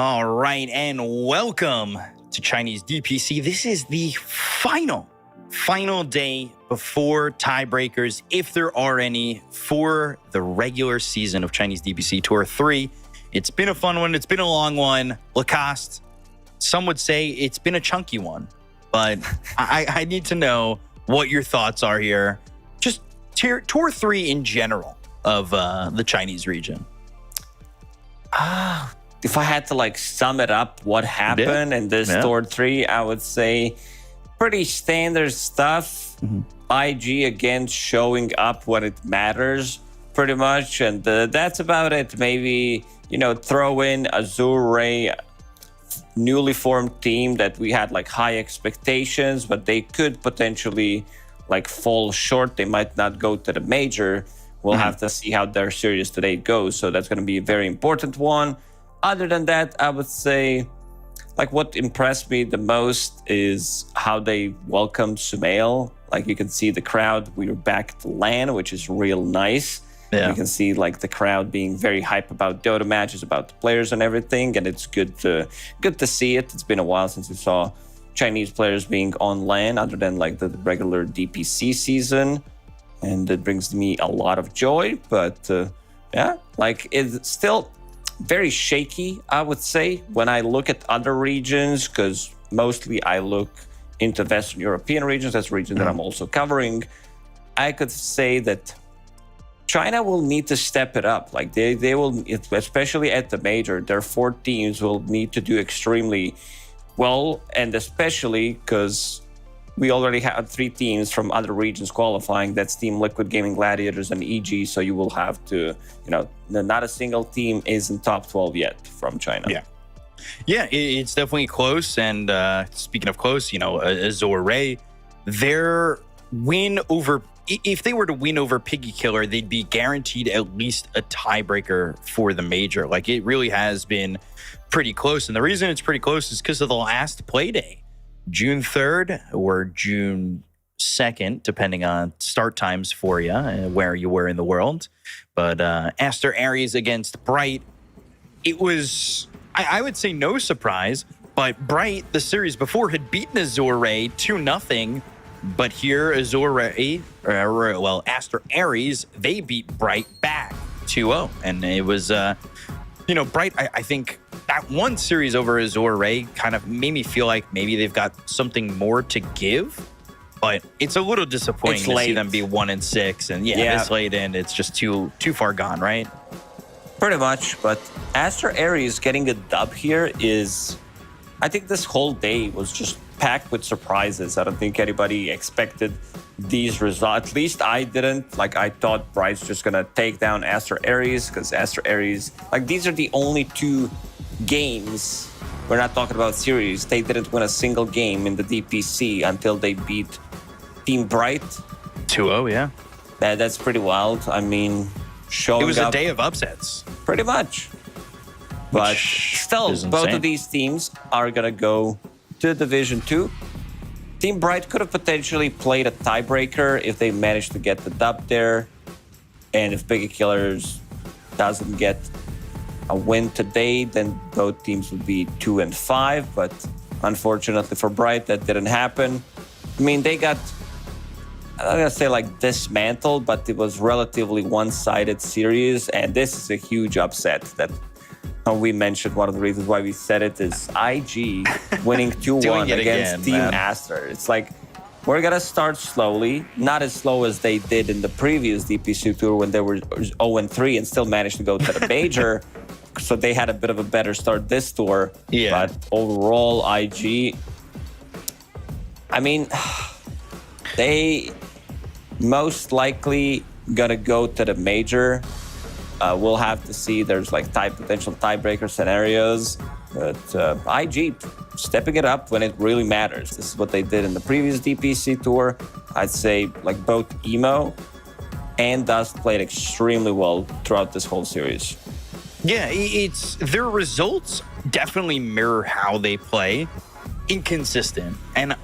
All right, and welcome to Chinese DPC. This is the final day before tiebreakers, if there are any, for the regular season of Chinese DPC Tour 3. It's been a fun one. It's been a long one. Lacoste, some would say it's been a chunky one, but I need to know what your thoughts are here. Just Tour 3 in general of the Chinese region. If I had to sum it up, what happened in this Tour 3, I would say pretty standard stuff. IG again showing up when it matters pretty much. And that's about it. Maybe, throw in Azure Ray, newly formed team that we had high expectations, but they could potentially fall short. They might not go to the major. We'll have to see how their series today goes. So that's going to be a very important one. Other than that, I would say what impressed me the most is how they welcomed Sumail. You can see the crowd. We were back to LAN, which is real nice. Yeah. You can see the crowd being very hype about Dota matches, about the players and everything. And it's good to see it. It's been a while since we saw Chinese players being on LAN other than the regular DPC season. And it brings me a lot of joy. But it's still very shaky, I would say, when I look at other regions, because mostly I look into Western European regions. That's a region that I'm also covering. I could say that China will need to step it up. They will, especially at the major, their 4 teams will need to do extremely well, and especially because we already have 3 teams from other regions qualifying. That's Team Liquid Gaming Gladiators and EG. So you will have to, not a single team is in top 12 yet from China. Yeah, it's definitely close. And speaking of close, Azure Ray, their win over, if they were to win over Piggy Killer, they'd be guaranteed at least a tiebreaker for the major. It really has been pretty close. And the reason it's pretty close is because of the last play day. June 3rd or June 2nd, depending on start times for you, where you were in the world. But Aster Aries against Bright, it was, I would say no surprise, but Bright, the series before, had beaten Azure Ray 2-0. But here, Azure Ray, Aster Aries, they beat Bright back 2-0. And it was, Bright, I think, that one series over Azure Ray kind of made me feel like maybe they've got something more to give, but it's a little disappointing to see them be 1-6, and this late in, it's just too far gone, right? Pretty much, but Aster Aries getting a dub here is, I think this whole day was just packed with surprises. I don't think anybody expected these results. At least I didn't. I thought Bright's just gonna take down Aster Aries, because Aster Aries, these are the only 2 games, we're not talking about series, they didn't win a single game in the DPC until they beat Team Bright 2-0. Yeah, that's pretty wild. I mean, showing it was a day of upsets, pretty much. But still, both of these teams are gonna go to Division 2. Team Bright could have potentially played a tiebreaker if they managed to get the dub there, and if Piggy Killers doesn't get a win today, then both teams would be 2 and 5. But unfortunately for Bright, that didn't happen. I mean, they got, I'm not gonna say dismantled, but it was relatively one-sided series, and this is a huge upset that we mentioned. One of the reasons why we said it is IG winning 2-1 against Team Aster. It's we're gonna start slowly, not as slow as they did in the previous DPC tour when they were 0-3 and still managed to go to the major. So they had a bit of a better start this tour. Yeah. But overall, IG, I mean, they most likely gonna go to the major. We'll have to see. There's potential tiebreaker scenarios. But IG stepping it up when it really matters. This is what they did in the previous DPC tour. I'd say both Emo and Dust played extremely well throughout this whole series. Yeah, it's their results definitely mirror how they play. Inconsistent. And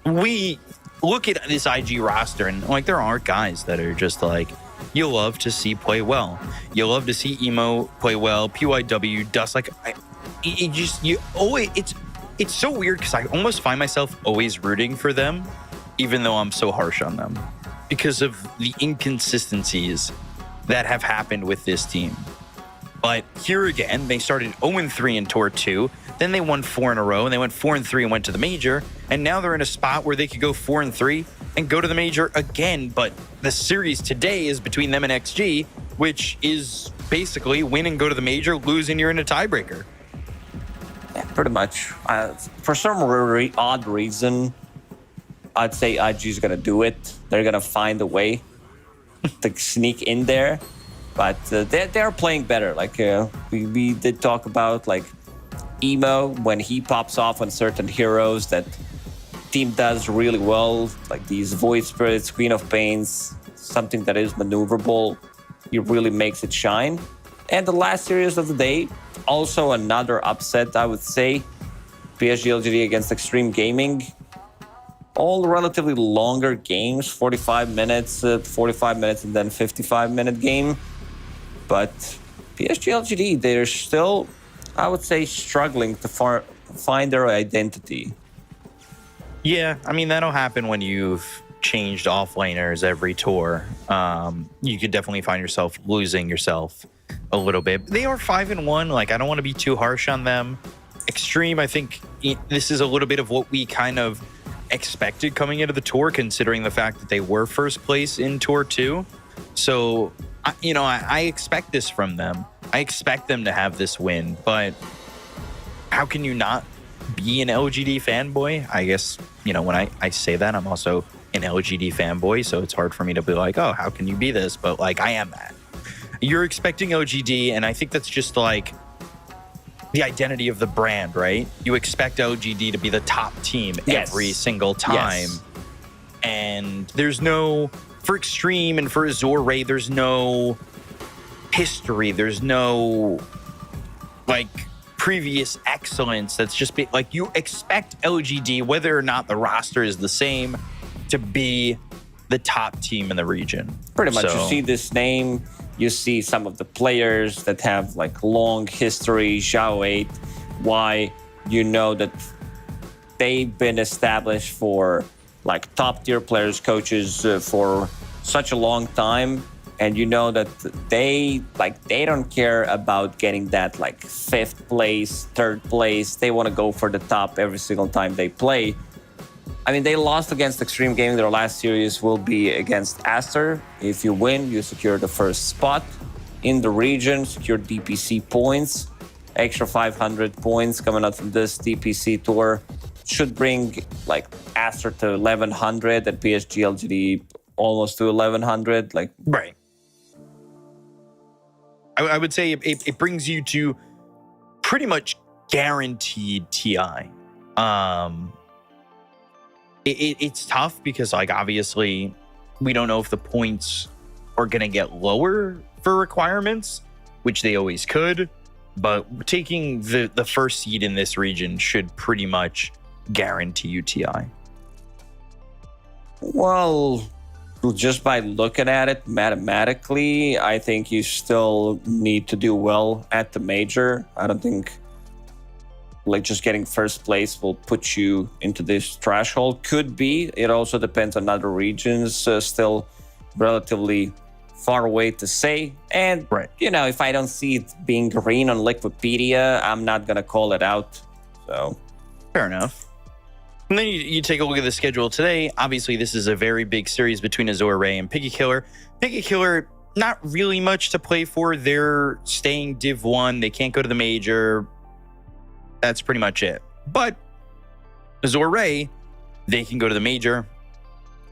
we look at this IG roster and there are guys that are just you love to see play well. You love to see Emo play well, PYW, Dust. it just you always it's so weird because I almost find myself always rooting for them, even though I'm so harsh on them because of the inconsistencies that have happened with this team. But here again, they started 0-3 in Tour 2. Then they won 4 in a row, and they went 4-3 and went to the major. And now they're in a spot where they could go 4-3 and go to the major again. But the series today is between them and XG, which is basically win and go to the major, lose and you're in a tiebreaker. Yeah, pretty much. For some odd reason, I'd say IG is going to do it. They're going to find a way to sneak in there. But they're playing better. Like we did talk about like Emo when he pops off on certain heroes that team does really well, like these Void Spirits, Queen of Pains, something that is maneuverable. He really makes it shine. And the last series of the day, also another upset, I would say. PSG LGD against Extreme Gaming. All relatively longer games, 45 minutes, and then 55-minute game. But PSG LGD, they're still, I would say, struggling to find their identity. Yeah, I mean, that'll happen when you've changed offlaners every tour. You could definitely find yourself losing yourself a little bit. They are 5-1. Like, I don't want to be too harsh on them. Extreme, I think this is a little bit of what we kind of expected coming into the tour, considering the fact that they were first place in Tour 2. So, I expect this from them. I expect them to have this win, but how can you not be an LGD fanboy? I guess, when I say that, I'm also an LGD fanboy, so it's hard for me to be like, oh, how can you be this? But, like, I am that. You're expecting LGD, and I think that's just, like, the identity of the brand, right? You expect LGD to be the top team every single time. Yes. And there's no... For Extreme and for Azure Ray, there's no history. There's no, like, previous excellence. That's just like you expect LGD, whether or not the roster is the same, to be the top team in the region. Pretty much. You see this name, you see some of the players that have, like, long history, Xiao 8, why you know that they've been established for, like, top-tier players, coaches for such a long time, and you know that they don't care about getting that, like, 5th place, 3rd place. They want to go for the top every single time they play. I mean, they lost against Extreme Gaming. Their last series will be against Aster. If you win, you secure the first spot in the region, secure DPC points, extra 500 points coming out from this DPC tour. Should bring, like, Aster to 1100 and PSG LGD almost to 1100. Like, right. I would say it brings you to pretty much guaranteed TI. It's tough because, like, obviously we don't know if the points are going to get lower for requirements, which they always could. But taking the first seed in this region should pretty much guarantee you TI. Well, just by looking at it mathematically, I think you still need to do well at the major. I don't think, like, just getting first place will put you into this threshold. Could be. It also depends on other regions. Still relatively far away to say. And, right. If I don't see it being green on Liquipedia, I'm not going to call it out. So, fair enough. And then you take a look at the schedule today. Obviously, this is a very big series between Azure Ray and Piggy Killer. Piggy Killer, not really much to play for. They're staying Div 1. They can't go to the major. That's pretty much it. But Azure Ray, they can go to the major.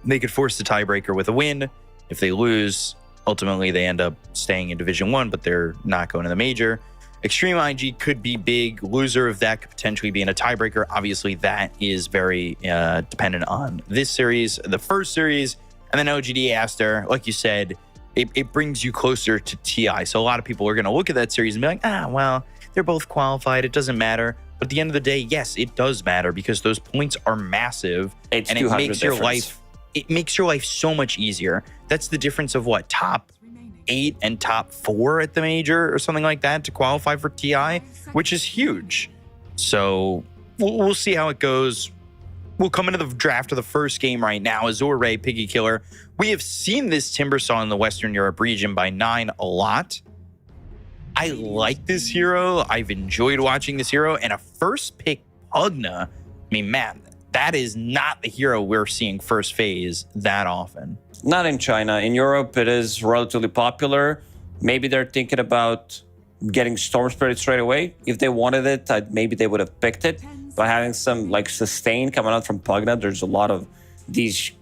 They could force the tiebreaker with a win. If they lose, ultimately they end up staying in Division 1, but they're not going to the major. Extreme IG could be big. Loser of that could potentially be in a tiebreaker. Obviously, that is very dependent on this series, the first series, and then LGD Aster. Like you said, it brings you closer to TI. So a lot of people are going to look at that series and be like, well, they're both qualified. It doesn't matter. But at the end of the day, yes, it does matter because those points are massive. It's and it makes your life so much easier. That's the difference of what top 8 and top 4 at the major or something like that to qualify for TI, which is huge. So we'll see how it goes. We'll come into the draft of the first game right now. Azure Ray, Piggy Killer. We have seen this Timbersaw in the Western Europe region by 9 a lot. I like this hero. I've enjoyed watching this hero. And a first pick Pugna, I mean, man, that is not the hero we're seeing first phase that often. Not in China. In Europe, it is relatively popular. Maybe they're thinking about getting Storm Spirit straight away. If they wanted it, maybe they would have picked it. By having some like sustain coming out from Pugna, there's a lot of these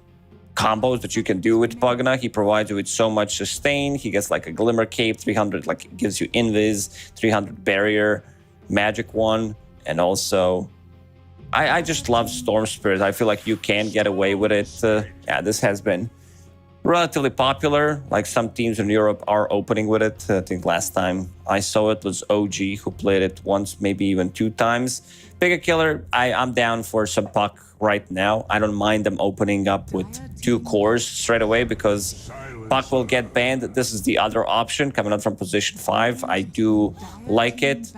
combos that you can do with Pugna. He provides you with so much sustain. He gets like a Glimmer Cape, 300, like it gives you Invis, 300 Barrier, Magic 1, and also I just love Storm Spirit. I feel like you can get away with it. Yeah, this has been relatively popular. Like some teams in Europe are opening with it. I think last time I saw it was OG who played it once, maybe even 2 times. Bigger Killer, I'm down for some Puck right now. I don't mind them opening up with 2 cores straight away because Puck will get banned. This is the other option coming out from position 5. I do like it.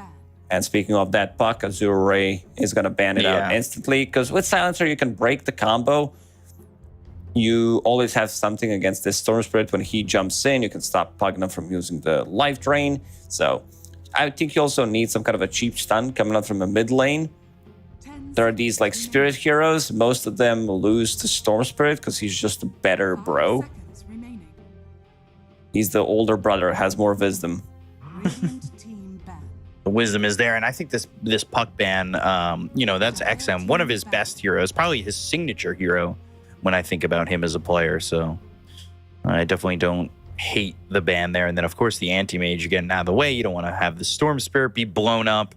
And speaking of that Puck, Azure Ray is going to ban it out instantly because with Silencer, you can break the combo. You always have something against this Storm Spirit. When he jumps in, you can stop Pugna from using the Life Drain. So I think you also need some kind of a cheap stun coming out from the mid lane. There are these like Spirit heroes. Most of them lose to Storm Spirit because he's just a better bro. He's the older brother, has more wisdom. The wisdom is there, and I think this Puck ban, that's XM, one of his best heroes, probably his signature hero when I think about him as a player. So I definitely don't hate the ban there. And then, of course, the Anti-Mage getting out of the way. You don't want to have the Storm Spirit be blown up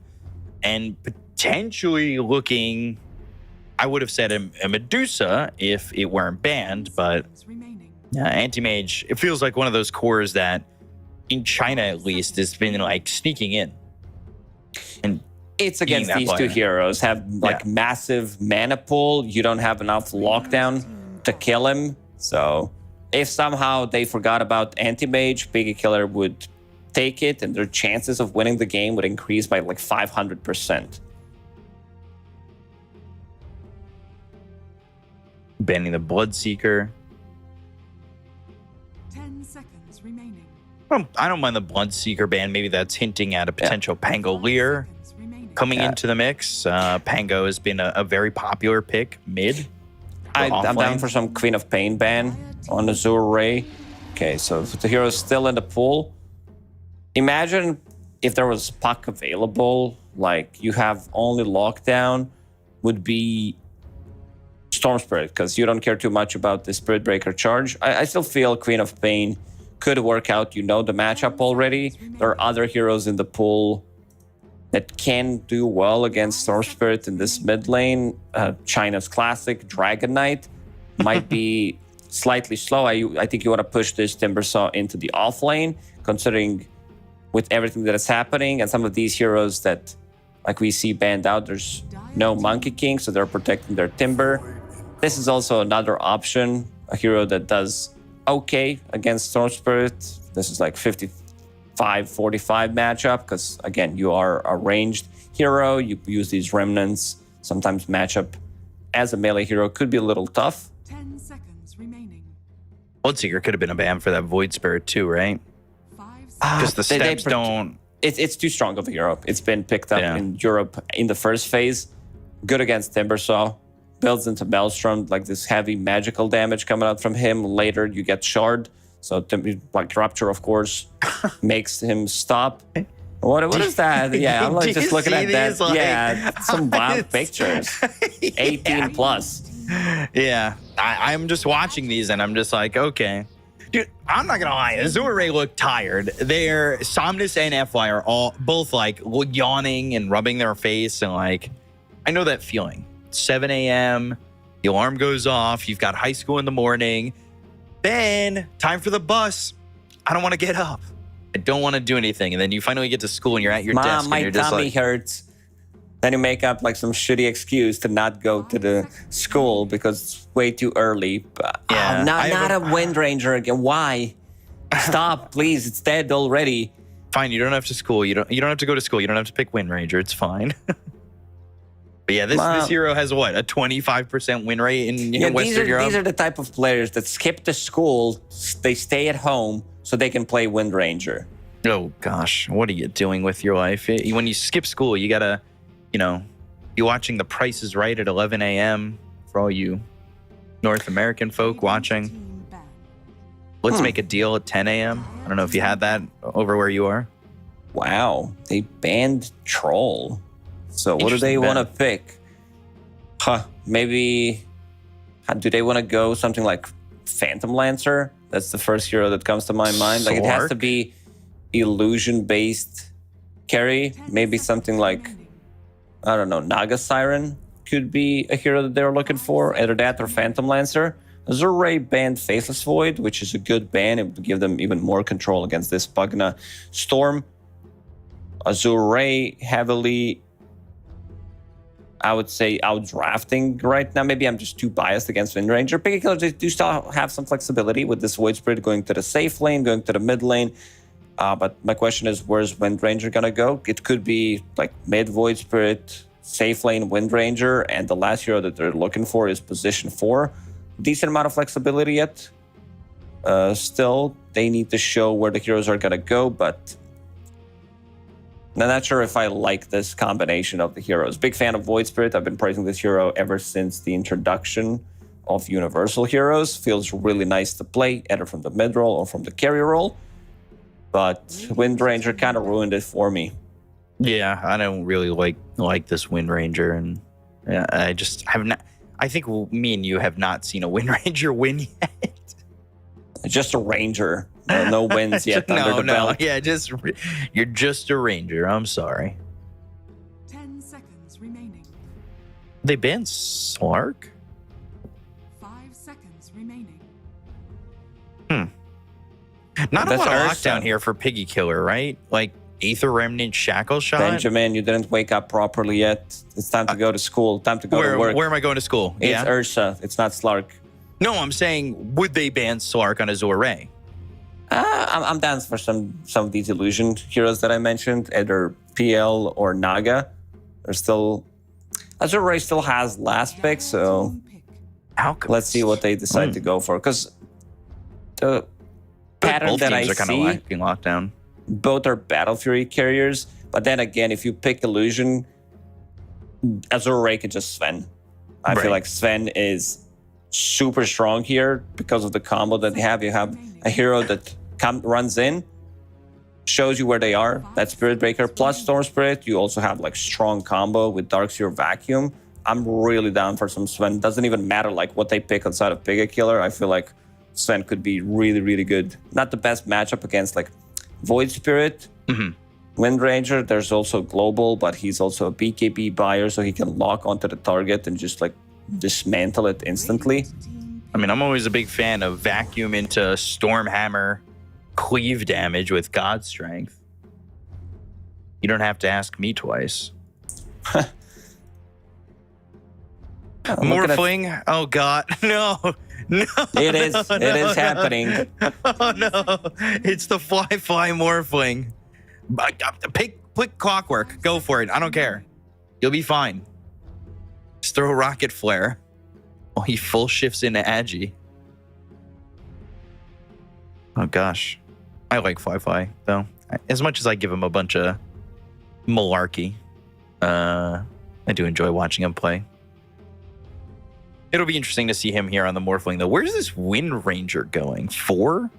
and potentially looking, I would have said a Medusa if it weren't banned, but Anti-Mage, it feels like one of those cores that in China at least has been like sneaking in. And it's against these 2 heroes, have like massive mana pool. You don't have enough lockdown to kill him. So if somehow they forgot about Anti-Mage, Piggy Killer would take it and their chances of winning the game would increase by like 500%. Banning the Bloodseeker. 10 seconds remaining. I don't mind the Bloodseeker ban. Maybe that's hinting at a potential Pangolier coming into the mix. Pango has been a very popular pick mid. I'm down for some Queen of Pain ban on Azure Ray. Okay, so the hero is still in the pool. Imagine if there was Puck available, like you have only lockdown would be Storm Spirit because you don't care too much about the Spirit Breaker charge. I still feel Queen of Pain could work out. You know the matchup already. There are other heroes in the pool that can do well against Storm Spirit in this mid lane. China's classic Dragon Knight might be slightly slow. I think you want to push this Timbersaw into the off lane, considering with everything that is happening and some of these heroes that like we see banned out, there's no Monkey King, so they're protecting their Timber. This is also another option, a hero that does okay against Storm Spirit. This is like 55-45 matchup because again, you are a ranged hero. You use these remnants. Sometimes matchup as a melee hero could be a little tough. 10 seconds remaining. Bloodseeker could have been a ban for that Void Spirit too, right? Because the steps don't. It's too strong of a hero. It's been picked up in Europe in the first phase. Good against Timbersaw. Builds into Maelstrom, like this heavy magical damage coming out from him. Later, you get Shard. So, like Rupture, of course, makes him stop. What is that? Yeah, I'm like just looking at that. Like, yeah, some wild pictures. 18 plus. Yeah, I'm just watching these and I'm just like, okay. Dude, I'm not gonna lie. Azure Ray look tired. They're Somnus and FY are all both like yawning and rubbing their face, and like I know that feeling. 7 a.m. The alarm goes off. You've got high school in the morning. Then time for the bus. I don't want to get up. I don't want to do anything. And then you finally get to school and you're at your desk. Mom, my tummy hurts. Then you make up like some shitty excuse to not go to the school because it's way too early. But, not a Wind Ranger again. Why? Stop, please. It's dead already. Fine, you don't have to school. You don't have to go to school. You don't have to pick Wind Ranger. It's fine. But yeah, this hero has what? A 25% win rate in Western Europe? These are the type of players that skip the school, they stay at home so they can play Wind Ranger. Oh gosh, what are you doing with your life? When you skip school, you gotta, be watching The Price is Right at 11 a.m. for all you North American folk watching. Team ban. Let's make a deal at 10 a.m. I don't know if you had that over where you are. Wow, they banned Troll. So what do Interesting they want to ban. pick? Maybe, do they want to go something like Phantom Lancer? That's the first hero that comes to my mind. Like, it has to Slark? be illusion-based carry. 10 Maybe seconds something like, remaining. I don't know, Naga Siren could be a hero that they're looking for. Either that or Phantom Lancer. Azure banned Faithless Void, which is a good ban. It would give them even more control against this Pugna Storm. Azure heavily, I would say, outdrafting right now. Maybe I'm just too biased against Wind Ranger. Piggy Killers, they do still have some flexibility with this Void Spirit going to the safe lane, going to the mid lane. But my question is, where's Wind Ranger gonna go? It could be like mid Void Spirit, safe lane Wind Ranger, and the last hero that they're looking for is position 4. Decent amount of flexibility yet. Still, they need to show where the heroes are gonna go, but I'm not sure if I like this combination of the heroes. Big fan of Void Spirit. I've been praising this hero ever since the introduction of Universal Heroes. Feels really nice to play, either from the mid role or from the carry role. But Wind Ranger kind of ruined it for me. Yeah, I don't really like this Wind Ranger, and I just have not. I think me and you have not seen a Wind Ranger win yet. Just a Ranger. No wins yet under the belt. Yeah, you're just a Ranger. I'm sorry. 10 seconds remaining. They banned Slark? 5 seconds remaining. Not a That's lot of Ursa. lockdown here for Piggy Killer, right? Like Aether Remnant Shackle Shot. Benjamin, you didn't wake up properly yet. It's time to go to school. Time to go to work. Where am I going to school? It's Ursa. It's not Slark. No, I'm saying, would they ban Slark on Azure? I'm down for some of these illusion heroes that I mentioned, either PL or Naga. They're still, Azure still has last pick, so Team pick. How come? let's see what they decide to go for. Because the pattern Both that I teams are kind see, of lacking lockdown. both are Battle Fury carriers. But then again, if you pick illusion, Azure can just Sven. I feel Right. like Sven is super strong here because of the combo that they have. You have a hero that runs in, shows you where they are. That's Spirit Breaker plus Storm Spirit. You also have like strong combo with Darkseer Vacuum. I'm really down for some Sven. Doesn't even matter like what they pick outside of Piggy Killer. I feel like Sven could be really, really good. Not the best matchup against like Void Spirit. Wind Ranger, there's also Global, but he's also a BKB buyer, so he can lock onto the target and just like dismantle it instantly. Team I mean, I'm always a big fan of vacuum into Stormhammer cleave damage with God Strength. You don't have to ask me twice. Morphling? Oh God, no. It is happening. Oh no, it's the fly Morphling. Pick Clockwork. Go for it. I don't care. You'll be fine. Just throw a Rocket Flare. Oh, he full shifts into Agi. Oh gosh. I like Fly though. As much as I give him a bunch of malarkey, I do enjoy watching him play. It'll be interesting to see him here on the Morphling though. Where's this Wind Ranger going? 4?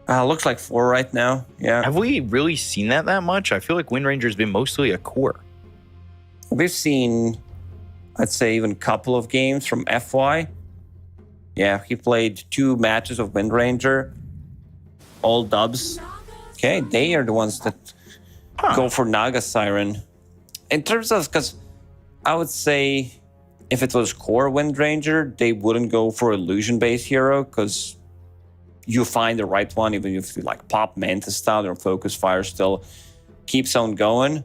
Looks like 4 right now. Yeah. Have we really seen that much? I feel like Wind Ranger's been mostly a core. We've seen, I'd say, even a couple of games from FY. Yeah, he played 2 matches of Wind Ranger. All dubs. Okay, they are the ones that go for Naga Siren. In terms of, because I would say if it was core Wind Ranger, they wouldn't go for illusion-based hero because you find the right one, even if you like pop Mantis style or Focus Fire still keeps on going.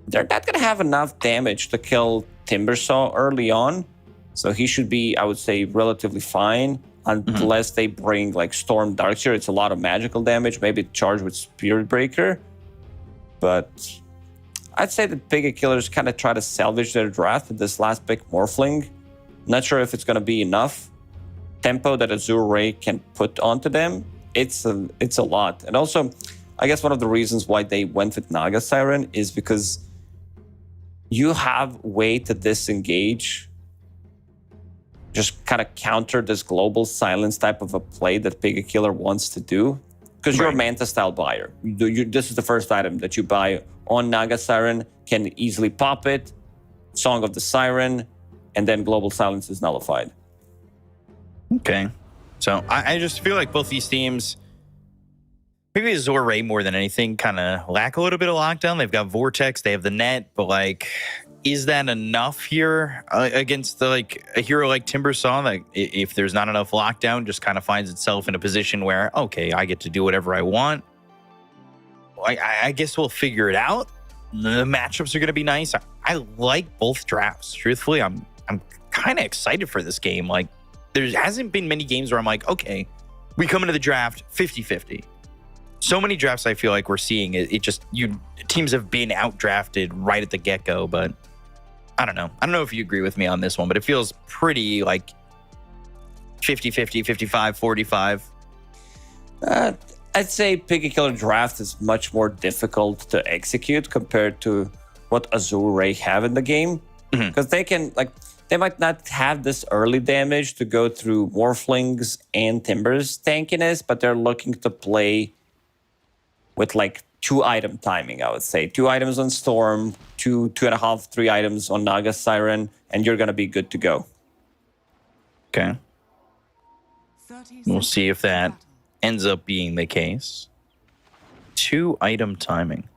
They're not going to have enough damage to kill Timbersaw early on. So he should be, I would say, relatively fine. unless they bring like Storm Darkseer. It's a lot of magical damage, maybe charged with Spirit Breaker. But I'd say the Pig Killers kind of try to salvage their draft with this last pick Morphling. Not sure if it's going to be enough tempo that Azure Ray can put onto them. It's a lot. And also, I guess one of the reasons why they went with Naga Siren is because you have way to disengage, just kind of counter this global silence type of a play that Pig Killer wants to do. Because you're a Manta style buyer. This is the first item that you buy on Naga Siren, can easily pop it, Song of the Siren, and then global silence is nullified. Okay. So I just feel like both these teams, maybe Azure Ray more than anything, kind of lack a little bit of lockdown. They've got Vortex, they have the net, but like, is that enough here against a hero like Timbersaw? Like, if there's not enough lockdown, just kind of finds itself in a position where, okay, I get to do whatever I want. I guess we'll figure it out. The matchups are going to be nice. I like both drafts. Truthfully, I'm kind of excited for this game. Like, there hasn't been many games where I'm like, okay, we come into the draft 50-50. So many drafts I feel like we're seeing teams have been outdrafted right at the get-go, but I don't know. I don't know if you agree with me on this one, but it feels pretty like 50-50, 55-45. I'd say Pig Killer Draft is much more difficult to execute compared to what Azure Ray have in the game. Because they might not have this early damage to go through Morphlings and Timber's tankiness, but they're looking to play with like 2-item timing, I would say. 2 items on Storm, 2.5, 3 items on Naga Siren, and you're going to be good to go. Okay. We'll see if that ends up being the case. 2-item timing.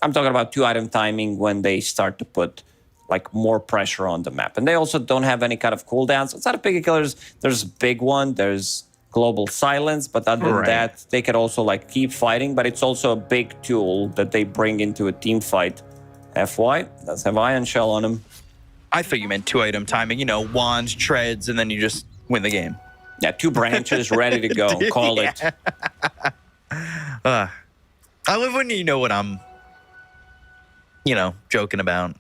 I'm talking about 2-item timing when they start to put like more pressure on the map. And they also don't have any kind of cooldowns. Outside of Pig Killers, there's a big one. There's global silence, but other than that, they can also like keep fighting, but it's also a big tool that they bring into a team fight. FY does have Iron Shell on him. I thought you meant 2-item timing, wands, treads, and then you just win the game. Yeah, 2 branches ready to go. Call it. I love when you know what I'm, joking about.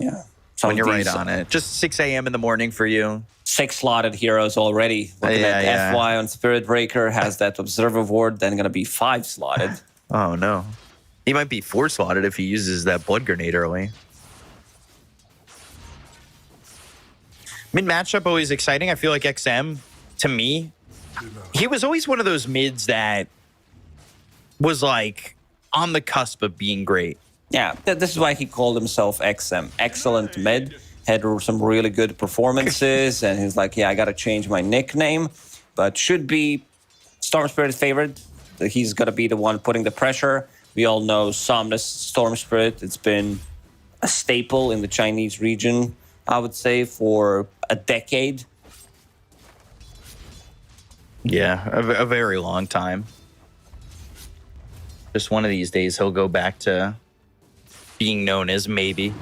Yeah. When you're right on it. Just 6 a.m. in the morning for you. 6 slotted heroes already. Looking at FY on Spirit Breaker has that Observer Ward, then going to be 5 slotted. Oh, no. He might be 4 slotted if he uses that Blood Grenade early. Mid matchup always exciting. I feel like XM, to me, he was always one of those mids that was like on the cusp of being great. Yeah, this is why he called himself XM. Excellent mid. Had some really good performances, and he's like, yeah, I got to change my nickname. But should be Storm Spirit favored. He's going to be the one putting the pressure. We all know Somnus Storm Spirit. It's been a staple in the Chinese region, I would say, for a decade. Yeah, a very long time. Just one of these days, he'll go back to being known as Maybe.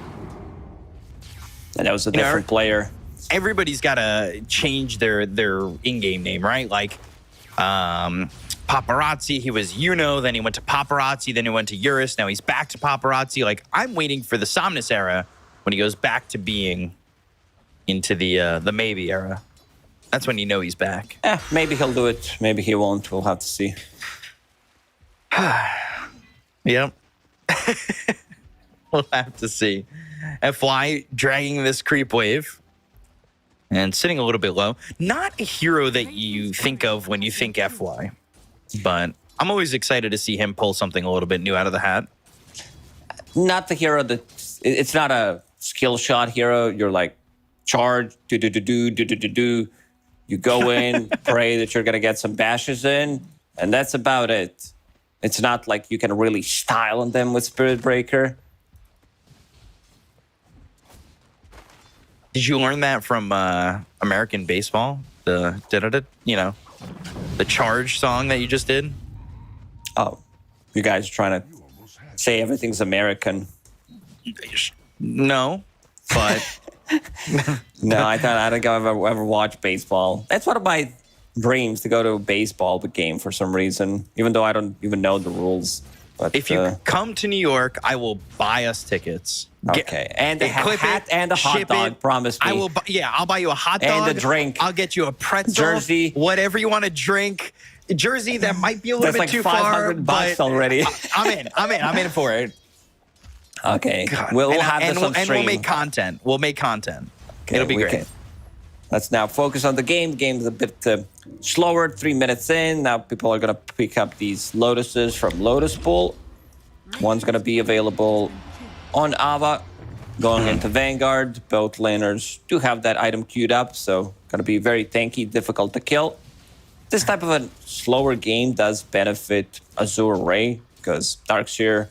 And that was a different player. Everybody's got to change their in-game name, right? Like Paparazzi, he was then he went to Paparazzi, then he went to Eurus, now he's back to Paparazzi. Like, I'm waiting for the Somnus era when he goes back to being into the Maybe era. That's when you know he's back. Maybe he'll do it. Maybe he won't. We'll have to see. Yep. We'll have to see. FY dragging this creep wave and sitting a little bit low. Not a hero that you think of when you think FY, but I'm always excited to see him pull something a little bit new out of the hat. Not the hero that it's not a skill shot hero. You're like charge, do. You go in, pray that you're gonna get some bashes in, and that's about it. It's not like you can really style on them with Spirit Breaker. Did you learn that from American baseball? The charge song that you just did? Oh, you guys are trying to say everything's American. No, but No, I don't think I've ever watched baseball. That's one of my dreams, to go to a baseball game for some reason, even though I don't even know the rules. But If you come to New York, I will buy us tickets. Okay, and a clip hat it, and a hot ship dog, it. promise me. I will. I'll buy you a hot dog And a drink. I'll get you a pretzel, Jersey. whatever you want to drink. Jersey, that might be a little That's bit like too far, 500 bucks but already. I'm in for it. Okay, God. we'll and, have and, this on and stream. we'll make content. Okay, It'll be we great. can- Let's now focus on the game. The game's a bit slower, 3 minutes in. Now people are going to pick up these Lotuses from Lotus Pool. One's going to be available on Ava, going into Vanguard. Both laners do have that item queued up, so going to be very tanky, difficult to kill. This type of a slower game does benefit Azure Ray, because Darkseer,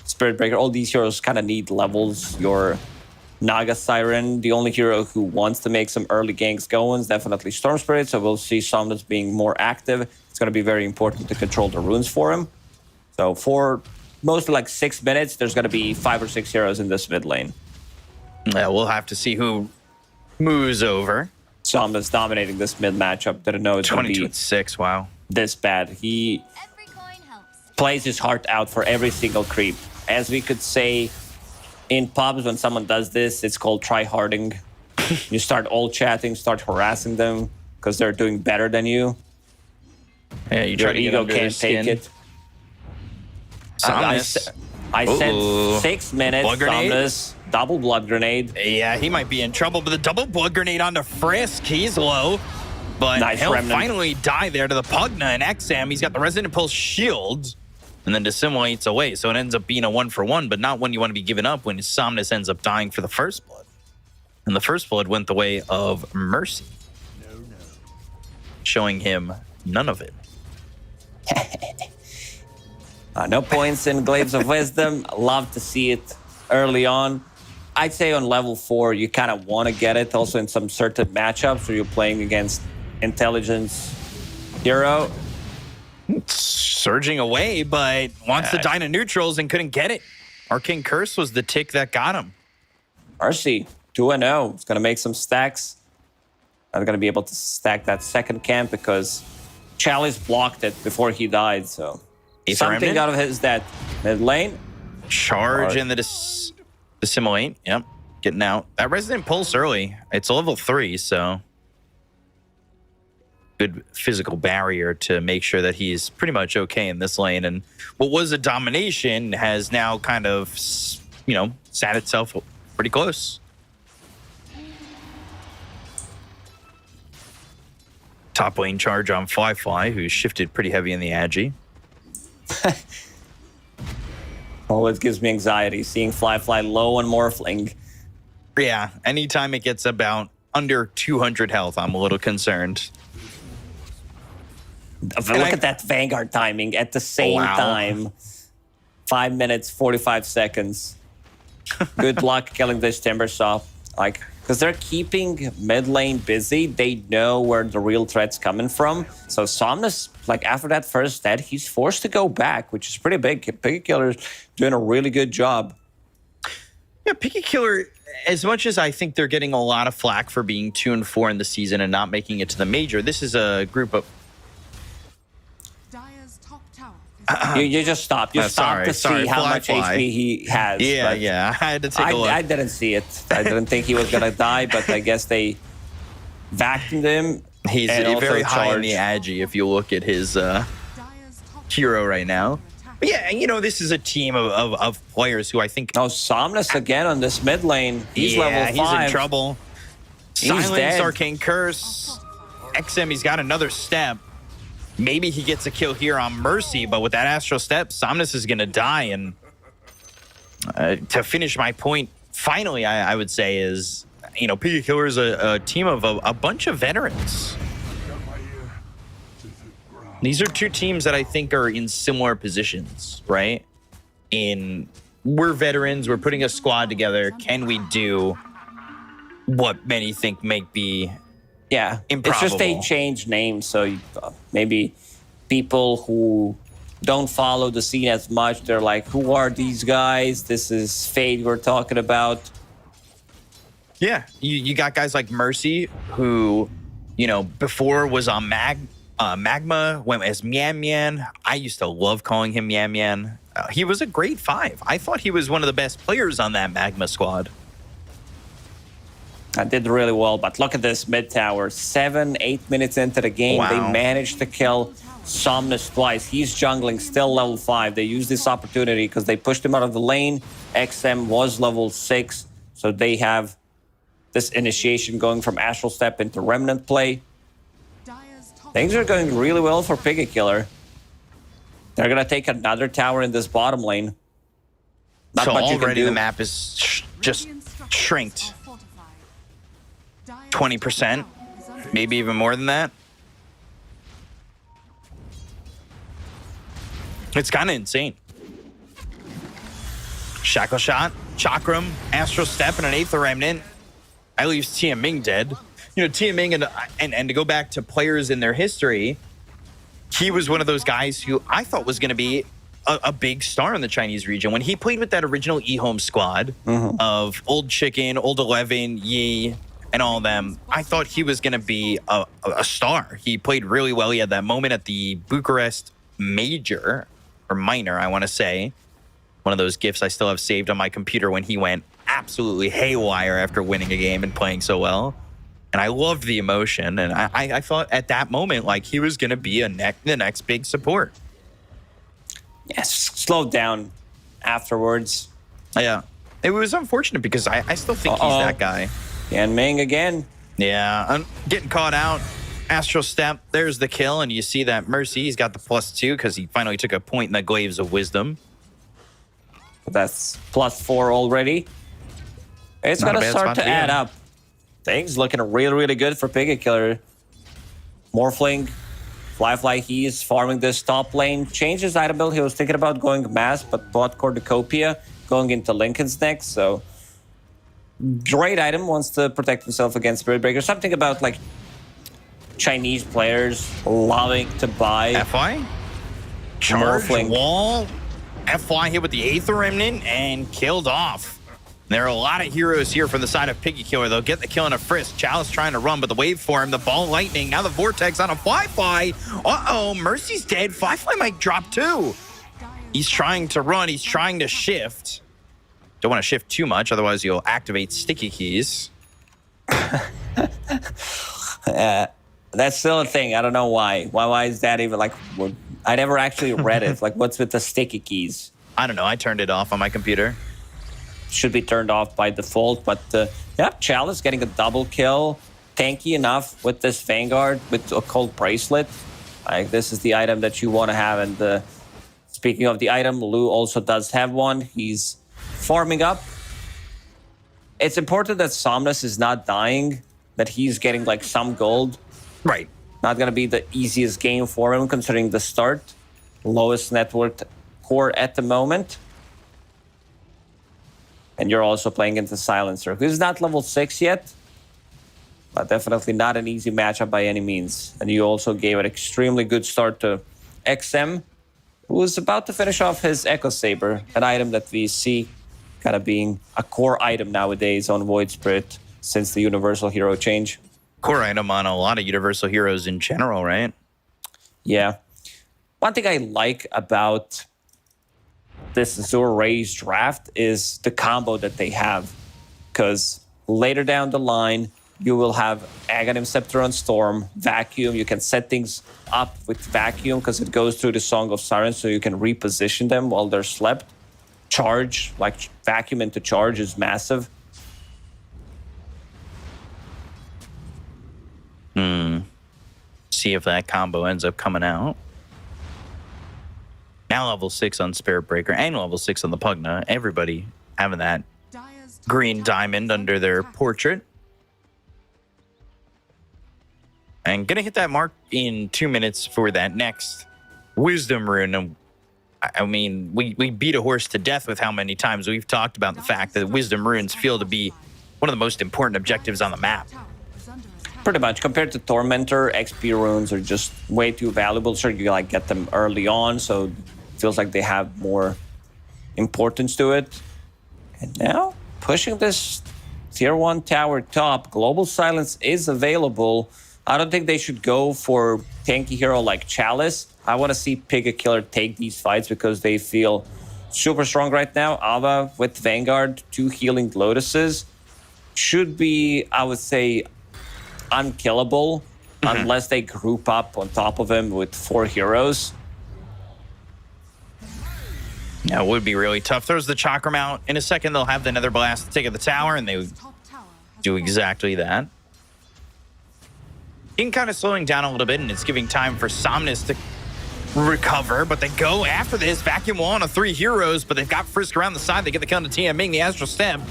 Spirit Breaker, all these heroes kind of need levels. Your Naga Siren, the only hero who wants to make some early ganks going, is definitely Storm Spirit, so we'll see Somnus being more active. It's going to be very important to control the runes for him. So for mostly like 6 minutes, there's going to be 5 or 6 heroes in this mid lane. Yeah, we'll have to see who moves over. Somnus dominating this mid matchup. Didn't know it's going to 22 be and 6. Wow. this bad. He Every coin helps. plays his heart out for every single creep. As we could say in pubs, when someone does this, it's called try-harding. You start all chatting, start harassing them because they're doing better than you. Yeah, you Your try to get ego under can't their take skin. it. Somnus. I Uh-oh. said 6 minutes. Blood grenade? Somnus, double blood grenade. Yeah, he might be in trouble, but the double blood grenade onto Frisk, he's low. But Nice he'll remnant. finally die there to the Pugna and XM. He's got the Resident Pulse shield and then dissimulates away. So it ends up being a 1-for-1, but not one you want to be giving up when Somnus ends up dying for the first blood. And the first blood went the way of Mercy. Showing him none of it. No points in Glaives of Wisdom. Love to see it early on. I'd say on level 4, you kind of want to get it also in some certain matchups where you're playing against intelligence hero. Surging away, but wants to die to neutrals and couldn't get it. Arcane Curse was the tick that got him. Mercy, 2-0. It's going to make some stacks. Not going to be able to stack that second camp because Chalice blocked it before he died. So Aether something Remnant? out of his that mid lane. Charge Hard. and the dissimulate. Yep. Getting out. That Resident Pulse early. It's a level 3, so good physical barrier to make sure that he's pretty much okay in this lane. And what was a domination has now kind of, sat itself pretty close. Top lane charge on Fly, who's shifted pretty heavy in the Agi. Always gives me anxiety seeing Fly low on Morphling. Yeah, anytime it gets about under 200 health, I'm a little concerned. Look at that Vanguard timing at the same Wow. time. 5 minutes, 45 seconds. Good luck killing this Timbersaw. Because they're keeping mid lane busy. They know where the real threat's coming from. So Somnus, after that first death, he's forced to go back, which is pretty big. Picky Killer's doing a really good job. Yeah, Picky Killer, as much as I think they're getting a lot of flack for being 2-4 in the season and not making it to the major, this is a group of... Dyer's top tower is You just stopped. You stopped to see how much Fly. HP he has. Yeah, but yeah, I had to take a look. I didn't see it. I didn't think he was going to die, but I guess they vacuumed him. He's and also very high in the charged. Agi if you look at his Dyer's top hero right now. But yeah, this is a team of players who I think... Oh, Somnus again on this mid lane. He's level 5. he's in trouble. He's Silence, dead. Arcane Curse. XM, he's got another step. Maybe he gets a kill here on Mercy, but with that Astral Step, Somnus is going to die. And to finish my point, finally, I would say is, Picky Killer is a team of a bunch of veterans. These are two teams that I think are in similar positions, right? We're veterans, we're putting a squad together. Can we do what many think might be Yeah, improbable? it's just they changed names, so maybe people who don't follow the scene as much, they're like, who are these guys? This is Fade we're talking about. Yeah, you got guys like Mercy, who, before was on Magma, went as Mian Mian. I used to love calling him Mian Mian. He was a great 5. I thought he was one of the best players on that Magma squad. I did really well, but look at this mid tower. 7-8 minutes into the game, Wow. They managed to kill Somnus twice. He's jungling, still level 5. They used this opportunity because they pushed him out of the lane. XM was level 6, so they have this initiation going from Astral Step into Remnant play. Dire's top Things are going really well for Piggy Killer. They're going to take another tower in this bottom lane. Not So much you can already do. the map is just Radiant structures shrinked are fortified. Dire's 20%, top tower is under maybe even more than that. It's kind of insane. Shackle Shot, Chakram, Astral Step, and an 8th Remnant. I leave Tia Ming dead. Tia Ming, and to go back to players in their history, he was one of those guys who I thought was going to be a big star in the Chinese region. When he played with that original eHome squad of Old Chicken, Old 11, Yi, and all of them, I thought he was going to be a star. He played really well. He had that moment at the Bucharest Major, or Minor, I want to say. One of those GIFs I still have saved on my computer when he went absolutely haywire after winning a game and playing so well. And I loved the emotion. And I thought at that moment, like, he was going to be the next big support. Yes, slowed down afterwards. Yeah. It was unfortunate because I still think he's that guy. And Ming again. Yeah. I'm getting caught out. Astral Step, there's the kill. And you see that Mercy, he's got the +2 because he finally took a point in the Glaives of Wisdom. That's +4 already. It's Not a going to bad start spot to to be add in. up. Things looking really, really good for Piggy Killer. Morphling, Fly, he's farming this top lane. Changed his item build. He was thinking about going Mass, but bought Cornucopia, going into Lincoln's next. So, great item, wants to protect himself against Spirit Breaker. Something about, like, Chinese players loving to buy FY? Charge, Morphling. wall. FY hit with the 8th Remnant and killed off. There are a lot of heroes here from the side of Piggy Killer. They'll get the kill in a frisk. Chalice trying to run, but the wave for him, the ball lightning. Now the Vortex on a Fly. Uh-oh, Mercy's dead. Fly might drop too. He's trying to run. He's trying to shift. Don't want to shift too much, otherwise you'll activate sticky keys. That's still a thing. I don't know why. Why is that even like? I never actually read it. Like, what's with the sticky keys? I don't know. I turned it off on my computer. Should be turned off by default. But yeah, Chalice getting a double kill. Tanky enough with this Vanguard with a cold bracelet. Like, this is the item that you want to have. And speaking of the item, Lou also does have one. He's farming up. It's important that Somnus is not dying, that he's getting like some gold. Right. Not going to be the easiest game for him considering the start. Lowest net worth core at the moment. And you're also playing into Silencer, who's not level 6 yet. But definitely not an easy matchup by any means. And you also gave an extremely good start to XM, who was about to finish off his Echo Saber, an item that we see kind of being a core item nowadays on Void Spirit since the Universal Hero change. Core item on a lot of Universal Heroes in general, right? Yeah. One thing I like about this Azure Rays draft is the combo that they have. Because later down the line, you will have Aghanim Scepter on Storm, Vacuum. You can set things up with Vacuum because it goes through the Song of Sirens, so you can reposition them while they're slept. Charge, like Vacuum into Charge, is massive. See if that combo ends up coming out. Now level 6 on Spirit Breaker and level 6 on the Pugna. Everybody having that Dire's top green tower diamond is under their attack. portrait. And gonna hit that mark in 2 minutes for that next Wisdom Rune. And I mean, we beat a horse to death with how many times we've talked about the fact that Wisdom Runes feel to be one of the most important objectives on the map. Tower is under attack. Pretty much. Compared to Tormentor, XP runes are just way too valuable. Sure, you like get them early on, so it feels like they have more importance to it. And now, pushing this tier 1 tower top. Global Silence is available. I don't think they should go for tanky hero like Chalice. I want to see Pig a Killer take these fights because they feel super strong right now. Ava with Vanguard, 2 healing Lotuses. Should be, I would say, unkillable unless they group up on top of him with 4 heroes. Yeah, it would be really tough. Throws the Chakram out. In a second, they'll have the Nether Blast to take at the tower, and they Top tower has do exactly that. In kind of slowing down a little bit, and it's giving time for Somnus to recover, but they go after this. Vacuum wall on 3 heroes, but they've got Frisk around the side. They get the kill to TMing the Astral Step.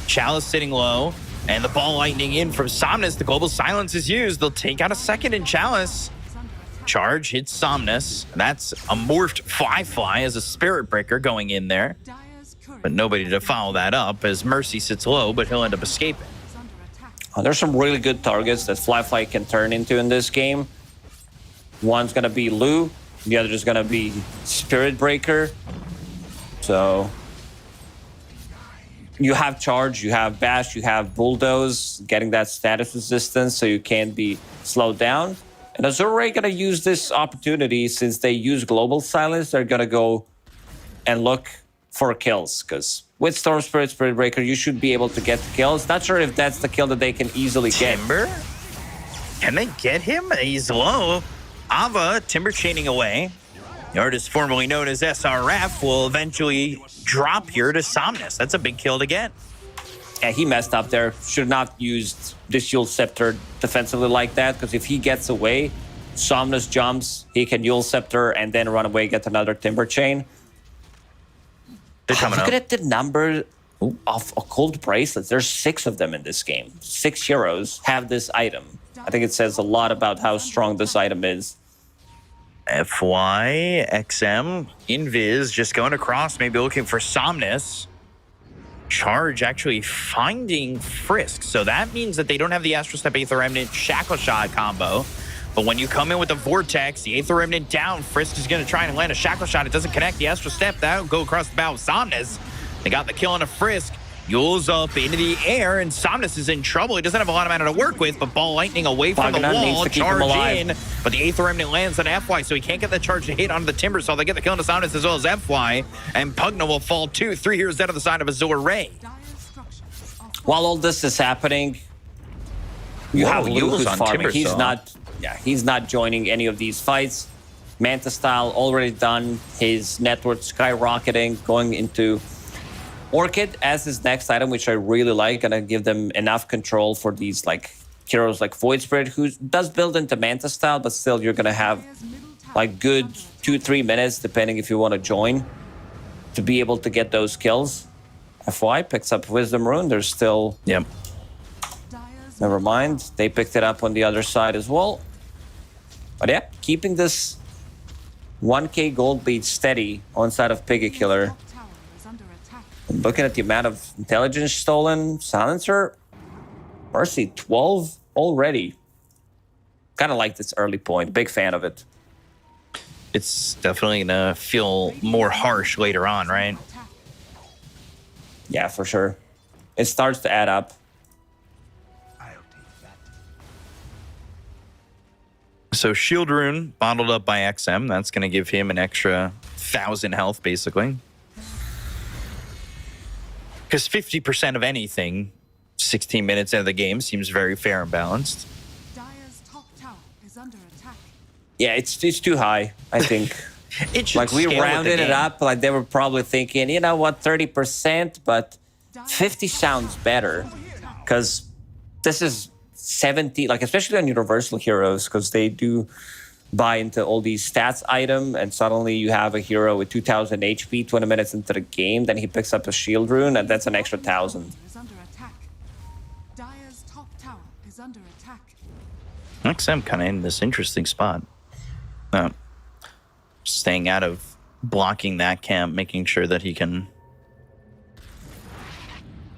Chalice sitting low, and the ball lightning in from Somnus. The Global Silence is used. They'll take out a second in Chalice. under attack. Charge hits Somnus. That's a morphed Fly as a Spirit Breaker going in there, Dire's courier but nobody to follow that up as Mercy sits low, but he'll end up escaping. is under attack. There's some really good targets that Fly can turn into in this game. One's going to be Lu. The other is going to be Spirit Breaker. So you have Charge, you have Bash, you have Bulldoze, getting that status resistance so you can't be slowed down. And Azure going to use this opportunity since they use Global Silence. They're going to go and look for kills because with Storm Spirit, Spirit Breaker, you should be able to get the kills. Not sure if that's the kill that they can easily get. Timber? Can they get him? He's low. Ava, Timber chaining away. The artist formerly known as SRF will eventually drop here to Somnus. That's a big kill to get. Yeah, he messed up there. Should not used this Yule Scepter defensively like that because if he gets away, Somnus jumps, he can Yule Scepter and then run away, get another Timber Chain. They're coming Look up. at the number of occult bracelets. There's 6 of them in this game. 6 heroes have this item. I think it says a lot about how strong this item is. FY, XM, Invis just going across, maybe looking for Somnus. Charge actually finding Frisk. So that means that they don't have the Astral Step Aether Remnant Shackle Shot combo. But when you come in with the Vortex, the Aether Remnant down, Frisk is going to try and land a Shackle Shot. It doesn't connect. The Astral Step, that'll go across the bow of Somnus. They got the kill on a Frisk. Yule's up into the air, and Somnus is in trouble. He doesn't have a lot of mana to work with, but Ball Lightning away from the Pagana needs wall. to keep him Charge alive. in, but the Aether Remnant lands on FY, so he can't get the charge to hit onto the Timber, so they get the kill on Somnus as well as FY, and Pugna will fall too. 3 heroes down to the side of Azure Ray. Dire's structures are While all this is happening, you Whoa, have Lu Yule's who's on farming. Timber He's Saw. not, he's not joining any of these fights. Manta Style already done. His net worth skyrocketing, going into Orchid as his next item, which I really like. Gonna give them enough control for these like heroes like Void Spirit, who does build into Manta Style, but still you're gonna have Dire's middle tower like good is under 2-3 minutes, depending if you want to join, to be able to get those kills. FY picks up Wisdom Rune. There's still, Yep. Dire's never mind. They picked it up on the other side as well. But yeah, keeping this 1k gold lead steady on side of Piggy Killer. top tower is under attack. Looking at the amount of intelligence stolen, Silencer, Mercy 12 already. Kind of like this early point. Big fan of it. It's definitely gonna feel more harsh later on, right? Attack. Yeah, for sure. It starts to add up. So Shield Rune bottled up by XM. That's gonna give him an extra 1,000 health, basically. Because 50% of anything, 16 minutes into the game, seems very fair and balanced. Dire's top tower is under attack. Yeah, it's too high, I think. It should Like we scale with the rounded it game. up, like they were probably thinking, you know what, 30%, but 50 sounds better. Because this is 70, like especially on Universal Heroes, because they do buy into all these stats item, and suddenly you have a hero with 2,000 HP 20 minutes into the game, then he picks up a shield rune, and that's an extra 1,000. Is under attack. Dire's top tower is under attack. XM kind of in this interesting spot. Staying out of blocking that camp, making sure that he can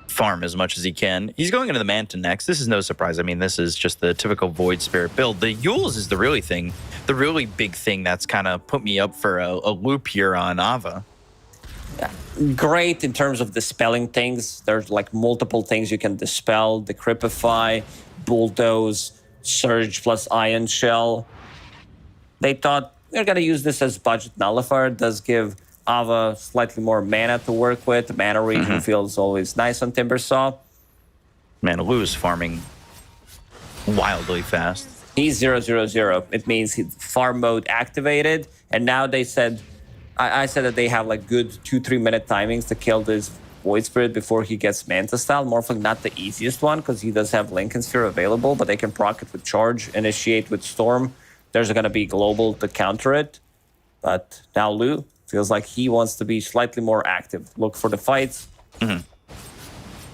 farm as much as he can. He's going into the Manta next. This is no surprise. I mean, this is just the typical Void Spirit build. The Yules is the really big thing that's kind of put me up for a loop here on Ava. great in terms of dispelling things. There's like multiple things you can dispel: Decrypify, Bulldoze, Surge plus Ion Shell. They thought they're going to use this as budget nullifier. It does give Ava slightly more mana to work with. Mana regen feels always nice on Timbersaw. Man, Lou's farming wildly fast. He's 0/0/0. It means farm mode activated. And now they said, I said that they have like good 2-3 minute timings to kill this Void Spirit before he gets Manta Style. Morphling not the easiest one because he does have Lincoln Sphere available, but they can proc it with Charge, Initiate with Storm. There's going to be Global to counter it. But now Lou feels like he wants to be slightly more active. Look for the fights.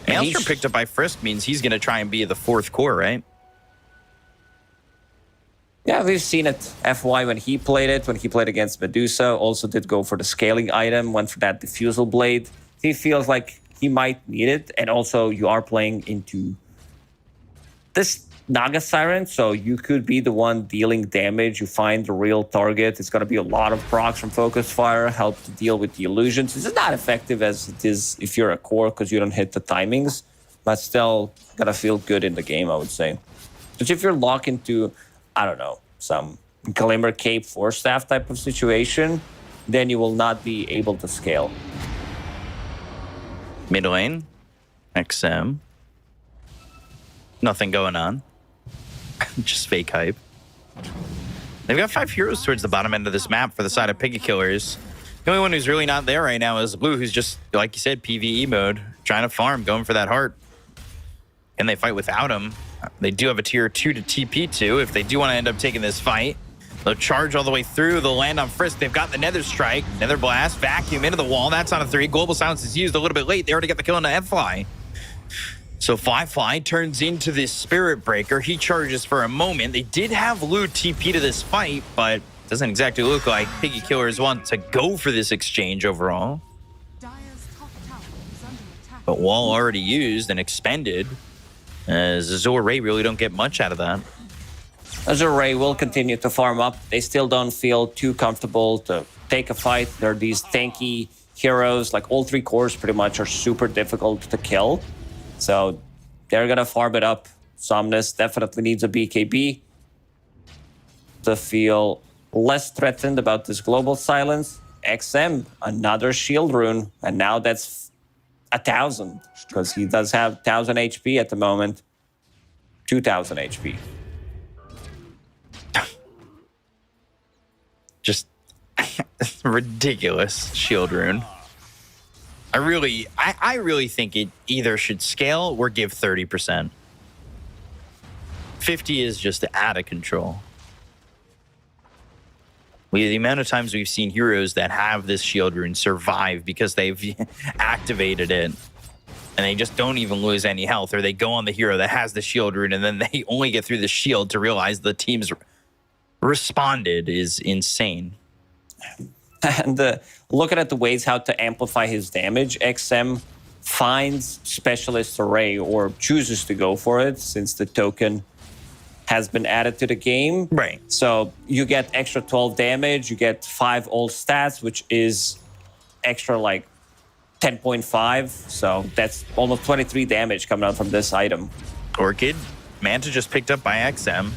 Maelstrom picked up by Frisk means he's going to try and be the fourth core, right? Yeah, we've seen it. FY when he played it, when he played against Medusa, also did go for the scaling item, went for that Diffusal Blade. He feels like he might need it. And also you are playing into this Naga Siren, so you could be the one dealing damage. You find the real target. It's going to be a lot of procs from Focus Fire, help to deal with the illusions. This is not effective as it is if you're a core because you don't hit the timings, but still going to feel good in the game, I would say. But if you're locked into, I don't know, some Glimmer Cape Force Staff type of situation, then you will not be able to scale. Mid lane, XM. Nothing going on. Just fake hype. They've got 5 heroes towards the bottom end of this map for the side of Piggy Killers. The only one who's really not there right now is Blue, who's just, like you said, PvE mode, trying to farm, going for that heart. And they fight without him. They do have a tier 2 to TP to if they do want to end up taking this fight. They'll charge all the way through. They'll land on Frisk. They've got the Nether Strike, Nether Blast, Vacuum into the wall. That's on a 3. Global Silence is used a little bit late. They already got the kill on the F-Fly. So Fly turns into this Spirit Breaker. He charges for a moment. They did have Lou TP to this fight, but doesn't exactly look like Piggy Killers want to go for this exchange overall. Dire's top tower is under attack. But wall already used and expended. As Azure Ray really don't get much out of that. Azure Ray will continue to farm up. They still don't feel too comfortable to take a fight. They're these tanky heroes. Like all 3 cores pretty much are super difficult to kill. So they're going to farm it up. Somnus definitely needs a BKB to feel less threatened about this global silence. XM, another shield rune. And now that's 1,000 because he does have 1,000 HP at the moment. 2,000 HP. Just ridiculous shield rune. I really think it either should scale or give 30%. 50 is just out of control. The amount of times we've seen heroes that have this shield rune survive because they've activated it and they just don't even lose any health, or they go on the hero that has the shield rune and then they only get through the shield to realize the team's responded is insane. And looking at the ways how to amplify his damage, XM finds Specialist Array or chooses to go for it since the token has been added to the game. Right. So you get extra 12 damage, you get 5 old stats, which is extra like 10.5. So that's almost 23 damage coming out from this item. Orchid, Manta just picked up by XM.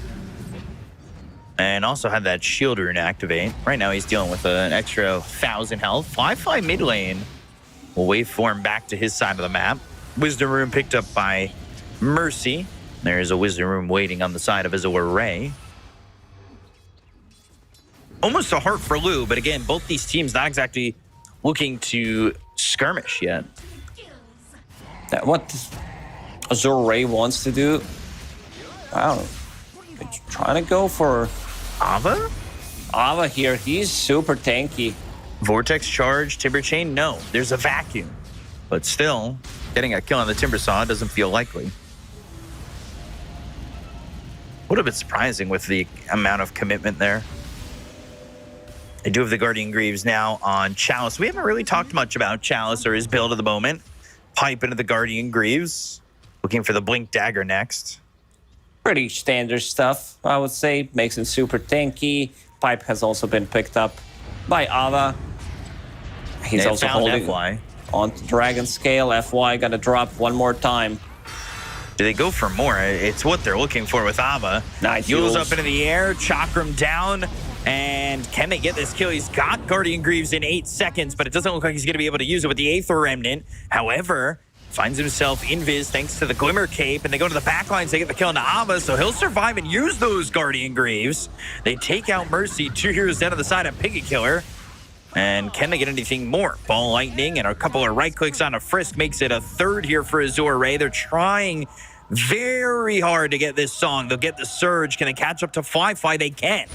And also had that shield rune activate. Right now he's dealing with an extra 1,000 health. Fly mid lane will wait for him back to his side of the map. Wisdom rune picked up by Mercy. There's a wisdom rune waiting on the side of Azure Ray. Almost a heart for Lou, but again, both these teams not exactly looking to skirmish yet. What Azure Ray wants to do, I don't know. They're trying to go for Ava? Ava here. He's super tanky. Vortex charge, Timber Chain? No, there's a vacuum. But still, getting a kill on the Timbersaw doesn't feel likely. Would have been surprising with the amount of commitment there. I do have the Guardian Greaves now on Chalice. We haven't really talked much about Chalice or his build at the moment. Pipe into the Guardian Greaves. Looking for the Blink Dagger next. Pretty standard stuff, I would say. Makes him super tanky. Pipe has also been picked up by Ava. He's They also found holding FY. on to Dragon Scale. FY gonna drop one more time. Do they go for more? It's what they're looking for with Ava. Nice Yule's heals. up into the air, Chakram down, and can they get this kill? He's got Guardian Greaves in 8 seconds, but it doesn't look like he's going to be able to use it with the Aether Remnant. However, finds himself invis thanks to the Glimmer Cape, and they go to the backlines, they get the kill into Ava, so he'll survive and use those Guardian Greaves. They take out Mercy, 2 heroes down to the side of Piggy Killer. And can they get anything more? Ball Lightning and a couple of right clicks on a Frisk makes it a 3rd here for Azure Ray. They're trying very hard to get this song. They'll get the Surge. Can they catch up to Fly? They can.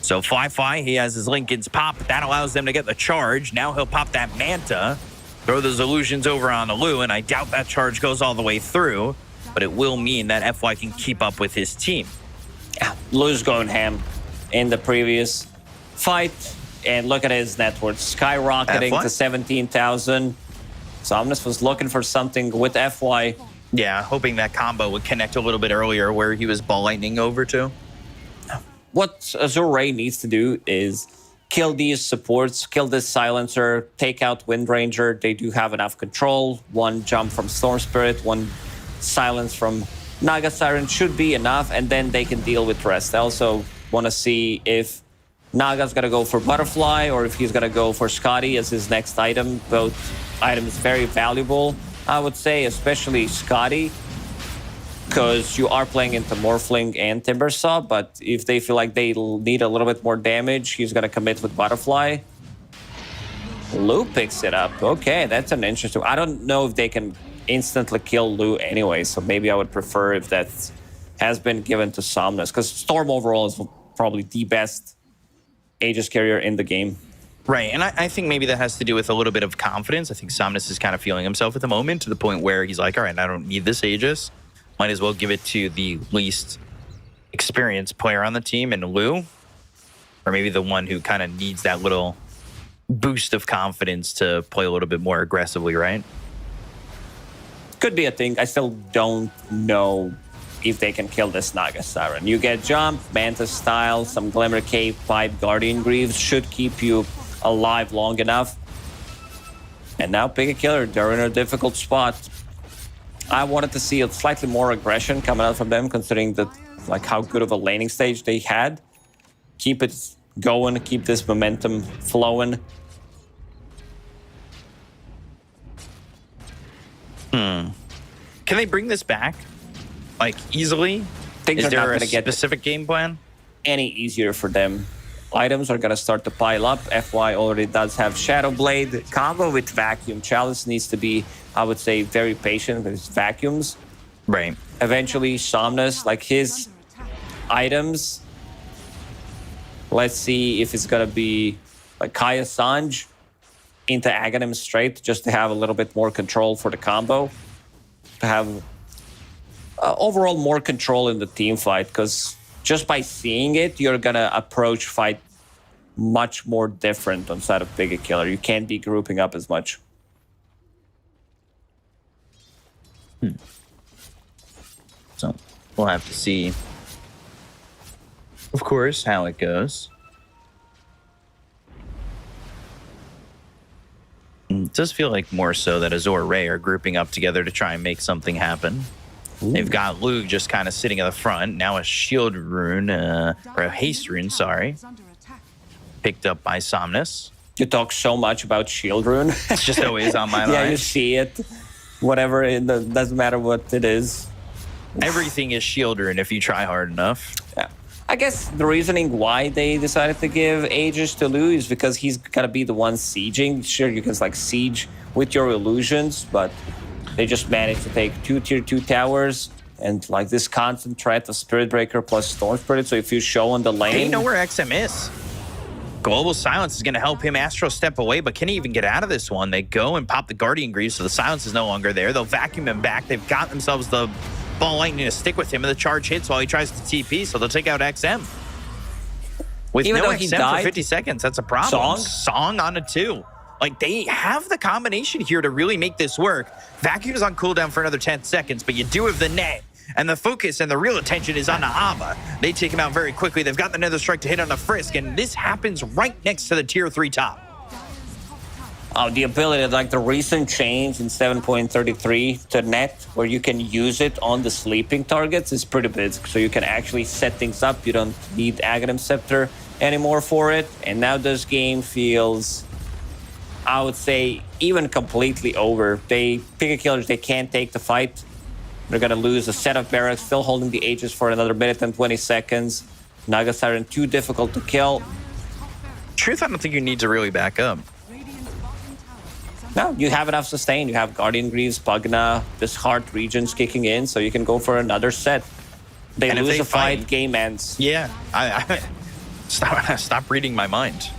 So Fly, he has his Lincoln's pop. That allows them to get the charge. Now he'll pop that Manta, throw those illusions over on Lou, and I doubt that charge goes all the way through, but it will mean that FY can keep up with his team. Yeah, Lou's going ham in the previous fight. And look at his net worth skyrocketing FY? to 17,000. Somnus was looking for something with FY. Yeah, hoping that combo would connect a little bit earlier where he was Ball Lightning over to. What Azure Ray needs to do is kill these supports, kill this silencer, take out Wind Ranger. They do have enough control. 1 jump from Storm Spirit, 1 silence from Naga Siren should be enough, and then they can deal with rest. I also want to see if Naga's gonna go for Butterfly or if he's gonna go for Scotty as his next item. Both items very valuable, I would say, especially Scotty, because you are playing into Morphling and Timbersaw, but if they feel like they need a little bit more damage, he's gonna commit with Butterfly. Lou picks it up. Okay, that's an interesting... I don't know if they can instantly kill Lou anyway, so maybe I would prefer if that has been given to Somnus, because Storm overall is probably the best Aegis carrier in the game. Right, and I think maybe that has to do with a little bit of confidence. I think Somnus is kind of feeling himself at the moment to the point where he's like, all right, I don't need this Aegis. Might as well give it to the least experienced player on the team in Lou. Or maybe the one who kind of needs that little boost of confidence to play a little bit more aggressively, right? Could be a thing. I still don't know if they can kill this Naga Siren. You get jump, Manta style, some Glimmer Cape, 5 Guardian Greaves should keep you alive long enough. And now Piggy Killer, they're in a difficult spot. I wanted to see a slightly more aggression coming out from them, considering that like how good of a laning stage they had. Keep it going, keep this momentum flowing. Can they bring this back? Like, easily? Things Is are not there a gonna get specific game plan? any easier for them. Items are gonna start to pile up. FY already does have Shadow Blade. Combo with Vacuum. Chalice needs to be, I would say, very patient with his vacuums. Right. Eventually, Somnus, like his items. Let's see if it's gonna be like Kaya Sanj into Aghanim straight, just to have a little bit more control for the combo. To have overall more control in the team fight, because just by seeing it, you're gonna approach fight much more different on side of Piggy Killer. You can't be grouping up as much. So we'll have to see, of course, how it goes. It does feel like more so that Azure Ray are grouping up together to try and make something happen. They've got Luke just kind of sitting in the front. Now a shield rune, or a haste rune, sorry, picked up by Somnus. You talk so much about Shield Rune. It's just always on my Yeah, mind. you see it. Whatever, it doesn't matter what it is. Everything is shield rune if you try hard enough. Yeah. I guess the reasoning why they decided to give Aegis to Lou is because he's gonna be the one sieging. Sure, you can like siege with your illusions, but they just managed to take 2 tier 2 towers and like this constant threat of Spirit Breaker plus Storm Spirit. So if you show on the lane, They know where XM is. Global Silence is going to help him Astro step away, but can he even get out of this one? They go and pop the Guardian Greaves, so the Silence is no longer there. They'll vacuum him back. They've got themselves the Ball Lightning to stick with him, and the charge hits while he tries to TP, so they'll take out XM. With Even no though he XM died, for 50 seconds, that's a problem. Song? Song on a 2. Like, they have the combination here to really make this work. Vacuum's on cooldown for another 10 seconds, but you do have the net. And the focus and the real attention is on the Ava. They take him out very quickly. They've got the Nether Strike to hit on the Frisk, and this happens right next to the tier 3 top. The ability, like the recent change in 7.33 to net, where you can use it on the sleeping targets, is pretty big. So you can actually set things up. You don't need Aghanim Scepter anymore for it. And now this game feels, I would say, even completely over. Pika Killers, they can't take the fight. They're going to lose a set of barracks, still holding the Aegis for another minute and 20 seconds. Naga Siren, too difficult to kill. Truth, I don't think you need to really back up. No, you have enough sustain. You have Guardian Greaves, Pugna, this Heart Regions kicking in, so you can go for another set. They lose a fight, game ends. Yeah, I stop reading my mind.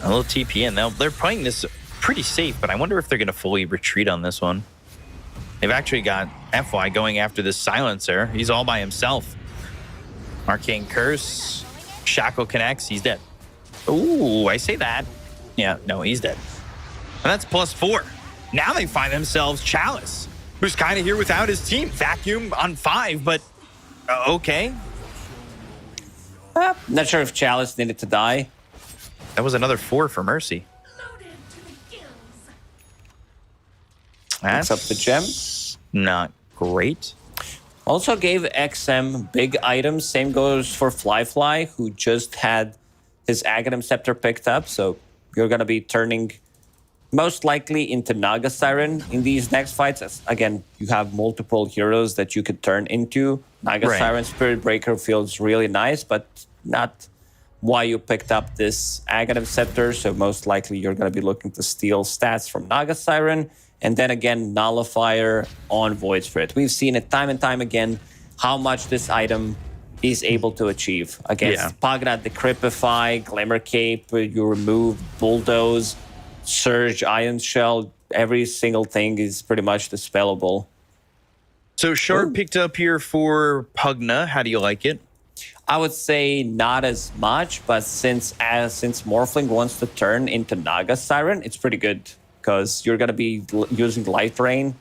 A little TP in. They're playing this pretty safe, but I wonder if they're going to fully retreat on this one. They've actually got FY going after this Silencer. He's all by himself. Arcane Curse. Shackle connects. He's dead. Ooh, I say that. Yeah, no, he's dead. And that's +4. Now they find themselves Chalice, who's kind of here without his team. Vacuum on 5, but okay. Not sure if Chalice needed to die. That was another 4 for Mercy. That's up the gem. Not great. Also gave XM big items. Same goes for Fly, who just had his Aghanim Scepter picked up. So you're going to be turning most likely into Naga Siren in these next fights. As, again, you have multiple heroes that you could turn into. Naga Siren, Spirit Breaker feels really nice, but not why you picked up this Aghanim Scepter. So most likely you're going to be looking to steal stats from Naga Siren. And then again, Nullifier on Void Spirit. We've seen it time and time again, how much this item is able to achieve. Against Pagna, Decrypify, Glimmer Cape, you remove Bulldoze, Surge, Ion Shell, every single thing is pretty much dispellable. So Shard picked up here for Pugna. How do you like it? I would say not as much, but since Morphling wants to turn into Naga Siren, it's pretty good. Because you're going to be using Light Rain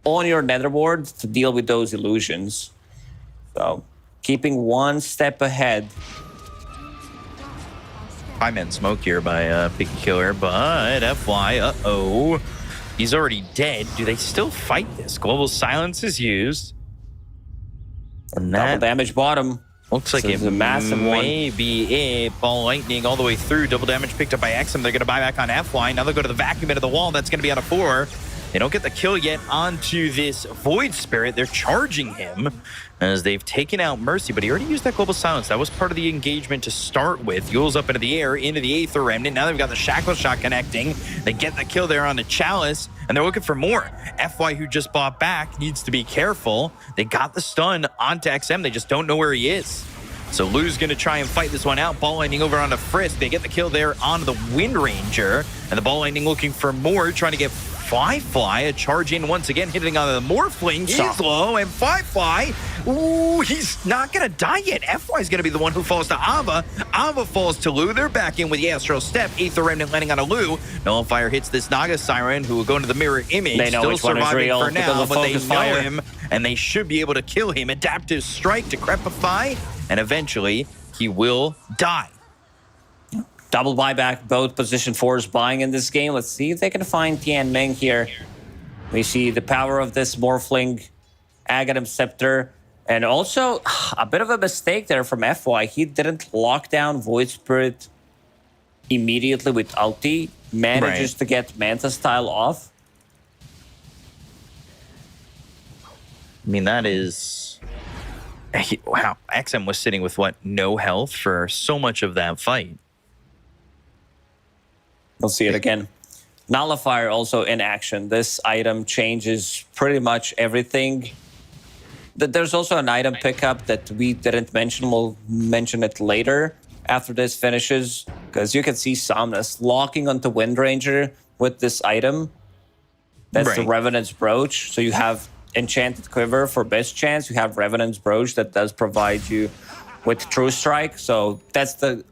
on your Netherboard to deal with those illusions. So, keeping one step ahead. 5-man smoke here by Pika Killer, but FY, he's already dead. Do they still fight this? Global Silence is used. And Double damage bottom. Looks like it a massive may be it. Ball Lightning all the way through. Double damage picked up by XM. They're going to buy back on FY. Now they'll go to the vacuum into the wall. That's going to be out of 4. They don't get the kill yet onto this Void Spirit. They're charging him as they've taken out Mercy, but he already used that Global Silence. That was part of the engagement to start with. Yule's up into the air, into the Aether Remnant. Now they've got the Shackle Shot connecting. They get the kill there on the Chalice, and they're looking for more. FY, who just bought back, needs to be careful. They got the stun onto XM. They just don't know where he is. So Lou's going to try and fight this one out. Ball Lightning over onto Frisk. They get the kill there on the Wind Ranger. And the Ball Lightning looking for more, trying to get Fly a charge in once again, hitting on the Morphling. He's low, and Fly, ooh, he's not going to die yet. FY's going to be the one who falls to Ava. Ava falls to Lou. They're back in with the Astral Step. Aether Remnant landing on a Lou. Nullifier hits this Naga Siren, who will go into the mirror image. They know still which one is surviving real for now, but they know fire. him, and they should be able to kill him. Adaptive Strike to Decrypify, and eventually he will die. Double buyback, both position 4s buying in this game. Let's see if they can find Tian Ming here. We see the power of this Morphling Aghanim Scepter. And also, a bit of a mistake there from FY. He didn't lock down Void Spirit immediately with ulti. Manages to get Manta Style off. I mean, that is... Wow, XM was sitting with, what, no health for so much of that fight. We'll see it again. Nullifier also in action. This item changes pretty much everything. There's also an item pickup that we didn't mention. We'll mention it later after this finishes. Because you can see Somnus locking onto Wind Ranger with this item. That's the Revenant's Brooch. So you have Enchanted Quiver for best chance. You have Revenant's Brooch that does provide you with True Strike. So that's the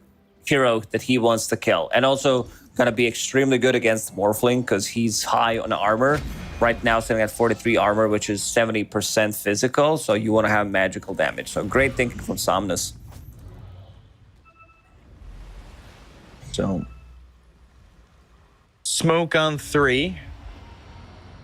hero that he wants to kill. And also gonna be extremely good against Morphling because he's high on armor. Right now sitting at 43 armor, which is 70% physical. So you want to have magical damage. So great thinking from Somnus. So, smoke on 3.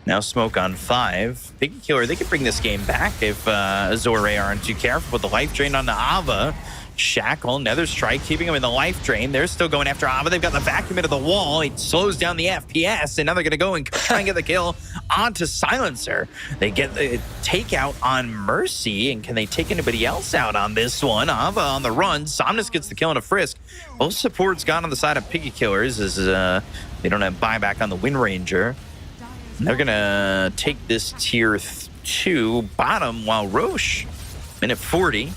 Now smoke on 5. Big Killer, they could bring this game back if Azure aren't too careful. With the life drain on the Ava. Shackle, Nether Strike, keeping him in the life drain. They're still going after Ava. They've got the vacuum into the wall. It slows down the FPS, and now they're going to go and try and get the kill onto Silencer. They get the takeout on Mercy, and can they take anybody else out on this one? Ava on the run. Somnus gets the kill on a Frisk. Both supports gone on the side of Piggy Killers as they don't have buyback on the Wind Ranger. They're going to take this tier 2 bottom while Roche, minute 40.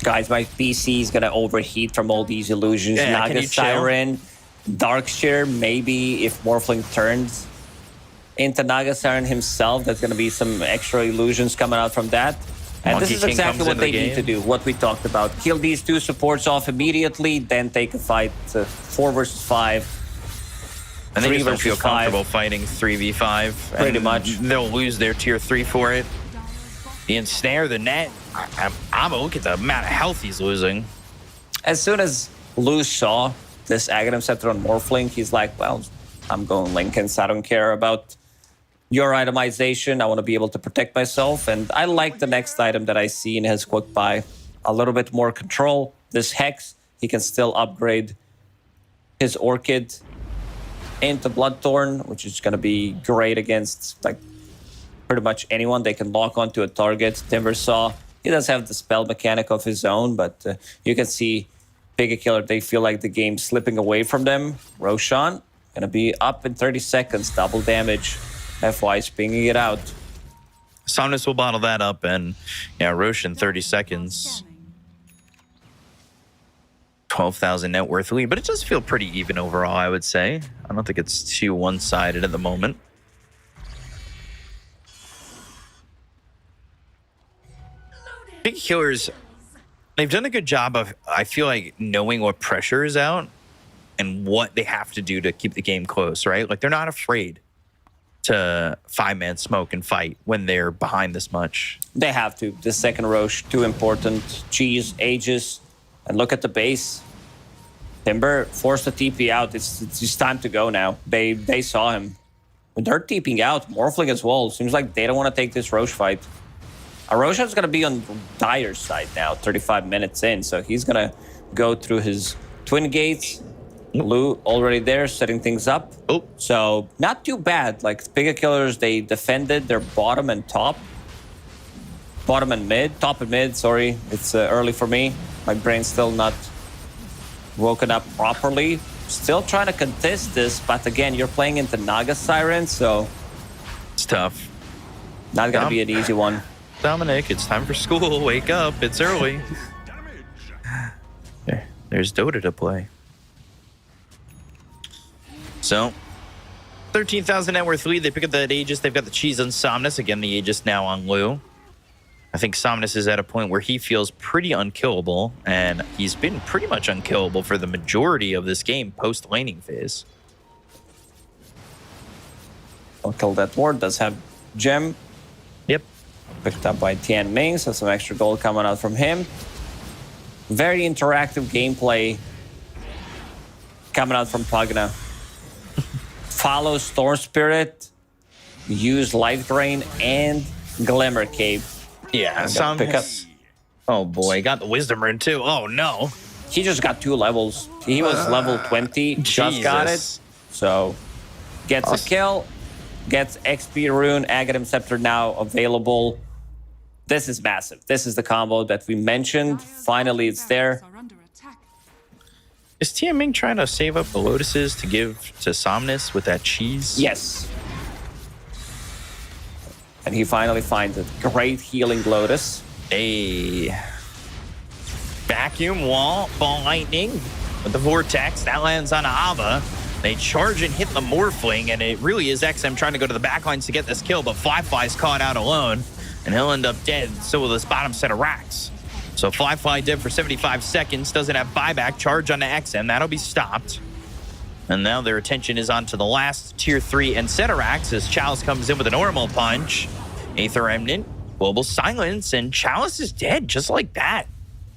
Guys, my PC is going to overheat from all these illusions. Yeah, Naga Siren, Darkshire, maybe if Morphling turns into Naga Siren himself, there's going to be some extra illusions coming out from that. And Monkey this is King exactly comes what into the they need game. to do, what we talked about. Kill these 2 supports off immediately, then take a fight 4 versus 5. And they 3 just don't versus feel 5. comfortable fighting 3v5. Pretty and much. They'll lose their tier 3 for it. The ensnare, the net. I'm look at the amount of health he's losing. As soon as Lou saw this Aghanim Scepter on Morphling, he's like, well, I'm going Lincolns. I don't care about your itemization. I want to be able to protect myself. And I like the next item that I see in his quick buy. A little bit more control. This Hex, he can still upgrade his Orchid into Bloodthorn, which is going to be great against like pretty much anyone. They can lock onto a target. Timbersaw, he does have the spell mechanic of his own, but you can see Piggy Killer, they feel like the game's slipping away from them. Roshan, going to be up in 30 seconds, double damage. FY spinging it out. Somnus will bottle that up, and yeah, Roche in 30 seconds. 12,000 net worth lead, but it does feel pretty even overall, I would say. I don't think it's too one-sided at the moment. Big Killers, they've done a good job of, I feel like, knowing what pressure is out and what they have to do to keep the game close, right? Like, they're not afraid to 5-man smoke and fight when they're behind this much. They have to. The second Roche, too important. Cheese, Aegis, and look at the base. Timber forced the TP out. It's time to go now. They saw him. When they're TPing out, Morphling as well. Seems like they don't want to take this Roche fight. Roshan's going to be on Dyer's side now, 35 minutes in. So he's going to go through his twin gates. Lou already there, setting things up. Oh. So not too bad. Like Piggy Killers, they defended their bottom and top. Bottom and mid. Top and mid, sorry. It's early for me. My brain's still not woken up properly. Still trying to contest this, but again, you're playing into Naga Siren, so It's tough. not going to be an easy one. Dominic, it's time for school. Wake up. It's early. There's Dota to play. So, 13,000 net worth lead. They pick up that Aegis. They've got the cheese on Somnus. Again, the Aegis now on Lou. I think Somnus is at a point where he feels pretty unkillable, and he's been pretty much unkillable for the majority of this game post-laning phase. I'll kill that ward. Does have Gem. Yep. Picked up by Tian Ming, so some extra gold coming out from him. Very interactive gameplay coming out from Pugna. Follow Storm Spirit, use Life Drain, and Glimmer Cape. Yeah, pick up. Oh boy, got the Wisdom Rune too. Oh no. He just got 2 levels. He was level 20, just got it. Jesus. So, gets a kill, gets XP Rune, Aghanim Scepter now available. This is massive. This is the combo that we mentioned. Finally, it's there. Are under attack. Is Tian Ming trying to save up the Lotuses to give to Somnus with that cheese? Yes. And he finally finds it. Great healing Lotus. A vacuum wall, ball lightning with the vortex that lands on Ava. They charge and hit the Morphling, and it really is XM trying to go to the backlines to get this kill, but Fly's caught out alone, and he'll end up dead. So will this bottom set of racks. So Fly dead for 75 seconds, doesn't have buyback, charge on the XM, that'll be stopped. And now their attention is on to the last tier 3 and Ceterax as Chalice comes in with a normal punch. Aether Remnant, Global Silence, and Chalice is dead just like that.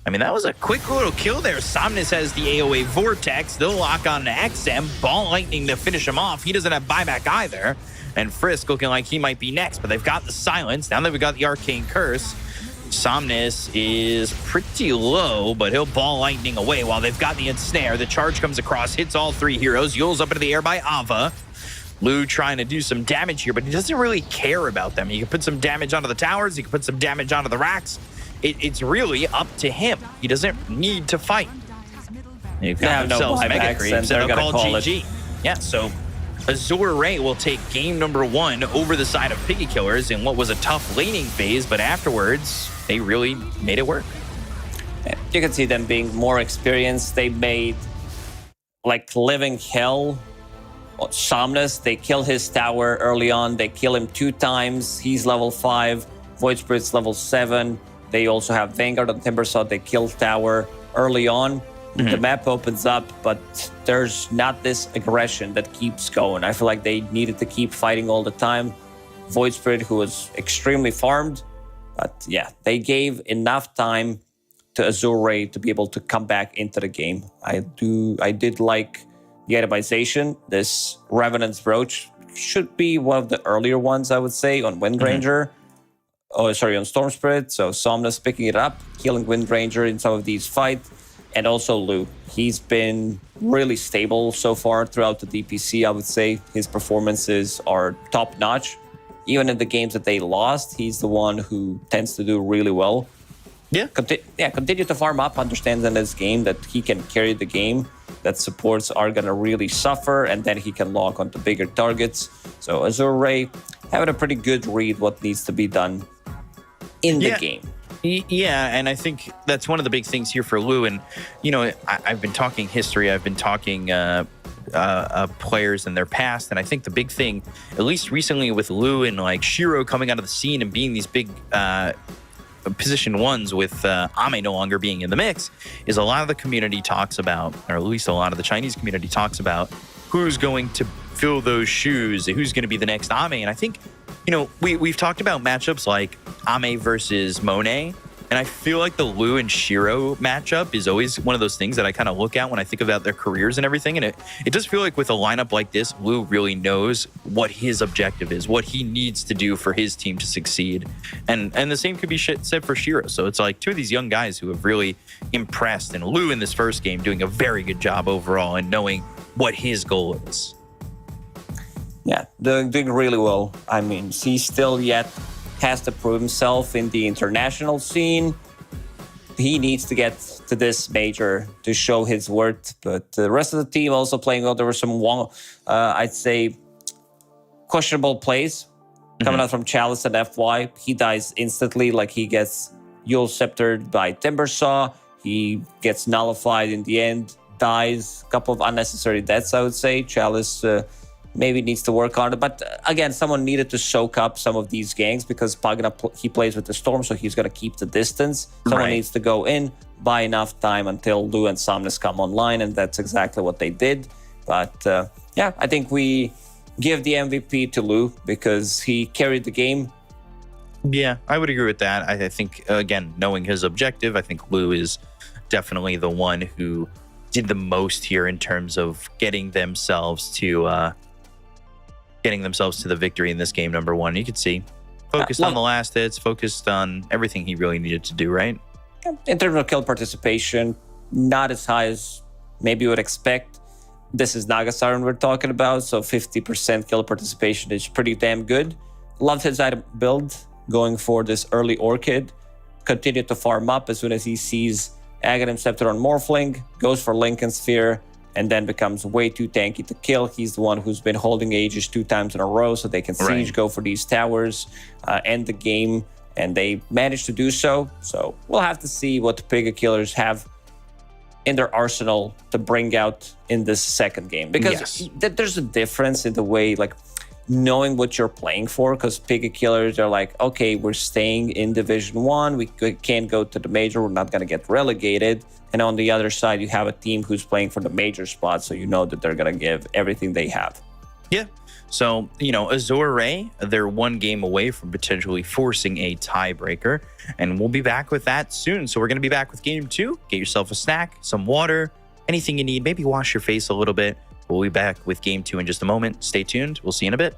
I mean, that was a quick little kill there. Somnus has the AOA Vortex. They'll lock on to XM. Ball Lightning to finish him off. He doesn't have buyback either. And Frisk looking like he might be next, but they've got the silence. Now that we've got the Arcane Curse, Somnus is pretty low, but he'll Ball Lightning away while they've got the Ensnare. The charge comes across, hits all three heroes. Yule's up into the air by Ava. Lu trying to do some damage here, but he doesn't really care about them. He can put some damage onto the towers. He can put some damage onto the racks. It's really up to him. He doesn't need to fight. They've got themselves Mega Creeps, and they'll call GG. Yeah, so Azure Ray will take game number 1 over the side of Piggy Killers in what was a tough laning phase, but afterwards, they really made it work. You can see them being more experienced. They made like living hell. Somnus, they kill his tower early on. They kill him 2 times. He's level 5. Void Spirit's level 7. They also have Vanguard on Timbersaw. They kill tower early on. The map opens up, but there's not this aggression that keeps going. I feel like they needed to keep fighting all the time. Void Spirit, who was extremely farmed, but yeah, they gave enough time to Azure Ray to be able to come back into the game. I did like the itemization. This Revenant's Brooch should be one of the earlier ones, I would say, on Wind Ranger. On Storm Spirit. So Somnus picking it up, killing Wind Ranger in some of these fights. And also Lu. He's been really stable so far throughout the DPC, I would say. His performances are top-notch. Even in the games that they lost, he's the one who tends to do really well. Yeah. Continue to farm up, understands in this game that he can carry the game, that supports are going to really suffer, and then he can lock onto bigger targets. So Azure Ray having a pretty good read what needs to be done in the game. Yeah, and I think that's one of the big things here for Lu. And, I've been talking history. I've been talking players in their past. And I think the big thing, at least recently with Lu and like Shiro coming out of the scene and being these big position ones with Ame no longer being in the mix, is a lot of the community talks about, or at least a lot of the Chinese community talks about, who's going to fill those shoes, who's going to be the next Ame. And I think, we've talked about matchups like Ame versus Monet, and I feel like the Lu and Shiro matchup is always one of those things that I kind of look at when I think about their careers and everything. And it does feel like with a lineup like this, Lu really knows what his objective is, what he needs to do for his team to succeed. And the same could be said for Shiro. So it's like 2 of these young guys who have really impressed, and Lu in this first game doing a very good job overall and knowing what his goal is. Yeah, doing really well. I mean, he still yet has to prove himself in the international scene. He needs to get to this major to show his worth. But the rest of the team also playing well. There were some, I'd say, questionable plays coming out from Chalice and FY. He dies instantly, like he gets Yule Sceptered by Timbersaw. He gets nullified in the end, dies. A couple of unnecessary deaths, I would say. Chalice maybe needs to work on it. But again, someone needed to soak up some of these ganks because Pagana, he plays with the Storm, so he's going to keep the distance. Someone needs to go in, buy enough time until Lu and Somnus come online, and that's exactly what they did. But yeah, I think we give the MVP to Lu because he carried the game. Yeah, I would agree with that. I think, again, knowing his objective, I think Lu is definitely the one who did the most here in terms of getting themselves to the victory in this game number 1. You could see focused on the last hits, focused on everything he really needed to do, right? In terms of kill participation, not as high as maybe you would expect. This is Nagasiren we're talking about, so 50% kill participation is pretty damn good. Loved his item build, going for this early Orchid. Continued to farm up as soon as he sees Aghanim Scepter on Morphling, goes for Lincoln Sphere, and then becomes way too tanky to kill. He's the one who's been holding Aegis 2 times in a row, so they can siege, go for these towers, end the game, and they managed to do so. So we'll have to see what the Piggy Killers have in their arsenal to bring out in this second game. Because there's a difference in the way, like, knowing what you're playing for, because Piggy Killers are like, okay, we're staying in Division 1, we can't go to the major, we're not going to get relegated. And on the other side, you have a team who's playing for the major spot, so you know that they're going to give everything they have. Yeah. So, Azor Ray, they're one game away from potentially forcing a tiebreaker. And we'll be back with that soon. So we're going to be back with game 2. Get yourself a snack, some water, anything you need. Maybe wash your face a little bit. We'll be back with game 2 in just a moment. Stay tuned. We'll see you in a bit.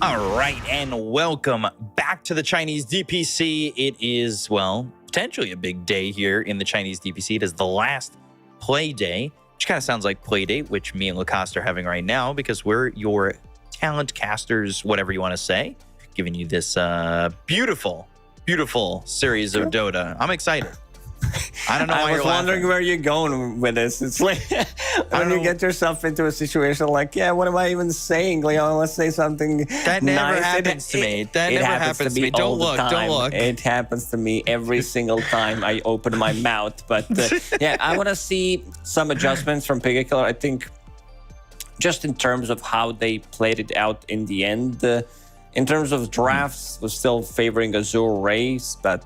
All right, and welcome back to the Chinese DPC. It is, well, potentially a big day here in the Chinese DPC. It is the last play day, which kind of sounds like play date, which me and Lacoste are having right now because we're your talent casters, whatever you want to say, giving you this beautiful, beautiful series of Dota. I'm excited. I don't know why I was wondering where you're going with this. It's like when you get yourself into a situation like, yeah, what am I even saying? Like, oh, let's say something that never nice. happens to me. That never happens to me. Don't look. Don't look. It happens to me every single time I open my mouth. But yeah, I want to see some adjustments from Piggy Killer. I think just in terms of how they played it out in the end. In terms of drafts, was still favoring Azure Rays, but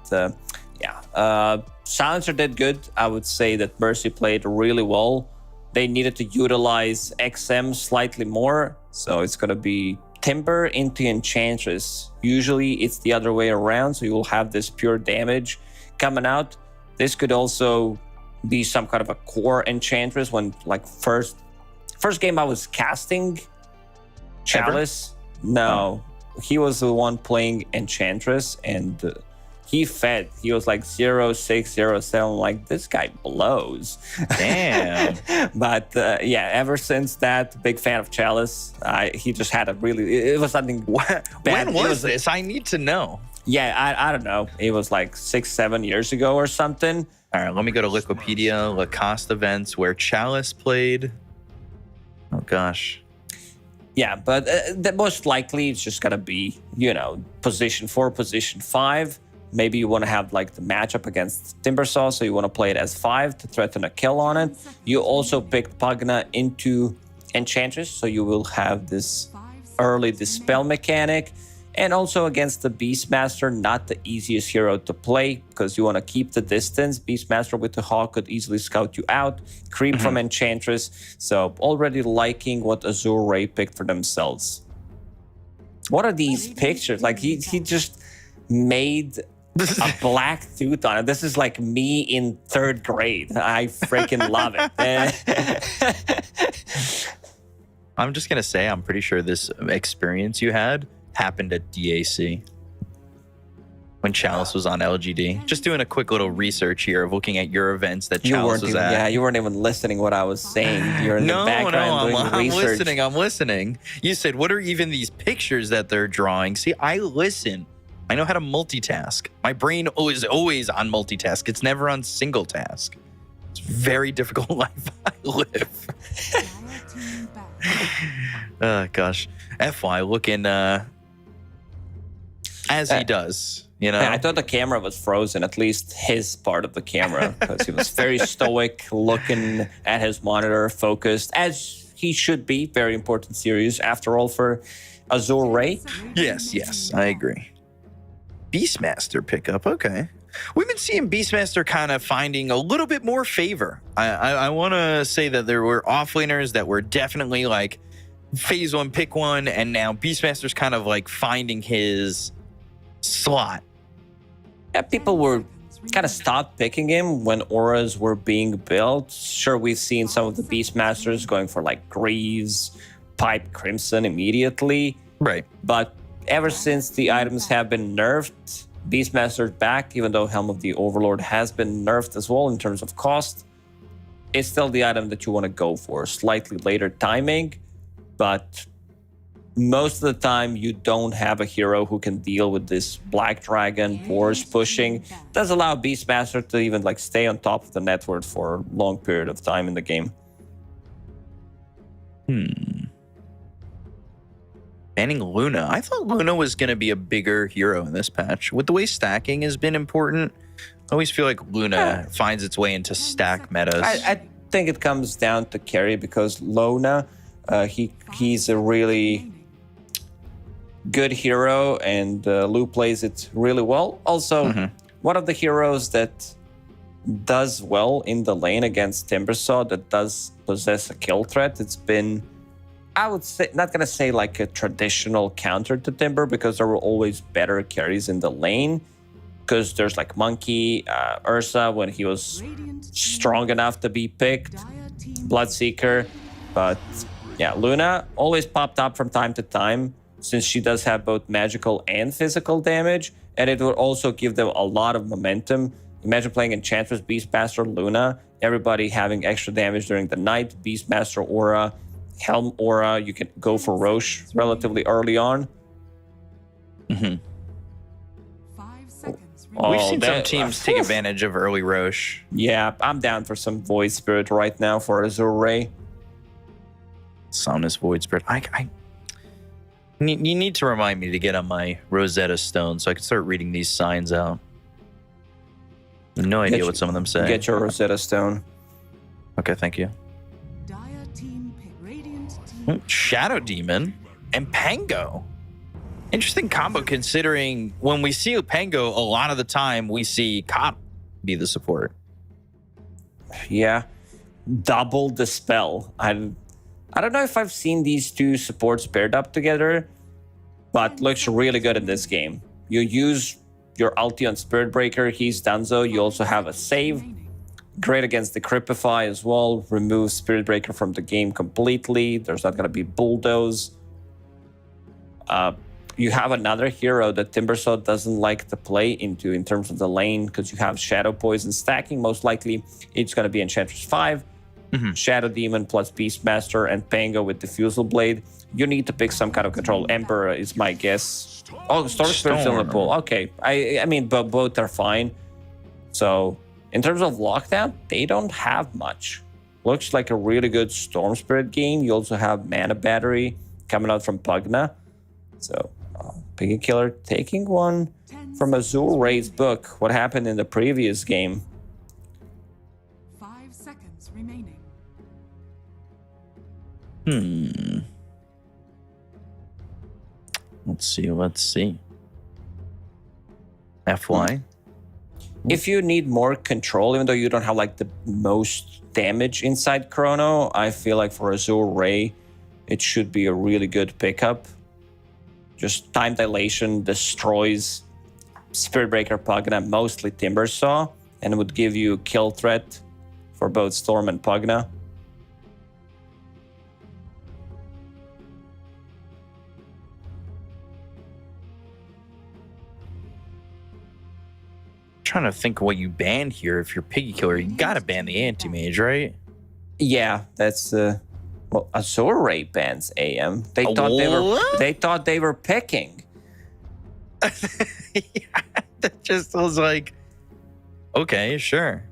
Silencer did good. I would say that Mercy played really well. They needed to utilize XM slightly more, so it's going to be Timber into Enchantress. Usually it's the other way around, so you will have this pure damage coming out. This could also be some kind of a core Enchantress when, like, first game I was casting Chalice. No, he was the one playing Enchantress, and he fed. He was like 0607. Like, this guy blows. Damn. But ever since that, big fan of Chalice. He just had a really. It was something bad. When was this? I need to know. Yeah, I don't know. It was like 6-7 years ago or something. All right, let me go to Wikipedia, Lacoste events where Chalice played. Oh gosh. Yeah, but the most likely it's just gonna be, position 4, position 5. Maybe you want to have like the matchup against Timbersaw, so you want to play it as 5 to threaten a kill on it. You also picked Pugna into Enchantress, so you will have this early dispel mechanic. And also against the Beastmaster, not the easiest hero to play because you want to keep the distance. Beastmaster with the Hawk could easily scout you out, creep from Enchantress. So already liking what Azure Ray picked for themselves. What are these pictures? Like he just made a black tooth on it. This is like me in 3rd grade. I freaking love it. I'm just gonna say, I'm pretty sure this experience you had happened at DAC when Chalice was on LGD. Just doing a quick little research here of looking at your events that Chalice was at. Yeah, you weren't even listening what I was saying. You're in the background doing research. I'm listening. You said, what are even these pictures that they're drawing? See, I listen. I know how to multitask. My brain is always on multitask. It's never on single task. It's a very difficult life I live. Gosh. FY looking as he does, Yeah, I thought the camera was frozen, at least his part of the camera, because he was very stoic, looking at his monitor, focused, as he should be. Very important series, after all, for Azure Ray. Yes, I agree. Beastmaster pickup, okay. We've been seeing Beastmaster kind of finding a little bit more favor. I want to say that there were offlaners that were definitely like phase 1, pick 1, and now Beastmaster's kind of like finding his slot. Yeah, people were kind of stopped picking him when auras were being built. Sure, we've seen some of the Beastmasters going for like Greaves, Pipe Crimson immediately. Right. But ever since the items have been nerfed, Beastmaster's back, even though Helm of the Overlord has been nerfed as well in terms of cost. It's still the item that you want to go for. Slightly later timing, but most of the time you don't have a hero who can deal with this Black Dragon, Wars pushing. It does allow Beastmaster to even like stay on top of the network for a long period of time in the game. Banning Luna. I thought Luna was going to be a bigger hero in this patch. With the way stacking has been important, I always feel like Luna finds its way into stack metas. I think it comes down to carry because Luna, he's a really good hero and Lu plays it really well. Also, one of the heroes that does well in the lane against Timbersaw that does possess a kill threat. It's been, I would say, not going to say like a traditional counter to Timber because there were always better carries in the lane. Because there's like Monkey, Ursa when he was strong enough to be picked, Bloodseeker. But yeah, Luna always popped up from time to time. since she does have both magical and physical damage, and it will also give them a lot of momentum. Imagine playing Enchantress, Beastmaster, Luna, everybody having extra damage during the night, Beastmaster aura, Helm aura. You can go for Roche relatively early on. 5 seconds. Oh, We've seen some that- teams take advantage of early Roche. Yeah, I'm down for some Void Spirit right now for Azure Ray. Somnus Void Spirit. You need to remind me to get on my Rosetta Stone so I can start reading these signs out. No idea what some of them say. Get your Rosetta Stone. Okay, thank you. Dire team pick. Radiant team. Shadow Demon and Pango. Interesting combo considering when we see Pango, a lot of the time we see Cop be the support. Yeah, double the spell. I don't know if I've seen these two supports paired up together, but looks really good in this game. You use your ulti on Spirit Breaker, he's Dunzo. You also have a save. Great against the Cripify as well. Remove Spirit Breaker from the game completely. There's not going to be Bulldoze. You have another hero that Timbersaw doesn't like to play into in terms of the lane because you have Shadow Poison stacking. Most likely, it's going to be Enchantress 5. Shadow Demon plus Beastmaster and Pango with Diffusal Blade. You need to pick some kind of control. Emperor is my guess. Oh, Storm Spirit's in the pool. Okay. I mean, but both are fine. So, in terms of lockdown, they don't have much. Looks like a really good Storm Spirit game. You also have Mana Battery coming out from Pugna. So, Piggy Killer taking one from Azure Ray's book. What happened in the previous game? 5 seconds remaining. Let's see. FY. If you need more control, even though you don't have like the most damage inside Chrono, I feel like for Azure Ray, it should be a really good pickup. Just time dilation destroys Spirit Breaker Pugna, mostly Timbersaw, and would give you kill threat for both Storm and Pugna. Trying to think of what you ban here. If you're Piggy Killer, you gotta ban the Anti-Mage, right? Yeah, that's well, Azure Ray bans AM. They thought they were picking. Yeah, that just was like, okay, sure.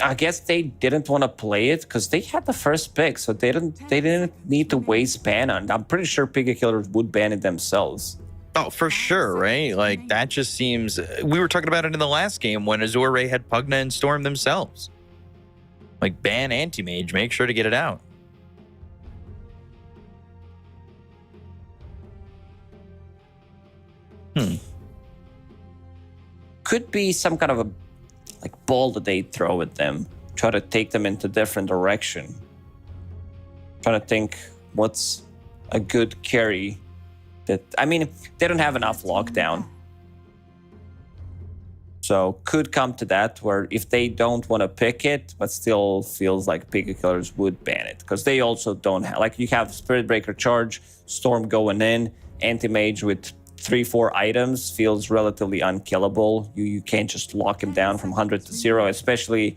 I guess they didn't want to play it because they had the first pick, so they didn't need to waste ban on it. I'm pretty sure Piggy Killers would ban it themselves. Oh, for sure, right? Like, that just seems... We were talking about it in the last game when Azure Ray had Pugna and Storm themselves. Like, ban Anti-Mage, make sure to get it out. Could be some kind of a like ball that they throw at them, try to take them into different direction. Trying to think what's a good carry. That I mean, they don't have enough lockdown. So could come to that where if they don't want to pick it, but still feels like Piggy Killers would ban it. Because they also don't have, like you have Spirit Breaker charge, Storm going in, Anti-Mage with 3-4 items feels relatively unkillable. You can't just lock him down from 100 to 0, especially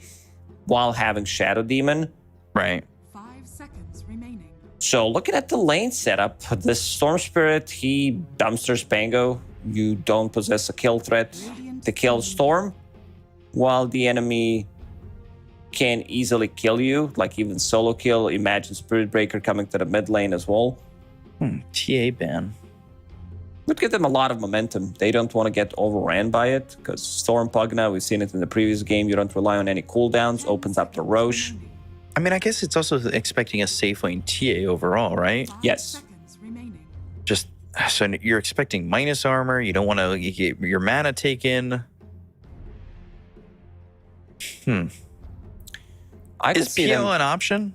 while having Shadow Demon. Right. 5 seconds remaining. So looking at the lane setup, the Storm Spirit, he dumpsters Pango. You don't possess a kill threat to kill Storm, while the enemy can easily kill you, like even solo kill. Imagine Spirit Breaker coming to the mid lane as well. TA ban. Would give them a lot of momentum. They don't want to get overran by it, because Storm Pugna, we've seen it in the previous game, you don't rely on any cooldowns, opens up the Roche. I mean, I guess it's also expecting a safe lane TA overall, right? Yes. Seconds remaining. Just so you're expecting minus armor. You don't want to get your mana taken. I could Is see PL them. an option?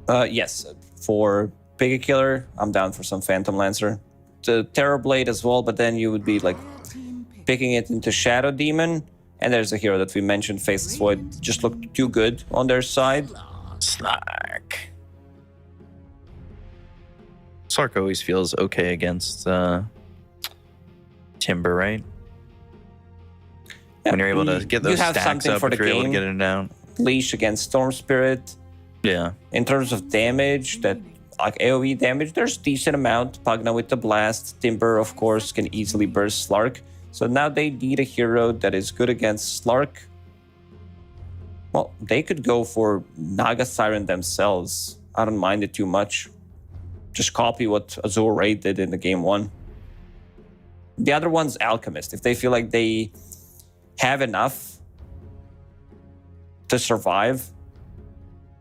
Yes, for Piggy Killer, I'm down for some Phantom Lancer. The Terror Blade as well, but then you would be like Team pick. picking it into Shadow Demon. And there's a hero that we mentioned, Faceless Void, just looked too good on their side. Slack. Slark always feels okay against Timber, right? When you're able to get those you have stacks something up, for if the you're able to game. get it down. Leash against Storm Spirit. Yeah. In terms of damage, that like AoE damage, there's decent amount. Pugna with the blast. Timber, of course, can easily burst Slark. So now they need a hero that is good against Slark. Well, they could go for Naga Siren themselves. I don't mind it too much. Just copy what Azure Ray did in the game 1. The other one's Alchemist. If they feel like they have enough to survive,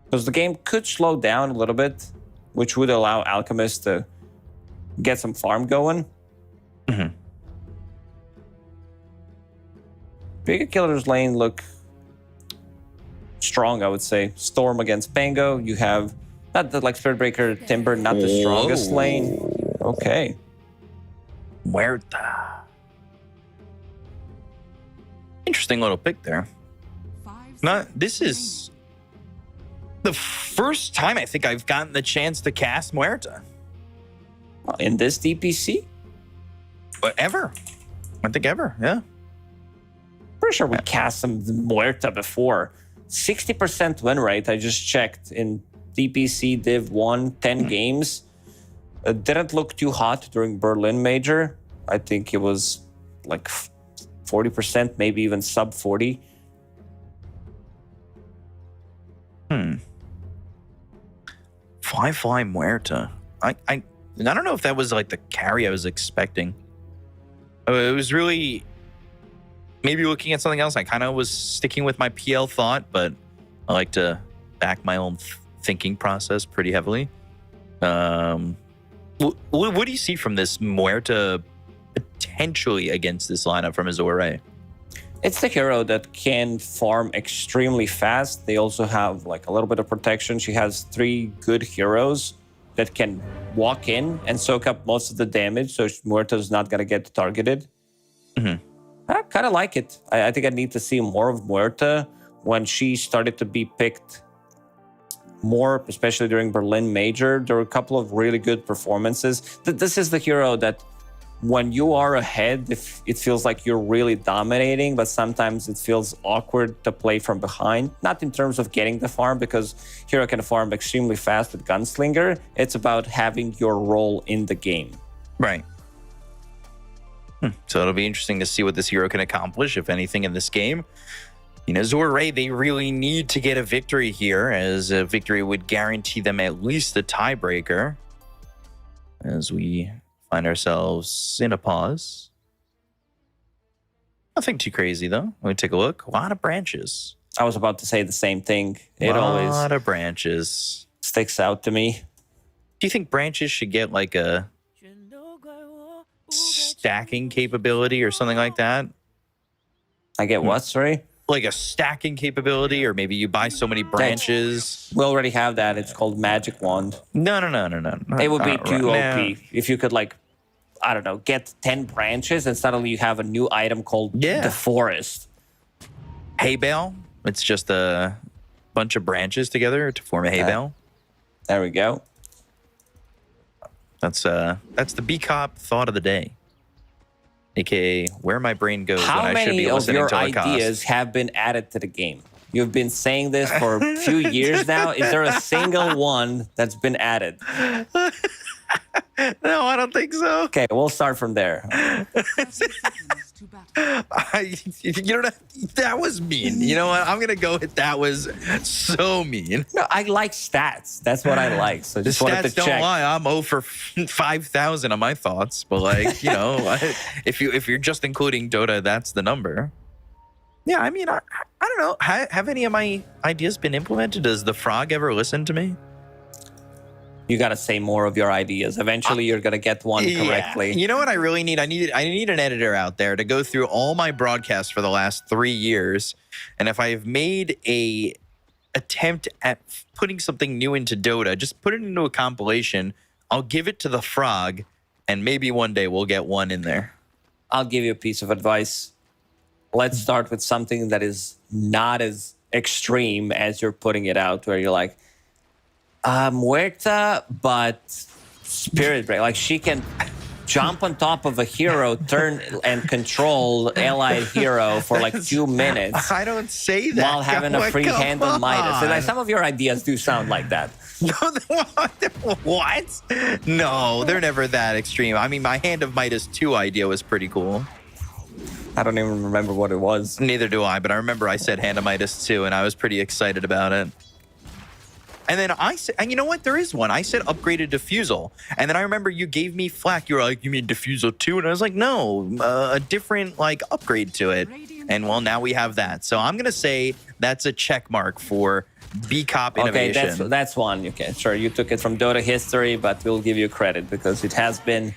because the game could slow down a little bit, which would allow Alchemist to get some farm going. Mm-hmm. Bigger Killer's lane look strong, I would say. Storm against Bango. You have not the like Spirit Breaker, Timber, not the strongest lane. Okay. Muerta. Interesting little pick there. This is the first time I think I've gotten the chance to cast Muerta. In this DPC? Ever. I think ever, yeah. Pretty sure we cast some Muerta before. 60% win rate, I just checked in DPC Div 1, 10 games. It didn't look too hot during Berlin Major. I think it was like 40%, maybe even sub 40. Fly Muerta. I don't know if that was like the carry I was expecting. It was really maybe looking at something else. I kind of was sticking with my PL thought, but I like to back my own thinking process pretty heavily. What do you see from this Muerta potentially against this lineup from Azure Ray? It's the hero that can farm extremely fast. They also have like a little bit of protection. She has 3 good heroes that can walk in and soak up most of the damage, so Muerta is not going to get targeted. Mm-hmm. I kind of like it. I think I need to see more of Muerta when she started to be picked more, especially during Berlin Major. There were a couple of really good performances. This is the hero that when you are ahead, it feels like you're really dominating, but sometimes it feels awkward to play from behind. Not in terms of getting the farm, because hero can farm extremely fast with Gunslinger. It's about having your role in the game. Right. So it'll be interesting to see what this hero can accomplish, if anything, in this game. You know, Azure Ray, they really need to get a victory here, as a victory would guarantee them at least a tiebreaker. As we find ourselves in a pause. Nothing too crazy, though. Let me take a look. A lot of branches. I was about to say the same thing. It a always lot of branches. sticks out to me. Do you think branches should get like a stacking capability or something like that? I get what, sorry? Like a stacking capability, or maybe you buy so many branches. We already have that. It's called Magic Wand. No. It would be too OP No. if you could, like, I don't know, get 10 branches and suddenly you have a new item called the Forest. Hay bale. It's just a bunch of branches together to form a hay bale. There we go. That's the B-Cop thought of the day. AKA where my brain goes How when I should many be of listening your to a ideas have been added to the game? You've been saying this for a few years now. Is there a single one that's been added? No, I don't think so. Okay, we'll start from there. That was mean. You know what? I'm gonna go with that was so mean. No, I like stats. That's what I like. So The just wanted to stats don't check. lie. I'm 0 for 5,000 on my thoughts, but like, you know, if you're just including Dota, that's the number. Yeah, I mean, I don't know. Have any of my ideas been implemented? Does the frog ever listen to me? You got to say more of your ideas. Eventually, you're going to get one correctly. Yeah. You know what I really need? I need an editor out there to go through all my broadcasts for the last 3 years. And if I've made a attempt at putting something new into Dota, just put it into a compilation. I'll give it to the frog, and maybe one day we'll get one in there. I'll give you a piece of advice. Let's start with something that is not as extreme as you're putting it out, where you're like, Muerta, but Spirit Break. Like, she can jump on top of a hero, turn and control allied hero for like 2 minutes. I don't say that. While having a free hand on Midas. So, like, some of your ideas do sound like that. What? No, they're never that extreme. I mean, my Hand of Midas 2 idea was pretty cool. I don't even remember what it was. Neither do I, but I remember I said Hand of Midas 2, and I was pretty excited about it. And then I said, and you know what? There is one. I said upgraded Diffusal. And then I remember you gave me flack. You were like, you mean Diffusal 2? And I was like, no, a different like upgrade to it. And well, now we have that. So I'm going to say that's a check mark for B-Cop innovation. Okay, that's one. Okay, sure, you took it from Dota history, but we'll give you credit because it has been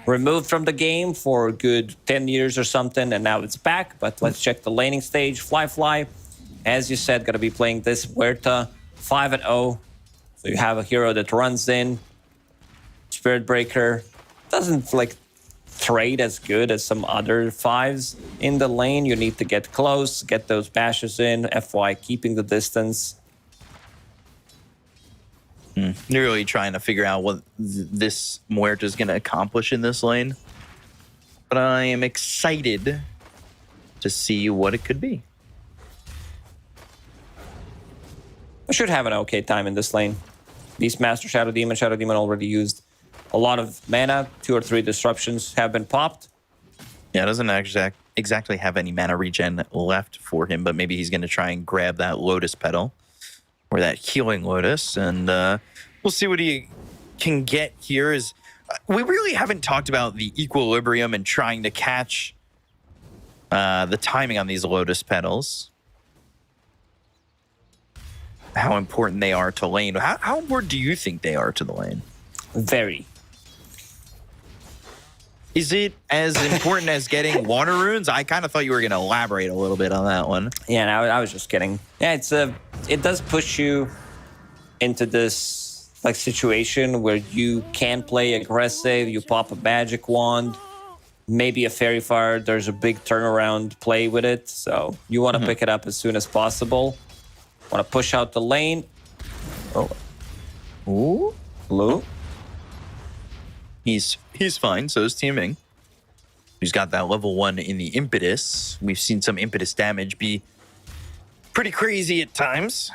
removed from the game for a good 10 years or something, and now it's back. But let's check the laning stage. Fly. As you said, going to be playing this Huerta 5-0. So you have a hero that runs in. Spirit Breaker doesn't like trade as good as some other 5s in the lane. You need to get close, get those bashes in. FY keeping the distance. You're really trying to figure out what this Muerta is going to accomplish in this lane. But I am excited to see what it could be. I should have an okay time in this lane. Beastmaster, Shadow Demon already used a lot of mana. 2 or 3 disruptions have been popped. Yeah, it doesn't exactly have any mana regen left for him, but maybe he's going to try and grab that Lotus Petal or that Healing Lotus, and we'll see what he can get here. We really haven't talked about the equilibrium and trying to catch the timing on these Lotus Petals. How important they are to lane. How important do you think they are to the lane? Very. Is it as important as getting water runes? I kind of thought you were going to elaborate a little bit on that one. Yeah, no, I was just kidding. Yeah, it does push you into this like situation where you can play aggressive. You pop a magic wand, maybe a fairy fire. There's a big turnaround play with it, so you want to pick it up as soon as possible. Want to push out the lane. Oh, Ooh. Blue. He's fine. So is Teaming. He's got that level 1 in the Impetus. We've seen some Impetus damage be pretty crazy at times.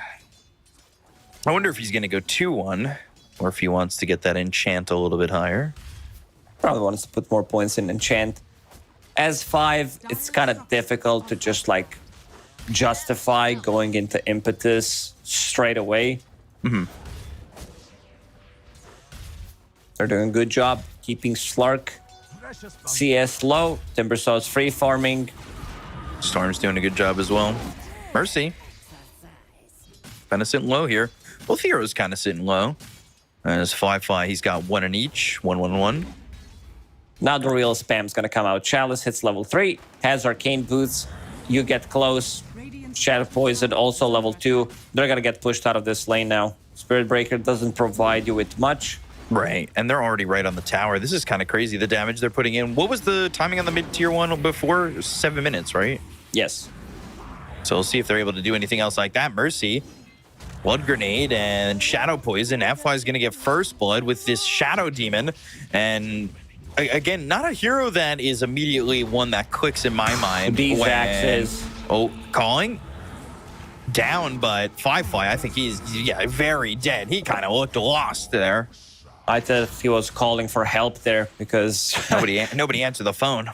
I wonder if he's going to go 2-1 or if he wants to get that enchant a little bit higher. Probably wants to put more points in enchant. As 5, it's kind of difficult to just like justify going into Impetus straight away. They're doing a good job keeping Slark CS low. Timbersaw's free farming. Storm's doing a good job as well. Mercy. Kind of sitting low here. Both heroes kind of sitting low. As Fly, he's got 1 in each. 1-1-1. Now the real spam's going to come out. Chalice hits level 3. Has Arcane Boots. You get close. Shadow Poison also level 2. They're going to get pushed out of this lane now. Spirit Breaker doesn't provide you with much. Right, and they're already right on the tower. This is kind of crazy, the damage they're putting in. What was the timing on the mid-tier one before? 7 minutes, right? Yes. So we'll see if they're able to do anything else like that. Mercy, Blood Grenade, and Shadow Poison. FY is going to get first blood with this Shadow Demon. And again, not a hero that is immediately one that clicks in my mind. These axes. Oh, calling? Down, but Fly, I think he's, very dead. He kind of looked lost there. I thought he was calling for help there because nobody answered the phone.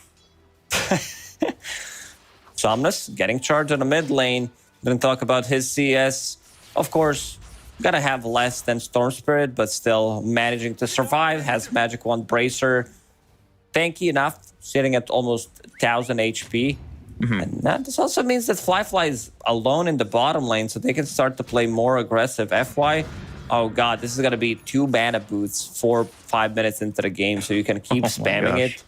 Somnus getting charged on the mid lane. Didn't talk about his CS. Of course, gotta have less than Storm Spirit, but still managing to survive. Has Magic Wand Bracer. Tanky enough, sitting at almost 1000 HP. And this also means that Fly is alone in the bottom lane, so they can start to play more aggressive. FY. Oh god, this is gonna be 2 mana boots 4-5 minutes into the game, so you can keep spamming it.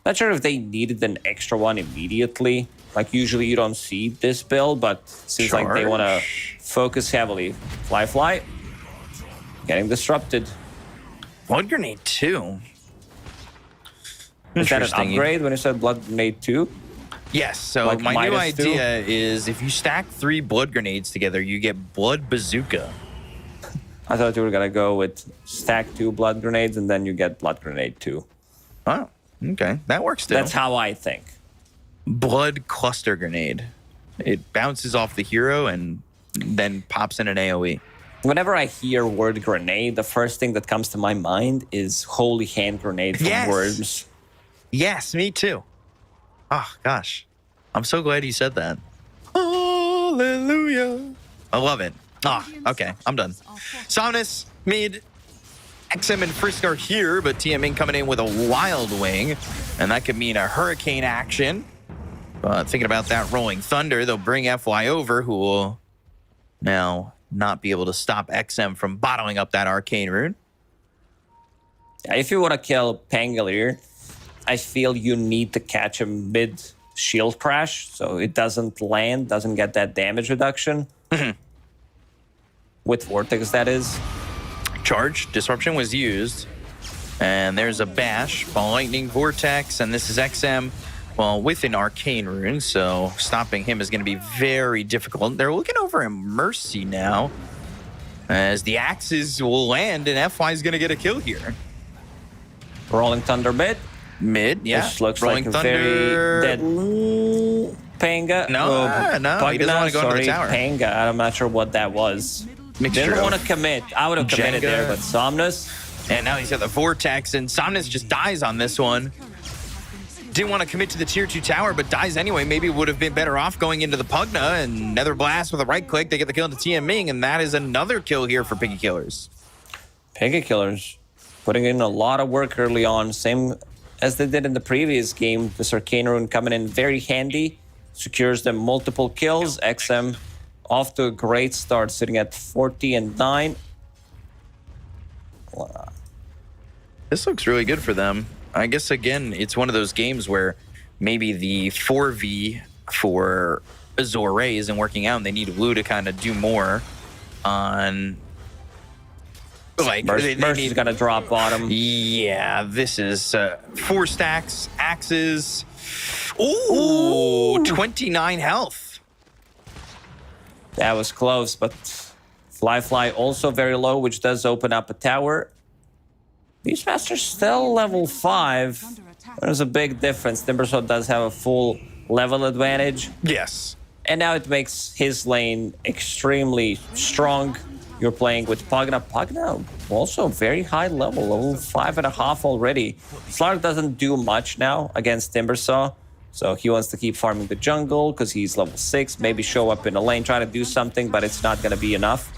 Not sure if they needed an extra one immediately. Like usually you don't see this build, but seems like they want to focus heavily. Fly, getting disrupted. Blood Grenade 2. Is that an upgrade when you said Blood Grenade 2? Yes, so Like my new Midas idea is if you stack 3 Blood Grenades together, you get Blood Bazooka. I thought you were gonna go with stack 2 blood grenades and then you get blood grenade 2. Oh, okay. That works too. That's how I think. Blood cluster grenade. It bounces off the hero and then pops in an AoE. Whenever I hear word grenade, the first thing that comes to my mind is holy hand grenade from Yes. Worms. Yes, me too. Oh, gosh. I'm so glad you said that. Hallelujah. I love it. Ah, okay. I'm done. Somnus, mid. XM and Frisk are here, but TMing coming in with a Wild Wing, and that could mean a Hurricane action. Thinking about that Rolling Thunder, they'll bring FY over, who will now not be able to stop XM from bottling up that Arcane Rune. If you want to kill Pangolier, I feel you need to catch him mid shield crash, so it doesn't land, doesn't get that damage reduction. With Vortex, that is. Charge Disruption was used, and there's a bash, Ball Lightning, Vortex, and this is XM, well, with an Arcane Rune, so stopping him is going to be very difficult. They're looking over at Mercy now, as the axes will land, and FY is going to get a kill here. Rolling Thunder mid. Yeah. This looks Rolling like Thunder. a very dead Panga. No, he doesn't want to go into the tower. Panga. I'm not sure what that was. Mixture Didn't of want to commit. I would have committed Jenga. there, but Somnus. And now he's got the Vortex, and Somnus just dies on this one. Didn't want to commit to the tier 2 tower, but dies anyway. Maybe would have been better off going into the Pugna, and Nether Blast with a right click. They get the kill into TM Ming, and that is another kill here for Piggy Killers. Piggy Killers putting in a lot of work early on, same as they did in the previous game. This Arcane Rune coming in very handy, secures them multiple kills. XM off to a great start, sitting at 40-9. This looks really good for them. I guess, again, it's one of those games where maybe the 4v for Azure isn't working out, and they need Wu to kind of do more on... Like, Mercy's gonna drop bottom. Yeah, this is 4 stacks, axes. Ooh, 29 health. That was close, but Fly also very low, which does open up a tower. Beastmaster still level 5. There's a big difference. Timbersaw does have a full level advantage. Yes. And now it makes his lane extremely strong. You're playing with Pugna. Pugna also very high level 5.5 already. Slark doesn't do much now against Timbersaw. So he wants to keep farming the jungle because he's level 6. Maybe show up in a lane, try to do something, but it's not going to be enough.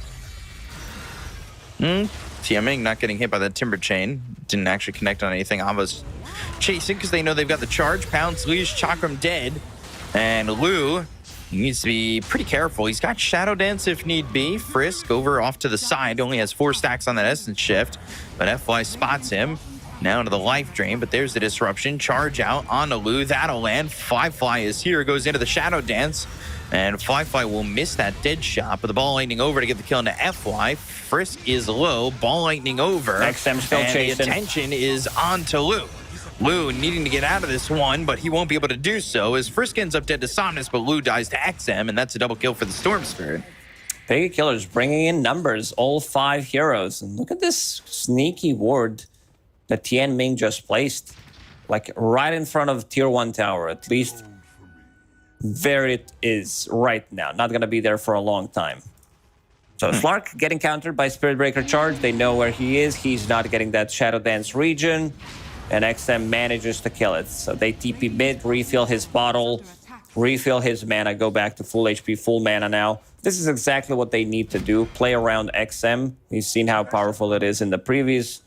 TMing not getting hit by that Timber Chain. Didn't actually connect on anything. Ava's chasing because they know they've got the charge. Pounce, Leash, Chakram dead. And Lu needs to be pretty careful. He's got Shadow Dance if need be. Frisk over off to the side. Only has 4 stacks on that Essence Shift. But FY spots him. Now into the life drain, but there's the disruption. Charge out onto Lu. That'll land. Fly is here. Goes into the Shadow Dance. And Fly will miss that dead shot, but the Ball Lightning over to get the kill into FY. Frisk is low. Ball Lightning over. XM still and chasing. the attention is on to Lu. Lu needing to get out of this one, but he won't be able to do so as Frisk ends up dead to Somnus, but Lu dies to XM, and that's a double kill for the Storm Spirit. Piggy Killers bringing in numbers, all 5 heroes. And look at this sneaky ward that Tian Ming just placed. Like right in front of tier 1 tower, at least where it is right now. Not going to be there for a long time. So Slark getting countered by Spirit Breaker Charge. They know where he is. He's not getting that Shadow Dance region. And XM manages to kill it. So they TP mid, refill his bottle, refill his mana, go back to full HP, full mana now. This is exactly what they need to do. Play around XM. We've seen how powerful it is in the previous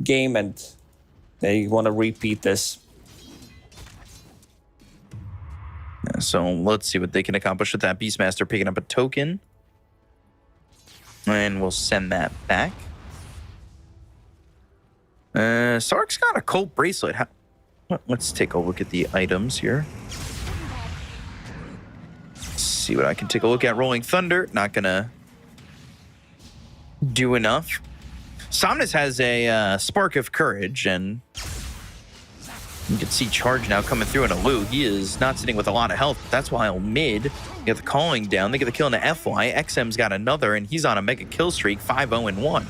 game, and they want to repeat this. Yeah, so let's see what they can accomplish with that. Beastmaster picking up a token. And we'll send that back. Sark's got a Cult Bracelet. Let's take a look at the items here. See what I can take a look at. Rolling Thunder, not gonna do enough. Somnus has a Spark of Courage, and You can see Charge now coming through into Lou. He is not sitting with a lot of health. That's why mid get the calling down. They get the kill into FY. XM's got another, and he's on a mega kill streak, 5-0-1.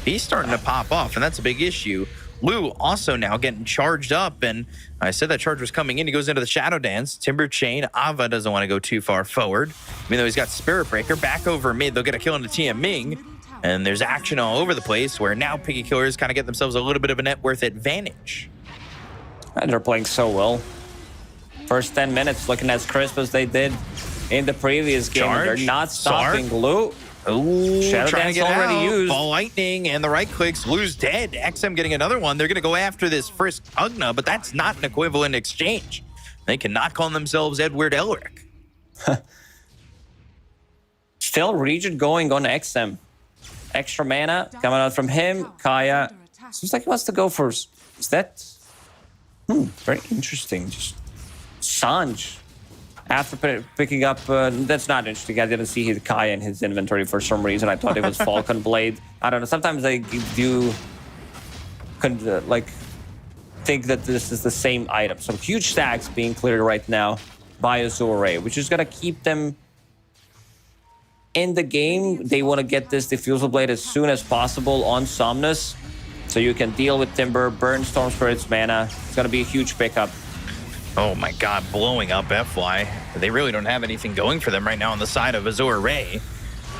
He's starting to pop off, and that's a big issue. Lou also now getting charged up, and I said that charge was coming in. He goes into the Shadow Dance. Timber Chain. Ava doesn't want to go too far forward, even though he's got Spirit Breaker. Back over mid, they'll get a kill into Tian Ming, and there's action all over the place where now Piggy Killers kind of get themselves a little bit of a net worth advantage. And they're playing so well. First 10 minutes looking as crisp as they did in the previous game. Charge. They're not stopping. Sark. Lou. Ooh, Shadow trying to Dance get already out. used. Ball Lightning and the right clicks. Lou's dead. XM getting another one. They're going to go after this Frisk Ugna, but that's not an equivalent exchange. They cannot call themselves Edward Elric. Still Regent going on XM. Extra mana coming out from him. Kaya. Seems like he wants to go for... Is that... very interesting. Just Sanj. After picking up... that's not interesting. I didn't see his Kaya in his inventory for some reason. I thought it was Falcon Blade. I don't know. Sometimes I do... think that this is the same item. Some huge stacks being cleared right now by Azure, which is going to keep them in the game. They want to get this Diffusal Blade as soon as possible on Somnus, so you can deal with Timber, burn Storm Spirit's mana. It's going to be a huge pickup. Oh my god, blowing up FY. They really don't have anything going for them right now on the side of Azure Ray.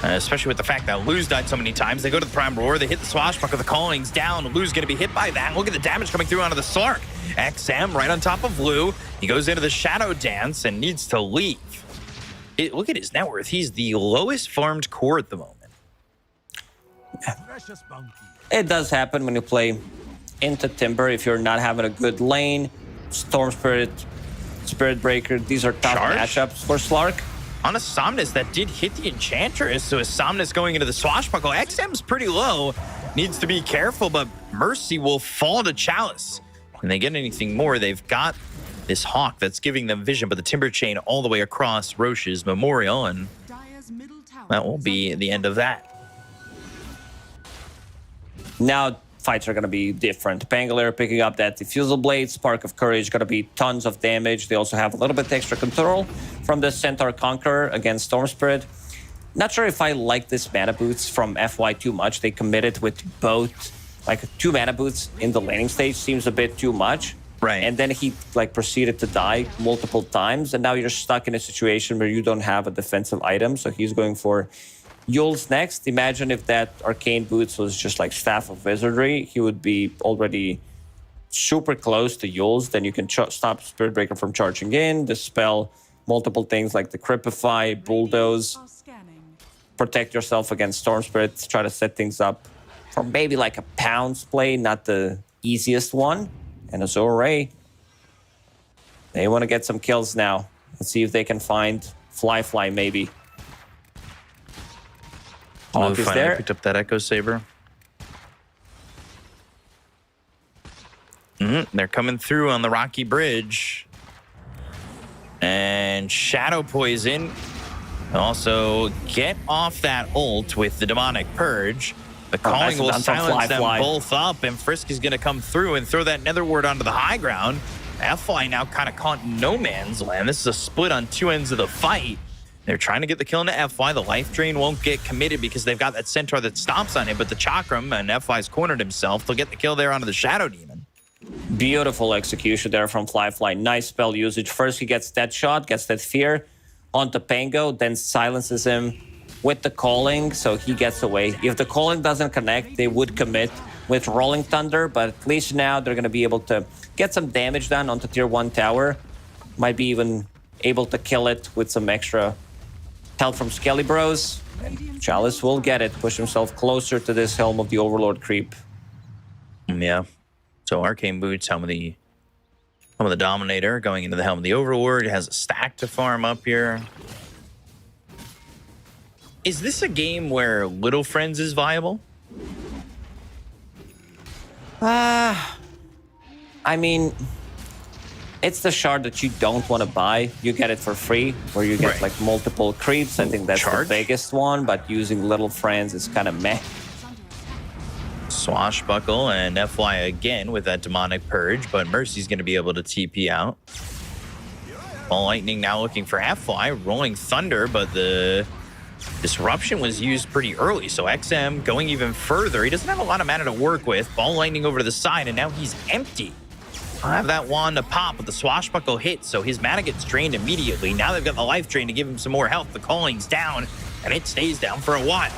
Especially with the fact that Lou's died so many times. They go to the Prime Roar, they hit the Swashbuckler, the calling's down. Lou's going to be hit by that. Look at the damage coming through onto the Sark. XM right on top of Lou. He goes into the Shadow Dance and needs to leave. Look at his net worth. He's the lowest farmed core at the moment. It does happen when you play into Timber. If you're not having a good lane, Storm Spirit, Spirit Breaker, these are tough matchups for Slark. On a Somnus that did hit the Enchantress, so a Somnus going into the Swashbuckle. XM's pretty low, needs to be careful, but Mercy will fall to Chalice. When they get anything more, they've got this Hawk that's giving them vision, but the Timber Chain all the way across Roche's Memorial, and that will be the end of that. Now fights are going to be different. Bangalore picking up that Diffusal Blade, Spark of Courage, going to be tons of damage. They also have a little bit extra control from the Centaur Conqueror against Storm Spirit. Not sure if I like this mana boots from FY too much. They committed with both, like 2 mana boots in the laning stage seems a bit too much. Right. And then he proceeded to die multiple times, and now you're stuck in a situation where you don't have a defensive item. So he's going for Yule's next. Imagine if that Arcane Boots was just like Staff of Wizardry. He would be already super close to Yule's. Then you can stop Spirit Breaker from charging in, dispel multiple things like the Cripify, Bulldoze, protect yourself against Storm Spirits, try to set things up for maybe like a Pounce play, not the easiest one. And Azure, they want to get some kills now. Let's see if they can find Fly maybe. Hawk is there. Picked up that Echo Saber. They're coming through on the Rocky Bridge. And Shadow Poison. Also, get off that ult with the Demonic Purge. The calling will silence them both up, and Frisk is going to come through and throw that Nether Ward onto the high ground. FY now kind of caught in no man's land. This is a split on 2 ends of the fight. They're trying to get the kill into FY. The life drain won't get committed because they've got that Centaur that stomps on it, but the Chakram, and FY's cornered himself. They'll get the kill there onto the Shadow Demon. Beautiful execution there from Fly. Nice spell usage. First he gets that shot, gets that fear onto Pango, then silences him with the calling, so he gets away. If the calling doesn't connect, they would commit with Rolling Thunder, but at least now they're going to be able to get some damage done onto tier 1 tower. Might be even able to kill it with some extra help from Skelly Bros. And Chalice will get it, push himself closer to this Helm of the Overlord creep. Yeah. So Arcane Boots, Helm of the Dominator, going into the Helm of the Overlord. It has a stack to farm up here. Is this a game where Little Friends is viable? I mean, it's the shard that you don't want to buy. You get it for free, where you get like multiple creeps. I think that's the biggest one, but using Little Friends is kind of meh. Swashbuckle and FY again with that demonic purge, but Mercy's going to be able to TP out. Ball Lightning now looking for FY, rolling Thunder, but the disruption was used pretty early. So XM going even further. He doesn't have a lot of mana to work with. Ball Lightning over to the side, and now he's empty. I'll have that wand to pop, but the Swashbuckle hits, so his mana gets drained immediately. Now they've got the life drain to give him some more health. The calling's down, and it stays down for a while.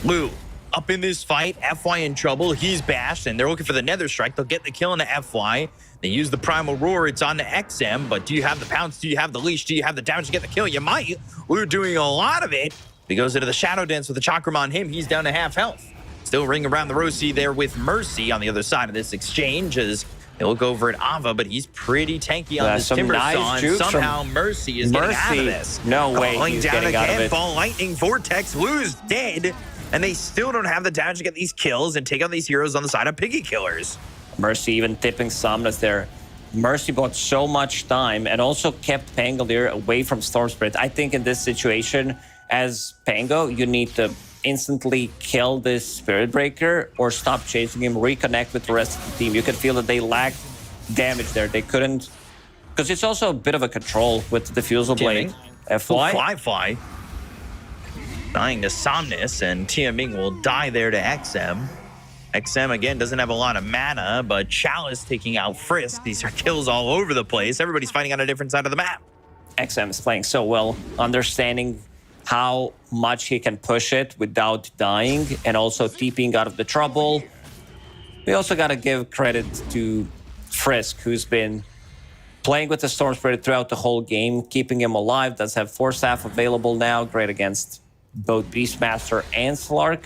Lou up in this fight, FY in trouble. He's bashed, and they're looking for the Nether Strike. They'll get the kill on the FY. They use the Primal Roar. It's on the XM, but do you have the pounce? Do you have the leash? Do you have the damage to get the kill? You might. Lou doing a lot of it. He goes into the Shadow Dance with the Chakram on him. He's down to half health. Still ringing around the Rosy there with Mercy on the other side of this exchange as they look over at Ava, but he's pretty tanky on this Timber Saw. And somehow Mercy is getting out of this. No way he's getting out of it. Ball Lightning Vortex. Lou's dead, and they still don't have the damage to get these kills and take out these heroes on the side of Piggy Killers. Mercy even tipping Somnus there. Mercy bought so much time and also kept Pangolier away from Storm Spirit. I think in this situation, as Pango, you need to instantly kill this Spirit Breaker or stop chasing him, reconnect with the rest of the team. You can feel that they lacked damage there. They couldn't, because it's also a bit of a control with the Diffusal Blade. Fly. Dying to Somnus, and Tiaming will die there to XM. XM, again, doesn't have a lot of mana, but Chalice taking out Frisk. These are kills all over the place. Everybody's fighting on a different side of the map. XM is playing so well, understanding how much he can push it without dying and also TPing out of the trouble. We also got to give credit to Frisk, who's been playing with the Storm Spirit throughout the whole game, keeping him alive. Does have 4 staff available now. Great against both Beastmaster and Slark.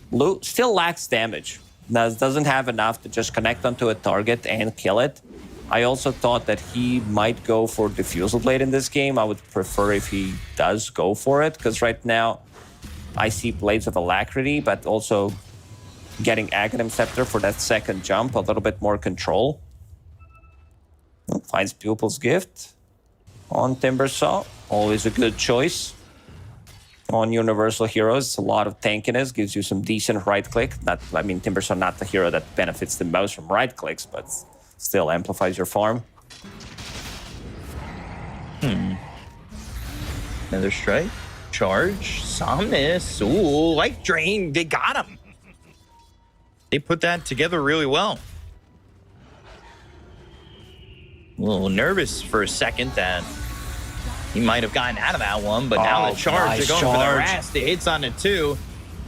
Lou still lacks damage. Doesn't have enough to just connect onto a target and kill it. I also thought that he might go for Diffusal Blade in this game. I would prefer if he does go for it, because right now I see Blades of Alacrity, but also getting Aghanim Scepter for that second jump, a little bit more control. Finds Pupil's Gift on Timbersaw. Always a good choice. On Universal Heroes, it's a lot of tankiness, gives you some decent right-click. I mean, Timbersaw not the hero that benefits the most from right-clicks, but still amplifies your farm. Another strike. Charge. Somnus. Ooh, life drain. They got him. They put that together really well. A little nervous for a second that he might have gotten out of that one, but now the charge, they're going for the rest. The hits on it too.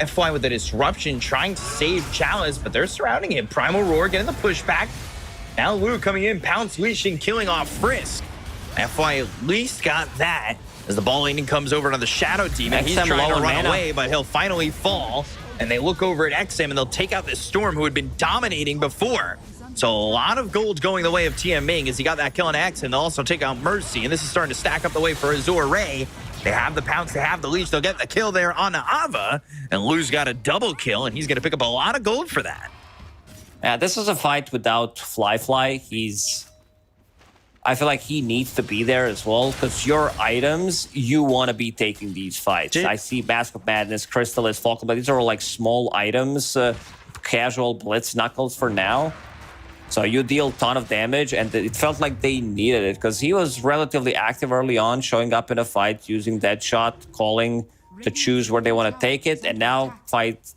FY with the disruption, trying to save Chalice, but they're surrounding him. Primal Roar getting the pushback. Now Lou coming in, pounce, leashing, killing off Frisk. FY at least got that as the Ball Lightning comes over to the Shadow Demon. He's trying to run away, but he'll finally fall. And they look over at XM and they'll take out this Storm who had been dominating before. So a lot of gold going the way of Tiaming as he got that kill on XM. They'll also take out Mercy, and this is starting to stack up the way for Azure Ray. They have the pounce, they have the leash, they'll get the kill there on the Ava. And Lou's got a double kill, and he's going to pick up a lot of gold for that. Yeah, this is a fight without Fly. I feel like he needs to be there as well, because your items, you want to be taking these fights. I see Mask of Madness, Crystallis, Falcon, but these are all like small items, casual Blitz Knuckles for now. So you deal a ton of damage, and it felt like they needed it, because he was relatively active early on, showing up in a fight, using Deadshot, calling to choose where they want to take it, and now fights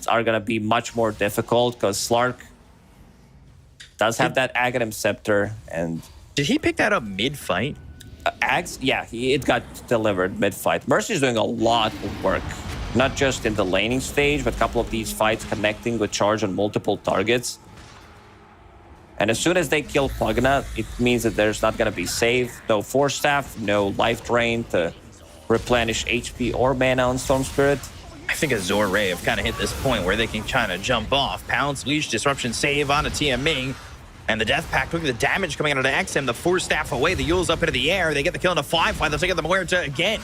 are going to be much more difficult, because Slark does have that Aghanim Scepter, and... Did he pick that up mid-fight? Ags? Yeah, it got delivered mid-fight. Mercy's doing a lot of work, not just in the laning stage, but a couple of these fights connecting with charge on multiple targets. And as soon as they kill Pugna, it means that there's not going to be save. No Force Staff, no Life Drain to replenish HP or mana on Storm Spirit. I think Azure Ray have kind of hit this point where they can kind of jump off. Pounce, Leash, Disruption, save on a Tiaming. And the Death Pact, look at the damage coming out of the XM. The Force Staff away, the Yule's up into the air. They get the kill on a Fly. They'll take out the Muerta again.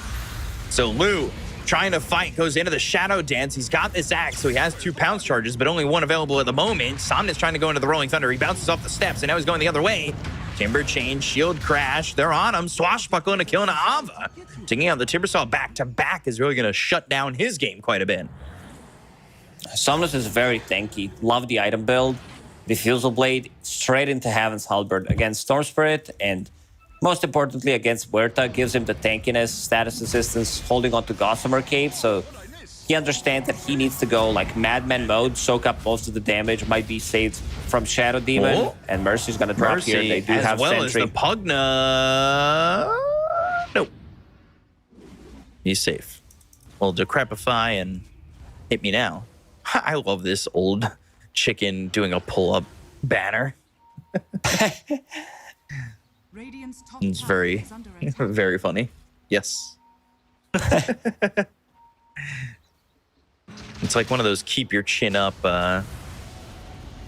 So Lou, trying to fight, goes into the Shadow Dance. He's got this axe, so he has 2 pounce charges, but only 1 available at the moment. Somnus trying to go into the Rolling Thunder. He bounces off the steps, and now he's going the other way. Timber Chain, Shield Crash. They're on him. Swashbuckle and a kill on Ava. Taking out the Timbersaw back-to-back is really going to shut down his game quite a bit. Somnus is very tanky. Love the item build. Diffusal Blade straight into Heaven's Halberd against Storm Spirit, and most importantly against Huerta, gives him the tankiness, status assistance, holding on to Gossamer Cape, so he understands that he needs to go like Madman mode, soak up most of the damage, might be saved from Shadow Demon, and Mercy's gonna drop Mercy, here. They do as have well Sentry. as the Pugna. Nope. He's safe. Well, Decrepify and hit me now. I love this old chicken doing a pull-up banner. Radiant's top It's tower very, is under attack. very funny. Yes. It's like one of those keep your chin up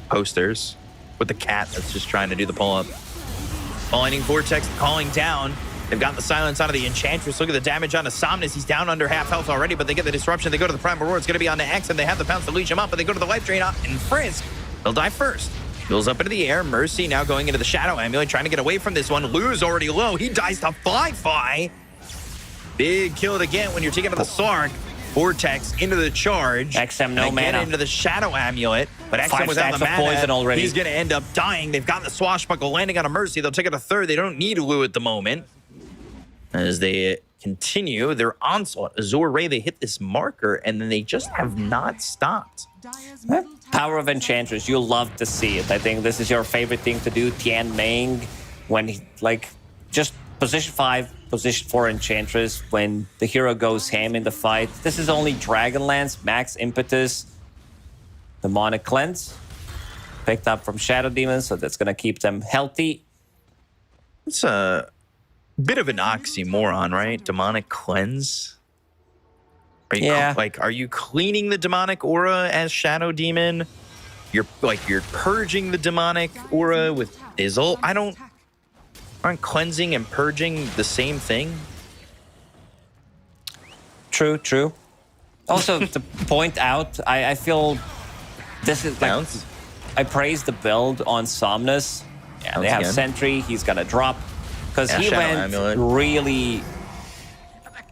posters with the cat that's just trying to do the pull-up. Lightning Vortex calling down. They've got the silence out of the Enchantress. Look at the damage on Somnus. He's down under half health already, but they get the disruption. They go to the Primal Roar. It's going to be on the X, and they have the pounce to leech him up, but they go to the Life Drain and Frisk. They'll die first. Goes up into the air. Mercy now going into the Shadow Amulet, trying to get away from this one. Lou's already low. He dies to Fly. Big kill again when you're taking to the Sark. Vortex into the charge. XM no and mana. Get into the Shadow Amulet, but XM 5 without stacks the of mana, poison already. he's going to end up dying. They've got the Swashbuckle landing on a Mercy. They'll take it a third. They don't need Lou at the moment. As they continue their onslaught, Azure Ray, they hit this marker, and then they just have not stopped. Dire's middle tower Power of is under Enchantress, you love to see it. I think this is your favorite thing to do, Tian Ming, when he, like, just position 5, position 4 Enchantress, when the hero goes ham in the fight. This is only Dragonlance, max impetus, Demonic Cleanse, picked up from Shadow Demon, so that's going to keep them healthy. It's a bit of an oxymoron, right? Demonic Cleanse? Are you, Yeah. are you cleaning the demonic aura as Shadow Demon? You're purging the demonic aura with Izzle? Aren't cleansing and purging the same thing? True. Also, to point out, I feel this is like, Bounce? I praise the build on Somnus. Yeah, they Bounce have again. Sentry. He's gonna drop because Yeah, he Shadow went Amulet. really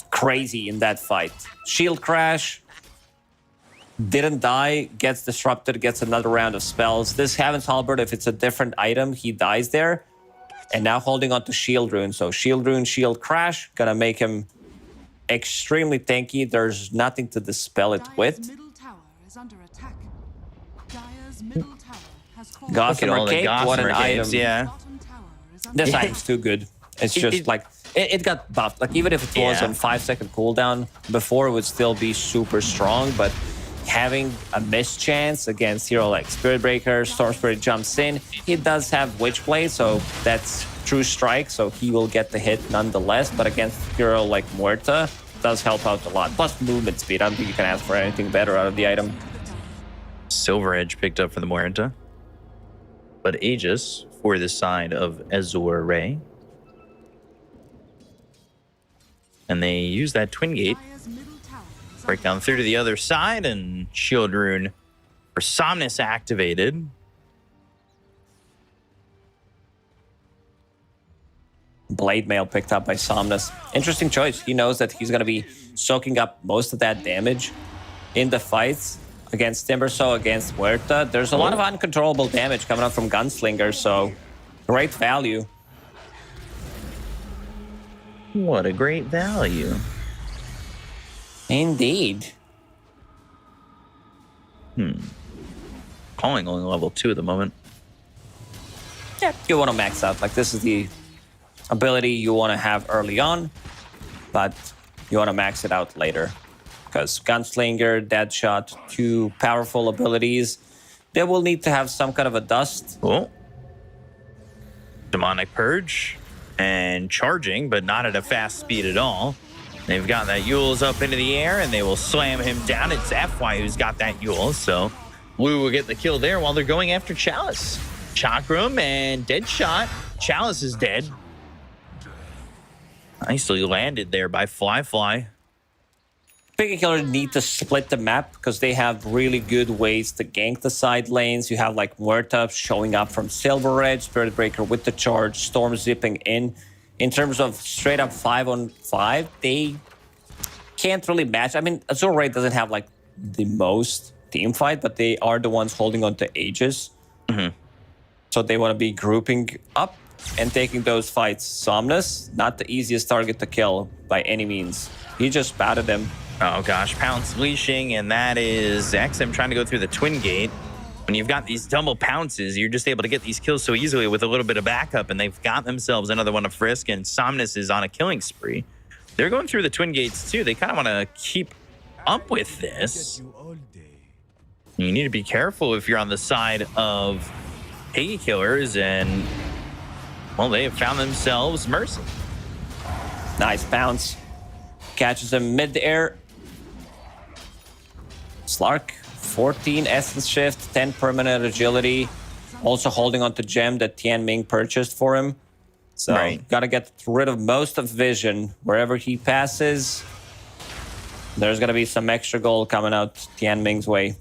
crazy in that fight. Shield crash, didn't die, gets disrupted, gets another round of spells. This Heaven's Halberd, if it's a different item, he dies there. And now holding on to Shield Rune. So Shield Rune, Shield Crash, gonna make him extremely tanky. There's nothing to dispel it Dire's with. middle tower is under attack. Dire's middle tower has fallen. Gossamer all the Cape, what an Gossamer item. Capes, yeah. Bottom tower is under This attack. item's too good. It's just like, it got buffed. Like, even if it was Yeah. on 5-second cooldown, before it would still be super strong, but having a mischance against hero like Spirit Breaker, Storm Spirit jumps in, he does have Witchblade, so that's true strike, so he will get the hit nonetheless, but against hero like Muerta, does help out a lot. Plus movement speed, I don't think you can ask for anything better out of the item. Silver Edge picked up for the Muerta. But Aegis for the side of Azure Ray. And they use that Twin Gate, Dire's middle tower is break down through to the other side, and Shield Rune for Somnus activated. Blade Mail picked up by Somnus. Interesting choice. He knows that he's going to be soaking up most of that damage in the fights against Timbersaw, against Huerta. There's a lot of uncontrollable damage coming up from Gunslinger, so great value. What a great value. Indeed. Calling only level 2 at the moment. Yeah, you want to max out. Like, this is the ability you want to have early on, but you want to max it out later. Because Gunslinger, Deadshot, 2 powerful abilities. They will need to have some kind of a dust. Oh. Demonic Purge. And charging, but not at a fast speed at all. They've got that Yule's up into the air, and they will slam him down. It's FY who's got that Yule, so Blue will get the kill there while they're going after Chalice. Chakram and Deadshot. Chalice is dead. Nicely landed there by Fly. Picky Killer need to split the map because they have really good ways to gank the side lanes. You have like Muerta showing up from Silver Edge, Spirit Breaker with the charge, Storm zipping in. In terms of straight up 5-on-5, they can't really match. I mean, Azure Ray doesn't have like the most team fight, but they are the ones holding on to Aegis. So they want to be grouping up and taking those fights. Somnus, not the easiest target to kill by any means. He just batted him. Oh gosh, Pounce leashing, and that is XM trying to go through the Twin Gate. When you've got these double pounces, you're just able to get these kills so easily with a little bit of backup, and they've got themselves another one of Frisk, and Somnus is on a killing spree. They're going through the Twin Gates too. They kind of want to keep up with this. You need to be careful if you're on the side of Piggy Killers, and well, they have found themselves Mercy. Nice bounce. Catches him mid-air. Slark, 14 essence shift, 10 permanent agility. Also holding on to gem that Tian Ming purchased for him. So gotta get rid of most of vision wherever he passes. There's gonna be some extra gold coming out Tian Ming's way.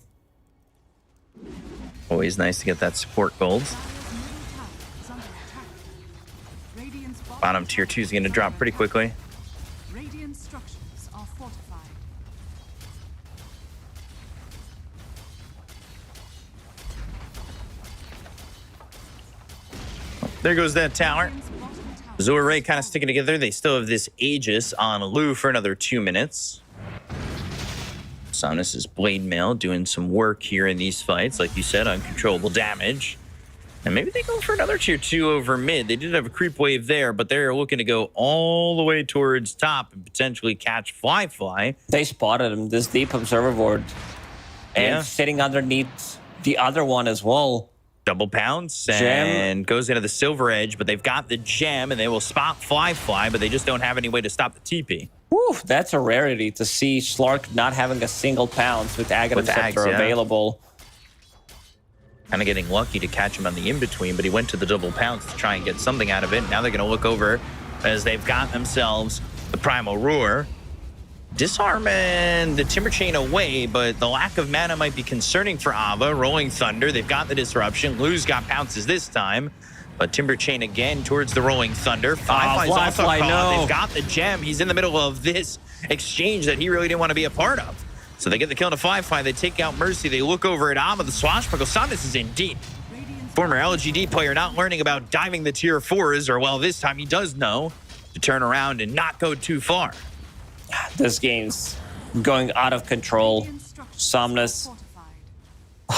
Always nice to get that support gold. Bottom tier 2 is going to drop pretty quickly. Radiant structures are fortified. There goes that tower. Azure Ray kind of sticking together. They still have this Aegis on Lu for another 2 minutes. Somnus' Blade Mail doing some work here in these fights. Like you said, uncontrollable damage. And maybe they go for another tier 2 over mid. They did have a creep wave there, but they're looking to go all the way towards top and potentially catch Fly. They spotted him, this deep observer board. And sitting underneath the other one as well. Double pounce and goes into the Silver Edge, but they've got the gem and they will spot Fly, but they just don't have any way to stop the TP. Whew, that's a rarity to see Slark not having a single pounce with Aghanim Scepter available. Kind of getting lucky to catch him on the in-between, but he went to the double pounce to try and get something out of it. Now they're going to look over as they've got themselves the Primal Roar. Disarming the Timber Chain away, but the lack of mana might be concerning for Ava. Rolling Thunder, they've got the Disruption. Lou's got pounces this time, but Timber Chain again towards the Rolling Thunder. Fly's also caught. No. They've got the gem. He's in the middle of this exchange that he really didn't want to be a part of. So they get the kill to Fly. They take out Mercy. They look over at Ava. The Swashbuckle. Somnus is in deep. Former LGD player not learning about diving the tier 4s, or well, this time he does know to turn around and not go too far. This game's going out of control. Somnus,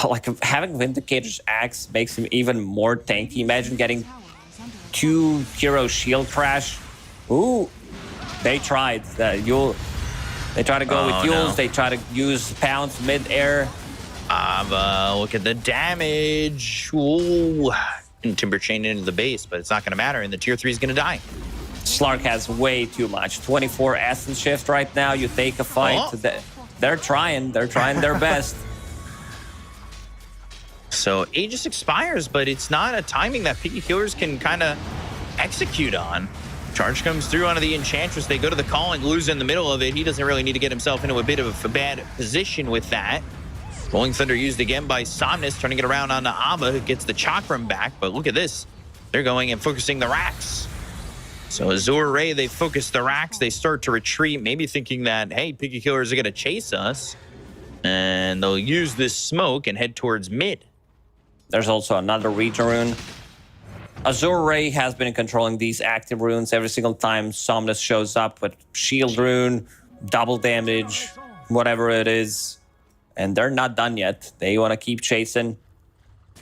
like having Vindicator's Axe makes him even more tanky. Imagine getting 2 hero shield crash. Ooh, they tried. They try to go with Yules. No. They try to use Pounce mid-air. Look at the damage. Ooh, and Timber Chain into the base, but it's not going to matter, and the tier 3 is going to die. Slark has way too much. 24 Essence Shift right now. You take a fight. Oh. They're trying their best. So Aegis expires, but it's not a timing that Piggy Killers can kind of execute on. Charge comes through onto the Enchantress. They go to the call and lose in the middle of it. He doesn't really need to get himself into a bit of a bad position with that. Rolling Thunder used again by Somnus, turning it around onto Ava, who gets the Chakram back. But look at this. They're going and focusing the racks. So Azure Ray, they focus the racks. They start to retreat, maybe thinking that, hey, Piggy Killers are going to chase us. And they'll use this smoke and head towards mid. There's also another region rune. Azure Ray has been controlling these active runes every single time Somnus shows up with shield rune, double damage, whatever it is. And they're not done yet. They want to keep chasing,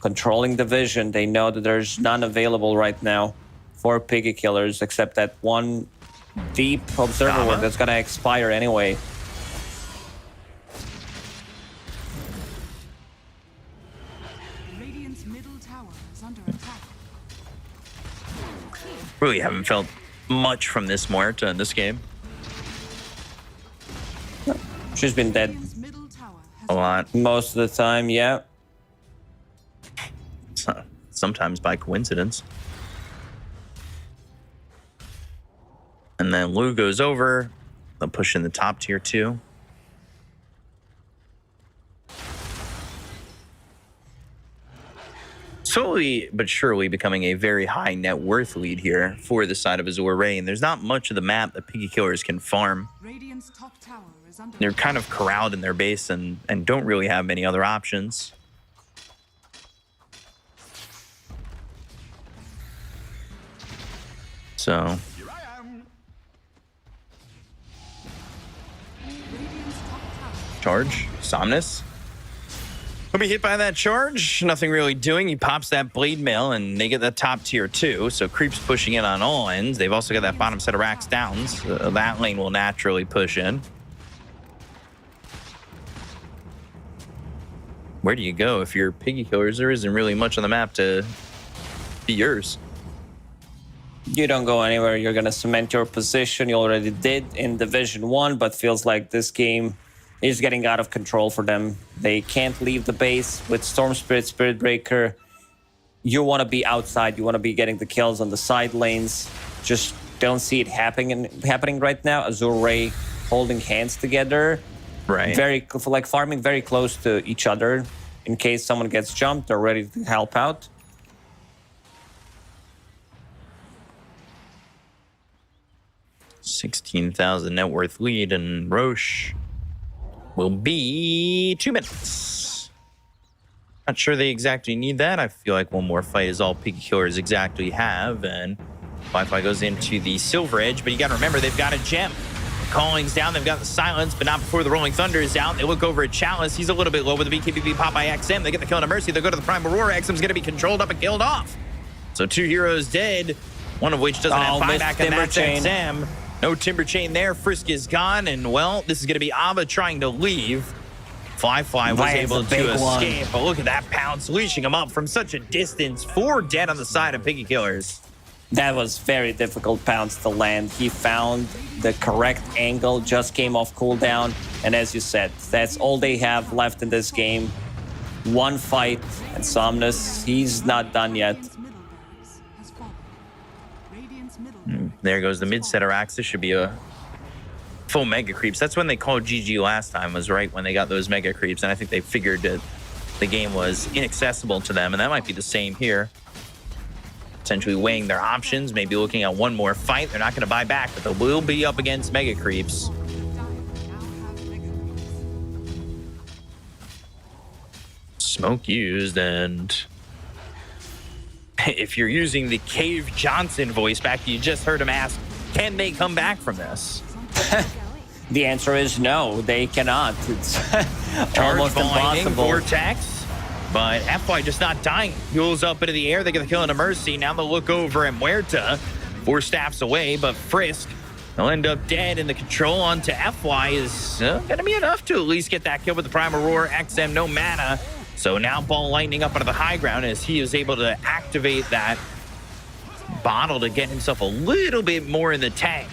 controlling the vision. They know that there's none available right now for Piggy Killers, except that one deep observer ward that's going to expire anyway. Radiant's middle tower is under attack. Really haven't felt much from this Muerta in this game. She's been dead a lot. Most of the time, yeah. Sometimes by coincidence. And then Lu goes over. They'll push in the top tier 2. slowly but surely becoming a very high net worth lead here for the side of Azure Ray. And there's not much of the map that Piggy Killers can farm. Radiant's top tower is under They're kind of corralled in their base and don't really have many other options. So Radiant's top tower. charge, Somnus. He'll be hit by that charge. Nothing really doing. He pops that blade mail and they get the top tier 2. So Creep's pushing in on all ends. They've also got that bottom set of racks downs. That lane will naturally push in. Where do you go if you're Piggy Killers? There isn't really much on the map to be yours. You don't go anywhere. You're going to cement your position. You already did in Division 1, but feels like this game is getting out of control for them. They can't leave the base with Storm Spirit, Spirit Breaker. You want to be outside. You want to be getting the kills on the side lanes. Just don't see it happening right now. Azure Ray holding hands together. Right. Like farming very close to each other. In case someone gets jumped, they're ready to help out. $16,000 net worth lead, and Roche will be 2 minutes. Not sure they exactly need that. I feel like one more fight is all Piggy Killers exactly have, and Wi-Fi goes into the Silver Edge, but you got to remember they've got a gem. Calling's down, they've got the silence, but not before the Rolling Thunder is out. They look over at Chalice. He's a little bit low with the BKB pop by XM. They get the kill on Mercy. They go to the Prime Aurora. XM's going to be controlled up and killed off. So 2 heroes dead, one of which doesn't have buyback, and that's XM. No Timber Chain there. Frisk is gone, and well, this is going to be Ava trying to leave. Fly was able to escape, but look at that pounce, leashing him up from such a distance. 4 dead on the side of Piggy Killers. That was very difficult pounce to land. He found the correct angle, just came off cooldown, and as you said, that's all they have left in this game. One fight, and Somnus, he's not done yet. Radiant's middle barracks has fallen. Radiant's middle barracks There goes the mid center axe. This should be a full mega creeps. That's when they called GG last time, was right when they got those mega creeps, and I think they figured that the game was inaccessible to them, and that might be the same here. Potentially weighing their options, maybe looking at one more fight. They're not going to buy back, but they will be up against mega creeps. Smoke used, and if you're using the Cave Johnson voice back, you just heard him ask, can they come back from this? The answer is no, they cannot. It's almost impossible. Vortex, but FY just not dying. Fuels up into the air. They get the kill into Mercy. Now they'll look over at Muerta. 4 staffs away, but Frisk, they'll end up dead, and the control onto FY is going to be enough to at least get that kill with the Prime Aurora. XM, no mana. So now Ball Lightning up onto the high ground as he is able to activate that bottle to get himself a little bit more in the tank.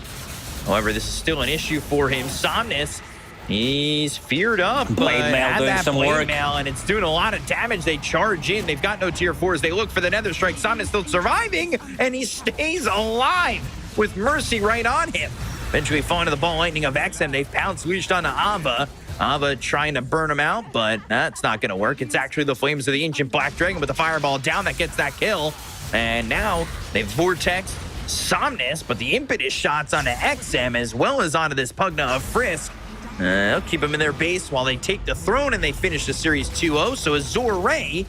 However, this is still an issue for him. Somnus, he's feared up. Blade Mail doing some work. Mail, and it's doing a lot of damage. They charge in. They've got no tier 4s. They look for the Nether Strike. Somnus still surviving, and he stays alive with Mercy right on him. Eventually falling to the Ball Lightning of XM. They've pounced, leashed onto Ava. Ava trying to burn him out, but that's not going to work. It's actually the Flames of the Ancient Black Dragon with the Fireball down that gets that kill. And now they've Vortex Somnus, but the impetus shots onto XM as well as onto this Pugna of Frisk. They'll keep them in their base while they take the throne, and they finish the series 2-0. So Azure Ray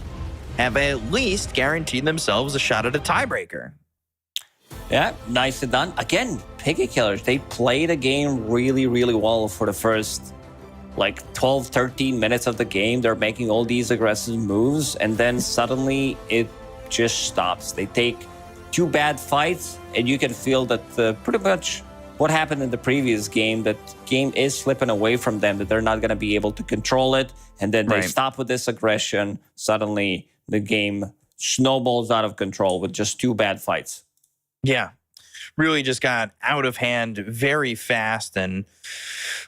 have at least guaranteed themselves a shot at a tiebreaker. Yeah, nicely done. Again, Piggy Killers, they played a game really, really well for the first like 12, 13 minutes of the game. They're making all these aggressive moves, and then suddenly it just stops. They take 2 bad fights, and you can feel that pretty much what happened in the previous game, that game is slipping away from them, that they're not going to be able to control it, and then they stop with this aggression. Suddenly, the game snowballs out of control with just 2 bad fights. Yeah, really just got out of hand very fast. And,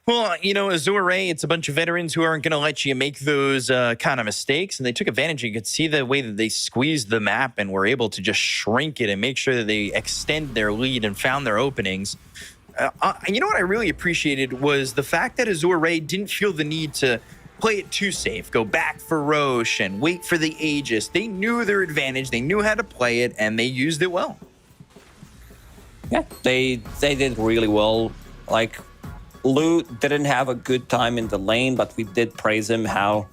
well, you know, Azure Ray, it's a bunch of veterans who aren't going to let you make those kind of mistakes. And they took advantage. You could see the way that they squeezed the map and were able to just shrink it and make sure that they extend their lead and found their openings. You know what I really appreciated was the fact that Azure Ray didn't feel the need to play it too safe, go back for Roche and wait for the Aegis. They knew their advantage, they knew how to play it, and they used it well. Yeah, they did really well. Like, Lou didn't have a good time in the lane, but we did praise him how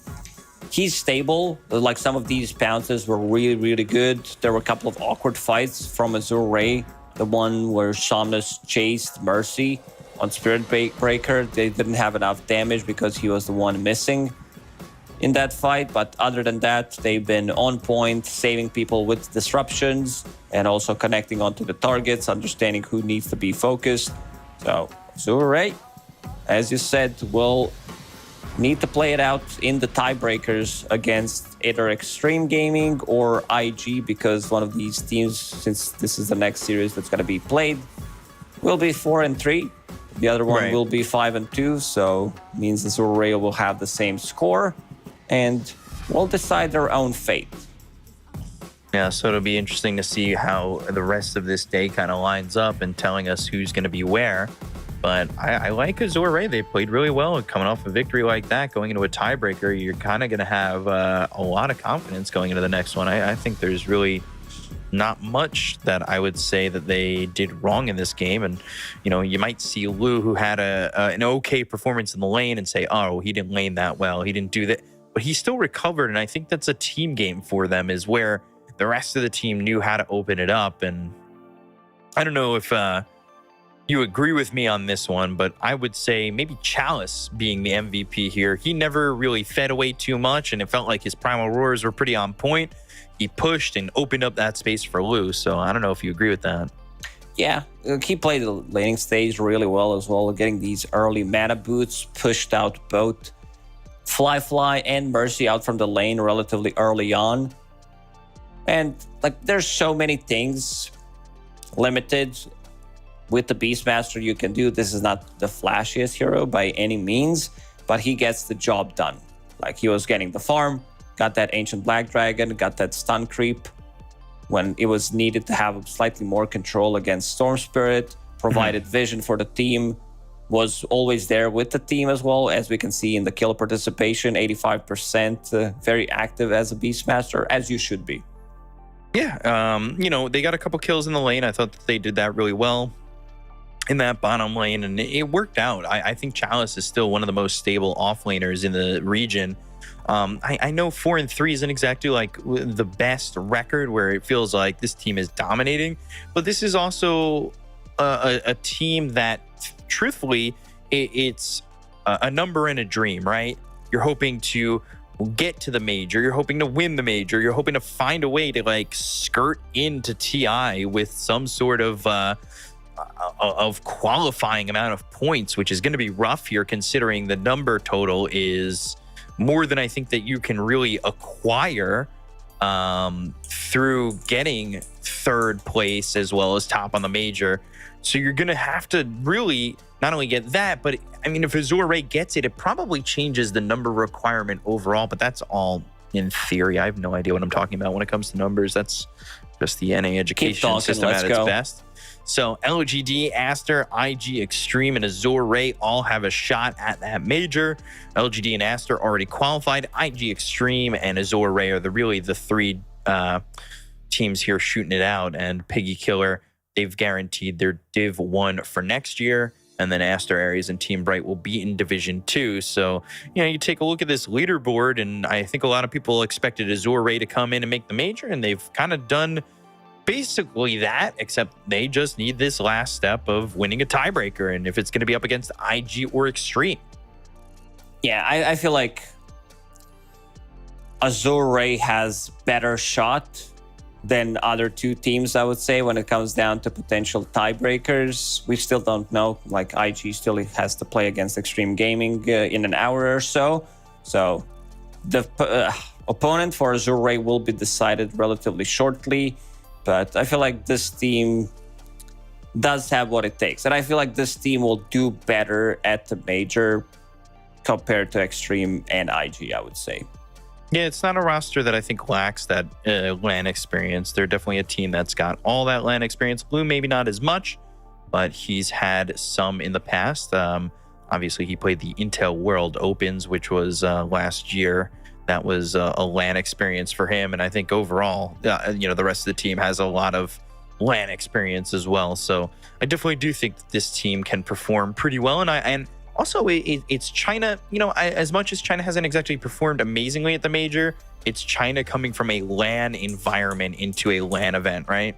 he's stable. Like, some of these bounces were really, really good. There were a couple of awkward fights from Azure Ray. The one where Somnus chased Mercy on Spirit Breaker. They didn't have enough damage because he was the one missing in that fight. But other than that, they've been on point, saving people with disruptions and also connecting onto the targets, understanding who needs to be focused. So, Azure Ray, as you said, will need to play it out in the tiebreakers against either Extreme Gaming or IG, because one of these teams, since this is the next series that's going to be played, will be 4-3. The other one will be 5-2, so means Azure Ray will have the same score and will decide their own fate. Yeah, so it'll be interesting to see how the rest of this day kind of lines up and telling us who's going to be where. But I like Azure Ray. They played really well. Coming off a victory like that, going into a tiebreaker, you're kind of going to have a lot of confidence going into the next one. I think there's really not much that I would say that they did wrong in this game. And, you know, you might see Lou, who had an okay performance in the lane, and say, oh, he didn't lane that well. He didn't do that. But he still recovered. And I think that's a team game for them, is where the rest of the team knew how to open it up. And I don't know if you agree with me on this one, but I would say maybe Chalice being the MVP here. He never really fed away too much, and it felt like his primal roars were pretty on point. He pushed and opened up that space for Lou, so I don't know if you agree with that. Yeah, he played the laning stage really well as well, getting these early mana boots, pushed out both Fly and Mercy out from the lane relatively early on. And like, there's so many things limited with the Beastmaster you can do. This is not the flashiest hero by any means, but he gets the job done. Like, he was getting the farm, got that Ancient Black Dragon, got that stun creep when it was needed to have slightly more control against Storm Spirit, provided vision for the team, was always there with the team as well, as we can see in the kill participation, 85%, very active as a Beastmaster, as you should be. Yeah, you know, they got a couple kills in the lane. I thought that they did that really well in that bottom lane, and it worked out. I think Chalice is still one of the most stable offlaners in the region. I know 4-3 isn't exactly like the best record where it feels like this team is dominating, but this is also a team that, truthfully, it's a number and a dream, right? You're hoping to get to the major, you're hoping to win the major, you're hoping to find a way to like skirt into TI with some sort of qualifying amount of points, which is going to be rough here considering the number total is more than I think that you can really acquire through getting third place as well as top on the major. So you're going to have to really not only get that, but I mean, if Azure Ray gets it, it probably changes the number requirement overall, but that's all in theory. I have no idea what I'm talking about when it comes to numbers. That's just the NA education system at its best. So LGD, Aster, IG Extreme, and Azure Ray all have a shot at that major. LGD and Aster already qualified. IG Extreme and Azure Ray are really the three teams here shooting it out. And Piggy Killer, they've guaranteed their Div 1 for next year. And then Aster, Aries, and Team Bright will be in Division 2. So, you know, you take a look at this leaderboard, and I think a lot of people expected Azure Ray to come in and make the major, and they've kind of done basically that, except they just need this last step of winning a tiebreaker, and if it's going to be up against IG or Extreme. Yeah, I feel like Azure Ray has better shot than other two teams, I would say, when it comes down to potential tiebreakers. We still don't know. Like, IG still has to play against Extreme Gaming in an hour or so. So the opponent for Azure Ray will be decided relatively shortly. But I feel like this team does have what it takes. And I feel like this team will do better at the major compared to Extreme and IG, I would say. Yeah, it's not a roster that I think lacks that LAN experience. They're definitely a team that's got all that LAN experience. Blue, maybe not as much, but he's had some in the past. Obviously, he played the Intel World Opens, which was last year. That was a LAN experience for him, and I think overall, the rest of the team has a lot of LAN experience as well. So I definitely do think that this team can perform pretty well, and also it's China. As much as China hasn't exactly performed amazingly at the major, it's China coming from a LAN environment into a LAN event, right?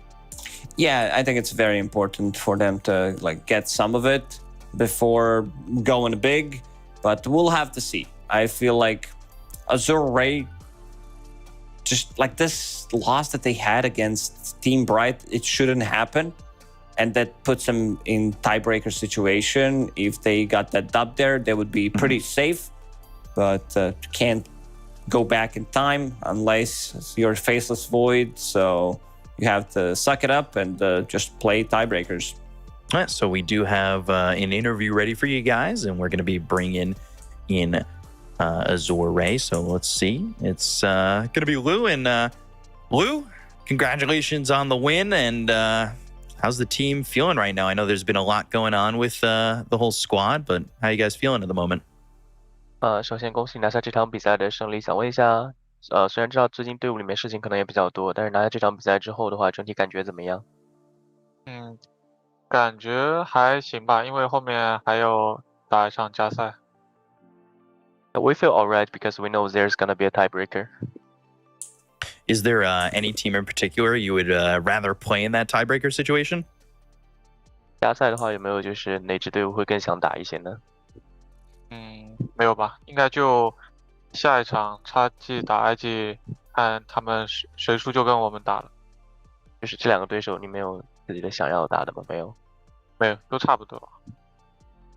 Yeah, I think it's very important for them to get some of it before going big, but we'll have to see. I feel like Azure Ray, just this loss that they had against Team Bright, it shouldn't happen. And that puts them in tiebreaker situation. If they got that dub there, they would be pretty safe, but can't go back in time unless you're Faceless Void. So you have to suck it up and just play tiebreakers. So we do have an interview ready for you guys, and we're going to be bringing in Azure Ray. So let's see. It's going to be Lou. And Lou, congratulations on the win. And how's the team feeling right now? I know there's been a lot going on with the whole squad, but how are you guys feeling at the moment? 首先恭喜拿下这场比赛的胜利。想问一下，虽然知道最近队伍里面事情可能也比较多，但是拿下这场比赛之后的话，整体感觉怎么样？感觉还行吧，因为后面还有打一场加赛。We feel alright because we know there's gonna be a tiebreaker. Is there any team in particular you would rather play in that tiebreaker situation? 加赛的话，有没有就是哪支队伍会更想打一些呢？没有吧，应该就下一场叉 G 打 IG， 看他们谁输就跟我们打了。就是这两个对手，你没有自己的想要打的吗？没有，都差不多。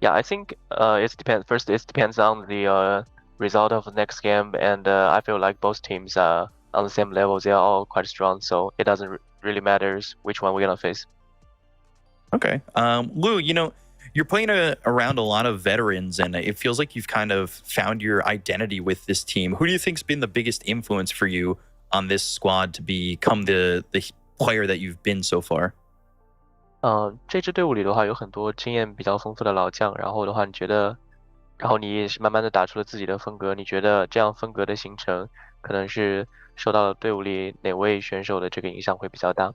Yeah, I think it depends. First, it depends on the result of the next game, and I feel like both teams are on the same level. They are all quite strong, so it doesn't really matter which one we're gonna face. Okay, Lou, you're playing around a lot of veterans, and it feels like you've kind of found your identity with this team. Who do you think's been the biggest influence for you on this squad to become the player that you've been so far? 这支队伍里的话有很多经验比较丰富的老将，然后的话，然后你也是慢慢的打出了自己的风格。你觉得这样风格的形成，可能是受到了队伍里哪位选手的这个影响会比较大？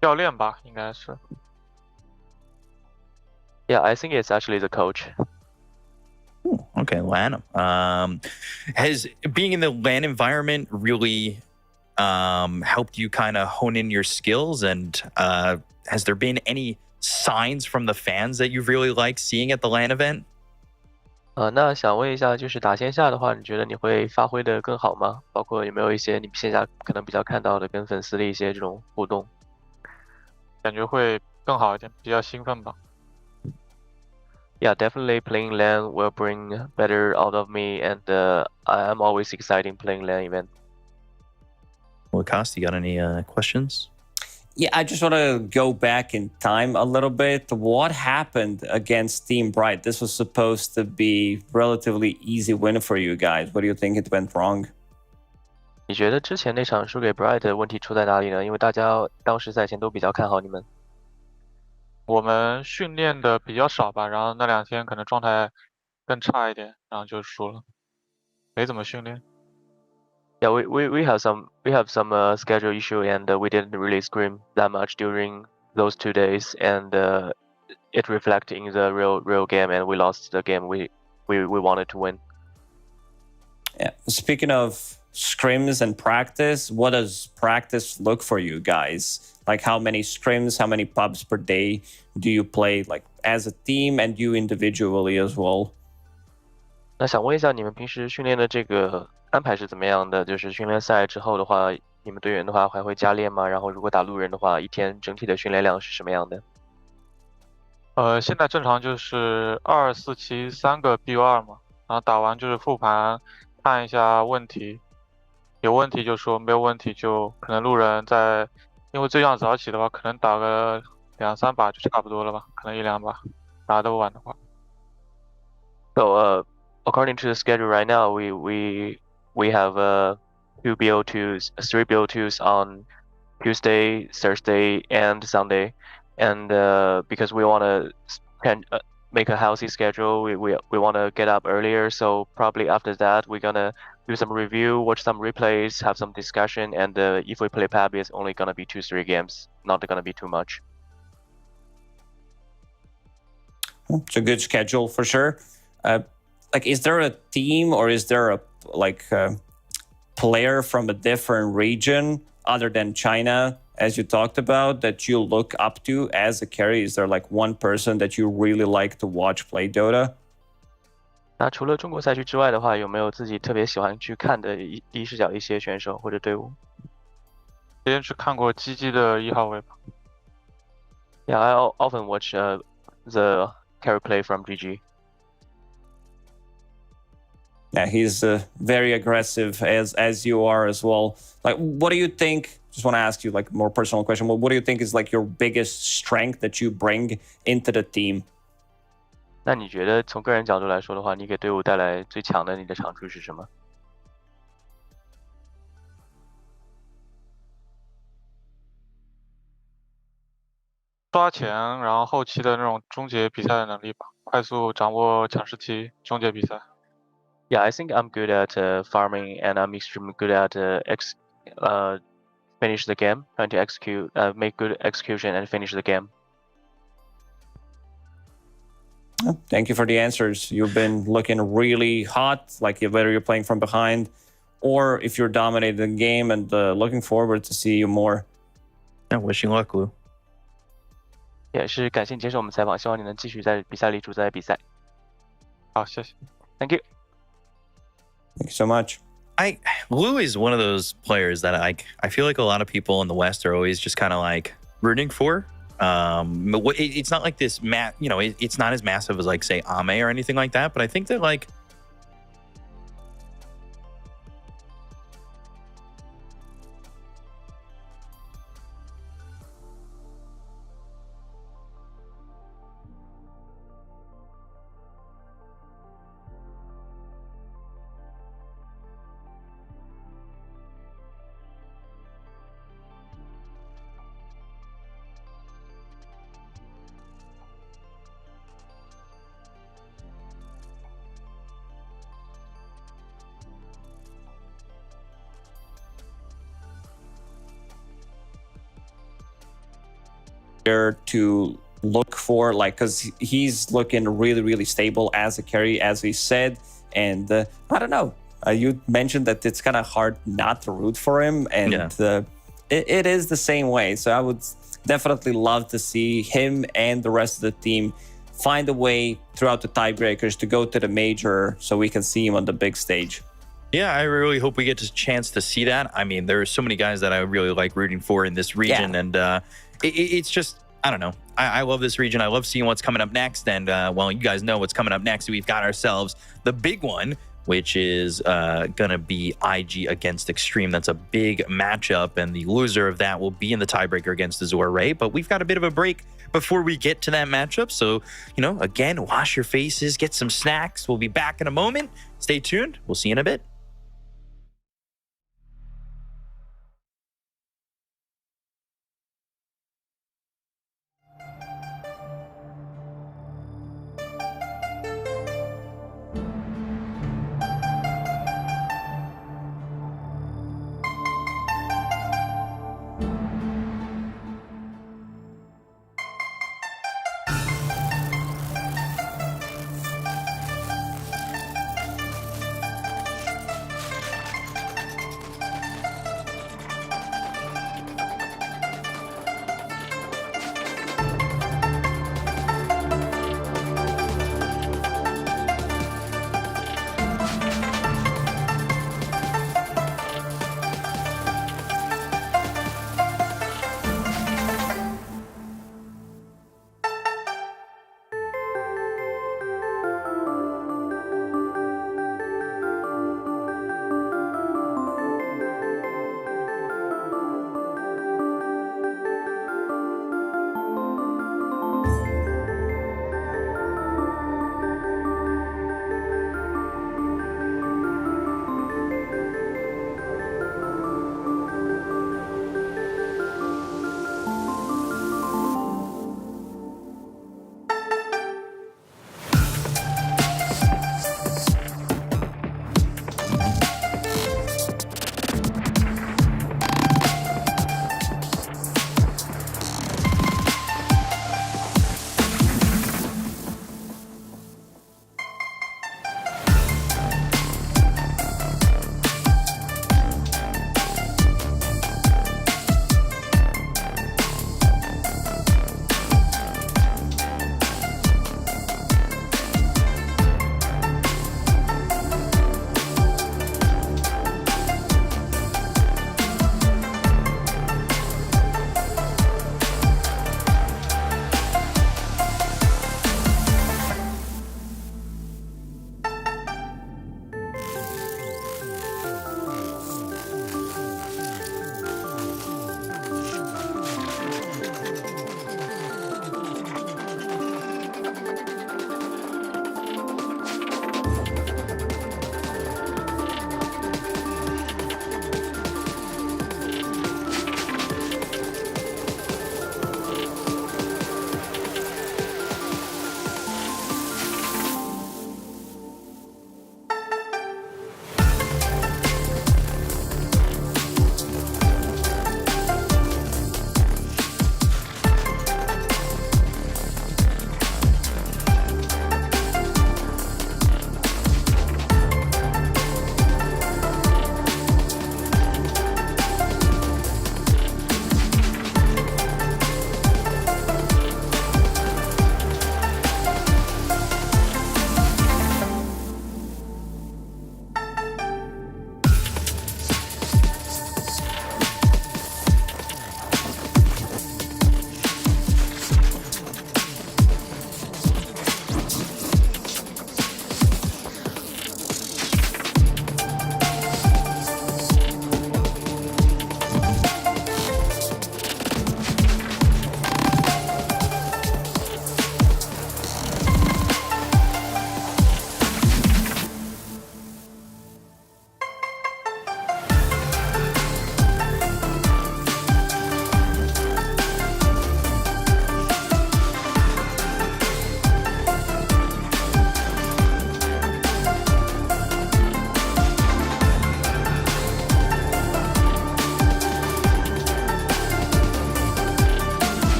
教练吧，应该是。Yeah, I think it's actually the coach. Okay, LAN. Has being in the LAN environment really helped you kind of hone in your skills? And has there been any signs from the fans that you've really liked seeing at the LAN event? 那想问一下，就是打线下的话，你觉得你会发挥的更好吗？包括有没有一些你线下可能比较看到的跟粉丝的一些这种互动？感觉会更好一点，比较兴奋吧。Yeah, definitely playing LAN will bring better out of me, and I'm always excited playing LAN event. Well, Cost, you got any questions? Yeah, I just want to go back in time a little bit. What happened against Team Bright? This was supposed to be relatively easy win for you guys. What do you think it went wrong? 你觉得之前那场输给 Bright 的问题出在哪里呢？因为大家当时赛前都比较看好你们。我们训练的比较少吧，然后那2天可能状态更差一点，然后就输了，没怎么训练。Yeah, we have some schedule issue, and we didn't really scrim that much during those 2 days, and it reflected in the real game, and we lost the game we wanted to win. Yeah. Speaking of scrims and practice, what does practice look for you guys? Like how many scrims, how many pubs per day do you play, like as a team and you individually as well? 那想问一下，你们平时训练的这个安排是怎么样的？就是训练赛之后的话，你们队员的话还会加练吗？然后如果打路人的话，一天整体的训练量是什么样的？现在正常就是2、4、7 3个 BO2 嘛，然后打完就是复盘，看一下问题，有问题就说，没有问题就可能路人在，因为这样早起的话，可能打个2、3把就差不多了吧，可能1、2把，打得晚的话。So according to the schedule right now, we have 2 BO2s, 3 BO2s on Tuesday, Thursday, and Sunday, and because we want to can make a healthy schedule. We want to get up earlier, so probably after that we're gonna do some review, watch some replays, have some discussion, and if we play PAB, it's only gonna be 2-3 games, not gonna be too much. It's a good schedule for sure. Like, is there a team or is there a player from a different region other than China, as you talked about, that you look up to as a carry? Is there like one person that you really like to watch play Dota? 那除了中国赛区之外的话，有没有自己特别喜欢去看的第一视角一些选手或者队伍？之前去看过GG的1号位吧。Yeah, I often watch the carry play from GG. Yeah, he's very aggressive as you are as well. Like, what do you think? Just want to ask you like a more personal question. What do you think is like your biggest strength that you bring into the team? 那你觉得从个人角度来说的话，你给队伍带来最强的你的长处是什么？刷钱，然后后期的那种终结比赛的能力吧，快速掌握抢十题，终结比赛。Yeah, I think I'm good at farming, and I'm extremely good at finish the game, trying to execute, make good execution, and finish the game. Thank you for the answers. You've been looking really hot, like whether you're playing from behind or if you're dominating the game, and looking forward to see you more. And wishing luck, Lou. 也是感谢你接受我们采访，希望你能继续在比赛里主宰比赛。好，谢谢。Thank you. Thank you so much. Lou is one of those players that I feel like a lot of people in the West are always just kind of like rooting for. It's not like this, it's not as massive as like say Ame or anything like that. But I think that like to look for, like, because he's looking really stable as a carry, as we said. And I don't know, you mentioned that it's kind of hard not to root for him, and it is the same way. So I would definitely love to see him and the rest of the team find a way throughout the tiebreakers to go to the major so we can see him on the big stage. Yeah, I really hope we get a chance to see that. I mean, there are so many guys that I really like rooting for in this region, and it's just, I don't know. I love this region. I love seeing what's coming up next, and well, you guys know what's coming up next. We've got ourselves the big one, which is gonna be IG against Extreme. That's a big matchup, and the loser of that will be in the tiebreaker against Azure Ray. But we've got a bit of a break before we get to that matchup, so again, wash your faces, get some snacks. We'll be back in a moment. Stay tuned. We'll see you in a bit.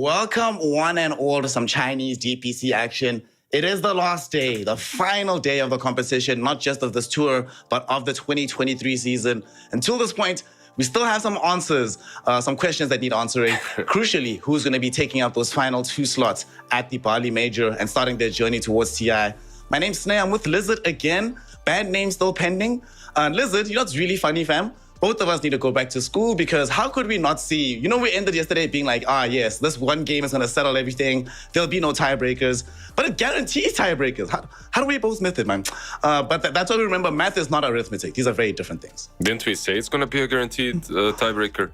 welcome one and all to some Chinese DPC action. It is the last day, the final day of the competition, not just of this tour, but of the 2023 season. Until this point, we still have some answers, some questions that need answering. Crucially, who's going to be taking up those final 2 slots at the Bali Major and starting their journey towards TI. My name's Sneh. I'm with Lizard again. Band name still pending. Lizard, you know what's really funny, fam? Both of us need to go back to school because how could we not see? You know, we ended yesterday being like, yes, this one game is going to settle everything. There'll be no tiebreakers. But it guarantees tiebreakers. How do we both myth it, man? But that's what we remember. Math is not arithmetic. These are very different things. Didn't we say it's going to be a guaranteed tiebreaker?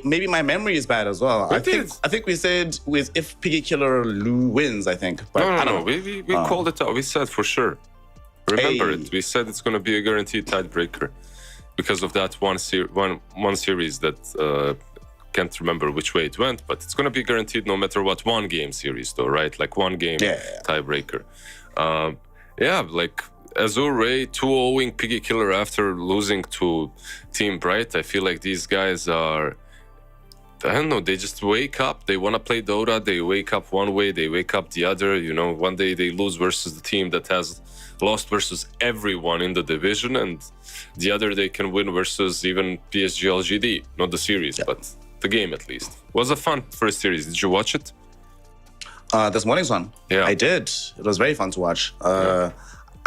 Maybe my memory is bad as well. I think we said if Piggy Killer wins, I think. But No. We called it out. We said for sure. Remember it. We said it's going to be a guaranteed tiebreaker because of that one series that can't remember which way it went, but it's going to be guaranteed no matter what. One game series though, right? Like one game tiebreaker. Like Azure Ray 2-0ing Piggy Killer after losing to Team Bright. I feel like these guys are, I don't know, they just wake up. They want to play Dota. They wake up one way, they wake up the other. You know, one day they lose versus the team that has lost versus everyone in the division, and the other they can win versus even PSG LGD. Not the series, but the game at least. Was a fun first series. Did you watch it? This morning's one. Yeah. I did. It was very fun to watch. I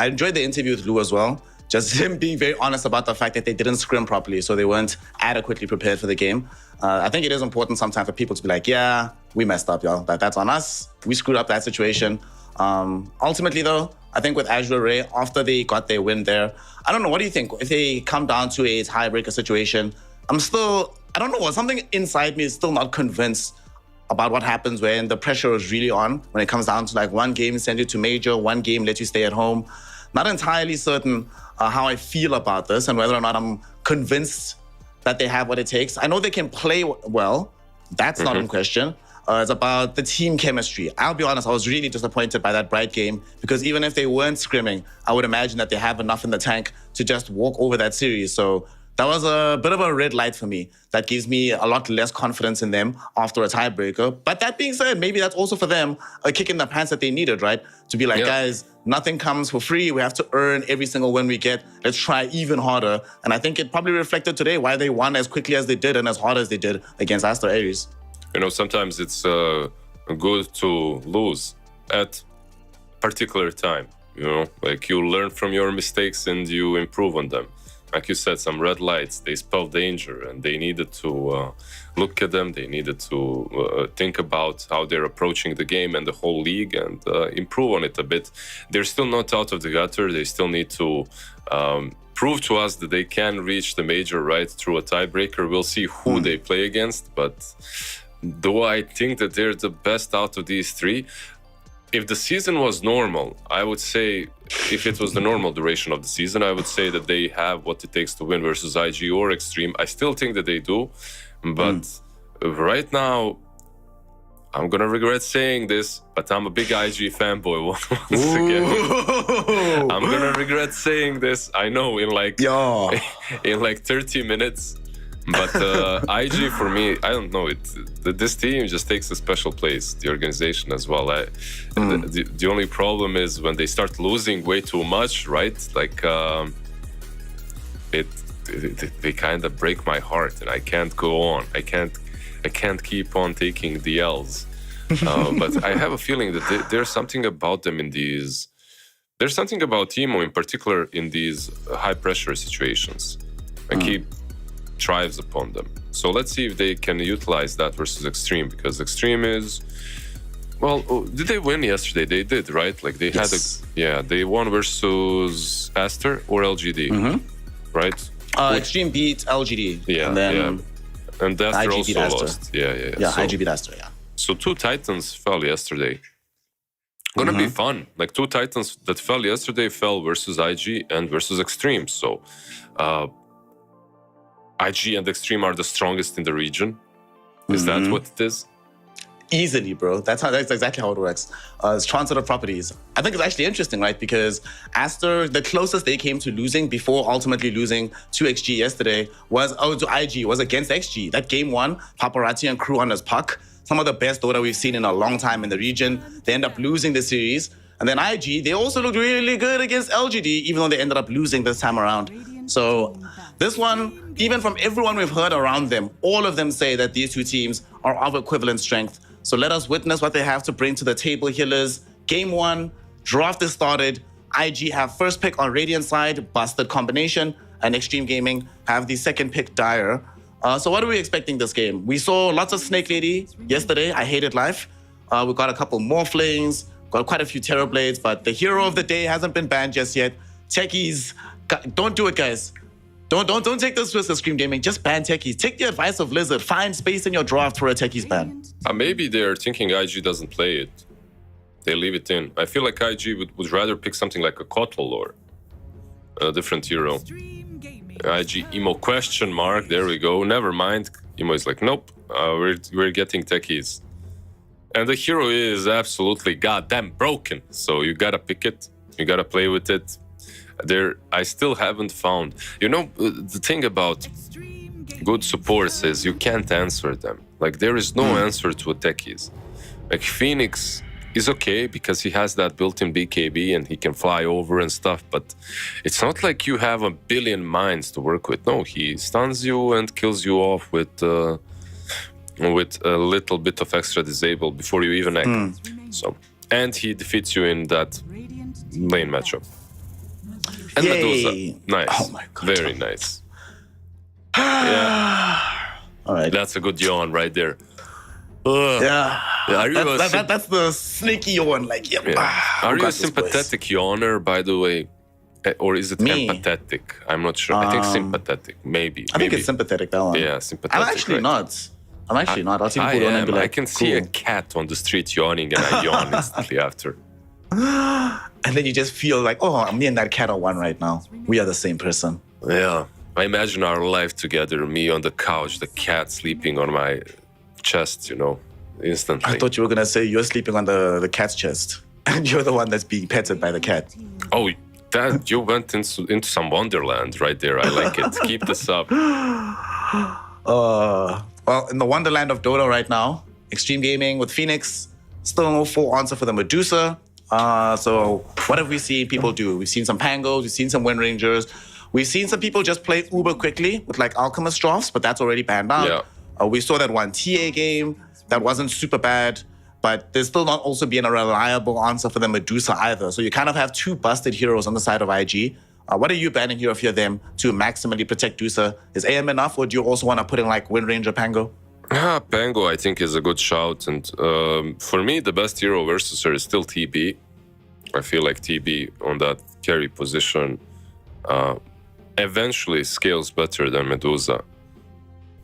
enjoyed the interview with Lou as well. Just him being very honest about the fact that they didn't scrim properly, so they weren't adequately prepared for the game. I think it is important sometimes for people to be like, yeah, we messed up, y'all. That's on us. We screwed up that situation. Ultimately, though, I think with Azure Ray, after they got their win there, I don't know, what do you think? If they come down to a tiebreaker situation, I don't know, something inside me is still not convinced about what happens when the pressure is really on, when it comes down to like one game send you to major, one game let you stay at home. Not entirely certain how I feel about this and whether or not I'm convinced that they have what it takes. I know they can play well. That's not in question. It's about the team chemistry. I'll be honest, I was really disappointed by that Bright game because even if they weren't scrimming, I would imagine that they have enough in the tank to just walk over that series. So that was a bit of a red light for me. That gives me a lot less confidence in them after a tiebreaker. But that being said, maybe that's also for them a kick in the pants that they needed, right? To be like, guys, nothing comes for free. We have to earn every single win we get. Let's try even harder. And I think it probably reflected today why they won as quickly as they did and as hard as they did against Astor Aries. You know, sometimes it's good to lose at particular time. You know, like you learn from your mistakes and you improve on them. Like you said, some red lights, they spell danger, and they needed to look at them. They needed to think about how they're approaching the game and the whole league and improve on it a bit. They're still not out of the gutter. They still need to prove to us that they can reach the major right through a tiebreaker. We'll see who they play against, but do I think that they're the best out of these three? If the season was normal, I would say, if it was the normal duration of the season, I would say that they have what it takes to win versus IG or Extreme. I still think that they do, but right now, I'm gonna regret saying this, but I'm a big IG fanboy once again. I'm gonna regret saying this. I know in like 30 minutes. But IG for me, I don't know. This team just takes a special place. The organization as well. The only problem is when they start losing way too much, right? Like they kind of break my heart, and I can't go on. I can't keep on taking the L's. But I have a feeling that there's something about them in these. There's something about Timo in particular in these high pressure situations. Like he thrives upon them. So let's see if they can utilize that versus Extreme, because Extreme is, well, did they win yesterday? They did, right? Like they had they won versus Aster or LGD, right? Extreme beat LGD. Yeah, and then and Aster IG beat also Aster. lost. Yeah. Yeah, So, IG beat Aster, yeah. so 2 Titans fell yesterday. Gonna be fun. Like 2 Titans that fell yesterday fell versus IG and versus Extreme. So IG and Extreme are the strongest in the region. Is that what it is? Easily, bro. That's exactly how it works. It's transitive properties. I think it's actually interesting, right? Because Aster, the closest they came to losing before ultimately losing to XG yesterday was to IG, was against XG. That game one, Paparazzi and crew on his puck. Some of the best Dota we've seen in a long time in the region. They end up losing the series. And then IG, they also looked really good against LGD, even though they ended up losing this time around. So this one, even from everyone we've heard around them, all of them say that these two teams are of equivalent strength. So let us witness what they have to bring to the table, Healers. Game one, draft is started. IG have first pick on Radiant side, busted combination, and Extreme Gaming have the second pick, Dire. So what are we expecting this game? We saw lots of Snake Lady yesterday. I hated life. We got a couple Morphlings, got quite a few Terrorblades, but the hero of the day hasn't been banned just yet. Techies, don't do it, guys. Don't take this risk of Scream Gaming. Just ban Techies. Take the advice of Lizard. Find space in your draft for a Techies ban. Maybe they're thinking IG doesn't play it. They leave it in. I feel like IG would rather pick something like a Kotlal or a different hero. IG Emo question mark. There we go. Never mind. Emo is like, nope. We're getting Techies. And the hero is absolutely goddamn broken. So you gotta pick it. You gotta play with it. I still haven't found. You know, the thing about good supports is you can't answer them. Like, there is no answer to a Techies. Like, Phoenix is okay because he has that built-in BKB and he can fly over and stuff, but it's not like you have a billion mines to work with. No, he stuns you and kills you off with a little bit of extra disable before you even act. So, and he defeats you in that lane matchup. And Yay. Medusa, nice. Oh my God. Very nice. Yeah. All right. That's a good yawn right there. Yeah. Are you That's the sneaky yawn. Like, yep. Are you a sympathetic yawner, by the way? Or is it Me? empathetic? I'm not sure. I think sympathetic, maybe. I think it's sympathetic, that one. Yeah, sympathetic. I'm actually right? not. I'm actually not. I'll see I people am. and be like, I can see a cool. cat on the street yawning and I yawn instantly after. And then you just feel like, oh, me and that cat are one right now. We are the same person. Yeah. I imagine our life together, me on the couch, the cat sleeping on my chest, instantly. I thought you were going to say you're sleeping on the cat's chest. And you're the one that's being petted by the cat. Oh, that you went into some wonderland right there. I like it. Keep this up. Well, in the wonderland of Dota right now, Extreme Gaming with Phoenix, still no full answer for the Medusa. So what have we seen people do? We've seen some Pangos, we've seen some Wind Rangers. We've seen some people just play uber quickly with like Alchemist drafts, but that's already banned out. Yeah. We saw that one TA game that wasn't super bad, but there's still not also been a reliable answer for the Medusa either. So you kind of have two busted heroes on the side of IG. What are you banning here if you're them to maximally protect Dusa? Is AM enough, or do you also want to put in like Wind Ranger Pango? Pango, I think, is a good shout. And for me, the best hero versus her is still TB. I feel like TB on that carry position eventually scales better than Medusa.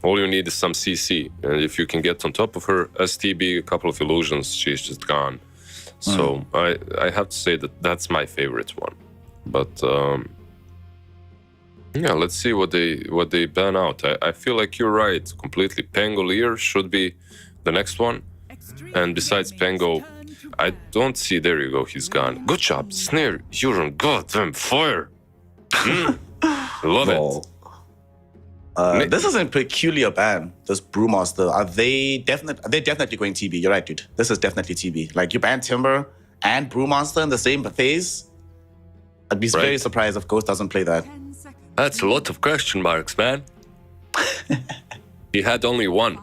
All you need is some CC. And if you can get on top of her as TB, a couple of illusions, she's just gone. So I have to say that that's my favorite one. But yeah, let's see what they ban out. I feel like you're right completely. Pangolier should be the next one. And besides Pango, I don't see. There you go. He's gone. Good job, Snare. You're on goddamn fire. Love it. This is a peculiar ban. This Brewmaster. They're definitely going TB. You're right, dude. This is definitely TB. Like, you ban Timber and Brewmaster in the same phase. I'd be very surprised if Ghost doesn't play that. That's a lot of question marks, man. He had only one.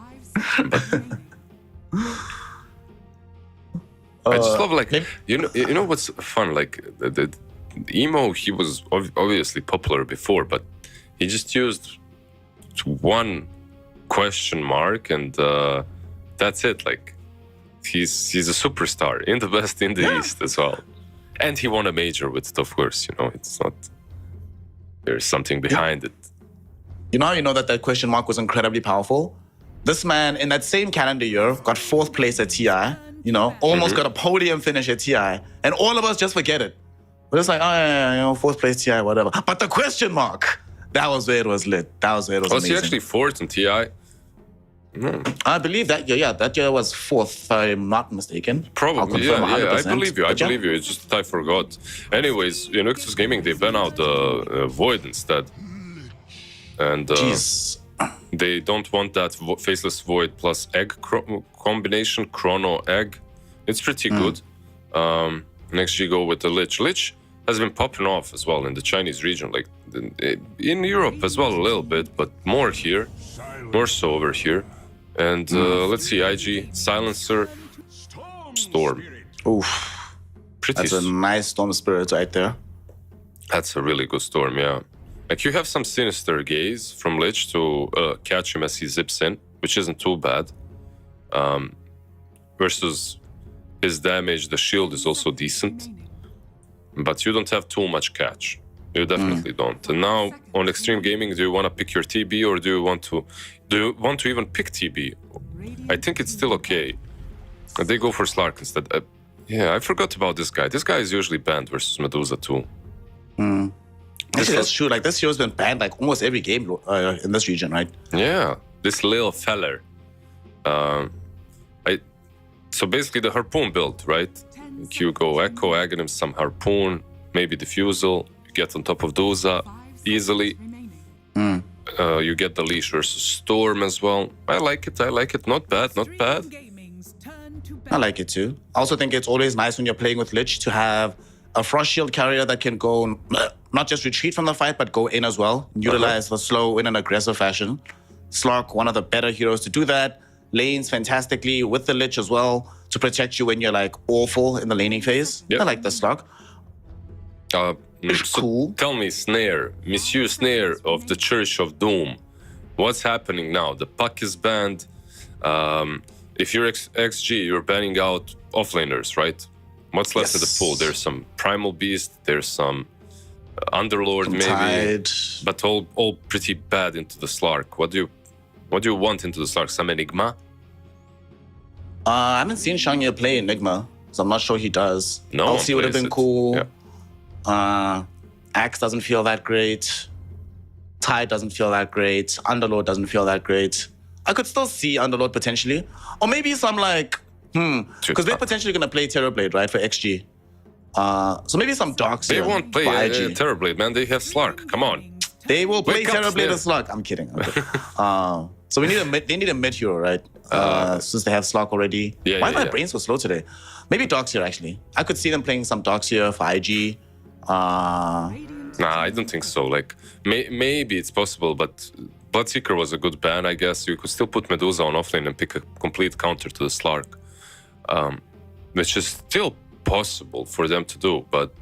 But I just love, like, you know what's fun? Like, the Emo, he was obviously popular before, but he just used one question mark, and that's it. Like, he's a superstar in the best in the East as well. And he won a major with it, of course. It's not. There's something behind it. You know that question mark was incredibly powerful? This man, in that same calendar year, got 4th place at TI, almost got a podium finish at TI, and all of us just forget it. We're just like, oh, yeah, 4th place TI, whatever. But the question mark, that was where it was lit. That was where it was amazing. Was he actually 4th in TI? I believe that year, that year was 4th, if I'm not mistaken. I'll Probably, confirm yeah. I 100%, believe you. I but yeah. believe you. It's just I forgot. Anyways, Invictus Gaming, they ban out Void instead. And Jeez. they don't want that Faceless Void plus Egg combination, Chrono Egg. It's pretty good. Next you go with the Lich. Lich has been popping off as well in the Chinese region, like in Europe as well a little bit, but more here, more so over here. And let's see, IG, Silencer, Storm. Oof. Pretty That's a nice Storm Spirit right there. That's a really good Storm, yeah. Like you have some Sinister Gaze from Lich to catch him as he zips in, which isn't too bad. Versus his damage, the shield is also decent. But you don't have too much catch. You definitely don't. And now on Extreme Gaming, do you want to pick your TB or do you want to even pick TB? I think it's still okay. They go for Slark instead. Yeah, I forgot about this guy. This guy is usually banned versus Medusa too. Actually, that's true. Like, this hero's been banned like almost every game in this region, right? Yeah, this little feller. So basically the Harpoon build, right? You go Echo, Aghanim, some Harpoon, maybe Diffusal. You get on top of Doza easily. You get the Leash versus Storm as well. I like it. Not bad. I like it too. I also think it's always nice when you're playing with Lich to have a Frost Shield carrier that can go, not just retreat from the fight, but go in as well. Utilize the slow in an aggressive fashion. Slark, one of the better heroes to do that. Lanes fantastically with the Lich as well to protect you when you're like awful in the laning phase. Yep. I like the Slark. It's cool. Tell me, Snare, Monsieur Snare of the Church of Doom, what's happening now? The puck is banned. If you're XG, you're banning out offlaners, right? What's left of the pool? There's some Primal Beast, there's some Underlord maybe, Tide. but all pretty bad into the Slark. What do you want into the Slark? Some Enigma? I haven't seen Shangye play Enigma, so I'm not sure he does. No one LC would have plays been it. cool. Yeah. Axe doesn't feel that great. Tide doesn't feel that great. Underlord doesn't feel that great. I could still see Underlord potentially. Or maybe some like, because they're potentially going to play Terrorblade, right, for XG. So maybe some Darks They here won't play for IG. Terrorblade, man. They have Slark. Come on. They will play Wake up, Terrorblade Snare. and Slark. I'm kidding. Okay. So they need a mid hero, right? Since they have Slark already. Yeah, Why yeah, are my yeah. brains so slow today? Maybe Darks here, actually. I could see them playing some Darks here for IG. Nah, I don't think so. Like, maybe it's possible, but Bloodseeker was a good ban, I guess. You could still put Medusa on offlane and pick a complete counter to the Slark, which is still possible for them to do, but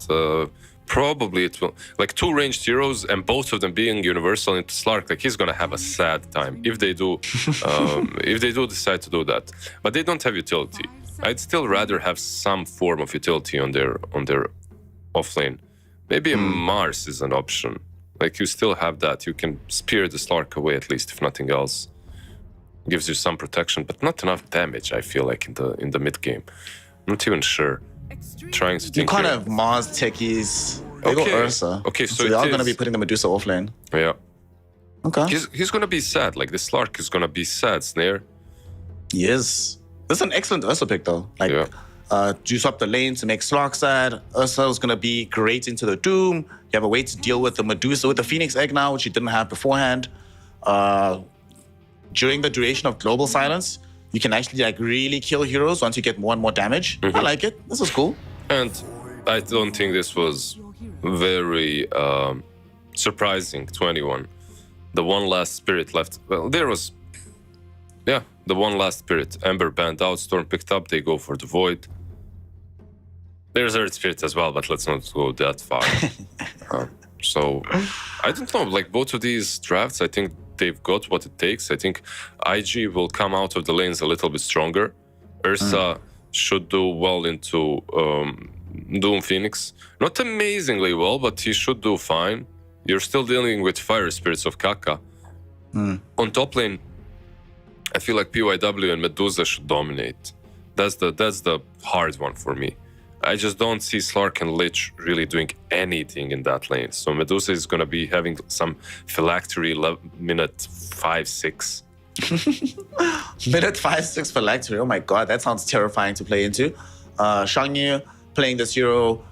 probably it will. Like, two ranged heroes and both of them being universal into Slark, like, he's gonna have a sad time if they do, if they do decide to do that. But they don't have utility. I'd still rather have some form of utility on their offlane. Maybe a Mars is an option. Like, you still have that. You can spear the Slark away at least, if nothing else. Gives you some protection, but not enough damage, I feel like, in the mid game. I'm not even sure. Trying to You think can't here. have Mars techies. They Okay. go Ursa. Okay, so they are it going to is- be putting the Medusa offlane. Yeah. Okay. He's gonna be sad. Like, the Slark is gonna be sad, Snare. Yes. This is an excellent Ursa pick, though. Like, Yeah. juice up the lane to make Slark sad. Ursa is going to be great into the Doom. You have a way to deal with the Medusa with the Phoenix Egg now, which you didn't have beforehand. During the duration of Global Silence, you can actually like really kill heroes once you get more and more damage. I like it. This is cool. And I don't think this was very surprising to anyone. The one last spirit left. Well, there was. Yeah, the one last spirit. Ember banned out, Storm picked up, they go for the Void. There's Earth Spirit as well, but let's not go that far. So, I don't know, like, both of these drafts, I think they've got what it takes. I think IG will come out of the lanes a little bit stronger. Ursa should do well into Doom Phoenix. Not amazingly well, but he should do fine. You're still dealing with Fire Spirits of Kaka. On top lane, I feel like PYW and Medusa should dominate. That's the hard one for me. I just don't see Slark and Lich really doing anything in that lane. So Medusa is going to be having some phylactery minute 5-6. Minute 5-6 for Lecter. Oh my god, that sounds terrifying to play into. Shangyu playing this hero.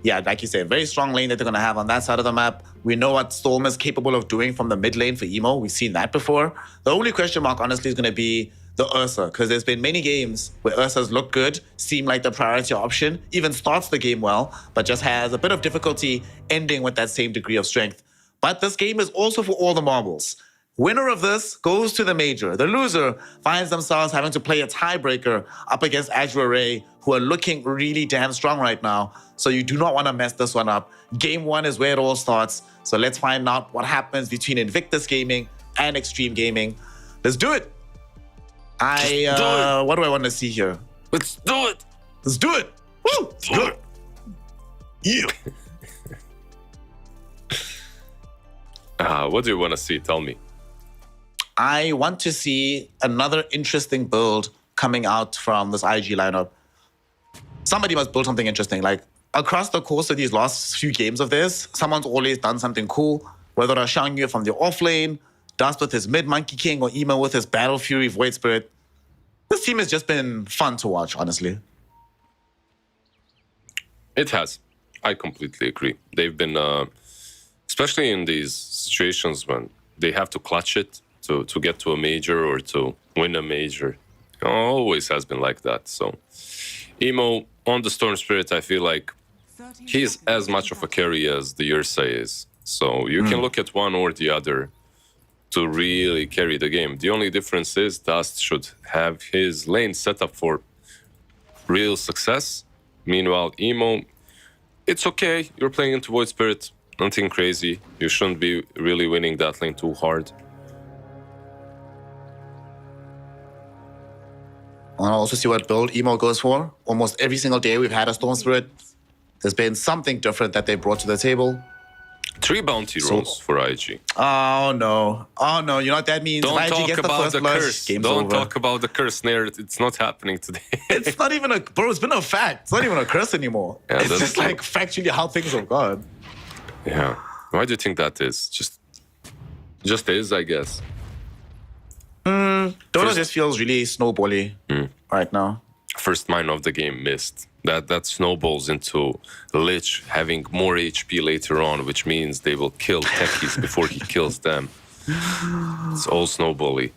Yeah, like you said, very strong lane that they're going to have on that side of the map. We know what Storm is capable of doing from the mid lane for Emo. We've seen that before. The only question mark, honestly, is going to be the Ursa, because there's been many games where Ursa's look good, seem like the priority option, even starts the game well, but just has a bit of difficulty ending with that same degree of strength. But this game is also for all the marbles. Winner of this goes to the major. The loser finds themselves having to play a tiebreaker up against Azure Ray, who are looking really damn strong right now. So you do not want to mess this one up. Game 1 is where it all starts. So let's find out what happens between Invictus Gaming and Extreme Gaming. Let's do it. What do I want to see here? Let's do it. Let's do it. Woo! Let's do it. Yeah. What do you want to see? Tell me. I want to see another interesting build coming out from this IG lineup. Somebody must build something interesting. Like, across the course of these last few games of this, someone's always done something cool. Whether it's Shangyu from the off lane, Dust with his mid Monkey King, or Emo with his Battle Fury Void Spirit. This team has just been fun to watch, honestly. It has. I completely agree. They've been, especially in these situations when they have to clutch it to get to a major or to win a major. It always has been like that. So, Emo on the Storm Spirit, I feel like he's as much of a carry as the Ursa is. So you can look at one or the other to really carry the game. The only difference is Dust should have his lane set up for real success. Meanwhile, Emo, it's okay. You're playing into Void Spirit, nothing crazy. You shouldn't be really winning that lane too hard. I want to also see what build Emo goes for. Almost every single day we've had a Storm Spirit, there's been something different that they brought to the table. 3 bounty rolls for IG. Oh no. Oh no. You know what that means? Don't if IG talk gets about the the first curse. game's Don't over. talk about the curse, Nair. It's not happening today. It's not even bro, it's been a fact. It's not even a curse anymore. Yeah, it's that's just true. like factually how things have gone. Yeah. Why do you think that is? Just is, I guess. Dota just feels really snowbally right now. First mine of the game missed. That snowballs into Lich having more HP later on, which means they will kill techies before he kills them. It's all snowbally.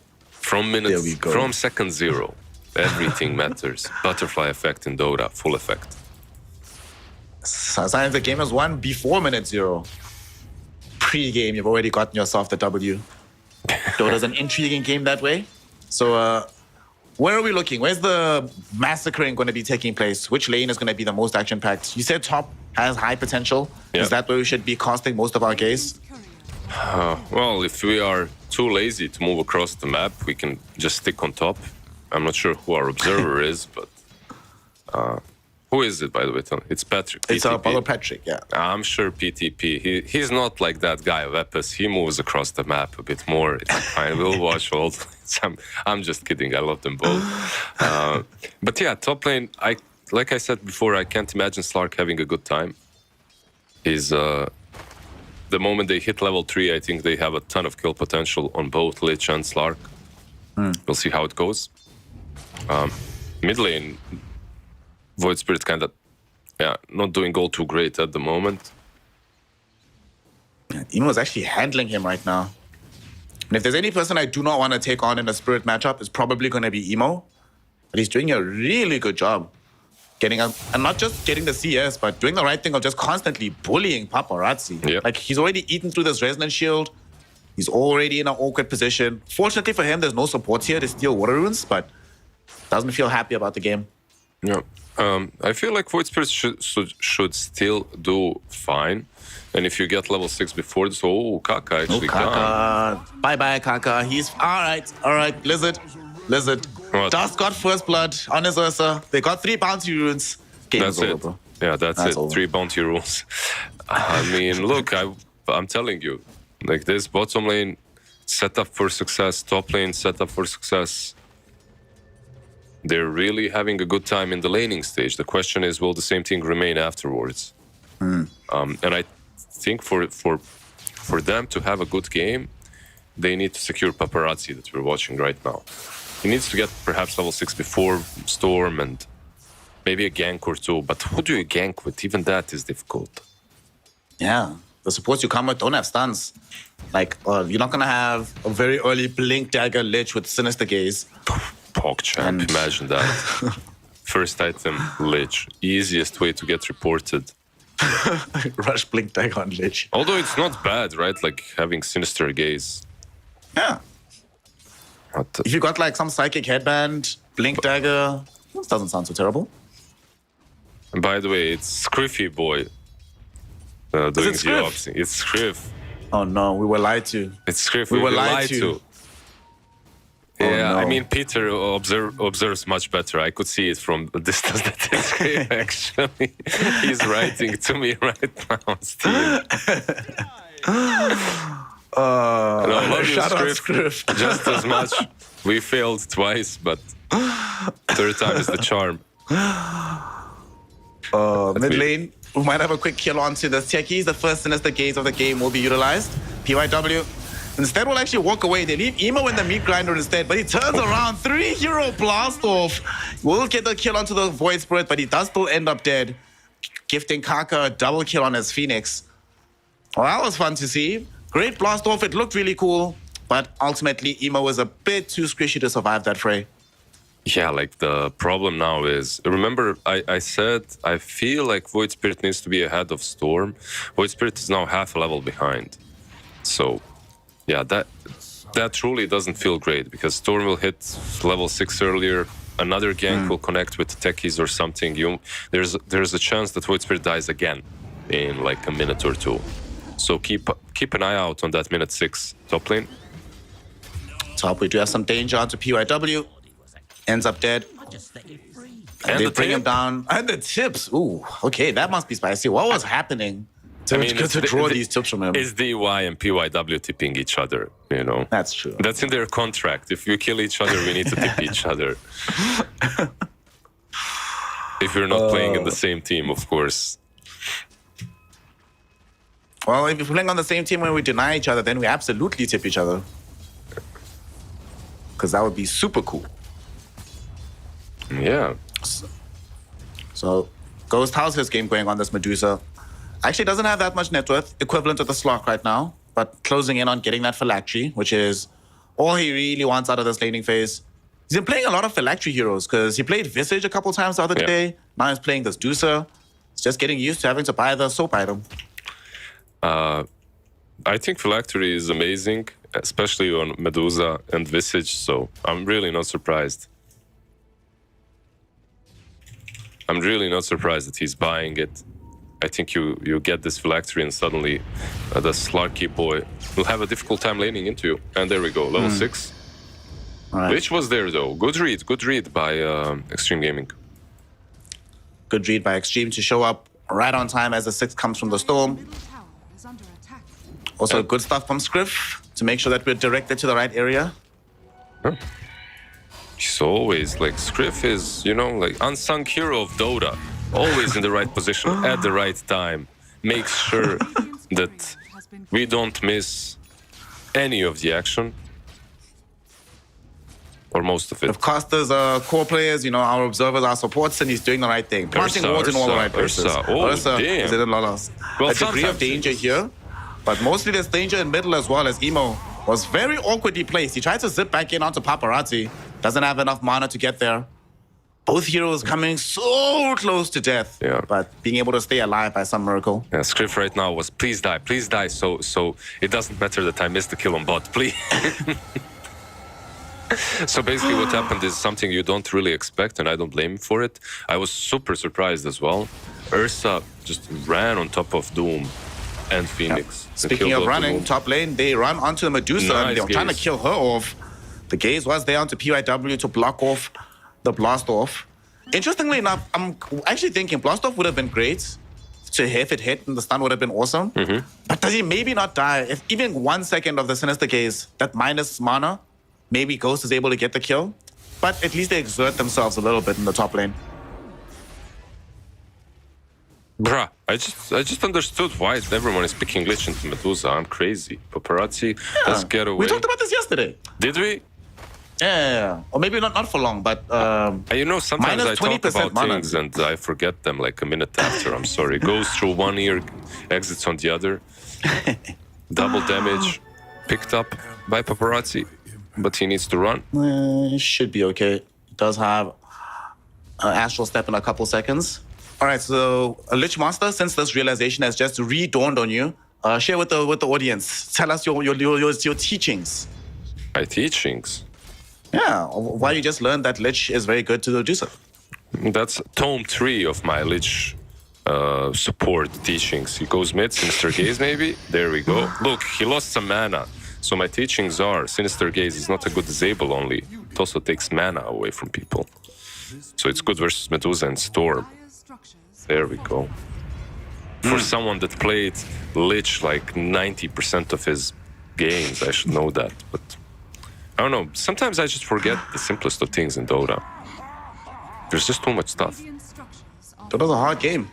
There we go. From second 0, everything matters. Butterfly effect in Dota, full effect. Sometimes the game is won before minute 0. Pre-game, you've already gotten yourself the W. Dota's an intriguing game that way. So, where are we looking? Where's the massacring going to be taking place? Which lane is going to be the most action-packed? You said top has high potential. Yeah. Is that where we should be casting most of our gaze? Well, if we are too lazy to move across the map, we can just stick on top. I'm not sure who our observer is, but who is it, by the way? It's Patrick. It's PTP. Apollo Patrick, yeah. I'm sure PTP. He's not like that guy of Epis. He moves across the map a bit more. It's fine. We'll watch all. I'm just kidding. I love them both. But yeah, top lane. Like I said before, I can't imagine Slark having a good time. The moment they hit level 3, I think they have a ton of kill potential on both Lich and Slark. We'll see how it goes. Mid lane, Void Spirit kind of, not doing all too great at the moment. Emo is actually handling him right now. And if there's any person I do not want to take on in a Spirit matchup, it's probably going to be Emo. But he's doing a really good job. And not just getting the CS, but doing the right thing of just constantly bullying Paparazzi. Yep. Like, he's already eaten through this Resonance Shield. He's already in an awkward position. Fortunately for him, there's no support here to steal Water Runes, but doesn't feel happy about the game. Yeah. I feel like Void Spirit should still do fine. And if you get level 6 before this, Kaka actually gone. Kaka. Bye-bye, Kaka. He's... All right. Blizzard. What? Dust got first blood on his Ursa. They got 3 bounty runes. Game's That's over, it. bro. Yeah, that's it. over. 3 bounty rules. I mean, look, I'm telling you, like this bottom lane set up for success, top lane set up for success. They're really having a good time in the laning stage. The question is, will the same thing remain afterwards? And I think for them to have a good game, they need to secure Paparazzi that we're watching right now. He needs to get perhaps level 6 before Storm and maybe a gank or two. But who do you gank with? Even that is difficult. Yeah. The supports you come with don't have stuns. Like, you're not going to have a very early Blink Dagger Lich with Sinister Gaze. PogChamp, imagine that. First item, Lich. Easiest way to get reported. Rush Blink Dagger on Lich. Although it's not bad, right? Like having Sinister Gaze. Yeah. But, If you got like some Psychic Headband, Blink Dagger, this doesn't sound so terrible. and by the way, it's Scriffy Boy. Doing the Scriff? opposite. It's Scriff. Oh no, we were lied to. It's Scriff. We were lied lied to. Yeah, I no. mean, Peter observes much better. I could see it from the distance that it's Scriff, actually. He's writing to me right now, Steve. No, shout out Scriff, Scriff. just as much. We failed twice, but third time is the charm. Mid lane, we might have a quick kill onto the techies. The first Sinister Gaze of the game will be utilized. PYW instead will actually walk away. They leave Emo in the meat grinder instead, but he turns around. 3-hero blast off. Will get the kill onto the Void Spirit, but he does still end up dead. Gifting Kaka a double kill on his Phoenix. Well, that was fun to see. Great blast off. It looked really cool, but ultimately Emo was a bit too squishy to survive that fray. Yeah, like the problem now is, remember I said I feel like Void Spirit needs to be ahead of Storm. Void Spirit is now half a level behind. So yeah, that truly doesn't feel great because Storm will hit level 6 earlier. Another gank will connect with techies or something. There's a chance that Void Spirit dies again in like a minute or two. So keep an eye out on that minute 6 top lane. Top, we do have some danger onto PYW. Ends up dead. And they the bring him tip. down. And the tips. Ooh, okay, that must be spicy. What was happening to, it's to draw these tips from him? It's DY and PYW tipping each other, you know. That's true. That's in their contract. If you kill each other, we need to tip each other. If you're not playing in the same team, of course. Well, if you're playing on the same team when we deny each other, then we absolutely tip each other. Because that would be super cool. Yeah. So, Ghost, how's his game going on this Medusa? Actually doesn't have that much net worth, equivalent to the Slock right now, but closing in on getting that Phylactery, which is all he really wants out of this laning phase. He's been playing a lot of Phylactery heroes because he played Visage a couple times the other day. Now he's playing this Dusa. He's just getting used to having to buy the soap item. I think Phylactery is amazing, especially on Medusa and Visage, so I'm really not surprised. I'm really not surprised that he's buying it. I think you get this Phylactery and suddenly the Slarky boy will have a difficult time laning into you. And there we go, level 6. Right. Which was there though. Good read by Extreme Gaming. Good read by Extreme to show up right on time as the 6 comes from the storm. Middle tower is under attack. Also good stuff from Scriff to make sure that we're directed to the right area. He's always like, Scriff is, you know, like unsung hero of Dota. Always in the right position at the right time. Makes sure that we don't miss any of the action. Or most of it. Of course, there's core players, you know, our observers, our supports, and he's doing the right thing. Planting wards in all the right places. Ursa, damn. Is it in Lolos? Well, a degree of sometimes- danger here, but mostly there's danger in middle as well, as Emo was very awkwardly placed. He tried to zip back in onto Paparazzi. Doesn't have enough mana to get there. Both heroes coming so close to death, but being able to stay alive by some miracle. Yeah, Scriff right now was please die, so it doesn't matter that I missed the kill on bot, please. So basically what happened is something you don't really expect, and I don't blame him for it. I was super surprised as well. Ursa just ran on top of Doom and Phoenix. and Speaking killed of both running, Doom. top lane, they run onto the Medusa and they were trying to Gaze. kill her off. The gaze was there onto PYW to block off the blast off. Interestingly enough, I'm actually thinking blast off would have been great to if it hit and the stun would have been awesome. But does he maybe not die? If even 1 second of the Sinister Gaze, that minus mana, maybe Ghost is able to get the kill. But at least they exert themselves a little bit in the top lane. Bruh, I just understood why everyone is picking Lich into Medusa. I'm crazy. Paparazzi, let's get away. We talked about this yesterday. Did we? Yeah. Or maybe not for long, but You know, sometimes I minus talk 20% about mana. things and I forget them like a minute after. I'm sorry. Goes through one ear, exits on the other. Double damage. Picked up by Paparazzi, but he needs to run. Should be okay. Does have Astral Step in a couple seconds. All right, so Lich Master, since this realization has just redawned on you, share with the audience. Tell us your teachings. My teachings. Yeah, why you just learned that Lich is very good to do so. That's tome 3 of my Lich support teachings. He goes mid, Sinister Gaze maybe. There we go. Look, he lost some mana. So my teachings are Sinister Gaze is not a good disable only. It also takes mana away from people. So it's good versus Medusa and Storm. Dire's structures There we go. For someone that played Lich like 90% of his games, I should know that. But I don't know. Sometimes I just forget the simplest of things in Dota. There's just too much stuff. Radiant structures are Dota's a hard game.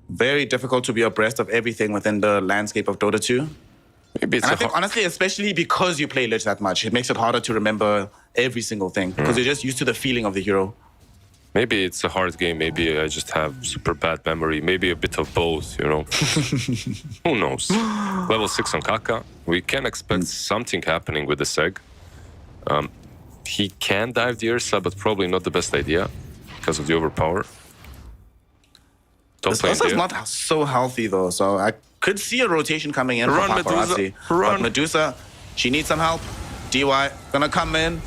Very difficult to be abreast of everything within the landscape of Dota 2. Maybe it's And I a think, honestly, especially because you play Lich that much, it makes it harder to remember every single thing because you're just used to the feeling of the hero. maybe it's a hard game. Maybe I just have super bad memory. Maybe a bit of both, you know. Who knows? Level 6 on Kaka. We can expect something happening with the Seg. He can dive the Ursa, but probably not the best idea because of the overpower. Top This lane Ursa's there. not so healthy though, so I could see a rotation coming in Run, for Medusa. Paparazzi. Run. But Medusa, she needs some help. DY gonna come in.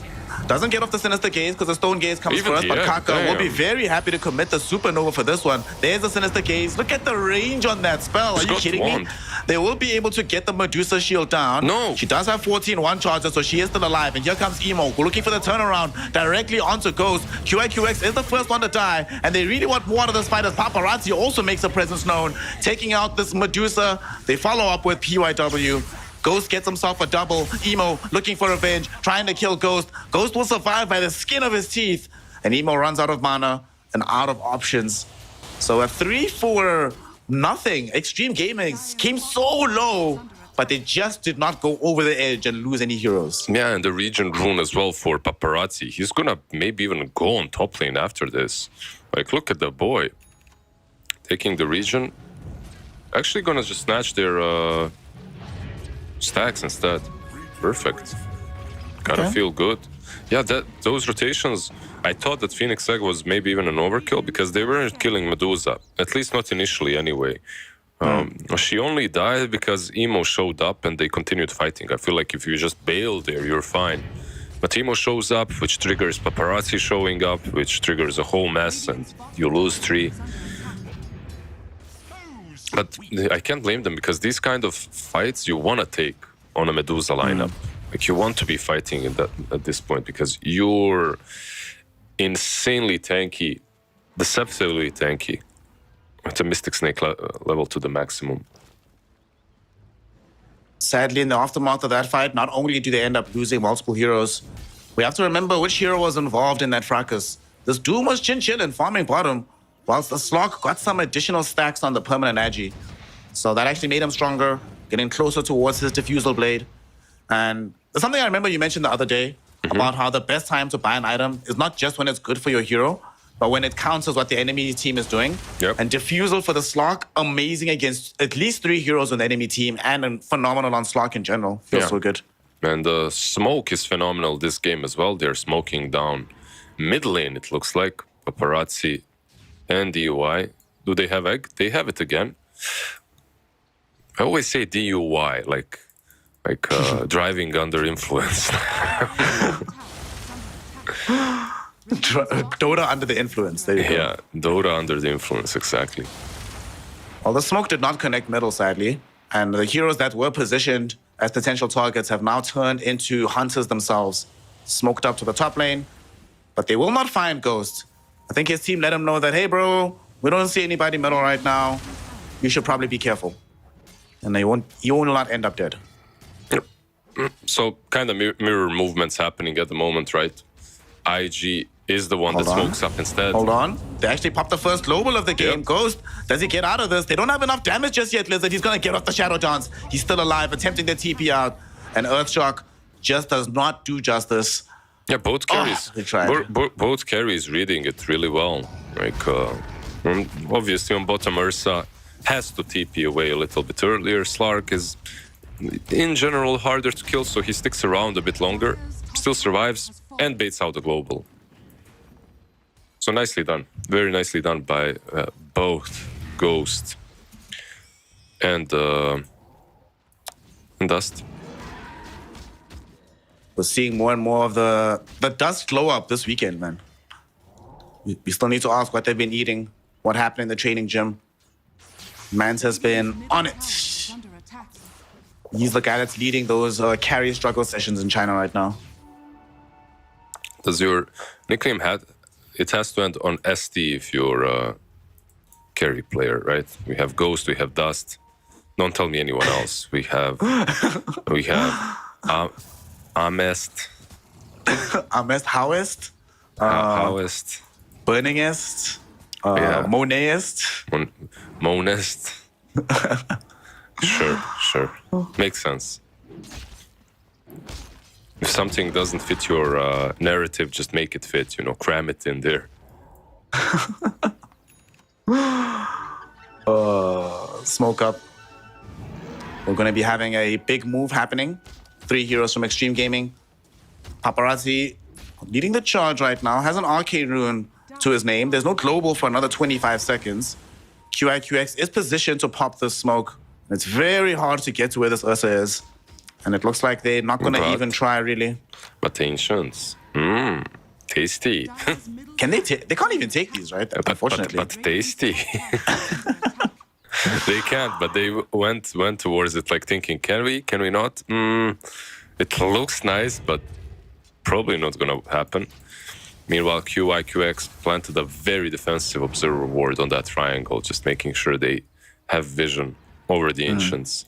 Doesn't get off the Sinister Gaze because the Stone Gaze comes Even first, but yeah, Kaka will be damn. very happy to commit the Supernova for this one. There's the Sinister Gaze. Look at the range on that spell. Are He's you got kidding wand. me? They will be able to get the Medusa shield down. No. She does have 14 one charges, so she is still alive. And here comes Emo, looking for the turnaround directly onto Ghost. QIQX is the first one to die, and they really want more out of this fight as Paparazzi also makes a presence known. Taking out this Medusa, they follow up with PYW. Ghost gets himself a double. Emo looking for revenge, trying to kill Ghost. Ghost will survive by the skin of his teeth. And Emo runs out of mana and out of options. So a 3-4 nothing. Extreme Gaming came so low, but they just did not go over the edge and lose any heroes. Yeah, and the region rune as well for Paparazzi. He's gonna maybe even go on top lane after this. Like, look at the boy. Taking the region. Actually gonna just snatch their stacks instead. Perfect. Gotta Okay. feel good. Yeah, those rotations, I thought that Phoenix Egg was maybe even an overkill because they weren't killing Medusa. At least not initially anyway. She only died because Emo showed up and they continued fighting. I feel like if you just bail there, you're fine. But Emo shows up, which triggers Paparazzi showing up, which triggers a whole mess, and you lose 3. But I can't blame them because these kind of fights you want to take on a Medusa lineup. Like, you want to be fighting in that at this point because you're insanely tanky, deceptively tanky. It's a Mystic Snake level to the maximum. Sadly, in the aftermath of that fight, not only do they end up losing multiple heroes, we have to remember which hero was involved in that fracas. This Doom was chin-chillin' farming bottom, whilst the Slog got some additional stacks on the permanent Agi. So that actually made him stronger, getting closer towards his Diffusal Blade. And there's something I remember you mentioned the other day about how the best time to buy an item is not just when it's good for your hero, but when it counts as what the enemy team is doing. Yep. And Diffusal for the Slog, amazing against at least 3 heroes on the enemy team, and phenomenal on Slog in general. Feels Yeah. so good. And the smoke is phenomenal this game as well. They're smoking down mid lane, it looks like. Paparazzi and DUI. Do they have egg? They have it again. I always say DUI, like driving under influence. Dota under the influence. There you go. Yeah, Dota under the influence, exactly. Well, the smoke did not connect middle, sadly. And the heroes that were positioned as potential targets have now turned into hunters themselves. Smoked up to the top lane, but they will not find Ghost. I think his team let him know that, hey, bro, we don't see anybody middle right now. You should probably be careful. And you will not end up dead. So kind of mirror movements happening at the moment, right? IG is the one Hold that on. smokes up instead. Hold on. They actually popped the first global of the game. Yep. Ghost, does he get out of this? They don't have enough damage just yet, Lizard. He's going to get off the Shadow Dance. He's still alive, attempting the TP out. And Earthshock just does not do justice. Yeah, both carries. they tried. Both carries reading it really well. Like, obviously on bottom, Ursa has to TP away a little bit earlier. Slark is, in general, harder to kill, so he sticks around a bit longer, still survives, and baits out the global. So nicely done. Very nicely done by both Ghost and Dust. We're seeing more and more of the Dust glow up this weekend, man. We still need to ask what they've been eating, what happened in the training gym. Mans has been on it. Under attack. He's the guy that's leading those carry struggle sessions in China right now. Does your nickname it has to end on ST if you're a carry player, right? We have Ghost, we have Dust. Don't tell me anyone else. We have Amest, Amest, Howest, Howest, Burningest, Yeah. Monetist. Monest. Sure. Makes sense. If something doesn't fit your narrative, just make it fit, cram it in there. Smoke up. We're going to be having a big move happening. 3 heroes from Extreme Gaming. Paparazzi leading the charge right now. Has an arcade rune to his name. There's no global for another 25 seconds. QIQX is positioned to pop this smoke. It's very hard to get to where this Ursa is. And it looks like they're not going to But- even try, really. But ancients. Tasty. Dyer's middle Can they take? They can't even take these, right? Unfortunately. But tasty. They can't, but they went towards it like thinking, can we not? It looks nice, but probably not gonna happen. Meanwhile, QIQX planted a very defensive observer ward on that triangle, just making sure they have vision over the ancients.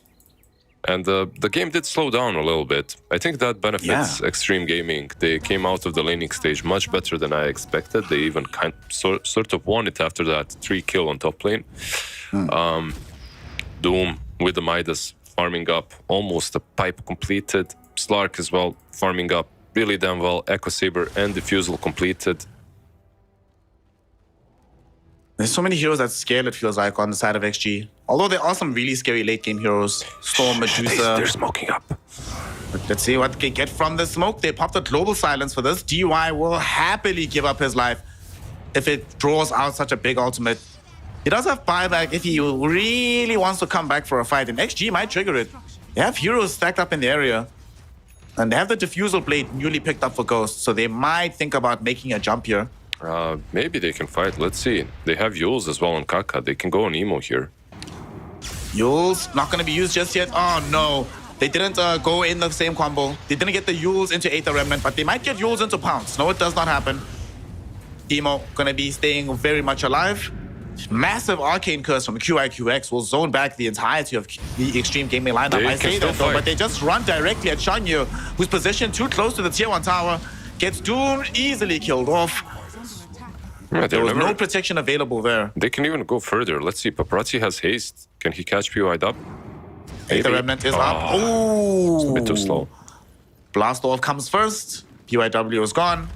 And the game did slow down a little bit. I think that benefits Extreme Gaming. They came out of the laning stage much better than I expected. They even sort of won it after that 3-kill on top lane. Doom with the Midas farming up, almost a pipe completed. Slark as well, farming up really damn well. Echo Saber and Diffusal completed. There's so many heroes that scale, it feels like, on the side of XG. Although there are some really scary late game heroes. Storm, Medusa. They're smoking up. But let's see what they get from the smoke. They popped a global silence for this. DY will happily give up his life if it draws out such a big ultimate. He does have buyback if he really wants to come back for a fight, and XG might trigger it. They have heroes stacked up in the area. And they have the Diffusal Blade newly picked up for Ghost, so they might think about making a jump here. Maybe they can fight. Let's see. They have Yules as well on Kaka. They can go on Emo here. Yules not going to be used just yet. Oh, no. They didn't go in the same combo. They didn't get the Yules into Aether Remnant, but they might get Yules into Pounce. No, it does not happen. Emo going to be staying very much alive. Massive Arcane Curse from QIQX will zone back the entirety of the Extreme Gaming lineup. They I can say still that though, fight. but they just run directly at Shanyu, who's positioned too close to the tier 1 tower. Gets Doom easily killed off. Yeah, There was no protection available there. They can even go further. Let's see. Paparazzi has haste. Can he catch PY'd up? Aether Remnant is up. Ooh. A bit too slow. Blast off comes first. PYW is gone,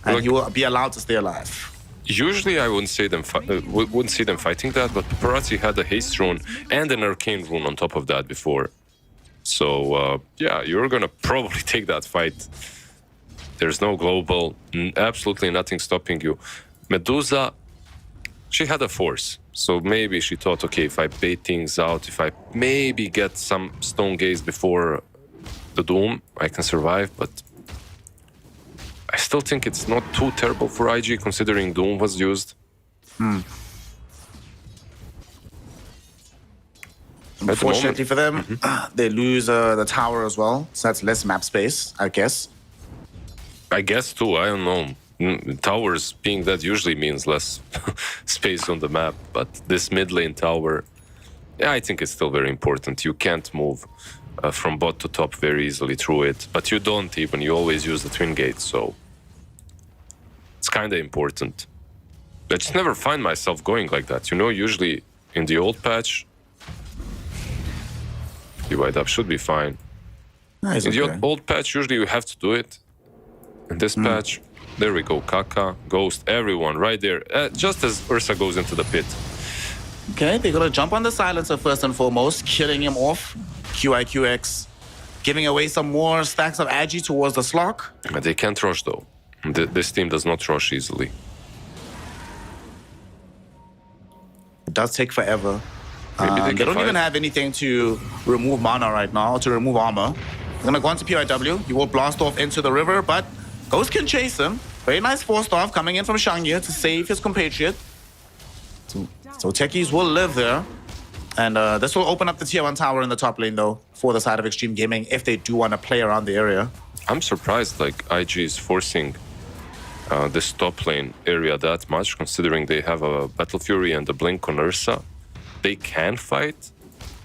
and Look- he will be allowed to stay alive. Usually, I wouldn't see them fighting that, but Paparazzi had a haste rune and an arcane rune on top of that before. So yeah, you're gonna probably take that fight. There's no global, absolutely nothing stopping you. Medusa, she had a force, so maybe she thought, okay, if I bait things out, if I maybe get some Stone Gaze before the Doom, I can survive, but I still think it's not too terrible for IG considering Doom was used. Unfortunately for them, they lose the tower as well, so that's less map space, I guess. I guess too, I don't know. Towers being that usually means less space on the map, but this mid lane tower, yeah, I think it's still very important. You can't move from bot to top very easily through it, but you don't even, you always use the twin gate, so It's kind of important. I just never find myself going like that. You know, usually in the old patch, divide up should be fine. Nice, In the okay. old patch, usually you have to do it. In this patch, there we go. Kaka, Ghost, everyone right there. Just as Ursa goes into the pit. Okay, they're gonna jump on the silencer first and foremost, killing him off. QIQX, giving away some more stacks of Agi towards the Slok. But they can't rush though. This team does not rush easily. It does take forever. Maybe they They can don't even fight. have anything to remove mana right now, to remove armor. They're gonna go into PIW. He will blast off into the river, but Ghost can chase him. Very nice forced off coming in from Shangye to save his compatriot. So techies will live there. And this will open up the tier 1 tower in the top lane, though, for the side of Extreme Gaming, if they do want to play around the area. I'm surprised like IG is forcing this top lane area that much, considering they have a Battle Fury and a Blink on Ursa. They can fight.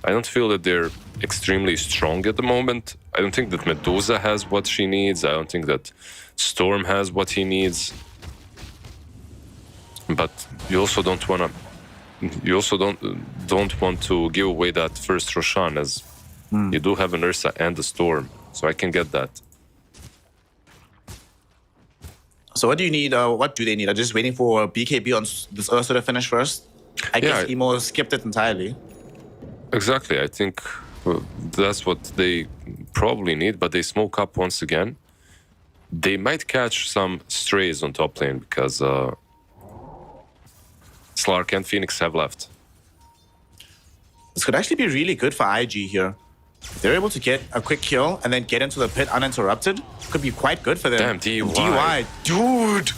I don't feel that they're extremely strong at the moment. I don't think that Medusa has what she needs. I don't think that Storm has what he needs. But you also don't want to. You also don't want to give away that first Roshan, as you do have an Ursa and a Storm, so I can get that. So what do you need? What do they need? Are they just waiting for BKB on this Ursa to finish first? I guess Emo skipped it entirely. Exactly. I think that's what they probably need, but they smoke up once again. They might catch some strays on top lane because Slark and Phoenix have left. This could actually be really good for IG here. If they're able to get a quick kill and then get into the pit uninterrupted, could be quite good for them. Damn, DY. DY. Dude,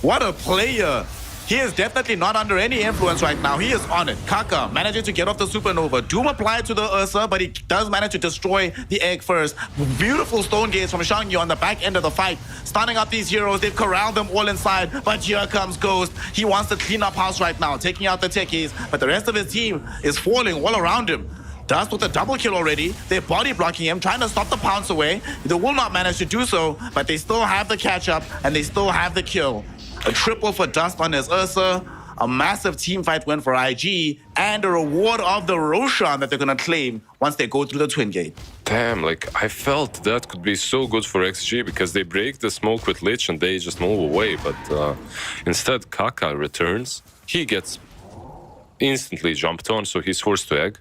what a player. He is definitely not under any influence right now. He is on it. Kaka managing to get off the supernova. Doom applied to the Ursa, but he does manage to destroy the egg first. Beautiful stone gaze from Shangyu on the back end of the fight. Stunning up these heroes. They've corralled them all inside, but here comes Ghost. He wants to clean up house right now, taking out the techies, but the rest of his team is falling all around him. Dust with a double kill already. They're body blocking him, trying to stop the pounce away. They will not manage to do so, but they still have the catch up and they still have the kill. A triple for Dust on his Ursa, a massive team fight win for IG, and a reward of the Roshan that they're gonna claim once they go through the Twin Gate. Damn, like I felt that could be so good for XG because they break the smoke with Lich and they just move away. But instead, Kaka returns. He gets instantly jumped on, so he's forced to egg.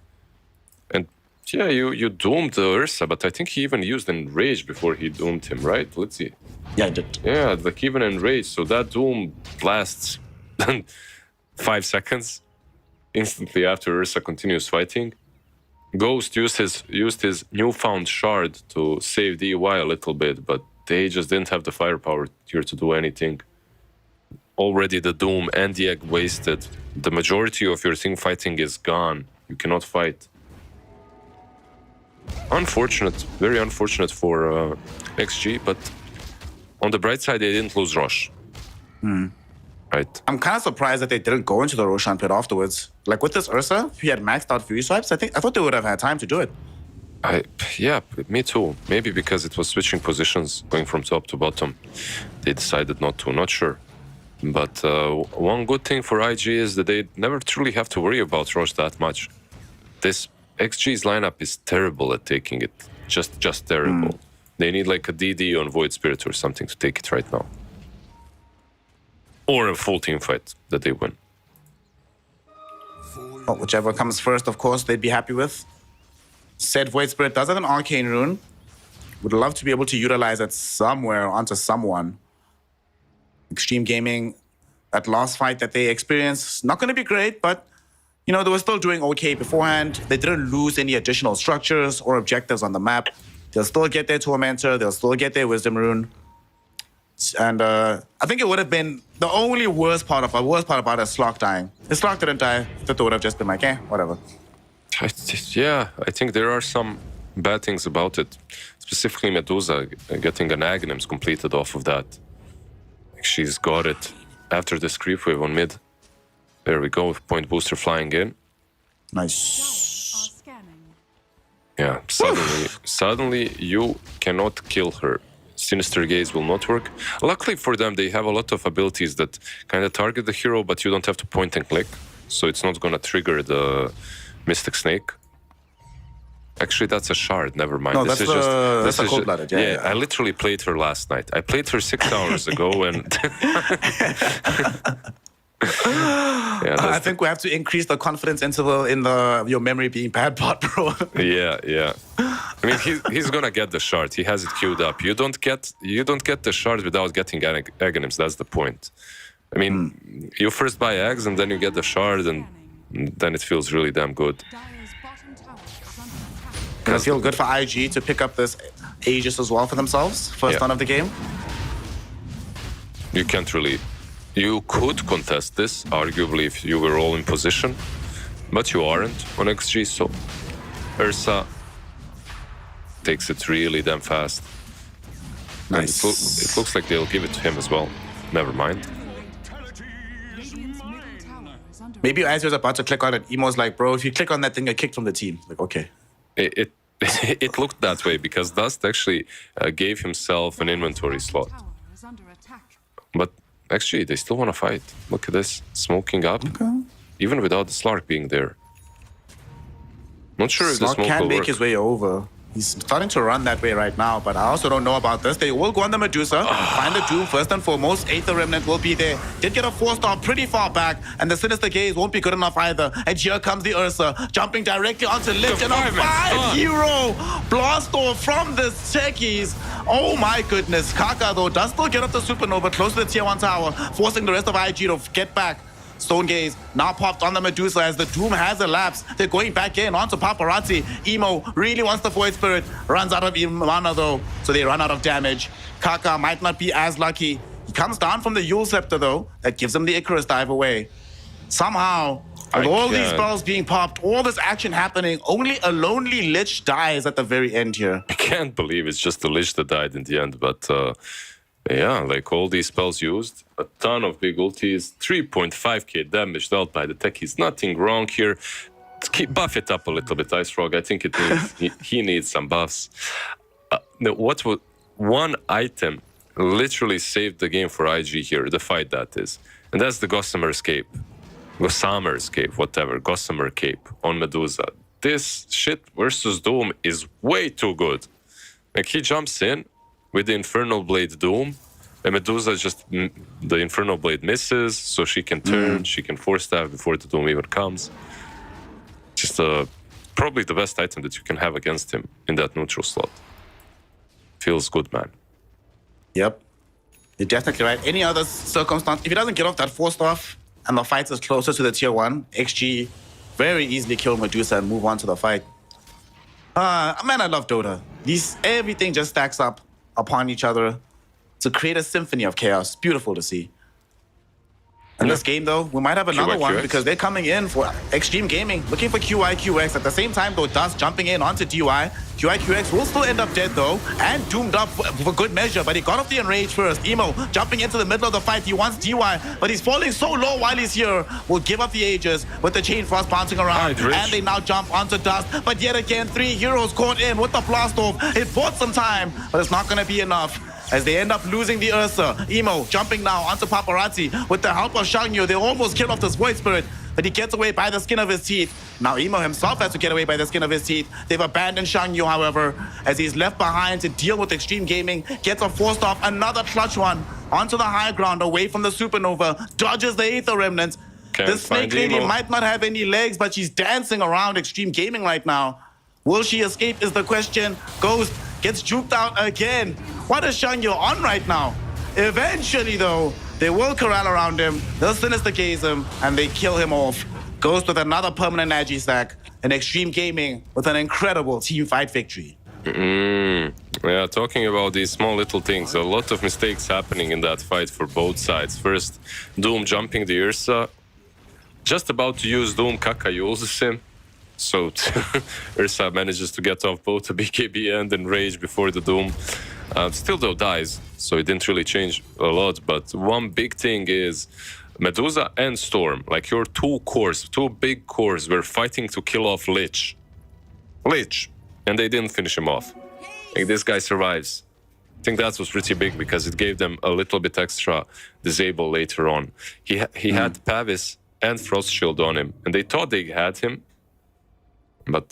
And yeah, you doomed the Ursa, but I think he even used Enrage before he doomed him, right? Let's see. Yeah, I did. Yeah, like even Enrage. So that doom lasts 5 seconds. Instantly after Ursa continues fighting. Ghost used his newfound shard to save DY a little bit, but they just didn't have the firepower here to do anything. Already the doom and the egg wasted. The majority of your team fighting is gone. You cannot fight. Unfortunate, very unfortunate for XG, but on the bright side, they didn't lose Rosh. Right. I'm kind of surprised that they didn't go into the Roshan pit afterwards. Like with this Ursa, if he had maxed out Fury Swipes, I thought they would have had time to do it. Yeah, me too. Maybe because it was switching positions, going from top to bottom. They decided not to, not sure. But one good thing for IG is that they never truly have to worry about Rosh that much. This XG's lineup is terrible at taking it. Just terrible. They need like a DD on Void Spirit or something to take it right now. Or a full team fight that they win. Well, whichever comes first, of course, they'd be happy with. Said Void Spirit does have an Arcane Rune. Would love to be able to utilize it somewhere onto someone. Extreme Gaming, that last fight that they experienced, not going to be great, but you know, they were still doing okay beforehand. They didn't lose any additional structures or objectives on the map. They'll still get their Tormentor. They'll still get their Wisdom Rune. And I think it would have been the only worst part about it is Slark dying. If Slark didn't die, that would have just been like, whatever. Yeah, I think there are some bad things about it. Specifically Medusa getting an Aghanims completed off of that. She's got it after this creep wave on mid. There we go, point booster flying in. Nice. Scanning. Yeah, suddenly you cannot kill her. Sinister Gaze will not work. Luckily for them, they have a lot of abilities that kind of target the hero, but you don't have to point and click. So it's not going to trigger the Mystic Snake. Actually, that's a shard. Never mind. No, that's a cold-blooded. Yeah, I literally played her last night. I played her 6 hours ago, and I think we have to increase the confidence interval in your memory being bad part, bro. yeah. I mean, he's gonna get the shard. He has it queued up. You don't get the shard without getting Aghanims. That's the point. I mean, you first buy eggs and then you get the shard, and then it feels really damn good. Dire's bottom tower is under attack. Gonna feel good for IG to pick up this Aegis as well for themselves. First run of the game. You can't really. You could contest this, arguably, if you were all in position, but you aren't on XG, so Ursa takes it really damn fast. Nice. And it looks like they'll give it to him as well. Never mind. Radiant's middle tower is under Maybe as he was about to click on it, Emo's like, bro, if you click on that thing, you're kicked from the team. Like, okay. It looked that way because Dust actually gave himself an inventory slot. tower is under attack. But actually, they still want to fight. Look at this, smoking up, even without the Slark being there. Not sure if the Slark smoke can will make work. his way over. He's starting to run that way right now, but I also don't know about this. They will go on the Medusa, find the Doom first and foremost. Aether Remnant will be there. Did get a 4-star pretty far back, and the Sinister Gaze won't be good enough either. And here comes the Ursa, jumping directly onto Lich, and a 5-hero blast off from the techies. Oh my goodness. Kaka, though, does still get up the Supernova close to the tier 1 tower, forcing the rest of IG to get back. Stone Gaze now popped on the Medusa as the Doom has elapsed. They're going back in onto Paparazzi. Emo really wants the Void Spirit. Runs out of mana though, so they run out of damage. Kaka might not be as lucky. He comes down from the Yule Scepter though. That gives him the Icarus dive away. Somehow, with all these spells being popped, all this action happening, only a lonely Lich dies at the very end here. I can't believe it's just the Lich that died in the end, but yeah, like all these spells used, a ton of big ultis, 3.5k damage dealt by the techies. Nothing wrong here. Buff it up a little bit, Ice Frog. I think it needs, he needs some buffs. One item literally saved the game for IG here, the fight that is. And that's the Gossamer Escape. Gossamer Escape, whatever. Gossamer Cape on Medusa. This shit versus Doom is way too good. Like, he jumps in with the Infernal Blade Doom, and Medusa just, the Infernal Blade misses, so she can turn, she can force stab before the Doom even comes. Just probably the best item that you can have against him in that neutral slot. Feels good, man. Yep. You're definitely right. Any other circumstance, if he doesn't get off that 4-star and the fight is closer to the tier 1, XG very easily kill Medusa and move on to the fight. Man, I love Dota. Everything just stacks up upon each other to create a symphony of chaos. Beautiful to see. In this game, though, we might have another one because they're coming in for Extreme Gaming, looking for QIQX. At the same time, though, Dust jumping in onto DY. QIQX will still end up dead, though, and doomed up for good measure, but he got off the Enrage first. Emo jumping into the middle of the fight. He wants DY, but he's falling so low while he's here. Will give up the Aegis with the Chain Frost bouncing around, and they now jump onto Dust. But yet again, 3 heroes caught in with the blast off. It bought some time, but it's not going to be enough. As they end up losing the Ursa. Emo jumping now onto Paparazzi with the help of Shangyu. They almost kill off this Void Spirit, but he gets away by the skin of his teeth. Now Emo himself has to get away by the skin of his teeth. They've abandoned Shangyu, however, as he's left behind to deal with Extreme Gaming. Gets a forced off, another clutch one onto the high ground, away from the Supernova. Dodges the Aether Remnant. This Snake Lady might not have any legs, but she's dancing around Extreme Gaming right now. Will she escape is the question. Ghost gets juked out again. What is Shangyu on right now? Eventually, though, they will corral around him. They'll Sinister Gaze him, and they kill him off. Ghost with another permanent Agi stack. And Extreme Gaming with an incredible team fight victory. Yeah, talking about these small little things, a lot of mistakes happening in that fight for both sides. First, Doom jumping the Ursa. Just about to use Doom, Kaka uses him. So Ursa manages to get off both the BKB and Enrage before the Doom. Still though dies, so it didn't really change a lot. But one big thing is Medusa and Storm, like your two big cores were fighting to kill off Lich, and they didn't finish him off. Like, this guy survives. think that was pretty big because it gave them a little bit extra disable later on. He had Pavis and Frost Shield on him, and they thought they had him, but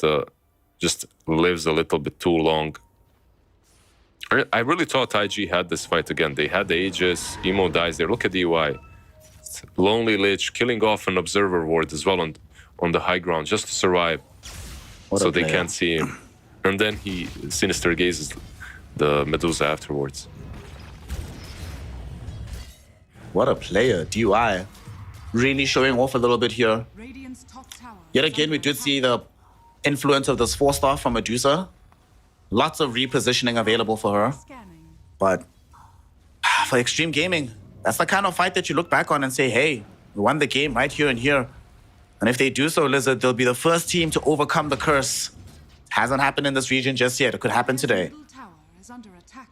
just lives a little bit too long. I really thought IG had this fight again. They had the Aegis, Emo dies there. Look at the UI. Lonely Lich killing off an Observer Ward as well on the high ground just to survive. So they can't see him. And then he Sinister Gazes the Medusa afterwards. What a player, DUI. Really showing off a little bit here. Radiant's top tower Yet is again, we under did attack. see the influence of this 4-star from Medusa. Lots of repositioning available for her. Scanning. But for Extreme Gaming, that's the kind of fight that you look back on and say, hey, we won the game right here and here. And if they do so, Lizard, they'll be the first team to overcome the curse. Hasn't happened in this region just yet. It could happen today. Middle tower is under attack.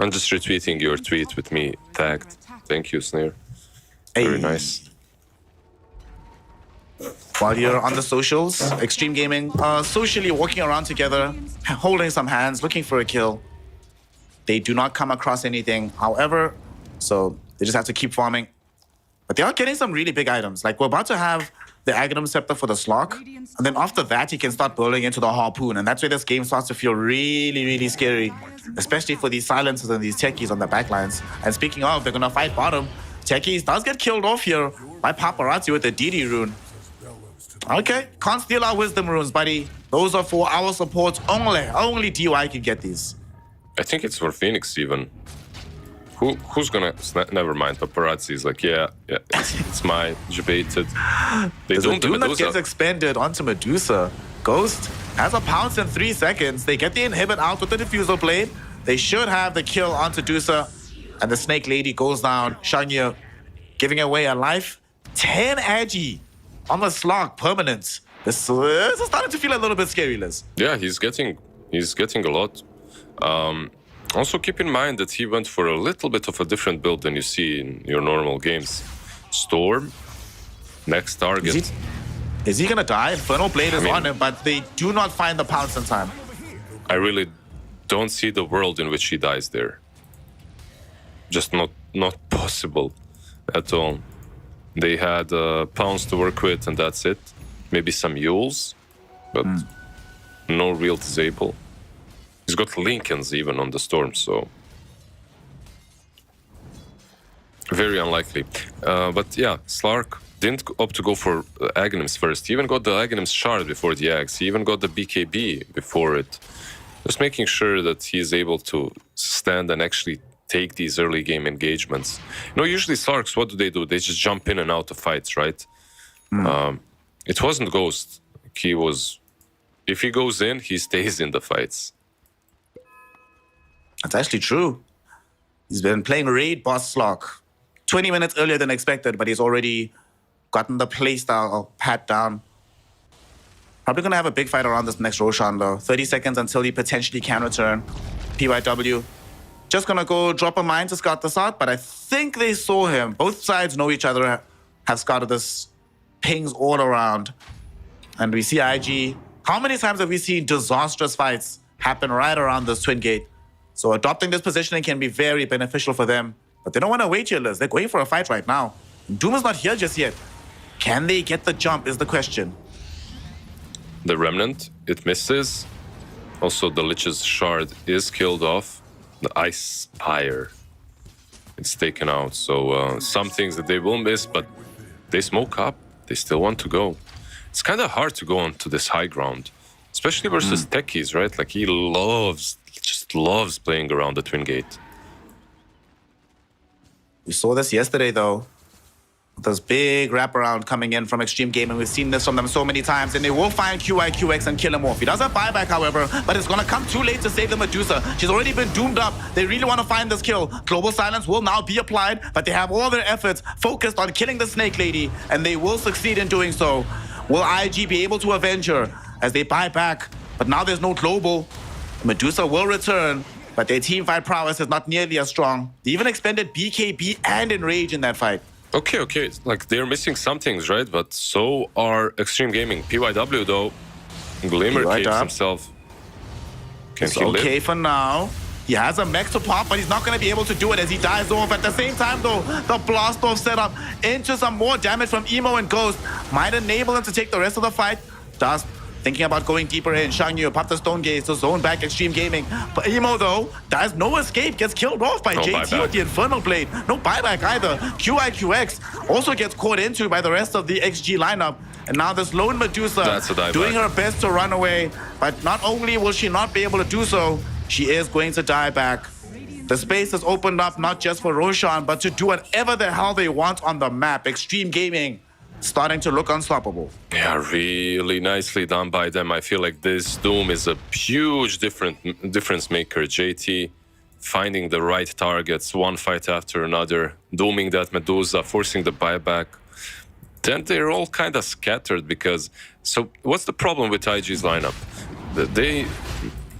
I'm just retweeting your tweet with me tagged. Thank you, Snare. Very Hey. nice. While you're on the socials, Extreme Gaming, socially walking around together, holding some hands, looking for a kill. They do not come across anything, however, so they just have to keep farming. But they are getting some really big items. Like, we're about to have the Aghanim Scepter for the Slok, and then after that, he can start building into the Harpoon, and that's where this game starts to feel really, really scary, especially for these silencers and these techies on the backlines. And speaking of, they're gonna fight bottom. Techies does get killed off here by Paparazzi with the DD rune. Okay, can't steal our wisdom runes, buddy. Those are for our support only. Only DUI can get these. I think it's for Phoenix even. Who's gonna? Never mind. Paparazzi is like, yeah, it's my debated. They There's a don't do Doom that gets Medusa. expended onto Medusa. Ghost has a pounce in 3 seconds. They get the inhibit out with the diffusal blade. They should have the kill onto Medusa. And the Snake Lady goes down. Shanya giving away a life. 10 Agi on the Slog, permanent. This is starting to feel a little bit scary, Liz. Yeah, he's getting a lot. Also, keep in mind that he went for a little bit of a different build than you see in your normal games. Storm, next target. Is he gonna die? Infernal Blade is on him, but they do not find the pounce in time. I really don't see the world in which he dies there. Just not possible at all. They had pounds to work with, and that's it. Maybe some Yules, but no real disable. He's got Lincolns even on the Storm, so very unlikely. But yeah, Slark didn't opt to go for Aghanims first. He even got the Aghanims shard before the Axe. He even got the BKB before it. Just making sure that he's able to stand and actually take these early game engagements. You know, usually Slarks, what do? They just jump in and out of fights, right? It wasn't Ghost. He was... If he goes in, he stays in the fights. That's actually true. He's been playing Raid Boss Slog 20 minutes earlier than expected, but he's already gotten the playstyle pat down. Probably gonna have a big fight around this next Roshan though. 30 seconds until he potentially can return. PYW. Just gonna go drop a mine to scout this out, but I think they saw him. Both sides know each other, have scouted this. Pings all around. And we see IG. How many times have we seen disastrous fights happen right around this Twin Gate? So adopting this positioning can be very beneficial for them. But they don't want to wait here, Liz. They're going for a fight right now. Doom is not here just yet. Can they get the jump is the question. The Remnant, it misses. Also, the Lich's shard is killed off. The Ice Spire, it's taken out. So some things that they will miss, but they smoke up. They still want to go. It's kind of hard to go onto this high ground, especially versus techies, right? Like he just loves playing around the Twin Gate. We saw this yesterday, though. This big wraparound coming in from Extreme Gaming. We've seen this from them so many times, and they will find QIQX and kill him off. He does have buyback, however, but it's gonna come too late to save the Medusa. She's already been doomed up. They really want to find this kill. Global Silence will now be applied, but they have all their efforts focused on killing the Snake Lady, and they will succeed in doing so. Will IG be able to avenge her as they buy back? But now there's no global. Medusa will return, but their team fight prowess is not nearly as strong. They even expended BKB and Enrage in that fight. Okay. Like they're missing some things, right? But so are Extreme Gaming. PYW though, Glimmer keeps himself Can It's he okay live? for now. He has a mech to pop, but he's not going to be able to do it as he dies off. At the same time, though, the blast off setup into some more damage from Emo and Ghost might enable him to take the rest of the fight. Dust thinking about going deeper in. Shang Yu pop the Stone Gaze to zone back Extreme Gaming. But Emo, though, does no escape, gets killed off by No JT buyback. with the Infernal Blade. No buyback either. QIQX also gets caught into by the rest of the XG lineup. And now this lone Medusa That's a dieback. doing her best to run away. But not only will she not be able to do so, she is going to die back. The space has opened up not just for Roshan, but to do whatever the hell they want on the map. Extreme Gaming starting to look unstoppable. Yeah, really nicely done by them. I feel like this Doom is a huge difference maker. JT finding the right targets, one fight after another, dooming that Medusa, forcing the buyback. Then they're all kind of scattered because... So what's the problem with IG's lineup?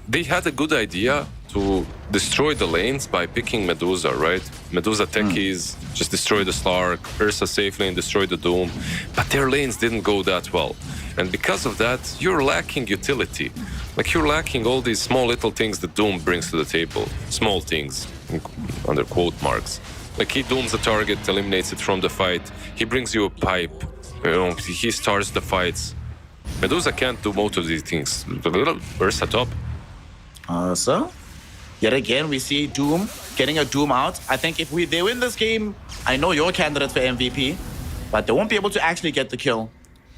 They had a good idea to destroy the lanes by picking Medusa, right? Medusa techies, just destroy the Slark, Ursa safe lane, destroy the Doom. But their lanes didn't go that well. And because of that, you're lacking utility. Like, you're lacking all these small little things that Doom brings to the table. Small things, under quote marks. Like, he dooms the target, eliminates it from the fight. He brings you a pipe. You know, he starts the fights. Medusa can't do most of these things. Ursa top. So, yet again, we see Doom getting a Doom out. I think if they win this game, I know you're a candidate for MVP, but they won't be able to actually get the kill.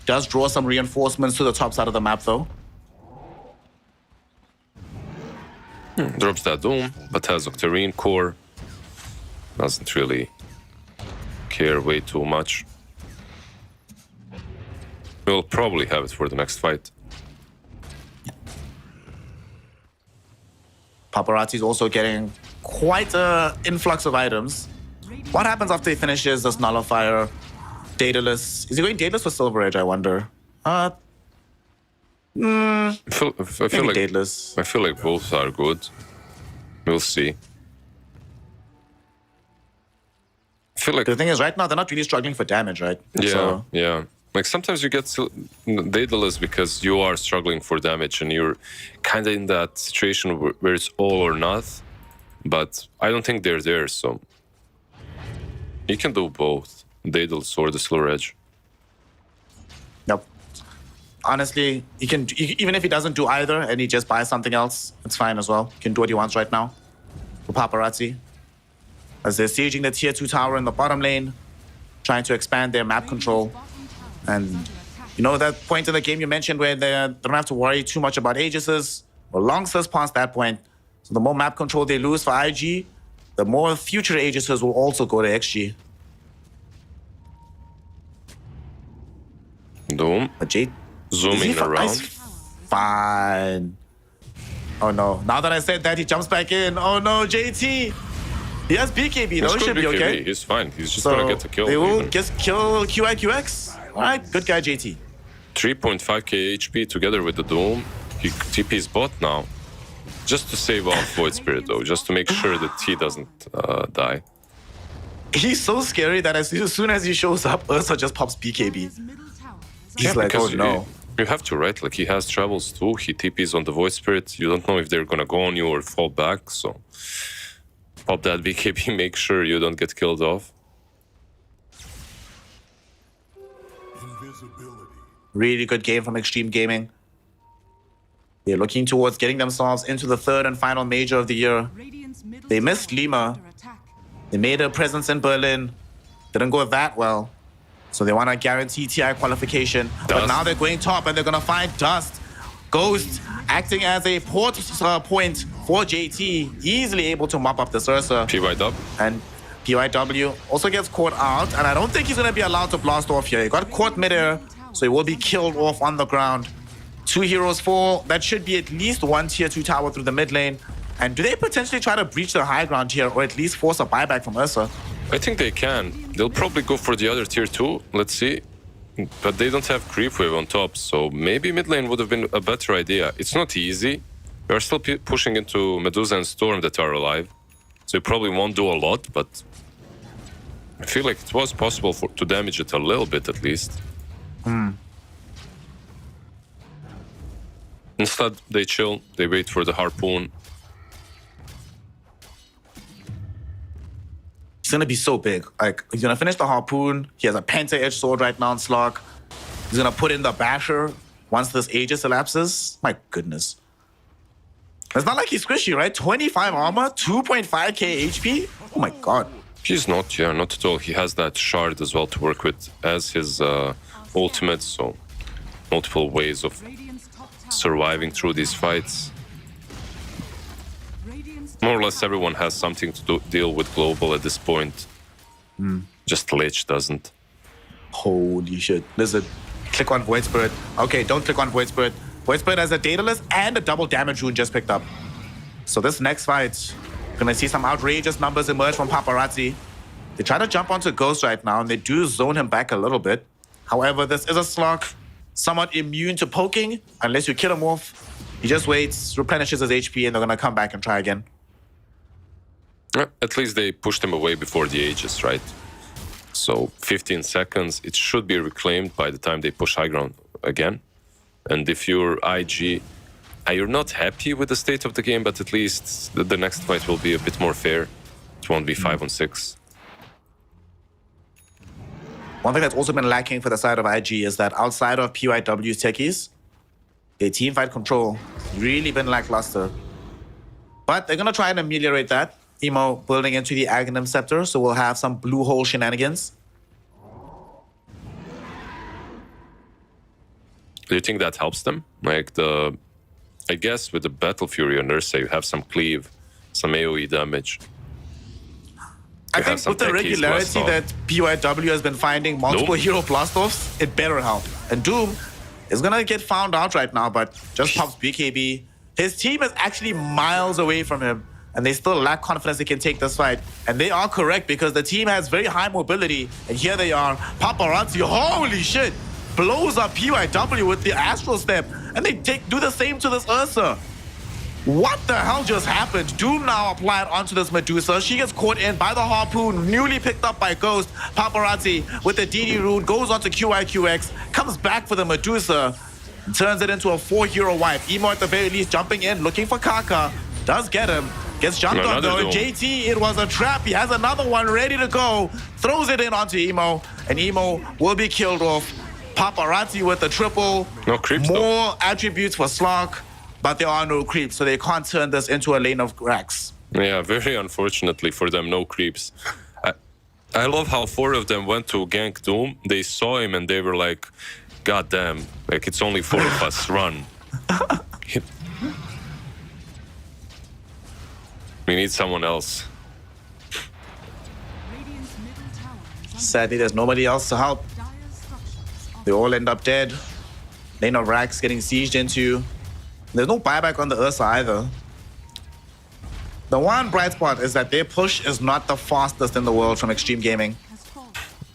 Does draw some reinforcements to the top side of the map, though. Drops that Doom, but has Octarine core. Doesn't really care way too much. We'll probably have it for the next fight. Paparazzi's also getting quite an influx of items. What happens after he finishes this Nullifier? Daedalus. Is he going Daedalus or Silver Edge, I wonder? I feel Maybe like Daedalus. I feel like both are good. We'll see. I feel like The thing is, right now, they're not really struggling for damage, right? yeah, So, yeah. Like sometimes you get Daedalus because you are struggling for damage and you're kind of in that situation where it's all or not. But I don't think they're there, so you can do both, Daedalus or the Silver Edge. Yep. Honestly, even if he doesn't do either and he just buys something else, it's fine as well. He can do what he wants right now. For Paparazzi, as they're sieging the tier 2 tower in the bottom lane, trying to expand their map control. And you know that point in the game you mentioned where they don't have to worry too much about Aegises? Well, long since past that point. So the more map control they lose for IG, the more future Aegises will also go to XG. Doom But Jade, zooming around. Fine. Oh no. Now that I said that, he jumps back in. Oh no, JT. He has BKB though. He's He good should be BKB. okay. He's fine. He's just So gonna get the kill. they will even. just kill QIQX. All right, good guy, JT. 3.5k HP together with the Doom. He TP's bot now. Just to save off Void Spirit though, just to make sure that he doesn't die. He's so scary that as soon as he shows up, Ursa just pops BKB. He's like, oh because no. You have to, right? Like he has travels too. He TP's on the Void Spirit. You don't know if they're gonna go on you or fall back. So pop that BKB. Make sure you don't get killed off. Really good game from Extreme Gaming. They're looking towards getting themselves into the third and final major of the year. They missed Lima. They made a presence in Berlin. Didn't go that well. So they want to guarantee TI qualification. But Dust. now they're going top and they're going to find Dust. Ghost acting as a port point for JT. Easily able to mop up this Ursa. PY dub. And PYW also gets caught out. And I don't think he's going to be allowed to blast off here. He got caught midair. So he will be killed off on the ground. 2 heroes fall. That should be at least one tier 2 tower through the mid lane. And do they potentially try to breach the high ground here or at least force a buyback from Ursa? I think they can. They'll probably go for the other tier 2. Let's see. But they don't have creep wave on top, so maybe mid lane would have been a better idea. It's not easy. We are still pushing into Medusa and Storm that are alive. So you probably won't do a lot, but I feel like it was possible to damage it a little bit at least. And Instead, they chill, they wait for the harpoon. It's gonna be so big. Like, he's gonna finish the harpoon. He has a penta-edged sword right now on Slog. He's gonna put in the basher once this Aegis elapses. My goodness. It's not like he's squishy, right? 25 armor, 2.5k HP. Oh my god. He's not, yeah, not at all. He has that shard as well to work with as his ultimate, so multiple ways of Radiant's top tower. surviving through these fights. Radiant's More or less everyone has something to deal with global at this point. Just Lich doesn't. Holy shit. Listen, click on Void Spirit. Okay, don't click on Void Spirit. Void Spirit has a Daedalus and a double damage rune just picked up. So this next fight, gonna see some outrageous numbers emerge from Paparazzi. They try to jump onto Ghost right now, and they do zone him back a little bit. However, this is a Slug, somewhat immune to poking, unless you kill him off. He just waits, replenishes his HP, and they're gonna come back and try again. At least they pushed him away before the Aegis, right? So 15 seconds, it should be reclaimed by the time they push high ground again. And if you're IG, you're not happy with the state of the game, but at least the next fight will be a bit more fair. It won't be 5-on-6. One thing that's also been lacking for the side of IG is that outside of PYW's techies, their teamfight control really been lackluster. But they're gonna try and ameliorate that. Emo building into the Aghanim Scepter, so we'll have some blue hole shenanigans. Do you think that helps them? Like I guess with the Battle Fury on Ursa, you have some cleave, some AoE damage. I You have think some with the techies regularity blast off. that PYW has been finding multiple Nope. hero blast-offs, it better help. And Doom is gonna get found out right now, but just pops BKB. His team is actually miles away from him, and they still lack confidence they can take this fight. And they are correct, because the team has very high mobility, and here they are. Paparazzi, holy shit, blows up PYW with the Astral Step, and they do the same to this Ursa. What the hell just happened? Doom now applied onto this Medusa. She gets caught in by the harpoon, newly picked up by Ghost. Paparazzi with the DD rune goes onto QIQX, comes back for the Medusa, turns it into a 4-hero wipe. Emo at the very least jumping in, looking for Kaka. Does get him. Gets jumped on Another though. Doom. JT, it was a trap. He has another one ready to go. Throws it in onto Emo, and Emo will be killed off. Paparazzi with the triple. No creeps, though. More attributes for Slug, but there are no creeps, so they can't turn this into a lane of racks. Yeah, very unfortunately for them, no creeps. I love how 4 of them went to gank Doom. They saw him and they were like, God damn, like it's only 4 of us, run. We need someone else. Radiant's middle tower is under Sadly, there's nobody else to help. dire structures. They all end up dead. Lane of racks getting sieged into. There's no buyback on the Ursa either. The one bright spot is that their push is not the fastest in the world from Extreme Gaming. Has fallen.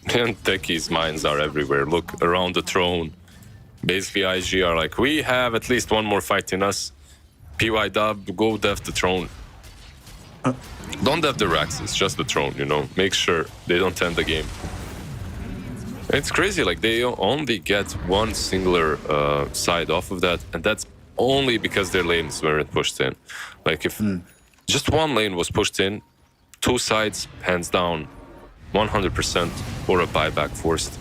And Techie's minds are everywhere. Look around the throne. Basically, IG are like, we have at least one more fight in us. PY-Dub, go dev the throne. Don't dev the racks, it's just the throne, you know. Make sure they don't end the game. It's crazy, like they only get one singular side off of that, and that's only because their lanes weren't pushed in. Like if just one lane was pushed in, 2 sides, hands down, 100% or a buyback forced.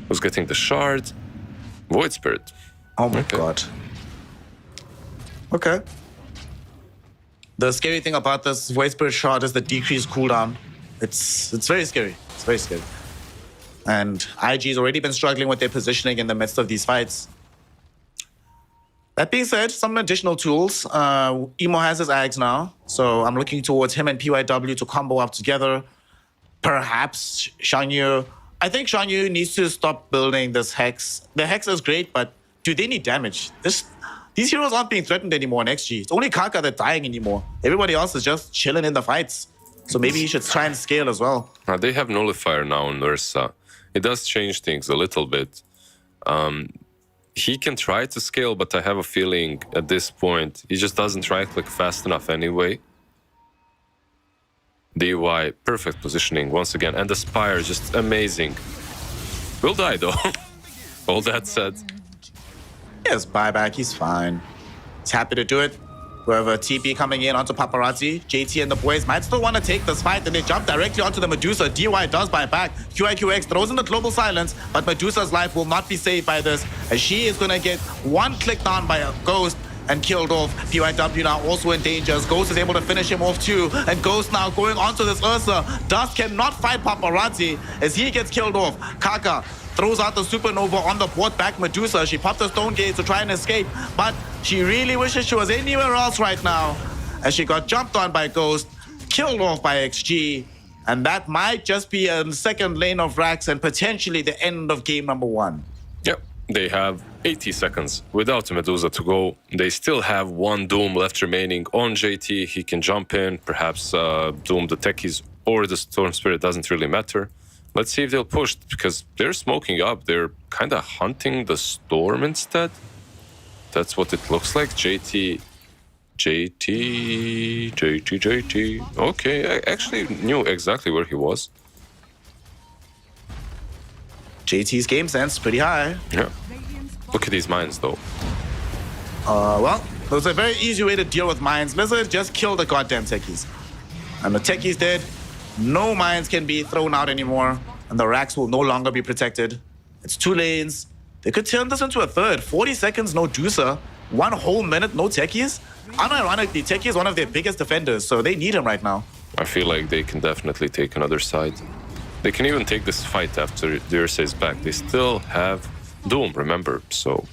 Was getting the shard, Void Spirit. Oh my Okay. god. Okay. The scary thing about this Void Spirit shot is the decreased cooldown. It's very scary. It's very scary. And IG's already been struggling with their positioning in the midst of these fights. That being said, some additional tools. Emo has his Ags now, so I'm looking towards him and PYW to combo up together. Perhaps Shangyu. I think Shangyu needs to stop building this Hex. The Hex is great, but do they need damage? These heroes aren't being threatened anymore in XG. It's only Kaka that's dying anymore. Everybody else is just chilling in the fights. So maybe he should try and scale as well. They have Nullifier now on Ursa. It does change things a little bit. He can try to scale, but I have a feeling at this point, he just doesn't right-click fast enough anyway. DY, perfect positioning once again. And the Spire, just amazing. Will die though. All that said. Yes, buyback. He's fine. He's happy to do it. Whoever TP coming in onto Paparazzi, JT and the boys might still want to take this fight, and they jump directly onto the Medusa. DY does buy back. QIQX throws in the global silence, but Medusa's life will not be saved by this, as she is going to get one click down by a Ghost and killed off. PYW now also in danger, as Ghost is able to finish him off too, and Ghost now going onto this Ursa. Dust cannot fight Paparazzi as he gets killed off. Kaka throws out the supernova on the port back Medusa. She popped the stone gate to try and escape, but she really wishes she was anywhere else right now, as she got jumped on by Ghost, killed off by XG, and that might just be a second lane of racks and potentially the end of game number 1. Yep, they have 80 seconds without Medusa to go. They still have one Doom left remaining on JT. He can jump in, perhaps Doom the techies or the Storm Spirit, doesn't really matter. Let's see if they'll push, because they're smoking up. They're kind of hunting the Storm instead. That's what it looks like. JT. Okay, I actually knew exactly where he was. JT's game sense pretty high. Yeah. Look at these mines, though. Well, there's a very easy way to deal with mines. Blizzard, just kill the goddamn techies. And the techies dead. No mines can be thrown out anymore, and the racks will no longer be protected. It's 2 lanes. They could turn this into a third. 40 seconds, no juicer. 1 whole minute, no techies. Unironically, Techie is one of their biggest defenders, so they need him right now. I feel like they can definitely take another side. They can even take this fight after Dirce is back. They still have Doom, remember, so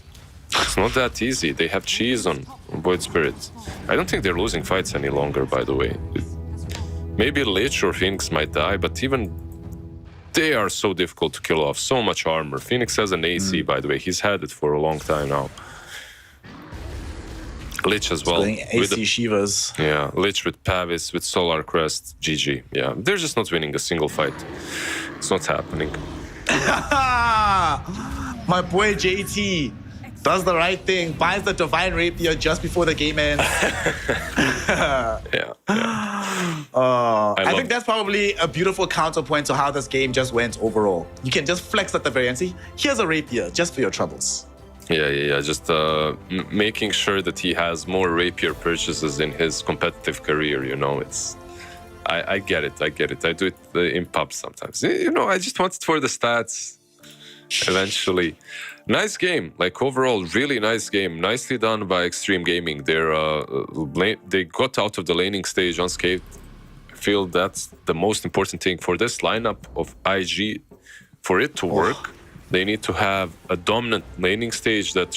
it's not that easy. They have cheese on Void Spirit. I don't think they're losing fights any longer, by the way. Maybe Lich or Phoenix might die, but even they are so difficult to kill off. So much armor. Phoenix has an AC, by the way. He's had it for a long time now. Lich as well. AC Shivas. Yeah, Lich with Pavis, with Solar Crest, GG. Yeah, they're just not winning a single fight. It's not happening. My boy JT does the right thing, buys the Divine Rapier just before the game ends. Yeah. I think that's probably a beautiful counterpoint to how this game just went overall. You can just flex at the very end. See, here's a rapier just for your troubles. Yeah. Just making sure that he has more rapier purchases in his competitive career. You know, I get it. I do it in pubs sometimes. You know, I just want it for the stats. Eventually. Nice game, like overall, really nice game. Nicely done by Extreme Gaming. They got out of the laning stage unscathed. I feel that's the most important thing for this lineup of IG. For it to work, they need to have a dominant laning stage that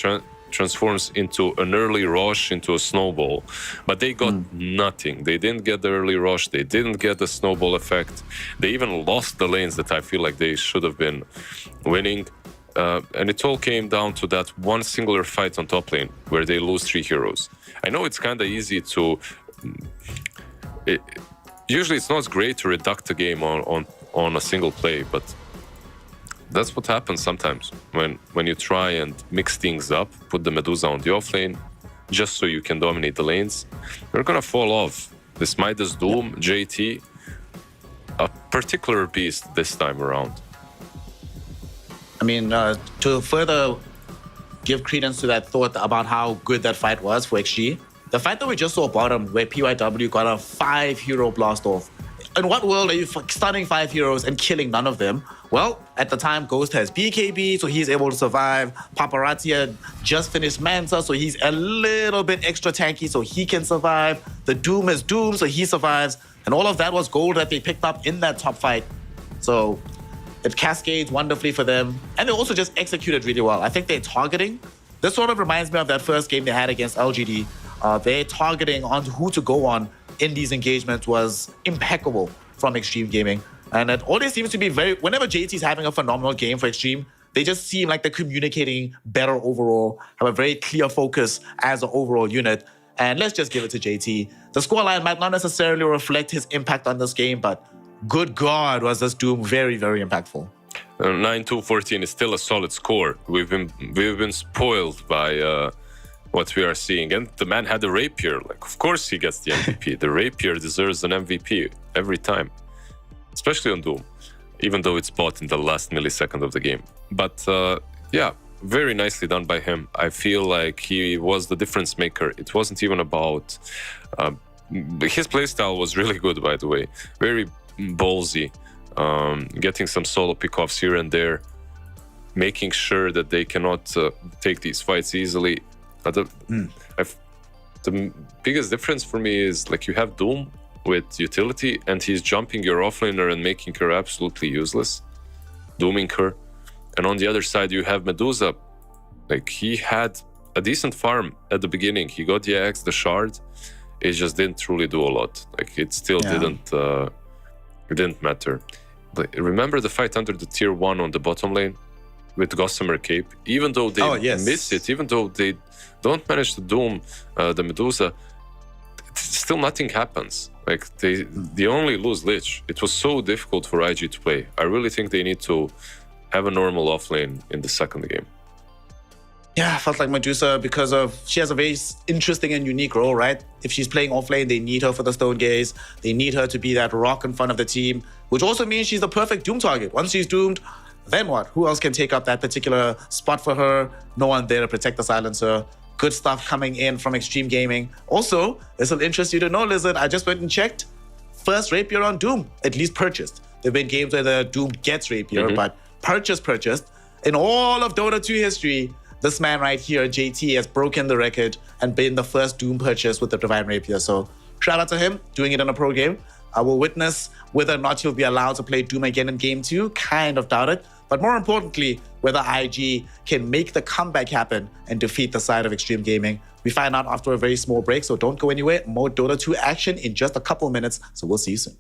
transforms into an early rush, into a snowball. But they got nothing. They didn't get the early rush. They didn't get the snowball effect. They even lost the lanes that I feel like they should have been winning. And it all came down to that one singular fight on top lane where they lose 3 heroes. I know it's kind of easy to... usually it's not great to reduct the game on a single play, but that's what happens sometimes when you try and mix things up, put the Medusa on the off lane, just so you can dominate the lanes. You're gonna fall off. This Midas Doom, JT, a particular beast this time around. I mean, to further give credence to that thought about how good that fight was for XG, the fight that we just saw bottom, where PYW got a 5-hero blast off. In what world are you stunning 5 heroes and killing none of them? Well, at the time, Ghost has BKB, so he's able to survive. Paparazzi had just finished Manta, so he's a little bit extra tanky, so he can survive. The Doom is Doom, so he survives. And all of that was gold that they picked up in that top fight. So it cascades wonderfully for them. And they also just executed really well. I think they're targeting. This sort of reminds me of that first game they had against LGD. Their targeting on who to go on in these engagements was impeccable from Extreme Gaming. And it always seems to be whenever JT's having a phenomenal game for Extreme, they just seem like they're communicating better overall, have a very clear focus as an overall unit. And let's just give it to JT. The scoreline might not necessarily reflect his impact on this game, but good God, was this Doom very, very impactful. 9-2-14 is still a solid score. We've been spoiled by what we are seeing. And the man had a rapier. Like, of course he gets the MVP. The rapier deserves an MVP every time, especially on Doom, even though it's bought in the last millisecond of the game. But yeah, very nicely done by him. I feel like he was the difference maker. It wasn't even about his playstyle was really good, by the way, very ballsy, getting some solo pickoffs here and there, making sure that they cannot take these fights easily. The biggest difference for me is like you have Doom with utility and he's jumping your offlaner and making her absolutely useless, dooming her. And on the other side, you have Medusa. Like he had a decent farm at the beginning. He got the axe, the shard. It just didn't truly do a lot. Like it still didn't matter. But remember the fight under the tier 1 on the bottom lane with Gossamer Cape? Even though they miss it, even though they don't manage to doom the Medusa, still nothing happens. Like they only lose Lich. It was so difficult for IG to play. I really think they need to have a normal offlane in the second game. Yeah, I felt like Medusa, because she has a very interesting and unique role, right? If she's playing offlane, they need her for the Stone Gaze. They need her to be that rock in front of the team, which also means she's the perfect Doom target. Once she's doomed, then what? Who else can take up that particular spot for her? No one there to protect the silencer. Good stuff coming in from Extreme Gaming. Also, this will interest you to know, Lizard, I just went and checked. First Rapier on Doom, at least purchased. There have been games where the Doom gets Rapier, but purchased. In all of Dota 2 history, this man right here, JT, has broken the record and been the first Doom purchase with the Divine Rapier. So shout out to him, doing it in a pro game. I will witness whether or not he'll be allowed to play Doom again in game 2. Kind of doubt it. But more importantly, whether IG can make the comeback happen and defeat the side of Extreme Gaming. We find out after a very small break, so don't go anywhere. More Dota 2 action in just a couple minutes, so we'll see you soon.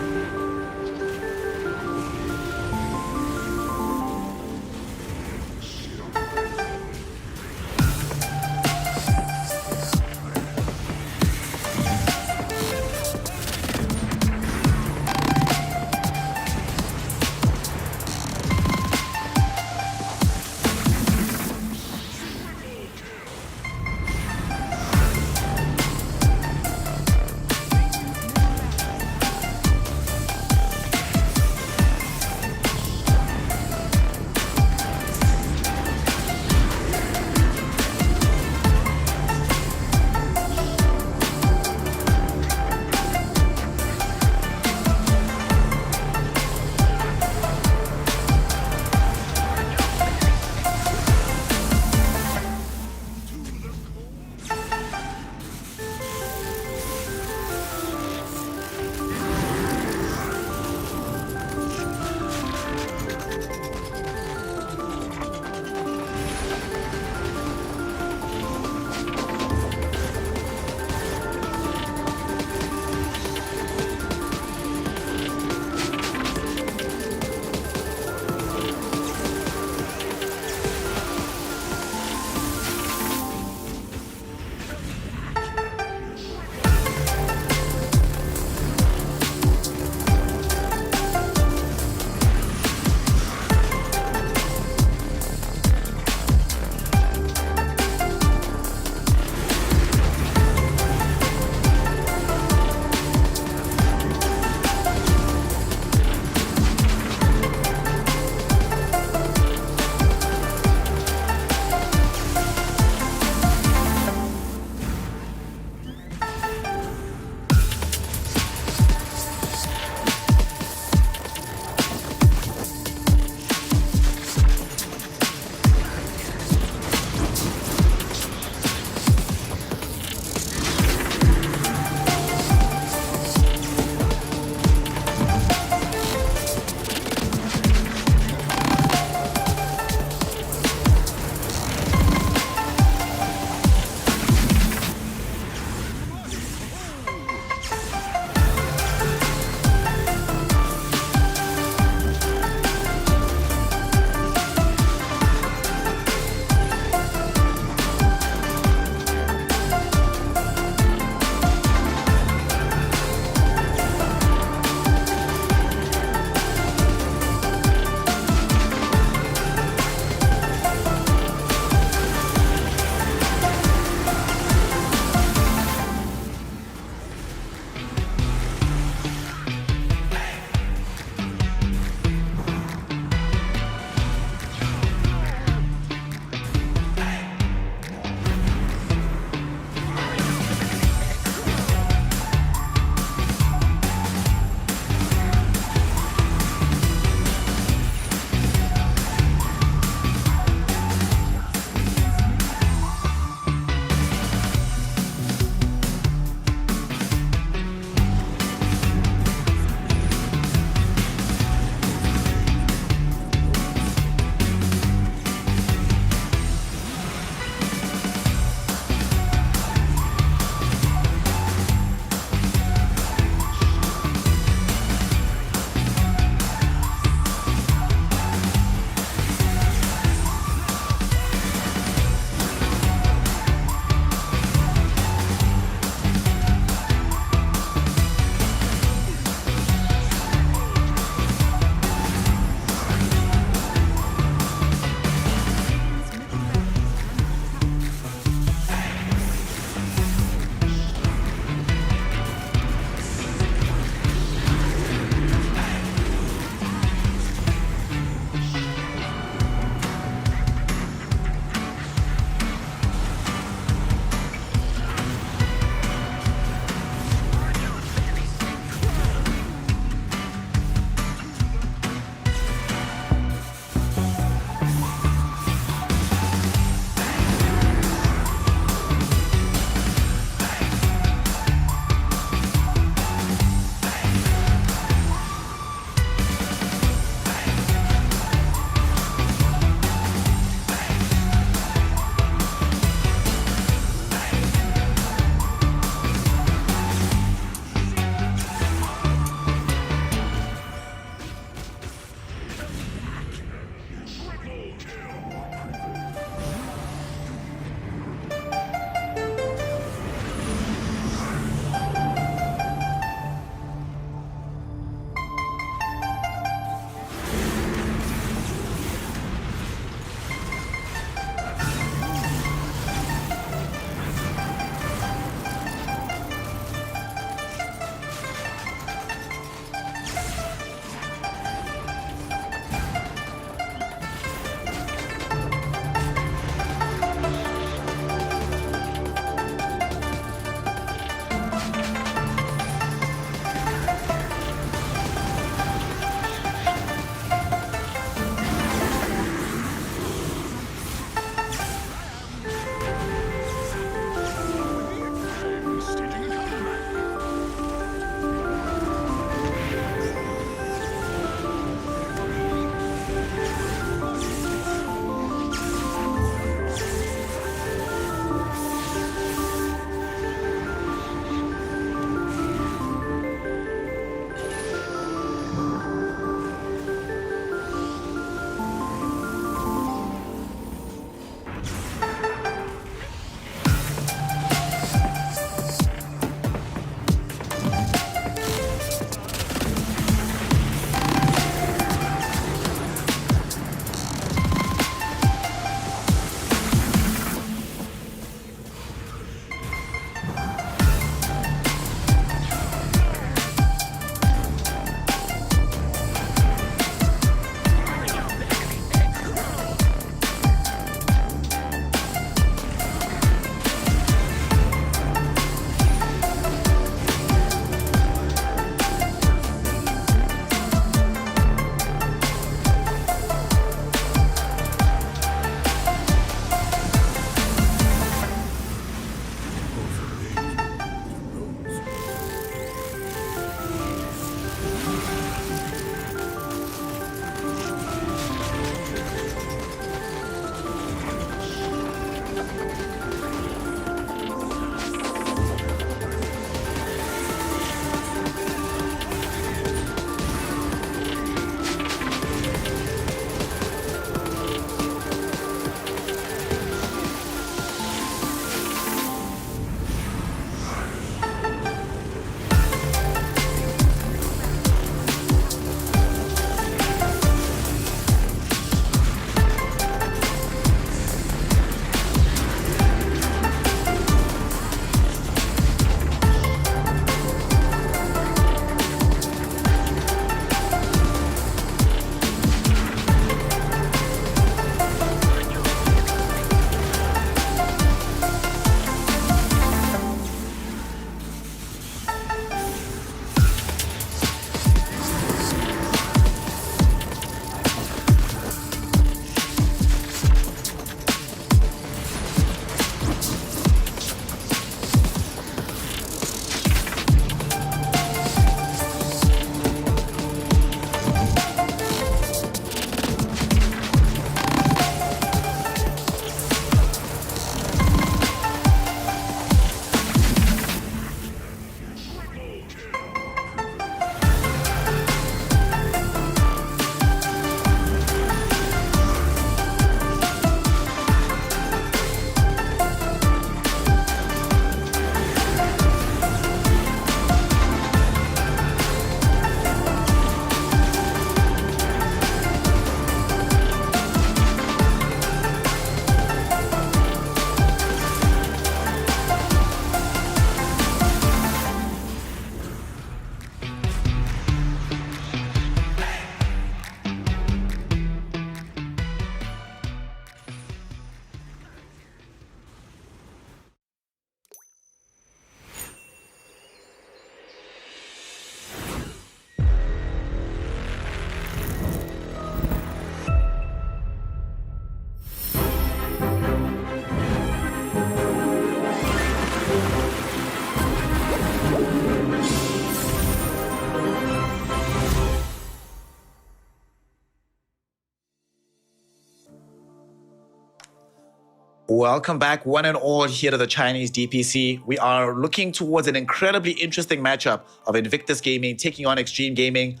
Welcome back, one and all, here to the Chinese DPC. We are looking towards an incredibly interesting matchup of Invictus Gaming taking on Extreme Gaming.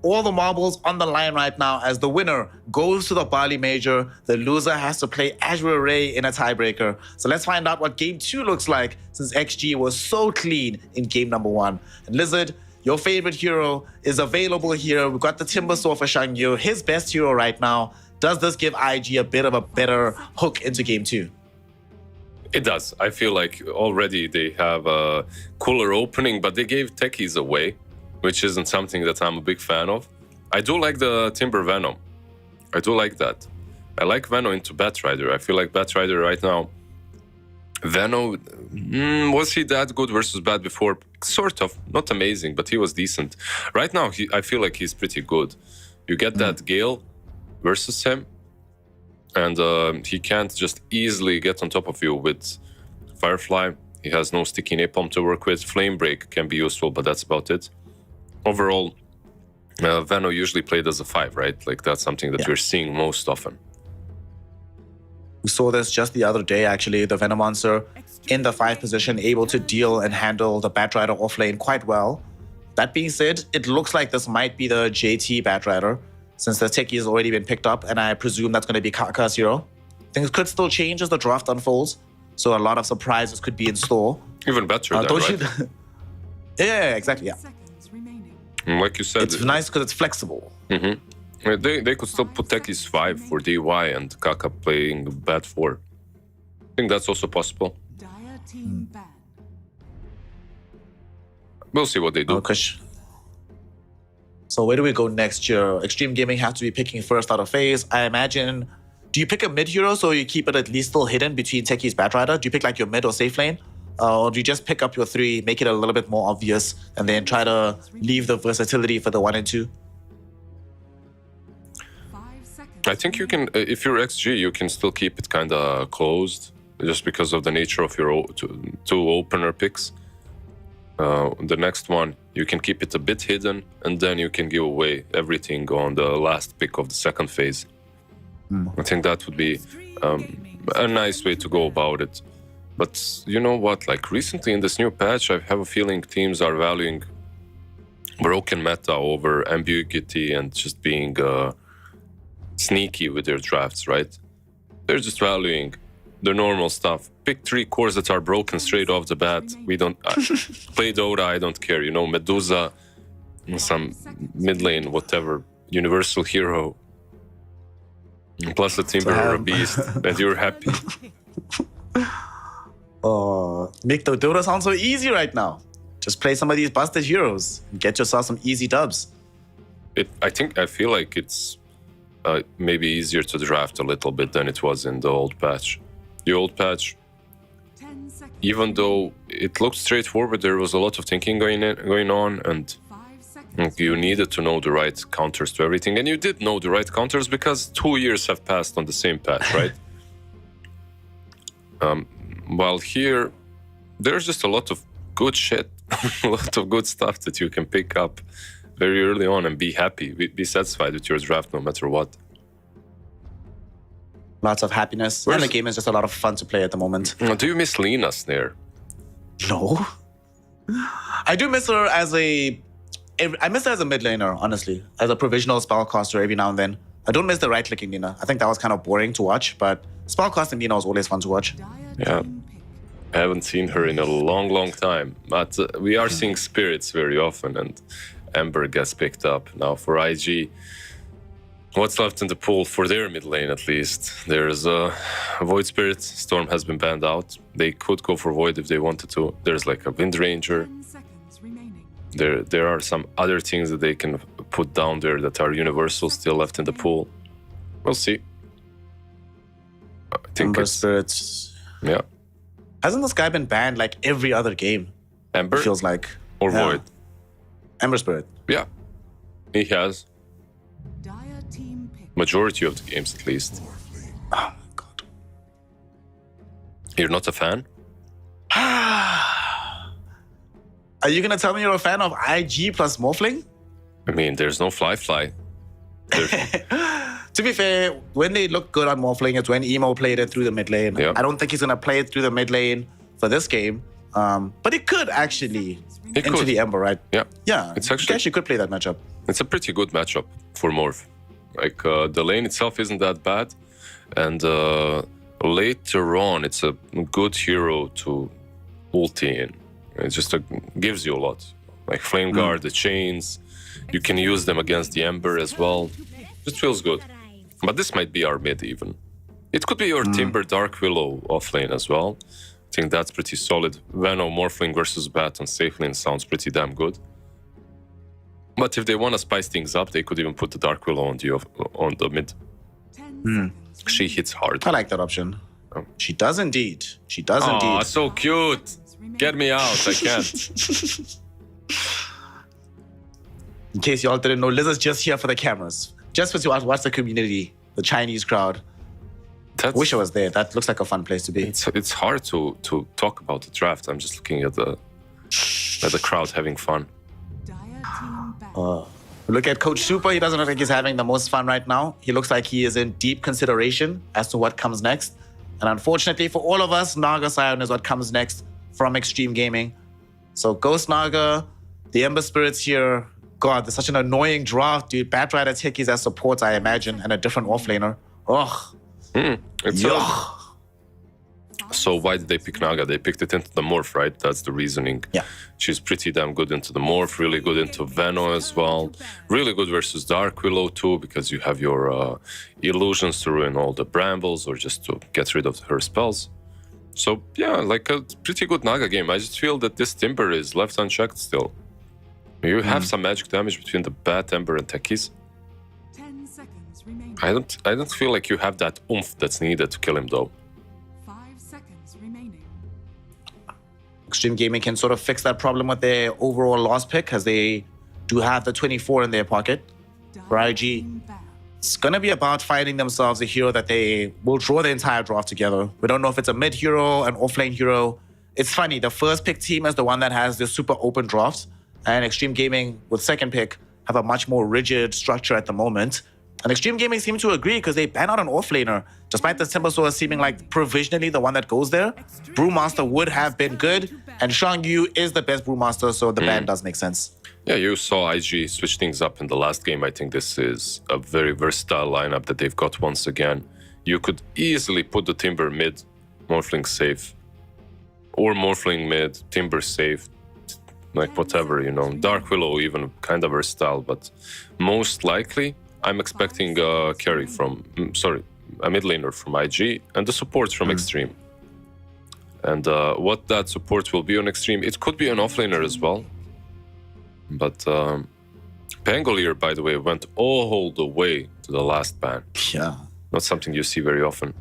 All the marbles on the line right now as the winner goes to the Bali Major. The loser has to play Azure Ray in a tiebreaker. So let's find out what game 2 looks like since XG was so clean in game number 1. And Lizard, your favorite hero, is available here. We've got the Timber Sword for Shangyu, his best hero right now. Does this give IG a bit of a better hook into game 2? It does. I feel like already they have a cooler opening, but they gave techies away, which isn't something that I'm a big fan of. I do like the Timber Venom. I do like that. I like Venom into Batrider. I feel like Batrider right now, Venom, was he that good versus bad before? Sort of. Not amazing, but he was decent. Right now, I feel like he's pretty good. You get that Gale versus him, and he can't just easily get on top of you with Firefly. He has no sticky napalm to work with. Flame Break can be useful, but that's about it. Overall, Venom usually played as a 5, right? Like that's something that we're seeing most often. We saw this just the other day, actually. The Venom Monster in the 5 position, able to deal and handle the Batrider offlane quite well. That being said, it looks like this might be the JT Batrider, since the techie has already been picked up, and I presume that's going to be Kaka's hero. Things could still change as the draft unfolds, so a lot of surprises could be in store. Even better than, right? Yeah, exactly, yeah. Seconds remaining. Like you said, It's nice because it's flexible. They could still put techies 5 for DY and Kaka playing Bat 4. I think that's also possible. Dire team ban. We'll see what they do. Okay. So where do we go next year? Extreme Gaming has to be picking first out of phase. I imagine, do you pick a mid hero so you keep it at least still hidden between Techie's Batrider? Do you pick like your mid or safe lane? Or do you just pick up your 3, make it a little bit more obvious, and then try to leave the versatility for the 1 and 2? 5 seconds. I think you can, if you're XG, you can still keep it kind of closed, just because of the nature of your two opener picks. The next one, you can keep it a bit hidden, and then you can give away everything on the last pick of the second phase. I think that would be a nice way to go about it. But you know what? Like recently in this new patch, I have a feeling teams are valuing broken meta over ambiguity and just being sneaky with their drafts, right? They're just valuing the normal stuff. Pick 3 cores that are broken straight off the bat. We don't play Dota, I don't care. You know, Medusa, some mid lane, whatever, universal hero, plus a Timber or a Beast, and you're happy. Make the Dota sound so easy right now. Just play some of these busted heroes and get yourself some easy dubs. I feel like it's maybe easier to draft a little bit than it was in the old patch. The old patch, 10 seconds. even though it looked straightforward, there was a lot of thinking going on, and 5 seconds. you needed to know the right counters to everything. And you did know the right counters because 2 years have passed on the same patch, right? While here, there's just a lot of good shit, a lot of good stuff that you can pick up very early on and be happy, be satisfied with your draft no matter what. Lots of happiness. And the game is just a lot of fun to play at the moment. Do you miss Lina Snare? No. I do miss her as I miss her as a mid laner, honestly. As a provisional spellcaster every now and then. I don't miss the right-clicking Nina. I think that was kind of boring to watch, but spellcasting Nina was always fun to watch. Dire Yeah. team pick. I haven't seen her in a long, long time. But we are seeing spirits very often, and Ember gets picked up. Now for IG, what's left in the pool for their mid lane at least? There's Void Spirit. Storm has been banned out. They could go for Void if they wanted to. There's like a Wind Ranger. 10 seconds remaining. There are some other things that they can put down there that are universal still left in the pool. We'll see. I think Ember it's... Spirits. Yeah. Hasn't this guy been banned like every other game? Ember? It feels like. Or Yeah. Void? Ember Spirit. Yeah. He has. Dire team pick. Majority of the games at least. Oh my god. You're not a fan? Are you gonna tell me you're a fan of IG plus Morphling? I mean, there's no Fly. There's... To be fair, when they look good on Morphling, it's when Emo played it through the mid lane. Yeah. I don't think he's going to play it through the mid lane for this game. But it could actually into the Ember, right? Yeah. Yeah, It's he actually actually could play that matchup. it's a pretty good matchup for Morph. Like the lane itself isn't that bad, and later on it's a good hero to ulti in. It just gives you a lot. Like Flame Guard, the chains, you can use them against the Ember as well. Just feels good. But this might be our mid even. It could be your Timber Dark Willow offlane as well. I think that's pretty solid. Venom Morphling versus Bat on safe lane sounds pretty damn good. But if they want to spice things up, they could even put the Dark Willow on the mid. 10 seconds She hits hard. I like that option. Oh. She does indeed. She does Aw, indeed. so cute. Get me out. I can't. In case y'all didn't know, Liz is just here for the cameras. Just for to watch the community, the Chinese crowd. Wish I was there. That looks like a fun place to be. It's hard to talk about the draft. I'm just looking at the crowd having fun. Dire team ban. Look at Coach Super. He doesn't look like he's having the most fun right now. He looks like he is in deep consideration as to what comes next. And unfortunately for all of us, Naga Sion is what comes next from Extreme Gaming. So Ghost Naga, the Ember Spirits here. God, there's such an annoying draft, dude. Batrider Techies as supports, I imagine, and a different offlaner. Ugh. It's Yuck. So why did they pick Naga? They picked it into the Morph, right? That's the reasoning. Yeah. She's pretty damn good into the Morph, really good into Veno as well. Really good versus Dark Willow too, because you have your illusions to ruin all the brambles or just to get rid of her spells. So yeah, like a pretty good Naga game. I just feel that this Timber is left unchecked still. You have some magic damage between the Bat, Ember, and Techies. 10 seconds remaining. I don't feel like you have that oomph that's needed to kill him though. 5 seconds remaining. Extreme Gaming can sort of fix that problem with their overall loss pick, as they do have the 24 in their pocket. For IG, Team ban. it's going to be about finding themselves a hero that they will draw the entire draft together. We don't know if it's a mid hero, an offlane hero. It's funny, the first pick team is the one that has this super open draft, and Extreme Gaming with second pick have a much more rigid structure at the moment. And Extreme Gaming seem to agree because they ban out an offlaner, despite the Timbersaw seeming like provisionally the one that goes there. Brewmaster would have been good, and Shang Yu is the best Brewmaster, so the ban does make sense. Yeah, you saw IG switch things up in the last game. I think this is a very versatile lineup that they've got once again. You could easily put the Timber mid, Morphling safe, or Morphling mid, Timber safe, like whatever, you know. Dark Willow even kind of versatile, but most likely I'm expecting a carry from, a mid laner from IG and the support from Extreme. And what that support will be on Extreme, it could be an offlaner as well. But Pangolier, by the way, went all the way to the last ban. Yeah. Not something you see very often.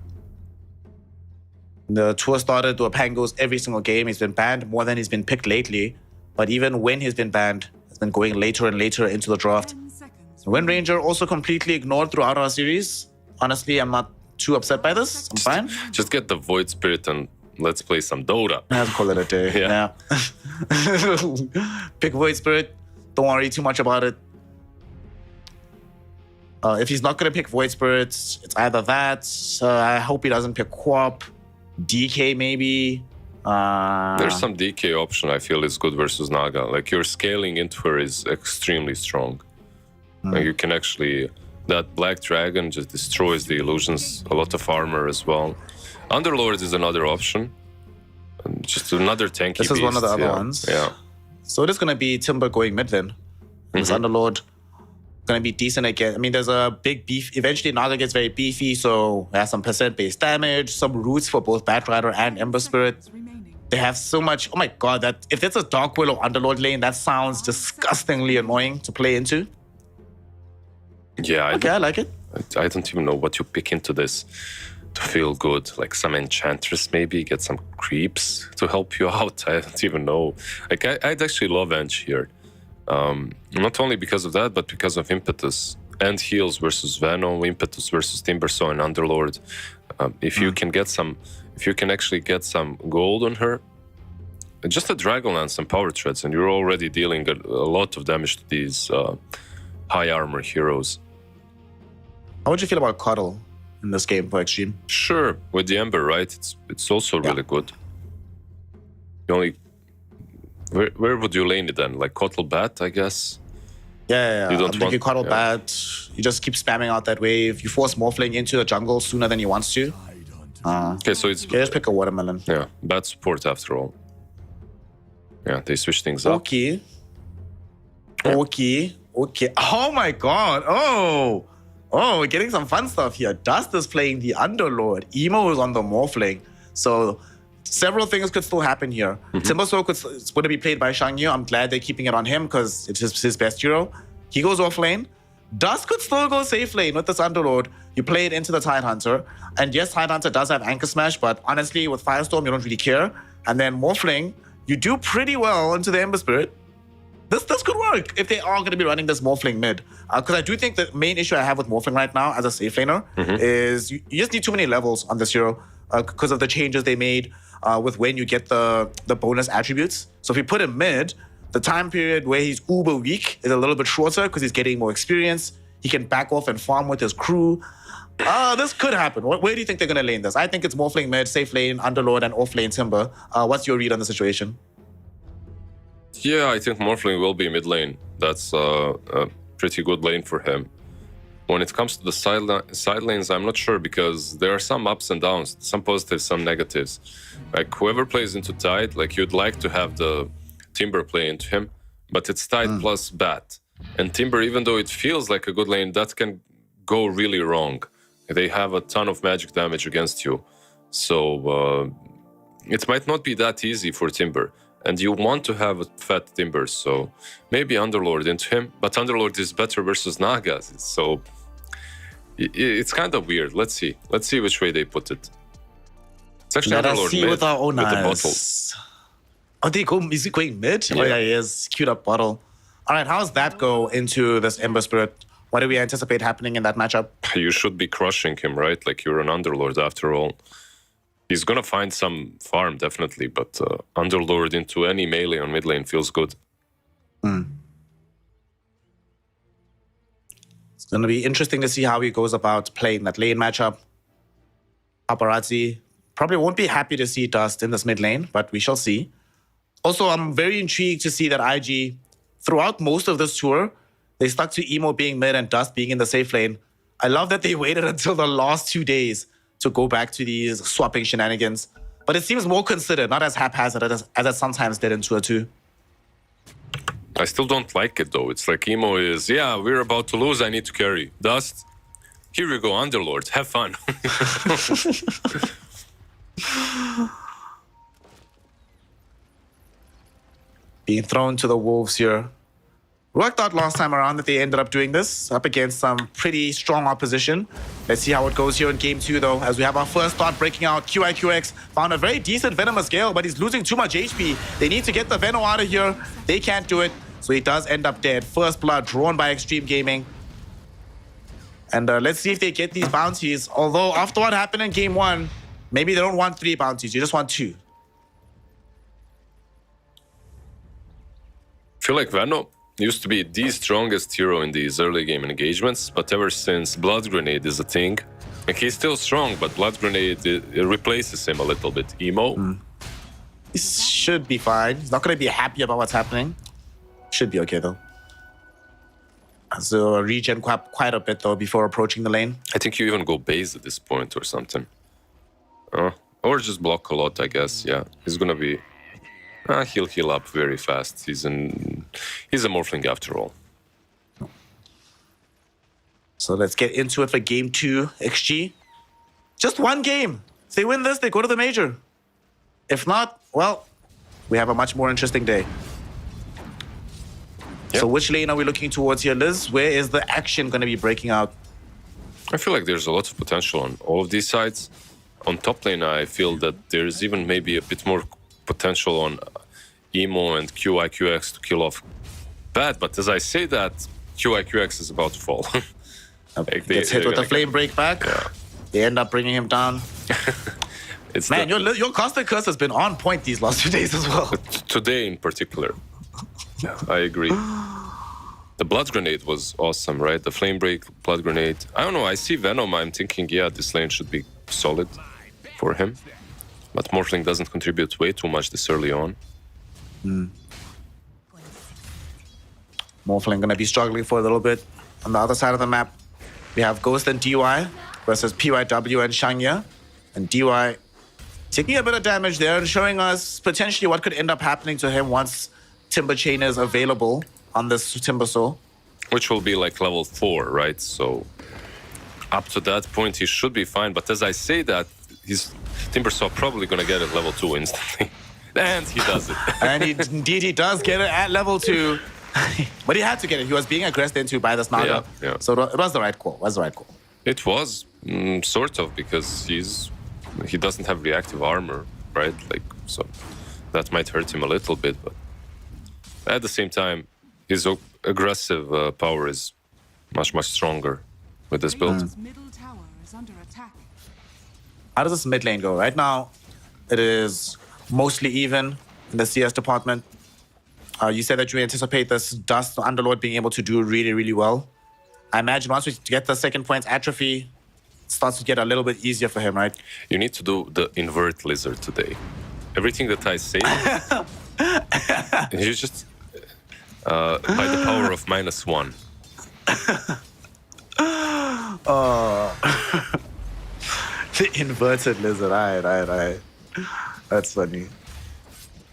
The tour started where Pan goes every single game. He's been banned more than he's been picked lately. But even when he's been banned, he's been going later and later into the draft. 10 seconds. Wind Ranger also completely ignored throughout our series. Honestly, I'm not too upset by this. I'm fine. Just get the Void Spirit and let's play some Dota. I'll call it a day. Yeah. Pick Void Spirit. Don't worry too much about it. If he's not going to pick Void Spirit, it's either that. I hope he doesn't pick Quap. DK maybe. There's some DK option I feel is good versus Naga. Like your scaling into her is extremely strong. Like you can actually, that Black Dragon just destroys the illusions, a lot of armor as well. Underlord is another option. And just another tanky This is one of the beast, other ones. Yeah. So it is going to be Timber going mid then. This Underlord going to be decent again. I mean, there's a big beef. Eventually, Naga gets very beefy, so it has some percent-based damage, some roots for both Batrider and Ember Spirit. Remaining. They have so much. Oh my god, that if it's a Dark Willow Underlord lane, that sounds disgustingly annoying to play into. Yeah, I like it. I don't even know what you pick into this to feel good. Like some Enchantress maybe, get some creeps to help you out. I don't even know. Like I'd actually love Ench here. Not only because of that, but because of Impetus and heals versus Venom, Impetus versus Timbersaw and Underlord. If you can get some, if you can actually get some gold on her, just a Dragonlance and Power Treads, and you're already dealing a lot of damage to these high armor heroes. How would you feel about Cuddle in this game for Extreme? Sure, with the Ember, right? It's also really good. You only where would you lane it then? Like Kotl Bat, I guess. Yeah. You don't I'm thinking Cuddle yeah. Bat. You just keep spamming out that wave. You force Morphling into the jungle sooner than he wants to. Okay, so it's Yeah, just pick a watermelon. yeah, bad support after all. Yeah, they switch things up. Okay. Oh my god. Oh, we're getting some fun stuff here. Dust is playing the Underlord. Emo is on the Morphling. So several things could still happen here. Timbersaw it's going to be played by Shangyu. I'm glad they're keeping it on him because it's his best hero. He goes off lane. Dust could still go safe lane with this Underlord. You play it into the Tidehunter. And yes, Tidehunter does have Anchor Smash, but honestly, with Firestorm, you don't really care. And then Morphling, you do pretty well into the Ember Spirit. This could work if they are going to be running this Morphling mid. Because I do think the main issue I have with Morphling right now as a safe laner is you just need too many levels on this hero because of the changes they made with when you get the bonus attributes. So if you put him mid, the time period where he's uber weak is a little bit shorter because he's getting more experience. He can back off and farm with his crew. This could happen. Where do you think they're going to lane this? I think it's Morphling mid, safe lane, Underlord, and off lane Timber. What's your read on the situation? Yeah, I think Morphling will be mid lane. That's a pretty good lane for him. When it comes to the side lanes, I'm not sure because there are some ups and downs, some positives, some negatives. Like whoever plays into Tide, like you'd like to have the Timber play into him, but it's Tide plus Bat. And Timber, even though it feels like a good lane, that can go really wrong. They have a ton of magic damage against you. So it might not be that easy for Timber. And you want to have a fat Timber, so maybe Underlord into him. But Underlord is better versus Nagas, so it's kind of weird. Let's see which way they put it. It's actually Let us Underlord see mid with our own with the eyes. bottle. Is he going mid? Yeah. Oh yeah, he is. Queued up bottle. All right, how's that go into this Ember Spirit? What do we anticipate happening in that matchup? You should be crushing him, right? Like you're an Underlord after all. He's gonna find some farm, definitely, but Underlord into any melee on mid lane feels good. It's gonna be interesting to see how he goes about playing that lane matchup. Paparazzi probably won't be happy to see Dust in this mid lane, but we shall see. Also, I'm very intrigued to see that IG, throughout most of this tour, they stuck to Emo being mid and Dust being in the safe lane. I love that they waited until the last 2 days to go back to these swapping shenanigans. But it seems more considered, not as haphazard as it sometimes did in Tour 2. I still don't like it though. It's like Emo is, yeah, we're about to lose, I need to carry. Dust, here you go, Underlord, have fun. Being thrown to the wolves here. Worked out last time around that they ended up doing this up against some pretty strong opposition. Let's see how it goes here in game 2 though, as we have our first start breaking out. QIQX found a very decent Venomous Gale, but he's losing too much HP. They need to get the Venom out of here. They can't do it, so he does end up dead. First blood drawn by Extreme Gaming. And let's see if they get these bounties. Although after what happened in game 1, maybe they don't want 3 bounties, you just want 2. I feel like Venom used to be the strongest hero in these early game engagements, but ever since Blood Grenade is a thing, and he's still strong, but Blood Grenade it replaces him a little bit. Emo, He should be fine. He's not going to be happy about what's happening. Should be okay though. So regen quite a bit though before approaching the lane. I think you even go base at this point or something. Or just block a lot, I guess. Yeah, he's gonna be... he'll heal up very fast. He's a Morphling after all. So let's get into it for game 2, XG. Just one game. If they win this, they go to the major. If not, well, we have a much more interesting day. Yep. So which lane are we looking towards here, Liz? Where is the action going to be breaking out? I feel like there's a lot of potential on all of these sides. On top lane, I feel that there's even maybe a bit more potential on Emo and QIQX to kill off Bad, but as I say that, QIQX is about to fall. Like gets hit with a flame break back. Yeah. They end up bringing him down. It's Man, your Caustic Curse has been on point these last 2 days as well. today in particular. Yeah, I agree. The blood grenade was awesome, right? The flame break, blood grenade. I don't know. I see Venom. I'm thinking, yeah, this lane should be solid for him. But Morphling doesn't contribute way too much this early on. Morphling gonna be struggling for a little bit. On the other side of the map, we have Ghost and DY versus PYW and Shangya. And DY taking a bit of damage there and showing us potentially what could end up happening to him once Timber Chain is available on this Timber Soul. Which will be like level 4, right? So up to that point, he should be fine. But as I say that, his Timbersaw probably gonna get it level 2 instantly. And he does it. And indeed he does get it at level 2. But he had to get it. He was being aggressed into by this Naga. Yeah. So it was the right call. It was sort of, because he doesn't have reactive armor, right? Like, so that might hurt him a little bit, but at the same time, his aggressive power is much stronger with this build. Radiant's middle tower is under attack. How does this mid lane go? Right now, it is mostly even in the CS department. You said that you anticipate this Dust Underlord being able to do really well. I imagine once we get the second point atrophy, it starts to get a little bit easier for him, right? You need to do the invert lizard today. Everything that I say, you just by the power of -1. The inverted lizard, right. That's funny.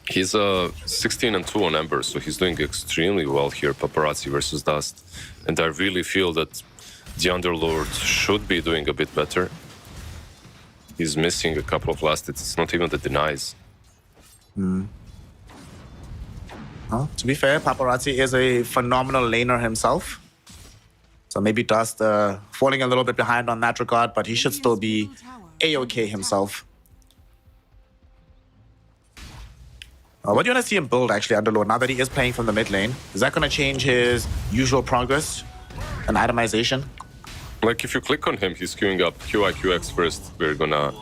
He's 16-2 on Ember, so he's doing extremely well here, Paparazzi versus Dust. And I really feel that the Underlord should be doing a bit better. He's missing a couple of last hits. It's not even the denies. Well, to be fair, Paparazzi is a phenomenal laner himself. So maybe Dust falling a little bit behind on that regard, but he should still be A-okay himself. What do you want to see him build, actually, Underlord, now that he is playing from the mid lane? Is that going to change his usual progress and itemization? Like, if you click on him, he's queuing up QI, QX first. We're gonna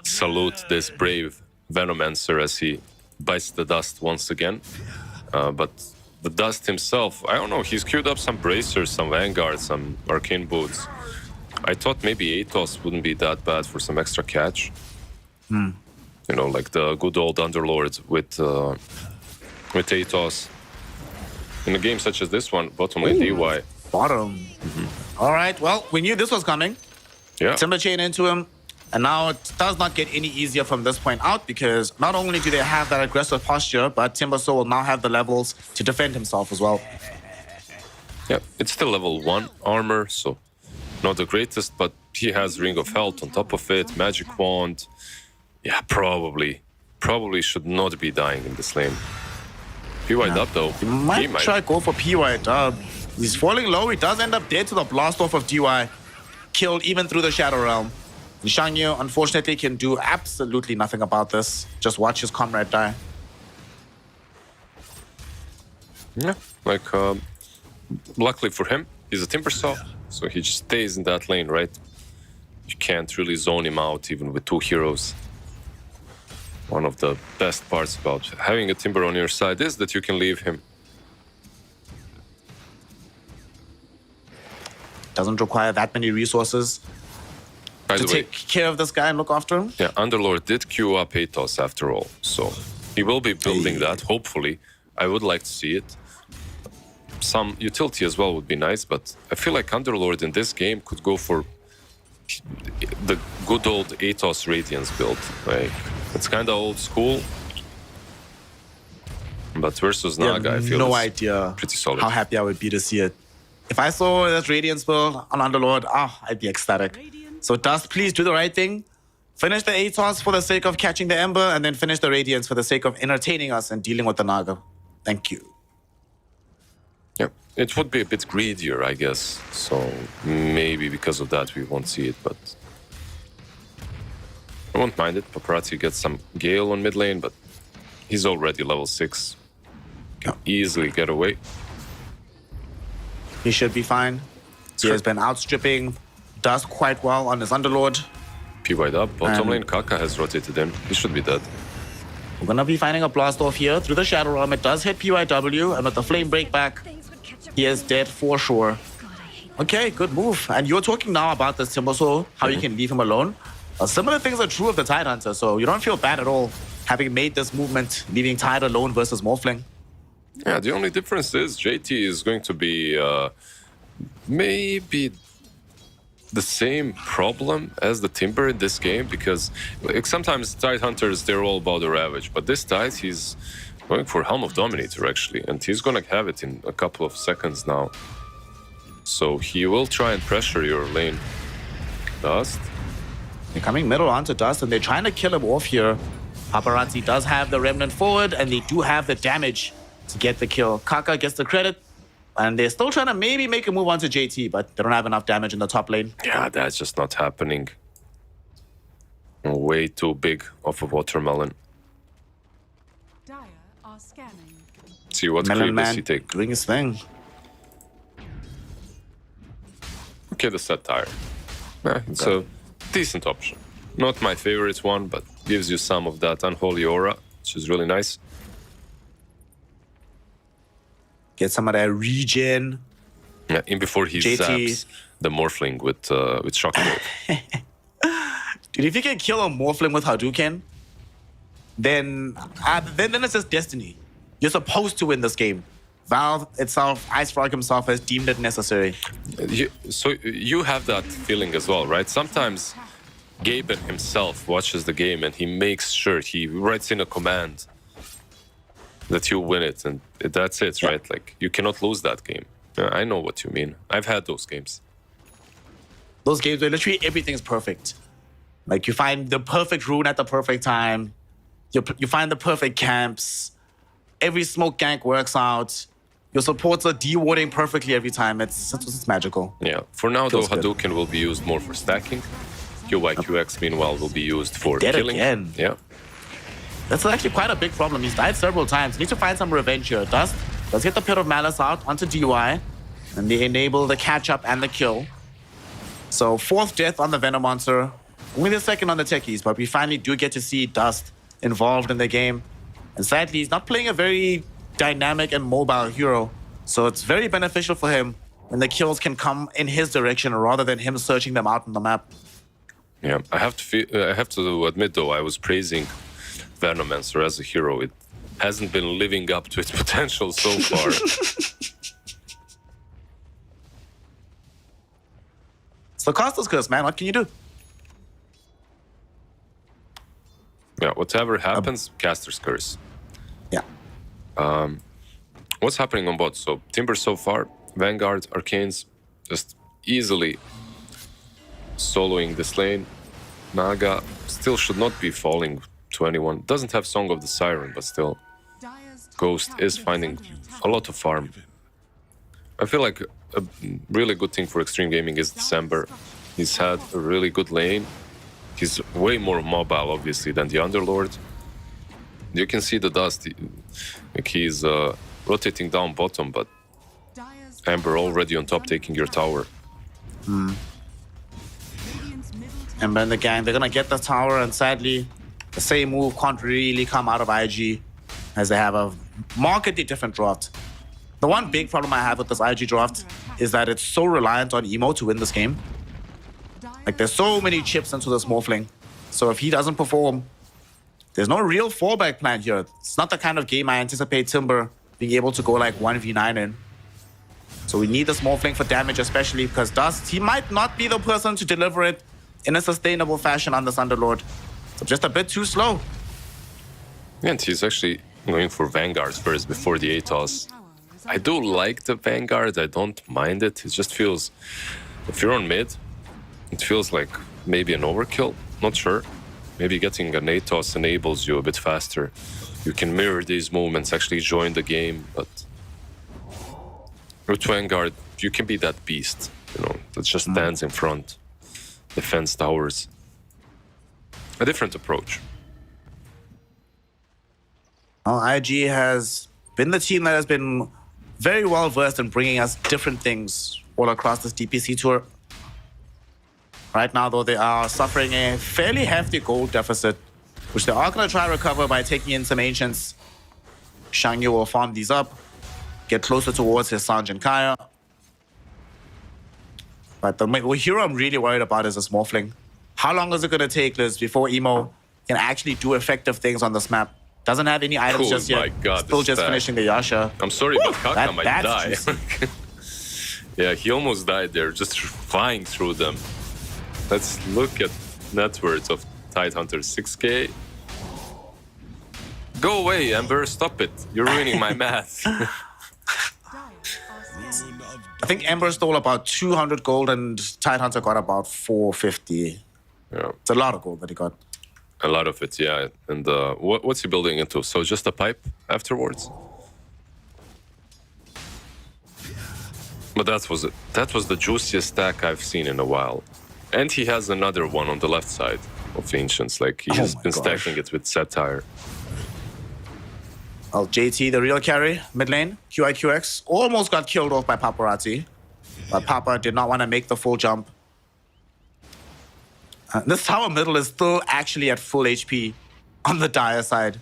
salute this brave Venomancer as he bites the Dust once again. But the Dust himself, I don't know, he's queued up some Bracers, some Vanguard, some Arcane Boots. I thought maybe Atos wouldn't be that bad for some extra catch. You know, like the good old Underlord with Atos. In a game such as this one, bottom lane DY. Bottom. All right, well, we knew this was coming. Yeah. Timber Chain into him. And now it does not get any easier from this point out, because not only do they have that aggressive posture, but Timber Soul will now have the levels to defend himself as well. Yeah, it's still level 1 armor, so not the greatest, but he has Ring of Health on top of it, Magic Wand. Yeah, probably should not be dying in this lane. PY Dub though, He might try go for PY Dub. He's falling low. He does end up dead to the blast off of DY. Killed even through the Shadow Realm. And Shangyu, unfortunately, can do absolutely nothing about this. Just watch his comrade die. Yeah, like, luckily for him, he's a Timbersaw, so he just stays in that lane, right? You can't really zone him out even with 2 heroes. One of the best parts about having a Timber on your side is that you can leave him. Doesn't require that many resources By to the way, take care of this guy and look after him. yeah, Underlord did queue up Atos after all, so he will be building that, hopefully. I would like to see it. Some utility as well would be nice, but I feel like Underlord in this game could go for the good old Atos Radiance build. Like, it's kind of old school, but versus Naga, I feel no it's idea pretty solid. how happy I would be to see it. If I saw that Radiance build on Underlord, I'd be ecstatic. So Dust, please do the right thing. Finish the Atos for the sake of catching the Ember, and then finish the Radiance for the sake of entertaining us and dealing with the Naga. Thank you. Yeah, it would be a bit greedier, I guess. So maybe because of that we won't see it, but I won't mind it. Paparazzi gets some Gale on mid lane, but he's already level 6. Can easily get away. He should be fine. He has been outstripping Dust quite well on his Underlord. PY'd up. Bottom lane, Kaka has rotated in. He should be dead. We're gonna be finding a blast off here through the Shadow Realm. It does hit PYW, and with the Flame Break back, He is dead for sure. Okay, good move. And you're talking now about this Timbersaw, how you can leave him alone. Similar things are true of the Tidehunter, so you don't feel bad at all having made this movement, leaving Tide alone versus Morphling. Yeah, the only difference is JT is going to be maybe the same problem as the Timber in this game, because like, sometimes Tide Hunters, they're all about the Ravage, but this Tide, he's going for Helm of Dominator actually, and he's gonna have it in a couple of seconds now. So he will try and pressure your lane. Dust. They're coming middle onto Dust, and they're trying to kill him off here. Paparazzi does have the Remnant forward, and they do have the damage to get the kill. Kaka gets the credit, and they're still trying to maybe make a move onto JT, but they don't have enough damage in the top lane. Yeah, that's just not happening. Way too big of a watermelon. Dire are scanning. See what Melon creep does Man he take. doing his thing. Okay, the set tire. Yeah, it's a decent option. Not my favorite one, but gives you some of that unholy aura, which is really nice. Get some of that regen. Yeah, in before he JT. zaps the Morphling with Shockwave. Dude, if you can kill a Morphling with Hadouken, then it's just destiny. You're supposed to win this game. Valve itself, Ice Frog himself has deemed it necessary. So you have that feeling as well, right? Sometimes Gaben himself watches the game and he makes sure, he writes in a command that you win it, and that's it, right? Like, you cannot lose that game. Yeah, I know what you mean. I've had those games. Those games where literally everything's perfect. Like, you find the perfect rune at the perfect time. You find the perfect camps. Every smoke gank works out. Your supports are de-warding perfectly every time. It's magical. Yeah. For now, though, Feels good. Hadouken will be used more for stacking. QYQX, meanwhile, will be used for Dead killing. again. Yeah. That's actually quite a big problem. He's died several times. Needs to find some revenge here. Dust does get the Pit of Malice out onto DUI. And they enable the catch-up and the kill. So 4th death on the Venom Monster. Only the 2nd on the Techies, but we finally do get to see Dust involved in the game. And sadly, he's not playing a very dynamic and mobile hero. So it's very beneficial for him when the kills can come in his direction rather than him searching them out on the map. Yeah. I have to admit, though, I was praising Venomancer as a hero. It hasn't been living up to its potential so far. It's the Costa's curse, man. What can you do? Yeah, whatever happens, Caster's Curse. Yeah. What's happening on bot? So, Timber so far, Vanguard, Arcanes, just easily soloing this lane. Naga still should not be falling to anyone. Doesn't have Song of the Siren, but still. Dire's top Ghost tower is finding under attack. a lot of farm. I feel like a really good thing for Extreme Gaming is December. He's had a really good lane. He's way more mobile, obviously, than the Underlord. You can see the Dust. Like he's rotating down bottom, but Dire's Amber already on top taking your tower. Radiant's middle tower And then the gang, they're gonna get the tower, and sadly, the same move can't really come out of IG as they have a markedly different draft. The one big problem I have with this IG draft is that it's so reliant on Emo to win this game. Like, there's so many chips into this Morphling. So if he doesn't perform, there's no real fallback plan here. It's not the kind of game I anticipate Timber being able to go like 1v9 in. So we need this Morphling for damage, especially because Dust, he might not be the person to deliver it in a sustainable fashion on this Underlord. So just a bit too slow. And he's actually going for Vanguard first before the Atos. I do like the Vanguard. I don't mind it. It just feels, if you're on mid, it feels like maybe an overkill. Not sure. Maybe getting an Atos enables you a bit faster. You can mirror these movements, actually join the game, but with Vanguard, you can be that beast, that just stands in front, defends towers. A different approach. Well, IG has been the team that has been very well versed in bringing us different things all across this DPC tour. Right now, though, they are suffering a fairly hefty gold deficit, which they are going to try to recover by taking in some Ancients. Shangyu will farm these up. get closer towards his Sanj and Kaya. But the hero I'm really worried about is this Morphling. How long is it going to take, Liz, before Emo can actually do effective things on this map? Doesn't have any items just yet. My God, Still just stack. finishing the Yasha. I'm sorry, but Kaka might die. juicy. Yeah, he almost died there, just flying through them. Let's look at net worth of Tidehunter, 6k. Go away, Ember, stop it. You're ruining my math. Dire are scanning. I think Ember stole about 200 gold and Tidehunter got about 450. Yeah, It's a lot of gold that he got. a lot of it, yeah. And what's he building into? So just a pipe afterwards? But that was the juiciest stack I've seen in a while. And he has another one on the left side of Ancients. Like, he's my been gosh. stacking it with Satire. Well, JT, the real carry, mid lane, QIQX, almost got killed off by Paparazzi. But Papa did not want to make the full jump. This tower middle is still actually at full HP on the Dire side.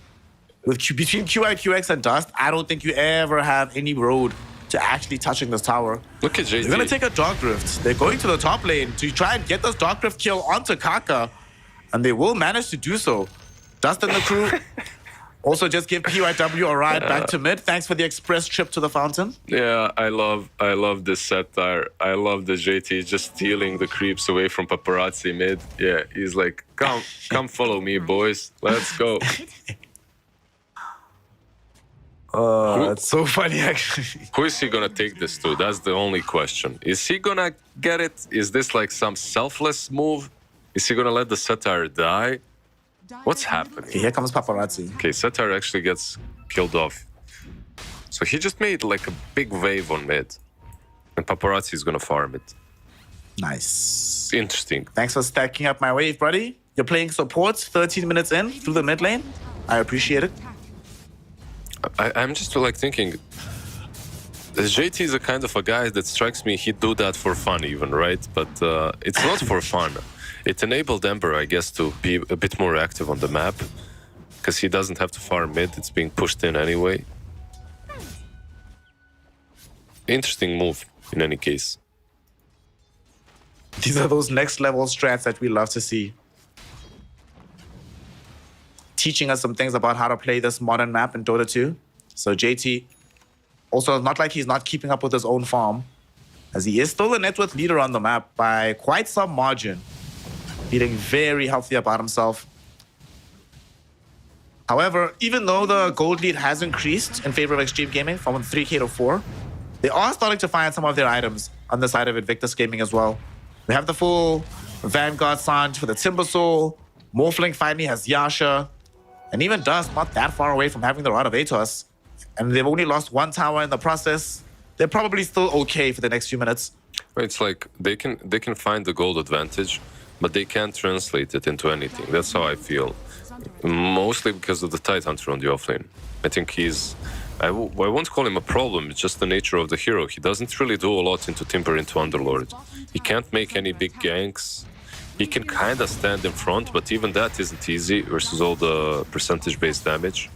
Between QIQX and Dust, I don't think you ever have any road to actually touching this tower. Look at JT. They're going to take a Dark Drift. They're going to the top lane to try and get this Dark Drift kill onto Kaka. And they will manage to do so. Dust and the crew also just give PYW a ride back to mid. Thanks for the express trip to the fountain. Yeah, I love this Satire. I love the JT just stealing the creeps away from Paparazzi mid. Yeah, he's like, come follow me, boys. Let's go. It's so funny, actually. Who is he gonna take this to? That's the only question. Is he gonna get it? Is this like some selfless move? Is he gonna let the Satire die? What's happening? Okay, here comes Paparazzi. Okay, Satire actually gets killed off. So he just made like a big wave on mid. And Paparazzi is gonna farm it. Nice. Interesting. Thanks for stacking up my wave, buddy. You're playing support 13 minutes in through the mid lane. I appreciate it. I'm just like thinking, JT is a kind of a guy that strikes me, he'd do that for fun even, right? But it's not for fun. It enabled Ember, I guess, to be a bit more active on the map because he doesn't have to farm mid, it's being pushed in anyway. Interesting move in any case. These are those next level strats that we love to see. Teaching us some things about how to play this modern map in Dota 2. So JT, also not like he's not keeping up with his own farm, as he is still the net worth leader on the map by quite some margin. Feeling very healthy about himself. However, even though the gold lead has increased in favor of Extreme Gaming from 3k to 4, they are starting to find some of their items on the side of Invictus Gaming as well. We have the full Vanguard Sanj for the Timber Soul. Morphling finally has Yasha. And even Dust not that far away from having the Rod of Atos. And they've only lost one tower in the process. They're probably still okay for the next few minutes. It's like they can find the gold advantage, but they can't translate it into anything. That's how I feel. Mostly because of the Tidehunter on the offlane. I think he's... I won't call him a problem, it's just the nature of the hero. He doesn't really do a lot into Timber, into Underlord. He can't make any big ganks. He can kind of stand in front, but even that isn't easy versus all the percentage-based damage.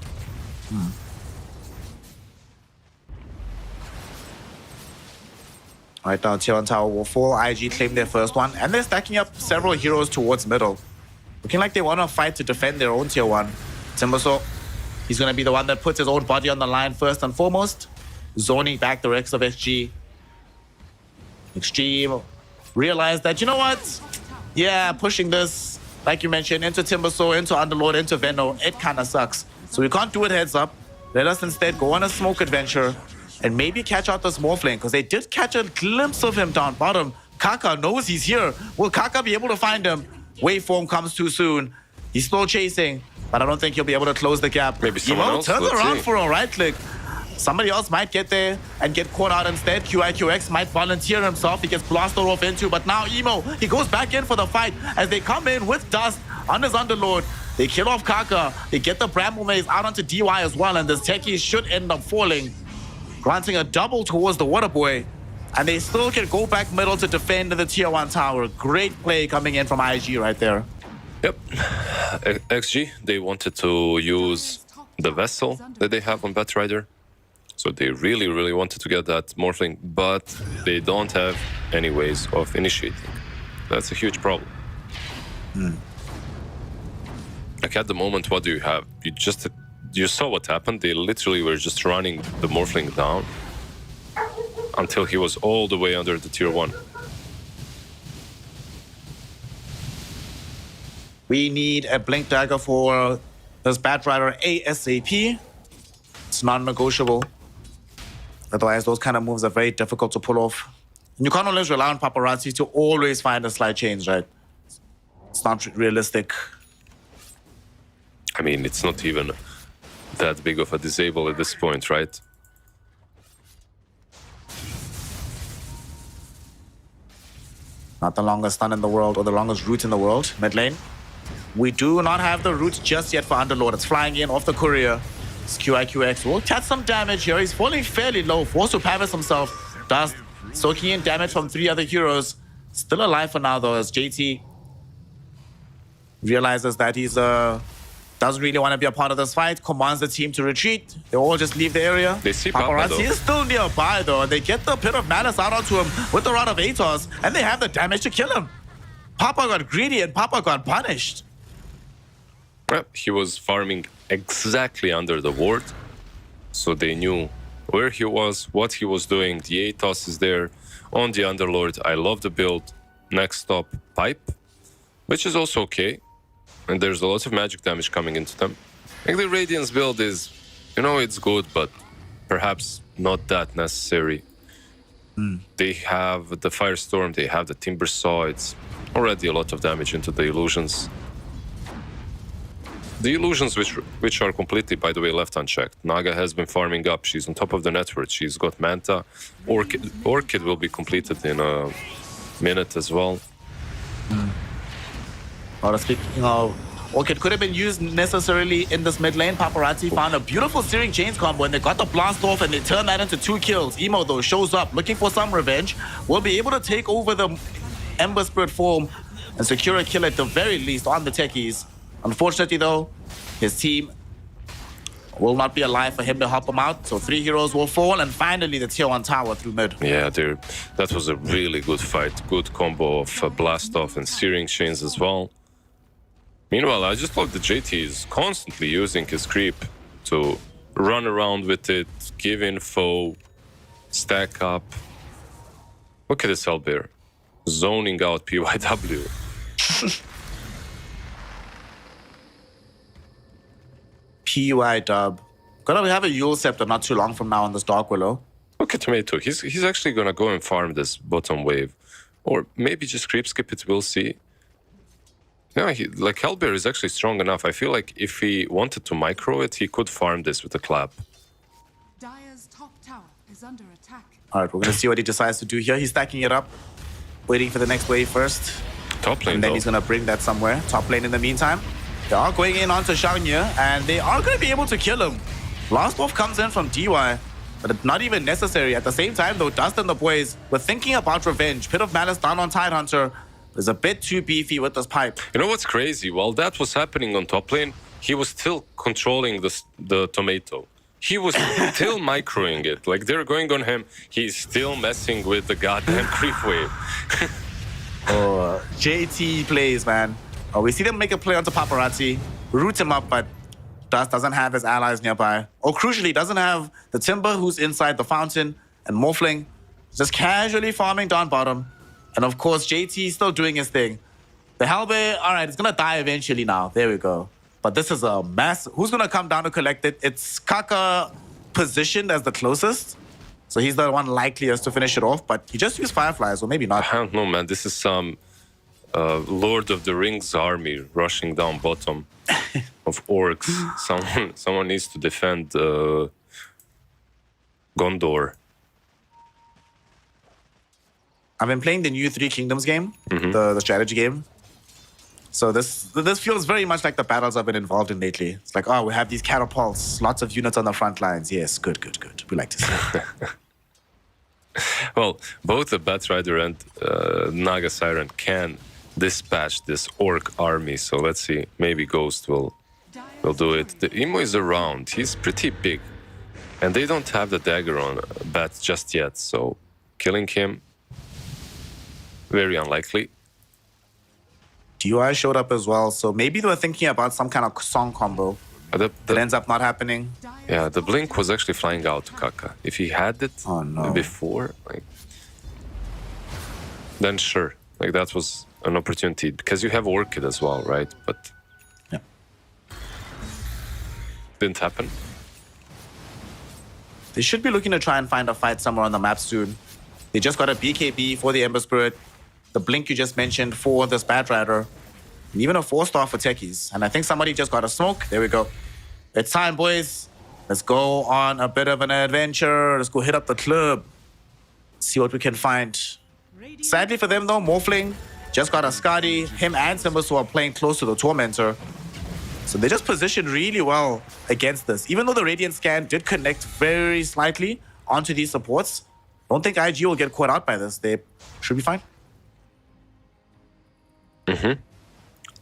Right now, Tier 1 Tower will fall. IG claim their first one, and they're stacking up several heroes towards middle. Looking like they want to fight to defend their own Tier 1. Timbersaw, he's going to be the one that puts his own body on the line first and foremost. Zoning back the rest of SG. Extreme realized that, you know what? Yeah, pushing this, like you mentioned, into Timbersaw, into Underlord, into Venno, it kind of sucks. So we can't do it heads up. Let us instead go on a smoke adventure and maybe catch out this Morphling, because they did catch a glimpse of him down bottom. Kaka knows he's here. Will Kaka be able to find him? Waveform comes too soon. He's still chasing, but I don't think he'll be able to close the gap. Maybe someone else. Turns Let's around see. for a right click. Somebody else might get there and get caught out instead. QIQX might volunteer himself. He gets blasted off into, but now Emo, he goes back in for the fight as they come in with Dust on his Underlord. They kill off Kaka. They get the Bramble Maze out onto DY as well, and this Techie should end up falling, granting a double towards the Waterboy. And they still can go back middle to defend the Tier 1 tower. Great play coming in from IG right there. Yep. XG, they wanted to use the vessel that they have on Batrider. So they really, really wanted to get that Morphling, but they don't have any ways of initiating. That's a huge problem. Like at the moment, what do you have? You saw what happened. They literally were just running the Morphling down until he was all the way under the tier 1. We need a Blink Dagger for this Batrider ASAP. It's non-negotiable. Otherwise, those kind of moves are very difficult to pull off. And you can't always rely on paparazzi to always find a slight change, right? It's not realistic. I mean, it's not even that big of a disable at this point, right? Not the longest stun in the world or the longest route in the world. Mid lane. We do not have the route just yet for Underlord. It's flying in off the courier. It's QIQX will catch some damage here. He's falling fairly low. Forced to pivot himself. Does soaking in damage from 3 other heroes. Still alive for now though, as JT realizes that he's doesn't really want to be a part of this fight. Commands the team to retreat. They all just leave the area. They see Papa, Paparazzi though. is still nearby though, and they get the Pit of Malice out onto him with the Rod of Atos, and they have the damage to kill him. Papa got greedy and Papa got punished. He was farming exactly under the ward, so they knew where he was, what he was doing. The Atos is there on the Underlord. I love the build. Next stop, Pipe, which is also okay. And there's a lot of magic damage coming into them. I think the Radiance build is, it's good, but perhaps not that necessary. They have the Firestorm, they have the Timber Saw. It's already a lot of damage into the illusions. The illusions which are completely, by the way, left unchecked. Naga has been farming up. She's on top of the network. She's got Manta. Orchid will be completed in a minute as well. Speaking of, Orchid could have been used necessarily in this mid lane. Paparazzi found a beautiful Searing Chains combo and they got the blast off and they turned that into 2 kills. Emo though shows up looking for some revenge. Will be able to take over the Ember Spirit form and secure a kill at the very least on the techies. Unfortunately though, his team will not be alive for him to help him out. So 3 heroes will fall and finally the tier 1 tower through mid. Yeah, that was a really good fight. Good combo of blast off and Searing Chains as well. Meanwhile, I just love that JT is constantly using his creep to run around with it, give info, stack up. Look at this Hellbear, zoning out PYW. PY dub. Gonna have a Yule Scepter not too long from now on this Dark Willow. Look at Tomato, he's actually gonna go and farm this bottom wave. Or maybe just creep skip it, we'll see. Yeah, Hellbear is actually strong enough. I feel like if he wanted to micro it, he could farm this with a clap. Dire's top tower is under attack. Alright, we're gonna see what he decides to do here. He's stacking it up, waiting for the next wave first. Top lane, And then though. he's gonna bring that somewhere. Top lane in the meantime. They are going in onto Xiangye, and they are gonna be able to kill him. Last wolf comes in from DY, but it's not even necessary. At the same time, though, Dust and the boys were thinking about revenge. Pit of Malice down on Tidehunter is a bit too beefy with this pipe. You know what's crazy? While that was happening on top lane, he was still controlling the Tomato. He was still microing it. Like, they're going on him. He's still messing with the goddamn creep wave. JT plays, man. We see them make a play onto Paparazzi, root him up, but Dust doesn't have his allies nearby. Or crucially, doesn't have the Timber who's inside the fountain, and Morphling just casually farming down bottom. And of course, JT still doing his thing. The Hellbear, all right, it's gonna die eventually now. There we go. But this is a mess. Who's gonna come down to collect it? It's Kaka positioned as the closest. So he's the one likeliest to finish it off, but he just used Fireflies, or maybe not. I don't know, man. This is some Lord of the Rings army rushing down bottom of orcs. Someone needs to defend Gondor. I've been playing the new Three Kingdoms game, the strategy game. So this feels very much like the battles I've been involved in lately. It's like, oh, we have these catapults, lots of units on the front lines. Yes, good. We like to see it. Well, both the Batrider and Naga Siren can dispatch this orc army. So let's see. Maybe Ghost will do it. The Emo is around. He's pretty big. And they don't have the dagger on Bat just yet, so killing him, very unlikely. DUI showed up as well, so maybe they were thinking about some kind of song combo. That ends up not happening. Yeah, the blink was actually flying out to Kaka. If he had it before, like, then sure, like that was an opportunity because you have Orchid as well, right? But yeah, didn't happen. They should be looking to try and find a fight somewhere on the map soon. They just got a BKB for the Ember Spirit, the blink you just mentioned for this Bat Rider, and even a 4-star for Techies. And I think somebody just got a smoke. There we go. It's time, boys. Let's go on a bit of an adventure. Let's go hit up the club. See what we can find. Sadly for them, though, Morphling just got a Skadi. Him and Simbasu are playing close to the Tormentor. So they just positioned really well against this. Even though the Radiant Scan did connect very slightly onto these supports, don't think IG will get caught out by this. They should be fine.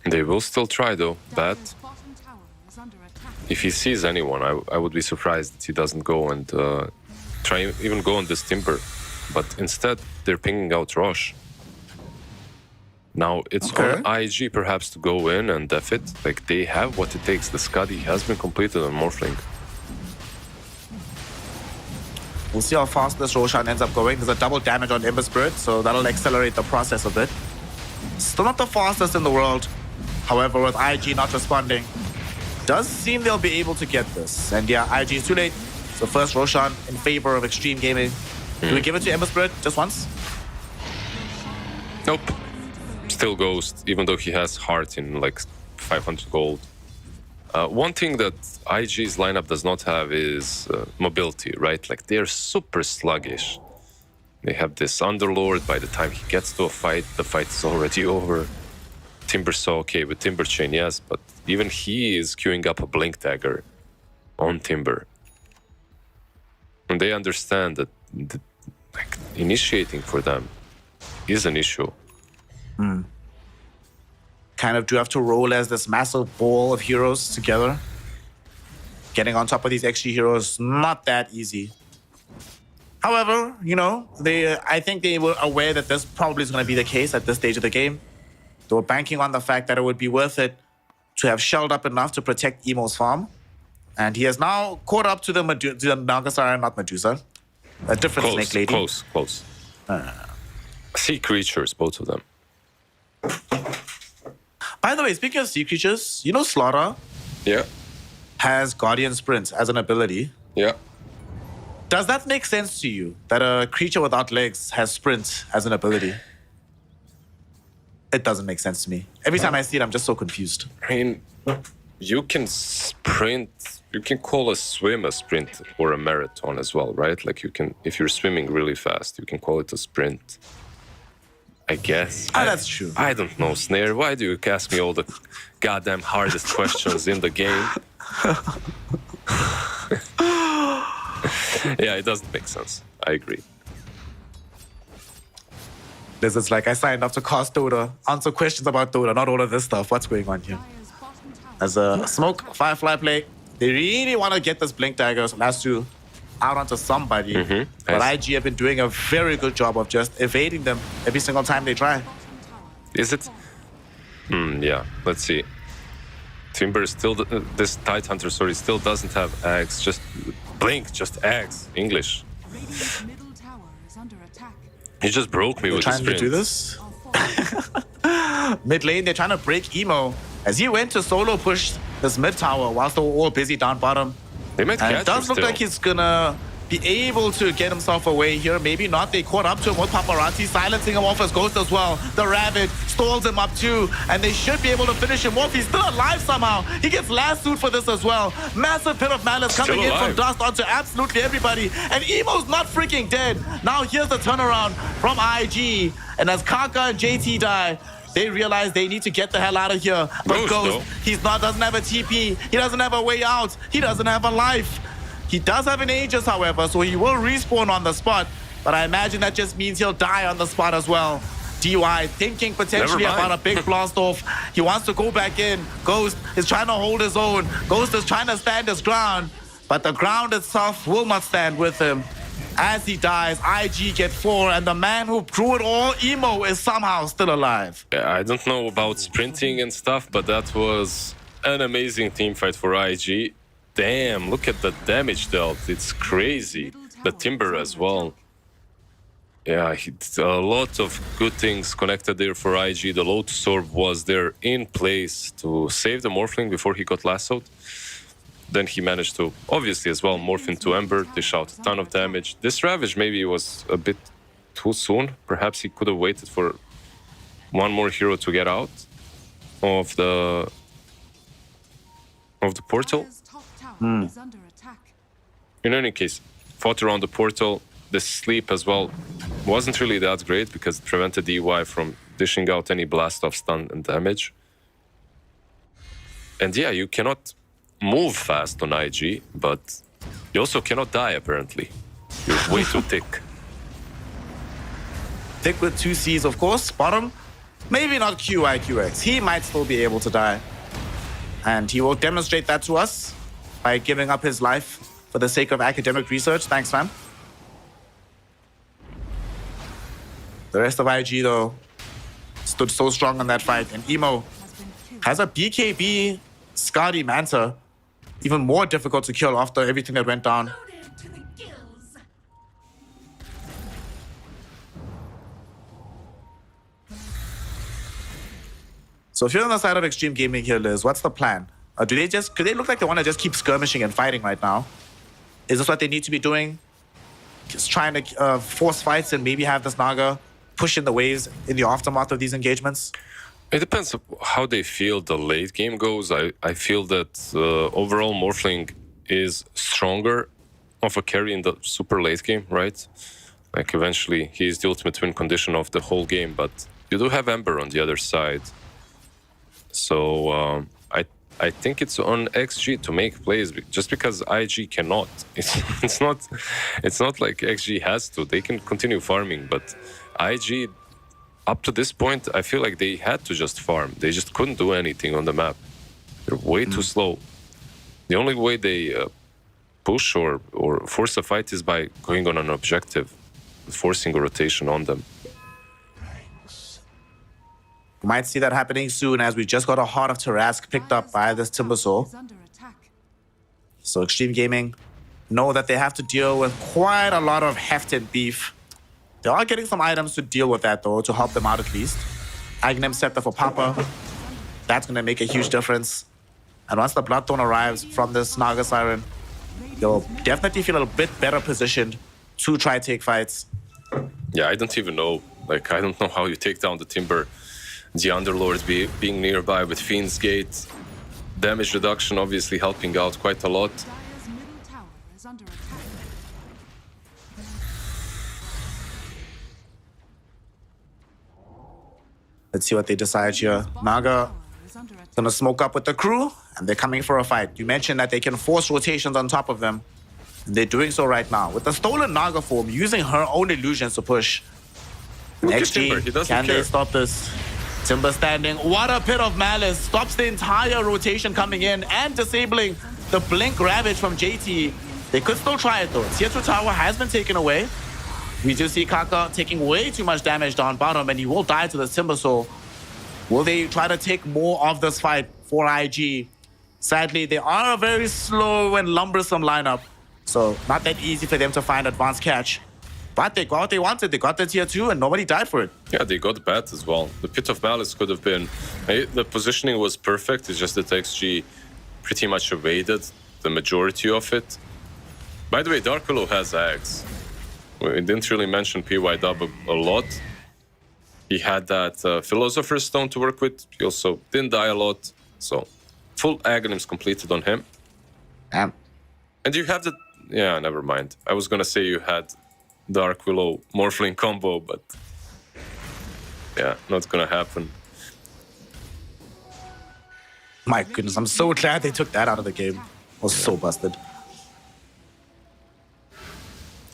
They will still try, though. Bat, if he sees anyone, I would be surprised that he doesn't go and try even go on this Timber. But instead, they're pinging out Rosh. Now, it's on IG perhaps to go in and def it. Like, they have what it takes. The Skadi has been completed on Morphling. We'll see how fast this Roshan ends up going. There's a double damage on Ember Spirit, so that'll accelerate the process a bit. Still not the fastest in the world. However, with IG not responding, does seem they'll be able to get this. And yeah, IG is too late. So first Roshan in favor of Extreme Gaming. Do we give it to Ember Spirit just once? Nope. Still Ghost, even though he has Heart in like 500 gold. One thing that IG's lineup does not have is mobility, right? Like, they're super sluggish. They have this Underlord. By the time he gets to a fight, the fight is already over. Timber so okay with Timber Chain, yes, but even he is queuing up a Blink Dagger on Timber. And they understand that like, initiating for them is an issue. Kind of do have to roll as this massive ball of heroes together. Getting on top of these XG heroes, not that easy. However, you know, I think they were aware that this probably is going to be the case at this stage of the game. They were banking on the fact that it would be worth it to have shelled up enough to protect Emo's farm. And he has now caught up to the Nagasara, not Medusa. A different snake lady. Close. Sea creatures, both of them. By the way, speaking of sea creatures, you know Slaughter has Guardian Sprint as an ability. Yeah. Does that make sense to you, that a creature without legs has Sprint as an ability? It doesn't make sense to me. Every time I see it, I'm just so confused. I mean, you can sprint, you can call a swim a sprint or a marathon as well, right? Like, you can, if you're swimming really fast, you can call it a sprint. I guess. That's true. I don't know, Snare. Why do you ask me all the goddamn hardest questions in the game? Yeah, it doesn't make sense. I agree. It's like, I signed up to cast Dota, answer questions about Dota, not all of this stuff. What's going on here? As a Smoke, Firefly play, they really want to get this Blink Dagger last two out onto somebody. But IG have been doing a very good job of just evading them every single time they try. Is it? Yeah, let's see. Timber still, this Tidehunter, sorry, still doesn't have Axe. Just Blink, just Axe. English. He just broke me with his sprint. Trying to do this? Mid lane, they're trying to break Emo. As he went to solo push this mid tower whilst they were all busy down bottom. They might catch it does look like he's gonna be able to get himself away here. Maybe not. They caught up to him with Paparazzi, silencing him off as Ghost as well. The Rabbit stalls him up too, and they should be able to finish him off. He's still alive somehow. He gets lassoed for this as well. Massive Pit of Malice coming in from Dust onto absolutely everybody. And Emo's not freaking dead. Now here's the turnaround from IG. And as Kaka and JT die, they realize they need to get the hell out of here. But Ghost, doesn't have a TP. He doesn't have a way out. He doesn't have a life. He does have an Aegis, however, so he will respawn on the spot. But I imagine that just means he'll die on the spot as well. DY thinking potentially about a big blast off. He wants to go back in. Ghost is trying to hold his own. Ghost is trying to stand his ground. but the ground itself will not stand with him. As he dies, IG get 4, and the man who drew it all, Emo, is somehow still alive. Yeah, I don't know about sprinting and stuff, but that was an amazing team fight for IG. Damn, look at the damage dealt. It's crazy. The Timber as well. Yeah, a lot of good things connected there for IG. The Lotus Orb was there in place to save the Morphling before he got lassoed. Then he managed to, obviously as well, morph into Ember, dish out a ton of damage. This Ravage maybe was a bit too soon. Perhaps he could have waited for one more hero to get out of the portal. Dire's top tower is under attack. In any case, fought around the portal. The sleep as well wasn't really that great because it prevented DY from dishing out any blast off stun and damage. And yeah, you cannot move fast on IG, but you also cannot die apparently. You're way too thick. Thick with 2 Cs, of course. Bottom, maybe not QIQX. He might still be able to die. And he will demonstrate that to us by giving up his life for the sake of academic research. Thanks, fam. The rest of IG, though, stood so strong in that fight. And Emo has a BKB Scotty Manta. Even more difficult to kill after everything that went down. So if you're on the side of Extreme Gaming here, Liz, what's the plan? Could they look like they want to just keep skirmishing and fighting right now? Is this what they need to be doing? Just trying to force fights and maybe have this Naga push in the waves in the aftermath of these engagements? It depends on how they feel the late game goes. I feel that overall Morphling is stronger of a carry in the super late game, right? Like eventually he is the ultimate win condition of the whole game, but you do have Ember on the other side. So I think it's on XG to make plays just because IG cannot. It's not like XG has to. They can continue farming, but IG up to this point, I feel like they had to just farm. They just couldn't do anything on the map. They're way too slow. The only way they push or force a fight is by going on an objective, forcing a rotation on them. We might see that happening soon as we just got a Heart of Tarask picked up by this Timbersaw. Is under attack. So Extreme Gaming know that they have to deal with quite a lot of heft and beef. They are getting some items to deal with that, though, to help them out at least. Aghanim Scepter for Papa. That's going to make a huge difference. And once the Bloodthorn arrives from this Naga Siren, they'll definitely feel a bit better positioned to try take fights. Yeah, I don't even know. Like, I don't know how you take down the Timber. The Underlord being nearby with Fiend's Gate. Damage reduction obviously helping out quite a lot. Dire's middle tower is under attack. Let's see what they decide here. Naga Is under attack. gonna smoke up with the crew, and they're coming for a fight. You mentioned that they can force rotations on top of them. And they're doing so right now. With the stolen Naga form, using her own illusions to push. Look at XG, Timber, he doesn't can care. they stop this? Timber standing. What a pit of malice. Stops the entire rotation coming in and disabling the Blink Ravage from JT. They could still try it though. Tier 2 tower has been taken away. We do see Kaka taking way too much damage down bottom, and he will die to the Timbersaw. Will they try to take more of this fight for IG? Sadly, they are a very slow and lumbersome lineup, so not that easy for them to find advanced catch. But they got what they wanted. They got the tier 2 and nobody died for it. Yeah, they got bad as well. The Pit of Malice could have been... The positioning was perfect. It's just that XG pretty much evaded the majority of it. By the way, Dark Willow has Axe. We didn't really mention PY Dub a lot. He had that Philosopher's Stone to work with. He also didn't die a lot. So, full Aghanims completed on him. Damn. And you have the... Yeah, never mind. I was gonna say you had Dark Willow Morphling combo, but... Yeah, not gonna happen. My goodness, I'm so glad they took that out of the game. I was so busted.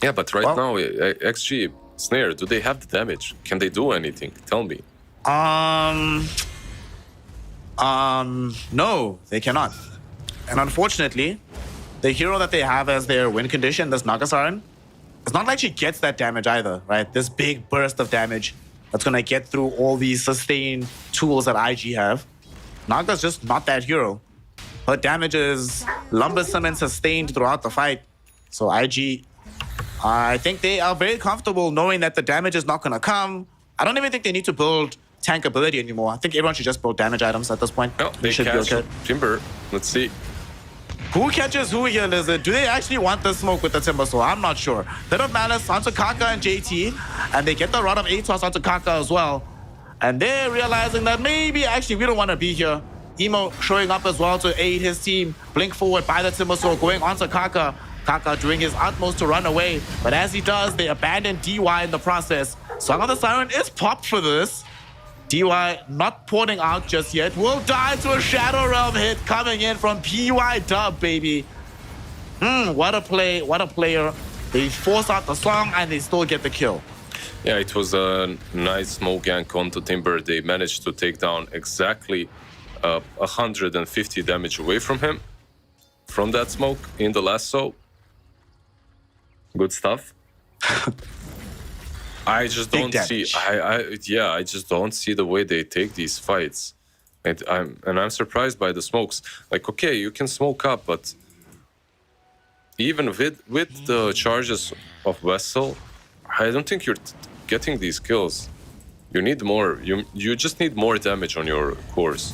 Yeah, but right Well- now, XG, Snare, do they have the damage? Can they do anything? Tell me. No, they cannot. And unfortunately, the hero that they have as their win condition, this Nagasaran, it's not like she gets that damage either, right? This big burst of damage that's gonna get through all these sustain tools that IG have. Naga's just not that hero. Her damage is lumbersome and sustained throughout the fight. So IG, I think they are very comfortable knowing that the damage is not gonna come. I don't even think they need to build tank ability anymore. I think everyone should just build damage items at this point. No, they should be catch okay. Timber. Let's see. Who catches who here, Lizard? Do they actually want the smoke with the Timber Sword? I'm not sure. Bit of Malice onto Kaka and JT, and they get the Rod of Atos onto Kaka as well. And they're realizing that maybe actually we don't want to be here. Emo showing up as well to aid his team. Blink forward by the Timber Sword, going onto Kaka. Kaka doing his utmost to run away. But as he does, they abandon DY in the process. Song of the Siren is popped for this. DY not porting out just yet. Will die to a Shadow Realm hit coming in from PY Dub, baby. What a play, what a player. They force out the song and they still get the kill. Yeah, it was a nice smoke gank onto Timber. They managed to take down exactly 150 damage away from him from that smoke in the lasso. Good stuff. I just don't see. I just don't see the way they take these fights, and I'm surprised by the smokes. Like, okay, you can smoke up, but even with the charges of Vessel, I don't think you're getting these kills. You need more. You just need more damage on your cores,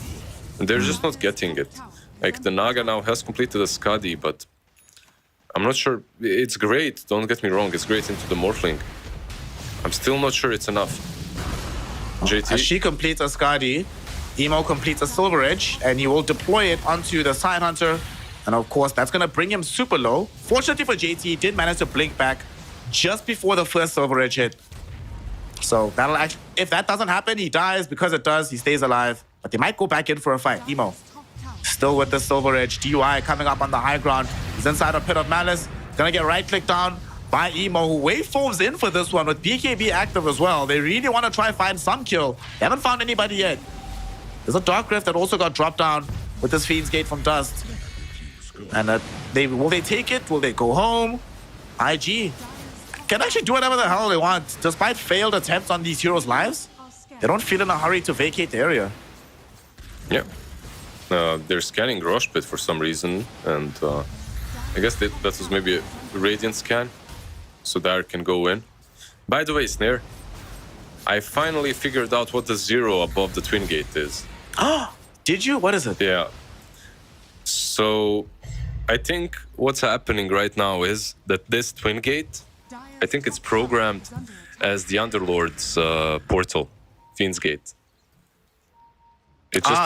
and they're just not getting it. Like, the Naga now has completed a Skadi, but I'm not sure. It's great. Don't get me wrong. It's great into the Morphling. I'm still not sure it's enough. JT? As she completes a Skadi, Emo completes a Silver Edge, and he will deploy it onto the Side Hunter. And of course, that's going to bring him super low. Fortunately for JT, he did manage to blink back just before the first Silver Edge hit. So that'll actually, if that doesn't happen, he dies. Because it does, he stays alive. But they might go back in for a fight. Emo still with the Silver Edge. DUI coming up on the high ground. He's inside a Pit of Malice. Gonna get right-clicked down by Emo, who waveforms in for this one with BKB active as well. They really want to try and find some kill. They haven't found anybody yet. There's a Dark Rift that also got dropped down with this Fiend's Gate from Dust. And will they take it? Will they go home? IG can actually do whatever the hell they want. Despite failed attempts on these heroes' lives, they don't feel in a hurry to vacate the area. Yeah. They're scanning Rosh Pit for some reason, and I guess that was maybe a Radiant scan, so Dire can go in. By the way, Snare, I finally figured out what the 0 above the Twin Gate is. Did you? What is it? Yeah. So I think what's happening right now is that this Twin Gate, I think it's programmed as the Underlord's portal, Fiend's Gate.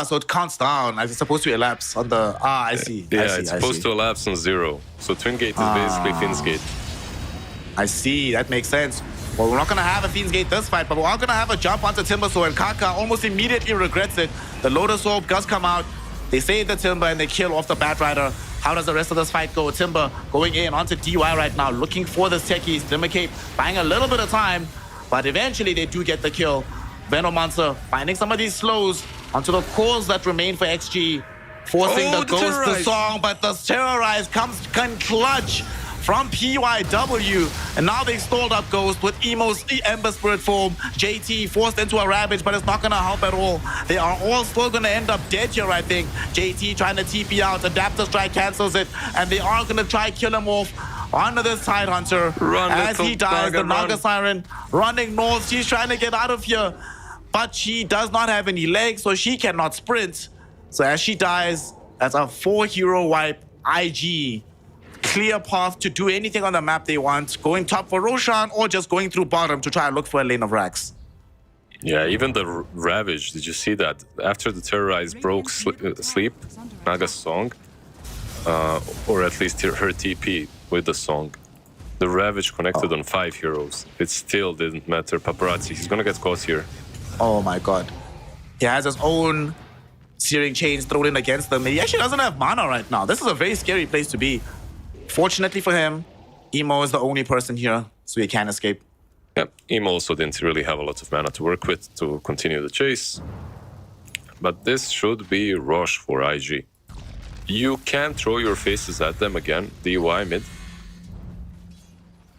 So it counts down. It's supposed to elapse on the... I see. Yeah, it's supposed to elapse on 0. So Twin Gate is basically Fiend's Gate. I see. That makes sense. Well, we're not going to have a Fiend's Gate this fight, but we are going to have a jump onto Timber Sword, and Kaka almost immediately regrets it. The Lotus Orb does come out. They save the Timber, and they kill off the Bat Rider. How does the rest of this fight go? Timber going in onto DY right now, looking for the techies. Dimmercape buying a little bit of time, but eventually they do get the kill. Venomancer finding some of these slows onto the cores that remain for XG, forcing the Ghost to song, but the Terrorize comes clutch from PYW, and now they stalled up Ghost with Emo's Ember Spirit form. JT forced into a Ravage, but it's not gonna help at all. They are all still gonna end up dead here, I think. JT trying to TP out, Adapter Strike cancels it, and they are gonna try kill him off onto the Side Hunter. As he dies, the Naga Siren running north. She's trying to get out of here, but she does not have any legs, so she cannot sprint. So as she dies, that's a 4-hero wipe. IG, clear path to do anything on the map they want, going top for Roshan or just going through bottom to try and look for a lane of Rax. Yeah, even the Ravage, did you see that? After the Terrorize broke Sleep, Naga's song, or at least her TP with the song, the Ravage connected on 5 heroes. It still didn't matter. Paparazzi, he's gonna get caught here. Oh my god. He has his own Searing Chains thrown in against them. He actually doesn't have mana right now. This is a very scary place to be. Fortunately for him, Emo is the only person here, so he can escape. Yeah, Emo also didn't really have a lot of mana to work with to continue the chase. But this should be Rosh for IG. You can throw your faces at them again. DY mid.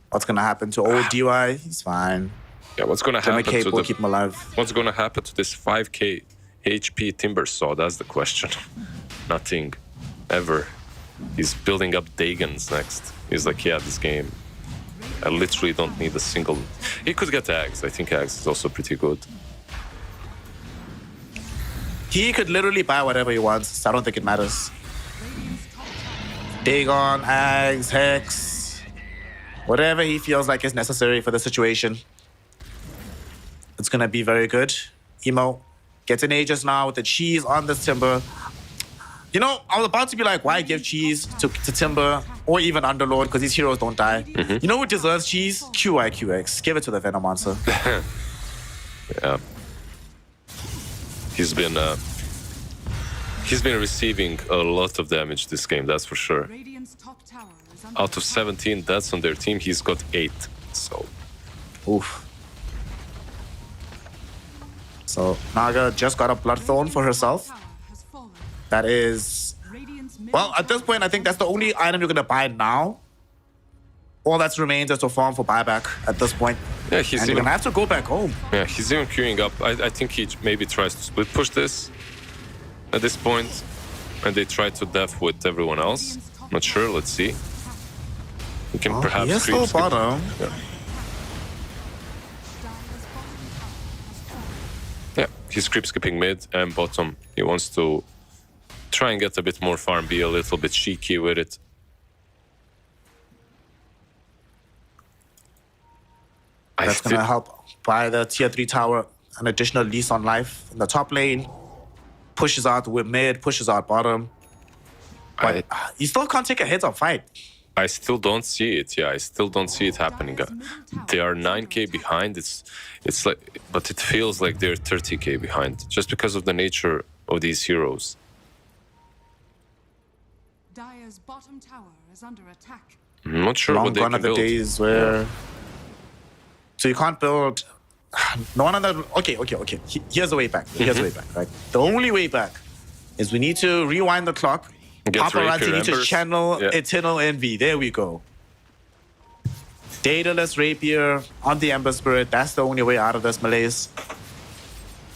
What's gonna happen to old DY? He's fine. Yeah, what's gonna Jimmy happen Cape to will keep him alive. What's gonna happen to this 5k HP Timber Saw? That's the question. Nothing. Ever. He's building up Dagons next. He's like, yeah, this game, I literally don't need a single... He could get Ags. I think Ags is also pretty good. He could literally buy whatever he wants, so I don't think it matters. Dagon, Ags, Hex, whatever he feels like is necessary for the situation. It's gonna be very good. Emo gets an Aegis now with the cheese on this Timber. You know, I was about to be like, why give cheese to Timber or even Underlord, because these heroes don't die. You know who deserves cheese? QIQX. Give it to the Venom Monster. Yeah. He's been receiving a lot of damage this game, that's for sure. Radiant's top tower is under Out of 17 deaths on their team, he's got 8. So, Oof. So Naga just got a Bloodthorn for herself. tower has fallen. That is... Radiant's middle Well, at this point, I think that's the only item you're gonna buy now. All that remains is to farm for buyback at this point. yeah, he's And you're even, gonna have to go back home. yeah, he's even queuing up. I think he maybe tries to split push this at this point, and they try to def with everyone else. Not sure, let's see. He can Oh, perhaps he is creep still skip- bottom. Yeah, he's creep skipping mid and bottom. He wants to try and get a bit more farm, be a little bit cheeky with it. That's gonna help buy the tier 3 tower an additional lease on life in the top lane. Pushes out with mid, pushes out bottom. But you still can't take a heads-up fight. I still don't see it. Yeah, I still don't see it happening. They are 9k behind. It's like, but it feels like they're 30k behind just because of the nature of these heroes. Dire's bottom tower is under attack. I'm not sure Long what they gone can are the build. days where... So you can't build... No one on the... Okay. Here's the way back. Here's the way back, right? The only way back is we need to rewind the clock. Get Paparazzi Rapier need to Embers. channel Yeah. Eternal Envy. There we go. Daedalus Rapier on the Ember Spirit. That's the only way out of this malaise.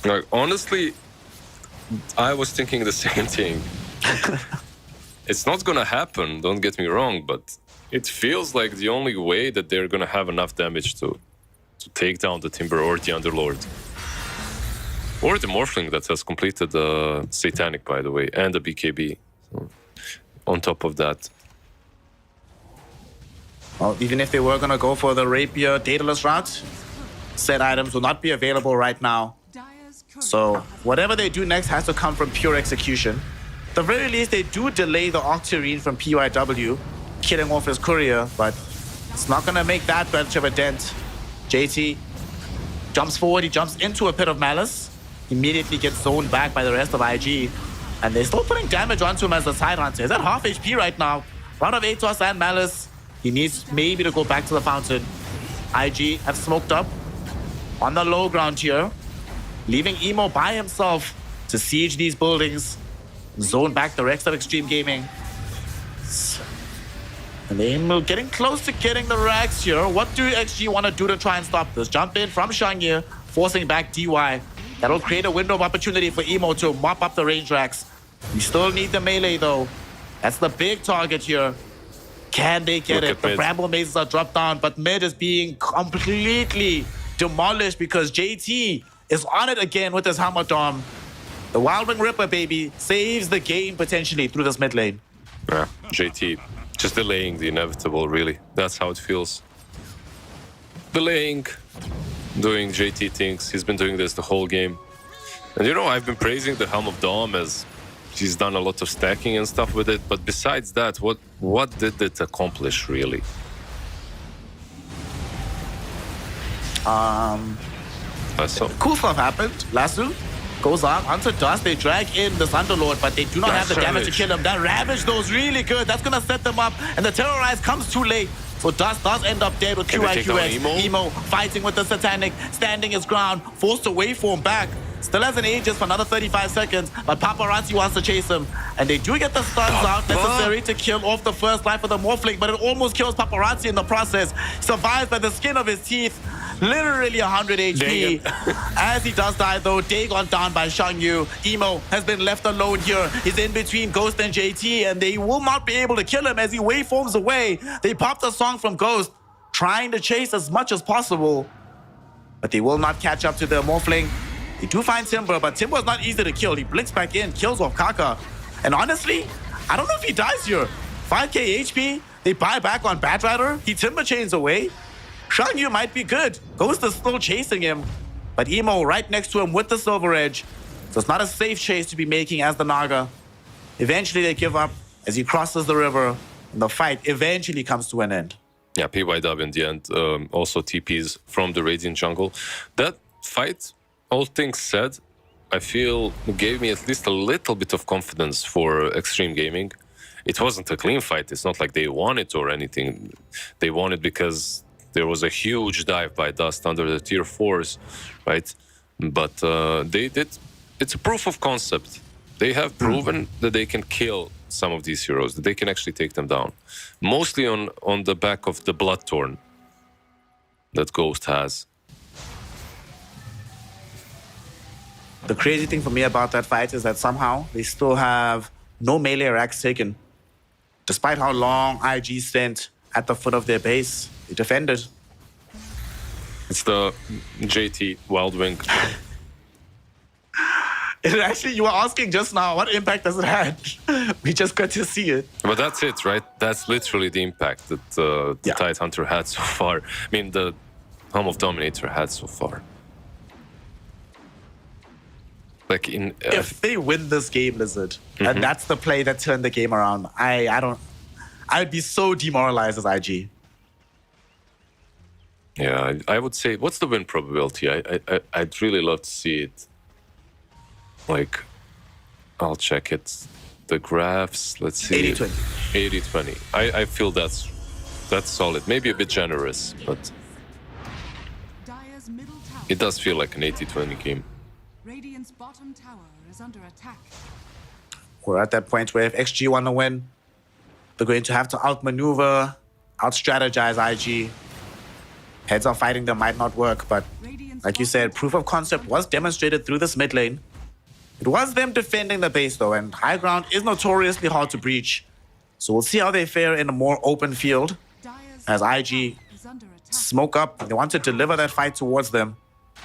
Like, honestly, I was thinking the same thing. It's not gonna happen, don't get me wrong, but it feels like the only way that they're gonna have enough damage to take down the Timber or the Underlord. Or the Morphling that has completed the Satanic, by the way, and the BKB. So, on top of that. Well, even if they were going to go for the Rapier Daedalus route, said items will not be available right now. Dire's courier So has whatever they do next has to come from pure execution. At the very least, they do delay the Octarine from PYW, killing off his courier, but it's not going to make that much of a dent. JT jumps forward, he jumps into a Pit of Malice, immediately gets zoned back by the rest of IG, and they're still putting damage onto him as the side hunter. He's at half HP right now. Round of Atos and Malice. He needs maybe to go back to the fountain. IG have smoked up on the low ground here, leaving Emo by himself to siege these buildings, zone back the rest of Extreme Gaming. And Emo getting close to getting the rags here. What do XG want to do to try and stop this? Jump in from Shangye, forcing back DY. That'll create a window of opportunity for Emo to mop up the range racks. We still need the melee though. That's the big target here. Can they get Look it? at The mid. Bramble Mazes are dropped down, but mid is being completely demolished because JT is on it again with his Hammer Dom. The Wild Wing Ripper, baby, saves the game potentially through this mid lane. Yeah, JT just delaying the inevitable, really. That's how it feels. Delaying, doing JT things. He's been doing this the whole game. And you know, I've been praising the Helm of Dom as he's done a lot of stacking and stuff with it. But besides that, what did it accomplish, really? So, Cool stuff happened. Lasso goes on onto Dust. They drag in the Underlord, but they do not have the damage to kill him. That Ravage, though, is really good. That's going to set them up. And the Terrorize comes too late. So Dust does end up dead with Can they take down QIQX. Emo? Emo fighting with the Satanic, standing his ground, forced to waveform back. Still has an Aegis for another 35 seconds, but Paparazzi wants to chase him. And they do get the stuns out necessary to kill off the first life of the Morphling, but it almost kills Paparazzi in the process. Survives by the skin of his teeth. Literally 100 HP. As he does die though, Dagon down by Shangyu. Emo has been left alone here. He's in between Ghost and JT, and they will not be able to kill him as he waveforms away. They popped a song from Ghost, trying to chase as much as possible. But they will not catch up to the Morphling. They do find Timber, but Timber is not easy to kill. He blinks back in, kills off Kaka. And honestly, I don't know if he dies here. 5k HP, they buy back on Batrider. He Timber chains away. Shangyu might be good. Ghost is still chasing him. But Emo right next to him with the Silver Edge. So it's not a safe chase to be making as the Naga. Eventually they give up as he crosses the river. And the fight eventually comes to an end. Yeah, PYW in the end also TPs from the Radiant jungle. That fight, all things said, I feel gave me at least a little bit of confidence for Extreme Gaming. It wasn't a clean fight. It's not like they won it or anything. They won it because there was a huge dive by Dust under the tier 4s, right? But they did. It's a proof of concept. They have proven that they can kill some of these heroes, that they can actually take them down. Mostly on the back of the Bloodthorn that Ghost has. The crazy thing for me about that fight is that somehow they still have no melee racks taken. Despite how long IG spent at the foot of their base, they defended. It's the JT Wild Wing. Actually, you were asking just now, what impact does it have? We just got to see it. But that's it, right? That's literally the impact that the Tidehunter had so far. I mean, the Helm of Dominator had so far. Like if they win this game, Lizard, and that's the play that turned the game around, I'd be so demoralized as IG. Yeah, I would say, what's the win probability? I'd really love to see it. Like, I'll check it. The graphs, let's see. 80-20. 80-20. I feel that's solid. Maybe a bit generous, but Dire's middle tower. it does feel like an 80-20 game. Radiant's bottom tower is under attack. We're at that point where if XG want to win, they're going to have to outmaneuver, out-strategize IG. Heads up fighting them might not work, but like you said, proof of concept was demonstrated through this mid lane. It was them defending the base though, and high ground is notoriously hard to breach. So we'll see how they fare in a more open field as IG smoke up. They want to deliver that fight towards them.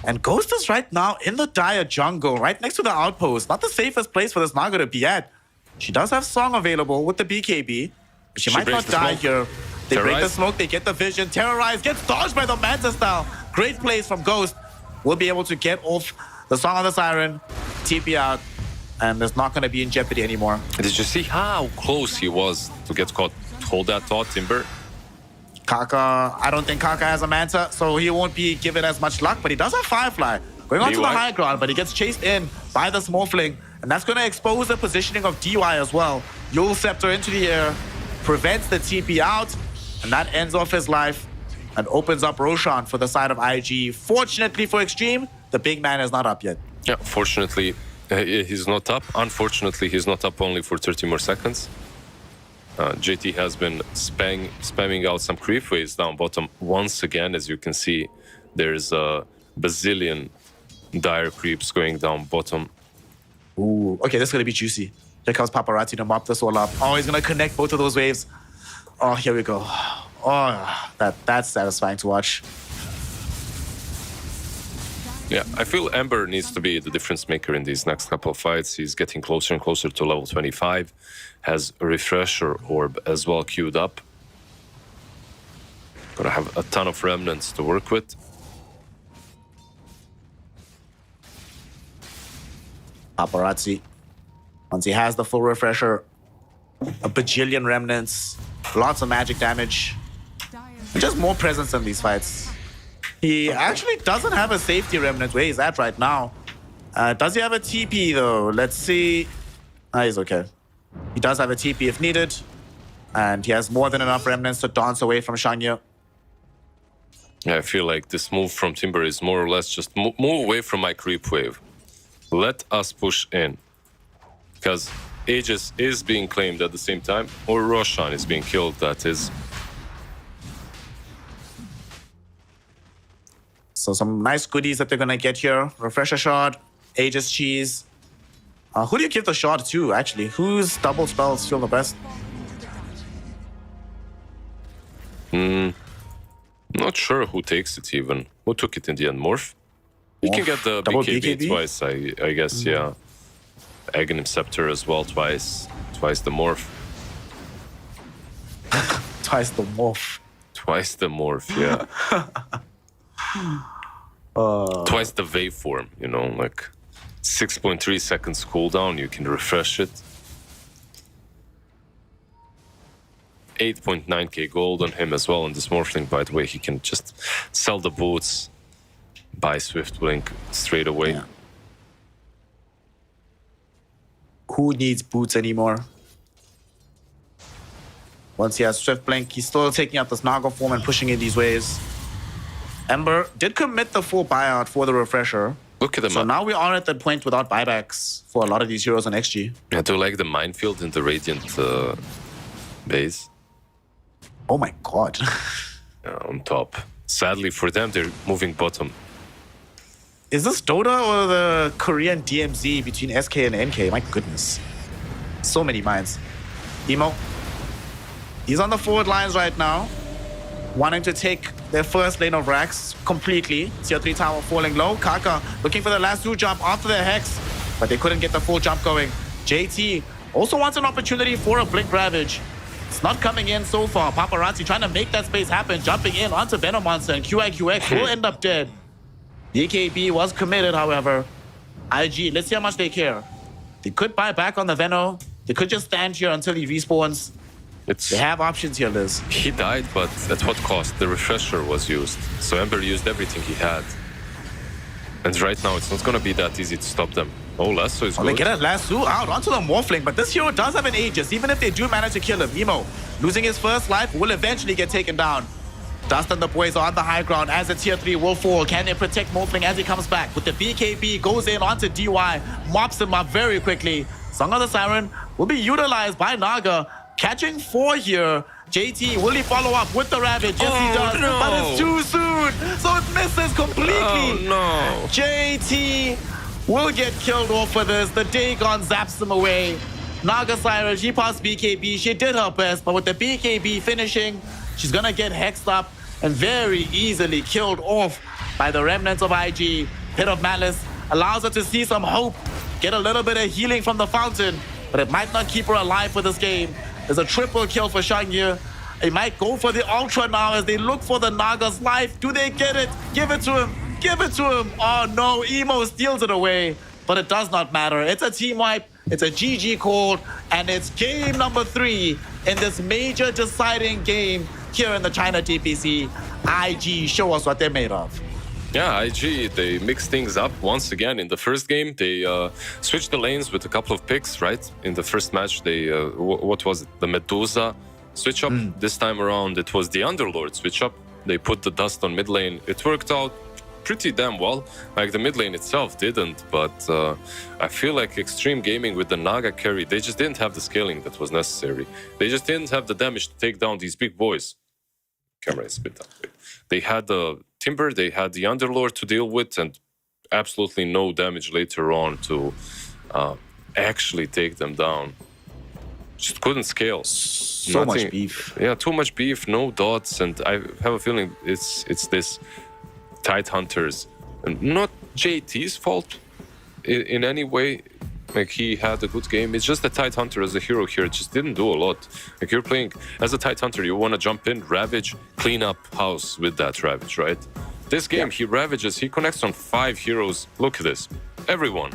And Ghost is right now in the Dire jungle, right next to the outpost. Not the safest place for this Naga to be at. She does have Song available with the BKB. But she might not die here. They break the smoke, they get the vision. Terrorize gets dodged by the Manta style. Great plays from Ghost. Will be able to get off the Song of the Siren, TP out, and it's not going to be in jeopardy anymore. Did you see how close he was to get caught? Hold that thought, Timber. Kaka, I don't think Kaka has a Manta, so he won't be given as much luck, but he does have Firefly. Going on to the high ground, but he gets chased in by the Morphling, and that's going to expose the positioning of DY as well. Yule Scepter into the air, prevents the TP out, and that ends off his life and opens up Roshan for the side of IG. Fortunately for Extreme, the big man is not up yet. Yeah, fortunately, he's not up. Unfortunately, he's not up only for 30 more seconds. JT has been spamming out some creep waves down bottom once again. As you can see, there's a bazillion dire creeps going down bottom. Ooh, okay, this is going to be juicy. Here comes Paparazzi to mop this all up. Oh, he's going to connect both of those waves. Oh, here we go. Oh, that's satisfying to watch. Yeah, I feel Ember needs to be the difference maker in these next couple of fights. He's getting closer and closer to level 25. Has a refresher orb as well queued up. Gonna have a ton of remnants to work with. Paparazzi, once he has the full refresher, a bajillion remnants, lots of magic damage, and just more presence in these fights. He actually doesn't have a safety remnant where he's at right now. Does he have a TP though? Let's see. He's okay. He does have a TP if needed, and he has more than enough remnants to dance away from Shangyu. Yeah, I feel like this move from Timber is more or less just move away from my creep wave. let us push in. Because Aegis is being claimed at the same time, or Roshan is being killed, that is. So some nice goodies that they're gonna get here. Refresher shard, Aegis cheese. Who do you give the shard to, actually? Whose double spells feel the best? Not sure who takes it even. Who took it in the end? Morph? You can get the Double BKB twice, I guess, yeah. Aghanim Scepter as well, twice. Twice the Morph. Twice the morph. Twice the Morph, yeah. Twice the waveform, you know, like 6.3 seconds cooldown, you can refresh it. 8.9k gold on him as well in this Morphling, by the way. He can just sell the boots, buy Swift Blink straight away. Yeah. Who needs boots anymore? Once he has Swift Blink, he's still taking out this Naga form and pushing in these waves. Ember did commit the full buyout for the refresher. Look at them. So now we are at that point without buybacks for a lot of these heroes on XG. I do like the minefield in the Radiant base. Oh my god. On top. Sadly for them, they're moving bottom. Is this Dota or the Korean DMZ between SK and NK? My goodness. So many mines. Emo. He's on the forward lines right now. Wanting to take their first lane of racks completely. Tier 3 tower falling low. Kaka looking for the last two jump after the Hex, but they couldn't get the full jump going. JT also wants an opportunity for a Blink Ravage. It's not coming in so far. Paparazzi trying to make that space happen, jumping in onto Venom Monster, and QIQX will end up dead. DKB was committed, however. IG, let's see how much they care. They could buy back on the Veno. They could just stand here until he respawns. They have options here, Liz. He died, but at what cost? The refresher was used. So Ember used everything he had. And right now, it's not going to be that easy to stop them. Oh, Lasso is good. They get a Lasso out onto the Morphling, but this hero does have an Aegis, even if they do manage to kill him. Emo, losing his first life, will eventually get taken down. Dust and the boys are on the high ground as the tier 3 will fall. Can they protect Morphling as he comes back? With the BKB, goes in onto DY, mops him up very quickly. Song of the Siren will be utilized by Naga. Catching 4 here. JT, will he follow up with the Ravage? Yes, he does, no. but it's too soon. So it misses completely. Oh, no. JT will get killed off for this. The Dagon zaps him away. Naga Siren, she passed BKB. She did her best, but with the BKB finishing, she's gonna get hexed up and very easily killed off by the remnants of IG. Pit of Malice allows her to see some hope, get a little bit of healing from the fountain, but it might not keep her alive for this game. There's a triple kill for Shang here. They might go for the Ultra now as they look for the Naga's life. Do they get it? Give it to him. Give it to him. Oh no, Emo steals it away. But it does not matter. It's a team wipe. It's a GG call. And it's game number 3 in this major deciding game here in the China DPC. IG, show us what they're made of. Yeah, IG, they mixed things up once again. In the first game, they switched the lanes with a couple of picks, right? In the first match, they, what was it? The Medusa switch up. This time around, it was the Underlord switch up. They put the Dust on mid lane. It worked out pretty damn well. Like the mid lane itself didn't, but I feel like Extreme Gaming with the Naga carry, they just didn't have the scaling that was necessary. They just didn't have the damage to take down these big boys. Camera is a bit that way. They had the Timber, they had the Underlord to deal with, and absolutely no damage later on to actually take them down. Just couldn't scale. So much beef. Yeah, too much beef, no dots, and I have a feeling it's this Tidehunters, and not JT's fault in any way. Like, he had a good game. It's just the Tidehunter as a hero here just didn't do a lot. Like, you're playing as a Tidehunter, you want to jump in, Ravage, clean up house with that Ravage, right? This game, he Ravages, he connects on 5 heroes. Look at this. Everyone.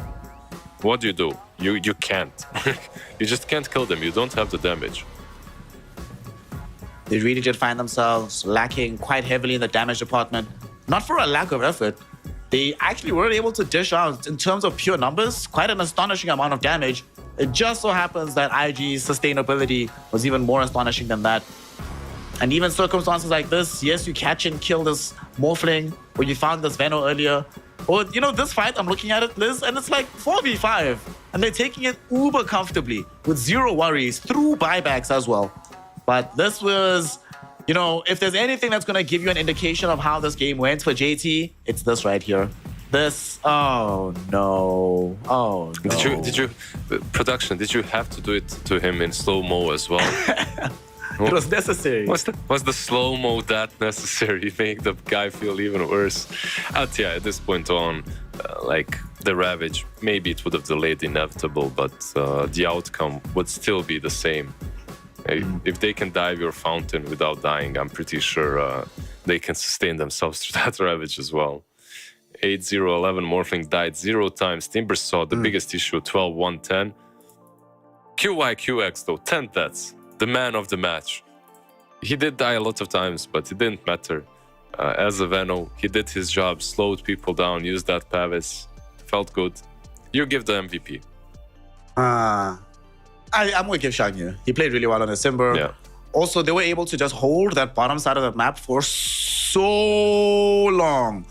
What do? You can't. You just can't kill them. You don't have the damage. They really did find themselves lacking quite heavily in the damage department. Not for a lack of effort. They actually were able to dish out, in terms of pure numbers, quite an astonishing amount of damage. It just so happens that IG's sustainability was even more astonishing than that. And even circumstances like this, yes, you catch and kill this Morphling, or you found this Veno earlier, Or, this fight, I'm looking at it, Liz, and it's like 4v5. And they're taking it uber comfortably with zero worries through buybacks as well. But this was, if there's anything that's going to give you an indication of how this game went for JT, it's this right here. This, oh no. Did you, production, did you have to do it to him in slow-mo as well? It was necessary. Was the slow-mo that necessary? Make the guy feel even worse? At this point on, like the Ravage, maybe it would have delayed the inevitable, but the outcome would still be the same. If they can dive your fountain without dying, I'm pretty sure they can sustain themselves through that Ravage as well. 8-0-11, Morphling died 0 times. Timber saw the biggest issue, 12-1-10. QYQX though, 10 deaths. The man of the match. He did die a lot of times, but it didn't matter. As a Veno, he did his job, slowed people down, used that Pavis. Felt good. You give the MVP. I'm going to give Shangyu. He played really well on the Simber. Yeah. Also, they were able to just hold that bottom side of the map for so long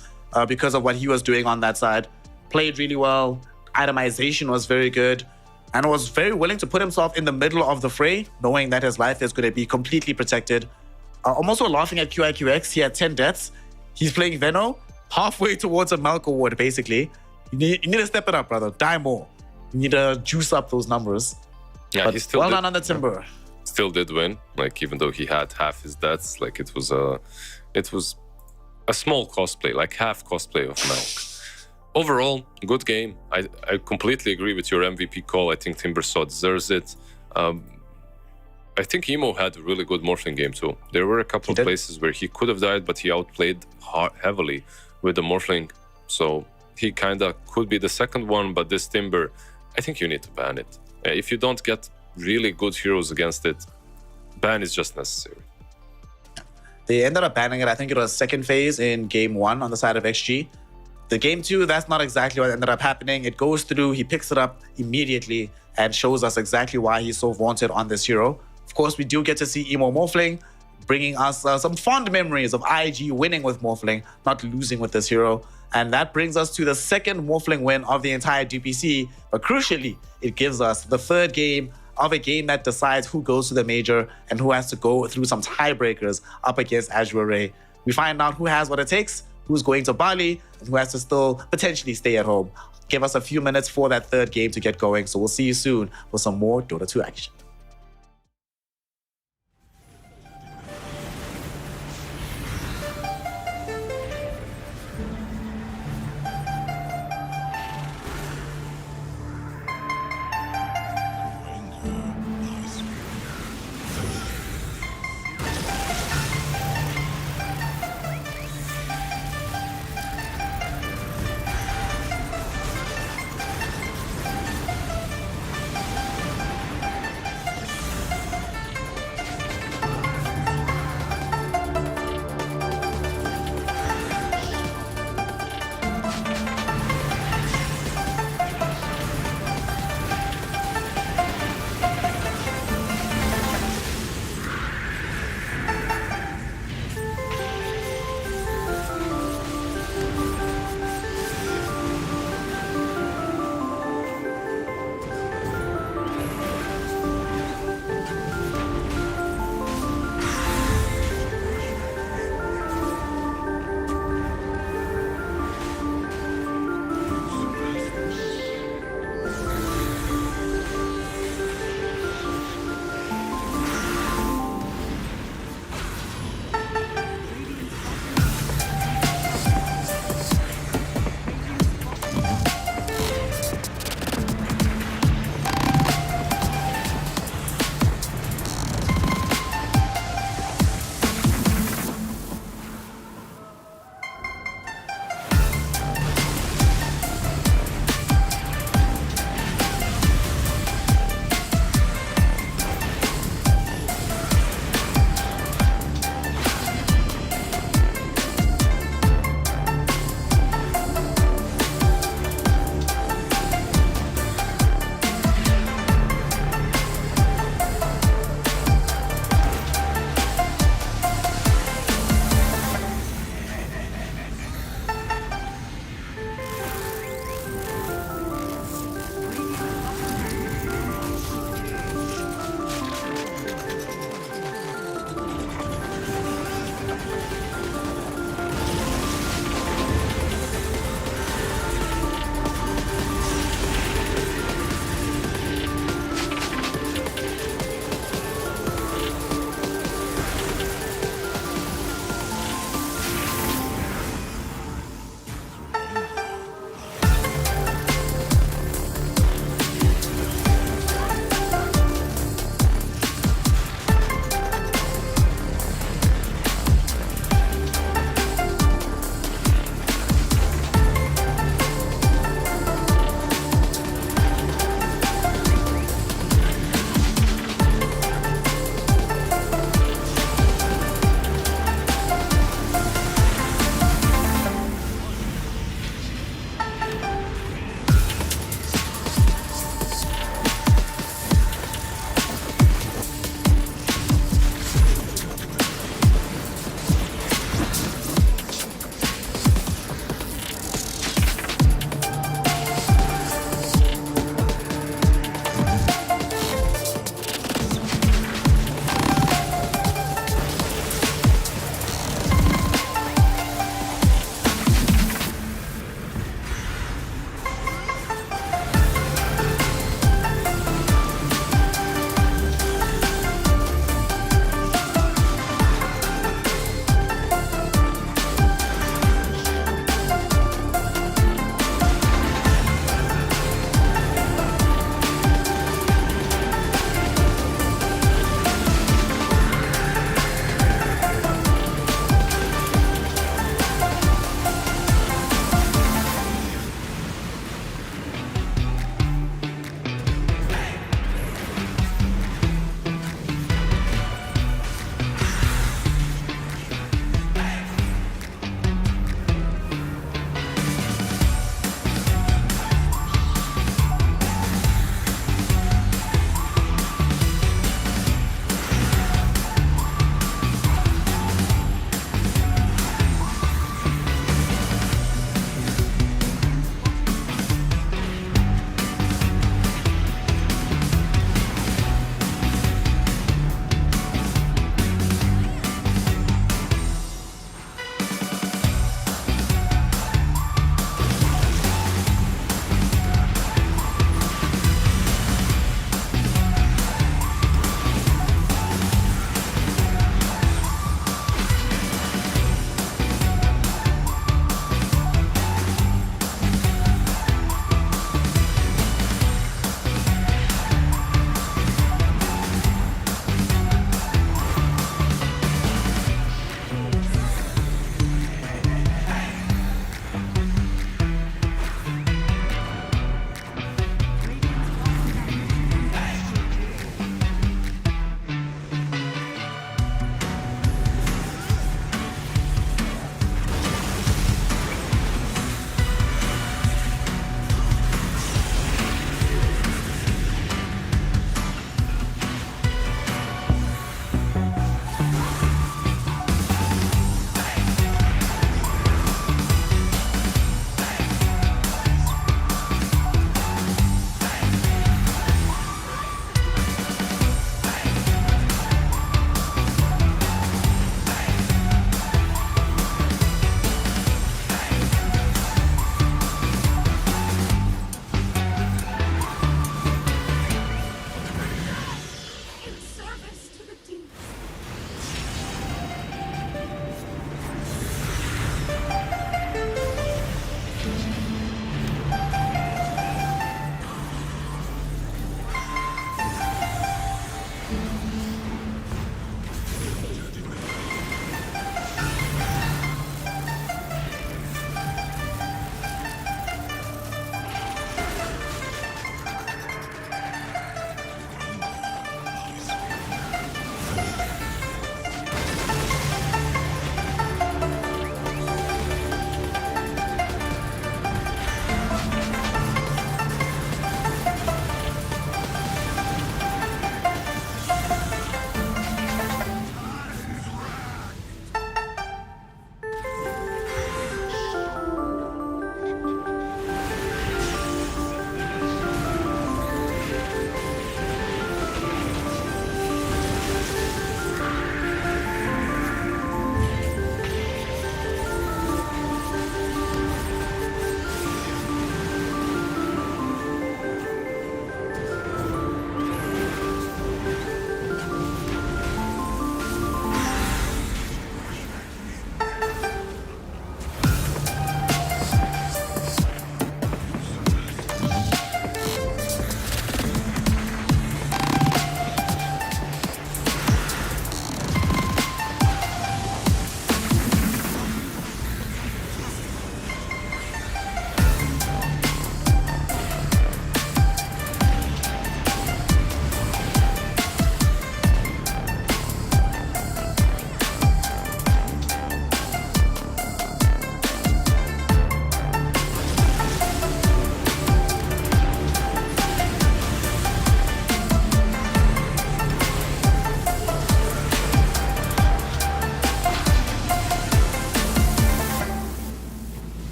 because of what he was doing on that side. Played really well. Itemization was very good. And was very willing to put himself in the middle of the fray, knowing that his life is going to be completely protected. I'm also laughing at QIQX. He had 10 deaths. He's playing Veno, halfway towards a Malco ward, basically. You need to step it up, brother. Die more. You need to juice up those numbers. Yeah, but he still well done on the Timber. Still did win. Like, even though he had half his deaths, like it was a small cosplay, like half cosplay of Malc. Overall, good game. I completely agree with your MVP call. I think Timbersaw deserves it. I think Emo had a really good Morphling game too. There were a couple of places where he could have died, but he outplayed heavily with the Morphling. So he kind of could be the second one, but this Timber, I think you need to ban it. If you don't get really good heroes against it, ban is just necessary. They ended up banning it. I think it was second phase in game 1 on the side of XG. The game 2, that's not exactly what ended up happening. It goes through, he picks it up immediately and shows us exactly why he's so vaunted on this hero. Of course, we do get to see Emo Morphling, bringing us some fond memories of IG winning with Morphling, not losing with this hero. And that brings us to the second Morphling win of the entire DPC. But crucially, it gives us the third game of a game that decides who goes to the major and who has to go through some tiebreakers up against Azure Ray. We find out who has what it takes, who's going to Bali, and who has to still potentially stay at home. Give us a few minutes for that third game to get going. So we'll see you soon for some more Dota 2 action.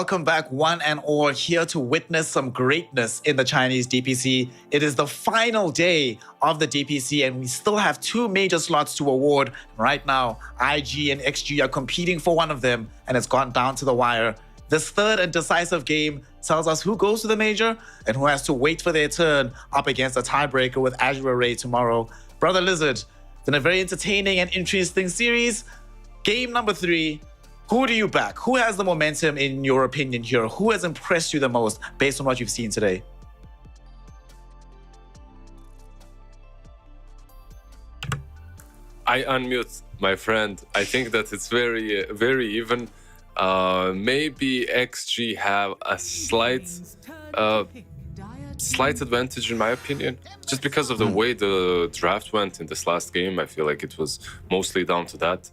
Welcome back, one and all, here to witness some greatness in the Chinese DPC. It is the final day of the DPC, and we still have 2 major slots to award. Right now, IG and XG are competing for one of them, and it's gone down to the wire. This third and decisive game tells us who goes to the major and who has to wait for their turn up against a tiebreaker with Azure Ray tomorrow. Brother Lizard, been a very entertaining and interesting series. Game number 3. Who do you back? Who has the momentum in your opinion here? Who has impressed you the most based on what you've seen today? I unmute, my friend. I think that it's very, very even. Maybe XG have a slight advantage in my opinion, just because of the way the draft went in this last game. I feel like it was mostly down to that.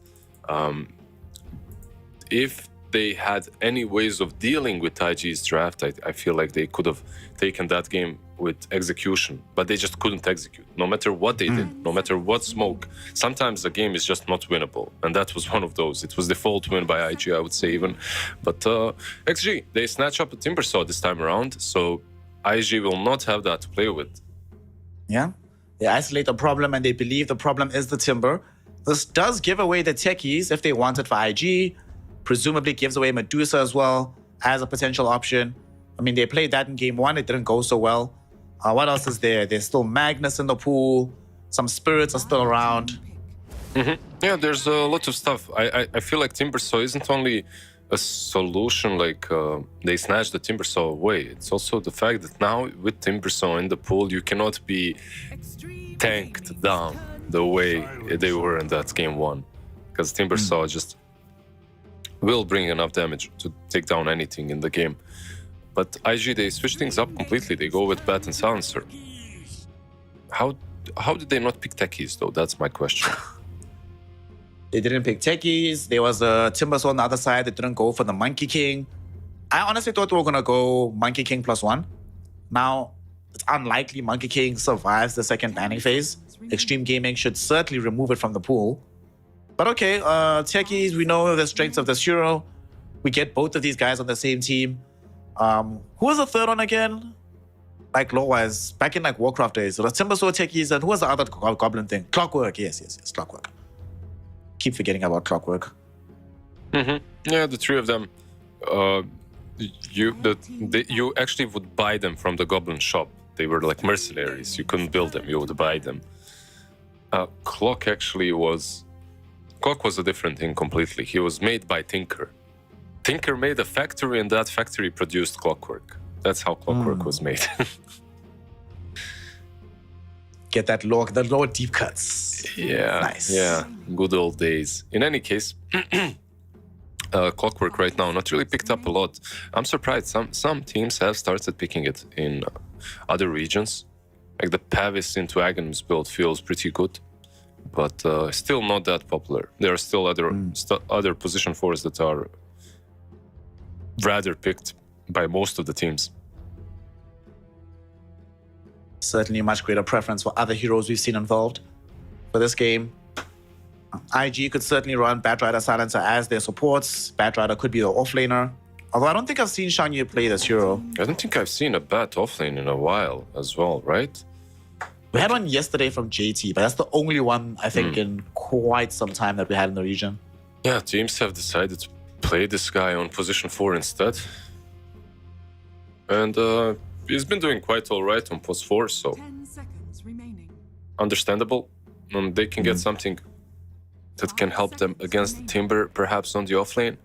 If they had any ways of dealing with IG's draft, I feel like they could have taken that game with execution, but they just couldn't execute. No matter what they did, no matter what smoke, sometimes the game is just not winnable, and that was one of those. It was default win by IG, I would say even. But XG, they snatch up a Timbersaw this time around, so IG will not have that to play with. Yeah, they isolate the problem and they believe the problem is the Timber. This does give away the techies if they want it for IG. Presumably gives away Medusa as well as a potential option. I mean, they played that in game 1. It didn't go so well. What else is there? There's still Magnus in the pool. Some spirits are still around. Yeah, there's a lot of stuff. I feel like Timbersaw isn't only a solution, like they snatched the Timbersaw away. It's also the fact that now with Timbersaw in the pool, you cannot be tanked down the way they were in that game 1. Because Timbersaw just will bring enough damage to take down anything in the game. But IG, they switch things up completely. They go with Bat and Silencer. How did they not pick techies, though? That's my question. They didn't pick techies. There was a Timbersaw on the other side. They didn't go for the Monkey King. I honestly thought they were going to go Monkey King +1. Now, it's unlikely Monkey King survives the second banning phase. Extreme Gaming should certainly remove it from the pool. But okay, techies, we know the strengths of this hero. We get both of these guys on the same team. Who was the third one again? Like lore-wise, back in like Warcraft days. So the Timbersaw techies, and who was the other goblin thing? Clockwork, yes, Clockwork. Keep forgetting about Clockwork. Yeah, the 3 of them. You actually would buy them from the goblin shop. They were like mercenaries. You couldn't build them, you would buy them. Clock was a different thing completely. He was made by Tinker. Tinker made a factory, and that factory produced Clockwork. That's how Clockwork was made. Get that lore, the lore deep cuts. Yeah, nice. Yeah, good old days. In any case, Clockwork right now not really picked up a lot. I'm surprised. Some teams have started picking it in other regions. Like the Pavis into Aghanim's build feels pretty good, but still not that popular. There are still other position 4s that are rather picked by most of the teams. Certainly a much greater preference for other heroes we've seen involved for this game. IG could certainly run Batrider Silencer as their supports. Batrider could be the offlaner. Although I don't think I've seen Shangyu play this hero. I don't think I've seen a Bat offlane in a while as well, right? We had one yesterday from JT, but that's the only one I think in quite some time that we had in the region. Yeah, teams have decided to play this guy on position 4 instead. And he's been doing quite all right on post 4, so 10 seconds remaining. understandable. They can get something that can help them against the Timber, perhaps on the offlane.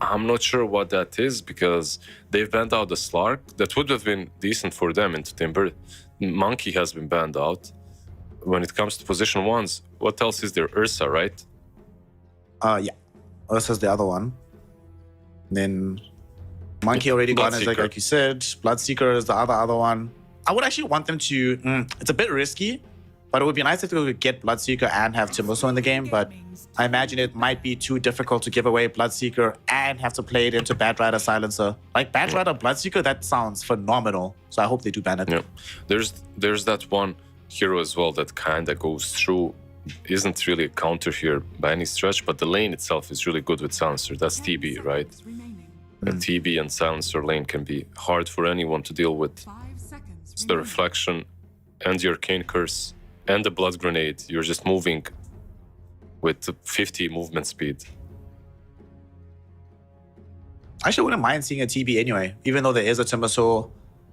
I'm not sure what that is, because they've banned out the Slark. That would have been decent for them into Timber. Monkey has been banned out. When it comes to position 1s, what else is there? Ursa, right? Yeah. Ursa's the other one. Then Monkey already gone, as like you said. Bloodseeker is the other one. I would actually want them to... it's a bit risky, but it would be nice if they could get Bloodseeker and have Timbersaw in the game, but I imagine it might be too difficult to give away Bloodseeker and have to play it into Batrider Silencer. Like Batrider Bloodseeker, that sounds phenomenal. So I hope they do ban it. Yeah. There's that one hero as well that kind of goes through. Isn't really a counter here by any stretch, but the lane itself is really good with Silencer. That's TB, right? TB and silencer lane can be hard for anyone to deal with. 5 seconds It's the remaining. reflection and the arcane curse and the blood grenade. You're just moving with 50 movement speed. I actually wouldn't mind seeing a TB anyway, even though there is a Timbersaw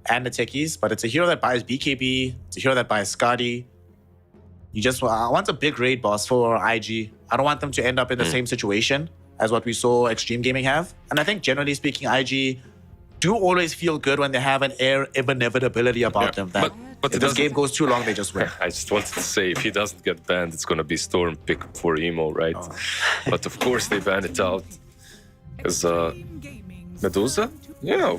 and the techies, but it's a hero that buys BKB, it's a hero that buys Skadi. I want a big raid boss for IG. I don't want them to end up in the same situation as what we saw Extreme Gaming have. And I think generally speaking, IG do always feel good when they have an air of inevitability about them. That but if it this doesn't- game goes too long, they just win. I just wanted to say, if he doesn't get banned, it's going to be Storm pick for emo, right? But of course, they ban it out. Because Medusa? Yeah,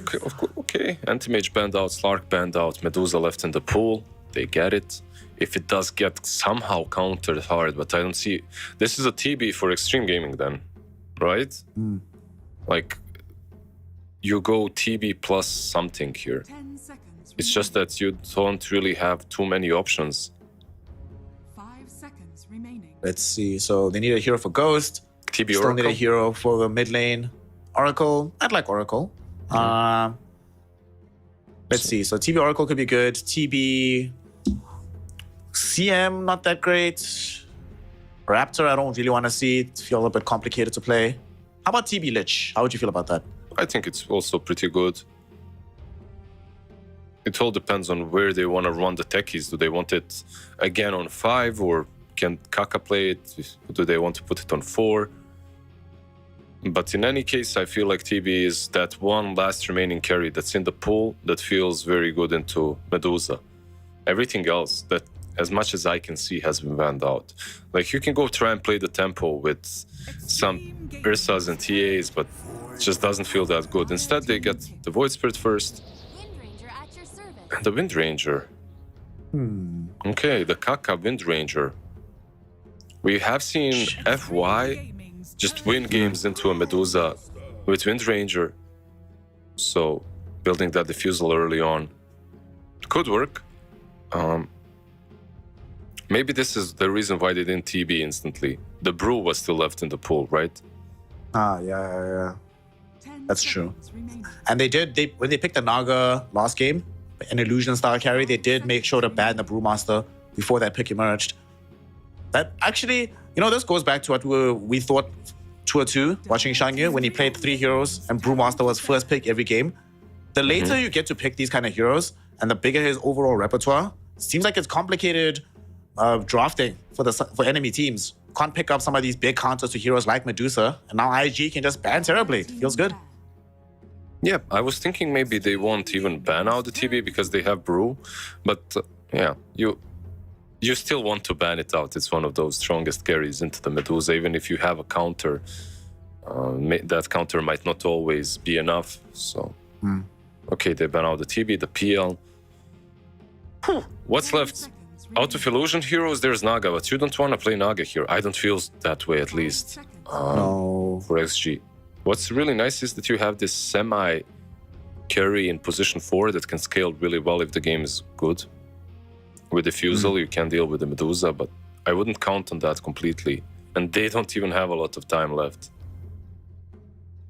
okay. Anti-Mage banned out, Slark banned out, Medusa left in the pool. They get it. If it does get somehow countered hard, but I don't see... This is a TB for Extreme Gaming then, right? Like, you go TB plus something here. 10 seconds It's just that you don't really have too many options. 5 seconds remaining. Let's see. So they need a hero for Ghost. TB Still need a Oracle? hero for the mid lane. Oracle. I'd like Oracle. Let's see. So TB Oracle could be good. TB CM, not that great. Raptor, I don't really want to see. It feels a bit complicated to play. How about TB Lich? How would you feel about that? I think it's also pretty good. It all depends on where they want to run the techies. Do they want it again on 5, or can Kaka play it? Do they want to put it on 4? But in any case, I feel like TB is that one last remaining carry that's in the pool that feels very good into Medusa. Everything else, that as much as I can see, has been banned out. Like, you can go try and play the tempo with some Ursas and TAs, but it just doesn't feel that good. Instead, they get the Void Spirit first, Wind Ranger at your service. and the Wind Ranger. Okay, the Kaka Wind Ranger. We have seen FY just win games into a Medusa with Wind Ranger. So, building that diffusal early on could work. Maybe this is the reason why they didn't TB instantly. The brew was still left in the pool, right? Yeah. 10 That's true. seconds remaining. And when they picked the Naga last game, an illusion style carry, they did make sure to ban the Brewmaster before that pick emerged. That actually, this goes back to what we thought Tour 2, watching Shangyu, when he played 3 heroes and Brewmaster was first pick every game. The later you get to pick these kind of heroes and the bigger his overall repertoire, seems like it's complicated drafting for enemy teams. Can't pick up some of these big counters to heroes like Medusa, and now IG can just ban terribly. It feels good. Yeah, I was thinking maybe they won't even ban out the TB because they have brew, but yeah, you still want to ban it out. It's one of those strongest carries into the Medusa, even if you have a counter. That counter might not always be enough. So, okay, they ban out the TB, the PL. What's 10 left? seconds Out of illusion heroes, there's Naga, but you don't want to play Naga here. I don't feel that way, at least, No. for XG. What's really nice is that you have this semi-carry in position 4 that can scale really well if the game is good. With Diffusal, you can deal with the Medusa, but I wouldn't count on that completely. And they don't even have a lot of time left.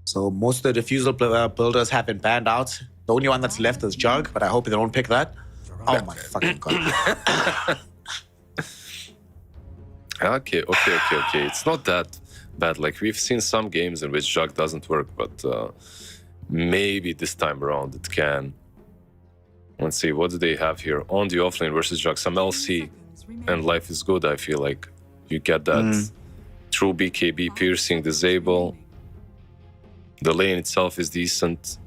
So most of the Diffusal builders have been banned out. The only one that's left is Jug, but I hope they don't pick that. Oh my fucking god. Okay. It's not that bad. Like, we've seen some games in which Jug doesn't work, but maybe this time around it can. Let's see, what do they have here? On the offlane versus Jug, some LC, and life is good, I feel like. You get that true BKB piercing, disable. The lane itself is decent.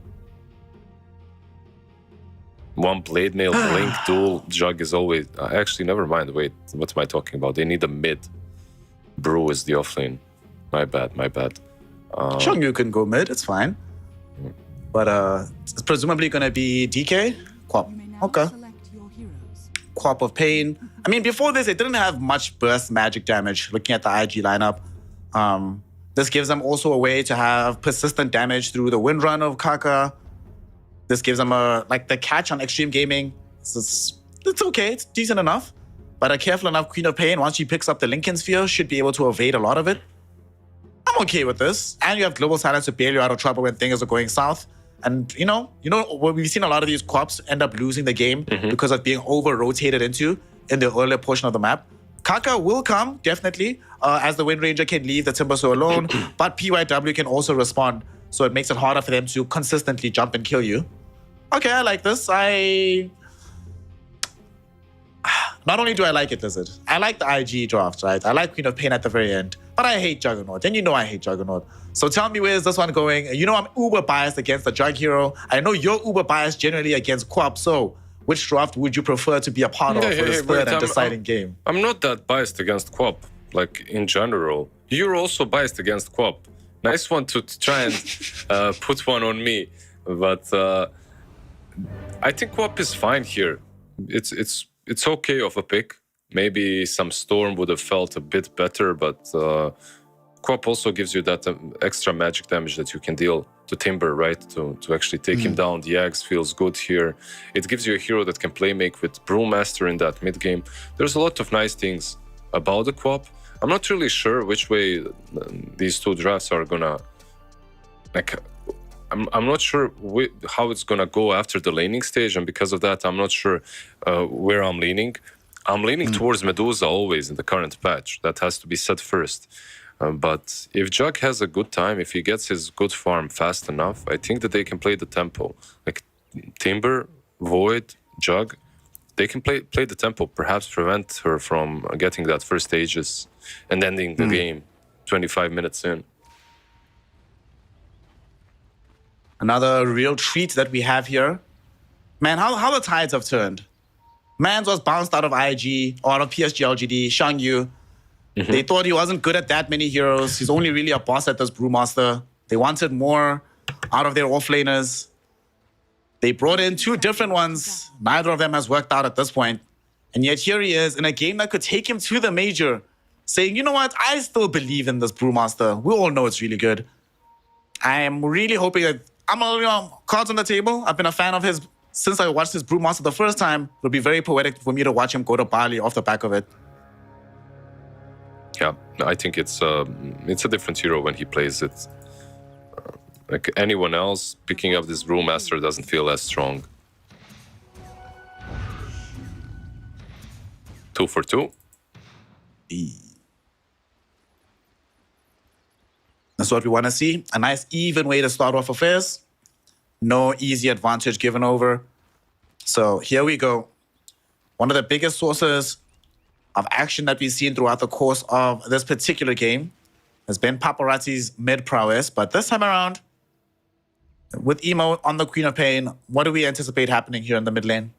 One blade mail, blink, duel, Jug is always... actually, never mind, wait, what am I talking about? They need a mid. Brew is the offlane. My bad. Shangyu can go mid, it's fine. But it's presumably gonna be DK? Quap. You may now Okay. select your heroes. Quap of Pain. I mean, before this, it didn't have much burst magic damage, looking at the IG lineup. This gives them also a way to have persistent damage through the wind run of Kaka. This gives them the catch on Extreme Gaming. It's okay, it's decent enough. But a careful enough Queen of Pain, once she picks up the Lincoln Sphere, should be able to evade a lot of it. I'm okay with this. And you have Global Silence to bail you out of trouble when things are going south. And you know, we've seen a lot of these co-ops end up losing the game because of being over-rotated into in the earlier portion of the map. Kaka will come, definitely, as the Wind Ranger can leave the Timbersaw alone, but PYW can also respond, so it makes it harder for them to consistently jump and kill you. Okay, I like this. Not only do I like it, Lizard, I like the IG draft, right? I like Queen of Pain at the very end, but I hate Juggernaut, and you know I hate Juggernaut. So tell me, where is this one going? You know I'm uber biased against the Jug hero. I know you're uber biased generally against Co-op, so which draft would you prefer to be a part of for this third and deciding game? I'm not that biased against Co-op, like in general. You're also biased against Co-op. Nice one to try and put one on me, but I think Co-op is fine here. It's okay of a pick. Maybe some Storm would have felt a bit better, but Co-op also gives you that extra magic damage that you can deal to Timber, right? To actually take him down. The Axe feels good here. It gives you a hero that can play make with Brewmaster in that mid game. There's a lot of nice things about the Co-op. I'm not really sure which way these two drafts are gonna like. I'm not sure how it's gonna go after the laning stage, and because of that, I'm not sure where I'm leaning. I'm leaning towards Medusa always in the current patch. That has to be said first. But if Jug has a good time, if he gets his good farm fast enough, I think that they can play the tempo. Like Timber, Void, Jug, they can play the tempo, perhaps prevent her from getting that first stages and ending the game 25 minutes in. Another real treat that we have here. Man, how the tides have turned. Mans was bounced out of IG or out of PSG LGD, Shang Yu. They thought he wasn't good at that many heroes. He's only really a boss at this Brewmaster. They wanted more out of their offlaners. They brought in two different ones. Neither of them has worked out at this point. And yet here he is in a game that could take him to the major, saying, you know what, I still believe in this Brewmaster. We all know it's really good. I am really hoping that cards on the table. I've been a fan of his since I watched his Brewmaster the first time. It would be very poetic for me to watch him go to Bali off the back of it. Yeah, I think it's a different hero when he plays it. Like anyone else, picking up this Brewmaster doesn't feel as strong. 2 for 2. That's what we want to see. A nice even way to start off affairs. No easy advantage given over. So here we go. One of the biggest sources of action that we've seen throughout the course of this particular game has been Paparazzi's mid prowess, but this time around, with Emo on the Queen of Pain, what do we anticipate happening here in the mid lane?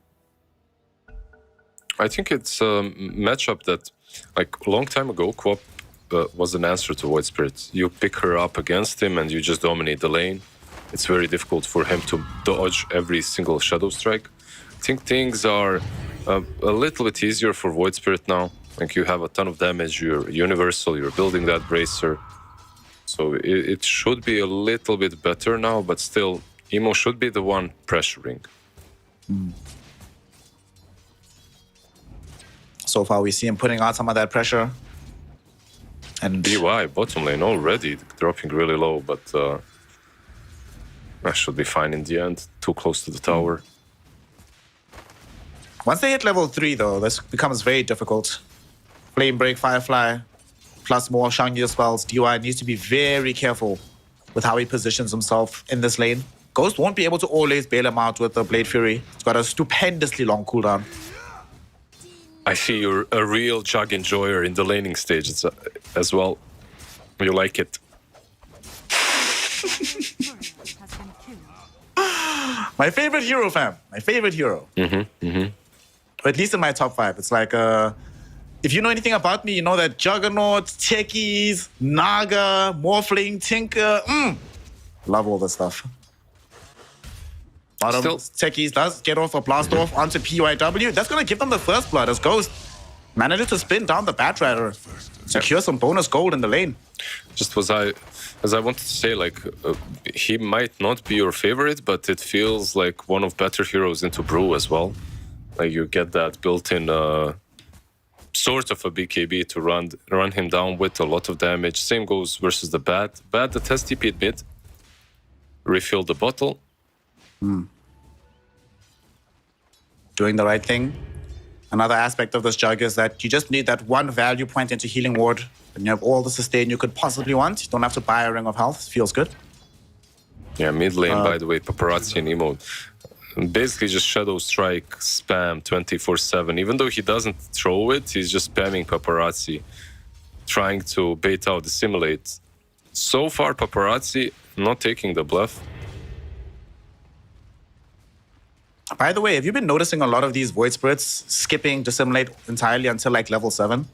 I think it's a matchup that, like a long time ago, Co-op was an answer to Void Spirit. You pick her up against him and you just dominate the lane. It's very difficult for him to dodge every single Shadow Strike. I think things are a little bit easier for Void Spirit now. Like you have a ton of damage, you're universal, you're building that bracer. So it should be a little bit better now, but still, Emo should be the one pressuring. So far, we see him putting out some of that pressure. And DY, bottom lane already, dropping really low, but that should be fine in the end. Too close to the tower. Once they hit level 3, though, this becomes very difficult. Flame Break, Firefly, plus more Shang-Yu spells. DY needs to be very careful with how he positions himself in this lane. Ghost won't be able to always bail him out with the Blade Fury. It's got a stupendously long cooldown. I see you're a real Jug enjoyer in the laning stage as well. You like it. My favorite hero, fam. My favorite hero. Or at least in my top 5. It's like, if you know anything about me, you know that Juggernaut, Techies, Naga, Morphling, Tinker. Love all this stuff. Bottom Techies does get off a blast off onto PYW. That's going to give them the first blood as Ghost manages to spin down the Batrider. Secure some bonus gold in the lane. Just as I wanted to say, like, he might not be your favorite, but it feels like one of better heroes into Brew as well. Like, you get that built-in sort of a BKB to run him down with a lot of damage. Same goes versus the Bat. Bat that has TP'd mid. Refill the bottle. Doing the right thing. Another aspect of this jug is that you just need that one value point into healing ward, and you have all the sustain you could possibly want. You don't have to buy a ring of health. Feels good. Yeah, mid lane, by the way, Paparazzi and Emo. Basically just Shadow Strike spam 24/7. Even though he doesn't throw it, he's just spamming Paparazzi, trying to bait out the Simulate. So far, Paparazzi not taking the bluff. By the way, have you been noticing a lot of these Void Spirits skipping Dissimulate entirely until like level 7?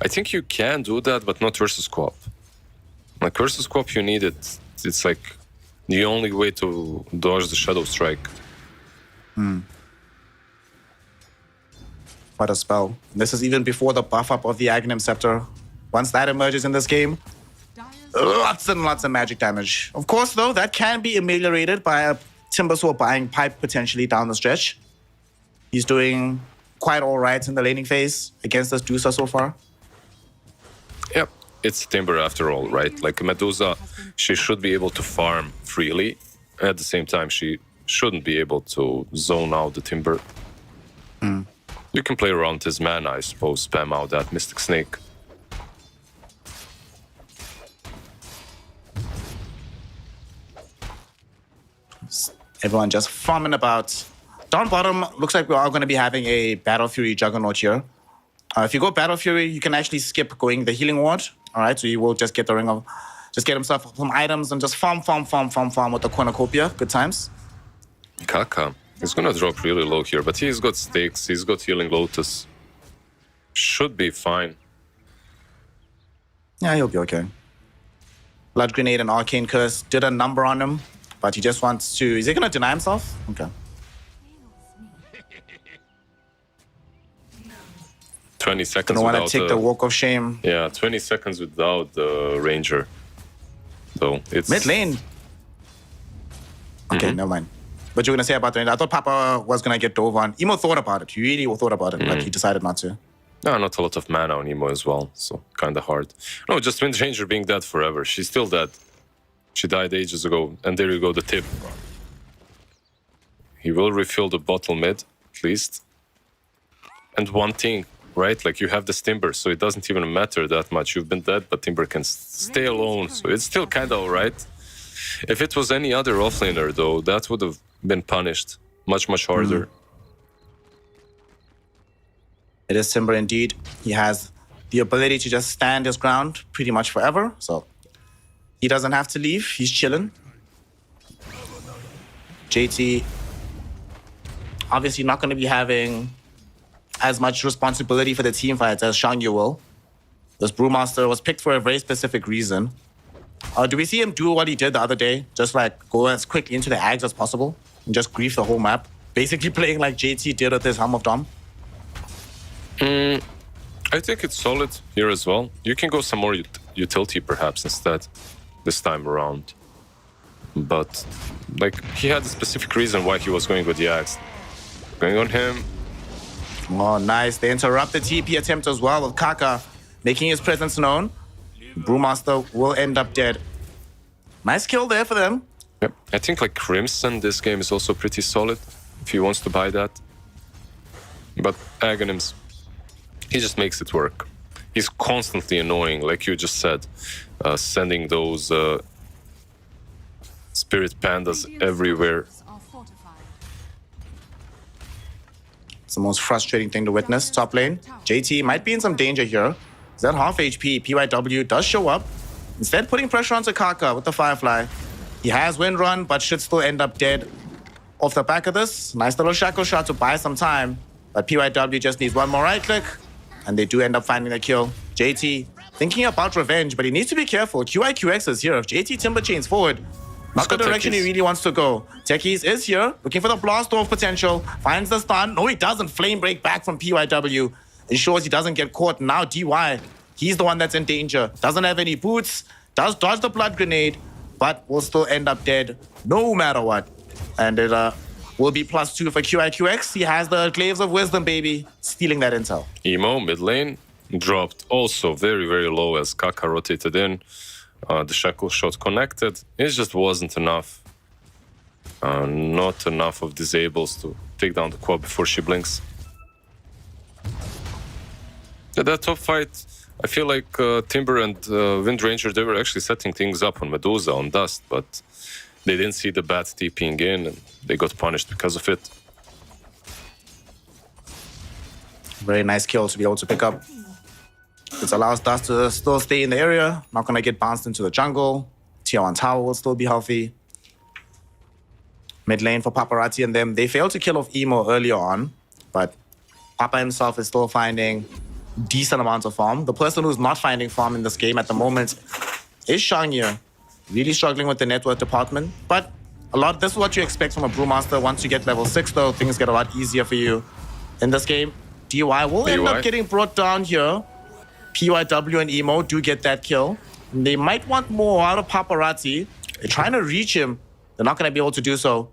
I think you can do that, but not versus co-op. Like versus co-op, you need it. It's like the only way to dodge the Shadow Strike. What a spell. This is even before the buff up of the Aghanim Scepter. Once that emerges in this game, lots and lots of magic damage. Of course, though, that can be ameliorated by a Timbersaw buying pipe potentially down the stretch. He's doing quite all right in the laning phase against this Dusa so far. Yep, it's Timber after all, right? Like Medusa, she should be able to farm freely. At the same time, she shouldn't be able to zone out the Timber. You can play around his mana, I suppose, spam out that Mystic Snake. Everyone just farming about. Down bottom, looks like we are going to be having a Battle Fury Juggernaut here. If you go Battle Fury, you can actually skip going the Healing Ward. All right, so you will just get the ring of, just get himself some items and just farm with the Cornucopia. Good times. Kaka, he's gonna drop really low here, but he's got stakes, he's got Healing Lotus. Should be fine. Yeah, he'll be okay. Blood Grenade and Arcane Curse did a number on him, but he just wants to... Is he going to deny himself? Okay. 20 seconds Gonna without want to take the Walk of Shame. Yeah, 20 seconds without the Ranger. So it's... Mid lane. Okay, never mind. What you were going to say about the Ranger? I thought Papa was going to get dove on. Emo thought about it. He really thought about it, but he decided not to. No, not a lot of mana on Emo as well, so kind of hard. No, just Wind Ranger being dead forever. She's still dead. She died ages ago, and there you go, the tip. He will refill the bottle mid, at least. And one thing, right? Like, you have this Timber, so it doesn't even matter that much. You've been dead, but Timber can stay alone, so it's still kind of alright. If it was any other offlaner, though, that would have been punished much, much harder. It is Timber indeed. He has the ability to just stand his ground pretty much forever, so he doesn't have to leave. He's chilling. JT obviously not going to be having as much responsibility for the team fights as Shangyu will. This Brewmaster was picked for a very specific reason. Do we see him do what he did the other day? Just like go as quickly into the Ags as possible and just grief the whole map? Basically playing like JT did with his Helm of Dom? I think it's solid here as well. You can go some more utility perhaps instead this time around. But like he had a specific reason why he was going with the axe. Going on him. Oh, nice. They interrupt the TP attempt as well with Kaka making his presence known. Brewmaster will end up dead. Nice kill there for them. Yep. I think like Crimson this game is also pretty solid if he wants to buy that. But Aghanim's, he just makes it work. He's constantly annoying, like you just said, sending those spirit pandas everywhere. It's the most frustrating thing to witness. Top lane, JT might be in some danger here. He's at half HP. PYW does show up. Instead, putting pressure onto Kaka with the Firefly. He has Wind Run, but should still end up dead off the back of this. Nice little Shackle Shot to buy some time. But PYW just needs one more right click. And they do end up finding the kill. JT thinking about revenge, but he needs to be careful. QIQX is here. If JT Timber chains forward, not the direction he really wants to go. Techies is here, looking for the blast off potential. Finds the stun. No, he doesn't. Flame break back from PYW. Ensures he doesn't get caught. Now DY, he's the one that's in danger. Doesn't have any boots. Does dodge the blood grenade, but will still end up dead no matter what. And it will be +2 for QIQX. He has the Glaives of Wisdom, baby, stealing that intel. Emo, mid lane, dropped also very, very low as Kaka rotated in. The shackle shot connected. It just wasn't enough. Not enough of disables to take down the quad before she blinks. That top fight, I feel like Timber and Wind Ranger, they were actually setting things up on Medusa, on Dust, but they didn't see the bat TPing in and they got punished because of it. Very nice kill to be able to pick up. This allows Dust to still stay in the area, not going to get bounced into the jungle. Tier 1 tower will still be healthy. Mid lane for Paparazzi and them. They failed to kill off Emo earlier on, but Papa himself is still finding decent amounts of farm. The person who's not finding farm in this game at the moment is Shangye. Really struggling with the network department, but this is what you expect from a Brewmaster. Once you get level 6 though, things get a lot easier for you in this game. DY will end up getting brought down here. PYW and Emo do get that kill. They might want more out of Paparazzi. They're trying to reach him. They're not going to be able to do so.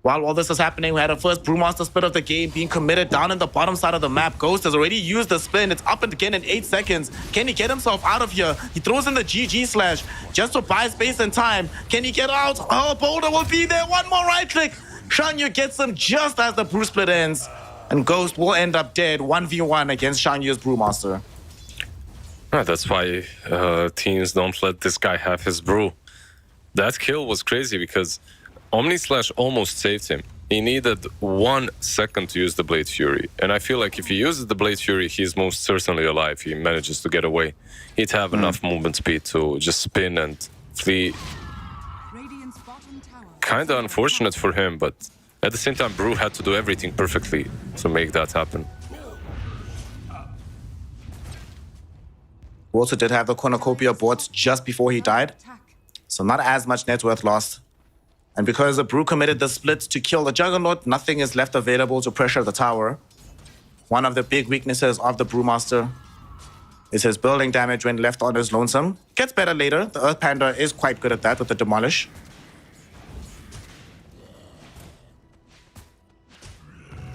While all this is happening, we had a first Brewmaster split of the game being committed down in the bottom side of the map. Ghost has already used the spin. It's up and again in 8 seconds. Can he get himself out of here? He throws in the GG slash just to buy space and time. Can he get out? Oh, Boulder will be there. One more right click. Shangye gets him just as the brew split ends. And Ghost will end up dead 1v1 against Shangye's Brewmaster. That's why teams don't let this guy have his brew. That kill was crazy because Omni Slash almost saved him. He needed 1 second to use the Blade Fury. And I feel like if he uses the Blade Fury, he's most certainly alive. He manages to get away. He'd have enough movement speed to just spin and flee. Kind of unfortunate for him, but at the same time, Brew had to do everything perfectly to make that happen. We also did have the cornucopia bought just before he died, so not as much net worth lost. And because the Brew committed the split to kill the Juggernaut, nothing is left available to pressure the tower. One of the big weaknesses of the Brewmaster is his building damage when left on his lonesome. Gets better later. The Earth Panda is quite good at that with the Demolish.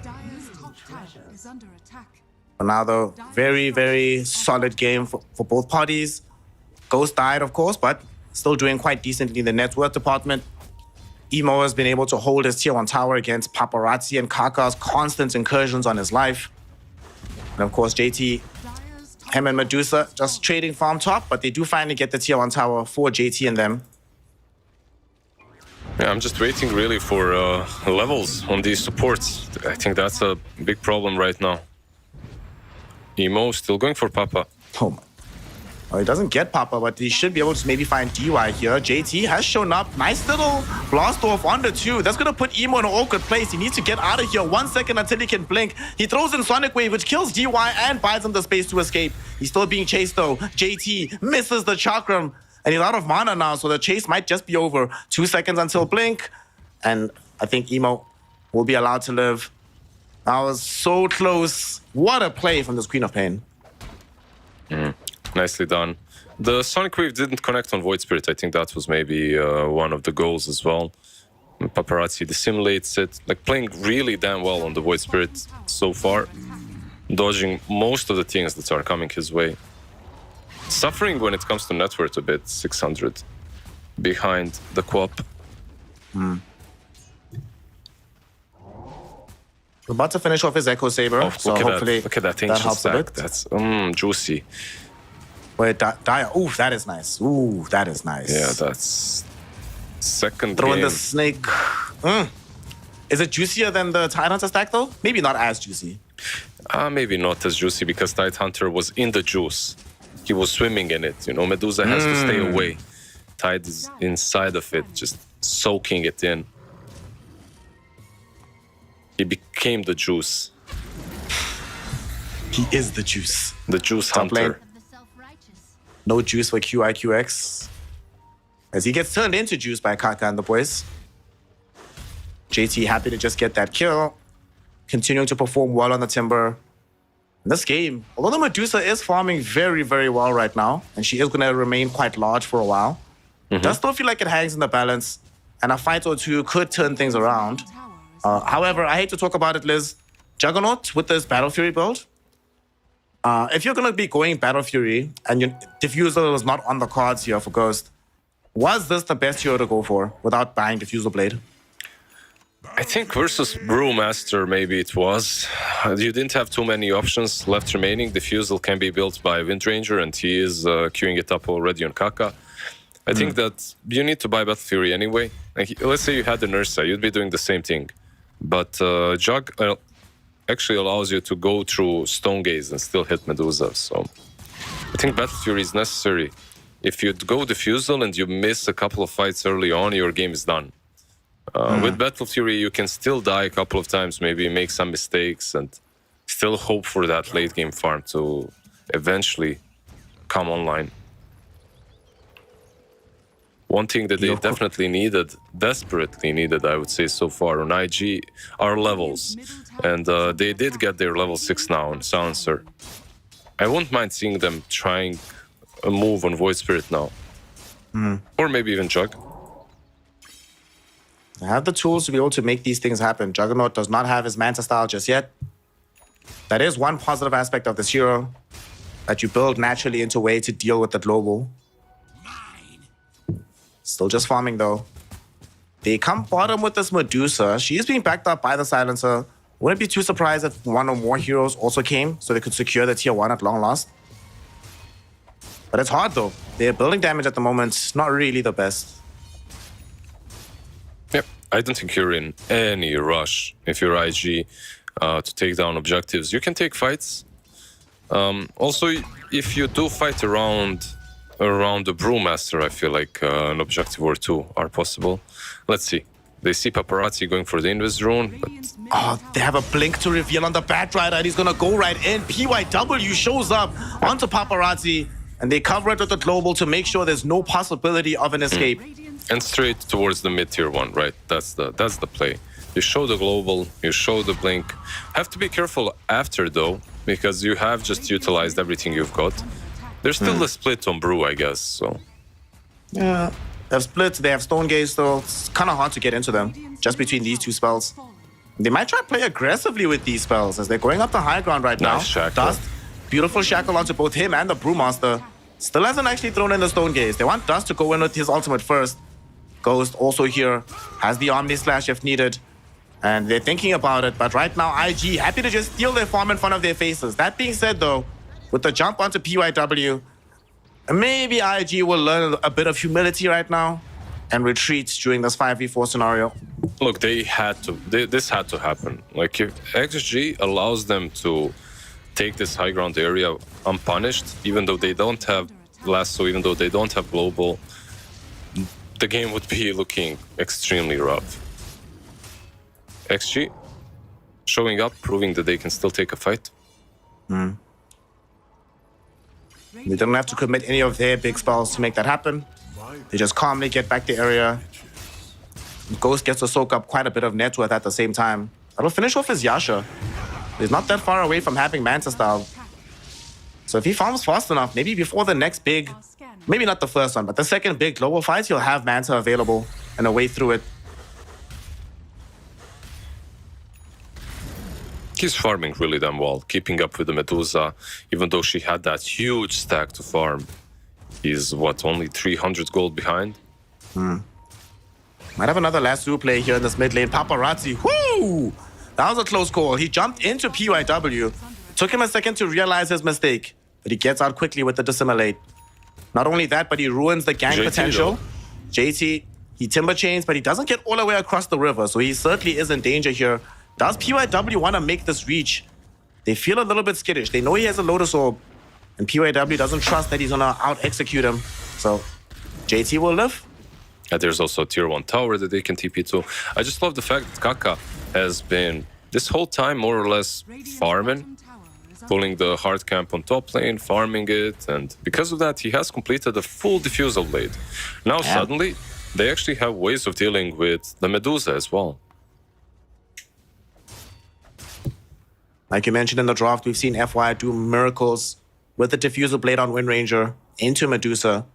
Dire's top tower is under attack. For now, though, very, very solid game for both parties. Ghost died, of course, but still doing quite decently in the net worth department. Emo has been able to hold his tier 1 tower against Paparazzi and Kaka's constant incursions on his life. And of course, JT, him and Medusa just trading farm top, but they do finally get the tier 1 tower for JT and them. Yeah, I'm just waiting really for levels on these supports. I think that's a big problem right now. Emo still going for Papa. Oh my. Well, he doesn't get Papa, but he should be able to maybe find DY here. JT has shown up. Nice little blast off on the 2. That's going to put Emo in an awkward place. He needs to get out of here 1 second until he can blink. He throws in Sonic Wave, which kills DY and buys him the space to escape. He's still being chased, though. JT misses the Chakram, and he's out of mana now, so the chase might just be over. 2 seconds until blink, and I think Emo will be allowed to live. That was so close. What a play from this Queen of Pain. Nicely done. The Sonic Wave didn't connect on Void Spirit. I think that was maybe one of the goals as well. Paparazzi dissimulates it, like playing really damn well on the Void Spirit so far, dodging most of the things that are coming his way. Suffering when it comes to net worth a bit, 600 behind the Quap. We're about to finish off his Echo Saber, Oh, so look hopefully at that that helps a bit. That's juicy. Wait, Dire. Ooh, that is nice. Ooh, that is nice. Yeah, that's second Throw in game. the snake. Is it juicier than the Tidehunter stack, though? Maybe not as juicy. Maybe not as juicy because Tidehunter was in the juice. He was swimming in it. You know, Medusa has to stay away. Tide is inside of it, just soaking it in. He became the juice. He is the juice. The juice Top lane. hunter. Of the self-righteous. No juice for QIQX. As he gets turned into juice by Kaka and the boys. JT happy to just get that kill. Continuing to perform well on the Timber. In this game, although the Medusa is farming very, very well right now, and she is going to remain quite large for a while, does still feel like it hangs in the balance, and a fight or two could turn things around. However, I hate to talk about it, Liz. Juggernaut with this Battle Fury build. If you're going to be going Battle Fury and your Diffusal is not on the cards here for Ghost, was this the best hero to go for without buying Diffusal Blade? I think versus Brewmaster, maybe it was. You didn't have too many options left remaining. Diffusal can be built by Windranger, and he is queuing it up already on Kaka. I think that you need to buy Battle Fury anyway. Like, let's say you had the Nursa, you'd be doing the same thing. But Jug actually allows you to go through Stone Gaze and still hit Medusa. So I think Battle Fury is necessary. If you go Diffusal and you miss a couple of fights early on, your game is done. With Battle Fury, you can still die a couple of times, maybe make some mistakes, and still hope for that late game farm to eventually come online. One thing that they definitely needed, desperately needed, I would say so far on IG, are levels. And they did get their level 6 now on Silencer. I wouldn't mind seeing them trying a move on Void Spirit now. Or maybe even Jug. They have the tools to be able to make these things happen. Juggernaut does not have his Manta style just yet. That is one positive aspect of this hero, that you build naturally into a way to deal with the global. Still just farming though. They come bottom with this Medusa. She is being backed up by the Silencer. Wouldn't be too surprised if one or more heroes also came so they could secure the tier 1 at long last. But it's hard though. Their building damage at the moment, not really the best. Yep, I don't think you're in any rush if you're IG to take down objectives. You can take fights. Also, if you do fight around the Brewmaster, I feel like an objective or two are possible. Let's see. They see Paparazzi going for the Invis rune, but Oh, they have a blink to reveal on the Batrider, and he's gonna go right in. PYW shows up onto Paparazzi, and they cover it with the global to make sure there's no possibility of an escape. and straight towards the mid tier 1, right? That's the play. You show the global, you show the blink. Have to be careful after though, because you have just utilized everything you've got. There's still the split on Brew, I guess. So Yeah, they have splits, they have Stone Gaze though. It's kind of hard to get into them just between these two spells. They might try to play aggressively with these spells as they're going up the high ground right now. Nice shackle. Dust, beautiful shackle onto both him and the Brewmaster. Still hasn't actually thrown in the Stone Gaze. They want Dust to go in with his ultimate first. Ghost also here has the Omni Slash if needed. And they're thinking about it, but right now IG happy to just steal their farm in front of their faces. That being said though, with the jump onto PYW, maybe IG will learn a bit of humility right now and retreat during this 5v4 scenario. look, they had to. This had to happen. Like if XG allows them to take this high ground area unpunished, even though they don't have lasso, even though they don't have global, the game would be looking extremely rough. XG showing up, proving that they can still take a fight. They don't have to commit any of their big spells to make that happen. They just calmly get back the area. Ghost gets to soak up quite a bit of net worth at the same time. That'll finish off his Yasha. He's not that far away from having Manta style. So if he farms fast enough, maybe before the next big, maybe not the first one, but the second big global fight, he'll have Manta available and a way through it. He's farming really damn well, keeping up with the Medusa, even though she had that huge stack to farm. He's, what, only 300 gold behind? Might have another lasso play here in this mid lane. Paparazzi, whoo! That was a close call. He jumped into PYW. Took him a second to realize his mistake, but he gets out quickly with the dissimilate. Not only that, but he ruins the gank JT potential. though. JT, he timber chains, but he doesn't get all the way across the river, so he certainly is in danger here. Does PYW want to make this reach? They feel a little bit skittish. They know he has a Lotus Orb, and PYW doesn't trust that he's gonna out-execute him. So JT will live. And there's also a tier 1 tower that they can TP to. I just love the fact that Kaka has been, this whole time, more or less farming, pulling the hard camp on top lane, farming it, and because of that, he has completed a full Diffusal Blade. Now, suddenly, they actually have ways of dealing with the Medusa as well. Like you mentioned in the draft, we've seen FY do miracles with the Diffusal Blade on Windranger into Medusa.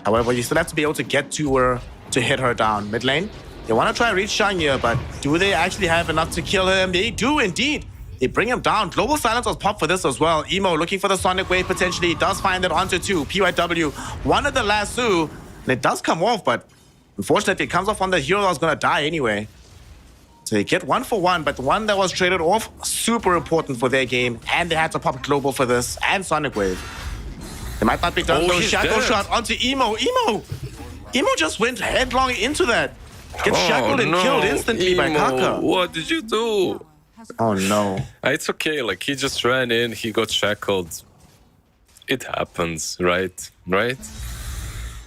However, you still have to be able to get to her to hit her down. Mid lane, They want to try and reach Shang here, but do they actually have enough to kill him? They do indeed. They bring him down. Global Silence was popped for this as well. Emo looking for the Sonic Wave potentially. He does find it onto 2. PYW wanted the lasso, and it does come off, but unfortunately it comes off on the hero that was going to die anyway. So they get 1 for 1, but the one that was traded off, super important for their game, and they had to pop Global for this, and Sonic Wave. They might not be done though. Shackle shot onto Emo. Emo just went headlong into that. Gets shackled and killed instantly by Kaka. What did you do? Oh no. It's okay, like he just ran in, he got shackled. It happens, right? Right?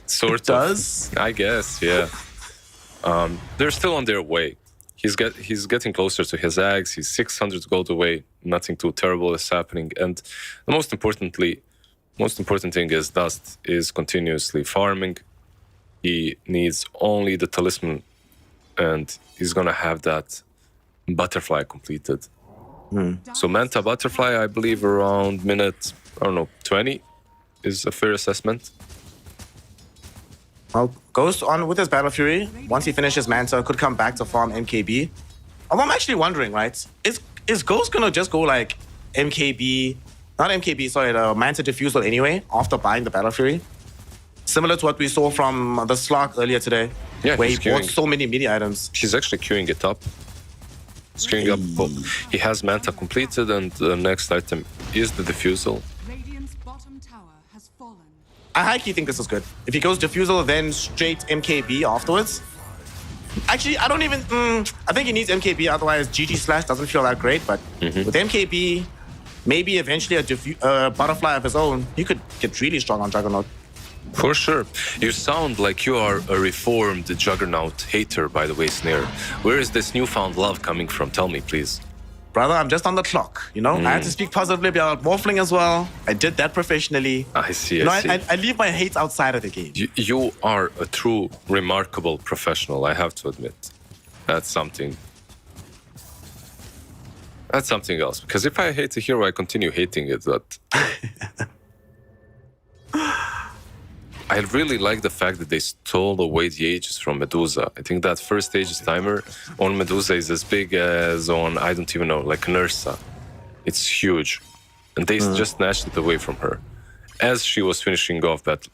Sort it does? I guess, yeah. They're still on their way. He's getting closer to his eggs. He's 600 gold away. Nothing too terrible is happening. And the most important thing is Dust is continuously farming. He needs only the talisman, and he's gonna have that butterfly completed. So Manta Butterfly, I believe around minute, 20 is a fair assessment. Well, Ghost on with his Battle Fury. Once he finishes Manta, could come back to farm MKB. I'm actually wondering, right? Is Ghost gonna just go like MKB, not MKB, sorry, the Manta Diffusal anyway, after buying the Battle Fury? Similar to what we saw from the Slark earlier today, where he bought so many mini items. He's actually queuing it up. He's queuing up. Well, he has Manta completed, and the next item is the Diffusal. Radiant's bottom tower has fallen. I high-key think this is good. If he goes Diffusal, then straight MKB afterwards. Actually, I don't even... I think he needs MKB, otherwise GG Slash doesn't feel that great, but with MKB, maybe eventually a Butterfly of his own, he could get really strong on Juggernaut. For sure. You sound like you are a reformed Juggernaut hater, by the way, Snare. Where is this newfound love coming from? Tell me, please. Brother, I'm just on the clock, you know? I had to speak positively about Morphling as well. I did that professionally. I see, I leave my hate outside of the game. You are a true, remarkable professional, I have to admit. That's something. That's something else. Because if I hate a hero, I continue hating it. But I really like the fact that they stole away the Aegis from Medusa. I think that first Aegis timer on Medusa is as big as on, I don't even know, like Nursa. It's huge. And they just snatched it away from her as she was finishing off that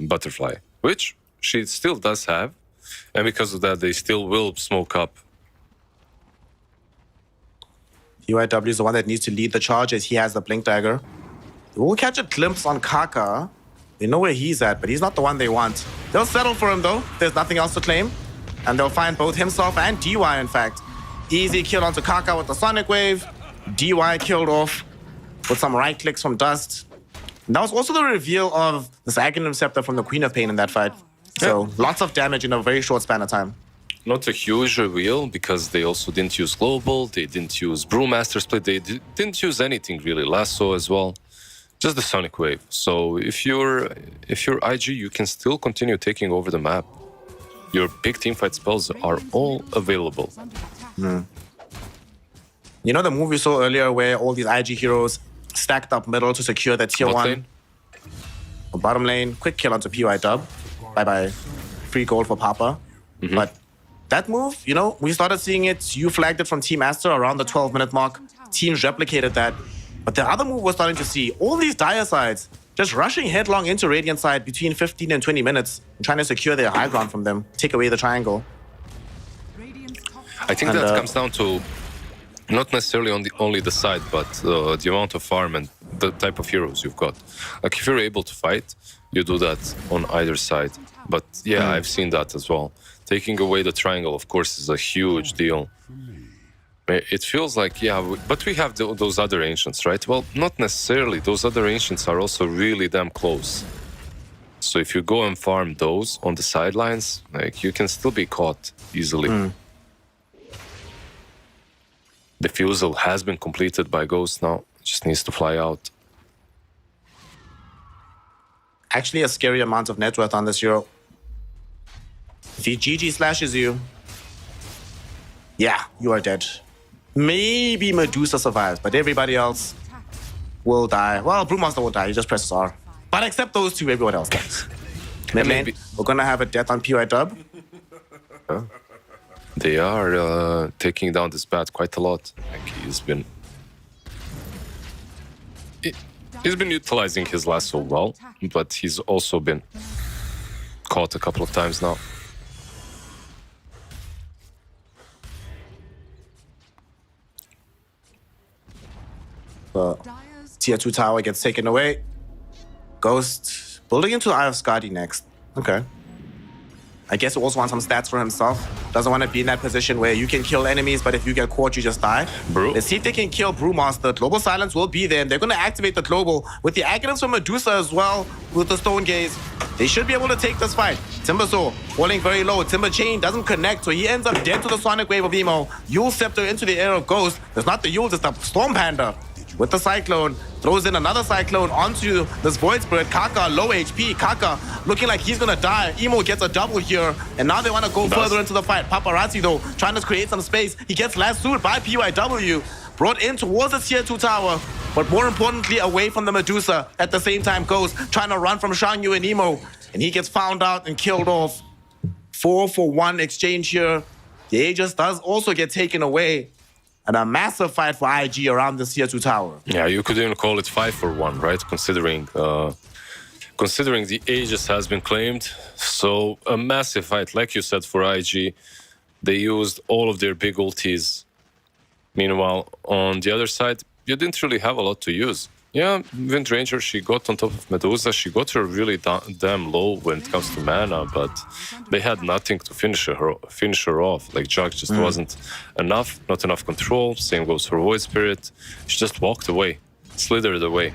Butterfly, which she still does have. And because of that, they still will smoke up. UIW is the one that needs to lead the charge as he has the Blink Dagger. We'll catch a glimpse on Kaka. They know where he's at, but he's not the one they want. They'll settle for him, though. There's nothing else to claim. And they'll find both himself and DY, in fact. Easy kill onto Kaka with the Sonic Wave. DY killed off with some right clicks from Dust. And that was also the reveal of this Aghanim Scepter from the Queen of Pain in that fight. So lots of damage in a very short span of time. Not a huge reveal, because they also didn't use Global, they didn't use Brewmaster Split, they didn't use anything really. Lasso as well. Just the Sonic Wave. So if you're IG, you can still continue taking over the map. Your big teamfight spells are all available. You know the move we saw earlier where all these IG heroes stacked up middle to secure that tier 1? Bottom lane, quick kill onto PY Dub. Bye-bye. Free gold for Papa. But that move, you know, we started seeing it. You flagged it from Team Aster around the 12-minute mark. Teams replicated that. But the other move we're starting to see, all these dire sides just rushing headlong into Radiant side between 15 and 20 minutes and trying to secure their high ground from them, take away the triangle. I think that comes down to not necessarily on only the side, but the amount of farm and the type of heroes you've got. Like if you're able to fight, you do that on either side. But yeah, I've seen that as well. Taking away the triangle, of course, is a huge deal. It feels like, yeah, but we have those other ancients, right? Well, not necessarily. Those other ancients are also really damn close. So if you go and farm those on the sidelines, like you can still be caught easily. The Diffusal has been completed by Ghost now. Just needs to fly out. Actually, a scary amount of net worth on this hero. If he GG slashes you, yeah, you are dead. Maybe Medusa survives, but everybody else will die. Well, Brewmaster will die, he just presses R. But except those two, everyone else dies. Mid lane, we're gonna have a death on PY Dub. They are taking down this bat quite a lot. Like he's been utilizing his lasso well, but he's also been caught a couple of times now. The tier 2 tower gets taken away. Ghost building into Eye of Skadi next. Okay. I guess he also wants some stats for himself. Doesn't want to be in that position where you can kill enemies, but if you get caught, you just die. Brew. Let's see if they can kill Brewmaster. Global Silence will be there, and they're going to activate the Global with the Aghanim's from Medusa as well with the Stone Gaze. They should be able to take this fight. Timbersaw falling very low. Timber Chain doesn't connect, so he ends up dead to the Sonic Wave of Emo. Yule Scepter into the air of Ghost. There's not the Yule, it's the Storm Panda. With the Cyclone, throws in another Cyclone onto this Void Spirit. Kaka, low HP. Kaka looking like he's gonna die. Emo gets a double here, and now they want to go further into the fight. Paparazzi, though, trying to create some space. He gets lassoed by PYW, brought in towards the tier 2 tower, but more importantly, away from the Medusa. At the same time, Ghost trying to run from Shangyu and Emo, and he gets found out and killed off. 4-for-1 exchange here. The Aegis does also get taken away. And a massive fight for IG around this tier 2 tower. Yeah, you could even call it 5-for-1, right? Considering the Aegis has been claimed. So a massive fight, like you said, for IG. They used all of their big ultis. Meanwhile, on the other side, you didn't really have a lot to use. Yeah, Wind Ranger, she got on top of Medusa. She got her really damn low when it comes to mana, but they had nothing to finish her off. Like, Jug just wasn't enough, not enough control. Same goes for Void Spirit. She just walked away, slithered away.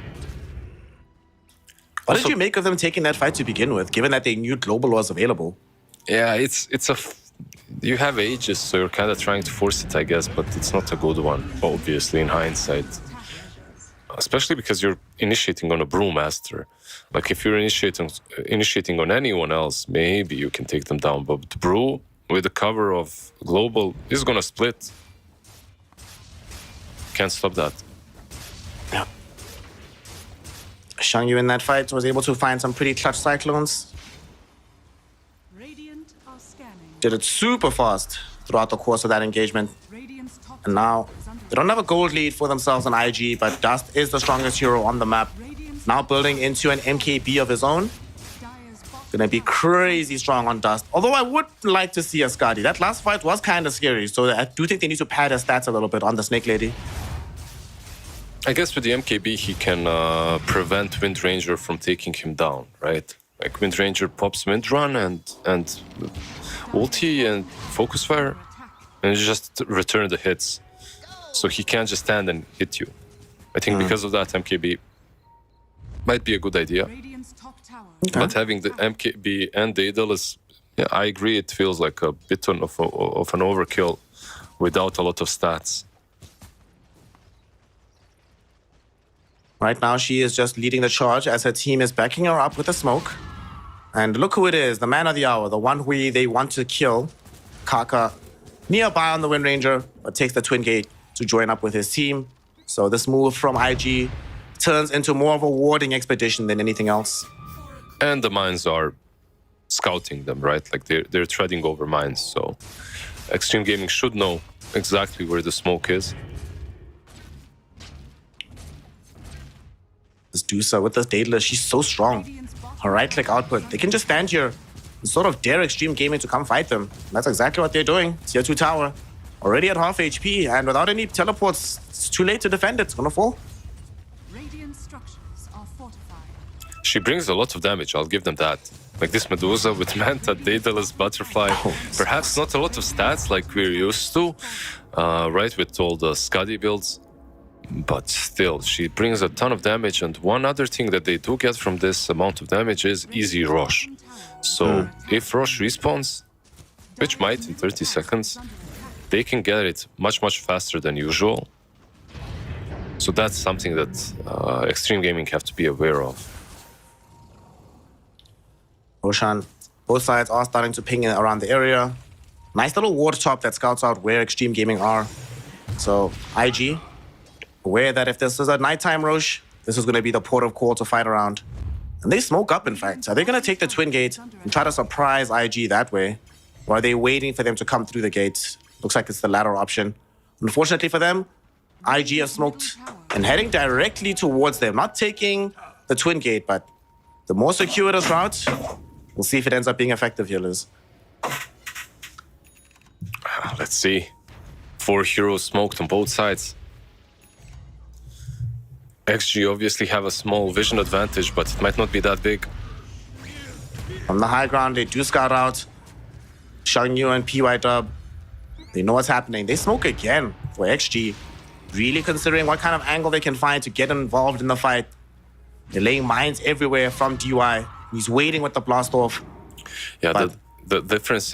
What did you make of them taking that fight to begin with, given that they knew Global was available? Yeah, you have Aegis, so you're kind of trying to force it, I guess, but it's not a good one, obviously, in hindsight. Especially because you're initiating on a Brewmaster. Like, if you're initiating on anyone else, maybe you can take them down. But Brew, with the cover of Global, is gonna split. Can't stop that. Yeah. Shangyu in that fight was able to find some pretty clutch Cyclones. Radiant are scanning. Did it super fast throughout the course of that engagement. Radiant's top And now, tower is under they don't have a gold lead for themselves on IG, but Dust is the strongest hero on the map. Now building into an MKB of his own. Dire's bottom Gonna be crazy strong on Dust. Although I would like to see a Skadi. That last fight was kind of scary, so I do think they need to pad his stats a little bit on the Snake Lady. I guess with the MKB, he can prevent Wind Ranger from taking him down, right? Like, Wind Ranger pops Wind Run and ulti and Focus Fire, and you just return the hits. So he can't just stand and hit you. I think because of that, MKB might be a good idea. Radiant's top tower. But having the MKB and Daedal is, yeah, I agree, it feels like a bit of an overkill without a lot of stats. Right now, she is just leading the charge as her team is backing her up with the smoke. And look who it is, the man of the hour, the one who they want to kill. Kaka, nearby on the Wind Ranger, but takes the Twin Gate to join up with his team. So this move from IG turns into more of a warding expedition than anything else. And the mines are scouting them, right? Like, they're treading over mines. So Extreme Gaming should know exactly where the smoke is. This Dusa with this Daedalus, she's so strong. Her right-click output, they can just stand here and sort of dare Extreme Gaming to come fight them. That's exactly what they're doing. Tier 2 tower, already at half HP, and without any teleports, it's too late to defend it. It's gonna fall. Radiant structures are fortified. She brings a lot of damage, I'll give them that. Like, this Medusa with Manta, Daedalus, Butterfly. Perhaps not a lot of stats like we're used to, right, with all the Skadi builds. But still, she brings a ton of damage, and one other thing that they do get from this amount of damage is easy rush. So if rush respawns, which might in 30 seconds, they can get it much, much faster than usual. So that's something that Extreme Gaming have to be aware of. Roshan, both sides are starting to ping in around the area. Nice little ward top that scouts out where Extreme Gaming are. So IG, aware that if this is a nighttime Rosh, this is going to be the port of call to fight around. And they smoke up, in fact. Are they going to take the Twin Gate and try to surprise IG that way? Or are they waiting for them to come through the gate? Looks like it's the latter option. Unfortunately for them, IG have smoked and heading directly towards them. Not taking the twin gate, but the more circuitous route. We'll see if it ends up being effective here, Liz. Let's see. 4 heroes smoked on both sides. XG obviously have a small vision advantage, but it might not be that big. From the high ground, they do scout out Shangyu and PY Dub. They know what's happening. They smoke again for XG. Really considering what kind of angle they can find to get involved in the fight. They're laying mines everywhere from DY. He's waiting with the blast off. Yeah, But- the difference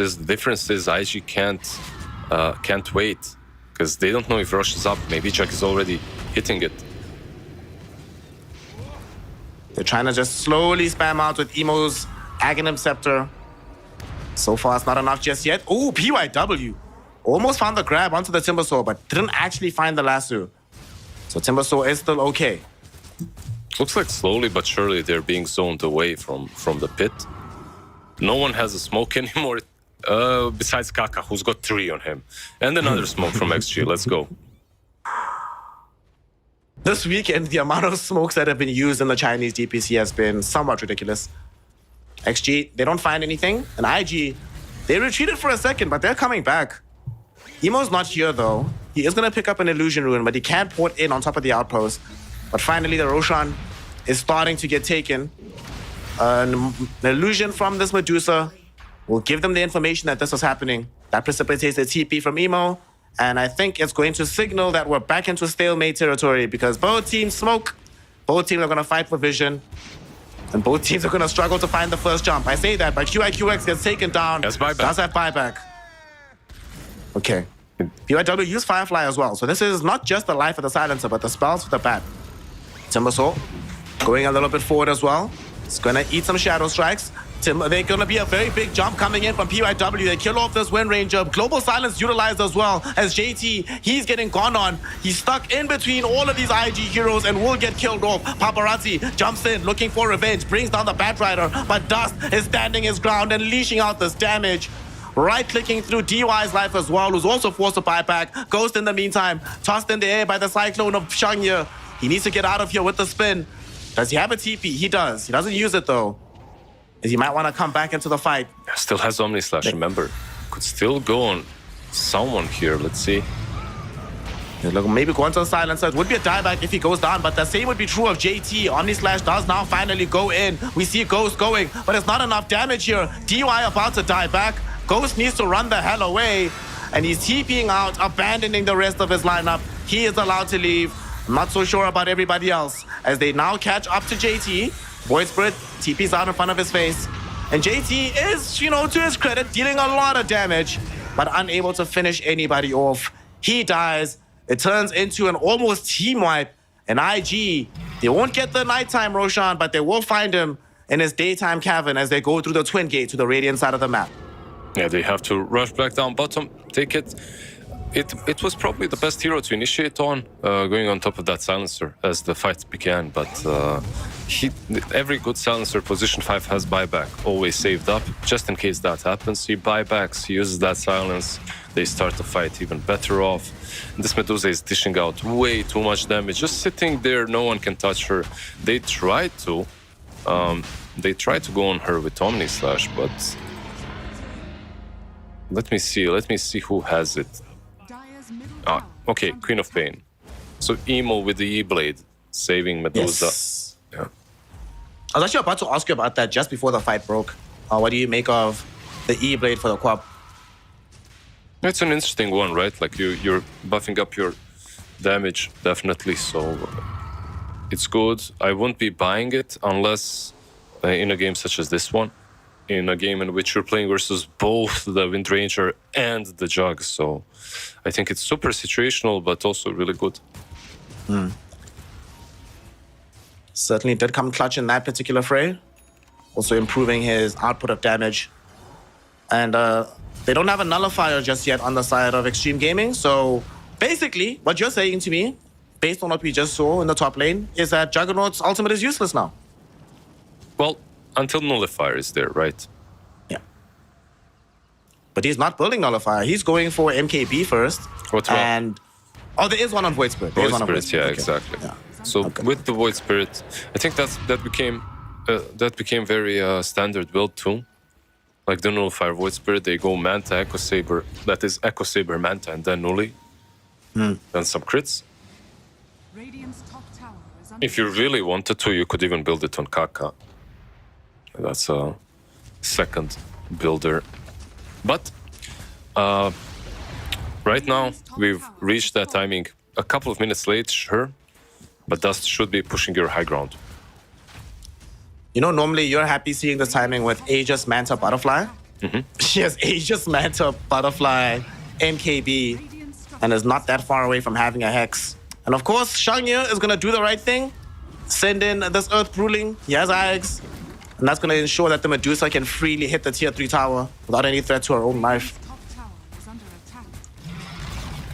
is IG can't wait because they don't know if Rush is up. Maybe Jack is already hitting it. They're trying to just slowly spam out with Emo's Aghanim Scepter. So far, it's not enough just yet. Oh, PYW. Almost found the grab onto the Timbersaw, but didn't actually find the lasso. So Timbersaw is still okay. Looks like slowly but surely they're being zoned away from the pit. No one has a smoke anymore besides Kaka, who's got 3 on him. And another smoke from XG. Let's go. This weekend, the amount of smokes that have been used in the Chinese DPC has been somewhat ridiculous. XG, they don't find anything. And IG, they retreated for a second, but they're coming back. Emo's not here, though. He is going to pick up an illusion rune, but he can't port in on top of the outpost. But finally, the Roshan is starting to get taken. An illusion from this Medusa will give them the information that this is happening. That precipitates the TP from Emo. And I think it's going to signal that we're back into stalemate territory because both teams smoke. Both teams are going to fight for vision. And both teams are going to struggle to find the first jump. I say that, but QIQX gets taken down. Has buyback. Does have buyback. Okay. PYW use Firefly as well. So this is not just the life of the silencer, but the spells for the bat. Timbersaw going a little bit forward as well. It's going to eat some shadow strikes. They're going to be a very big jump coming in from PYW. They kill off this Wind Ranger. Global Silence utilized as well as JT. He's getting gone on. He's stuck in between all of these IG heroes and will get killed off. Paparazzi jumps in looking for revenge, brings down the Batrider, but Dust is standing his ground and leashing out this damage. Right-clicking through DY's life as well, who's also forced to buy back. Ghost in the meantime, tossed in the air by the Cyclone of Shangye. He needs to get out of here with the spin. Does he have a TP? He does. He doesn't use it though. As he might want to come back into the fight. Still has Omni Slash, remember. Could still go on someone here. Let's see. Yeah, look, maybe go into the silencer. It would be a dieback if he goes down, but the same would be true of JT. Omni Slash does now finally go in. We see Ghost going, but it's not enough damage here. DY about to die back. Ghost needs to run the hell away, and he's TPing out, abandoning the rest of his lineup. He is allowed to leave. I'm not so sure about everybody else, as they now catch up to JT. Void Spirit TP's out in front of his face. And JT is, to his credit, dealing a lot of damage, but unable to finish anybody off. He dies. It turns into an almost team wipe. And IG, they won't get the nighttime Roshan, but they will find him in his daytime cavern as they go through the twin gate to the radiant side of the map. Yeah, they have to rush back down bottom, take it. It was probably the best hero to initiate on, going on top of that silencer as the fight began. But every good silencer, position 5 has buyback, always saved up, just in case that happens. He buybacks, he uses that silence, they start the fight even better off. And this Medusa is dishing out way too much damage, just sitting there, no one can touch her. They tried to go on her with Omni Slash, but let me see who has it. Dire's middle Ah, tower okay, is Queen of Pain. So Emo with the E-Blade, saving Medusa. Yes. Yeah. I was actually about to ask you about that just before the fight broke. What do you make of the E-Blade for the Quap? It's an interesting one, right? Like you're buffing up your damage, definitely. So it's good. I won't be buying it unless in a game such as this one, in a game in which you're playing versus both the Wind Ranger and the Jug. So I think it's super situational, but also really good. Certainly did come clutch in that particular fray. Also improving his output of damage. And they don't have a nullifier just yet on the side of Extreme Gaming. So basically, what you're saying to me, based on what we just saw in the top lane, is that Juggernaut's ultimate is useless now. Well, until Nullifier is there, right? Yeah. but he's not building Nullifier. He's going for MKB first. What's wrong? And there is one on Void Spirit. Void Spirit, yeah, exactly. Yeah. So with the Void Spirit, I think that became very standard build too. Like the Nullifier Void Spirit, they go Manta, Echo Saber. That is Echo Saber, Manta, and then Nulli. Then some crits. Radiant's top tower is under If you really wanted to, you could even build it on Kaka. That's a second builder. But right now, we've reached that timing a couple of minutes late, sure. But Dust should be pushing your high ground. You know, normally you're happy seeing the timing with Aegis, Manta, Butterfly. She has Aegis, Manta, Butterfly, MKB, and is not that far away from having a Hex. And of course, Shangye is going to do the right thing. Send in this Earth Ruling. He has Ajax. And that's going to ensure that the Medusa can freely hit the tier 3 tower without any threat to her own life. top tower is under attack.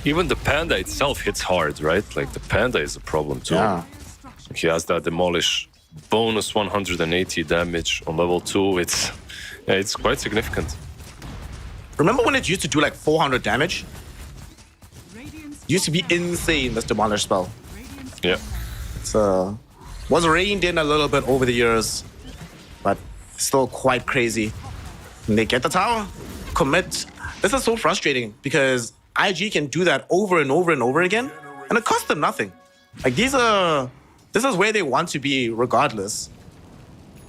Even the Panda itself hits hard, right? Like the Panda is a problem too. Yeah. He has that Demolish bonus 180 damage on level 2. It's quite significant. Remember when it used to do like 400 damage? Radiant's It used to be insane, this Demolish spell. Yeah. It's was reined in a little bit over the years, but still quite crazy. And they get the tower, commit. This is so frustrating because IG can do that over and over and over again, and it costs them nothing. Like this is where they want to be regardless.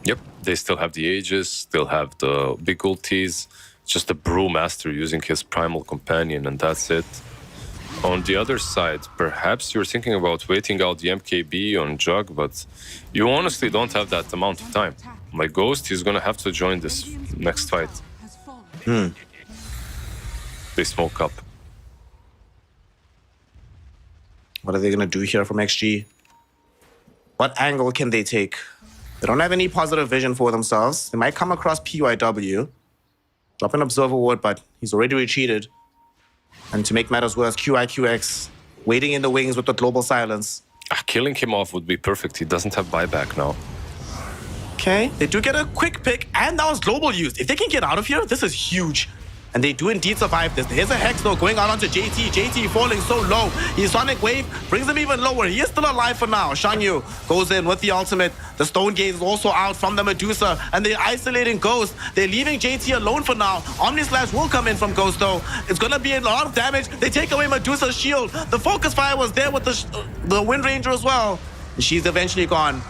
Yep. They still have the Aegis, still have the big ultis. Just a Brewmaster using his Primal Companion, and that's it. On the other side, perhaps you're thinking about waiting out the MKB on Jug, but you honestly don't have that amount of time. My Ghost, he's gonna have to join this next fight. has fallen. They smoke up. What are they gonna do here from XG? What angle can they take? They don't have any positive vision for themselves. They might come across PYW. Drop an Observer Ward, but he's already retreated. And to make matters worse, QIQX waiting in the wings with the global silence. Killing him off would be perfect. He doesn't have buyback now. Okay, they do get a quick pick, and that was global used. If they can get out of here, this is huge. And they do indeed survive this. Here's a Hex though going out onto JT. JT falling so low. His Sonic Wave brings him even lower. He is still alive for now. Shangye goes in with the ultimate. The Stone Gaze is also out from the Medusa. And they're isolating Ghost. They're leaving JT alone for now. Omni Slash will come in from Ghost though. It's gonna be a lot of damage. They take away Medusa's shield. The Focus Fire was there with the Wind Ranger as well. And she's eventually gone.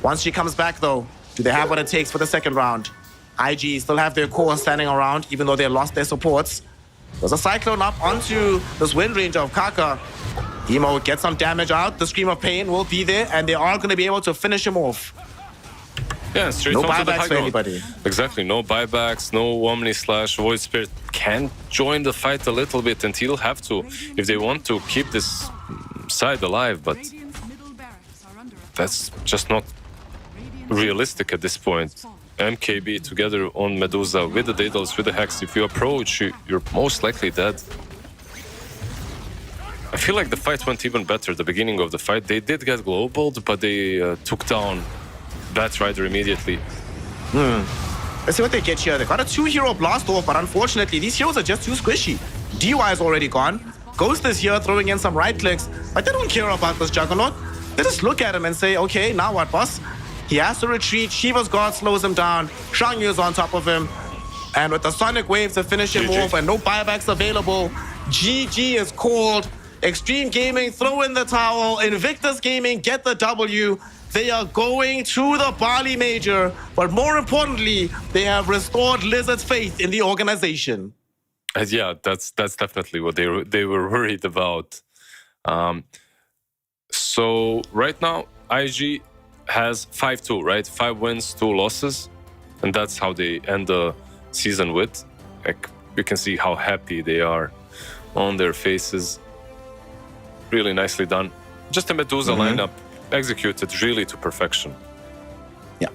Once she comes back though, do they have what it takes for the second round? IG still have their core standing around, even though they lost their supports. There's a Cyclone up onto this Wind Ranger of Kaka. Emo gets some damage out. The Scream of Pain will be there, and they are going to be able to finish him off. Yeah, straight No onto the buybacks high for ground. anybody. Exactly, no buybacks, no Omni Slash. Void Spirit can join the fight a little bit, and he'll have to if they want to keep this side alive, but Radiant's middle barracks are under attack. that's just not Radiant's realistic at this point. MKB together on Medusa with the Daedalus, with the Hex. If you approach, you're most likely dead. I feel like the fight went even better at the beginning of the fight. They did get globaled, but they took down Batrider immediately. Let's see what they get here. They got a 2-hero blast off, but unfortunately, these heroes are just too squishy. DY is already gone. Ghost is here throwing in some right clicks, but they don't care about this Juggernaut. They just look at him and say, okay, now what, boss? He has to retreat. Shiva's God slows him down. Shangye is on top of him. And with the Sonic Wave to finish him GG. off and no buybacks available, GG is called. Extreme Gaming throw in the towel. Invictus Gaming get the W. They are going to the Bali Major. But more importantly, they have restored Lizard's faith in the organization. Yeah, that's definitely what they were worried about. So right now, IG has 5-2, right? 5 wins, 2 losses, and that's how they end the season with. Like, you can see how happy they are on their faces. Really nicely done. Just a Medusa lineup executed really to perfection. Yeah.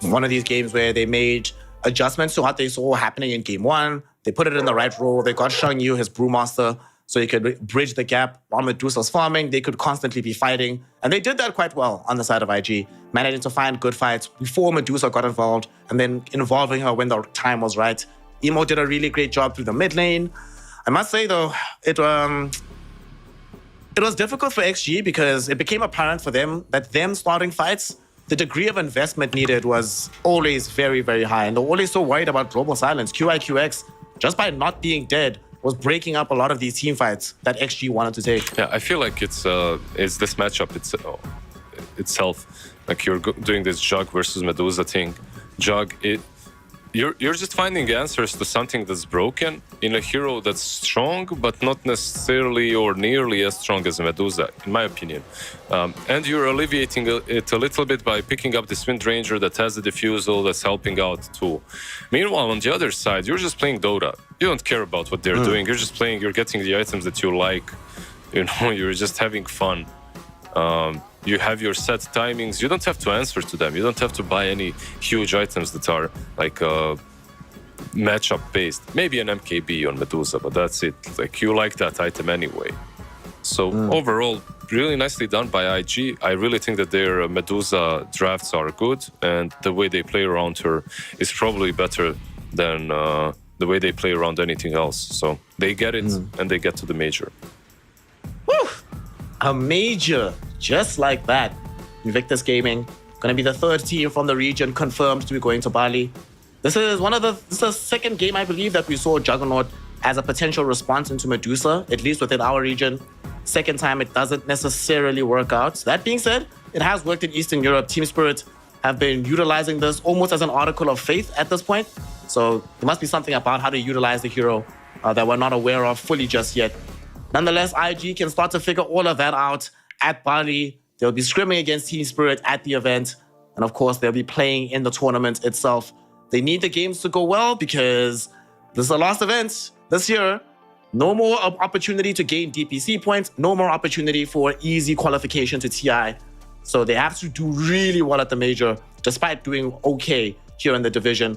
One of these games where they made adjustments to what they saw happening in game 1. They put it in the right role. They got Shangye, his Brewmaster, so he could bridge the gap. While Medusa's farming, they could constantly be fighting. And they did that quite well on the side of IG, managing to find good fights before Medusa got involved, and then involving her when the time was right. Emo did a really great job through the mid lane. I must say though, it was difficult for XG because it became apparent for them that them starting fights, the degree of investment needed was always very, very high. And they're always so worried about global silence. QIQX, just by not being dead, was breaking up a lot of these team fights that XG wanted to take. Yeah, I feel like it's this matchup itself. Like you're doing this Jug versus Medusa thing. Jug, you're just finding answers to something that's broken in a hero that's strong, but not necessarily or nearly as strong as Medusa, in my opinion. And you're alleviating it a little bit by picking up this Wind Ranger that has the diffusal that's helping out too. Meanwhile, on the other side, you're just playing Dota. You don't care about what they're doing. You're just playing, you're getting the items that you like. You know, you're just having fun. You have your set timings. You don't have to answer to them. You don't have to buy any huge items that are like matchup based. Maybe an MKB on Medusa, but that's it. Like you like that item anyway. So overall, really nicely done by IG. I really think that their Medusa drafts are good, and the way they play around her is probably better than the way they play around anything else. So they get it and they get to the major. Woo! A major, just like that. Invictus Gaming, going to be the third team from the region confirmed to be going to Bali. This is the second game, I believe, that we saw Juggernaut as a potential response into Medusa, at least within our region. Second time, it doesn't necessarily work out. That being said, it has worked in Eastern Europe. Team Spirit have been utilizing this almost as an article of faith at this point. So there must be something about how to utilize the hero that we're not aware of fully just yet. Nonetheless, IG can start to figure all of that out at Bali. They'll be scrimming against Team Spirit at the event. And of course, they'll be playing in the tournament itself. They need the games to go well because this is the last event this year. No more opportunity to gain DPC points. No more opportunity for easy qualification to TI. So they have to do really well at the major, despite doing okay here in the division.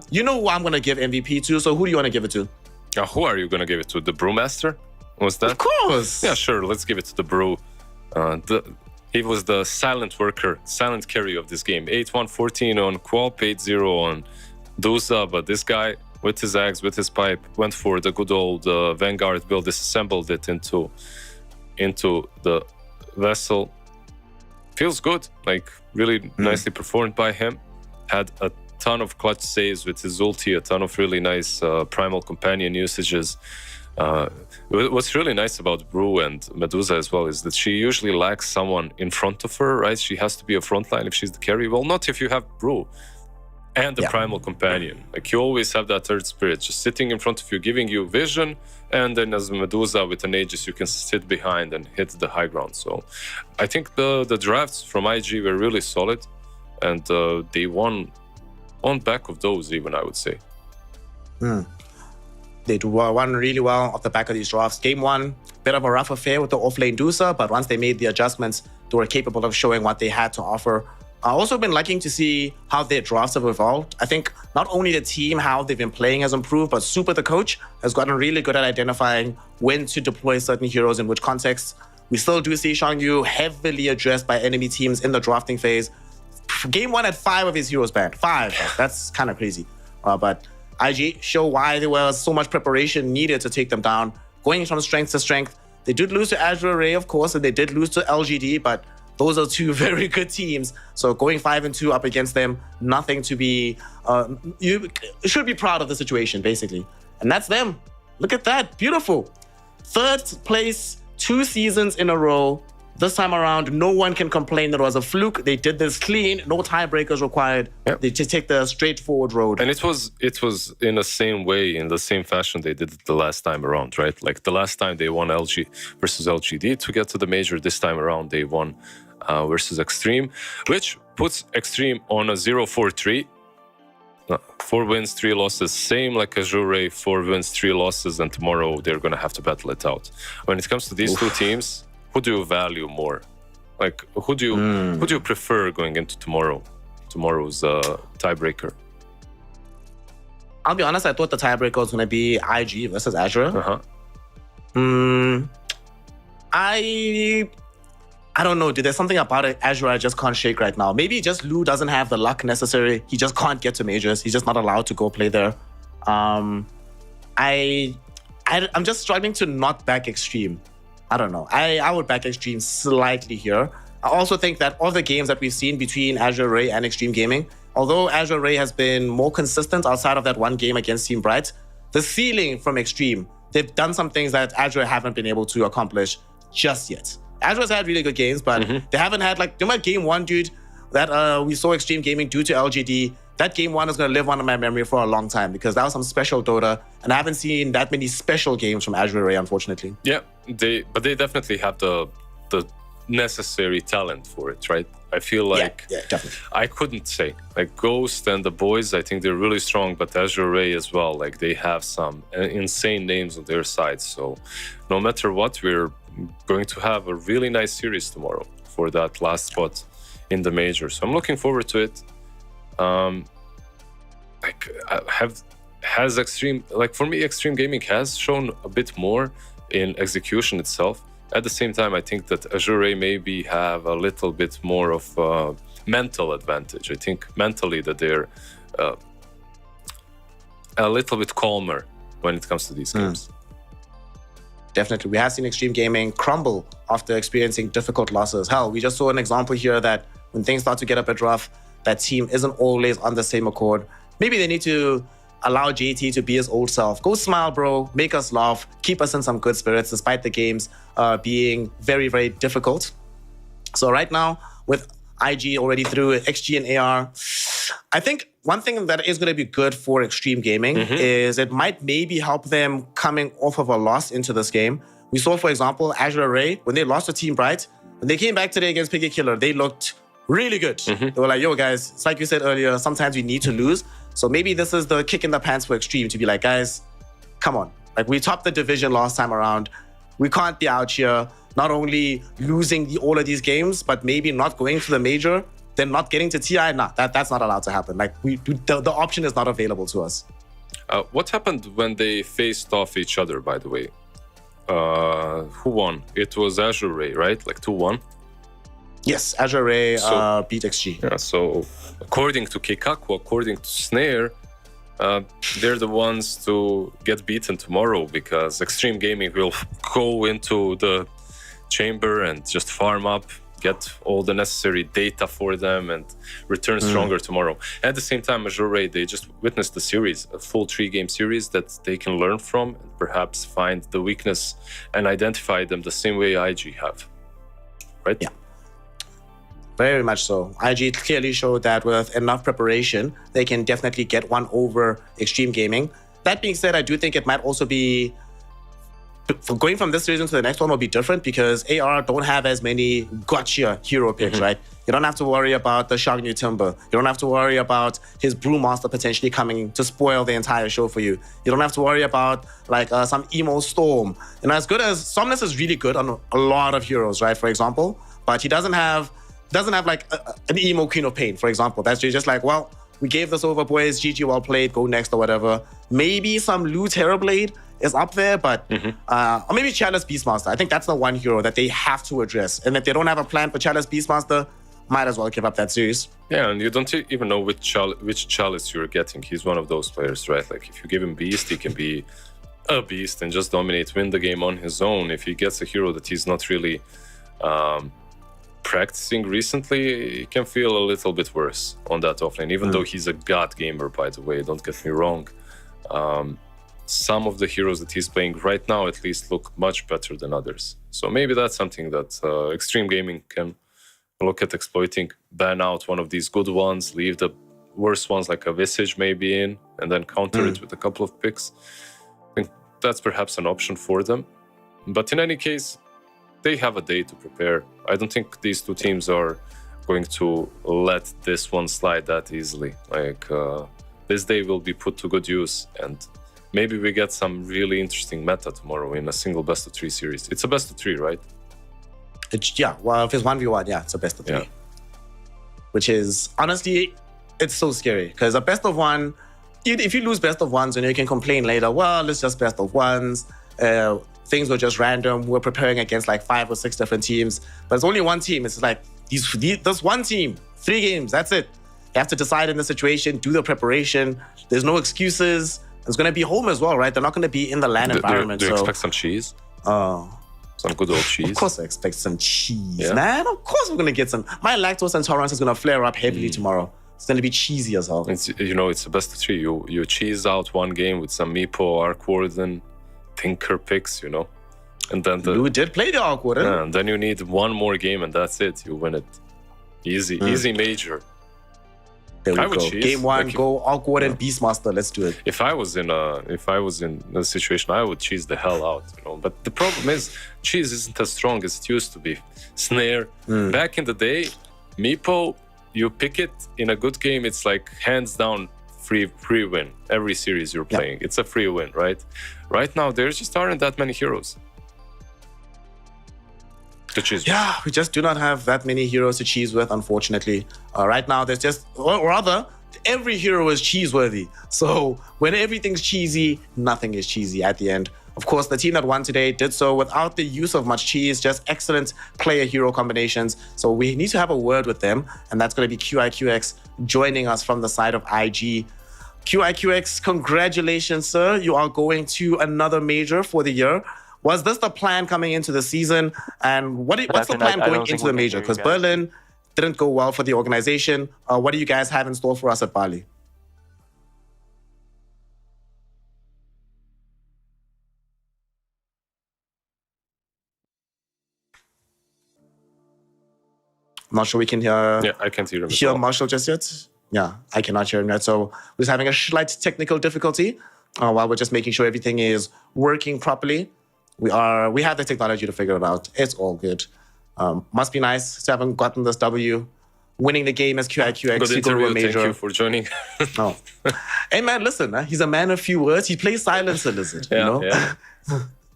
You know who I'm going to give MVP to, so who do you want to give it to? Who are you going to give it to? The Brewmaster? Was that? Of course! Yeah, sure. Let's give it to the Brew. He was the silent worker, silent carry of this game. 8-1-14 on Quap, 8-0 on Dusa, but this guy, with his axe, with his pipe, went for the good old Vanguard build, disassembled it into the vessel. Feels good, like really nicely performed by him. Had a ton of clutch saves with his ulti, a ton of really nice primal companion usages. What's really nice about Brew and Medusa as well is that she usually lacks someone in front of her, right? She has to be a frontline if she's the carry. Well, not if you have Brew and the primal companion. Like you always have that third spirit just sitting in front of you, giving you vision, and then as Medusa with an Aegis, you can sit behind and hit the high ground. So I think the drafts from IG were really solid, and they won on back of those even, I would say. They won really well off the back of these drafts. Game one, bit of a rough affair with the off-lane Dusa, but once they made the adjustments, they were capable of showing what they had to offer. I've also been liking to see how their drafts have evolved. I think not only the team, how they've been playing has improved, but Super, the coach, has gotten really good at identifying when to deploy certain heroes in which contexts. We still do see Shangyu heavily addressed by enemy teams in the drafting phase. Game one had 5 of his heroes banned. 5. That's kind of crazy. But IG show why there was so much preparation needed to take them down. Going from strength to strength. They did lose to Azure Array, of course, and they did lose to LGD, but those are 2 very good teams. So going 5-2 up against them, nothing to be... you should be proud of the situation, basically. And that's them. Look at that. Beautiful. 3rd place, 2 seasons in a row. This time around, no one can complain that it was a fluke. They did this clean, no tiebreakers required. Yep. They just take the straightforward road. And it was in the same way, in the same fashion they did it the last time around, right? Like the last time they won LG versus LGD to get to the major. This time around they won versus Extreme, which puts Extreme on a 0-4-3. 4 wins, 3 losses, same like Azure, 4 wins, 3 losses, and tomorrow they're going to have to battle it out. When it comes to these 2 teams, who do you value more? Like, who do you prefer going into tomorrow's tiebreaker? I'll be honest, I thought the tiebreaker was going to be IG versus Azure. I don't know, dude. There's something about it, Azure I just can't shake right now. Maybe just Lou doesn't have the luck necessary. He just can't get to majors. He's just not allowed to go play there. I'm just struggling to not back Extreme. I don't know. I would back Extreme slightly here. I also think that all the games that we've seen between Azure Ray and Extreme Gaming, although Azure Ray has been more consistent outside of that one game against Team Bright, the ceiling from Extreme, they've done some things that Azure haven't been able to accomplish just yet. Azure's had really good games, but they haven't had, like, you know, game one, dude, that we saw Extreme Gaming do to LGD. That game one is going to live on in my memory for a long time because that was some special Dota, and I haven't seen that many special games from Azure Ray, unfortunately. Yeah, they definitely have the necessary talent for it, right? I feel like yeah, definitely. I couldn't say like Ghost and the boys. I think they're really strong, but Azure Ray as well. Like they have some insane names on their side. So no matter what, we're going to have a really nice series tomorrow for that last spot in the major. So I'm looking forward to it. Has Extreme, like for me, Extreme Gaming has shown a bit more in execution itself. At the same time, I think that Azure Ray maybe have a little bit more of mental advantage. I think mentally that they're a little bit calmer when it comes to these games. Definitely. We have seen Extreme Gaming crumble after experiencing difficult losses. Hell, we just saw an example here that when things start to get a bit rough, that team isn't always on the same accord. Maybe they need to allow JT to be his old self. Go smile, bro. Make us laugh. Keep us in some good spirits despite the games being very, very difficult. So right now, with IG already through XG and AR, I think one thing that is going to be good for Extreme Gaming is it might maybe help them coming off of a loss into this game. We saw, for example, Azure Ray, when they lost to Team Bright, when they came back today against Piggy Killer, they looked really good. They were like, yo, guys, it's like you said earlier, sometimes we need to lose. So maybe this is the kick in the pants for Extreme to be like, guys, come on. Like, we topped the division last time around. We can't be out here not only losing all of these games, but maybe not going to the major, then not getting to TI. Nah, that's not allowed to happen. Like, the option is not available to us. What happened when they faced off each other, by the way? Who won? It was Azure Ray, right? Like 2-1? Yes, Azure Ray beat XG. Yeah, so according to Keikaku, according to Snare, they're the ones to get beaten tomorrow because Extreme Gaming will go into the chamber and just farm up, get all the necessary data for them and return stronger tomorrow. At the same time, Azure Ray, they just witnessed the series, a full 3-game series that they can learn from and perhaps find the weakness and identify them the same way IG have, right? Yeah. Very much so. IG clearly showed that with enough preparation, they can definitely get one over Extreme Gaming. That being said, I do think it might also be, for going from this season to the next one will be different because AR don't have as many gotcha hero picks, right? You don't have to worry about the Shangyu Timber. You don't have to worry about his Brewmaster potentially coming to spoil the entire show for you. You don't have to worry about like some Emo Storm. And as good as Somnus is really good on a lot of heroes, right? For example, but he doesn't have like an Emo Queen of Pain, for example. That's just like, well, we gave this over, boys. GG, well played. Go next or whatever. Maybe some Lu Terrorblade is up there, but or maybe Chalice Beastmaster. I think that's the one hero that they have to address. And if they don't have a plan for Chalice Beastmaster, might as well give up that series. Yeah, and you don't even know which Chalice you're getting. He's one of those players, right? Like if you give him Beast, he can be a beast and just dominate, win the game on his own. If he gets a hero that he's not really practicing recently, it can feel a little bit worse on that offlane, even though he's a god gamer, by the way, don't get me wrong. Some of the heroes that he's playing right now at least look much better than others. So maybe that's something that Extreme Gaming can look at exploiting, ban out one of these good ones, leave the worse ones like a Visage maybe in, and then counter it with a couple of picks. I think that's perhaps an option for them. But in any case, they have a day to prepare. I don't think these two teams are going to let this one slide that easily. Like this day will be put to good use, and maybe we get some really interesting meta tomorrow in a single best of 3 series. It's a best of 3, right? Well, if it's 1v1, yeah, it's a best of 3. Which is, honestly, it's so scary. Because a best of 1, if you lose best of 1s, and you can complain later, well, it's just best of 1s. Things were just random. We're preparing against like 5 or 6 different teams. But it's only one team. It's like, this one team, 3 games, that's it. You have to decide in the situation, do the preparation. There's no excuses. It's going to be home as well, right? They're not going to be in the LAN environment. Do you expect some cheese? Some good old cheese? Of course I expect some cheese, man. Of course we're going to get some. My lactose intolerance is going to flare up heavily tomorrow. It's going to be cheesy as hell. It's the best of three. You cheese out one game with some Meepo, Arc Warden, Tinker picks, And then you did play the Arc Warden. Yeah, and then you need one more game and that's it. You win it. Easy major. There we go. Game one, go Arc Warden, Beastmaster. Let's do it. If I was in a situation, I would cheese the hell out, But the problem is, cheese isn't as strong as it used to be. Snare. Back in the day, Meepo, you pick it in a good game, it's like hands down free win. Every series you're playing, it's a free win, right? Right now, there just aren't that many heroes to cheese with. Yeah, we just do not have that many heroes to cheese with, unfortunately. Right now, there's just, or rather, every hero is cheeseworthy. So when everything's cheesy, nothing is cheesy at the end. Of course, the team that won today did so without the use of much cheese, just excellent player-hero combinations. So we need to have a word with them, and that's going to be QIQX joining us from the side of IG. QIQX, congratulations, sir. You are going to another major for the year. Was this the plan coming into the season? And what's the plan going into the major? Because Berlin didn't go well for the organization. What do you guys have in store for us at Bali? I'm not sure we can hear. Yeah, I can't hear him. Marshall just yet? Yeah, I cannot hear him yet. So we're having a slight technical difficulty while we're just making sure everything is working properly. We have the technology to figure it out. It's all good. Must be nice to have gotten this W. Winning the game as QIQX. Good interview. Thank you for joining. Oh. Hey man, listen, he's a man of few words. He plays Silencer Lizard, Yeah.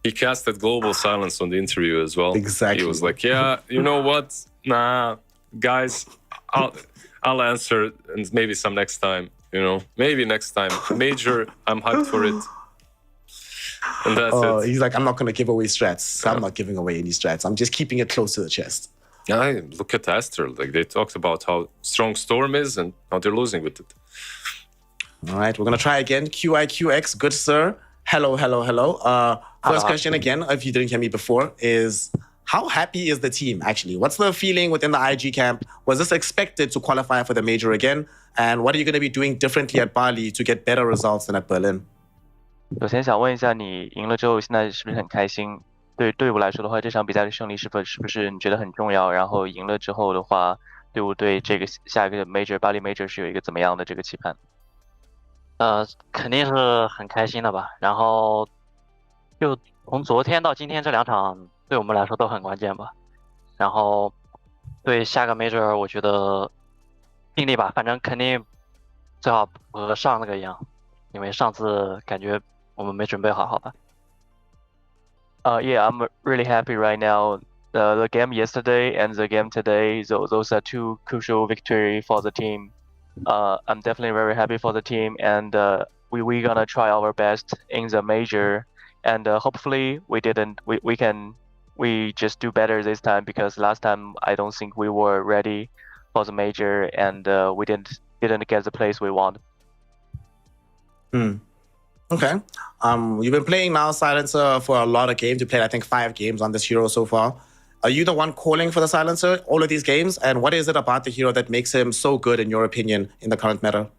He casted global silence on the interview as well. Exactly. He was like, yeah, you know what? Nah, guys, I'll answer and maybe some next time, Maybe next time. Major, I'm hyped for it. And that's it. He's like, I'm not going to give away strats. I'm not giving away any strats. I'm just keeping it close to the chest. Yeah, look at Aster. Like, they talked about how strong Storm is and how they're losing with it. All right, we're going to try again. QIQX, good sir. Hello. First question again, if you didn't hear me before, is how happy is the team, actually? What's the feeling within the IG camp? Was this expected to qualify for the major again? And what are you going to be doing differently at Bali to get better results than at Berlin? 首先想问一下，你赢了之后，现在是不是很开心？对队伍来说的话，这场比赛的胜利是不是你觉得很重要？然后赢了之后的话，队伍对这个下一个 Major 巴黎 Major 是有一个怎么样的这个期盼？肯定是很开心的吧。然后就从昨天到今天这2场，对我们来说都很关键吧。然后对下个 Major， 我觉得尽力吧，反正肯定最好不和上那个一样，因为上次感觉我们没准备好，好吧。Yeah, I'm really happy right now. The game yesterday and the game today, those are two crucial victory for the team. I'm definitely very happy for the team, and we're gonna try our best in the major, and hopefully we just do better this time, because last time I don't think we were ready for the major, and we didn't get the place we want. Okay. You've been playing now Silencer for a lot of games. You played, I think, 5 games on this hero so far. Are you the one calling for the Silencer all of these games? And what is it about the hero that makes him so good, in your opinion, in the current meta?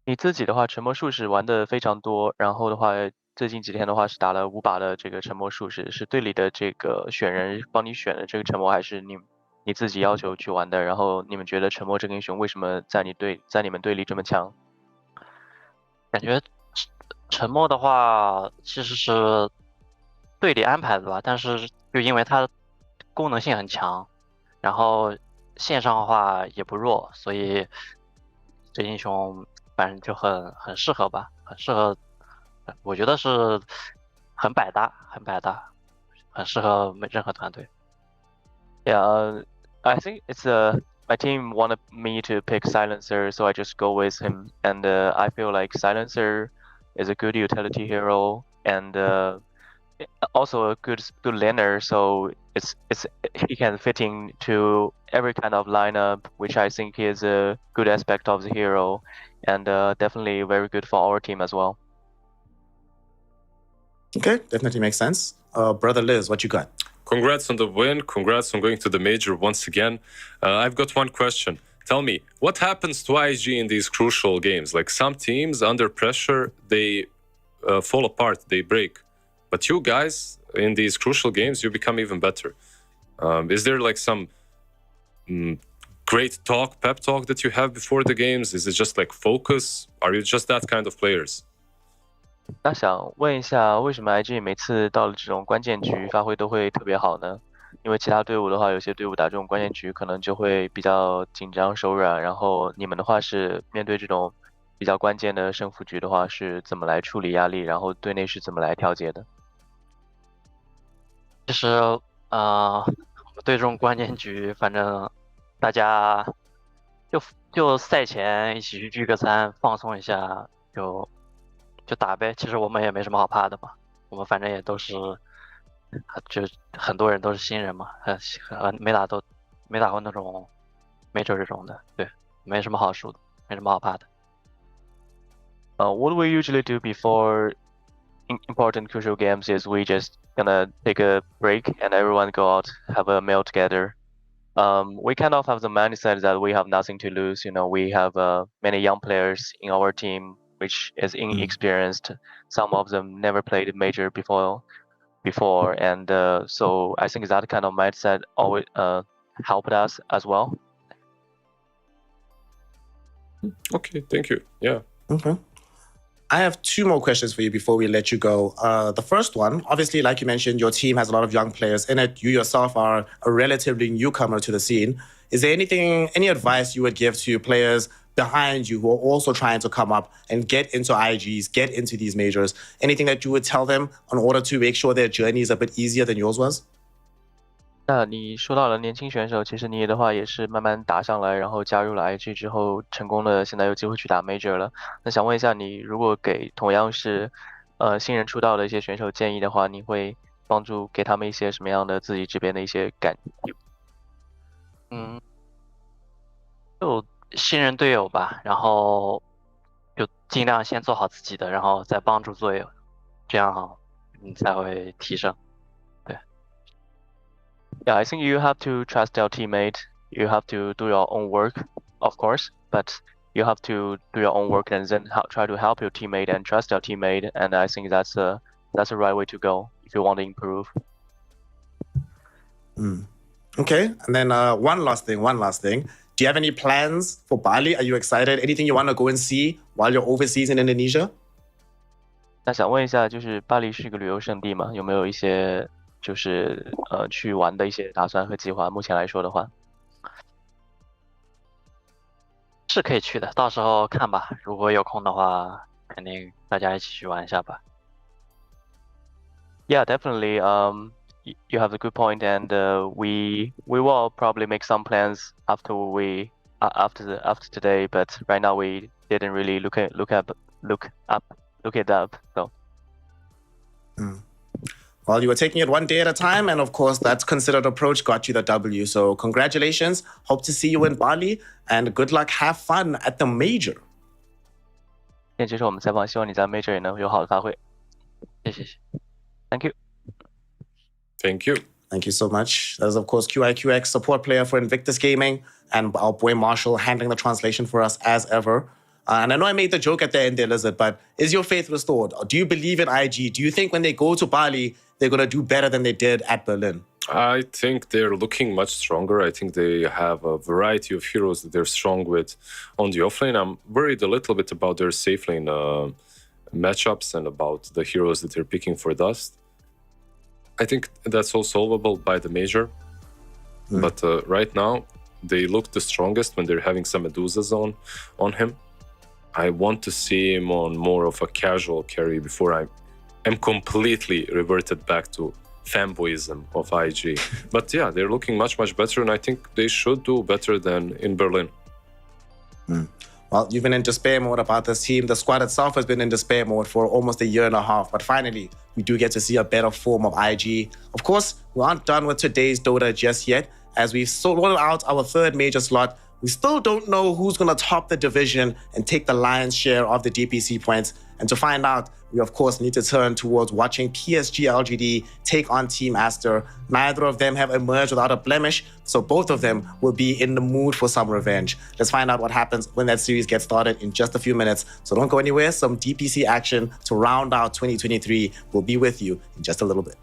你自己的话，沉默术士玩的非常多，然后的话，最近几天的话是打了5把的这个沉默术士，是队里的这个选人帮你选的这个沉默，还是你自己要求去玩的？然后你们觉得沉默这个英雄为什么在你们队里这么强？感觉沉默的话其实是队里安排的吧，但是就因为它功能性很强，然后线上的话也不弱，所以这英雄反正就很适合吧，很适合，我觉得是很百搭，很适合任何团队。Yeah, I think it's my team wanted me to pick Silencer, so I just go with him, and I feel like Silencer is a good utility hero, and also a good laner, so he can fit into every kind of lineup, which I think is a good aspect of the hero, and definitely very good for our team as well. Okay, definitely makes sense. Brother Liz, what you got? Congrats on the win. Congrats on going to the major once again. I've got one question. Tell me, what happens to IG in these crucial games? Like some teams under pressure, they fall apart, they break. But you guys, in these crucial games, you become even better. Is there like some great talk, pep talk that you have before the games? Is it just like focus? Are you just that kind of players? 那想问一下，为什么 IG 每次到了这种关键局发挥都会特别好呢？因为其他队伍的话，有些队伍打这种关键局可能就会比较紧张手软，然后你们的话是面对这种比较关键的胜负局的话，是怎么来处理压力，然后队内是怎么来调节的？其实我们对这种关键局，反正大家就赛前一起去聚个餐，放松一下，就打呗。其实我们也没什么好怕的嘛，我们反正也都是，就很多人都是新人嘛，没打过那种 major 这种的，对，没什么好输的，没什么好怕的。What we usually do before important crucial games is we just gonna take a break and everyone go out, have a meal together. We kind of have the mindset that we have nothing to lose. You know, we have many young players in our team, which is inexperienced. Some of them never played major before, and so I think that kind of mindset always helped us as well. Okay, thank you. Yeah. Okay. I have two more questions for you before we let you go. The first one, obviously, like you mentioned, your team has a lot of young players in it. You yourself are a relatively newcomer to the scene. Is there any advice you would give to players behind you who are also trying to come up and get into IGs, get into these majors? Anything that you would tell them in order to make sure their journey is a bit easier than yours was? 那你说到了年轻选手，其实你的话也是慢慢打上来，然后加入了 IG 之后，成功的现在有机会去打 Major 了。那想问一下，你如果给同样是新人出道的一些选手建议的话，你会帮助给他们一些什么样的自己这边的一些感？就信任队友吧，然后就尽量先做好自己的，然后再帮助队友，这样你才会提升。Yeah, I think you have to trust your teammate. You have to do your own work, of course, but you have to do your own work and then try to help your teammate and trust your teammate. And I think that's the right way to go if you want to improve. Okay, and then one last thing. Do you have any plans for Bali? Are you excited? Anything you want to go and see while you're overseas in Indonesia? 那想问一下，就是巴黎是一个旅游胜地吗？有没有一些就是去玩的一些打算和计划？目前来说的话，是可以去的，到时候看吧。如果有空的话，肯定大家一起去玩一下吧。Yeah, definitely. You have a good point, and we will probably make some plans after today. But right now we didn't really look it up. So. Well, you were taking it one day at a time, and of course, that considered approach got you the W. So congratulations. Hope to see you in Bali, and good luck. Have fun at the major. 今天结束我们采访，希望你在 Major 也能有好的发挥。谢谢。Thank you. Thank you. Thank you so much. That is, of course, QIQX support player for Invictus Gaming, and our boy Marshall handling the translation for us as ever. And I know I made the joke at the end there, Lizard, but is your faith restored? Do you believe in IG? Do you think when they go to Bali, they're going to do better than they did at Berlin? I think they're looking much stronger. I think they have a variety of heroes that they're strong with on the offlane. I'm worried a little bit about their safe lane matchups and about the heroes that they're picking for Dust. I think that's all solvable by the major. But right now, they look the strongest when they're having some Medusas on him. I want to see him on more of a casual carry before I am completely reverted back to fanboyism of IG. But yeah, they're looking much, much better, and I think they should do better than in Berlin. Well, you've been in despair mode about this team. The squad itself has been in despair mode for almost a year and a half. But finally, we do get to see a better form of IG. Of course, we aren't done with today's Dota just yet. As we've sorted out our third major slot, we still don't know who's going to top the division and take the lion's share of the DPC points. And to find out, we of course need to turn towards watching PSG LGD take on Team Aster. Neither of them have emerged without a blemish, so both of them will be in the mood for some revenge. Let's find out what happens when that series gets started in just a few minutes. So don't go anywhere. Some DPC action to round out 2023 will be with you in just a little bit.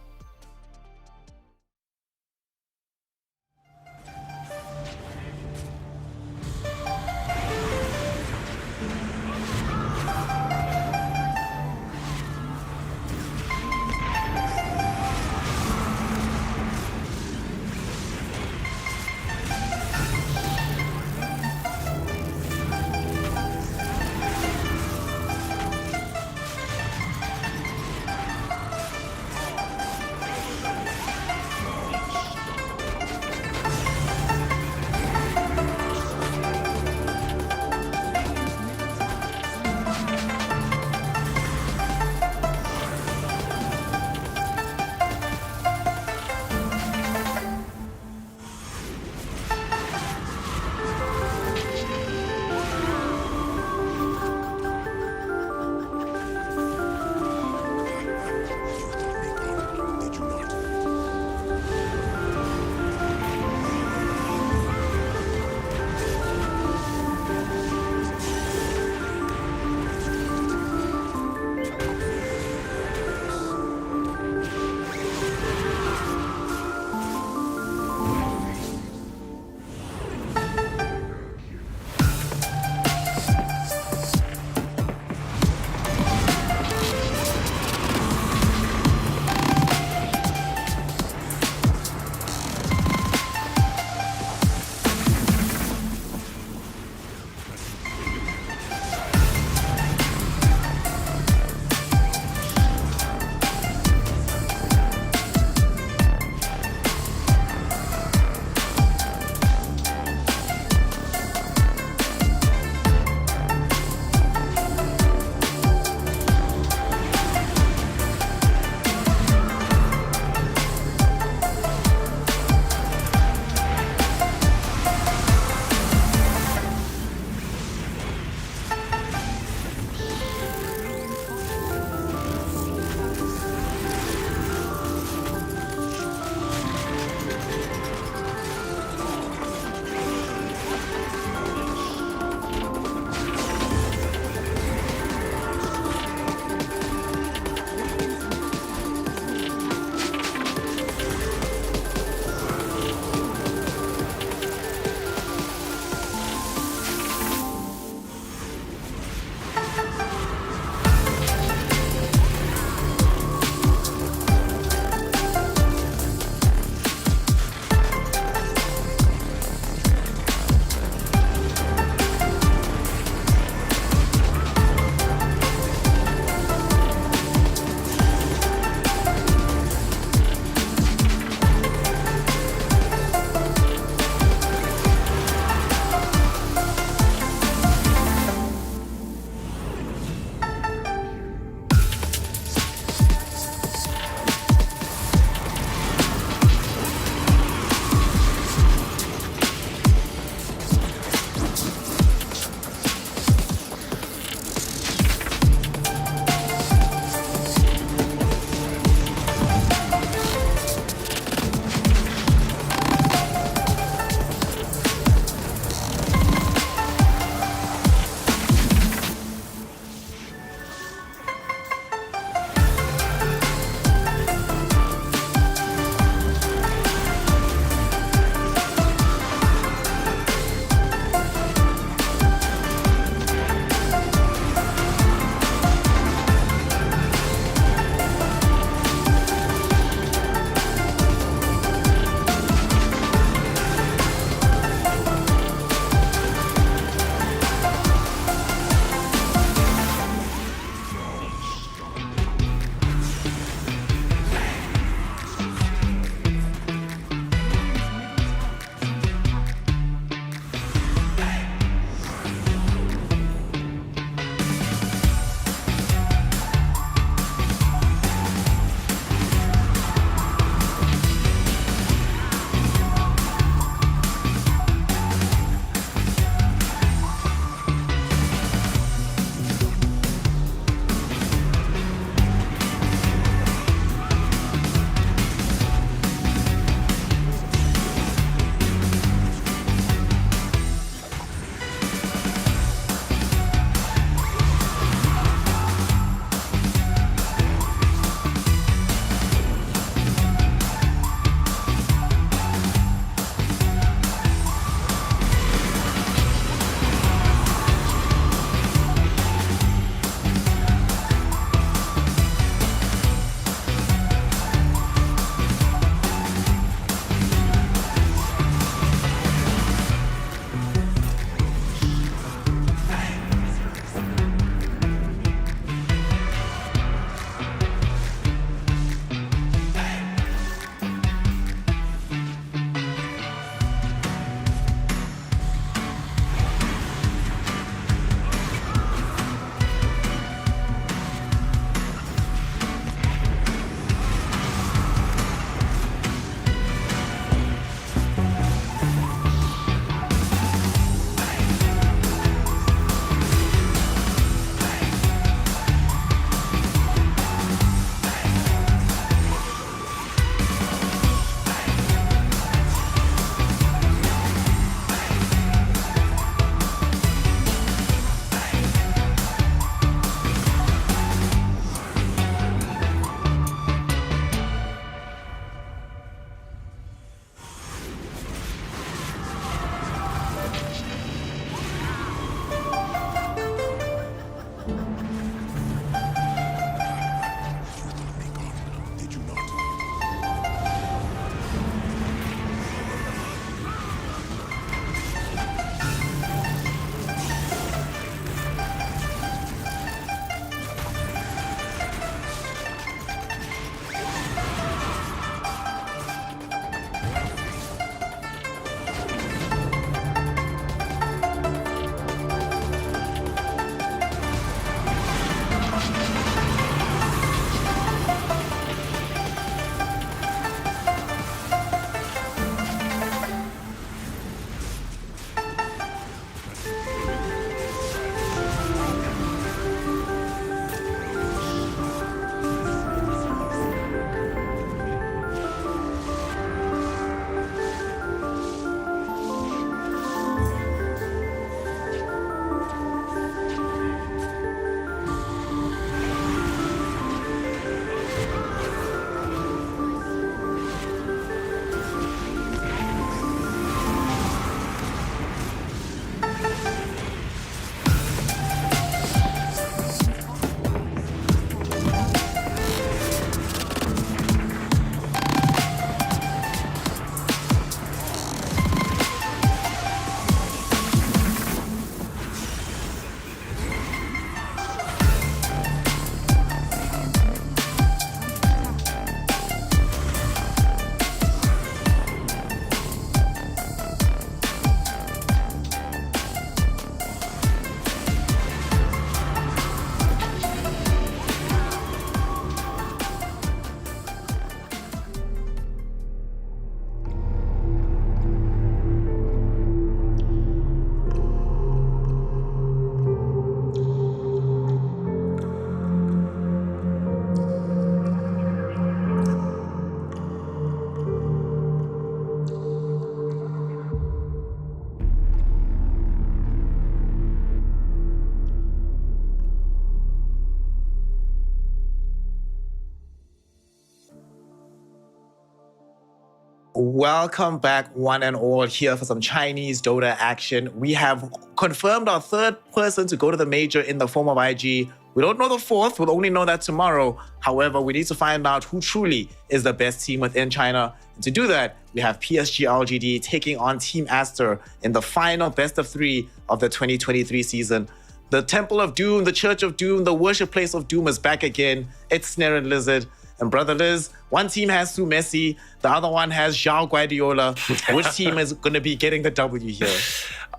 Welcome back, one and all, here for some Chinese Dota action. We have confirmed our third person to go to the major in the form of IG. We don't know the fourth, we'll only know that tomorrow. However, we need to find out who truly is the best team within China. And to do that, we have PSG LGD taking on Team Aster in the final best of 3 of the 2023 season. The Temple of Doom, the Church of Doom, the worship place of Doom is back again. It's Snare and Lizard. And Brother Liz, one team has Su Messi, the other one has João Guardiola. Which team is going to be getting the W here?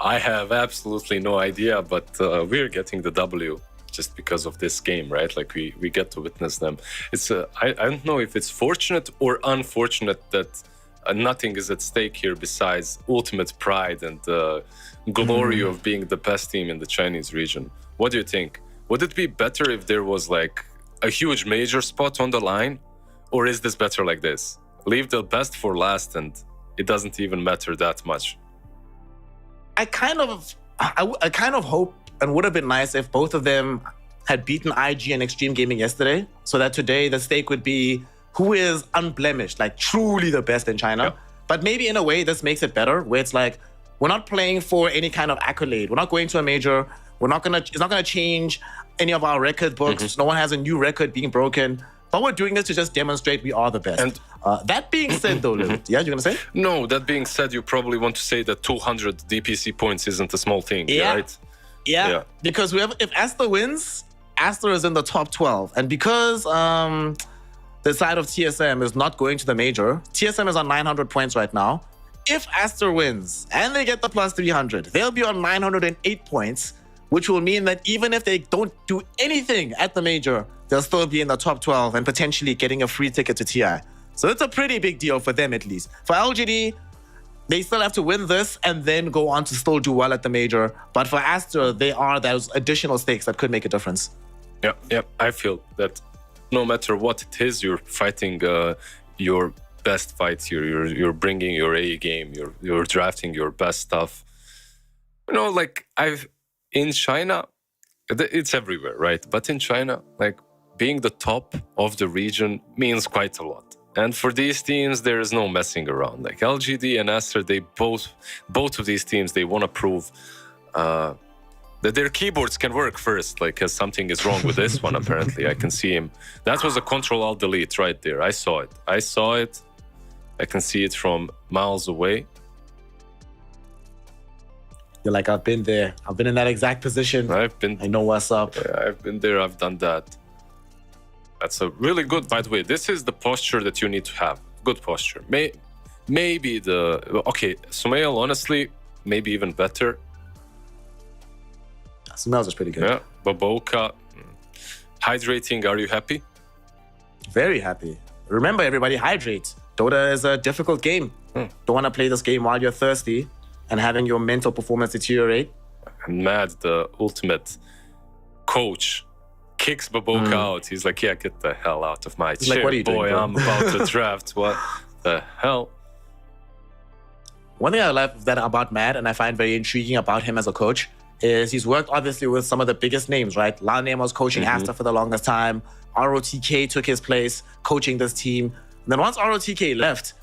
I have absolutely no idea, but we're getting the W just because of this game, right? Like we get to witness them. It's I don't know if it's fortunate or unfortunate that nothing is at stake here besides ultimate pride and glory of being the best team in the Chinese region. What do you think? Would it be better if there was like a huge major spot on the line, or is this better like this? Leave the best for last and it doesn't even matter that much. I kind of hope and would have been nice if both of them had beaten IG and Extreme Gaming yesterday, so that today the stake would be who is unblemished, like truly the best in China. Yep. But maybe in a way this makes it better, where it's like we're not playing for any kind of accolade. We're not going to a major. It's not gonna change any of our record books. No one has a new record being broken. But we're doing this to just demonstrate we are the best. And that being said, though, Lil, yeah, you're gonna say? No, that being said, you probably want to say that 200 DPC points isn't a small thing, right? Yeah, because if Aster wins, Aster is in the top 12. And because the side of TSM is not going to the major, TSM is on 900 points right now. If Aster wins and they get the plus 300, they'll be on 908 points, which will mean that even if they don't do anything at the major, they'll still be in the top 12 and potentially getting a free ticket to TI. So it's a pretty big deal for them, at least. For LGD, they still have to win this and then go on to still do well at the major. But for Aster, they are those additional stakes that could make a difference. Yeah. I feel that no matter what it is, you're fighting your best fight here. You're bringing your A game. You're drafting your best stuff. You know, like in China, it's everywhere, right? But in China, like being the top of the region means quite a lot. And for these teams, there is no messing around. Like LGD and Aster, they both of these teams, they want to prove that their keyboards can work first. Like, because something is wrong with this one, apparently. I can see him. That was a Control-Alt-Delete right there. I saw it. I can see it from miles away. You're like, I've been there. I've been in that exact position. I know what's up. Yeah, I've been there. I've done that. That's a really good, by the way. This is the posture that you need to have. Good posture. Maybe Sumail, honestly, maybe even better. Sumail's is pretty good. Yeah, Baboka. Hydrating, are you happy? Very happy. Remember, everybody, hydrate. Dota is a difficult game. Don't want to play this game while you're thirsty and having your mental performance deteriorate. And Mad, the ultimate coach, kicks Baboka out. He's like, yeah, get the hell out of my chair, like, what are you doing, bro? I'm about to draft. What the hell? One thing I love about Mad, and I find very intriguing about him as a coach, is he's worked obviously with some of the biggest names, right? Lanem was coaching Aster for the longest time. ROTK took his place coaching this team. And then once ROTK left,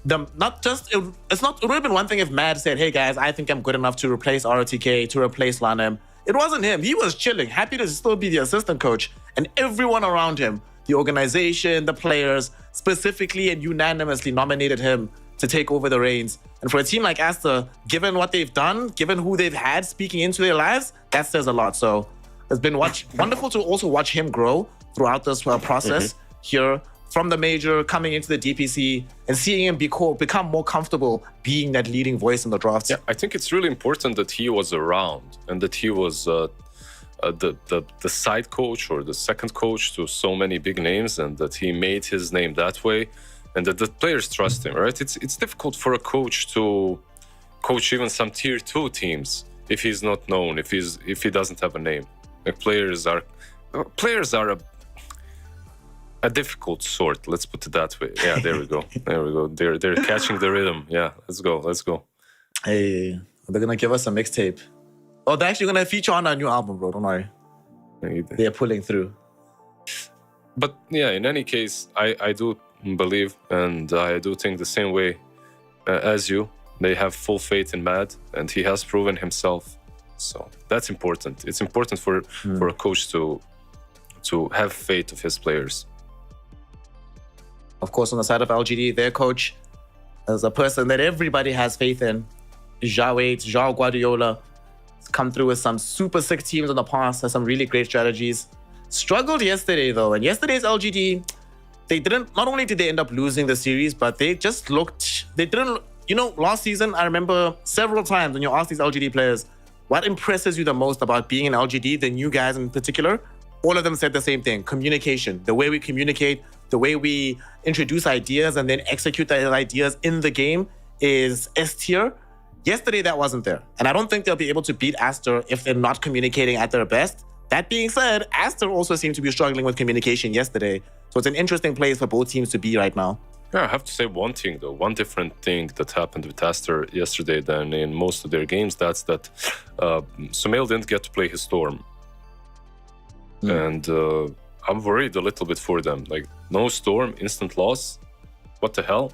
it would have been one thing if Mad said, hey guys, I think I'm good enough to replace ROTK, to replace Lanem. It wasn't him. He was chilling, happy to still be the assistant coach. And everyone around him, the organization, the players, specifically and unanimously nominated him to take over the reins. And for a team like Aster, given what they've done, given who they've had speaking into their lives, that says a lot. So it's been wonderful to also watch him grow throughout this process here from the major, coming into the DPC, and seeing him become more comfortable being that leading voice in the drafts. Yeah, I think it's really important that he was around and that he was the side coach or the second coach to so many big names, and that he made his name that way, and that the players trust him, right? It's difficult for a coach to coach even some tier 2 teams if he's not known, if he doesn't have a name. Like players are a difficult sort, let's put it that way. Yeah, there we go. They're catching the rhythm. Yeah, let's go. Hey, they're gonna give us a mixtape. Oh, they're actually gonna feature on our new album, bro. Don't worry. They're pulling through. But yeah, in any case, I do believe and I do think the same way as you. They have full faith in Mad, and he has proven himself. So that's important. It's important for a coach to have faith of his players. Of course, on the side of LGD, their coach is a person that everybody has faith in. João Guardiola has come through with some super sick teams in the past, has some really great strategies. Struggled yesterday, though. And yesterday's LGD, not only did they end up losing the series, but they didn't, last season, I remember several times when you ask these LGD players, what impresses you the most about being in LGD, the new guys in particular? All of them said the same thing: communication. The way we communicate, the way we introduce ideas and then execute those ideas in the game is S tier. Yesterday, that wasn't there. And I don't think they'll be able to beat Aster if they're not communicating at their best. That being said, Aster also seemed to be struggling with communication yesterday. So it's an interesting place for both teams to be right now. Yeah, I have to say one thing, though. One different thing that happened with Aster yesterday than in most of their games, that's that Sumail didn't get to play his Storm. And I'm worried a little bit for them. Like, no Storm, instant loss. What the hell?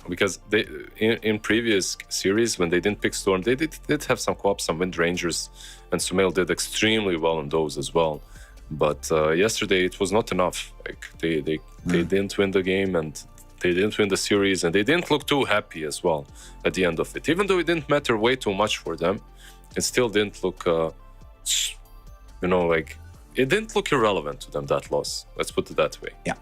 Because they in previous series, when they didn't pick Storm, they did have some co-ops, some Wind Rangers, and Sumail did extremely well on those as well. But yesterday it was not enough. Like they didn't win the game, and they didn't win the series, and they didn't look too happy as well at the end of it. Even though it didn't matter way too much for them, it still didn't look, like it didn't look irrelevant to them, that loss. Let's put it that way. Yeah.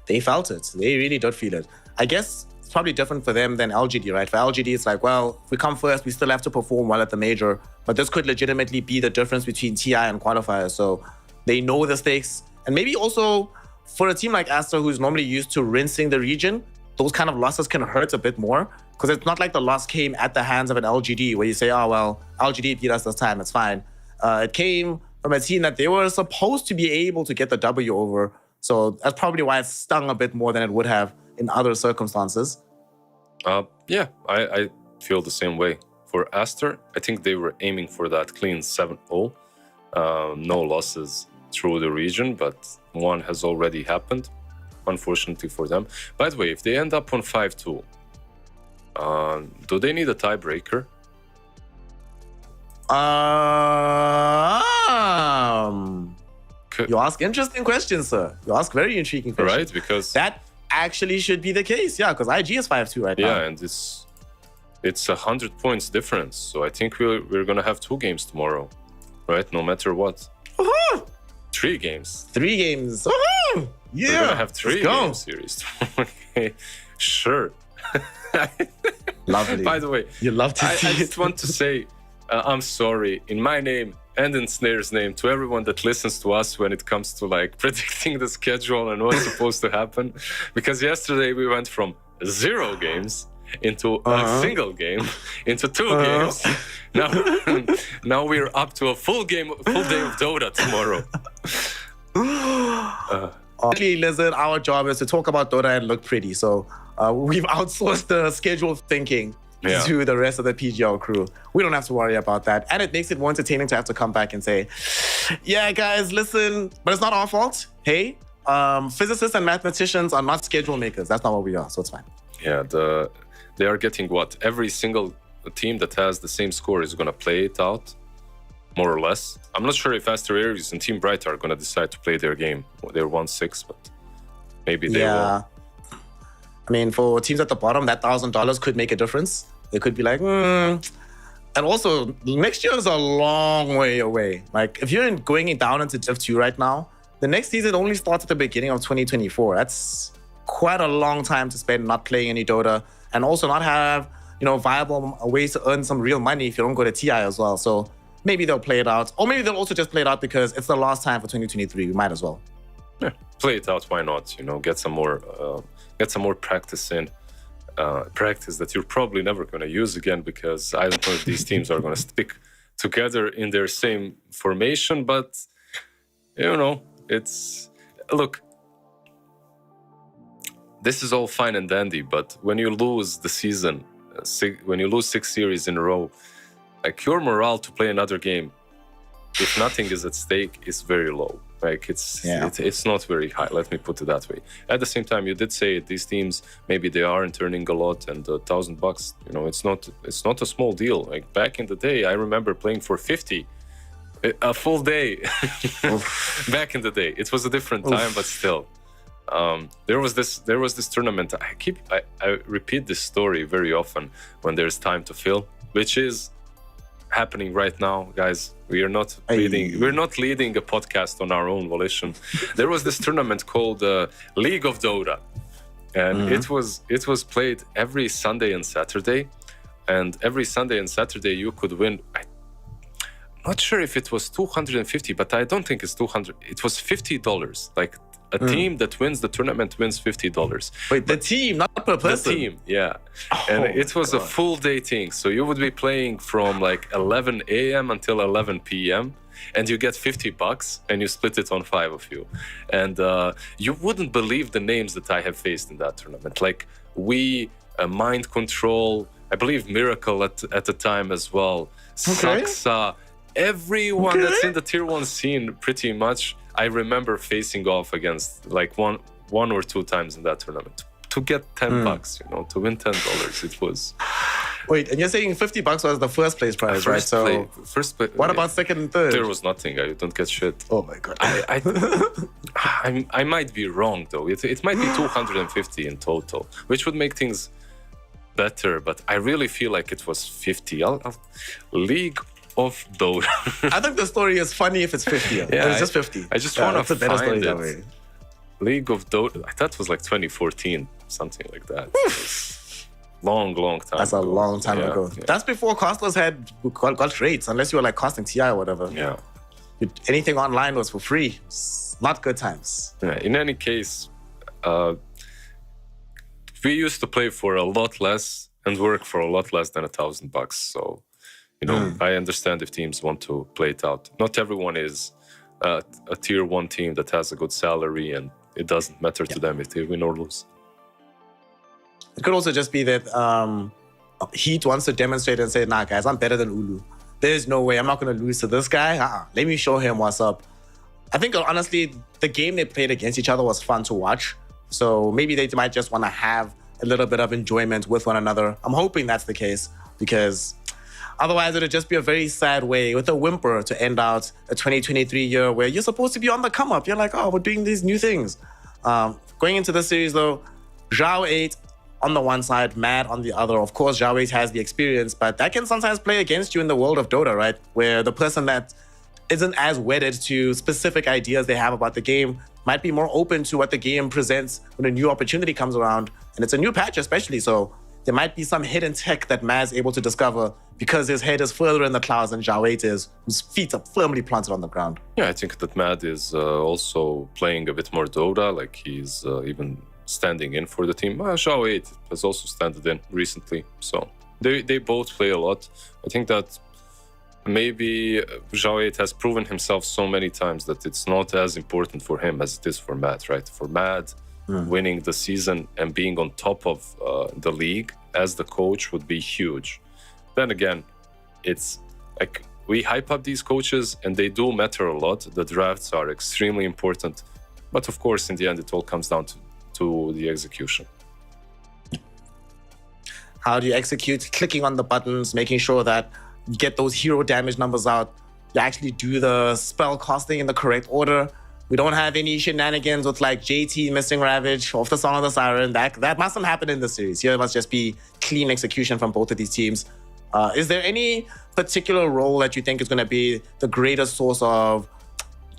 They felt it. They really did feel it. I guess it's probably different for them than LGD, right? For LGD, it's like, well, if we come first, we still have to perform well at the major. But this could legitimately be the difference between TI and qualifiers. So they know the stakes. And maybe also for a team like Aster, who's normally used to rinsing the region, those kind of losses can hurt a bit more. Because it's not like the loss came at the hands of an LGD where you say, oh, well, LGD beat us this time, it's fine. It came from a team that they were supposed to be able to get the W over. So that's probably why it stung a bit more than it would have in other circumstances. Yeah, I feel the same way. For Aster, I think they were aiming for that clean 7-0. No losses through the region, but one has already happened, unfortunately for them. By the way, if they end up on 5-2, do they need a tiebreaker? You ask interesting questions, sir. You ask very intriguing questions. Right, because that actually should be the case, yeah, because IG is 5-2 right now. Yeah, and it's 100 points difference. So I think we're gonna have 2 games tomorrow, right? No matter what. Woohoo! 3 games. 3 games. Woohoo! Yeah. We're gonna have 3 game series. Okay, sure. Lovely. By the way, you love to see I just want to say, I'm sorry in my name and in Snare's name to everyone that listens to us when it comes to like predicting the schedule and what's supposed to happen. Because yesterday we went from 0 games into a single game, into 2 games. Now we're up to a full day of Dota tomorrow. Listen, our job is to talk about Dota and look pretty. So we've outsourced the schedule thinking to the rest of the PGL crew. We don't have to worry about that. And it makes it more entertaining to have to come back and say, yeah, guys, listen, but it's not our fault. Hey, physicists and mathematicians are not schedule makers. That's not what we are, so it's fine. Yeah, they are getting what? Every single team that has the same score is going to play it out, more or less. I'm not sure if Aster Aries and Team Bright are going to decide to play their game. They're 1-6, but maybe they will. I mean, for teams at the bottom, that $1,000 could make a difference. They could be like, And also, next year is a long way away. Like, if you're going down into Div 2 right now, the next season only starts at the beginning of 2024. That's quite a long time to spend not playing any Dota, and also not have, viable ways to earn some real money if you don't go to TI as well. So maybe they'll play it out. Or maybe they'll also just play it out because it's the last time for 2023. We might as well. Yeah, play it out. Why not? Get some more practice in. Practice that you're probably never going to use again, because I don't know if these teams are going to stick together in their same formation. But look, this is all fine and dandy, but when you lose the season, when you lose 6 series in a row, like, your morale to play another game, if nothing is at stake, is very low. Like it's not very high. Let me put it that way. At the same time, you did say these teams maybe they aren't earning a lot, and $1,000, you know, it's not a small deal. Like back in the day, I remember playing for 50 a full day. Back in the day, it was a different time, but still. There was this tournament. I repeat this story very often when there's time to fill, which is happening right now, guys. We're not leading a podcast on our own volition. There was this tournament called League of Dota, and it was played every Sunday and Saturday, and every Sunday and Saturday you could win. I'm not sure if it was 250, but I don't think it's 200. It was $50. Like a team that wins the tournament wins $50. Wait, the team, not per person? The team, yeah. And it was a full day thing. So you would be playing from like 11 a.m. until 11 p.m. and you get $50 and you split it on 5 of you. And you wouldn't believe the names that I have faced in that tournament. Like Mind Control, I believe Miracle at the time as well. Saxa, everyone that's in the tier 1 scene pretty much. I remember facing off against like one or two times in that tournament to get $10, you know, to win $10. It was. Wait, and you're saying $50 was the first place prize, right? So first place. What about second and third? There was nothing. I don't get shit. Oh my god. I might be wrong though. It might be 250 in total, which would make things better. But I really feel like it was 50. League of Dota. I think the story is funny if it's 50. Yeah, it's just 50. I just want to find it. League of Dota. That was like 2014, something like that. Long time. That's ago. A long time ago. Yeah. That's before costless had got rates, unless you were like costing TI or whatever. Yeah. Anything online was for free. Not good times. Yeah. In any case, we used to play for a lot less and work for a lot less than $1,000. So. You know, I understand if teams want to play it out. Not everyone is a tier 1 team that has a good salary and it doesn't matter to them if they win or lose. It could also just be that Heat wants to demonstrate and say, nah, guys, I'm better than Ulu. There's no way I'm not going to lose to this guy. Let me show him what's up. I think, honestly, the game they played against each other was fun to watch. So maybe they might just want to have a little bit of enjoyment with one another. I'm hoping that's the case because... otherwise, it would just be a very sad way with a whimper to end out a 2023 year where you're supposed to be on the come up. You're like, oh, we're doing these new things. Going into this series, though, Zhao 8 on the one side, Mad on the other. Of course, Zhao 8 has the experience, but that can sometimes play against you in the world of Dota, right? Where the person that isn't as wedded to specific ideas they have about the game might be more open to what the game presents when a new opportunity comes around. And it's a new patch especially, so there might be some hidden tech that Mad's able to discover because his head is further in the clouds than Zhao 8 is, whose feet are firmly planted on the ground. Yeah, I think that Mad is also playing a bit more Dota, like he's even standing in for the team. Zhao 8 has also standed in recently, so they both play a lot. I think that maybe Zhao 8 has proven himself so many times that it's not as important for him as it is for Mad, right? For Mad, winning the season and being on top of the league as the coach would be huge. Then again, it's like we hype up these coaches and they do matter a lot. The drafts are extremely important. But of course, in the end, it all comes down to the execution. How do you execute? Clicking on the buttons, making sure that you get those hero damage numbers out. You actually do the spell casting in the correct order. We don't have any shenanigans with like JT missing Ravage off the Song of the Siren. That mustn't happen in this series. Here it must just be clean execution from both of these teams. Is there any particular role that you think is going to be the greatest source of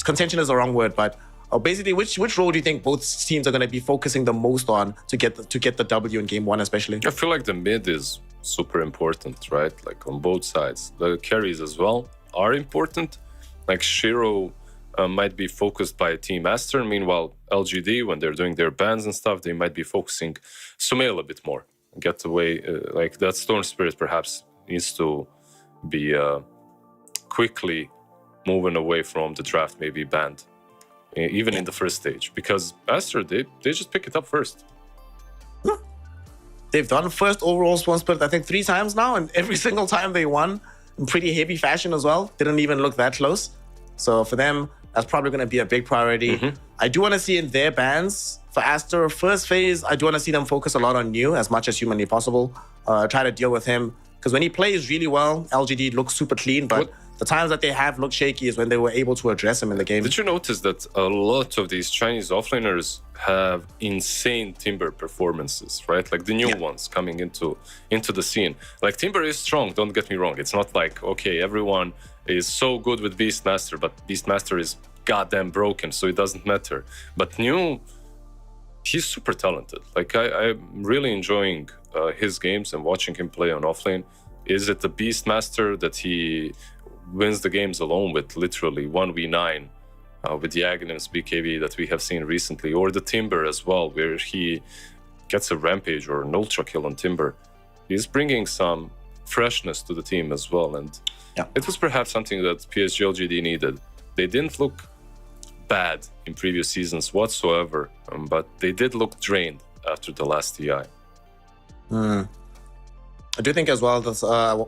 contention is the wrong word, but basically which role do you think both teams are going to be focusing the most on to get the W in game 1 especially? I feel like the mid is super important, right? Like on both sides. The carries as well are important. Like Shiro might be focused by Team Aster. Meanwhile, LGD, when they're doing their bans and stuff, they might be focusing Sumail a bit more. Get away, like that Storm Spirit perhaps needs to be quickly moving away from the draft, maybe banned, even in the first stage. Because Aster, they just pick it up first. They've done first overall Storm Spirit, I think 3 times now, and every single time they won in pretty heavy fashion as well. Didn't even look that close. So for them, That's probably going to be a big priority. I do want to see in their bans for Aster, first phase, I do want to see them focus a lot on New as much as humanly possible. Try to deal with him. Because when he plays really well, LGD looks super clean, but the times that they have looked shaky is when they were able to address him in the game. Did you notice that a lot of these Chinese offlaners have insane Timber performances, right? Like the new ones coming into the scene. Like Timber is strong, don't get me wrong. It's not like, okay, everyone is so good with Beastmaster, but Beastmaster is goddamn broken, so it doesn't matter. But New, he's super talented. Like I'm really enjoying his games and watching him play on offlane. Is it the Beastmaster that he wins the games alone with literally 1v9 with the Aghanim's BKB that we have seen recently, or the Timber as well, where he gets a rampage or an ultra kill on Timber? He's bringing some freshness to the team as well, and it was perhaps something that PSG LGD needed. They didn't look bad in previous seasons whatsoever, but they did look drained after the last TI. I do think as well that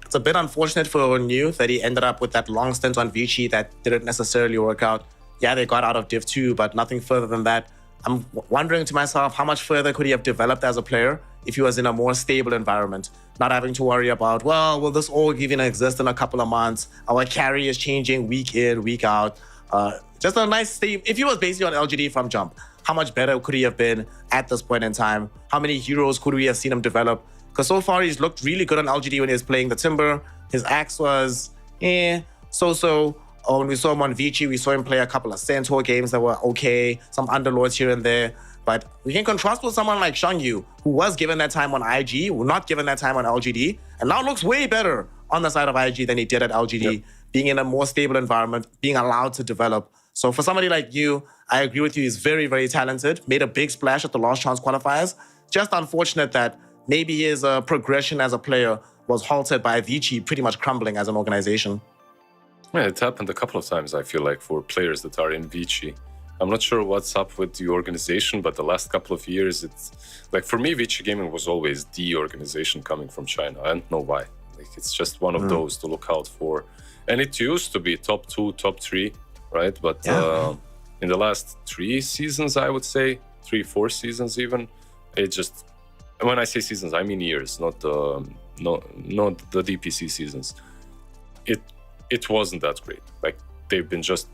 it's a bit unfortunate for New that he ended up with that long stint on Vici that didn't necessarily work out. Yeah, they got out of Div 2, but nothing further than that. I'm wondering to myself, how much further could he have developed as a player if he was in a more stable environment? Not having to worry about, well, will this org even exist in a couple of months? Our carry is changing week in, week out. Just a nice stable. If he was basically on LGD from jump, how much better could he have been at this point in time? How many heroes could we have seen him develop? Because so far he's looked really good on LGD when he was playing the Timber. His axe was so-so. When we saw him on Vici, we saw him play a couple of Centaur games that were okay, some Underlords here and there. But we can contrast with someone like Shangyu, who was given that time on IG, who not given that time on LGD, and now looks way better on the side of IG than he did at LGD, being in a more stable environment, being allowed to develop. So for somebody like you, I agree with you, he's very, very talented, made a big splash at the Last Chance qualifiers. Just unfortunate that maybe his progression as a player was halted by Vici pretty much crumbling as an organization. Yeah, it happened a couple of times, I feel like, for players that are in Vici. I'm not sure what's up with the organization, but the last couple of years, it's like, for me, Vici Gaming was always the organization coming from China. I don't know why. Like, it's just one of those to look out for. And it used to be top 2, top 3, right? But in the last 3 seasons, I would say, 3-4 seasons even, it just, when I say seasons, I mean years, not the DPC seasons. It wasn't that great. Like, they've been just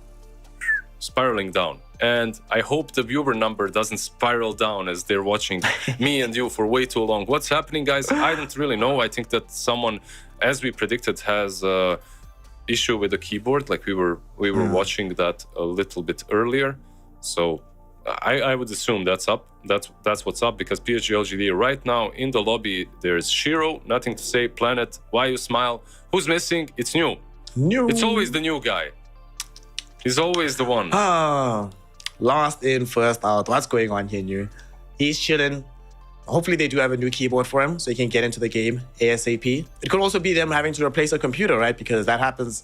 spiraling down. And I hope the viewer number doesn't spiral down as they're watching me and you for way too long. What's happening, guys? I don't really know. I think that someone, as we predicted, has an issue with the keyboard. Like we were watching that a little bit earlier. So I would assume that's up. That's what's up, because PSG LGD right now in the lobby, there's Shiro, nothing to say, Planet, why you smile? Who's missing? It's New. It's always the new guy. He's always the one. Last in, first out. What's going on here, New? He's chilling. Hopefully they do have a new keyboard for him so he can get into the game ASAP. It could also be them having to replace a computer, right? Because that happens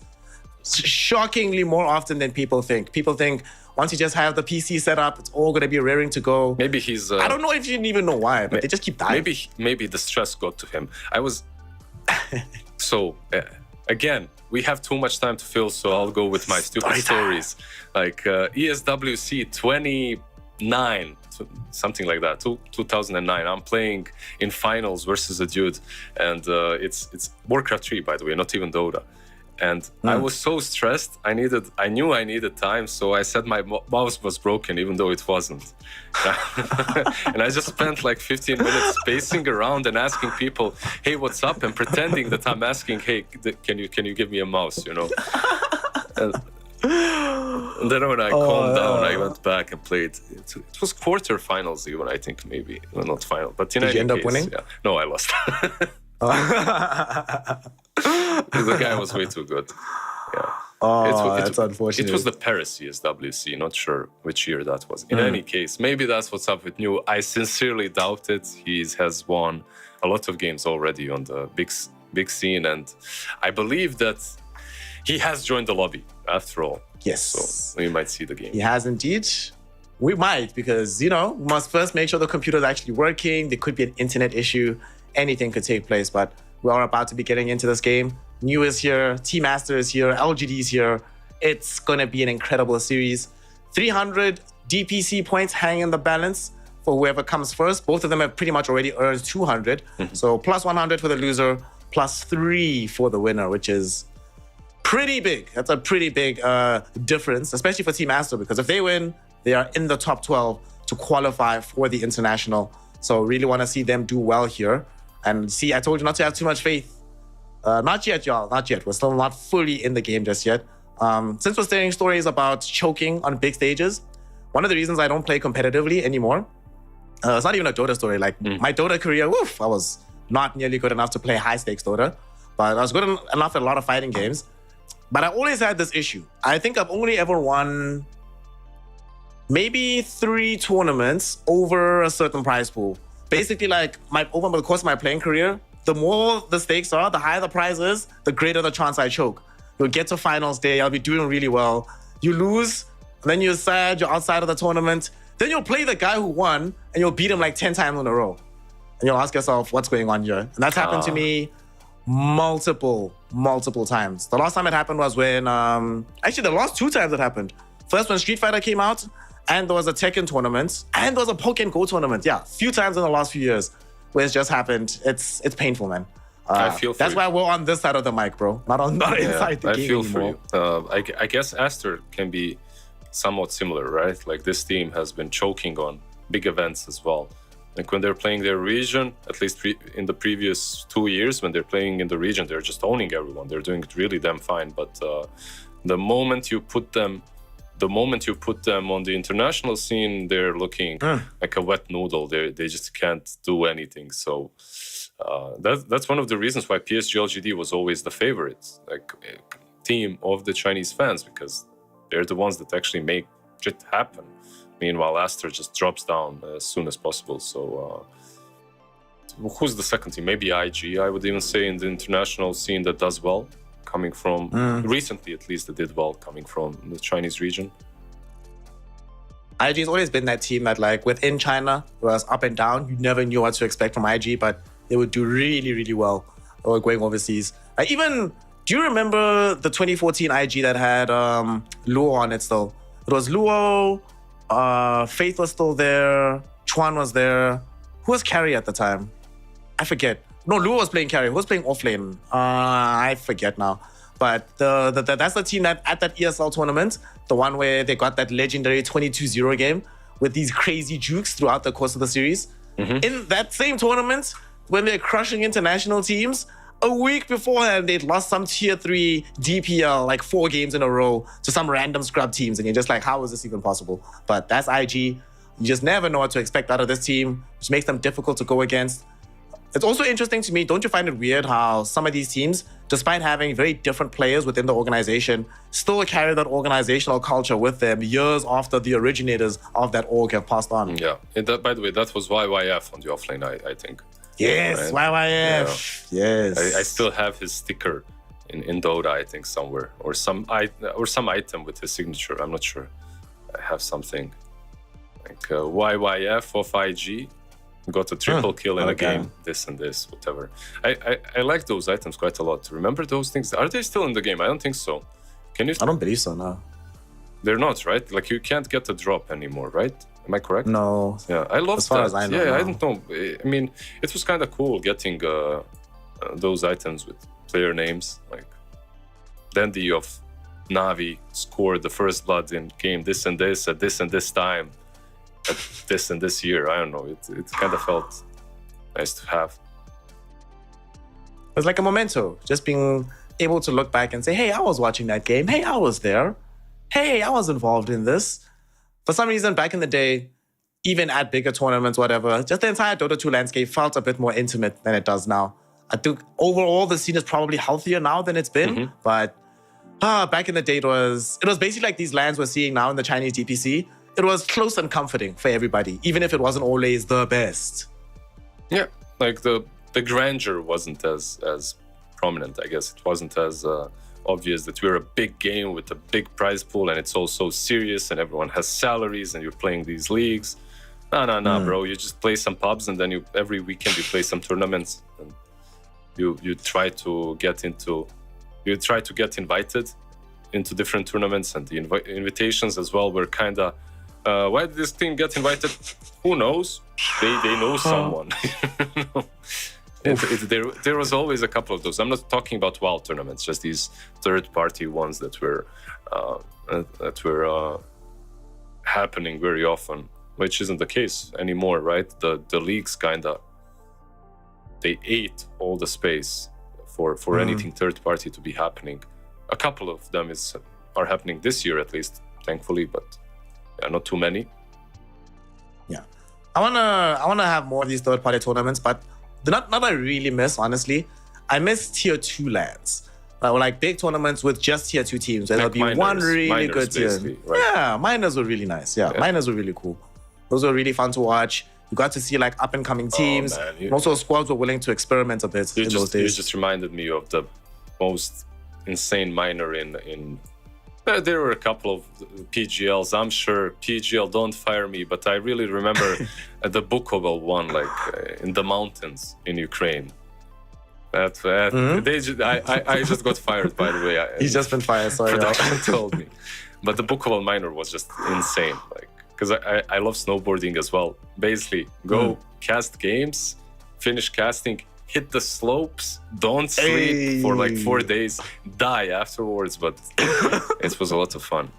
shockingly more often than people think. People think once you just have the PC set up, it's all going to be raring to go. Maybe he's... I don't know if you even know why, but they just keep dying. Maybe the stress got to him. I was... Again, we have too much time to fill, so I'll go with my stupid stories. Like ESWC 29, something like that, 2009. I'm playing in finals versus a dude, and it's Warcraft 3, by the way, not even Dota. And I was so stressed. I knew I needed time, so I said my mouse was broken, even though it wasn't. And I just spent like 15 minutes pacing around and asking people, "Hey, what's up?" and pretending that I'm asking, "Hey, can you give me a mouse?" You know. And then when I calmed down, I went back and played. It was quarterfinals, even, I think, maybe. Well, not final, but in any case, end up winning? Yeah. No, I lost. The guy was way too good. Yeah. That's unfortunate. It was the Paris CSWC, not sure which year that was. In any case, maybe that's what's up with New. I sincerely doubt it. He has won a lot of games already on the big scene, and I believe that he has joined the lobby after all. Yes. So we might see the game. He has indeed. We might, because, we must first make sure the computer is actually working. There could be an internet issue. Anything could take place, but we are about to be getting into this game. New is here, T-Master is here, LGD is here. it's going to be an incredible series. 300 DPC points hang in the balance for whoever comes first. Both of them have pretty much already earned 200. So plus 100 for the loser, plus 3 for the winner, which is pretty big. That's a pretty big difference, especially for Team Astro, because if they win, they are in the top 12 to qualify for the international. So really want to see them do well here. And see, I told you not to have too much faith. Not yet, y'all. Not yet. We're still not fully in the game just yet. Since we're hearing stories about choking on big stages, one of the reasons I don't play competitively anymore, it's not even a Dota story. Like my Dota career, I was not nearly good enough to play high stakes Dota, but I was good enough at a lot of fighting games. But I always had this issue. I think I've only ever won maybe 3 tournaments over a certain prize pool. Basically, like over the course of my playing career, the more the stakes are, the higher the prize is, the greater the chance I choke. You'll get to finals day, I'll be doing really well. You lose, and then you're sad, you're outside of the tournament. Then you'll play the guy who won, and you'll beat him like 10 times in a row. And you'll ask yourself, what's going on here? And that's happened to me multiple times. The last time it happened was when, actually the last 2 times it happened. First when Street Fighter came out, and there was a Tekken tournament, and there was a Pokemon Go tournament. Yeah, a few times in the last few years where it's just happened. It's painful, man. I feel for that's you. why we're on this side of the mic, bro. Not inside the game I feel anymore. for you. I guess Aster can be somewhat similar, right? Like this team has been choking on big events as well. Like when they're playing their region, at least in the previous 2 years, when they're playing in the region, they're just owning everyone. They're doing it really damn fine. But the moment you put them on the international scene, they're looking like a wet noodle. They just can't do anything. So that's one of the reasons why PSG LGD was always the favorite, like team of the Chinese fans, because they're the ones that actually make shit happen. Meanwhile, Aster just drops down as soon as possible. So who's the second team? Maybe IG, I would even say, in the international scene that does well. Coming from recently, at least, they did well coming from the Chinese region. IG's always been that team that, like, within China, was up and down. You never knew what to expect from IG, but they would do really, really well going overseas. Do you remember the 2014 IG that had Luo on it still? It was Luo, Faith was still there, Chuan was there. Who was carry at the time? I forget. No, Luo was playing carry. Who was playing offlane? I forget now. But that's the team that at that ESL tournament, the one where they got that legendary 22-0 game with these crazy jukes throughout the course of the series. In that same tournament, when they're crushing international teams, a week beforehand, they'd lost some tier 3 DPL, like 4 games in a row to some random scrub teams. And you're just like, how is this even possible? But that's IG. You just never know what to expect out of this team, which makes them difficult to go against. It's also interesting to me, don't you find it weird how some of these teams, despite having very different players within the organization, still carry that organizational culture with them years after the originators of that org have passed on? Yeah. And that, by the way, that was YYF on the offlane, I think. Yes, right? YYF. Yeah. Yes. I still have his sticker in Dota, I think, somewhere. Or some item with his signature. I'm not sure. I have something. Like YYF of IG. Got a triple kill in a game, this and this, whatever. I like those items quite a lot. Remember those things? Are they still in the game? I don't think so. Can you? I don't believe so, no. They're not, right? Like you can't get a drop anymore, right? Am I correct? No. Yeah, I love that. As far as I know. Yeah, I don't know. I mean, it was kind of cool getting those items with player names. Like Dandy of Navi scored the first blood in game this and this at this and this time. At this and this year, I don't know. It kind of felt nice to have. It's like a memento, just being able to look back and say, hey, I was watching that game. Hey, I was there. Hey, I was involved in this. For some reason, back in the day, even at bigger tournaments, whatever, just the entire Dota 2 landscape felt a bit more intimate than it does now. I think overall the scene is probably healthier now than it's been, but back in the day, it was basically like these lands we're seeing now in the Chinese DPC. It was close and comforting for everybody, even if it wasn't always the best. Yeah, like the grandeur wasn't as prominent, I guess. It wasn't as obvious that we're a big game with a big prize pool and it's all so serious and everyone has salaries and you're playing these leagues. No, bro. You just play some pubs and then every weekend you play some tournaments and you try to get invited into different tournaments, and the invitations as well were kind of. Why did this team get invited? Who knows? They know someone. There was always a couple of those. I'm not talking about WoW tournaments, just these third-party ones that were happening very often, which isn't the case anymore, right? The leagues they ate all the space for anything third-party to be happening. A couple of them are happening this year at least, thankfully, but not too many. Yeah, I wanna have more of these third-party tournaments, but not I really miss, honestly. I miss tier 2 lands. Like big tournaments with just tier 2 teams. There'll be one really good tier. Right? Yeah, minors were really nice. Yeah, minors were really cool. Those were really fun to watch. You got to see like up and coming teams. And also squads were willing to experiment a bit in those days. You just reminded me of the most insane minor in there were a couple of PGLs. I'm sure PGL, don't fire me, but I really remember the Bukovel one, like in the mountains in Ukraine. I just got fired, by the way. He's just been fired, sorry. Production told me. But the Bukovel minor was just insane, like, because I love snowboarding as well. Basically, go cast games, finish casting, hit the slopes, don't sleep for like 4 days, die afterwards, but it was a lot of fun.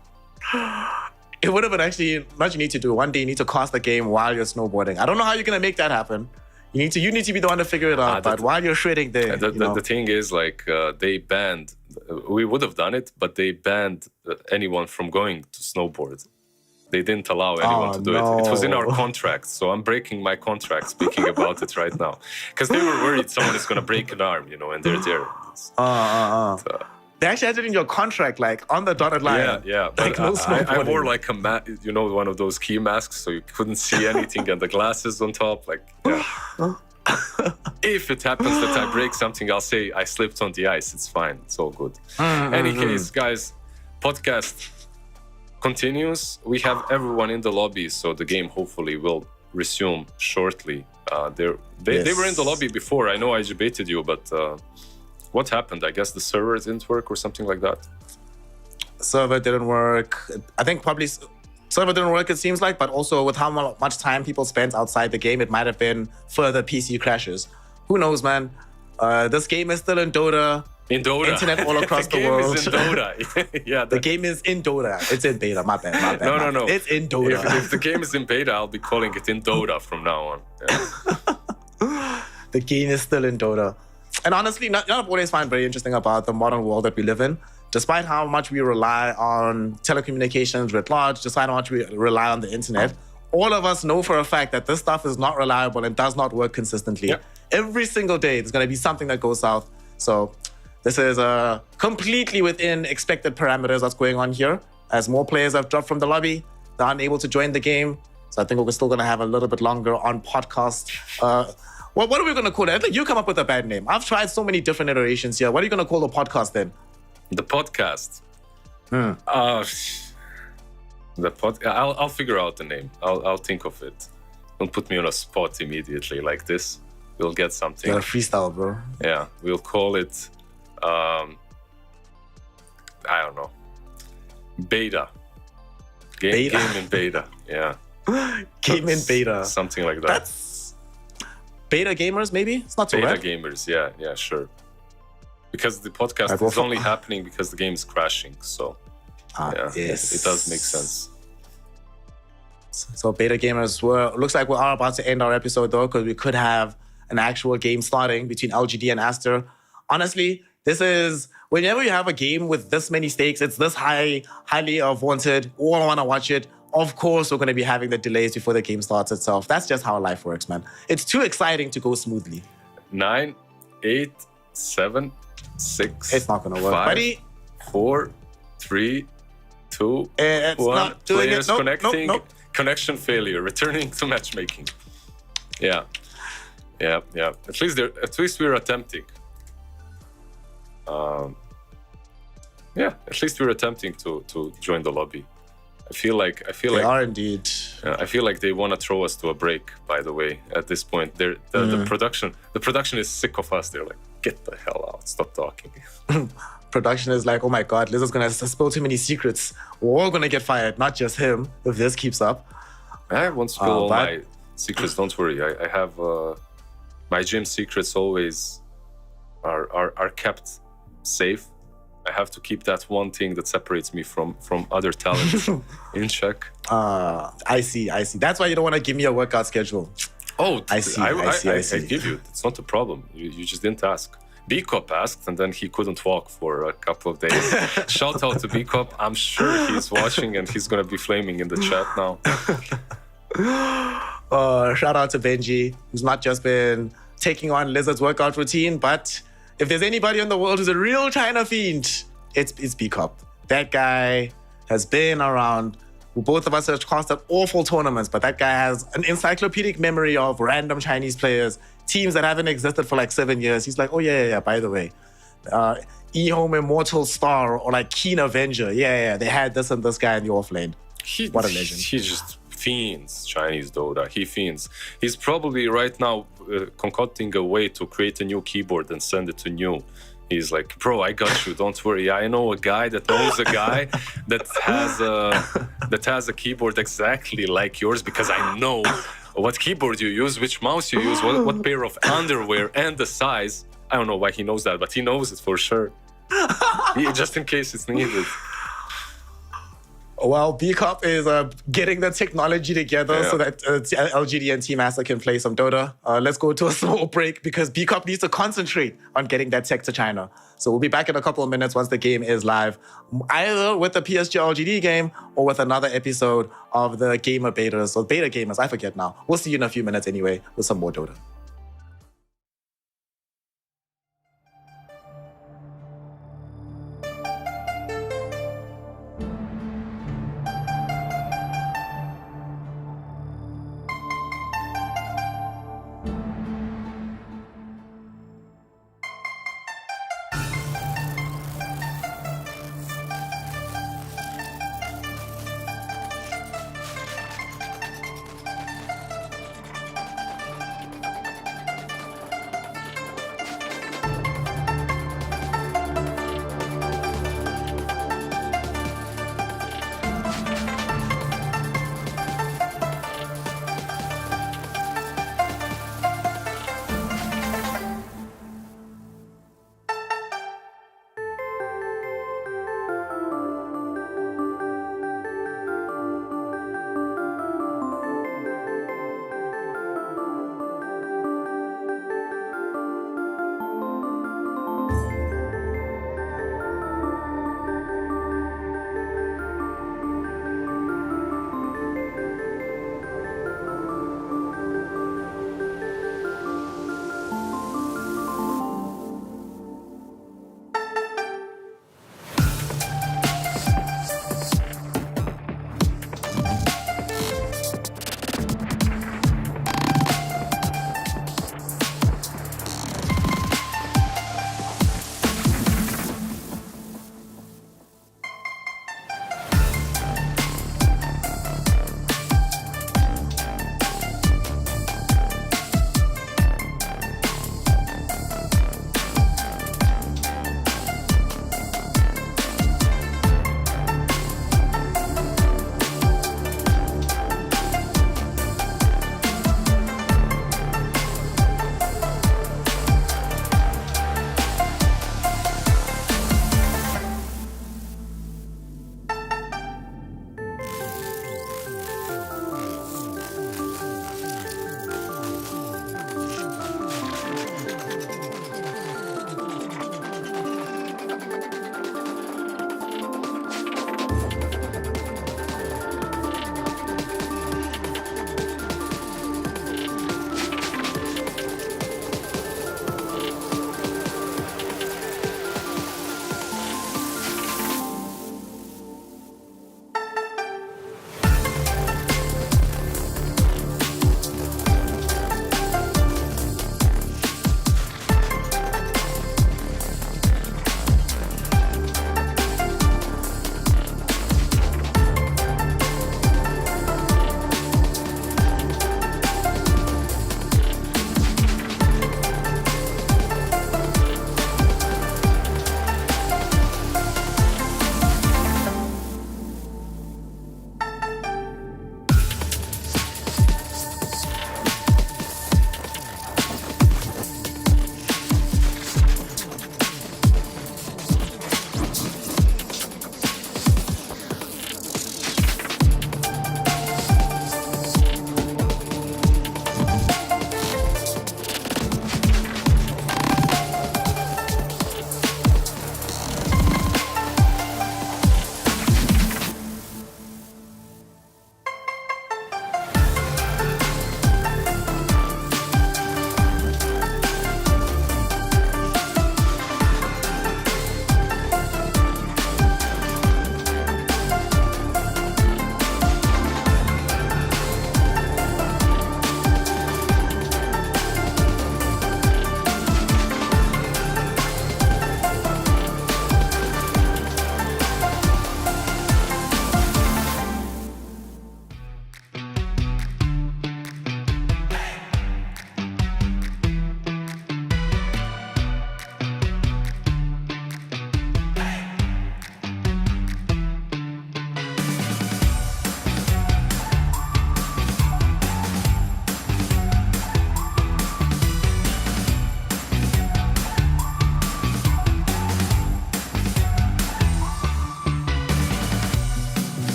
It would have been actually much you need to do. One day you need to cast the game while you're snowboarding. I don't know how you're going to make that happen. You need to be the one to figure it out, but while you're shredding there. The thing is, like, they banned, we would have done it, but they banned anyone from going to snowboard. They didn't allow anyone to do it. It was in our contract, so I'm breaking my contract speaking about it right now. Because they were worried someone is going to break an arm, and they're there. So, they actually had it in your contract, like on the dotted line. Yeah. But I wore like one of those ski masks, so you couldn't see anything, and the glasses on top. Like, yeah. If it happens that I break something, I'll say I slipped on the ice. It's fine. It's all good. Any case, guys, podcast continues. We have everyone in the lobby, so the game hopefully will resume shortly. They were in the lobby before. I know I debated you, but what happened? I guess the server didn't work or something like that. Server didn't work. I think probably server didn't work, it seems like, but also with how much time people spent outside the game, it might have been further PC crashes. Who knows, man? This game is still in Dota. In Dota. Internet all across the world. The game is in Dota. Yeah, the game is in Dota. It's in beta. My bad. No. It's in Dota. If the game is in beta, I'll be calling it in Dota from now on. Yeah. The game is still in Dota. And honestly, not I've always find very interesting about the modern world that we live in. Despite how much we rely on telecommunications writ large, despite how much we rely on the internet, all of us know for a fact that this stuff is not reliable and does not work consistently. Yep. Every single day, there's going to be something that goes south. So this is completely within expected parameters that's going on here. As more players have dropped from the lobby, they're unable to join the game. So I think we're still going to have a little bit longer on podcast. What are we going to call it? You come up with a bad name. I've tried so many different iterations here. What are you going to call the podcast then? The podcast? I'll figure out the name. I'll think of it. Don't put me on a spot immediately like this. We'll get something. You're a freestyle, bro. Yeah, we'll call it, I don't know, beta. Game in beta, yeah. Game in beta. Something like that. That's beta gamers, maybe? It's not too bad. Beta gamers, yeah, sure. Because the podcast is only happening because the game is crashing, so yes. It does make sense. So beta gamers, looks like we are about to end our episode though, because we could have an actual game starting between LGD and Aster. Honestly, this is, whenever you have a game with this many stakes, it's this highly vaunted, all want to watch it. Of course, we're going to be having the delays before the game starts itself. That's just how life works, man. It's too exciting to go smoothly. 9, 8, 7, 6. It's not going to work, 5, buddy. 4, 3, 2, it's 1. Not doing Players it. Nope, connecting. nope. Connection failure. Returning to matchmaking. Yeah. At least we're attempting. At least we're attempting to join the lobby. I feel like they are indeed. I feel like they want to throw us to a break. By the way, at this point, the production is sick of us. They're like, get the hell out. Stop talking. Production is like, oh my God, Lizard's gonna spill too many secrets. We're all gonna get fired, not just him, if this keeps up. I won't spill all my secrets. Don't worry. I have my gym secrets always are kept safe. I have to keep that one thing that separates me from other talents in check. I see. That's why you don't want to give me a workout schedule. Oh, I see. I give you. It's not a problem. You just didn't ask. B-Cop asked, and then he couldn't walk for a couple of days. Shout out to B-Cop. I'm sure he's watching, and he's going to be flaming in the chat now. Shout out to Benji, who's not just been taking on Lizard's workout routine, but if there's anybody in the world who's a real China fiend, it's B-Cop. That guy has been around. Both of us have crossed at awful tournaments, but that guy has an encyclopedic memory of random Chinese players, teams that haven't existed for like 7 years. He's like, oh yeah, by the way, E-Home Immortal Star or like Keen Avenger. Yeah, they had this and this guy in the off lane. What a legend. He just fiends Chinese Dota. He fiends. He's probably right now concocting a way to create a new keyboard and send it to New. He's like, bro, I got you. Don't worry. I know a guy that knows a guy that has a keyboard exactly like yours because I know what keyboard you use, which mouse you use, what pair of underwear, and the size. I don't know why he knows that, but he knows it for sure. Just in case it's needed. Well, B-Cop is getting the technology together so that LGD and Team Master can play some Dota. Let's go to a small break because B-Cop needs to concentrate on getting that tech to China. So we'll be back in a couple of minutes once the game is live, either with the PSG LGD game or with another episode of the Gamer Betas or Beta Gamers. I forget now. We'll see you in a few minutes anyway with some more Dota.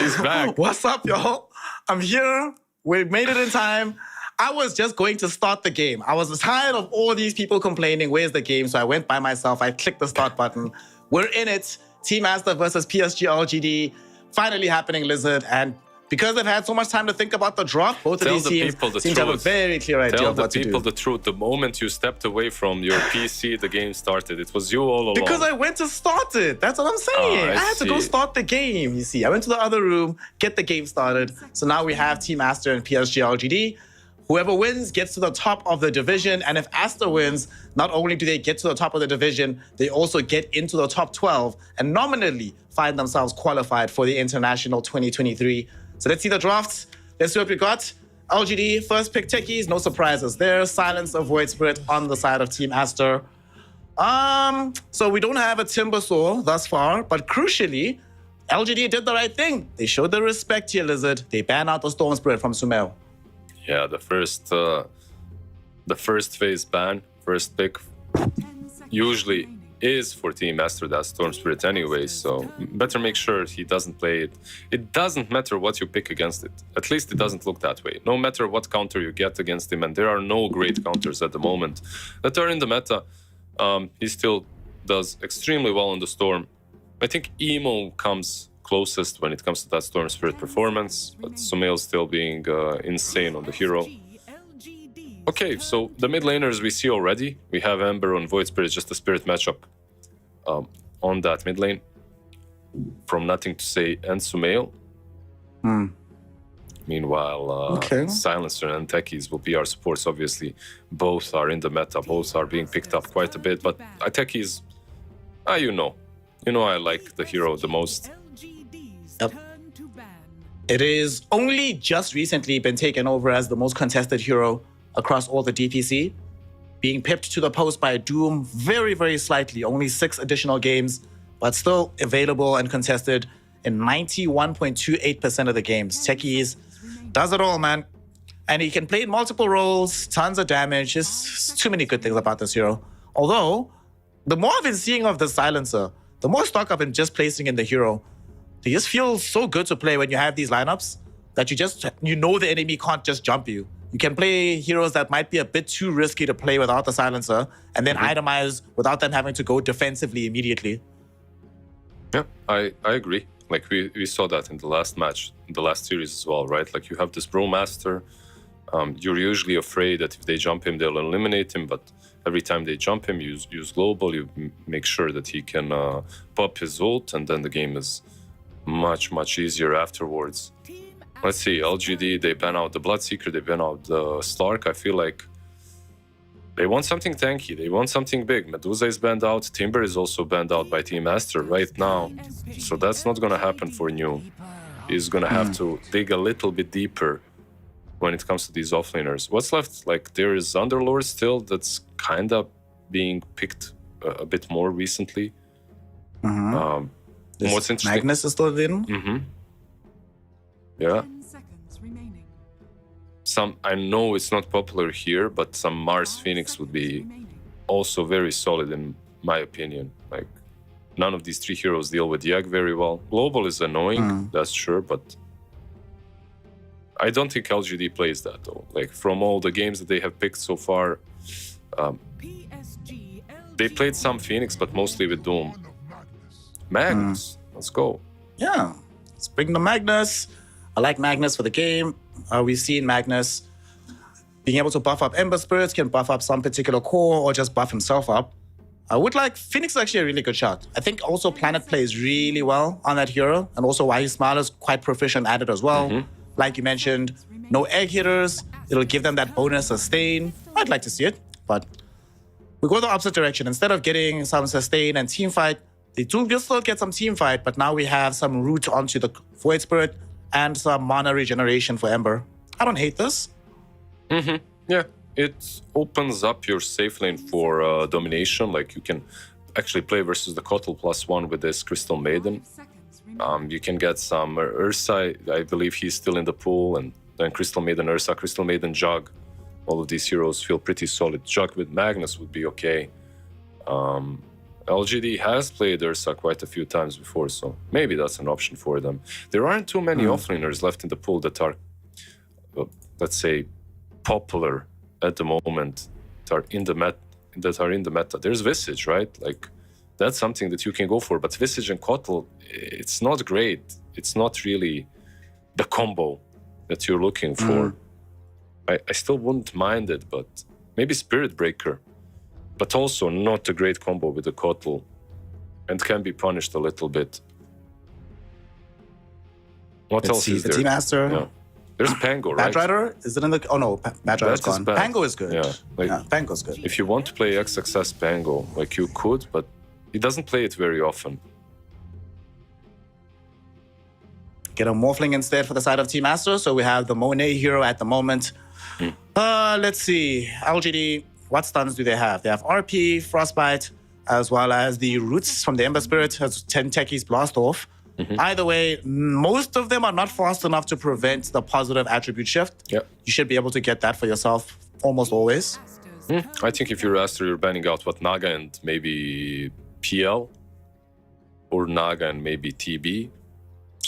He's back. What's up, y'all? I'm here. We made it in time. I was just going to start the game. I was tired of all these people complaining, where's the game? So I went by myself. I clicked the start button. We're in it. Team Master versus PSG LGD. Finally happening, Lizard. And because they've had so much time to think about the draft, both of these teams seem to have a very clear idea of what to do. Tell the people the truth. The moment you stepped away from your PC, the game started. It was you all along. Because I went to start it. That's what I'm saying. I had to go start the game, you see. I went to the other room, get the game started. So now we have Team Aster and PSG LGD. Whoever wins gets to the top of the division. And if Aster wins, not only do they get to the top of the division, they also get into the top 12 and nominally find themselves qualified for the International 2023. So let's see the drafts. Let's see what we got. LGD, first pick Techies, no surprises there. Silence of Void Spirit on the side of Team Aster. So we don't have a Timbersaw thus far, but crucially, LGD did the right thing. They showed the respect here, Lizard. They ban out the Storm Spirit from Sumail. Yeah, the first phase ban, first pick, usually is for Team Aster that Storm Spirit anyway, so better make sure he doesn't play it. It doesn't matter what you pick against it. At least it doesn't look that way. No matter what counter you get against him, and there are no great counters at the moment that are in the meta, he still does extremely well on the Storm. I think Emo comes closest when it comes to that Storm Spirit performance, but Sumail still being insane on the hero. Okay, so the mid laners we see already. We have Ember on Void Spirit, just a Spirit matchup on that mid lane. From Nothing to Say and Sumail. Meanwhile, Silencer and Techies will be our supports, obviously. Both are in the meta, both are being picked up quite a bit, but Techies, you know I like the hero the most. Yep. It is only just recently been taken over as the most contested hero across all the DPC, being pipped to the post by Doom very, very slightly, only 6 additional games, but still available and contested in 91.28% of the games. Techies does it all, man. And he can play in multiple roles, tons of damage. There's too many good things about this hero. Although, the more I've been seeing of the Silencer, the more stock I've been just placing in the hero. It just feels so good to play when you have these lineups that you know the enemy can't just jump you. You can play heroes that might be a bit too risky to play without the Silencer and then itemize without them having to go defensively immediately. Yeah, I agree. Like we saw that in the last match, in the last series as well, right? Like you have this Bromaster. You're usually afraid that if they jump him, they'll eliminate him. But every time they jump him, use global, you make sure that he can pop his ult, and then the game is much, much easier afterwards. Let's see, LGD, they ban out the Bloodseeker, they ban out the Slark. I feel like they want something tanky, they want something big. Medusa is banned out, Timber is also banned out by Team Aster right now. So that's not gonna happen for New. He's gonna have to dig a little bit deeper when it comes to these offlaners. What's left? Like, there is Underlord still that's kind of being picked a bit more recently. What's interesting? Magnus is still in. Yeah. I know it's not popular here, but some Mars Phoenix would be also very solid in my opinion. Like, none of these 3 heroes deal with Yag very well. Global is annoying, that's sure, but I don't think LGD plays that though. Like, from all the games that they have picked so far, they played some Phoenix, but mostly with Doom. Magnus, let's go. Yeah, let's bring the Magnus. I like Magnus for the game. We've seen Magnus being able to buff up Ember Spirits, can buff up some particular core, or just buff himself up. I would like Phoenix is actually a really good shot. I think also Planet plays really well on that hero, and also Why He's Smile is quite proficient at it as well. Like you mentioned, no egg hitters. It'll give them that bonus sustain. I'd like to see it, but we go the opposite direction. Instead of getting some sustain and team fight, they will still get some team fight, but now we have some root onto the Void Spirit and some mana regeneration for Ember. I don't hate this. Yeah, it opens up your safe lane for domination. Like, you can actually play versus the Kotl +1 with this Crystal Maiden. You can get some Ursa. I believe he's still in the pool, and then Crystal Maiden Ursa, Crystal Maiden Jug. All of these heroes feel pretty solid. Jug with Magnus would be okay. LGD has played Ursa quite a few times before, so maybe that's an option for them. There aren't too many offlaners left in the pool that are, let's say, popular at the moment, that are in the meta. There's Visage, right? Like, that's something that you can go for. But Visage and Kotl, it's not great. It's not really the combo that you're looking for. I still wouldn't mind it, but maybe Spirit Breaker. But also not a great combo with the Kotl, and can be punished a little bit. What Let's else see, is the there? Team Master. Yeah. There's Pango, right? Batrider? Is it in the... Oh no, Batrider's gone. bad. Pango is good. Yeah, Pango's good. If you want to play XXS Pango, like you could, but he doesn't play it very often. Get a Morphling instead for the side of Team Master. So we have the Monet hero at the moment. Let's see. LGD, what stuns do they have? They have RP, Frostbite, as well as the Roots from the Ember Spirit, has 10 techies blast off. Either way, most of them are not fast enough to prevent the positive attribute shift. Yeah. You should be able to get that for yourself almost always. I think if you're Aster, you're banning out what Naga and maybe PL, or Naga and maybe TB.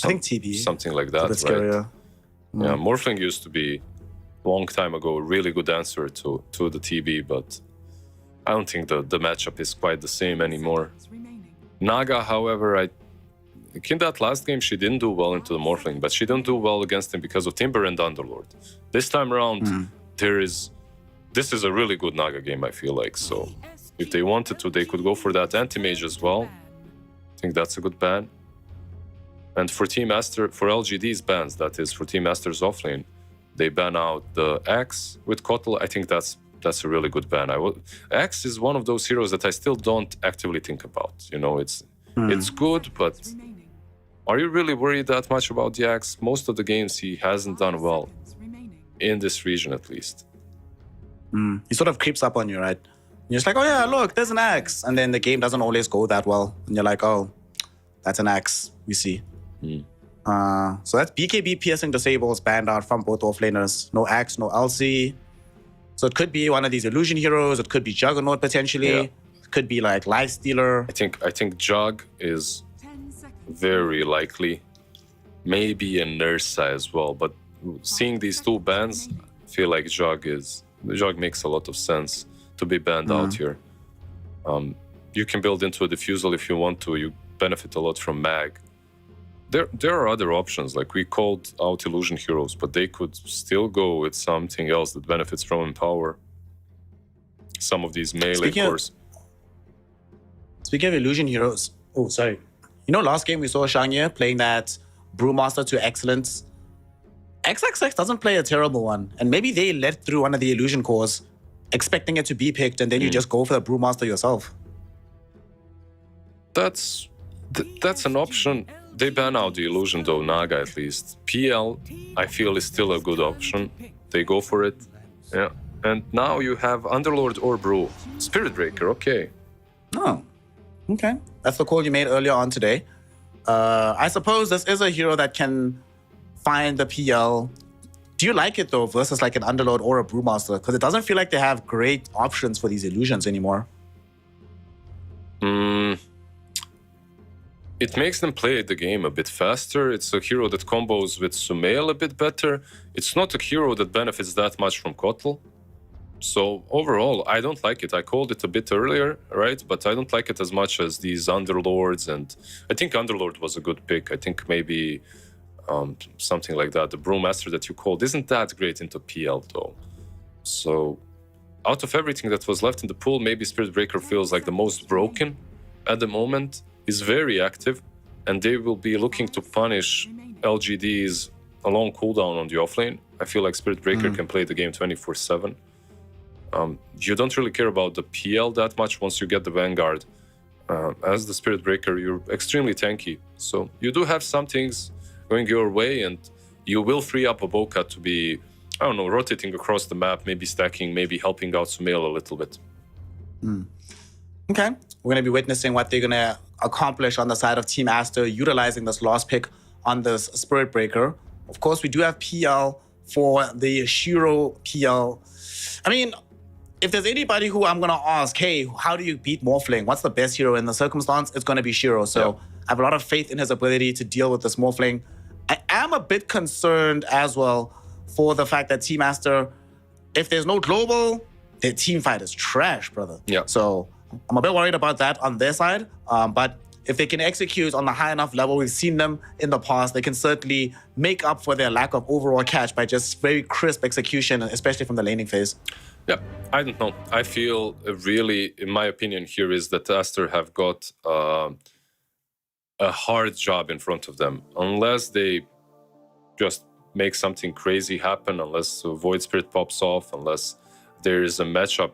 I think TB. Something like A that, bit right? scarier. Yeah, Morphling used to be a long time ago a really good answer to the TB, but I don't think the matchup is quite the same anymore. Naga, however, in that last game, she didn't do well into the Morphling, but she didn't do well against him because of Timber and Underlord. This time around, this is a really good Naga game, I feel like. So if they wanted to, they could go for that Anti-Mage as well. I think that's a good ban. And for Team Master, for LGD's bans, that is, for Team Master's offlane, they ban out the Axe with Kotl. I think that's a really good ban. Axe is one of those heroes that I still don't actively think about. You know, it's good, but are you really worried that much about the Axe? Most of the games he hasn't done well, in this region at least. He sort of creeps up on you, right? You're just like, oh yeah, look, there's an Axe. And then the game doesn't always go that well. And you're like, oh, that's an Axe, we see. So that's BKB Piercing Disables banned out from both offlaners. No Axe, no LC. So it could be one of these illusion heroes. It could be Juggernaut potentially. Yeah. It could be like Life Stealer. I think Jug is very likely. Maybe a Nursa as well. But seeing these two bans, I feel like Jug makes a lot of sense to be banned out here. You can build into a Diffusal if you want to. You benefit a lot from Mag. There are other options, like we called out Illusion Heroes, but they could still go with something else that benefits from Empower. Some of these melee cores. Speaking of Illusion Heroes, oh, sorry. You know, last game we saw Shangye playing that Brewmaster to Excellence. XXX doesn't play a terrible one, and maybe they let through one of the Illusion cores, expecting it to be picked, and then you just go for the Brewmaster yourself. That's an option. They ban out the Illusion though, Naga at least. PL, I feel, is still a good option. They go for it. Yeah. And now you have Underlord or Brew. Spirit Breaker, okay. Oh, okay. That's the call you made earlier on today. I suppose this is a hero that can find the PL. Do you like it though versus like an Underlord or a Brewmaster? Because it doesn't feel like they have great options for these illusions anymore. It makes them play the game a bit faster. It's a hero that combos with Sumail a bit better. It's not a hero that benefits that much from Kotl. So overall, I don't like it. I called it a bit earlier, right? But I don't like it as much as these Underlords. And I think Underlord was a good pick. I think maybe something like that. The Brewmaster that you called isn't that great into PL though. So out of everything that was left in the pool, maybe Spirit Breaker feels like the most broken at the moment. Is very active, and they will be looking to punish LGD's a long cooldown on the offlane. I feel like Spirit Breaker can play the game 24/7. You don't really care about the PL that much once you get the Vanguard. As the Spirit Breaker, you're extremely tanky. So you do have some things going your way, and you will free up a Boca to be, I don't know, rotating across the map, maybe stacking, maybe helping out Sumail a little bit. Okay. We're going to be witnessing what they're going to accomplish on the side of Team Aster, utilizing this last pick on this Spirit Breaker. Of course, we do have PL for the Shiro PL. I mean, if there's anybody who I'm going to ask, hey, how do you beat Morphling? What's the best hero in the circumstance? It's going to be Shiro. So I have a lot of faith in his ability to deal with this Morphling. I am a bit concerned as well for the fact that Team Master, if there's no global, their team fight is trash, brother. Yeah. So I'm a bit worried about that on their side. But if they can execute on the high enough level, we've seen them in the past, they can certainly make up for their lack of overall catch by just very crisp execution, especially from the laning phase. Yeah, I don't know. I feel really, in my opinion, here is that Aster have got a hard job in front of them. Unless they just make something crazy happen, unless Void Spirit pops off, unless there is a matchup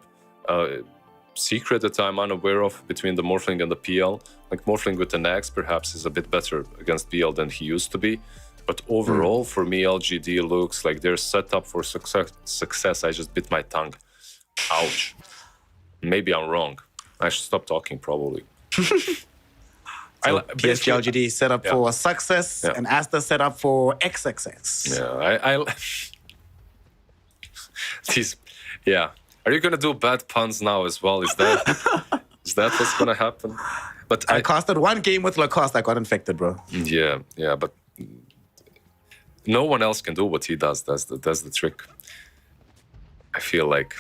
secret that I'm unaware of between the Morphling and the PL. Like Morphling with an axe perhaps is a bit better against PL than he used to be. But overall, for me, LGD looks like they're set up for success. I just bit my tongue. Ouch. Maybe I'm wrong. I should stop talking, probably. PSG LGD set up for success, and Aster set up for XXX. Yeah, Are you gonna do bad puns now as well? Is that what's gonna happen? But I casted one game with Lacoste. I got infected, bro. Yeah, but no one else can do what he does. That's the trick. I feel like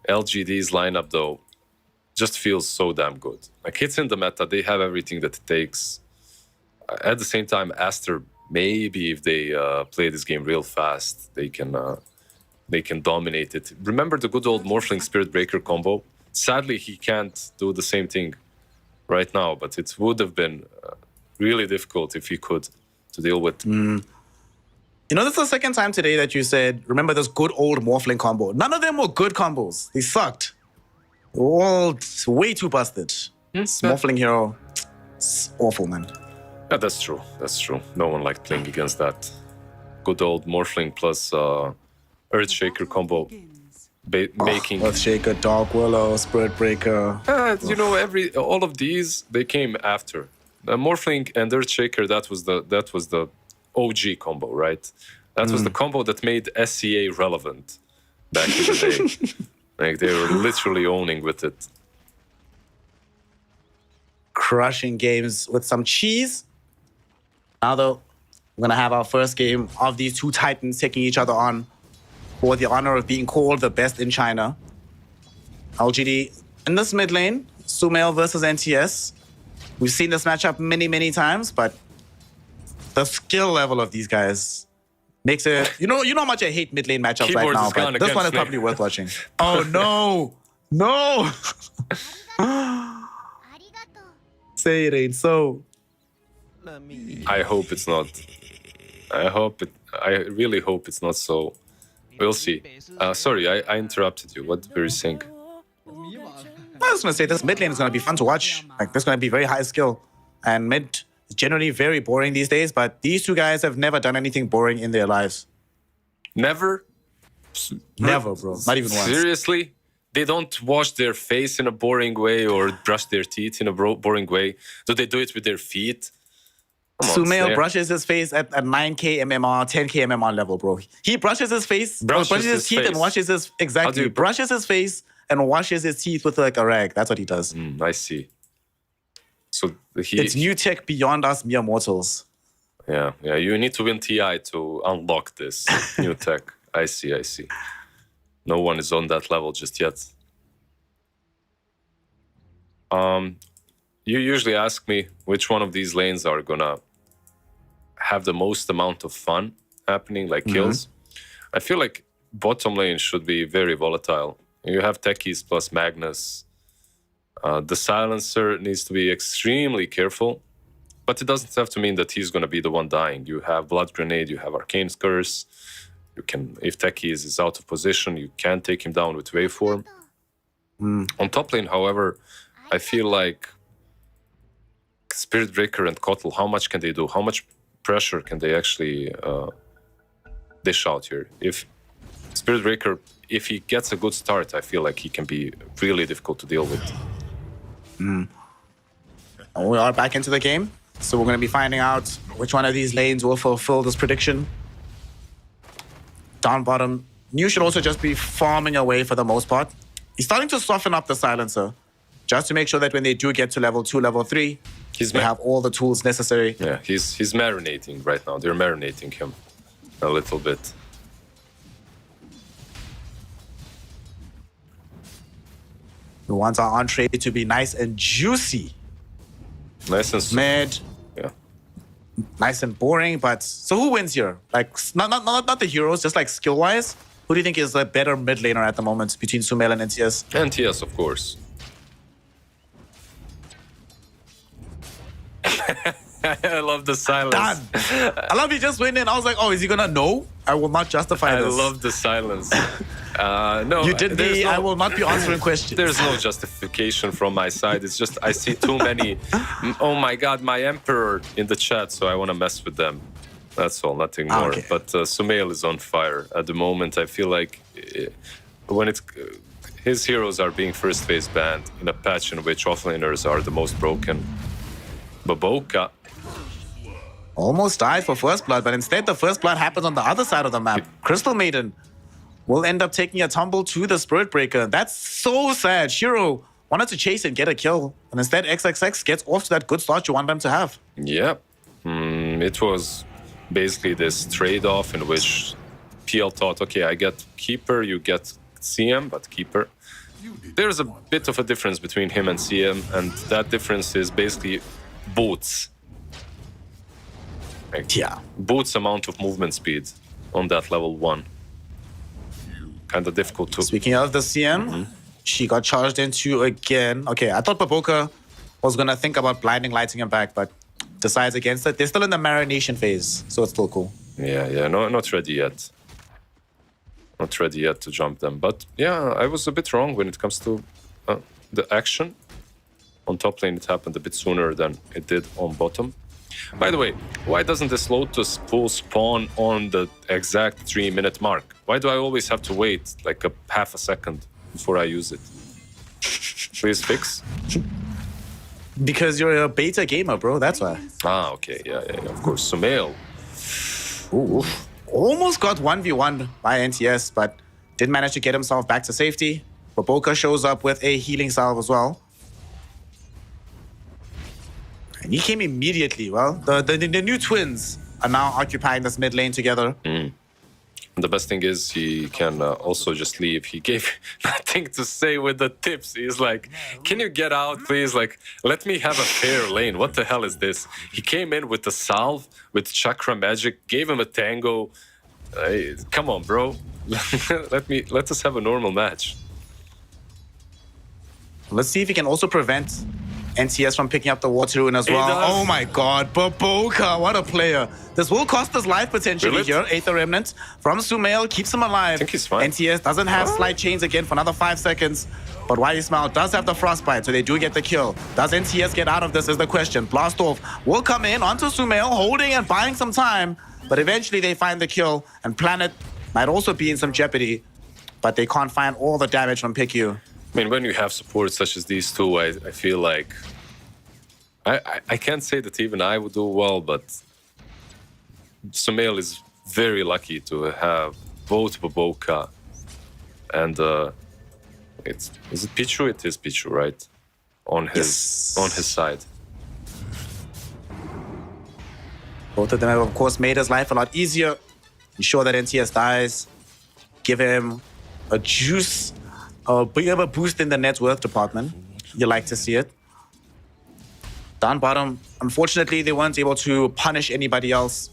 LGD's lineup though just feels so damn good. Like it's in the meta. They have everything that it takes. At the same time, Aster, maybe if they play this game real fast, they can dominate it. Remember the good old Morphling Spirit Breaker combo? Sadly, he can't do the same thing right now, but it would have been really difficult if he could to deal with. You know, this is the second time today that you said, remember this good old Morphling combo. None of them were good combos. They sucked. They were all way too busted. This Morphling hero, it's awful, man. Yeah, that's true. That's true. No one liked playing against that. Good old Morphling plus Earthshaker combo. Making Earthshaker, Dark Willow, Spirit Breaker. You know, all of these they came after. Morphling and Earthshaker, that was the OG combo, right? That was the combo that made SCA relevant back in the day. Like they were literally owning with it. Crushing games with some cheese. Now though, we're gonna have our first game of these two titans taking each other on for the honor of being called the best in China. LGD in this mid lane, Sumail versus NTS. We've seen this matchup many, many times, but the skill level of these guys makes it... You know how much I hate mid lane matchups right now, but this one is probably worth watching. Oh, no! No! Say it ain't so. I hope it's not. I really hope it's not so. We'll see. Sorry, I interrupted you. What were you saying? I was going to say, this mid lane is going to be fun to watch. Like, this is going to be very high skill. And mid is generally very boring these days, but these two guys have never done anything boring in their lives. Never? Never, bro. Not even once. Seriously? They don't wash their face in a boring way or brush their teeth in a boring way? Do they do it with their feet? Sumail brushes his face at 9k MMR, 10k MMR level, bro. He brushes his face, brushes his teeth, and washes his... Exactly. Brushes his face and washes his teeth with like a rag. That's what he does. I see. So it's new tech beyond us mere mortals. Yeah. You need to win TI to unlock this new tech. I see. No one is on that level just yet. You usually ask me which one of these lanes are gonna have the most amount of fun happening, like kills. I feel like bottom lane should be very volatile. You have techies plus Magnus. The silencer needs to be extremely careful, but it doesn't have to mean that he's gonna be the one dying. You have Blood Grenade, you have Arcane's Curse. You can, if techies is out of position, you can take him down with Waveform. On top lane, however, I feel like Spirit Breaker and Kotl, how much can they do? How much pressure can they actually dish out here? If Spirit Breaker, if he gets a good start, I feel like he can be really difficult to deal with. We are back into the game, so we're going to be finding out which one of these lanes will fulfill this prediction. Down bottom, you should also just be farming away for the most part. He's starting to soften up the silencer, just to make sure that when they do get to level 2, level 3, they have all the tools necessary. Yeah, he's marinating right now. They're marinating him a little bit. The ones are on trade to be nice and juicy. Nice and Mid, yeah. nice and boring, but so who wins here? Like, not the heroes, just like skill-wise. Who do you think is a better mid laner at the moment between Sumail and NTS? NTS, of course. I love the silence. Done. I love he just went in. I was like, oh, is he gonna know? I will not justify I this. love the silence. No, You did the I will not be answering questions. There's no justification from my side. It's just I see too many. Oh my God, my emperor in the chat, so I want to mess with them. That's all, nothing more. Okay. But Sumail is on fire at the moment. I feel like when it's his heroes are being first phase banned in a patch in which offlaners are the most broken. Baboka. Almost died for First Blood, but instead the First Blood happens on the other side of the map. Crystal Maiden will end up taking a tumble to the Spirit Breaker. That's so sad. Shiro wanted to chase and get a kill, and instead XXX gets off to that good start you want them to have. Yeah. It was basically this trade-off in which PL thought, okay, I get Keeper, you get CM, but Keeper. There's a bit of a difference between him and CM, and that difference is basically boots. Like, Yeah. Boots amount of movement speed on that level 1. Kind of difficult to... Speaking of the CM, she got charged into again. Okay, I thought Baboka was going to think about blinding lighting him back, but decides against it. They're still in the marination phase, so it's still cool. Yeah, no, not ready yet. Not ready yet to jump them. But yeah, I was a bit wrong when it comes to the action. On top lane, it happened a bit sooner than it did on bottom. By the way, why doesn't this Lotus pool spawn on the exact 3-minute mark? Why do I always have to wait like a half a second before I use it? Please fix. Because you're a beta gamer, bro, that's why. Ah, okay, yeah, of course. Sumail. Ooh. Almost got 1v1 by NTS, but did manage to get himself back to safety. Baboka shows up with a healing salve as well. And he came immediately. Well, the new twins are now occupying this mid lane together. And the best thing is he can also just leave. He gave nothing to say with the tips. He's like, can you get out, please? Like, let me have a fair lane. What the hell is this? He came in with the salve, with chakra magic, gave him a tango. Come on, bro. Let us have a normal match. Let's see if he can also prevent NTS from picking up the water rune as well. does. Oh my god, Baboka, what a player. This will cost us life potentially Will it? here. Aether Remnant from Sumail keeps him alive. I think he's fine. NTS doesn't have slide chains again for another 5 seconds. But Wily Smile does have the frostbite, so they do get the kill. Does NTS get out of this is the question. Blast off will come in onto Sumail, holding and buying some time. But eventually they find the kill, and Planet might also be in some jeopardy. But they can't find all the damage from PickU. I mean, when you have support such as these two, I feel like... I can't say that even I would do well, but Sumail is very lucky to have both Baboka and is it Pichu? It is Pichu, right? On his side. Both of them have, of course, made his life a lot easier. Ensure that NTS dies. Give him a juice, a bit of a boost in the net worth department. You like to see it. Down bottom, unfortunately, they weren't able to punish anybody else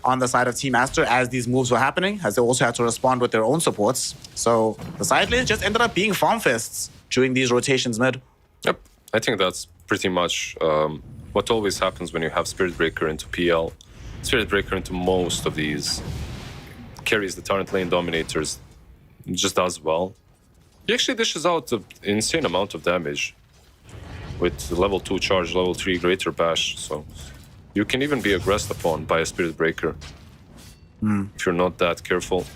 on the side of Team Aster as these moves were happening, as they also had to respond with their own supports. So the side lanes just ended up being farm fests during these rotations mid. Yep, I think that's pretty much what always happens when you have Spirit Breaker into PL. Spirit Breaker into most of these carries the Torrent lane dominators, just does well. He actually dishes out an insane amount of damage with level 2 charge, level 3 greater bash, so you can even be aggressed upon by a Spirit Breaker if you're not that careful.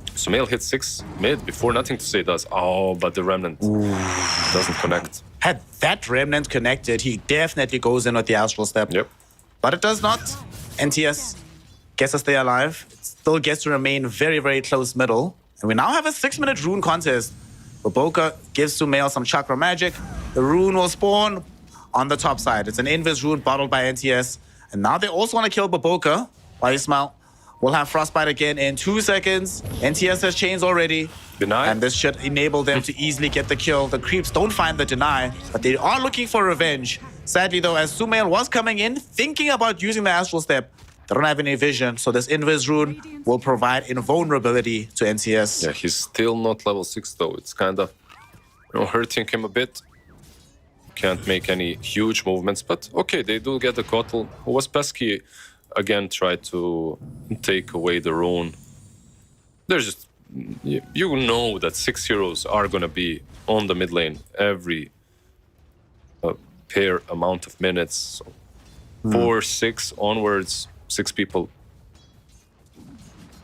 Sumail hits 6 mid before Nothing to Say does. Oh, but the Remnant doesn't connect. Had that Remnant connected, he definitely goes in with the Astral Step. Yep. But it does not. NTS gets to stay alive. It still gets to remain very, very close middle. And we now have a 6-minute rune contest. Baboka gives Sumail some chakra magic. The rune will spawn on the top side. It's an invis rune bottled by NTS. And now they also want to kill Baboka. Ismail will have Frostbite again in 2 seconds. NTS has chains already. Deny. And this should enable them to easily get the kill. The creeps don't find the deny, but they are looking for revenge. Sadly, though, as Sumail was coming in, thinking about using the Astral Step, they don't have any vision, so this Invis rune will provide invulnerability to NTS. Yeah, he's still not level 6 though. It's kind of hurting him a bit. Can't make any huge movements, but okay, they do get the Kotl. Who was pesky again, tried to take away the rune. There's just, you know that 6 heroes are gonna be on the mid lane every pair amount of minutes. So 4, 6 onwards, 6 people.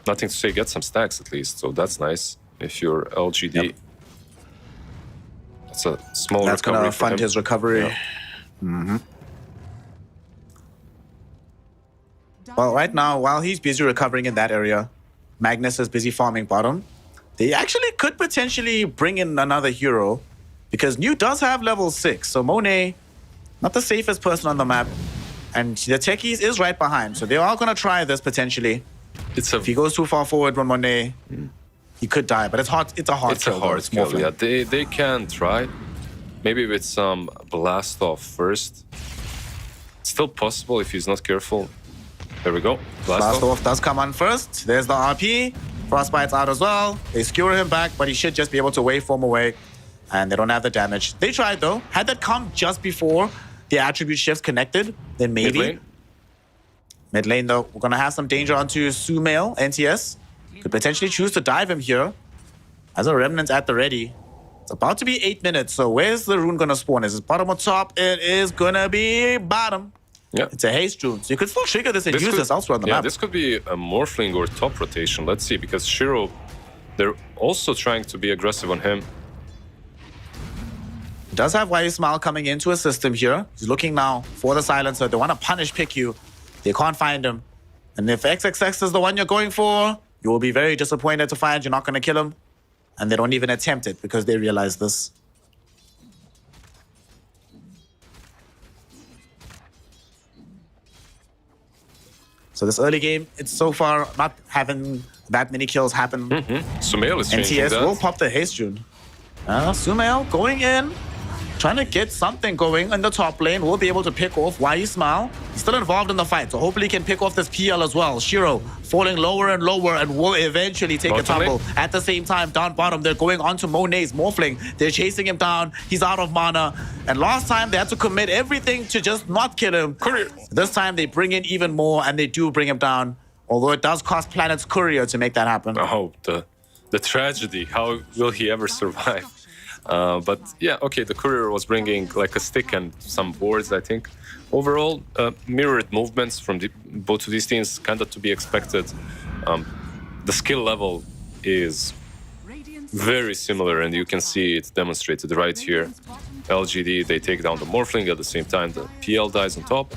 Nothing to say, get some stacks at least, so that's nice. If you're LGD, Yep. it's a small That's recovery gonna for fund him. his recovery. Yeah. Well, right now, while he's busy recovering in that area, Magnus is busy farming bottom. They actually could potentially bring in another hero because New does have level 6. So Monet, not the safest person on the map. And the techies is right behind. So they are going to try this potentially. If he goes too far forward from Monet, he could die. But it's hard. It's a hard It's kill. a though. hard It's kill, Morphling. yeah. They can try. Maybe with some blast off first. It's still possible if he's not careful. There we go. Blast off does come on first. There's the RP. Frostbite's out as well. They skewer him back, but he should just be able to waveform away. And they don't have the damage. They tried though. Had that come just before the attribute shifts connected, then maybe. Mid lane. Mid lane though, we're gonna have some danger onto Sumail, NTS. Could potentially choose to dive him here. As a remnant at the ready. It's about to be 8 minutes, so where's the rune gonna spawn? Is it bottom or top? It is gonna be bottom. Yeah. It's a haste rune, so you could still trigger this and use could- this elsewhere on the yeah, map. this could be a Morphling or top rotation. Let's see, because Shiro, they're also trying to be aggressive on him. Does have Smile coming into a system here. He's looking now for the silencer. They want to punish PickU. They can't find him. And if XXX is the one you're going for, you will be very disappointed to find you're not going to kill him. And they don't even attempt it because they realize this. So this early game, it's so far not having that many kills happen. Sumail is changing NTS that. will pop the haste rune. Sumail going in, trying to get something going in the top lane. Will be able to pick off Smile. He's still involved in the fight, so hopefully he can pick off this PL as well. Shiro falling lower and lower and will eventually take a Bottom lane. tumble. At the same time, down bottom, they're going on to Monet's Morphling. They're chasing him down. He's out of mana. And last time, they had to commit everything to just not kill him. Courier. This time, they bring in even more, and they do bring him down. Although it does cost Planet's Courier to make that happen. Oh, the tragedy. How will he ever survive? But yeah, okay, the courier was bringing like a stick and some boards, I think. Overall, mirrored movements from both of these teams, kind of to be expected. The skill level is very similar, and you can see it demonstrated right here. LGD, they take down the Morphling at the same time. The PL dies on top.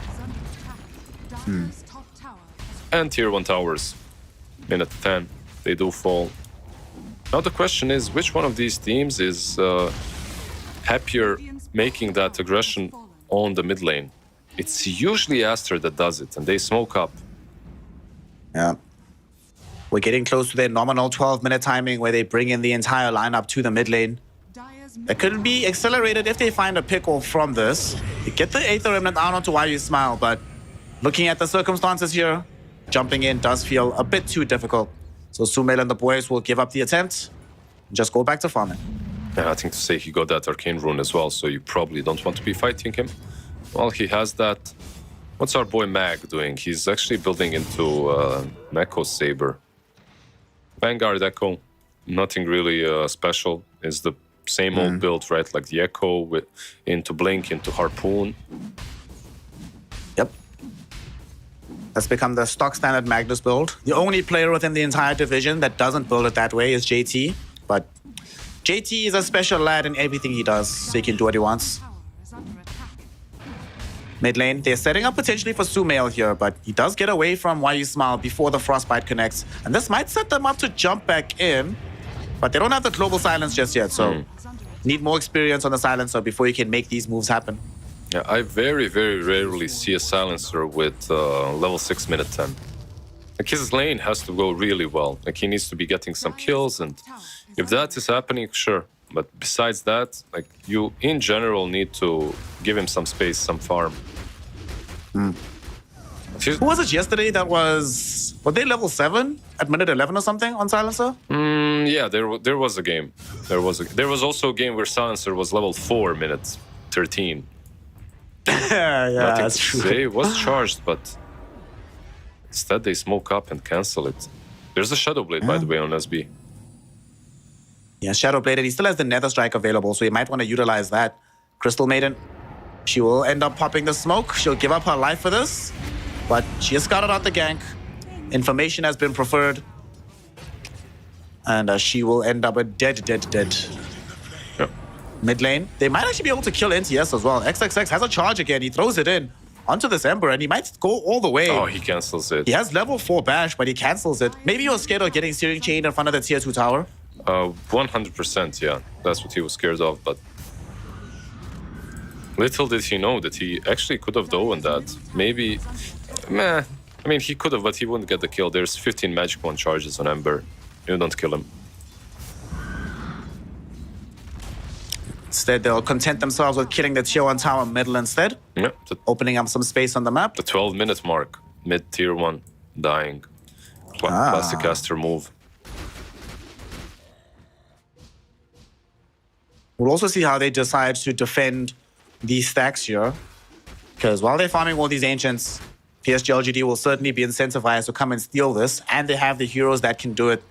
And Tier 1 towers, minute 10, they do fall. Now the question is, which one of these teams is happier making that aggression on the mid lane? It's usually Aster that does it, and they smoke up. Yeah. We're getting close to their nominal 12-minute timing where they bring in the entire lineup to the mid lane. It could be accelerated if they find a pick-off from this. You get the Aether Remnant out onto Smile, but looking at the circumstances here, jumping in does feel a bit too difficult. So Sumail and the boys will give up the attempt and just go back to farming. Yeah, I think to say he got that Arcane Rune as well, so you probably don't want to be fighting him. Well, he has that. What's our boy Mag doing? He's actually building into Echo Saber. Vanguard Echo, nothing really special. It's the same old build, right? Like the Echo with into Blink, into Harpoon. Yep. That's become the stock standard Magnus build. The only player within the entire division that doesn't build it that way is JT. But JT is a special lad in everything he does, so he can do what he wants. Mid lane, they're setting up potentially for Sumail here, but he does get away from Smile before the Frostbite connects. And this might set them up to jump back in. but they don't have the global silence just yet. So need more experience on the silencer before you can make these moves happen. Yeah, I very, very rarely see a silencer with level 6 minute 10. Like his lane has to go really well. Like he needs to be getting some kills, and if that is happening, sure. But besides that, like you in general need to give him some space, some farm. Who was it yesterday that were they level 7 at minute 11 or something on silencer? Yeah, there was a game. There was also a game where silencer was level 4 minute 13. Yeah, Nothing that's to true. say. It was charged, but instead they smoke up and cancel it. There's a Shadow Blade, by the way, on SB. Yeah, Shadow Blade, and he still has the Nether Strike available, so you might want to utilize that. Crystal Maiden, she will end up popping the smoke. She'll give up her life for this, but she has scouted out the gank. Information has been preferred, and she will end up dead. Yep. Mid lane, they might actually be able to kill NTS as well. XXX has a charge again. He throws it in onto this Ember, and he might go all the way. Oh, he cancels it. He has level 4 bash, but he cancels it. Maybe he was scared of getting Searing Chain in front of the tier 2 tower. 100%, yeah. That's what he was scared of, but little did he know that he actually could have done that. Maybe, meh. I mean, he could have, but he wouldn't get the kill. There's 15 magic one charges on Ember. You don't kill him. Instead, they'll content themselves with killing the tier 1 tower middle instead, Yeah, opening up some space on the map. the 12-minute mark, mid tier 1, dying. Classic caster move. We'll also see how they decide to defend these stacks here. Because while they're farming all these ancients, PSG LGD will certainly be incentivized to come and steal this, and they have the heroes that can do it.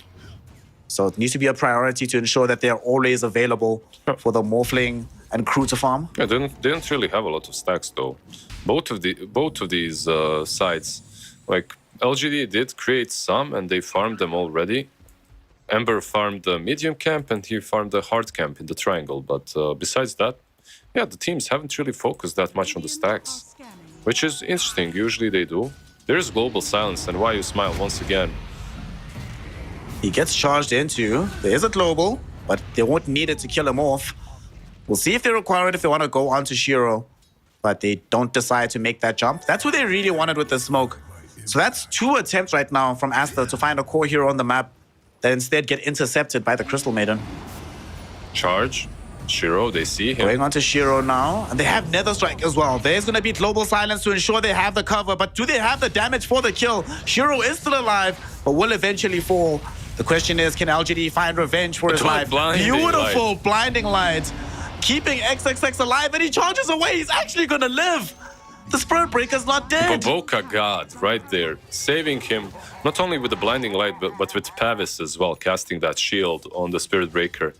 So it needs to be a priority to ensure that they're always available for the Morphling and crew to farm. Yeah, they don't really have a lot of stacks though. Both of these sides, like LGD did create some, and they farmed them already. Ember farmed the medium camp, and he farmed the hard camp in the triangle. But besides that, yeah, the teams haven't really focused that much on the stacks, which is interesting. Usually they do. There's global silence, and why you smile once again. He gets charged into. There is a global, but they won't need it to kill him off. We'll see if they require it if they want to go onto Shiro. But they don't decide to make that jump. That's what they really wanted with the smoke. So that's 2 attempts right now from Asta to find a core hero on the map that instead get intercepted by the Crystal Maiden. Charge. Shiro, they see him. Going on to Shiro now. And they have Nether Strike as well. There's going to be global silence to ensure they have the cover. But do they have the damage for the kill? Shiro is still alive, but will eventually fall. The question is, can LGD find revenge for his life? Beautiful blinding light. Keeping XXX alive, and he charges away. He's actually going to live. The Spirit Breaker's not dead. Boboka God, right there. Saving him, not only with the blinding light, but with Pavis as well, casting that shield on the Spirit Breaker.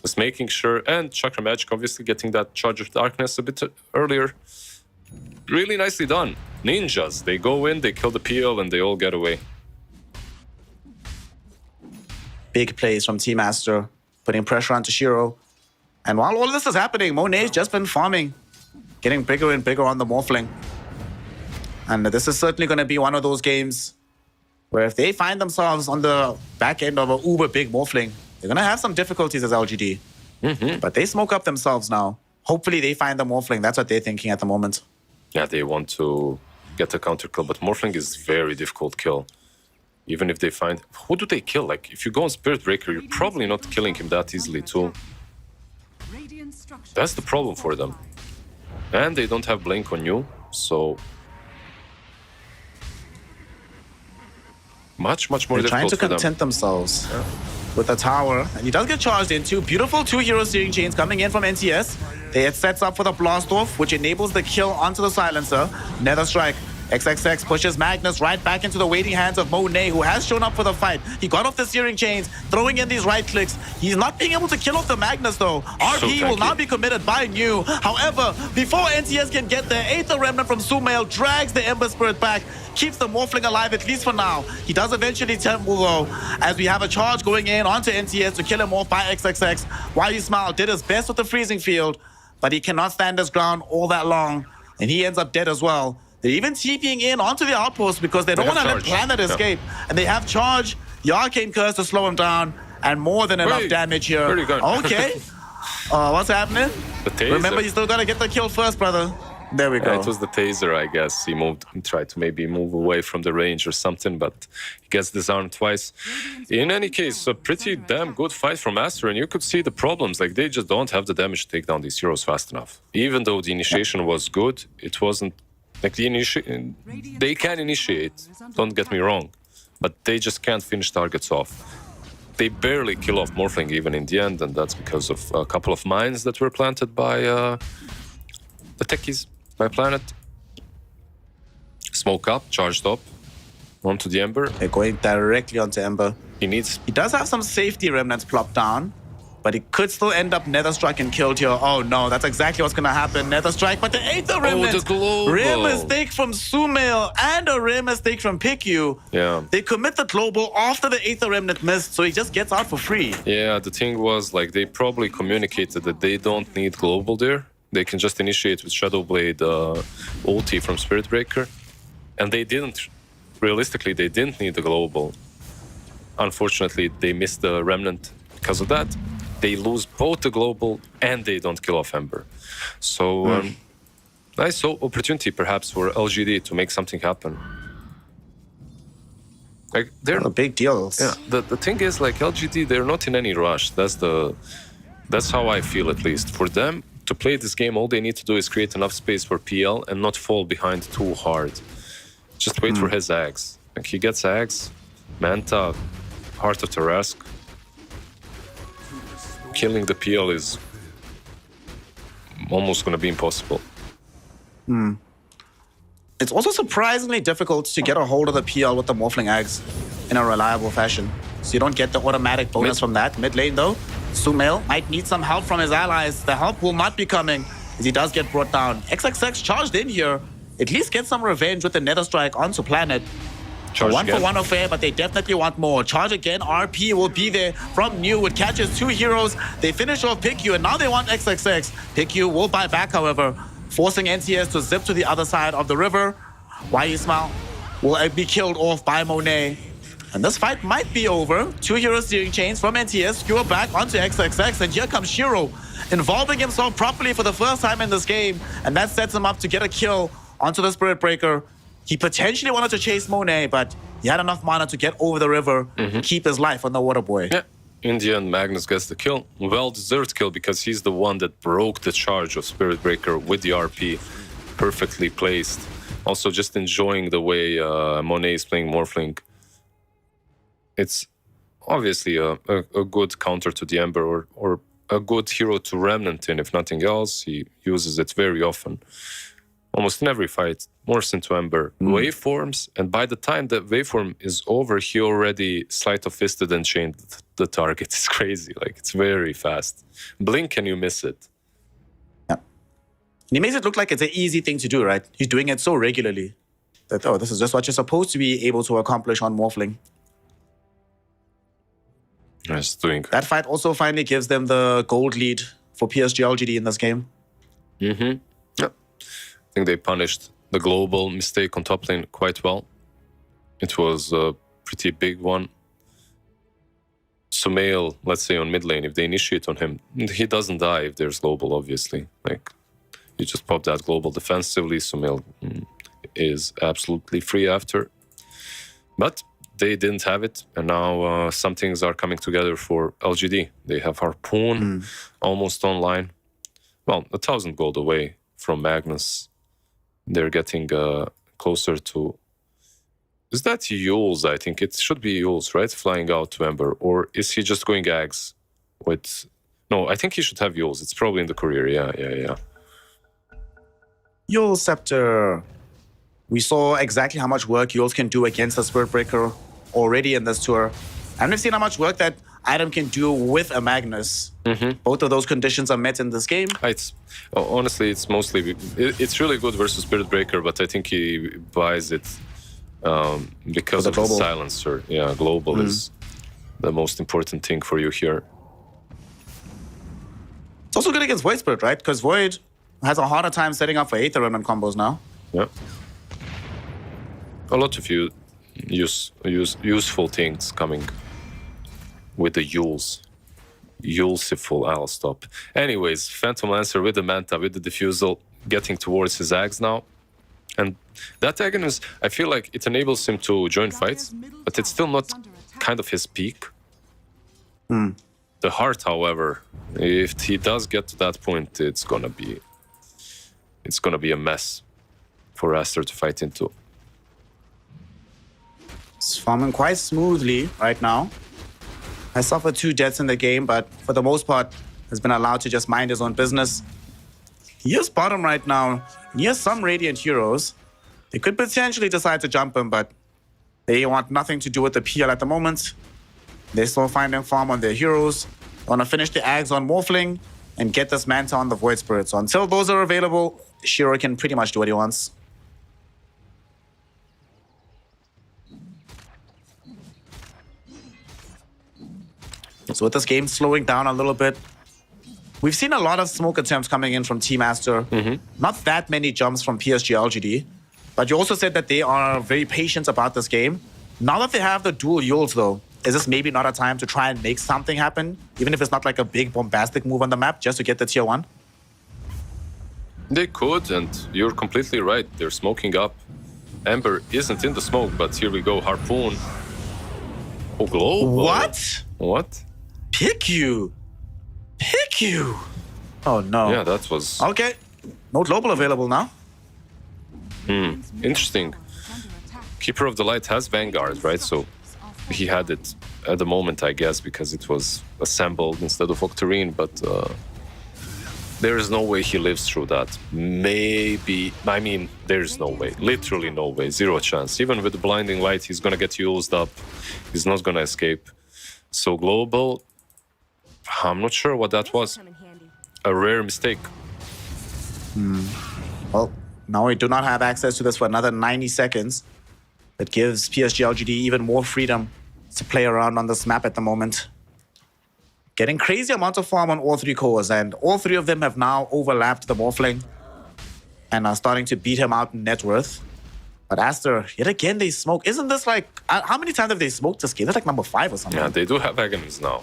Just making sure, and Chakra Magic obviously getting that Charge of Darkness a bit earlier. Really nicely done. Ninjas, they go in, they kill the PL, and they all get away. Big plays from Team Master, putting pressure onto Shiro. And while all this is happening, Monet's just been farming, getting bigger and bigger on the Morphling. And this is certainly going to be one of those games where if they find themselves on the back end of a uber big Morphling, they're going to have some difficulties as LGD. But they smoke up themselves now. Hopefully they find the Morphling. That's what they're thinking at the moment. Yeah, they want to get a counter kill, but Morphling is very difficult kill. Even if they find... Who do they kill? Like, if you go on Spirit Breaker, you're probably not killing him that easily too. That's the problem for them. And they don't have Blink on you, so... Much more They're difficult trying to for them. content themselves with the tower. And he does get charged into. Beautiful 2 hero steering chains coming in from NTS. They sets up for the blast off, which enables the kill onto the silencer. Nether Strike. XXX pushes Magnus right back into the waiting hands of Monet, who has shown up for the fight. He got off the steering chains, throwing in these right clicks. He's not being able to kill off the Magnus, though. RP will now be committed by New. However, before NTS can get there, Aether Remnant from Sumail drags the Ember Spirit back, keeps the Morphling alive, at least for now. He does eventually temple, though, as we have a charge going in onto NTS to kill him off by XXX. While you smile, did his best with the freezing field, but he cannot stand his ground all that long, and he ends up dead as well. They're even TPing in onto the outpost because they don't want to let Planet escape. And they have charge, the Arcane Curse to slow him down. and more than enough Wait, damage here. where are you going? Okay. What's happening? The taser. Remember, you still gotta get the kill first, brother. There we go. It was the taser, I guess. He tried to maybe move away from the range or something, but he gets disarmed twice. In any case, a pretty damn good fight from Aster, and you could see the problems. Like, they just don't have the damage to take down these heroes fast enough. Even though the initiation was good, it wasn't like they can initiate, don't get me wrong, but they just can't finish targets off. They barely kill off Morphling even in the end, and that's because of a couple of mines that were planted by the techies. By Planet. Smoke up, charged up, onto the Ember. They're going directly onto Ember. He does have some safety remnants plopped down, but he could still end up Netherstrike and killed here. Oh no, that's exactly what's gonna happen. Netherstrike, but the Aether Remnant. the global. Rare mistake from Sumail and a rare mistake from Piku. Yeah. They commit the global after the Aether Remnant missed, so he just gets out for free. Yeah, the thing was, like, they probably communicated that they don't need global there. They can just initiate with Shadowblade ulti from Spirit Breaker. And they didn't, realistically, they didn't need the global. Unfortunately, they missed the Remnant because of that. They lose both the global and they don't kill off Ember. So, nice opportunity perhaps for LGD to make something happen. Like, they're a big deal. Yeah, the thing is, like, LGD, they're not in any rush. That's how I feel, at least. For them to play this game, all they need to do is create enough space for PL and not fall behind too hard. Just wait for his Axe. Like, he gets Axe, Manta, Heart of Tarask. Killing the PL is almost going to be impossible. It's also surprisingly difficult to get a hold of the PL with the Morphling Axe in a reliable fashion. So you don't get the automatic bonus from that. Mid lane though, Sumail might need some help from his allies. The help will not be coming as he does get brought down. XXX charged in here. At least get some revenge with the Netherstrike onto Planet. Charge One again. for one affair, but they definitely want more. Charge again, RP will be there from New. It catches two heroes. They finish off Piku, and now they want XXX. Piku will buy back, however, forcing NTS to zip to the other side of the river. Ismail will be killed off by Monet. And this fight might be over. Two hero steering chains from NTS skewer back onto XXX, and here comes Shiro, involving himself properly for the first time in this game, and that sets him up to get a kill onto the Spirit Breaker. He potentially wanted to chase Monet, but he had enough mana to get over the river, keep his life on the Water Boy. Yeah. In the end, Magnus gets the kill. Well-deserved kill, because he's the one that broke the charge of Spirit Breaker with the RP. Perfectly placed. Also, just enjoying the way Monet is playing Morphling. It's obviously a good counter to the Ember, or a good hero to Remnant in, if nothing else. He uses it very often. Almost in every fight, morphs into Ember. Waveforms, and by the time the waveform is over, he already Sleight of Fisted and chained the target. It's crazy, like, it's very fast. Blink and you miss it. Yeah. And he makes it look like it's an easy thing to do, right? He's doing it so regularly that, oh, this is just what you're supposed to be able to accomplish on Morphling. Nice doing. That fight also finally gives them the gold lead for PSG LGD in this game. Yeah. I think they punished the global mistake on top lane quite well. It was a pretty big one. Sumail, let's say on mid lane, if they initiate on him, he doesn't die if there's global, obviously. Like, you just pop that global defensively, Sumail is absolutely free after. But they didn't have it, and now some things are coming together for LGD. They have Harpoon almost online. Well, 1,000 gold away from Magnus. They're getting closer to... Is that Yules? I think it should be Yules, right? Flying out to Ember. Or is he just going Ags with... No, I think he should have Yules. It's probably in the career. Yeah. Yule Scepter. We saw exactly how much work Yules can do against the Spirit Breaker already in this tour. And we've seen how much work that item can do with a Magnus. Both of those conditions are met in this game. Honestly, it's mostly... It's really good versus Spirit Breaker, but I think he buys it because of the silencer. Yeah, global is the most important thing for you here. It's also good against Void Spirit, right? Because Void has a harder time setting up for Aether Remnant combos now. Yeah. A lot of useful things coming. with the Yules. Yulesiful, I'll stop. Anyways, Phantom Lancer with the Manta, with the Diffusal, getting towards his Ags now. And that Agonist, I feel like it enables him to join fights, but it's still not kind of his peak. The Heart, however, if he does get to that point, it's gonna be a mess for Aster to fight into. It's farming quite smoothly right now. Has suffered 2 deaths in the game, but for the most part, has been allowed to just mind his own business. He is bottom right now. He has some Radiant heroes. They could potentially decide to jump him, but they want nothing to do with the PL at the moment. They still find and farm on their heroes. They want to finish the Ags on Morphling and get this Manta on the Void Spirit. So until those are available, Shiro can pretty much do what he wants. So with this game slowing down a little bit, we've seen a lot of smoke attempts coming in from Team Aster. Not that many jumps from PSG LGD. But you also said that they are very patient about this game. Now that they have the dual Yules, though, is this maybe not a time to try and make something happen? Even if it's not like a big bombastic move on the map, just to get the tier 1? They could, and you're completely right. They're smoking up. Ember isn't in the smoke, but here we go. Harpoon. Oh, Global. What? What? Pick you. Pick you. Oh, no. Yeah, that was... Okay. No global available now. Interesting. Keeper of the Light has Vanguard, right? So he had it at the moment, I guess, because it was assembled instead of Octarine, but there is no way he lives through that. Maybe, I mean, there's no way. Literally no way. 0 chance. Even with the Blinding Light, he's gonna get used up. He's not gonna escape. So Global, I'm not sure what that was. A rare mistake. Well, now we do not have access to this for another 90 seconds. It gives PSG LGD even more freedom to play around on this map at the moment. Getting crazy amounts of farm on all 3 cores, and all 3 of them have now overlapped the Morphling and are starting to beat him out in net worth. But Aster, yet again, they smoke. Isn't this like... how many times have they smoked this game? That's like number 5 or something. Yeah, they do have Agonies now.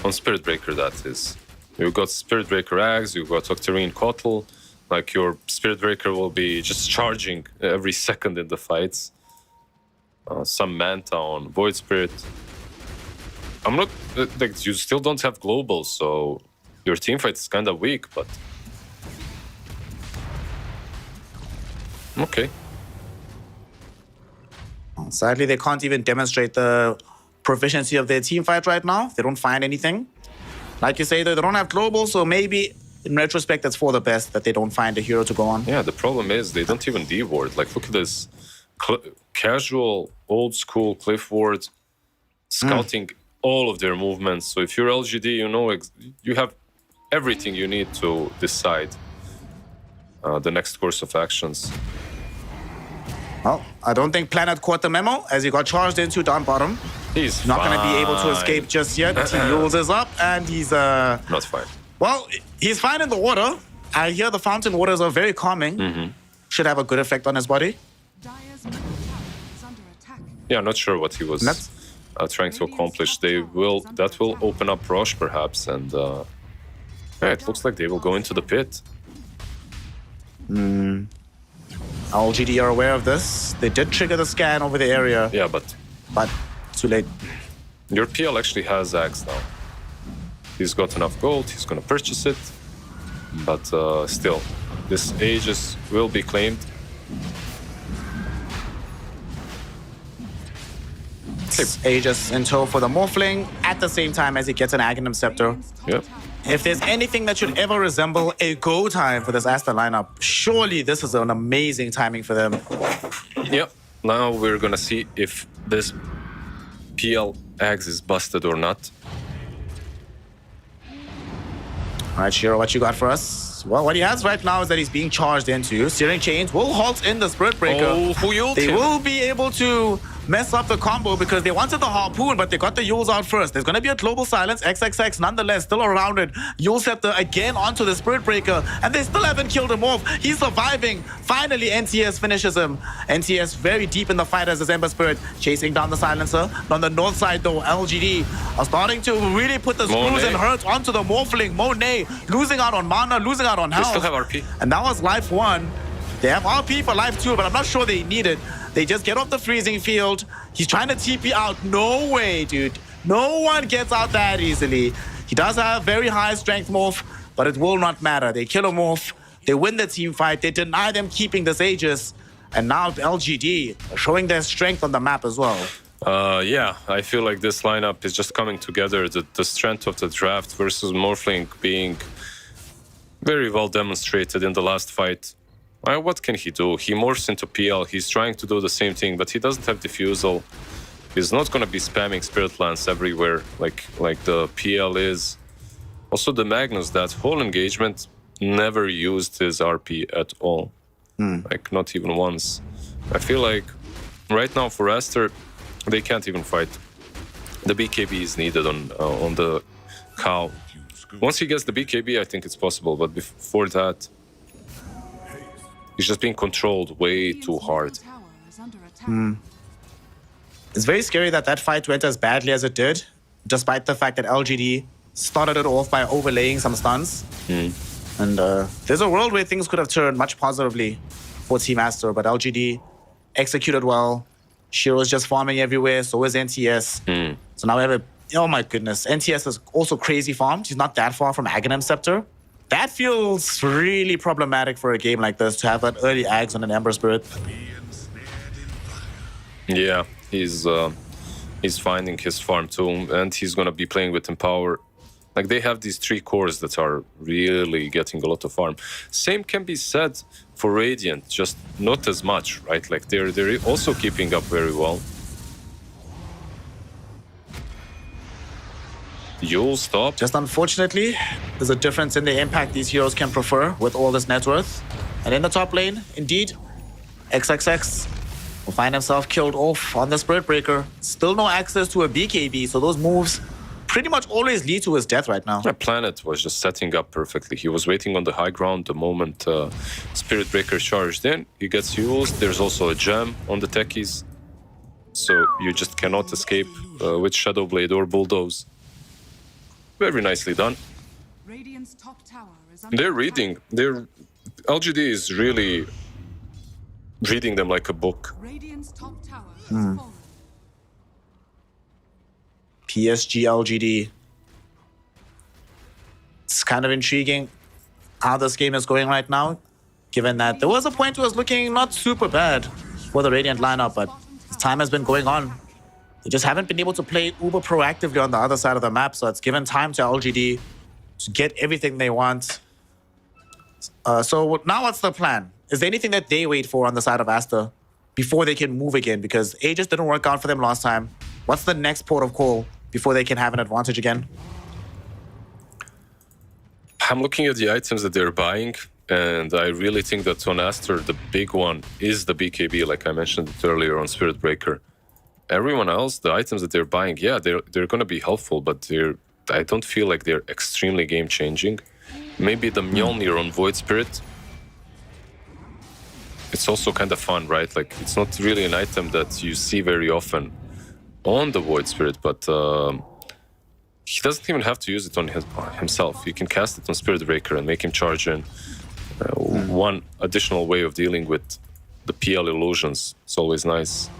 On Spirit Breaker, that is. You've got Spirit Breaker Ags, you've got Octarine Kotl. Like, your Spirit Breaker will be just charging every second in the fights. Some Manta on Void Spirit. I'm not... like, you still don't have Global, so your teamfight is kind of weak, but... Okay. Sadly, they can't even demonstrate the proficiency of their teamfight right now. They don't find anything. Like you say, they don't have Global, so maybe... in retrospect, that's for the best that they don't find a hero to go on. Yeah, the problem is they don't even D-ward. Like, look at this casual, old-school Cliff Ward scouting all of their movements. So if you're LGD, you know you have everything you need to decide the next course of actions. Well, I don't think Planet caught the memo as he got charged into down bottom. He's not going to be able to escape just yet. Yules is up and he's... not fine. Well, he's fine in the water. I hear the fountain waters are very calming. Should have a good effect on his body. Dire's middle tower is under attack. Yeah, not sure what he was trying to accomplish. That will open up Rosh perhaps, and yeah, it looks like they will go into the pit. LGD are aware of this. They did trigger the scan over the area. Yeah, but too late. Your PL actually has Axe now. He's got enough gold, he's gonna purchase it, but still, this Aegis will be claimed. Aegis in tow for the Morphling at the same time as he gets an Aghanim Scepter. Yep. If there's anything that should ever resemble a go time for this Aster lineup, surely this is an amazing timing for them. Yep. Now we're gonna see if this PL Axe is busted or not. All right, Shiro, what you got for us? Well, what he has right now is that he's being charged into. Searing Chains will halt in the Spirit Breaker. Oh, who ulted They him? will be able to mess up the combo because they wanted the harpoon, but they got the Yules out first. There's going to be a global silence. XXX, nonetheless, still around it. Yule Scepter again onto the Spirit Breaker, and they still haven't killed him off. He's surviving. Finally, NTS finishes him. NTS very deep in the fight as his Ember Spirit, chasing down the silencer. On the north side, though, LGD are starting to really put the screws and hurts onto the Morphling. Monet losing out on mana, losing out on health. They still have RP. And that was life 1. They have RP for life 2, but I'm not sure they need it. They just get off the freezing field. He's trying to TP out. No way, dude. No one gets out that easily. He does have very high strength morph, but it will not matter. They kill him off. They win the team fight. They deny them keeping this Aegis. And now LGD are showing their strength on the map as well. Yeah, I feel like this lineup is just coming together. The strength of the draft versus Morphling being very well demonstrated in the last fight. What can he do? He morphs into PL. He's trying to do the same thing, but he doesn't have Diffusal. He's not going to be spamming Spirit Lance everywhere like the PL is. Also, the Magnus, that whole engagement, never used his RP at all. Like, not even once. I feel like right now for Aster, they can't even fight. The BKB is needed on the cow. Once he gets the BKB, I think it's possible, but before that, he's just being controlled way too hard. It's very scary that fight went as badly as it did, despite the fact that LGD started it off by overlaying some stuns. And there's a world where things could have turned much positively for Team Aster, but LGD executed well. Shiro's just farming everywhere, so is NTS. So now we have oh my goodness, NTS is also crazy farmed. He's not that far from Aghanim Scepter. That feels really problematic for a game like this, to have that early Ags on an Ember Spirit. Yeah, he's finding his farm too, and he's gonna be playing with Empower. Like, they have these 3 cores that are really getting a lot of farm. Same can be said for Radiant, just not as much, right? Like, they're also keeping up very well. You'll stop. Just unfortunately, there's a difference in the impact these heroes can prefer with all this net worth. And in the top lane, indeed, XXX will find himself killed off on the Spirit Breaker. Still no access to a BKB, so those moves pretty much always lead to his death right now. The Planet was just setting up perfectly. He was waiting on the high ground the moment Spirit Breaker charged in. He gets used. There's also a gem on the techies, so you just cannot escape with Shadow Blade or Bulldoze. Very nicely done. Radiant's top tower is under They're reading. LGD is really reading them like a book. Radiant's top tower has fallen. PSG LGD. It's kind of intriguing how this game is going right now, given that there was a point where it was looking not super bad for the Radiant lineup, but as time has been going on, they just haven't been able to play uber proactively on the other side of the map, so it's given time to LGD to get everything they want. So now what's the plan? Is there anything that they wait for on the side of Aster before they can move again? Because Aegis didn't work out for them last time. What's the next port of call before they can have an advantage again? I'm looking at the items that they're buying, and I really think that on Aster, the big one is the BKB, like I mentioned it earlier on Spirit Breaker. Everyone else, the items that they're buying, yeah, they're going to be helpful, but I don't feel like they're extremely game-changing. Maybe the Mjolnir on Void Spirit. It's also kind of fun, right? Like, it's not really an item that you see very often on the Void Spirit, but he doesn't even have to use it on himself. You can cast it on Spirit Breaker and make him charge in. One additional way of dealing with the PL illusions. It's always nice.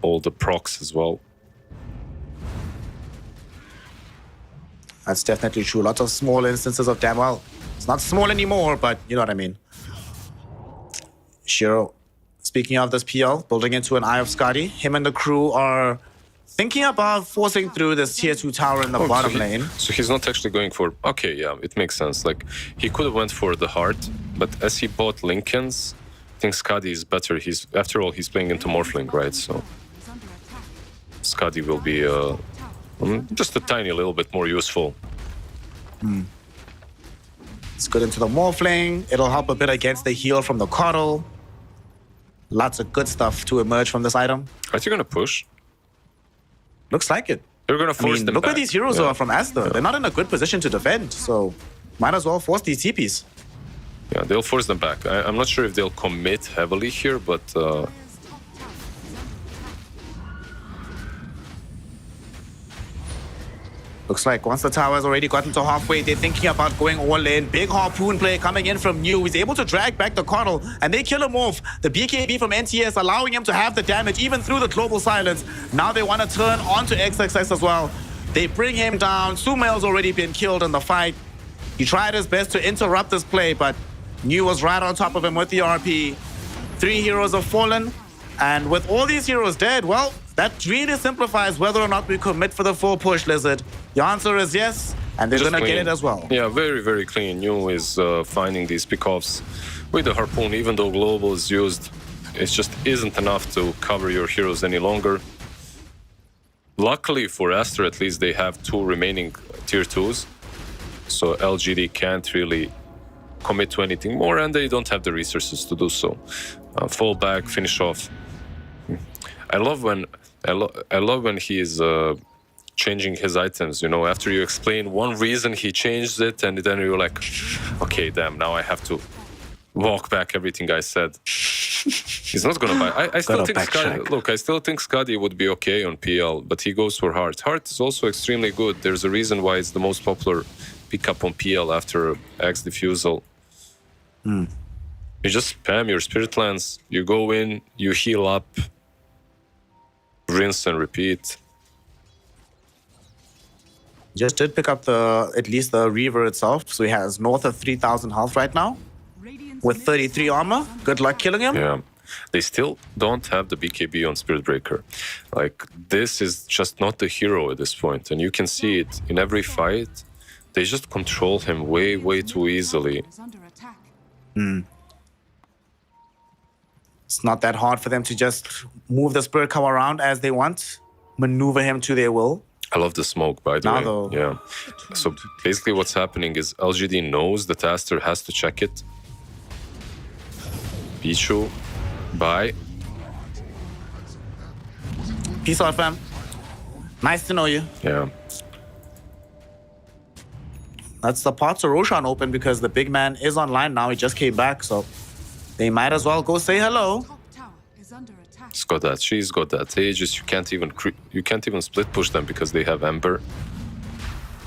All the procs as well. That's definitely true. Lots of small instances of damn well. It's not small anymore, but you know what I mean. Shiro, speaking of this PL, building into an Eye of Skadi, him and the crew are thinking about forcing through this tier 2 tower in the bottom lane. So he's not actually going for... Okay, yeah, it makes sense. Like, he could have went for the heart, but as he bought Linken's, I think Skadi is better. After all, he's playing into Morphling, right? So Skadi will be just a tiny little bit more useful. It's good into the Morphling. It'll help a bit against the heal from the Coddle. Lots of good stuff to emerge from this item. Are you gonna push? Looks like it. They're gonna I force mean, them look back. where these heroes are from Aster. They're not in a good position to defend, so might as well force these TPs. Yeah, they'll force them back. I'm not sure if they'll commit heavily here, but Looks like once the tower has already gotten to halfway, they're thinking about going all in. Big harpoon play coming in from New. He's able to drag back the Coddle, and they kill him off. The BKB from NTS allowing him to have the damage even through the global silence. Now they want to turn onto XXX as well. They bring him down. Sumail's already been killed in the fight. He tried his best to interrupt this play, but New was right on top of him with the RP. 3 heroes have fallen, and with all these heroes dead, well, that really simplifies whether or not we commit for the full push, Lizard. The answer is yes, and they're just gonna get clean. it as well. Yeah, very, very clean. New is finding these pickoffs with the harpoon, even though global is used. It just isn't enough to cover your heroes any longer. Luckily for Aster, at least they have 2 remaining tier 2s. So LGD can't really commit to anything more, and they don't have the resources to do so. Fall back, finish off. I love when he is changing his items. You know, after you explain one reason he changed it, and then you're like, okay, damn, now I have to walk back everything I said. He's not gonna buy. I still think I still think Skadi would be okay on PL, but he goes for Heart. Heart is also extremely good. There's a reason why it's the most popular pickup on PL after Axe Diffusal. You just spam your Spirit Lance, you go in, you heal up, rinse and repeat. Just did pick up at least the Reaver itself, so he has north of 3,000 health right now with 33 armor. Good luck killing him. Yeah. They still don't have the BKB on Spirit Breaker. Like, this is just not the hero at this point, and you can see it in every fight. They just control him way, way too easily. It's not that hard for them to just move the Spirit Cow around as they want, maneuver him to their will. I love the smoke, by the Now way. though- Yeah. So basically what's happening is LGD knows that Aster has to check it. Pichu, bye. Peace out, fam. Nice to know you. Yeah. That's the part to Roshan open because the big man is online now. He just came back, so they might as well go say hello. Top tower is under attack. He's got that. She's got that. Aegis, you can't even split push them because they have Ember.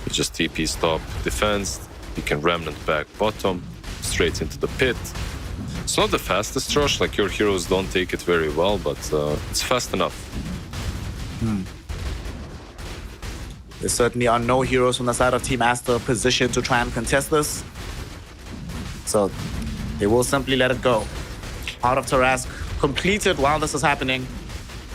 You just TP stop defense. You can remnant back bottom, straight into the pit. It's not the fastest rush, like your heroes don't take it very well, but it's fast enough. There certainly are no heroes from the side of Team Aster positioned to try and contest this. So they will simply let it go. Heart of Tarask completed while this is happening.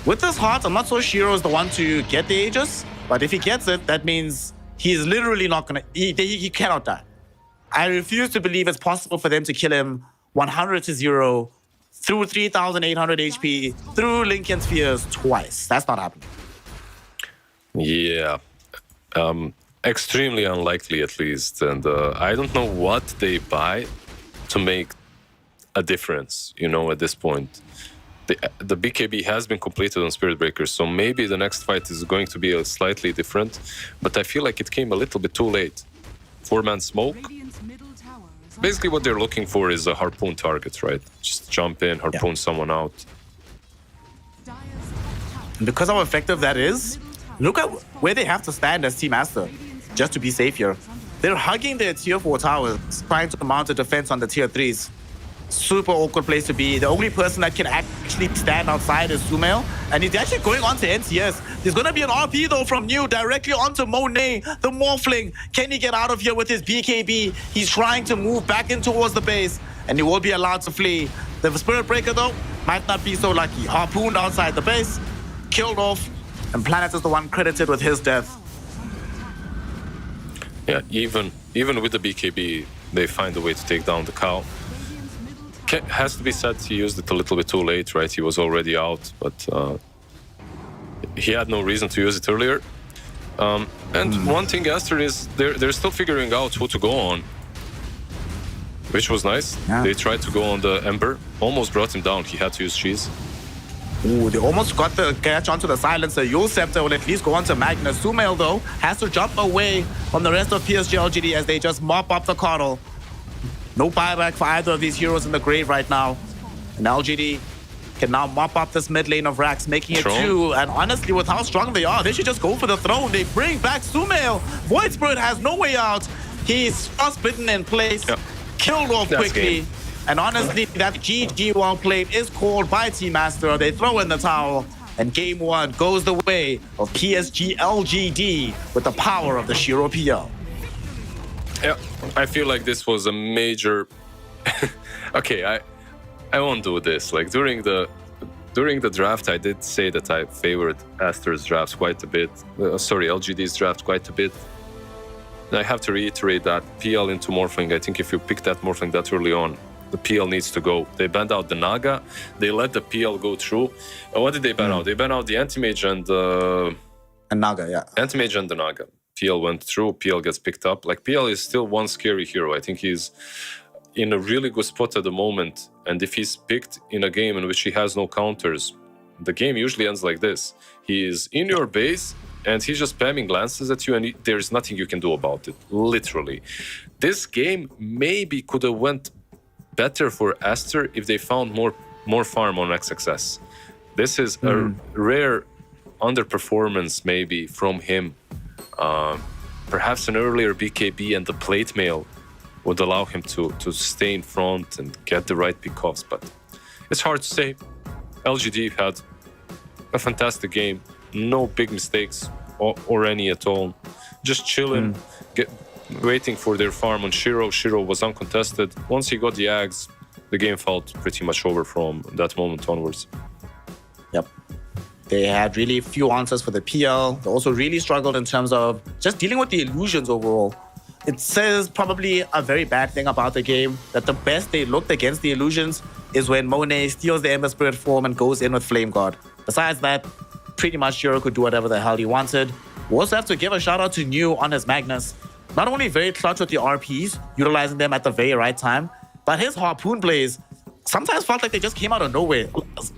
With this heart, I'm not so sure Shiro is the one to get the Aegis, but if he gets it, that means he's literally not gonna, he cannot die. I refuse to believe it's possible for them to kill him 100-0 through 3,800 HP, through Lincoln Spheres twice. That's not happening. Yeah. Extremely unlikely, at least. And I don't know what they buy to make a difference, you know, at this point. The BKB has been completed on Spirit Breakers, so maybe the next fight is going to be slightly different. But I feel like it came a little bit too late. 4-man smoke. Radiant's middle tower is Basically, what they're looking for is a harpoon target, right? Just jump in, harpoon someone out. Dire's top tower. And because how effective that is, look at where they have to stand as Team Aster, just to be safe here. They're hugging their tier 4 towers, trying to mount a defense on the tier 3s. Super awkward place to be. The only person that can actually stand outside is Sumail, and he's actually going on to NTS. There's gonna be an RP though from New directly onto Monet, the Morphling. Can he get out of here with his BKB? He's trying to move back in towards the base, and he will be allowed to flee. The Spirit Breaker though might not be so lucky. Harpooned outside the base, killed off, and Planet is the one credited with his death. Yeah, even with the BKB, they find a way to take down the cow. Has to be said, he used it a little bit too late, right? He was already out, but he had no reason to use it earlier. And one thing, Aster, is they're still figuring out who to go on. which was nice. Yeah. They tried to go on the Ember, almost brought him down. He had to use cheese. Ooh, they almost got the catch onto the silencer. Yule Scepter will at least go onto Magnus. Sumail, though, has to jump away from the rest of PSG LGD as they just mop up the Coddle. No buyback for either of these heroes in the grave right now. And LGD can now mop up this mid lane of Rax, making it Strong. 2. And honestly, with how strong they are, they should just go for the throne. They bring back Sumail. Void Spirit has no way out. He's frostbitten in place, killed off That's quickly. game. And honestly, that GG well played is called by Team Master. They throw in the towel, and game 1 goes the way of PSG LGD with the power of the Shiro PL. Yeah, I feel like this was a major. Okay, I won't do this. Like during the draft, I did say that I favored Aster's drafts quite a bit. LGD's draft quite a bit. And I have to reiterate that PL into Morphling. I think if you pick that Morphling that early on, the PL needs to go. They banned out the Naga. They let the PL go through. What did they ban out? They banned out the Anti-Mage and Naga, yeah. Anti-Mage and the Naga. PL went through. PL gets picked up. Like PL is still one scary hero. I think he's in a really good spot at the moment. And if he's picked in a game in which he has no counters, the game usually ends like this. He is in your base and he's just spamming lances at you, and there's nothing you can do about it. Literally, this game maybe could have went better for Aster if they found more farm on XXS. This is a rare underperformance maybe from him. Perhaps an earlier BKB and the plate mail would allow him to stay in front and get the right pickoffs, but it's hard to say. LGD had a fantastic game, no big mistakes or any at all. Just chilling, waiting for their farm on Shiro. Shiro was uncontested. Once he got the Ags, the game felt pretty much over from that moment onwards. Yep. They had really few answers for the PL. They also really struggled in terms of just dealing with the illusions overall. It says probably a very bad thing about the game, that the best they looked against the illusions is when Monet steals the Ember Spirit form and goes in with Flame God. Besides that, pretty much Shiro could do whatever the hell he wanted. We also have to give a shout out to New on his Magnus. Not only very clutch with the RPs, utilizing them at the very right time, but his harpoon plays sometimes felt like they just came out of nowhere.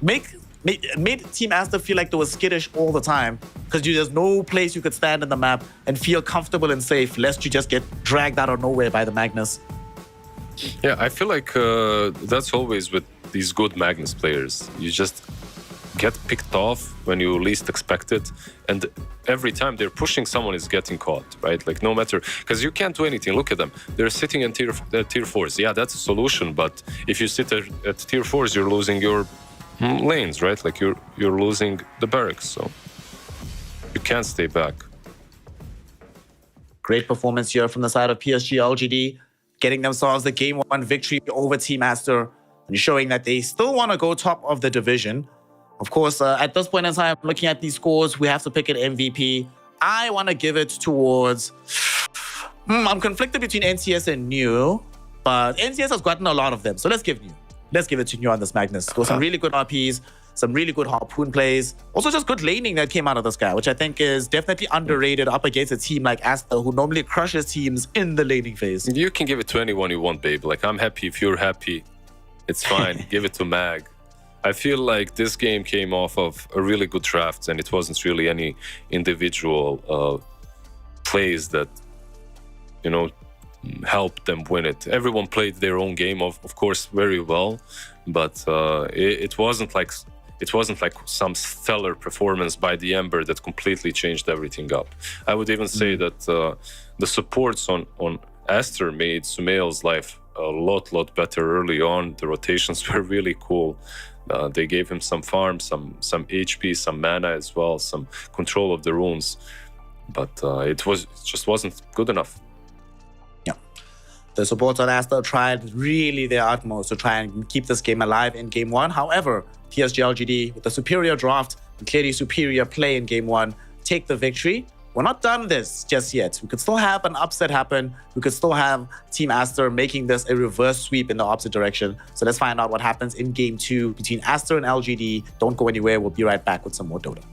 Made Team Aster feel like they were skittish all the time because there's no place you could stand in the map and feel comfortable and safe lest you just get dragged out of nowhere by the Magnus. Yeah, I feel like that's always with these good Magnus players. You just get picked off when you least expect it, and every time they're pushing, someone is getting caught, right? Like no matter, because you can't do anything. Look at them; they're sitting in tier 4s. Yeah, that's a solution, but if you sit at tier 4s, you're losing your lanes, right? Like you're losing the barracks, so you can't stay back. Great performance here from the side of PSG LGD, getting themselves the game 1 victory over Team Aster and showing that they still want to go top of the division. Of course, at this point in time, looking at these scores, we have to pick an MVP. I want to give it towards... I'm conflicted between NCS and New, but NCS has gotten a lot of them, so let's give New. Let's give it to New on this Magnus. There were some really good RPs, some really good harpoon plays. Also just good laning that came out of this guy, which I think is definitely underrated up against a team like Aster, who normally crushes teams in the laning phase. You can give it to anyone you want, babe. Like, I'm happy if you're happy. It's fine. Give it to Mag. I feel like this game came off of a really good draft, and it wasn't really any individual plays that, helped them win it. Everyone played their own game, of course, very well, but it wasn't like some stellar performance by the Ember that completely changed everything up. I would even say that the supports on Aster made Sumail's life a lot better early on. The rotations were really cool. They gave him some farm, some HP, some mana as well, some control of the runes, but it just wasn't good enough. Yeah, the supports on Aster tried really their utmost to try and keep this game alive in game 1. However, PSG LGD with the superior draft and clearly superior play in game 1 take the victory. We're not done this just yet. We could still have an upset happen. We could still have Team Aster making this a reverse sweep in the opposite direction. So let's find out what happens in game 2 between Aster and LGD. Don't go anywhere. We'll be right back with some more Dota.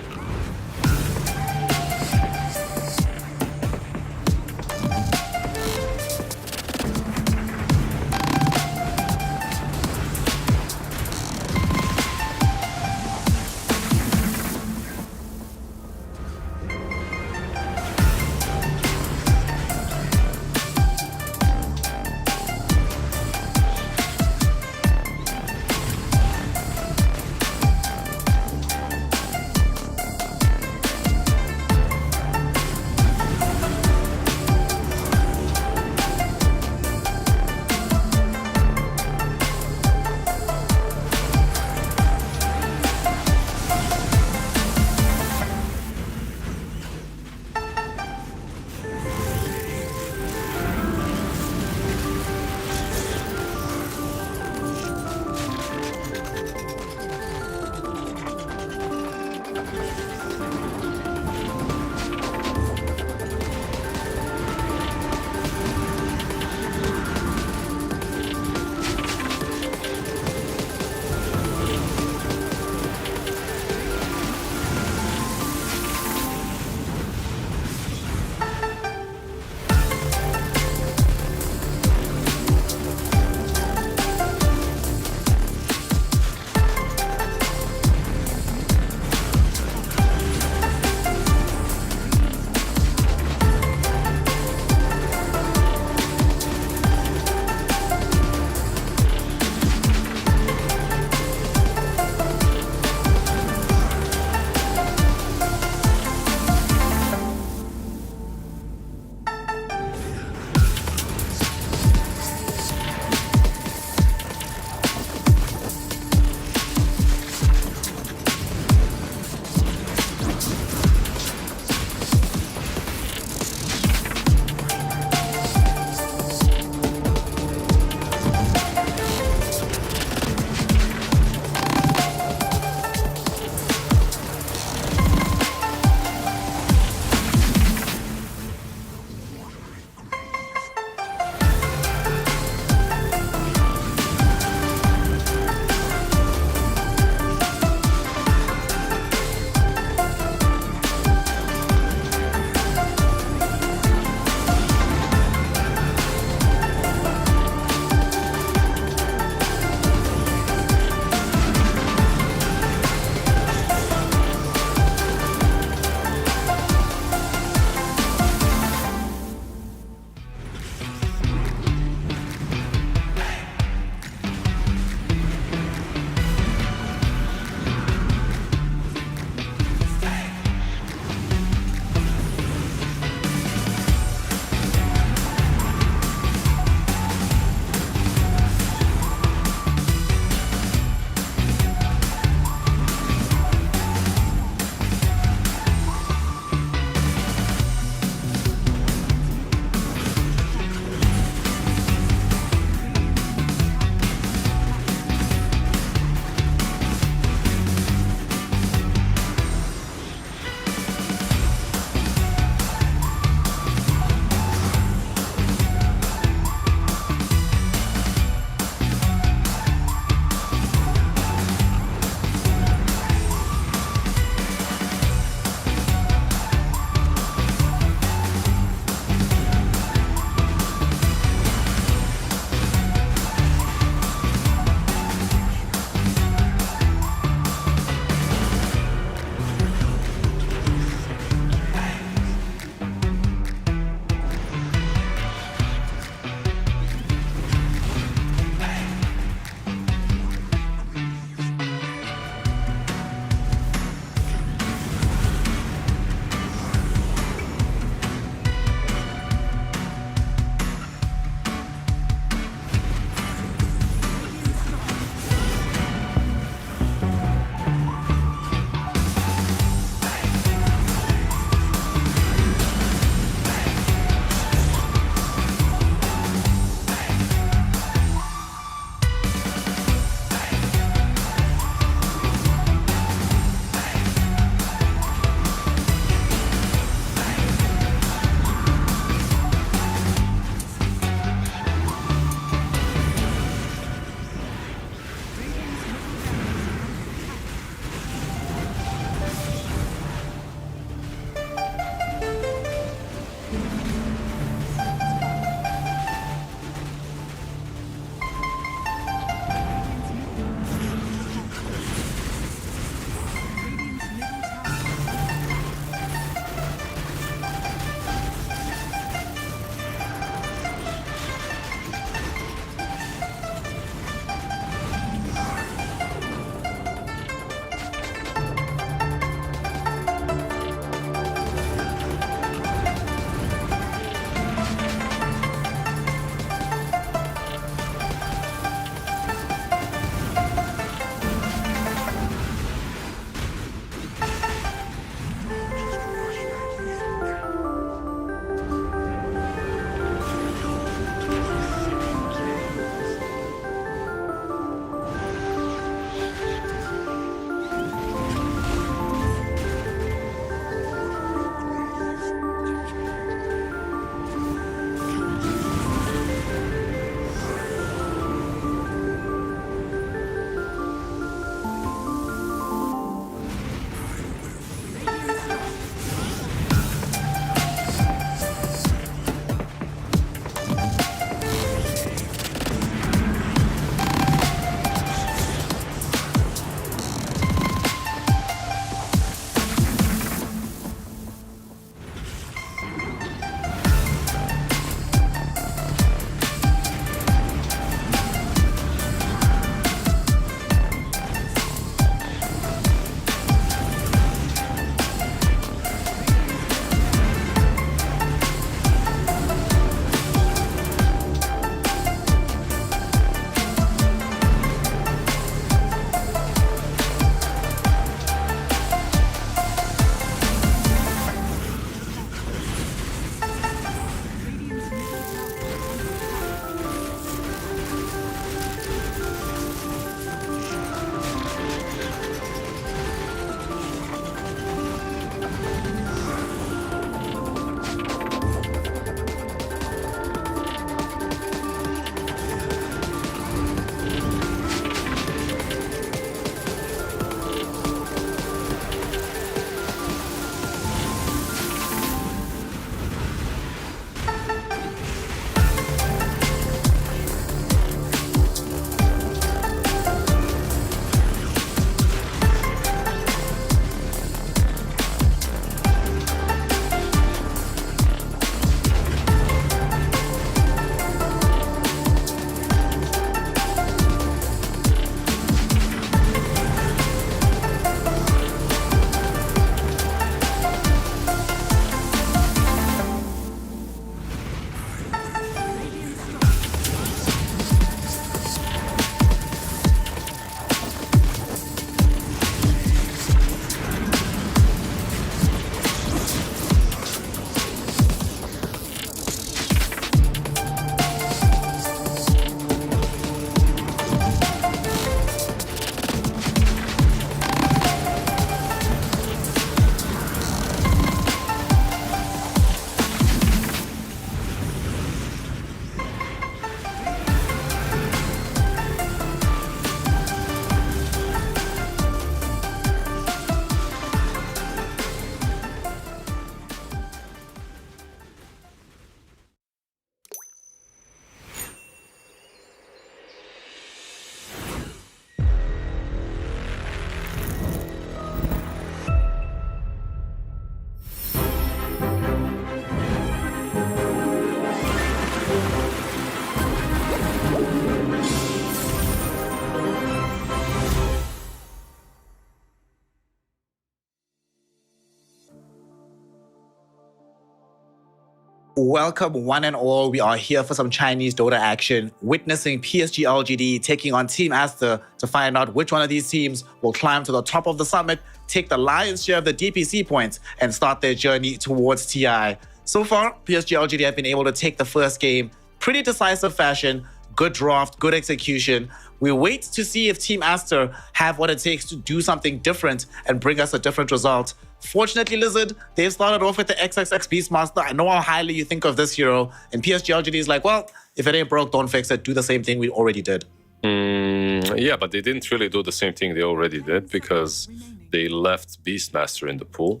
Welcome, one and all. We are here for some Chinese Dota action, witnessing PSG LGD taking on Team Aster to find out which one of these teams will climb to the top of the summit, take the lion's share of the DPC points, and start their journey towards TI. So far, PSG LGD have been able to take the first game, pretty decisive fashion, good draft, good execution. We wait to see if Team Aster have what it takes to do something different and bring us a different result. Fortunately, Lizard, they've started off with the XXX Beastmaster. I know how highly you think of this hero. And PSG LGD is like, well, if it ain't broke, don't fix it. Do the same thing we already did. Yeah, but they didn't really do the same thing they already did because they left Beastmaster in the pool.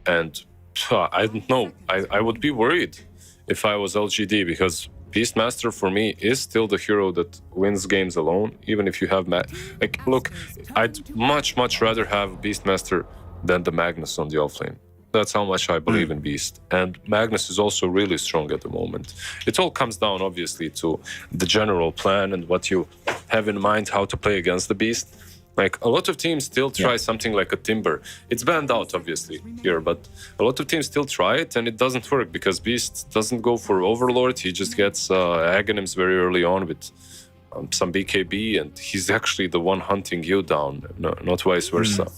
And I don't know. I would be worried if I was LGD because Beastmaster for me is still the hero that wins games alone, even if you have look, I'd much rather have Beastmaster than the Magnus on the offlane. That's how much I believe in Beast. And Magnus is also really strong at the moment. It all comes down, obviously, to the general plan and what you have in mind how to play against the Beast. Like, a lot of teams still try something like a Timber. It's banned out, obviously, here, but a lot of teams still try it, and it doesn't work because Beast doesn't go for Overlord. He just gets Aghanims very early on with some BKB, and he's actually the one hunting you down, not vice versa.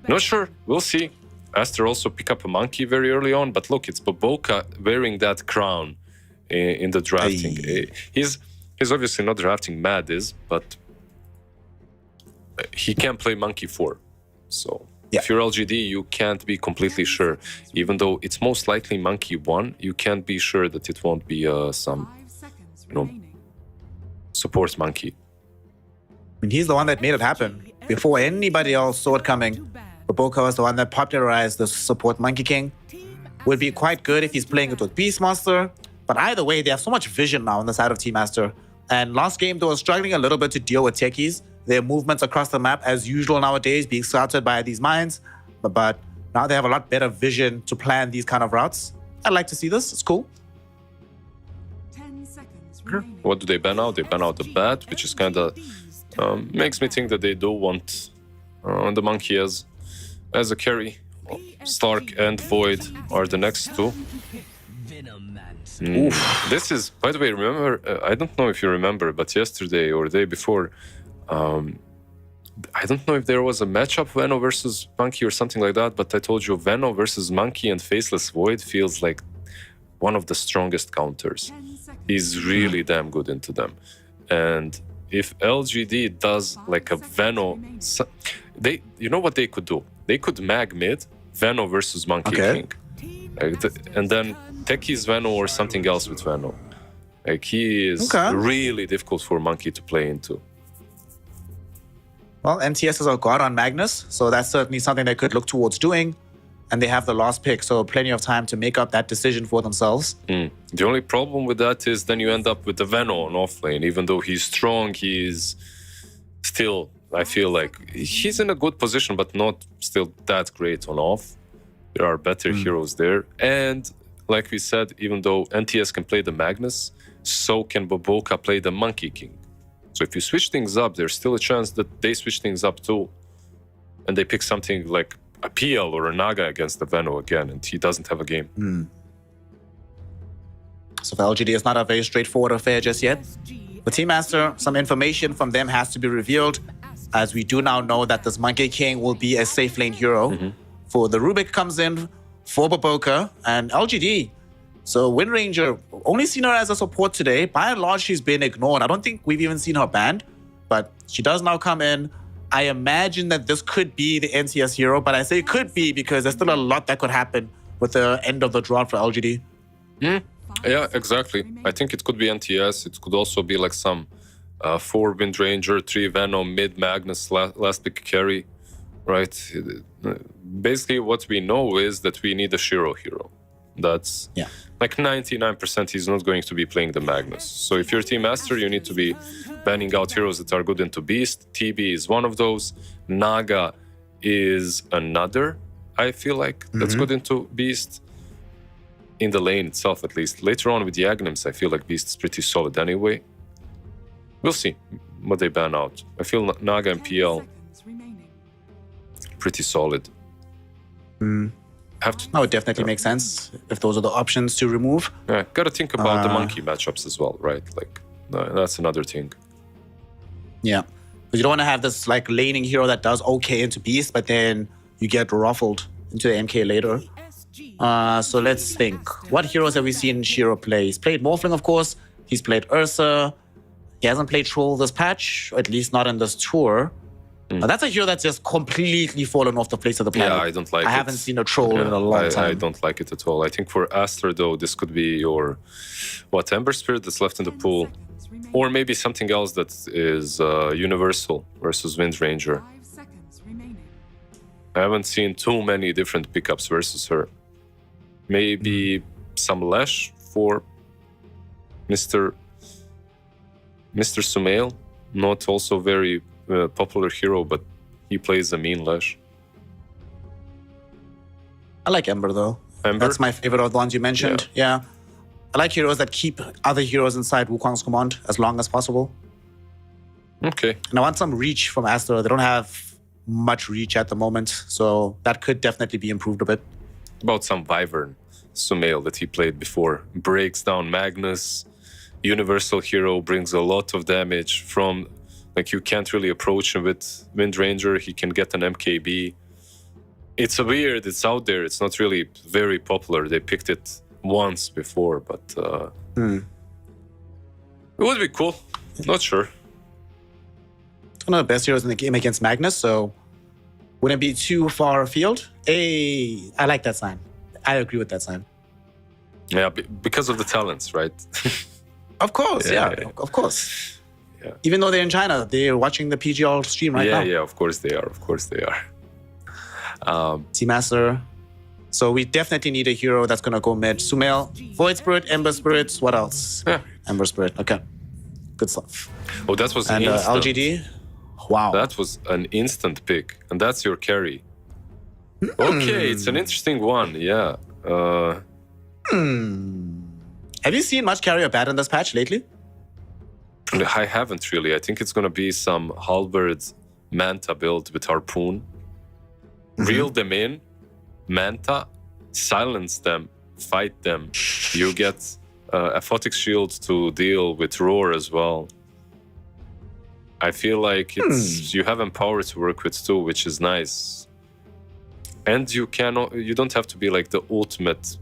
Not sure. We'll see. Aster also pick up a monkey very early on, but look, it's Boboka wearing that crown in the drafting. He's obviously not drafting Mad but he can play monkey 4. So if you're LGD, you can't be completely sure. Even though it's most likely monkey 1, you can't be sure that it won't be some, support monkey. I mean, he's the one that made it happen. Before anybody else saw it coming, Boboka was the one that popularized the support Monkey King. Would be quite good if he's playing it with Beastmaster, but either way, they have so much vision now on the side of Team Aster. And last game, they were struggling a little bit to deal with techies. Their movements across the map, as usual nowadays, being scouted by these mines. But now they have a lot better vision to plan these kind of routes. I'd like to see this. It's cool. 10 seconds remaining. What do they ban out? They ban out the Bat, which is kind of makes me think that they do want the monkey as a carry. Stark and Void are the next two. This is, by the way, remember, I don't know if you remember, but yesterday or the day before, I don't know if there was a matchup Veno versus Monkey or something like that, but I told you Veno versus Monkey and Faceless Void feels like one of the strongest counters. He's really damn good into them. And if LGD does like a Veno, you know what they could do? They could mag mid, Veno versus Monkey King. And then Techie's Veno or something else with Veno. Like, he is really difficult for Monkey to play into. Well, MTS is a god on Magnus, so that's certainly something they could look towards doing. And they have the last pick, so plenty of time to make up that decision for themselves. The only problem with that is then you end up with the Veno on offlane. Even though he's strong, he's still, I feel like, he's in a good position, but not still that great on off. There are better heroes there. And like we said, even though NTS can play the Magnus, so can Boboka play the Monkey King. So if you switch things up, there's still a chance that they switch things up too. And they pick something like a PL or a Naga against the Veno again, and he doesn't have a game. So for LGD, it's not a very straightforward affair just yet. For Team Master, some information from them has to be revealed, as we do now know that this Monkey King will be a safe lane hero. For the Rubik comes in for Boboka and LGD. So Wind Ranger, only seen her as a support today. By and large, she's been ignored. I don't think we've even seen her banned, but she does now come in. I imagine that this could be the NCS hero, but I say could be because there's still a lot that could happen with the end of the draft for LGD. Yeah, exactly. I think it could be NTS. It could also be like some 4 Wind Ranger, 3 Venom, mid Magnus, last pick carry, right? Basically, what we know is that we need a Shiro hero. That's like 99% he's not going to be playing the Magnus. So if you're Team Master, you need to be banning out heroes that are good into Beast. TB is one of those. Naga is another, I feel like, that's good into Beast. In the lane itself, at least. Later on with the Aghanims, I feel like Beast is pretty solid anyway. We'll see what they ban out. I feel Naga and PL pretty solid. Have to. That would definitely make sense if those are the options to remove. Yeah, gotta think about the monkey matchups as well, right? Like that's another thing. Yeah. Because you don't want to have this like laning hero that does okay into Beast, but then you get ruffled into the MK later. So let's think. What heroes have we seen Shiro play? He's played Morphling, of course. He's played Ursa. He hasn't played Troll this patch, or at least not in this tour. That's a hero that's just completely fallen off the face of the planet. Yeah, I don't like it. I haven't seen a Troll in a long time. I don't like it at all. I think for Aster, though, this could be your, Ember Spirit that's left in the pool. Or maybe something else that is Universal versus Wind Ranger. 5 seconds remaining. I haven't seen too many different pickups versus her. Maybe some Lash for Mr. Sumail. Not also very popular hero, but he plays a mean Lash. I like Ember, though. Ember? That's my favorite of the ones you mentioned. Yeah. I like heroes that keep other heroes inside Wukong's command as long as possible. Okay. And I want some reach from Astra. They don't have much reach at the moment, so that could definitely be improved a bit. About some Wyvern Sumail that he played before. Breaks down Magnus. Universal hero, brings a lot of damage from... Like, you can't really approach him with Wind Ranger. He can get an MKB. It's weird. It's out there. It's not really very popular. They picked it once before, but it would be cool. Not sure. It's one of the best heroes in the game against Magnus, so wouldn't be too far afield. Hey, I like that sign. I agree with that sign. Yeah, because of the talents, right? Of course, yeah. Of course. Yeah. Even though they're in China, they're watching the PGL stream right now. Yeah, of course they are. Of course they are. Team Master. So we definitely need a hero that's going to go mid. Sumail, Void Spirit, Ember Spirit, what else? Yeah. Ember Spirit, okay. Good stuff. Oh, that was and instant. LGD, wow. That was an instant pick, and that's your carry. Okay, it's an interesting one, yeah. Have you seen much carry or bad in this patch lately? I haven't really. I think it's going to be some Halberd Manta build with Harpoon. Reel them in, Manta, silence them, fight them. You get a Photic Shield to deal with Roar as well. I feel like you have Empower to work with too, which is nice. And you don't have to be like the ultimate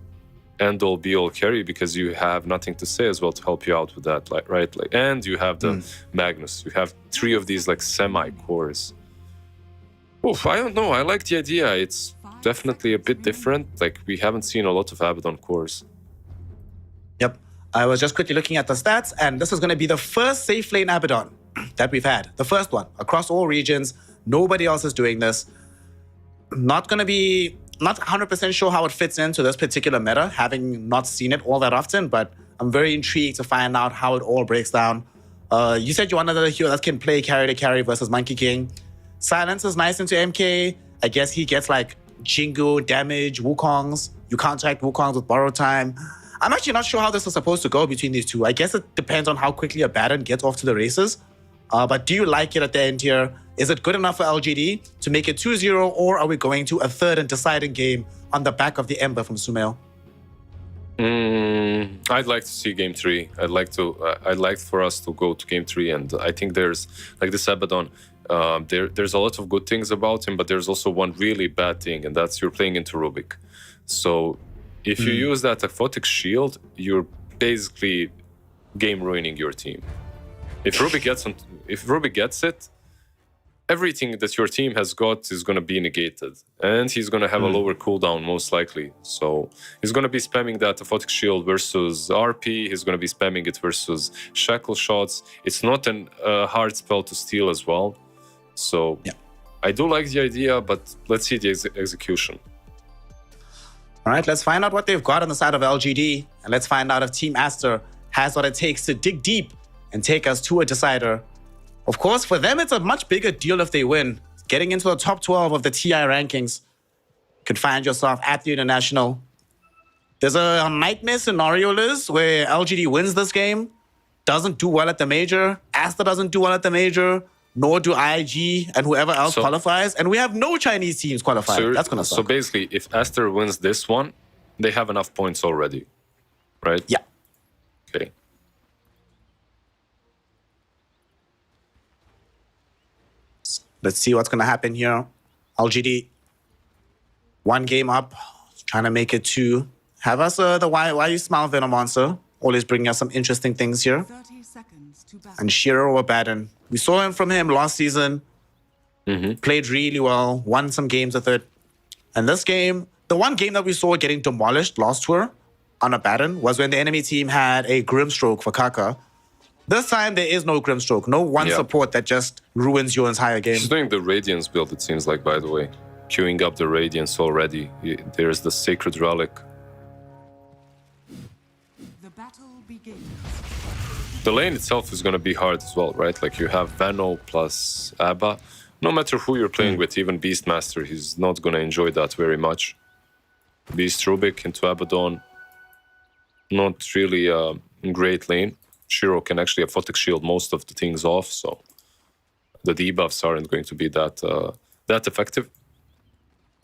end-all be-all carry because you have nothing to say as well to help you out with that, right? Like, and you have the Magnus. You have 3 of these like semi-cores. Oof, I don't know. I like the idea. It's definitely a bit different. Like, we haven't seen a lot of Abaddon cores. Yep. I was just quickly looking at the stats, and this is going to be the first safe lane Abaddon that we've had. The first one across all regions. Nobody else is doing this. Not 100% sure how it fits into this particular meta, having not seen it all that often, but I'm very intrigued to find out how it all breaks down. You said you wanted a hero that can play carry to carry versus Monkey King. Silence is nice into MK. I guess he gets like Jingu, damage, Wukongs. You counteract Wukongs with borrow time. I'm actually not sure how this is supposed to go between these two. I guess it depends on how quickly a Baron gets off to the races. But do you like it at the end here? Is it good enough for LGD to make it 2-0, or are we going to a third and deciding game on the back of the Ember from Sumail? I'd like to see game 3. I'd like for us to go to game 3, and I think there's like this Abaddon. There's a lot of good things about him, but there's also one really bad thing, and that's you're playing into Rubik. So if you use that Photic Shield, you're basically game ruining your team. If Rubik gets it, everything that your team has got is going to be negated, and he's going to have a lower cooldown most likely. So he's going to be spamming that Photic Shield versus RP. He's going to be spamming it versus Shackle Shots. It's not a hard spell to steal as well. So I do like the idea, but let's see the execution. All right, let's find out what they've got on the side of LGD, and let's find out if Team Aster has what it takes to dig deep and take us to a decider. Of course, for them, it's a much bigger deal if they win. Getting into the top 12 of the TI rankings. You could find yourself at the International. There's a nightmare scenario, Liz, where LGD wins this game, doesn't do well at the major, Aster doesn't do well at the major, nor do IG and whoever else So- qualifies, and we have no Chinese teams qualified. So, That's gonna suck. so basically, if Aster wins this one, they have enough points already, right? Yeah. Okay. Let's see what's gonna happen here. LGD, 1 game up, trying to make it 2. Have us the why you smile, Venom Monster. Always bringing us some interesting things here. 30 seconds to battle. And Shiro or Baden. We saw him from him last season. Played really well, won some games with it. And this game, the one game that we saw getting demolished last tour on a Baden was when the enemy team had a Grimstroke for Kaka. This time there is no Grimstroke, no one Yeah. support that just ruins your entire game. She's doing the Radiance build, it seems like, by the way. Queuing up the Radiance already. There's the Sacred Relic. The battle begins. The lane itself is going to be hard as well, right? Like you have Vano plus Abba. No matter who you're playing with, even Beastmaster, he's not going to enjoy that very much. Beast Rubik into Abaddon. Not really a great lane. Shiro can actually Aphotic Shield most of the things off, so the debuffs aren't going to be that effective.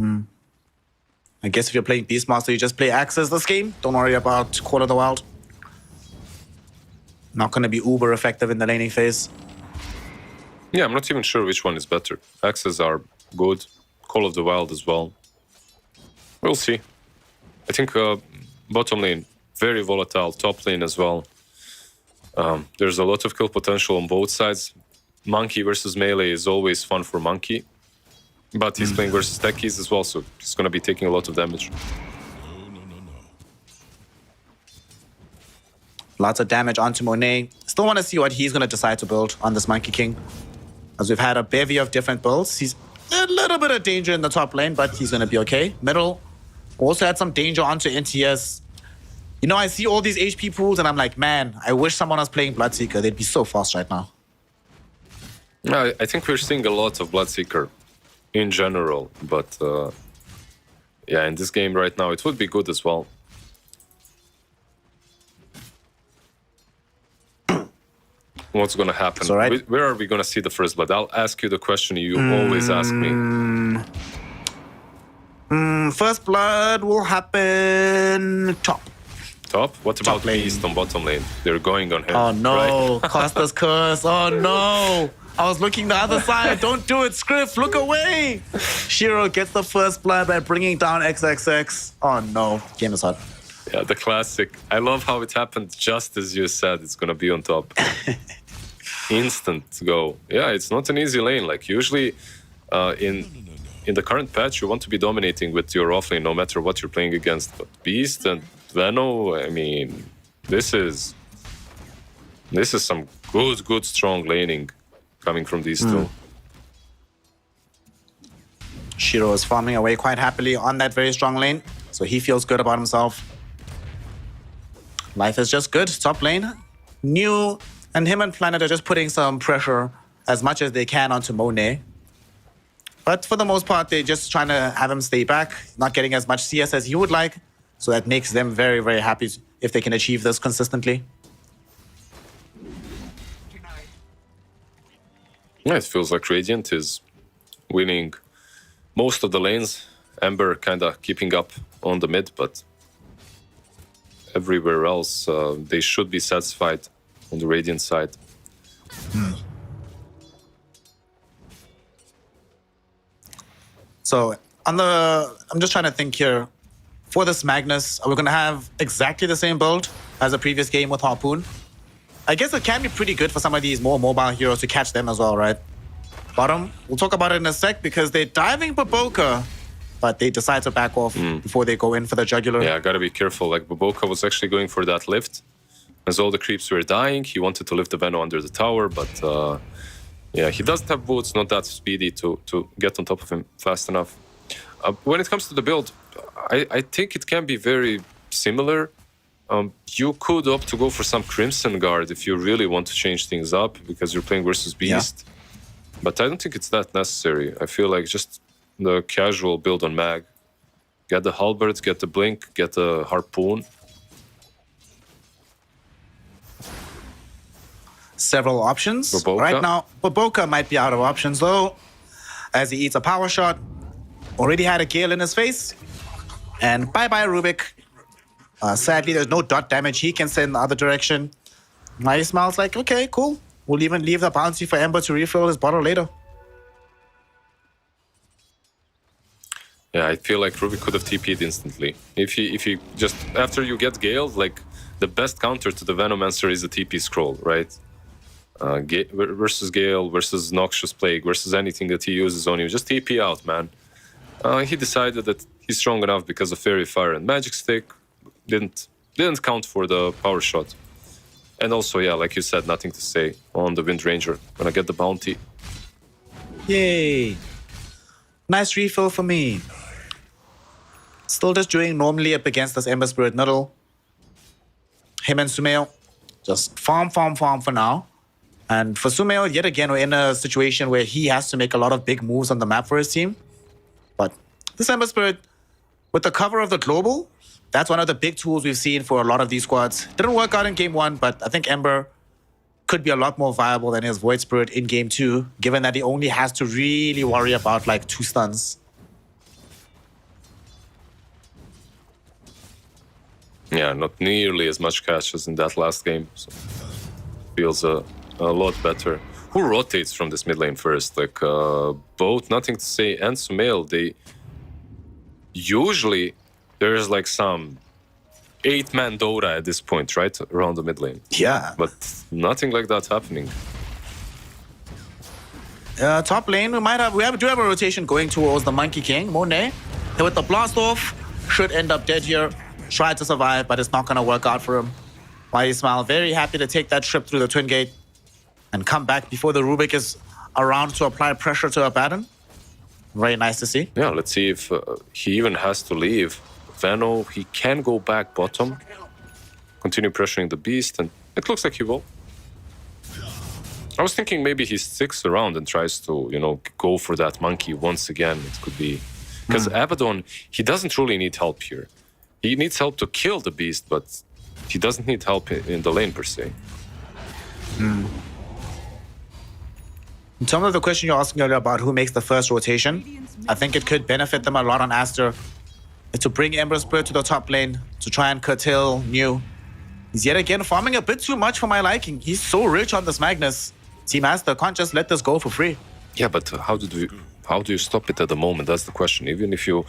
I guess if you're playing Beastmaster, you just play Axis this game. Don't worry about Call of the Wild. Not going to be uber effective in the laning phase. Yeah, I'm not even sure which one is better. Axes are good. Call of the Wild as well. We'll see. I think bottom lane, very volatile. Top lane as well. There's a lot of kill potential on both sides. Monkey versus melee is always fun for Monkey. But he's playing versus techies as well, so he's going to be taking a lot of damage. Lots of damage onto Monet. Still want to see what he's going to decide to build on this Monkey King. As we've had a bevy of different builds. He's a little bit of danger in the top lane, but he's going to be okay. Middle, also had some danger onto NTS. You know, I see all these HP pools and I'm like, man, I wish someone was playing Bloodseeker. They'd be so fast right now. I think we're seeing a lot of Bloodseeker in general, but yeah, in this game right now, it would be good as well. What's going to happen? So, right. Where are we going to see the first blood? I'll ask you the question you always ask me. First blood will happen top. Top? What about Top lane. Beast on bottom lane? They're going on him. Oh no, right? Costa's curse. Oh no. I was looking the other side. Don't do it, Scriff. Look away. Shiro gets the first blood by bringing down XXX. Oh no, game is hot. Yeah, the classic. I love how it happened just as you said it's going to be on top. Instant go. Yeah, it's not an easy lane. Like usually in the current patch, you want to be dominating with your offlane no matter what you're playing against. But Beast and Veno, I mean, this is some good, strong laning coming from these two. Shiro is farming away quite happily on that very strong lane, so he feels good about himself. Life is just good. Top lane, new, and him and Planet are just putting some pressure as much as they can onto Monet. But for the most part, they're just trying to have him stay back, not getting as much CS as he would like. So that makes them very, very happy if they can achieve this consistently. Yeah, it feels like Radiant is winning most of the lanes. Ember kind of keeping up on the mid, but everywhere else, they should be satisfied on the Radiant side. So I'm just trying to think here. For this Magnus, are we going to have exactly the same build as the previous game with Harpoon? I guess it can be pretty good for some of these more mobile heroes to catch them as well, right? Bottom, we'll talk about it in a sec because they're diving Baboka, but they decide to back off before they go in for the jugular. Yeah, gotta be careful. Like Baboka was actually going for that lift. As all the creeps were dying, he wanted to lift the Veno under the tower, but yeah, he doesn't have boots, not that speedy to get on top of him fast enough. When it comes to the build, I think it can be very similar. You could opt to go for some Crimson Guard if you really want to change things up because you're playing versus Beast. Yeah. But I don't think it's that necessary. I feel like just the casual build on Mag. Get the Halberd, get the Blink, get the Harpoon. several options. Baboka? Right now, Baboka might be out of options though, as he eats a power shot. Already had a Gale in his face. And bye-bye, Rubik. Sadly, there's no dot damage he can send in the other direction. Now he smiles like, okay, cool. We'll even leave the bounty for Ember to refill his bottle later. Yeah, I feel like Ruby could have TP'd instantly. If he just, after you get Gale, like, the best counter to the Venomancer is a TP scroll, right? Versus Gale, versus Noxious Plague, versus anything that he uses on you. Just TP out, man. He decided that he's strong enough because of Fairy Fire and Magic Stick. Didn't count for the power shot. And also, yeah, like you said, nothing to say on the Wind Ranger. Gonna get the bounty. Yay. Nice refill for me. Still just doing normally up against this Ember Spirit Noodle. Him and Sumail just farm for now. And for Sumail, yet again, we're in a situation where he has to make a lot of big moves on the map for his team. But this Ember Spirit, with the cover of the global, that's one of the big tools we've seen for a lot of these squads. Didn't work out in game 1, but I think Ember could be a lot more viable than his Void Spirit in game 2, given that he only has to really worry about like 2 stuns. Yeah, not nearly as much cash as in that last game. So feels a lot better. Who rotates from this mid lane first? Like, both Nothing to Say and Sumail, they... Usually, there's like some 8-man Dota at this point, right? Around the mid lane. Yeah. But nothing like that happening. Top lane, we do have a rotation going towards the Monkey King, Monet. And with the blast off, should end up dead here. Tried to survive, but it's not gonna work out for him. Why Smile very happy to take that trip through the Twin Gate and come back before the Rubik is around to apply pressure to Abaddon. Very nice to see. Yeah, let's see if he even has to leave. Veno, he can go back bottom, continue pressuring the Beast, and it looks like he will. I was thinking maybe he sticks around and tries to, you know, go for that monkey once again. It could be... Because Abaddon, he doesn't really need help here. He needs help to kill the Beast, but he doesn't need help in the lane per se. In terms of the question you're asking earlier about who makes the first rotation, I think it could benefit them a lot on Aster to bring Ember Spirit to the top lane to try and curtail New. He's yet again farming a bit too much for my liking. He's so rich on this Magnus. Team Aster can't just let this go for free. Yeah, but how do you stop it at the moment? That's the question. Even if you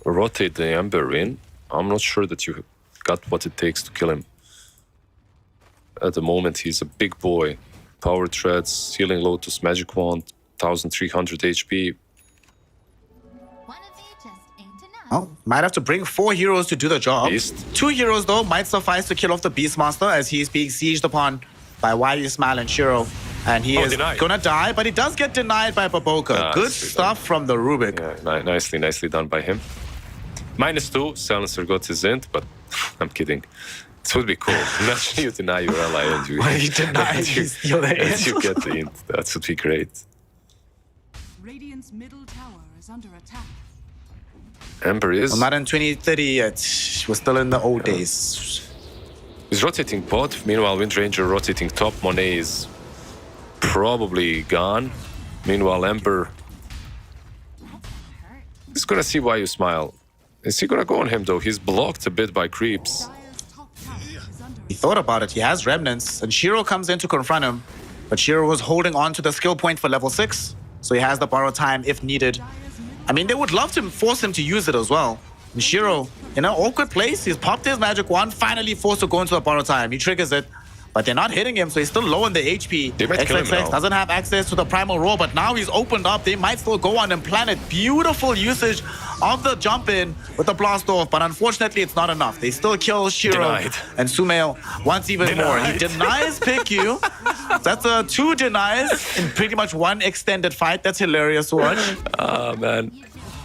rotate the Ember in, I'm not sure that you got what it takes to kill him. At the moment, he's a big boy. Power Treads, Healing Lotus, Magic Wand, 1300 HP. Oh, might have to bring 4 heroes to do the job. Beast. 2 heroes, though, might suffice to kill off the Beastmaster as he's being sieged upon by Wily Smile and Shiro. And he is denied. gonna die, but he does get denied by Baboka. Good stuff from the Rubik. Yeah, nicely done by him. -2, Silencer got his int, but I'm kidding. It would be cool. Imagine you deny your ally and you, Why you deny and you steal the and int? you get the int. That would be great. Radiant's middle tower is under attack. Ember is... Well, not in 2030 yet. We're still in the old days. He's rotating bot. Meanwhile, Wind Ranger rotating top. Monet is probably gone. Meanwhile, Ember... He's gonna see why you smile. Is he gonna go on him, though? He's blocked a bit by creeps. Dire's top tower is under He thought about it. He has remnants, and Shiro comes in to confront him. But Shiro was holding on to the skill point for level 6, so he has the borrow time if needed. I mean, they would love to force him to use it as well. And Shiro, in an awkward place, he's popped his magic wand, finally forced to go into the borrow time. He triggers it, but they're not hitting him, so he's still low on the HP. They might kill him now. Doesn't have access to the primal roar, but now he's opened up. They might still go on and plan it. Beautiful usage of the jump in with the blast off, but unfortunately it's not enough. They still kill Shiro Denied. and Sumail once even more. He denies PQ. That's 2 denies in pretty much one extended fight. That's hilarious to watch. Ah, man.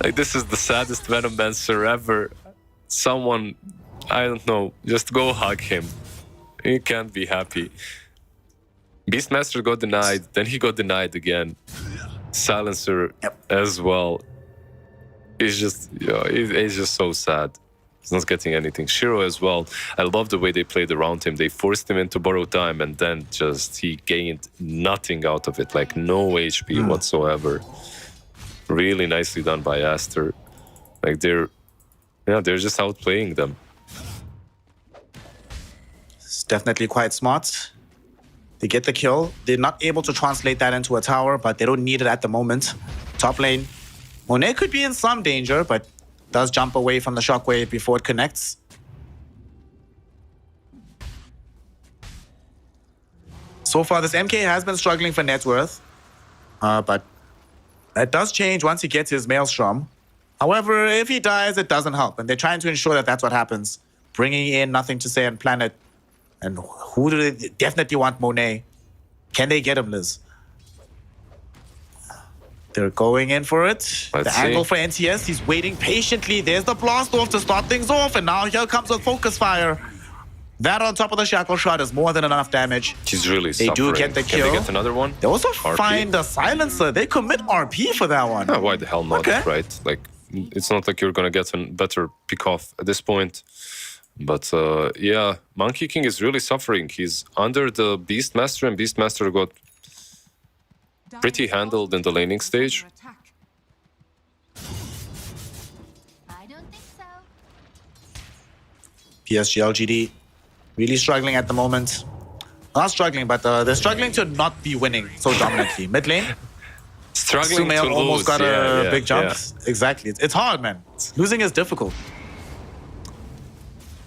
Like, this is the saddest Venomancer ever. Someone, I don't know, just go hug him. He can't be happy. Beastmaster got denied, then he got denied again. Silencer as well. He's just, he's just so sad. He's not getting anything. Shiro as well. I love the way they played around him. They forced him into borrow time, and then just he gained nothing out of it, like no HP whatsoever. Really nicely done by Aster. Like they're just outplaying them. It's definitely quite smart. They get the kill. They're not able to translate that into a tower, but they don't need it at the moment. Top lane. Monet could be in some danger, but does jump away from the shockwave before it connects. So far, this MK has been struggling for net worth, but that does change once he gets his Maelstrom. However, if he dies, it doesn't help, and they're trying to ensure that that's what happens. Bringing in Nothing to Say and Planet. And who do they definitely want? Monet. Can they get him, Liz? They're going in for it. Let's see. Angle for NTS. He's waiting patiently. There's the blast off to start things off. And now here comes with focus fire. That on top of the shackle shot is more than enough damage. He's really They suffering. do get the kill. Can they get another one? They also RP? find a silencer. They commit RP for that one. Why the hell not, Okay. right? Like, it's not like you're gonna get a better pick off at this point. But yeah, Monkey King is really suffering. He's under the Beastmaster, and Beastmaster got pretty handled in the laning stage. I don't think so. PSG LGD really struggling at the moment. Not struggling, but they're struggling to not be winning so dominantly. Mid lane, Struggling Sumail to almost lose. got a yeah, big jump. yeah. Exactly. It's hard, man. Losing is difficult.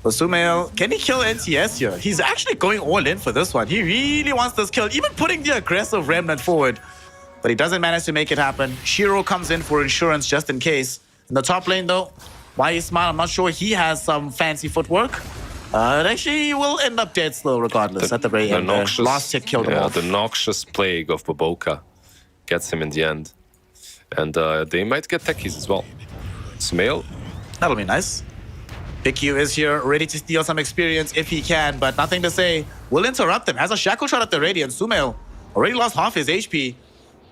But Sumail, can he kill NTS here? He's actually going all in for this one. He really wants this kill, even putting the aggressive Remnant forward. But he doesn't manage to make it happen. Shiro comes in for insurance just in case. In the top lane, though, why he's smart, I'm not sure. He has some fancy footwork. Actually, he will end up dead still, regardless, at the very end. Last hit killed him off. The noxious plague of Boboka gets him in the end. And they might get techies as well. Sumail, That'll be nice. Big Q is here, ready to steal some experience if he can, but nothing to say. Will interrupt him. Has a shackle shot at the Radiant. Sumail already lost half his HP.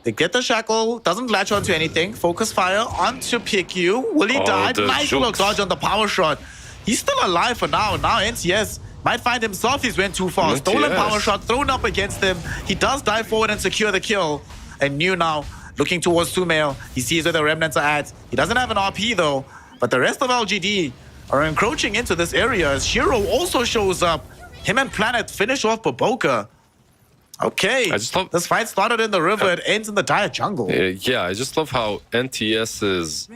They get the shackle, doesn't latch onto anything. Focus fire onto PQ. Will he die? the Nice little jukes. dodge on the power shot. He's still alive for now. Now NTS might find himself. He's went too far. Stolen NTS. power shot thrown up against him. He does dive forward and secure the kill. And New now looking towards Sumail. He sees where the remnants are at. He doesn't have an RP though. But the rest of LGD are encroaching into this area as Shiro also shows up. Him and Planet finish off Boboka. Okay, I just love- this fight started in the river, it ends in the dire jungle. yeah, I just love how NTS is,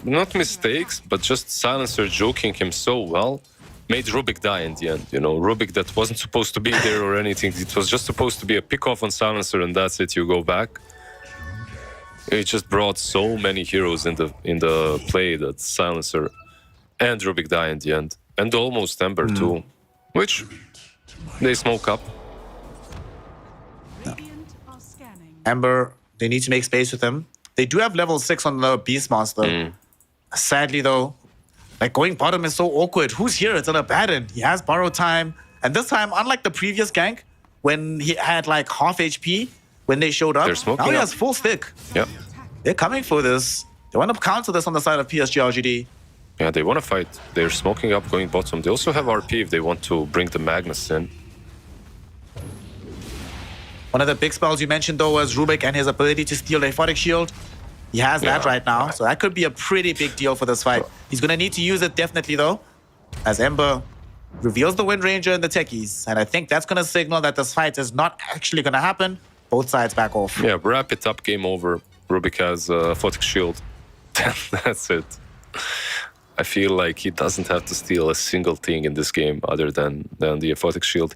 not mistakes, but just Silencer joking him so well. Made Rubik die in the end, Rubik that wasn't supposed to be there or anything. It was just supposed to be a pick-off on Silencer and that's it, you go back. It just brought so many heroes in the play that Silencer and Rubik die in the end. And almost Ember too, which they smoke up. Ember, they need to make space with him. They do have level 6 on the Beastmaster. Sadly though, like going bottom is so awkward. Who's here? It's an Abaddon. He has borrow time. And this time, unlike the previous gank, when he had like half HP when they showed up, They're smoking now he up. has full stick. Yeah. They're coming for this. They want to counter this on the side of PSG LGD. Yeah, they want to fight. They're smoking up, going bottom. They also have RP if they want to bring the Magnus in. One of the big spells you mentioned though was Rubik and his ability to steal a Aphotic Shield. He has that Yeah. right now, so that could be a pretty big deal for this fight. He's gonna need to use it definitely though, as Ember reveals the Wind Ranger and the Techies. And I think that's gonna signal that this fight is not actually gonna happen. Both sides back off. Yeah, wrap it up, game over. Rubik has a Photic Shield. That's it. I feel like he doesn't have to steal a single thing in this game other than the Aphotic Shield.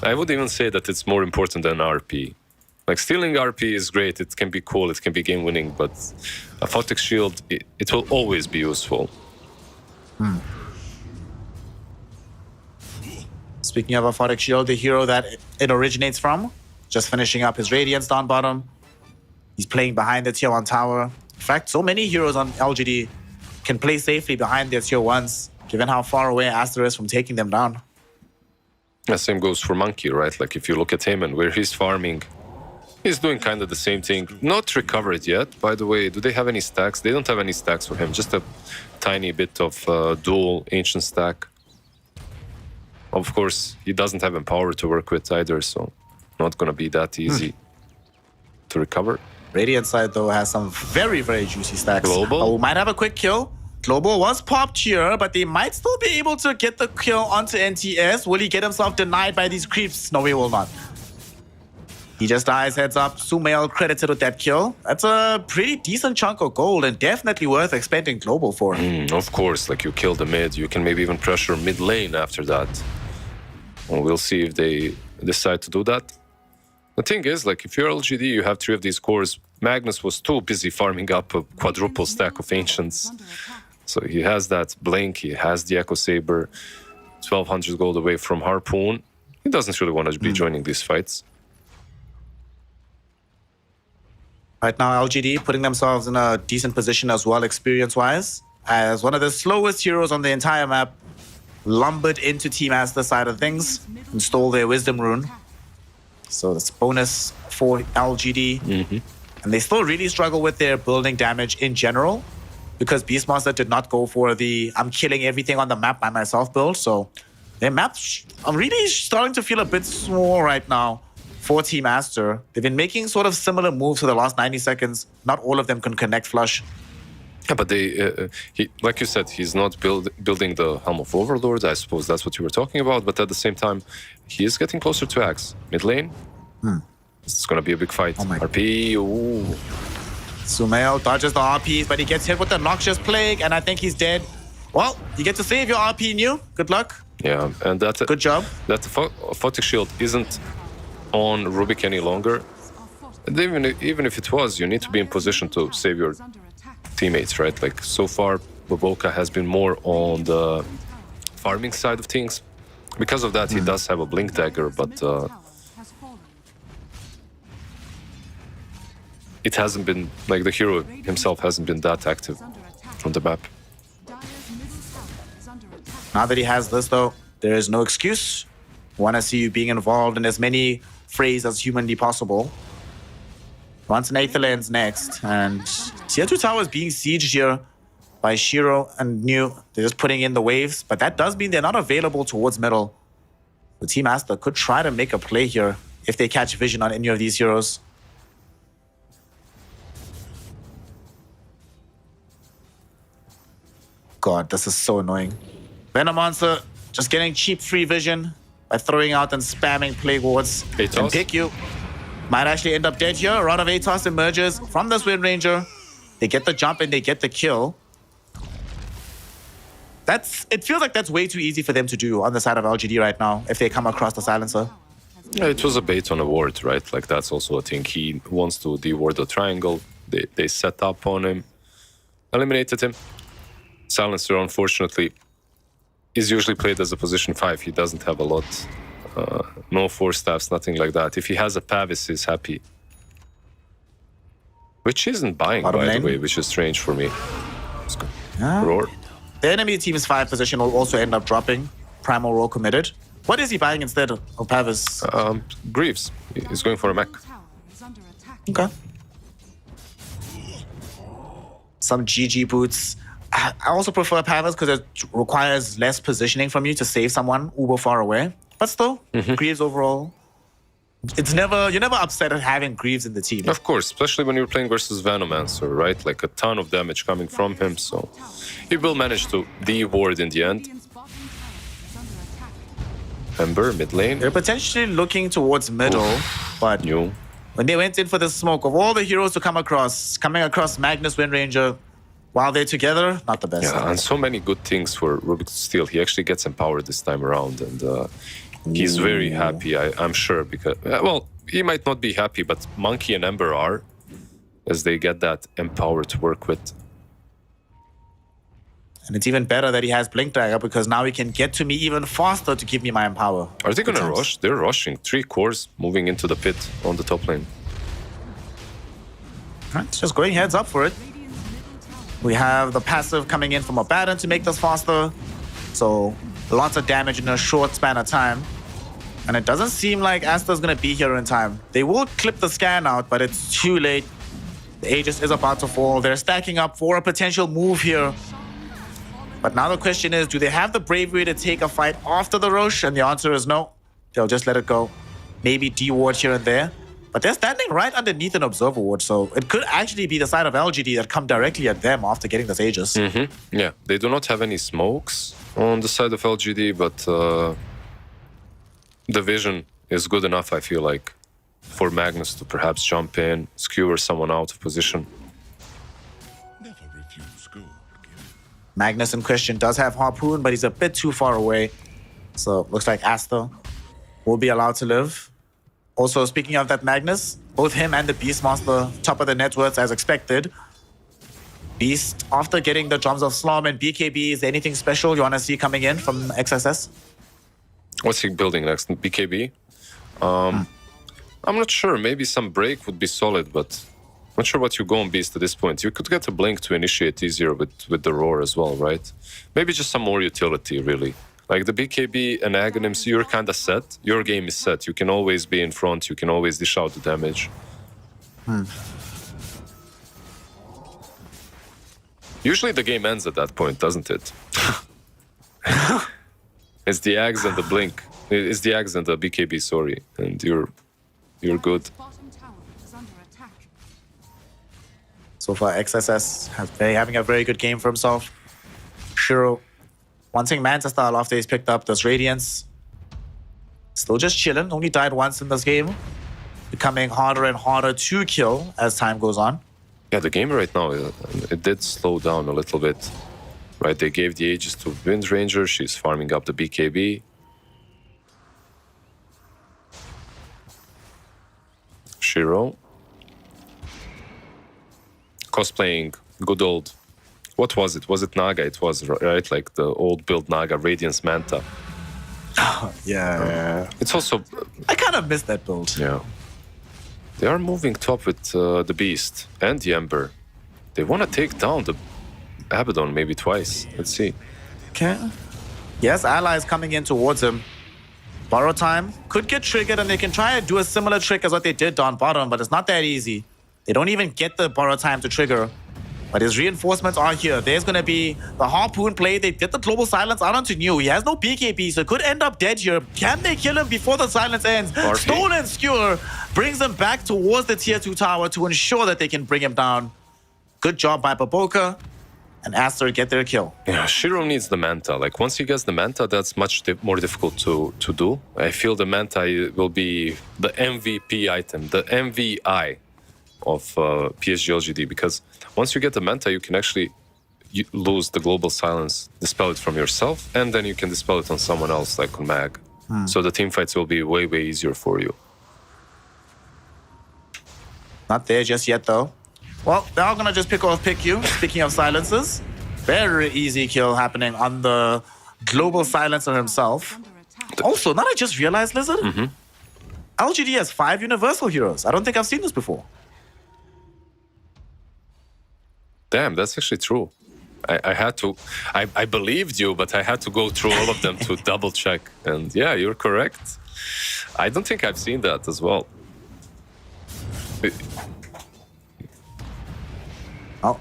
I would even say that it's more important than RP. Like, stealing RP is great, it can be cool, it can be game-winning, but Aphotic Shield, it will always be useful. Speaking of Aphotic Shield, the hero that it originates from, just finishing up his Radiance down bottom. He's playing behind the tier 1 tower. In fact, so many heroes on LGD can play safely behind their tier 1s, given how far away Aster is from taking them down. The same goes for Monkey, right? Like, if you look at him and where he's farming, He's doing kind of the same thing. Not recovered yet, by the way. Do they have any stacks? They don't have any stacks for him. Just a tiny bit of dual ancient stack. Of course, he doesn't have Empower to work with either, so not going to be that easy to recover. Radiant side, though, has some very, very juicy stacks. Global? Oh, might have a quick kill. Global was popped here, but they might still be able to get the kill onto NTS. Will he get himself denied by these creeps? No, he will not. He just dies, heads up. Sumail credited with that kill. That's a pretty decent chunk of gold and definitely worth expending Global for. Of course, like you kill the mid, you can maybe even pressure mid lane after that. Well, we'll see if they decide to do that. The thing is, like, if you're LGD, you have 3 of these cores. Magnus was too busy farming up a quadruple stack of Ancients. So he has that Blink, he has the Echo Saber, 1200 gold away from Harpoon. He doesn't really want to be joining these fights. Right now, LGD putting themselves in a decent position as well, experience-wise, as one of the slowest heroes on the entire map, lumbered into Team Aster's side of things, and stole their Wisdom Rune. So that's bonus for LGD. And they still really struggle with their building damage in general, because Beastmaster did not go for the I'm killing everything on the map by myself build. So their maps are really starting to feel a bit small right now for Team Aster. They've been making sort of similar moves for the last 90 seconds. Not all of them can connect flush. Yeah, but he, like you said, he's not building the Helm of Overlord. I suppose that's what you were talking about. But at the same time, he is getting closer to Axe. Mid lane, it's going to be a big fight. RP, ooh. Sumail dodges the RPs, but he gets hit with the Noxious Plague, and I think he's dead. Well, you get to save your RP new. Good luck. Yeah, and that's good job. That Photic Shield isn't on Rubik any longer. And even if it was, you need to be in position to save your teammates, right? Like, so far, Boboka has been more on the farming side of things. Because of that, he does have a Blink Dagger, but it hasn't been, like, the hero himself hasn't been that active on the map. Now that he has this, though, there is no excuse. Want to see you being involved in as many frays as humanly possible. Once Nathalan's next, and Tier 2 Tower is being sieged here by Shiro and New. They're just putting in the waves, but that does mean they're not available towards middle. The Team Aster could try to make a play here if they catch vision on any of these heroes. God, this is so annoying. Venom Monster just getting cheap free vision by throwing out and spamming Plague Wards. And pick you. Might actually end up dead here. A round of Atos emerges from this Wind Ranger. They get the jump and they get the kill. It feels like that's way too easy for them to do on the side of LGD right now if they come across the Silencer. Yeah, it was a bait on a ward, right? Like, that's also a thing. He wants to deward the triangle. They set up on him, eliminated him. Silencer, unfortunately, is usually played as a position 5. He doesn't have a lot. No 4 staffs, nothing like that. If he has a Pavis, he's happy. Which isn't buying, by the way, which is strange for me. Let's go. Roar. The enemy team's 5 position will also end up dropping. Primal Roar committed. What is he buying instead of Pavis? Greaves. He's going for a mech. Okay. Some GG boots. I also prefer Pavis because it requires less positioning from you to save someone uber far away. But still, Greaves overall. You're never upset at having Greaves in the team. Of course, especially when you're playing versus Venomancer, right? Like, a ton of damage coming from him, so he will manage to de-ward in the end. Ember, mid lane. They're potentially looking towards middle, but when they went in for the smoke of all the heroes to coming across Magnus Wind Ranger, while they're together, not the best. Yeah, and so many good things for Rubik to steal. He actually gets empowered this time around, and he's very happy, I'm sure, because, well, he might not be happy, but Monkey and Ember are, as they get that empower to work with. And it's even better that he has Blink Dagger, because now he can get to me even faster to give me my empower. Are they going to rush? They're rushing. 3 cores moving into the pit on the top lane. Right, just going heads up for it. We have the passive coming in from Abaddon to make this faster. So lots of damage in a short span of time. And it doesn't seem like Asta's gonna be here in time. They will clip the scan out, but it's too late. The Aegis is about to fall. They're stacking up for a potential move here. But now the question is, do they have the bravery to take a fight after the Roche? And the answer is no. They'll just let it go. Maybe D-ward here and there. But they're standing right underneath an Observer ward, so it could actually be the side of LGD that come directly at them after getting this Aegis. Yeah, they do not have any smokes on the side of LGD, but the vision is good enough, I feel like, for Magnus to perhaps jump in, skewer someone out of position. Magnus in question does have Harpoon, but he's a bit too far away. So looks like Asta will be allowed to live. Also, speaking of that Magnus, both him and the Beastmaster top of the net worths as expected. Beast, after getting the drums of Slom and BKB, is there anything special you want to see coming in from XSS? What's he building next? BKB? I'm not sure. Maybe some break would be solid, but not sure what you go on Beast at this point. You could get a blink to initiate easier with the roar as well, right? Maybe just some more utility, really. Like the BKB and Aghanims, you're kind of set. Your game is set. You can always be in front. You can always dish out the damage. Usually the game ends at that point, doesn't it? It's the Aghs and the blink. It's the Aghs and the BKB, sorry. And you're good. Bottom tower is under attack. So far, XSS has been having a very good game for himself. Shiro wanting Manta style after he's picked up this Radiance. Still just chilling, only died once in this game. Becoming harder and harder to kill as time goes on. Yeah, the game right now, it did slow down a little bit. Right, they gave the Aegis to Wind Ranger. She's farming up the BKB. Shiro. Cosplaying good old... What was it? Was it Naga? It was, right? Like the old build Naga, Radiance Manta. Yeah. It's also... I kind of missed that build. Yeah. They are moving top with the Beast and the Ember. They want to take down the Abaddon maybe twice. Let's see. Okay. Yes, allies coming in towards him. Borrow time could get triggered and they can try to do a similar trick as what they did down bottom, but it's not that easy. They don't even get the borrow time to trigger. But his reinforcements are here. There's going to be the Harpoon play. They get the Global Silence out onto New. He has no BKB, so could end up dead here. Can they kill him before the silence ends? RP. Stolen Skewer brings him back towards the tier 2 tower to ensure that they can bring him down. Good job by Baboka. And Aster get their kill. Yeah, Shiro needs the Manta. Like, once he gets the Manta, that's much more difficult to do. I feel the Manta will be the MVP item, the MVI of PSG LGD, because once you get the Manta, you can actually lose the Global Silence, dispel it from yourself, and then you can dispel it on someone else, like on Mag. So the team fights will be way, way easier for you. Not there just yet, though. Well, they're all gonna just pick you. Speaking of silences, very easy kill happening on the Global Silencer himself. Under attack. Also, now I just realized, Lizard, LGD has 5 Universal Heroes. I don't think I've seen this before. Damn, that's actually true. I had to, I believed you, but I had to go through all of them to double check. And yeah, you're correct. I don't think I've seen that as well. Oh,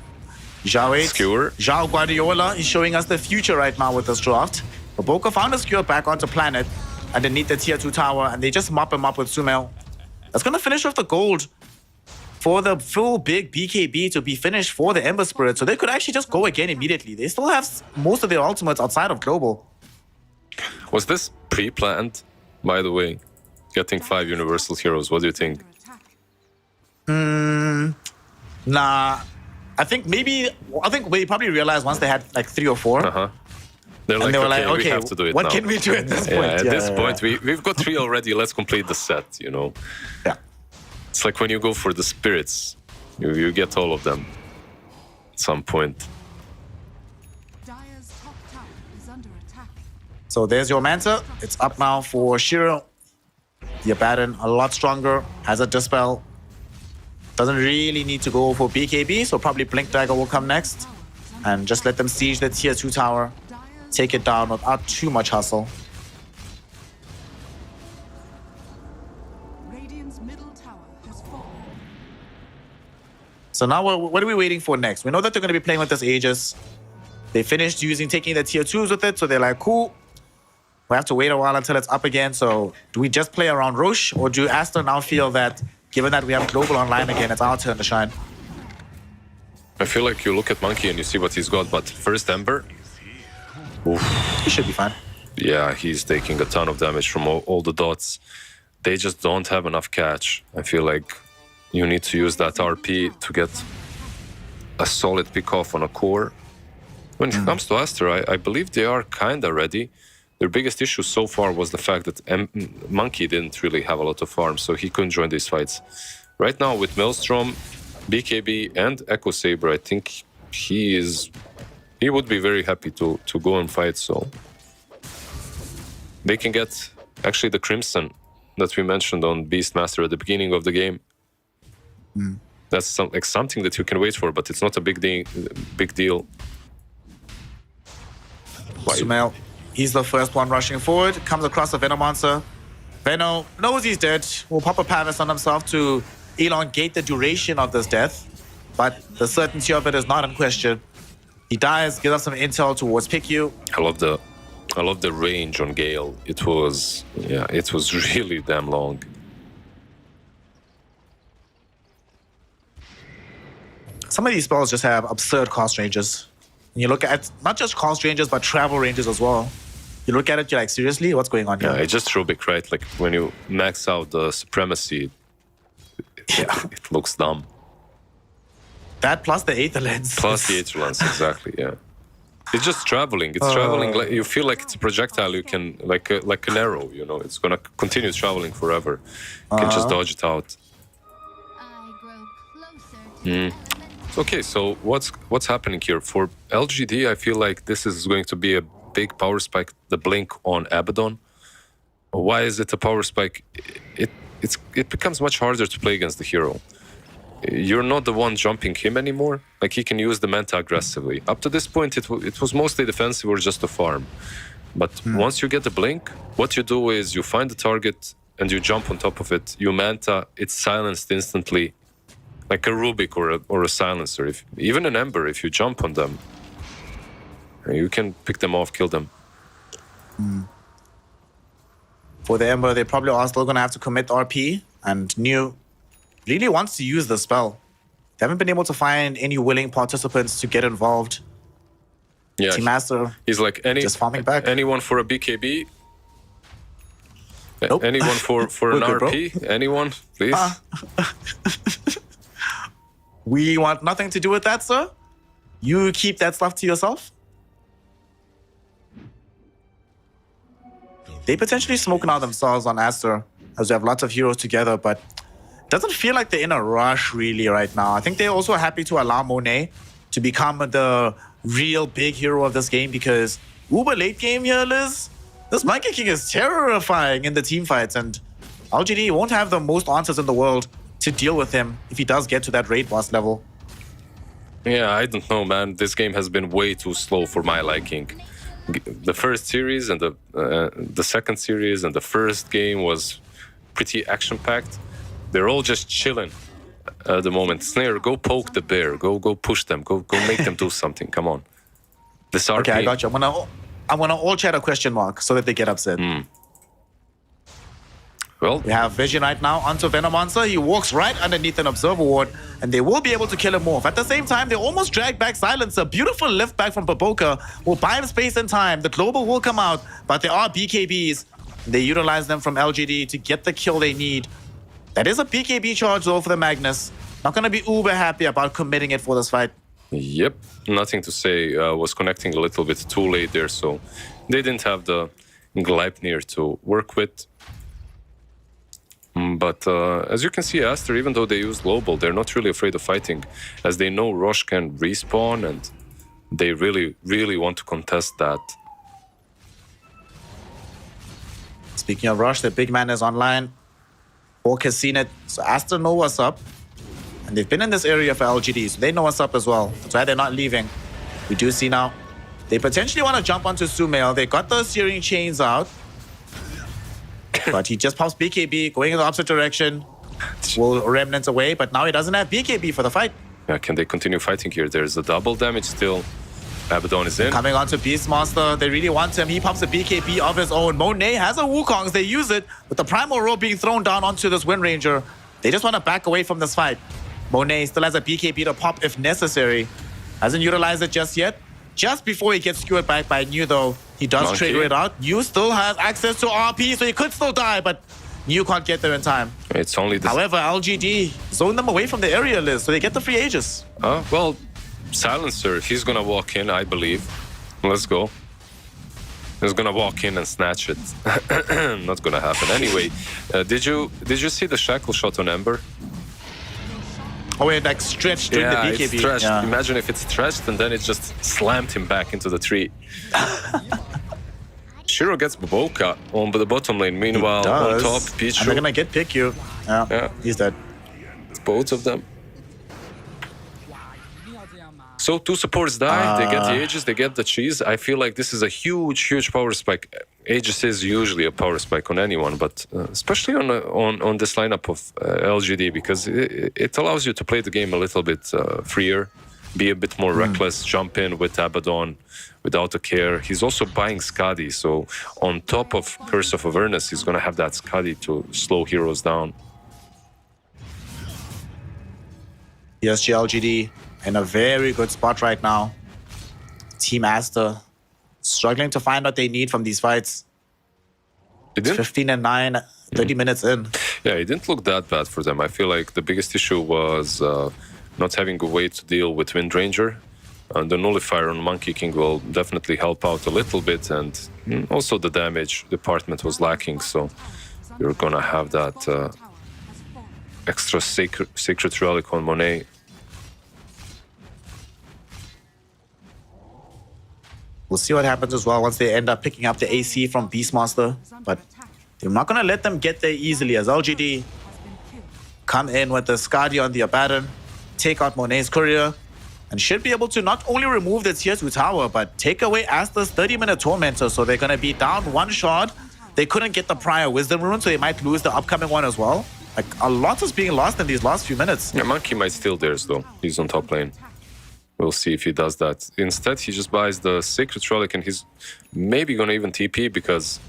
Zhao 8. Skewer. Zhao Guardiola is showing us the future right now with this draft. Baboka found a skewer back onto planet underneath the tier 2 tower, and they just mop him up with Sumail. That's gonna finish off the gold for the full big BKB to be finished for the Ember Spirit, so they could actually just go again immediately. They still have most of their ultimates outside of Global. Was this pre-planned, by the way? Getting 5 Universal Heroes, what do you think? Under attack. Nah, I think we probably realized once they had like 3 or 4. They're like, And they were okay, like, we okay, have to do it what now. can we do at this Yeah, point? at this point, we've got 3 already. Let's complete the set, you know? Yeah. It's like when you go for the spirits, you get all of them at some point. Dire's top tower is under attack. So there's your Manta. It's up now for Shiro. The Abaddon, a lot stronger, has a Dispel. Doesn't really need to go for BKB, so probably Blink Dagger will come next. And just let them siege the tier 2 tower. Dire's Take it down without too much hustle. So now what are we waiting for next? We know that they're going to be playing with this Aegis. They finished taking the tier 2s with it, so they're like, cool. We have to wait a while until it's up again. So do we just play around Roche, or do Aster now feel that, given that we have global online again, it's our turn to shine? I feel like you look at Monkey and you see what he's got, but first Ember, He should be fine. yeah, he's taking a ton of damage from all the dots. They just don't have enough catch. I feel like you need to use that RP to get a solid pick off on a core. When it comes to Aster, I believe they are kinda ready. Their biggest issue so far was the fact that Monkey didn't really have a lot of farm, so he couldn't join these fights. Right now with Maelstrom, BKB and Echo Saber, I think he would be very happy to go and fight, so they can get actually the Crimson that we mentioned on Beastmaster at the beginning of the game. That's something that you can wait for, but it's not a big deal. Sumail, he's the first one rushing forward, comes across a Venomancer. Veno knows he's dead, will pop a Pavis on himself to elongate the duration of this death, but the certainty of it is not in question. He dies, gives us some intel towards PickU. I love the range on Gale. It was really damn long. Some of these spells just have absurd cost ranges. And you look at not just cost ranges, but travel ranges as well. You look at it, you're like, seriously, what's going on here? Yeah, it's just Rubik, right? Like when you max out the Supremacy, it looks dumb. That plus the Aether Lens. Plus the Aether Lens, exactly, yeah. It's just traveling. It's traveling. Like, you feel like it's a projectile. You can like an arrow. You know, it's gonna continue traveling forever. You can just dodge it out. I grow closer to the elements. Okay, so what's happening here for LGD? I feel like this is going to be a big power spike. The blink on Abaddon. Why is it a power spike? It becomes much harder to play against the hero. You're not the one jumping him anymore. Like, he can use the Manta aggressively. Up to this point, it was mostly defensive or just a farm. But once you get the blink, what you do is you find the target and you jump on top of it. You Manta, it's silenced instantly. Like a Rubik or a silencer. Even an Ember, if you jump on them, you can pick them off, kill them. For the Ember, they probably are still going to have to commit RP, and New really wants to use the spell. They haven't been able to find any willing participants to get involved. Yeah, Team Master he's like just farming back. Anyone for a BKB? Nope. Anyone for an We're good, RP? Anyone, please? We want nothing to do with that, sir. You keep that stuff to yourself. They potentially smoking out themselves on Aster, as we have lots of heroes together, but doesn't feel like they're in a rush really right now. I think they're also happy to allow Monet to become the real big hero of this game, because uber late game here, Liz, this Monkey King is terrifying in the team fights, and LGD won't have the most answers in the world to deal with him if he does get to that raid boss level. Yeah, I don't know, man. This game has been way too slow for my liking. The first series and the second series and the first game was pretty action-packed. They're all just chilling at the moment. Snare, go poke the bear. Go push them. Go make them do something. Come on. This RP. Okay, I got you. I'm gonna all chat a question mark so that they get upset. Well, We have Vision right now onto Venomancer. He walks right underneath an Observer Ward, and they will be able to kill him off. At the same time, they almost drag back Silencer. Beautiful lift back from Baboka. Will buy him space and time. The Global will come out, but there are BKBs. They utilize them from LGD to get the kill they need. That is a BKB charge, though, for the Magnus. Not going to be uber happy about committing it for this fight. yep, nothing to say. Was connecting a little bit too late there, so they didn't have the Gleipnir to work with. But as you can see, Aster, even though they use global, they're not really afraid of fighting, as they know Rosh can respawn, and they really, really want to contest that. Speaking of Rush, the big man is online. Hawk has seen it, so Aster know what's up. And they've been in this area for LGD, so they know what's up as well. That's why they're not leaving. We do see now, they potentially want to jump onto Sumail. They got the searing chains out. But he just pops BKB, going in the opposite direction. Will Remnants away, but now he doesn't have BKB for the fight. Yeah, can they continue fighting here? There's a double damage still. Abaddon is in. Coming onto Beastmaster, they really want him. He pops a BKB of his own. Monet has a Wukong's, they use it. With the Primal Robe being thrown down onto this Wind Ranger, they just want to back away from this fight. Monet still has a BKB to pop if necessary. Hasn't utilized it just yet. Just before he gets skewered back by New though, he does Monkey. trigger it out. New still has access to RP, so he could still die, but New can't get there in time. It's only the... However, LGD zoned them away from the area list, so they get the free Aegis. Well, Silencer, he's gonna walk in, I believe. Let's go. He's gonna walk in and snatch it. Not gonna happen. Anyway, did you see the shackle shot on Ember? Oh, it like stretched during the BKB. It's stretched. Imagine if it's stretched and then it just slammed him back into the tree. Shiro gets Boboka on the bottom lane. Meanwhile, on top, Pichu. And they're gonna get Pichu. Yeah, he's dead. It's both of them. So two supports die, they get the Aegis, they get the cheese. I feel like this is a huge power spike. Aegis is usually a power spike on anyone, but especially on this lineup of LGD, because it allows you to play the game a little bit freer, be a bit more reckless, jump in with Abaddon without a care. He's also buying Skadi, so on top of Curse of Avernus, he's going to have that Skadi to slow heroes down. Yes, GLGD in a very good spot right now. Team Aster struggling to find what they need from these fights. 15 and 9, 30 minutes in. Yeah, it didn't look that bad for them. I feel like the biggest issue was not having a way to deal with Wind Ranger. And the Nullifier on Monkey King will definitely help out a little bit. And also the damage department was lacking. So you're going to have that extra Sacred Relic on Monet. We'll see what happens as well once they end up picking up the AC from Beastmaster. But they're not going to let them get there easily as LGD come in with the Skadi on the Abaddon, take out Monet's courier, and should be able to not only remove the tier 2 tower, but take away Aster's 30-minute Tormentor. So they're going to be down one shard. They couldn't get the prior Wisdom Rune, so they might lose the upcoming one as well. Like, a lot is being lost in these last few minutes. Yeah, Monkey might steal theirs though. He's on top lane. We'll see if he does that. Instead, he just buys the Sacred Relic and he's maybe gonna even TP because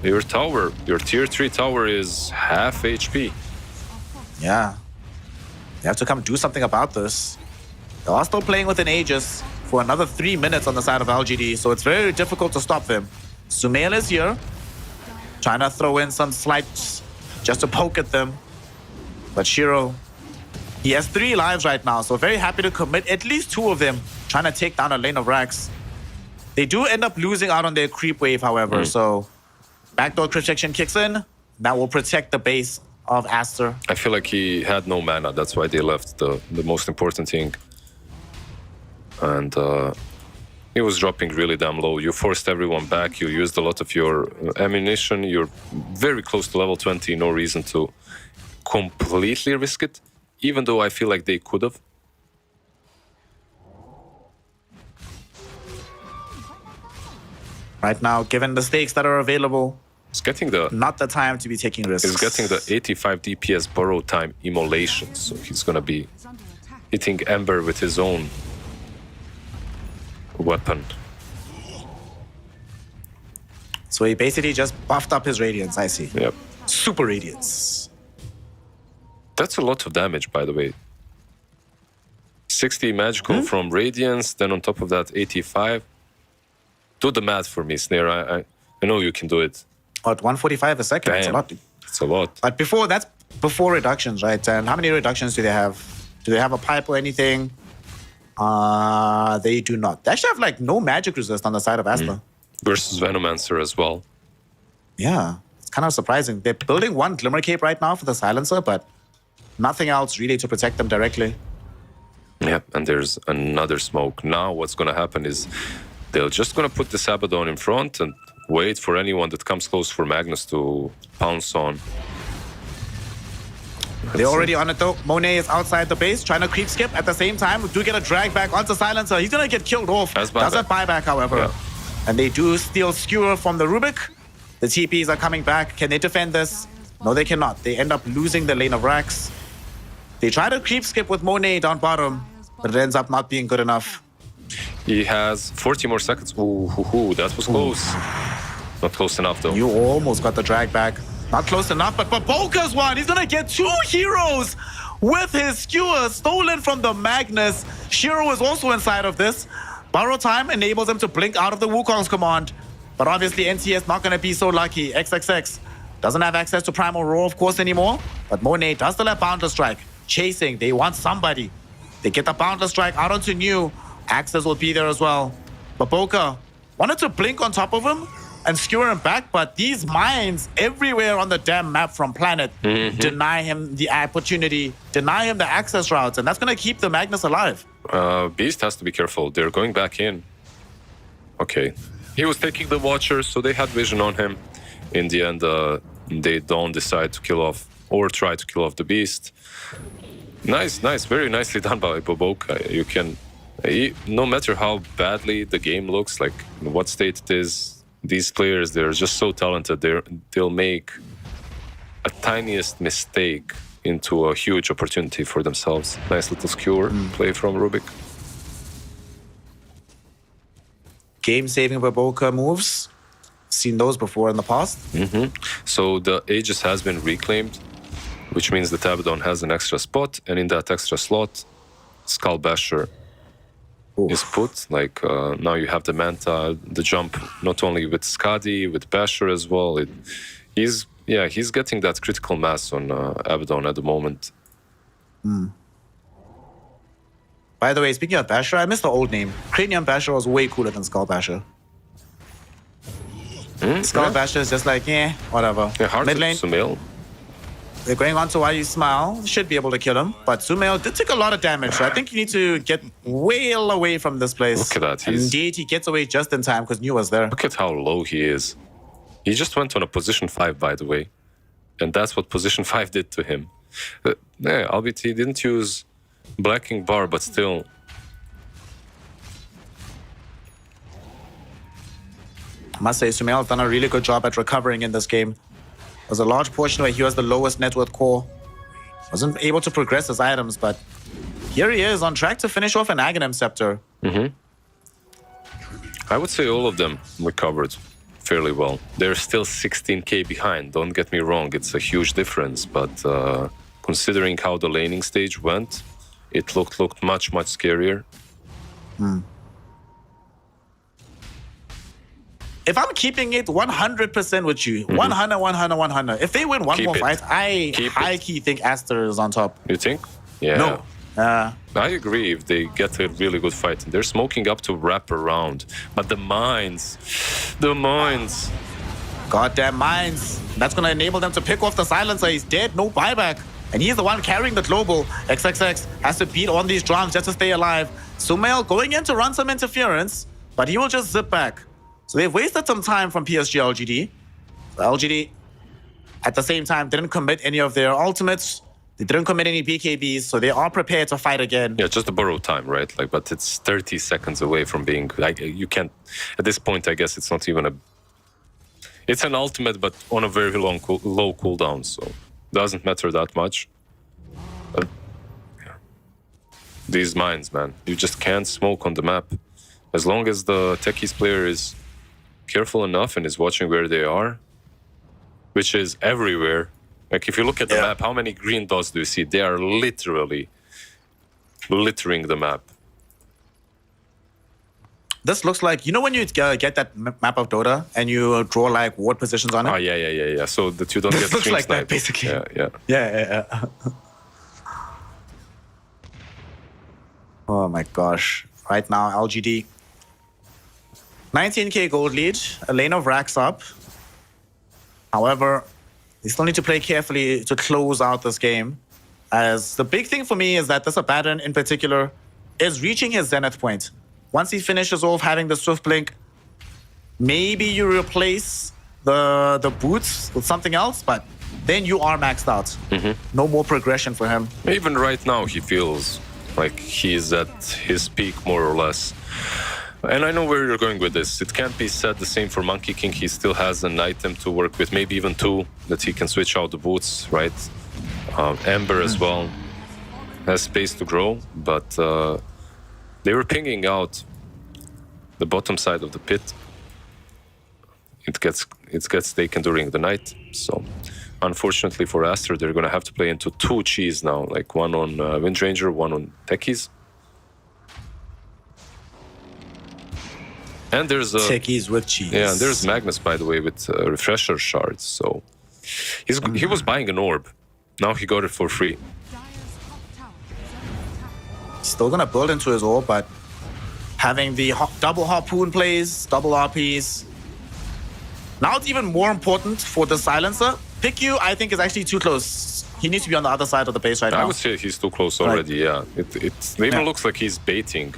your tower, your tier 3 tower is half HP. Yeah. They have to come do something about this. They are still playing with an Aegis for another 3 minutes on the side of LGD, so it's very difficult to stop them. Sumail is here, trying to throw in some slights just to poke at them. But Shiro, he has 3 lives right now, so very happy to commit at least 2 of them, trying to take down a lane of Rax. They do end up losing out on their creep wave, however, so backdoor protection kicks in. That will protect the base of Aster. I feel like he had no mana, that's why they left the most important thing. And he was dropping really damn low. You forced everyone back, you used a lot of your ammunition, you're very close to level 20, no reason to completely risk it. Even though I feel like they could have. Right now, given the stakes that are available, He's getting the not the time to be taking risks. he's getting the 85 DPS burrow time immolation, so he's gonna be hitting Ember with his own weapon. So he basically just buffed up his Radiance, I see. Yep. Super Radiance. That's a lot of damage, by the way. 60 magical from Radiance, then on top of that 85. Do the math for me, Snare. I know you can do it. About 145 a second. It's a Damn. lot. It's a lot. But that's before reductions, right? And how many reductions do they have? Do they have a pipe or anything? They do not. They actually have like no magic resist on the side of Aster. Versus Venomancer as well. Yeah, it's kind of surprising. They're building one Glimmer Cape right now for the Silencer, but nothing else really to protect them directly. Yep, and there's another smoke. Now what's going to happen is they're just going to put the Abaddon in front and wait for anyone that comes close for Magnus to pounce on. They're already on it though. Monet is outside the base, trying to creep skip. At the same time, we do get a drag back onto Silencer. He's going to get killed off. That's Doesn't buy back, however. Yeah. And they do steal Skewer from the Rubik. The TPs are coming back. Can they defend this? No, they cannot. They end up losing the lane of Rax. They try to creep skip with Monet down bottom, but it ends up not being good enough. He has 40 more seconds. Ooh, that was close. Not close enough, though. You almost got the drag back. Not close enough, but Baboka's one. He's gonna get 2 heroes with his skewer stolen from the Magnus. Shiro is also inside of this. Borrow time enables him to blink out of the Wukong's command. But obviously NCS not gonna be so lucky. XXX doesn't have access to Primal Roar, of course, anymore. But Monet does still have Boundless Strike. Chasing, they want somebody. They get the Boundless Strike out onto New. Axes will be there as well. Baboka wanted to blink on top of him and skewer him back, but these mines everywhere on the damn map from Planet deny him the opportunity, deny him the access routes, and that's going to keep the Magnus alive. Beast has to be careful. They're going back in. Okay. He was taking the Watcher, so they had vision on him. In the end, they don't decide to kill off or try to kill off the Beast. Nice. Very nicely done by Baboka. You can, no matter how badly the game looks, like in what state it is, these players, they're just so talented. They'll make a tiniest mistake into a huge opportunity for themselves. Nice little skewer play from Rubik. Game-saving Baboka moves. Seen those before in the past. So the Aegis has been reclaimed, which means that Abaddon has an extra spot, and in that extra slot, Skull Basher is put. Like now you have the Manta, the jump, not only with Skadi, with Basher as well. He's getting that critical mass on Abaddon at the moment. By the way, speaking of Basher, I missed the old name. Cranium Basher was way cooler than Skull Basher. Skull Basher is just like, whatever. Yeah, hard Mid to lane, Sumail. they're going on to Why You Smile. Should be able to kill him. But Sumail did take a lot of damage, so I think you need to get well away from this place. Look at that. And indeed, he gets away just in time because New was there. Look at how low he is. He just went on a position 5, by the way. And that's what position 5 did to him. Albeit he didn't use Blacking Bar, but still. I must say, Sumail has done a really good job at recovering in this game. There's a large portion where he was the lowest net worth core. Wasn't able to progress his items, but here he is on track to finish off an Aghanim Scepter. I would say all of them recovered fairly well. They're still 16k behind, don't get me wrong, it's a huge difference, but considering how the laning stage went, it looked much scarier. If I'm keeping it 100% with you, 100. If they win one Keep more it. fight, I Keep high-key think Aster is on top. You think? Yeah. No. I agree if they get a really good fight. They're smoking up to wrap around. But the mines. Goddamn mines. That's going to enable them to pick off the silencer. He's dead, no buyback. And he's the one carrying the global. XXX has to beat on these drums just to stay alive. Sumail going in to run some interference, but he will just zip back. So they've wasted some time from PSG LGD. LGD, at the same time, didn't commit any of their ultimates. They didn't commit any BKBs, so they are prepared to fight again. Yeah, just the borrow time, right? Like, but it's 30 seconds away from being like you can't. At this point, I guess it's not even a. It's an ultimate, but on a very low cooldown, so doesn't matter that much. But yeah. These mines, man, you just can't smoke on the map. As long as the Techies player is careful enough and is watching where they are, which is everywhere. Like if you look at the map, how many green dots do you see? They are literally littering the map. This looks like, you know when you get that map of Dota and you draw like ward positions on it? Oh, yeah. So that you don't This get looks stream like that, sniped. basically. Yeah. Yeah. Oh my gosh. Right now, LGD. 19k gold lead, a lane of racks up. However, they still need to play carefully to close out this game. As the big thing for me is that this Abaddon in particular is reaching his zenith point. Once he finishes off having the Swift Blink, maybe you replace the boots with something else, but then you are maxed out. No more progression for him. Even right now, he feels like he's at his peak, more or less. And I know where you're going with this. It can't be said the same for Monkey King. He still has an item to work with, maybe even 2, that he can switch out the boots, right? Ember as well. has space to grow, but they were pinging out the bottom side of the pit. It gets taken during the night, so unfortunately for Aster, they're going to have to play into 2 cheese now, like one on Windranger, one on Techies. And there's Techies with cheese. Yeah, and there's Magnus, by the way, with refresher shards. So he was buying an orb. Now he got it for free. Dire's top tower is under attack. Still gonna build into his orb, but having the double harpoon plays, double RPs. Now it's even more important for the silencer. PickU, I think, is actually too close. He needs to be on the other side of the base right now. I would say he's too close already, yeah. It even looks like he's baiting.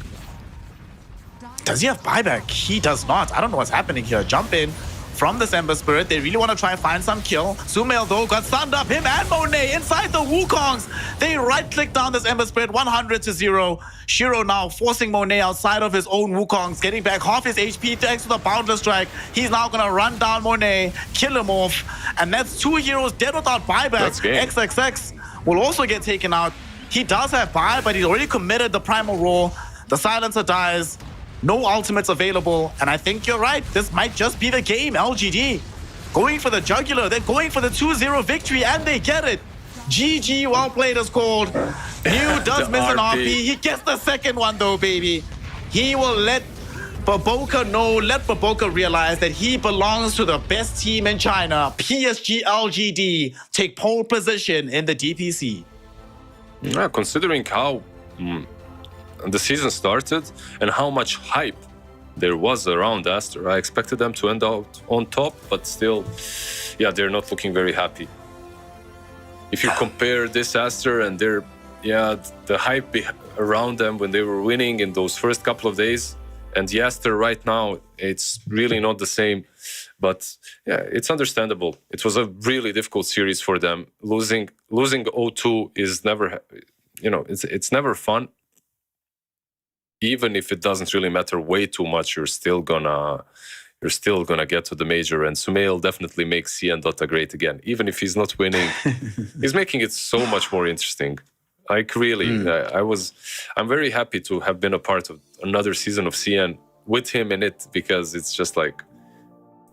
Does he have buyback? He does not. I don't know what's happening here. Jump in from this Ember Spirit. They really want to try and find some kill. Sumail, though, got stunned up. Him and Monet inside the Wukongs. They right-click down this Ember Spirit, 100-0. Shiro now forcing Monet outside of his own Wukongs, getting back half his HP thanks to the Boundless Strike. He's now going to run down Monet, kill him off. And that's 2 heroes dead without buyback. That's game. XXX will also get taken out. He does have buy, but he's already committed the Primal Roar. The Silencer dies. No ultimates available, and I think you're right. This might just be the game. LGD going for the jugular. They're going for the 2-0 victory, and they get it. GG, well played is called. New does miss an RP. He gets the second one, though, baby. He will let Baboka know, let Baboka realize that he belongs to the best team in China. PSG LGD take pole position in the DPC. Yeah, considering how the season started and how much hype there was around Aster, I expected them to end out on top, but still, yeah, they're not looking very happy. If you compare this Aster and the hype around them when they were winning in those first couple of days, and the Aster right now, it's really not the same. But yeah, it's understandable. It was a really difficult series for them. Losing O2 is never, it's never fun. Even if it doesn't really matter way too much, you're still gonna get to the major. And Sumail definitely makes CN Dota great again. Even if he's not winning, he's making it so much more interesting. Like really, I'm very happy to have been a part of another season of CN with him in it, because it's just like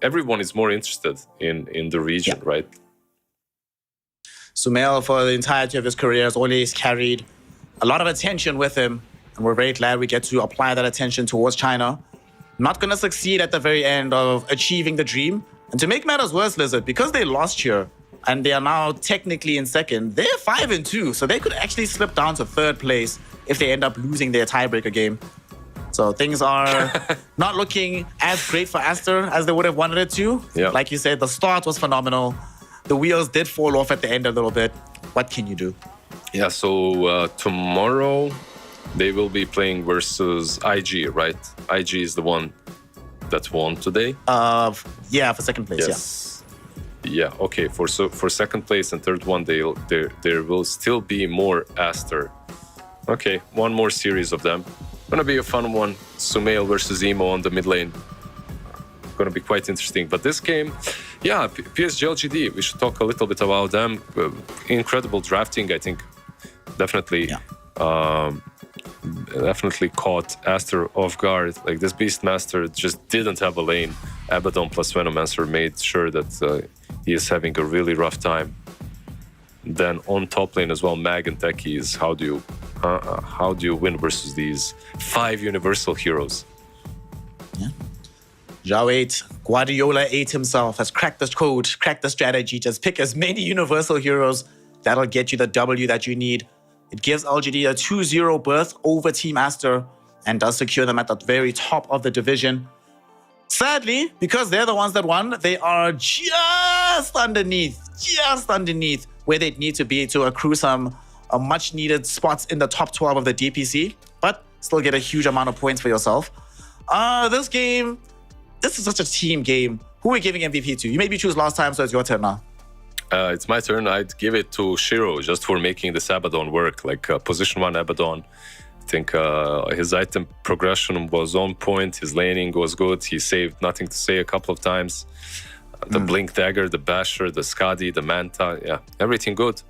everyone is more interested in the region, right? Sumail, for the entirety of his career, has always carried a lot of attention with him. And we're very glad we get to apply that attention towards China. Not going to succeed at the very end of achieving the dream. And to make matters worse, Lizard, because they lost here and they are now technically in second, they're 5-2. So they could actually slip down to 3rd place if they end up losing their tiebreaker game. So things are not looking as great for Aster as they would have wanted it to. Yeah. Like you said, the start was phenomenal. The wheels did fall off at the end a little bit. What can you do? Yeah, so tomorrow they will be playing versus IG, right? IG is the one that won today. Yeah, for second place. Yes. Yeah. Okay. For second place and third one, there will still be more Aster. Okay, one more series of them. Gonna be a fun one. Sumail versus Emo on the mid lane. Gonna be quite interesting. But this game, yeah, PSG LGD. We should talk a little bit about them. Incredible drafting, I think. Definitely. Yeah. Definitely caught Aster off guard. Like this Beastmaster just didn't have a lane. Abaddon plus Venomancer made sure that he is having a really rough time. Then on top lane as well, Mag and Techies. How do you win versus these 5 universal heroes? Yeah. Zhao 8, Guardiola 8 himself has cracked this code, cracked the strategy. Just pick as many universal heroes. That'll get you the W that you need. It gives LGD a 2-0 berth over Team Aster and does secure them at the very top of the division. Sadly, because they're the ones that won, they are just underneath where they'd need to be to accrue some much-needed spots in the top 12 of the DPC, but still get a huge amount of points for yourself. This game, this is such a team game. Who are we giving MVP to? You made me choose last time, so it's your turn now. It's my turn. I'd give it to Shiro just for making this Abaddon work, like position 1 Abaddon. I think his item progression was on point. His laning was good. He saved Nothing to Say a couple of times. The Blink Dagger, the Basher, the Skadi, the Manta, yeah, everything good.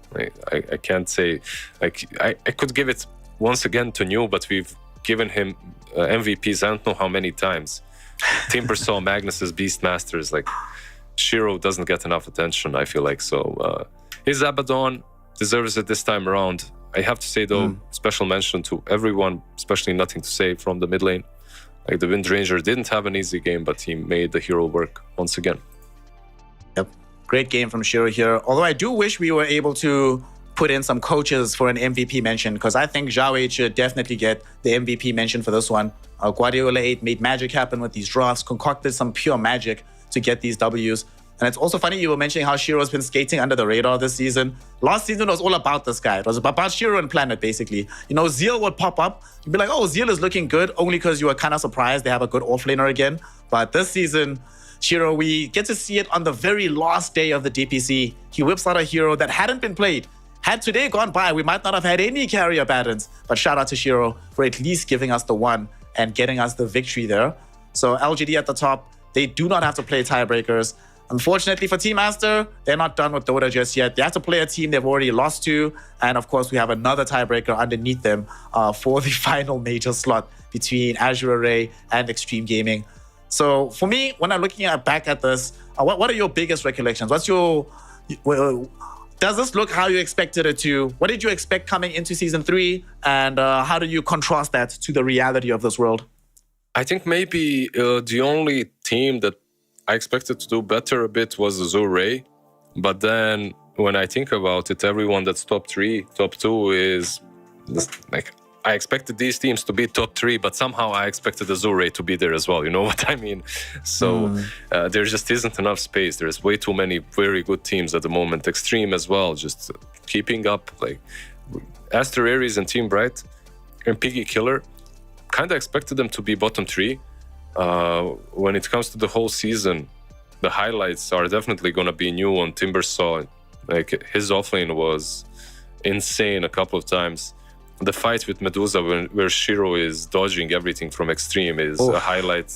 I can't say, like, I could give it once again to New, but we've given him MVPs I don't know how many times. Timbersaw, Magnus's Beastmasters, like, Shiro doesn't get enough attention, I feel like. So his Abaddon deserves it this time around. I have to say, though, special mention to everyone, especially Nothing to Say from the mid lane. Like, the Wind Ranger didn't have an easy game, but he made the hero work once again. Yep. Great game from Shiro here. Although I do wish we were able to put in some coaches for an MVP mention, because I think Zhao 8 should definitely get the MVP mention for this one. Guardiola 8 made magic happen with these drafts, concocted some pure magic to get these Ws. And it's also funny you were mentioning how Shiro's been skating under the radar this season. Last season was all about this guy. It was about Shiro and Planet, basically. You know, Zeal would pop up. You'd be like, oh, Zeal is looking good, only because you were kind of surprised they have a good offlaner again. But this season, Shiro, we get to see it on the very last day of the DPC. He whips out a hero that hadn't been played. Had today gone by, we might not have had any carrier patterns. But shout out to Shiro for at least giving us the one and getting us the victory there. So LGD at the top, they do not have to play tiebreakers. Unfortunately for Team Aster, they're not done with Dota just yet. They have to play a team they've already lost to. And of course, we have another tiebreaker underneath them for the final major slot between Azure Array and Extreme Gaming. So for me, when I'm looking back at this, what are your biggest recollections? What's your... does this look how you expected it to? What did you expect coming into Season 3? And how do you contrast that to the reality of this world? I think maybe the only team that I expected to do better a bit was Azure. But then when I think about it, everyone that's top 3, top 2 is like, I expected these teams to be top 3, but somehow I expected Azure to be there as well. You know what I mean? So there just isn't enough space. There's way too many very good teams at the moment. Extreme as well, just keeping up. Like Aster Aries and Team Bright and Piggy Killer, kind of expected them to be bottom 3. When it comes to the whole season, the highlights are definitely going to be New on Timbersaw. Like, his offlane was insane a couple of times. The fight with Medusa where Shiro is dodging everything from Extreme is a highlight.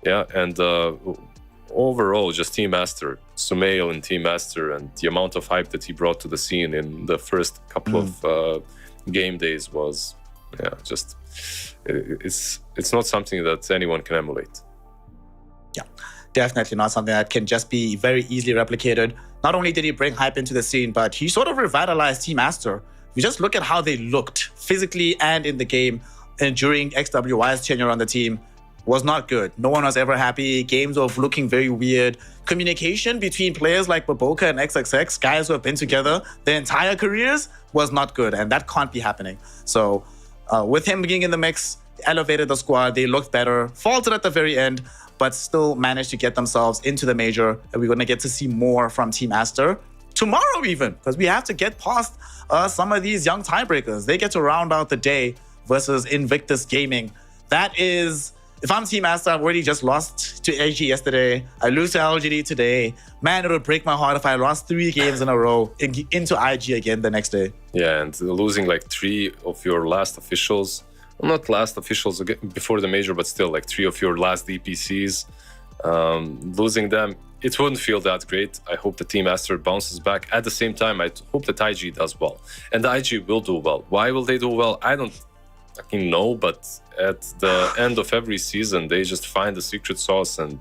Yeah, and overall, just Team Aster, Sumail and Team Aster, and the amount of hype that he brought to the scene in the first couple of game days was, just... It's not something that anyone can emulate. Yeah, definitely not something that can just be very easily replicated. Not only did he bring hype into the scene, but he sort of revitalized Team Aster. If you just look at how they looked physically and in the game, and during XWY's tenure on the team, was not good. No one was ever happy. Games were looking very weird. Communication between players like Baboka and XXX, guys who have been together their entire careers, was not good, and that can't be happening. So with him being in the mix, elevated the squad, they looked better, faltered at the very end, but still managed to get themselves into the major, and we're going to get to see more from Team Aster tomorrow even, because we have to get past some of these young tiebreakers. They get to round out the day versus Invictus Gaming. That is, if I'm Team Aster, I've already just lost to AG yesterday. I lose to LGD today. Man, it would break my heart if I lost 3 games in a row into IG again the next day. Yeah, and losing like 3 of your last officials. Well, not last officials before the major, but still like 3 of your last DPCs. Losing them, it wouldn't feel that great. I hope the Team Aster bounces back. At the same time, I hope that IG does well. And the IG will do well. Why will they do well? I don't fucking know, but at the end of every season, they just find the secret sauce and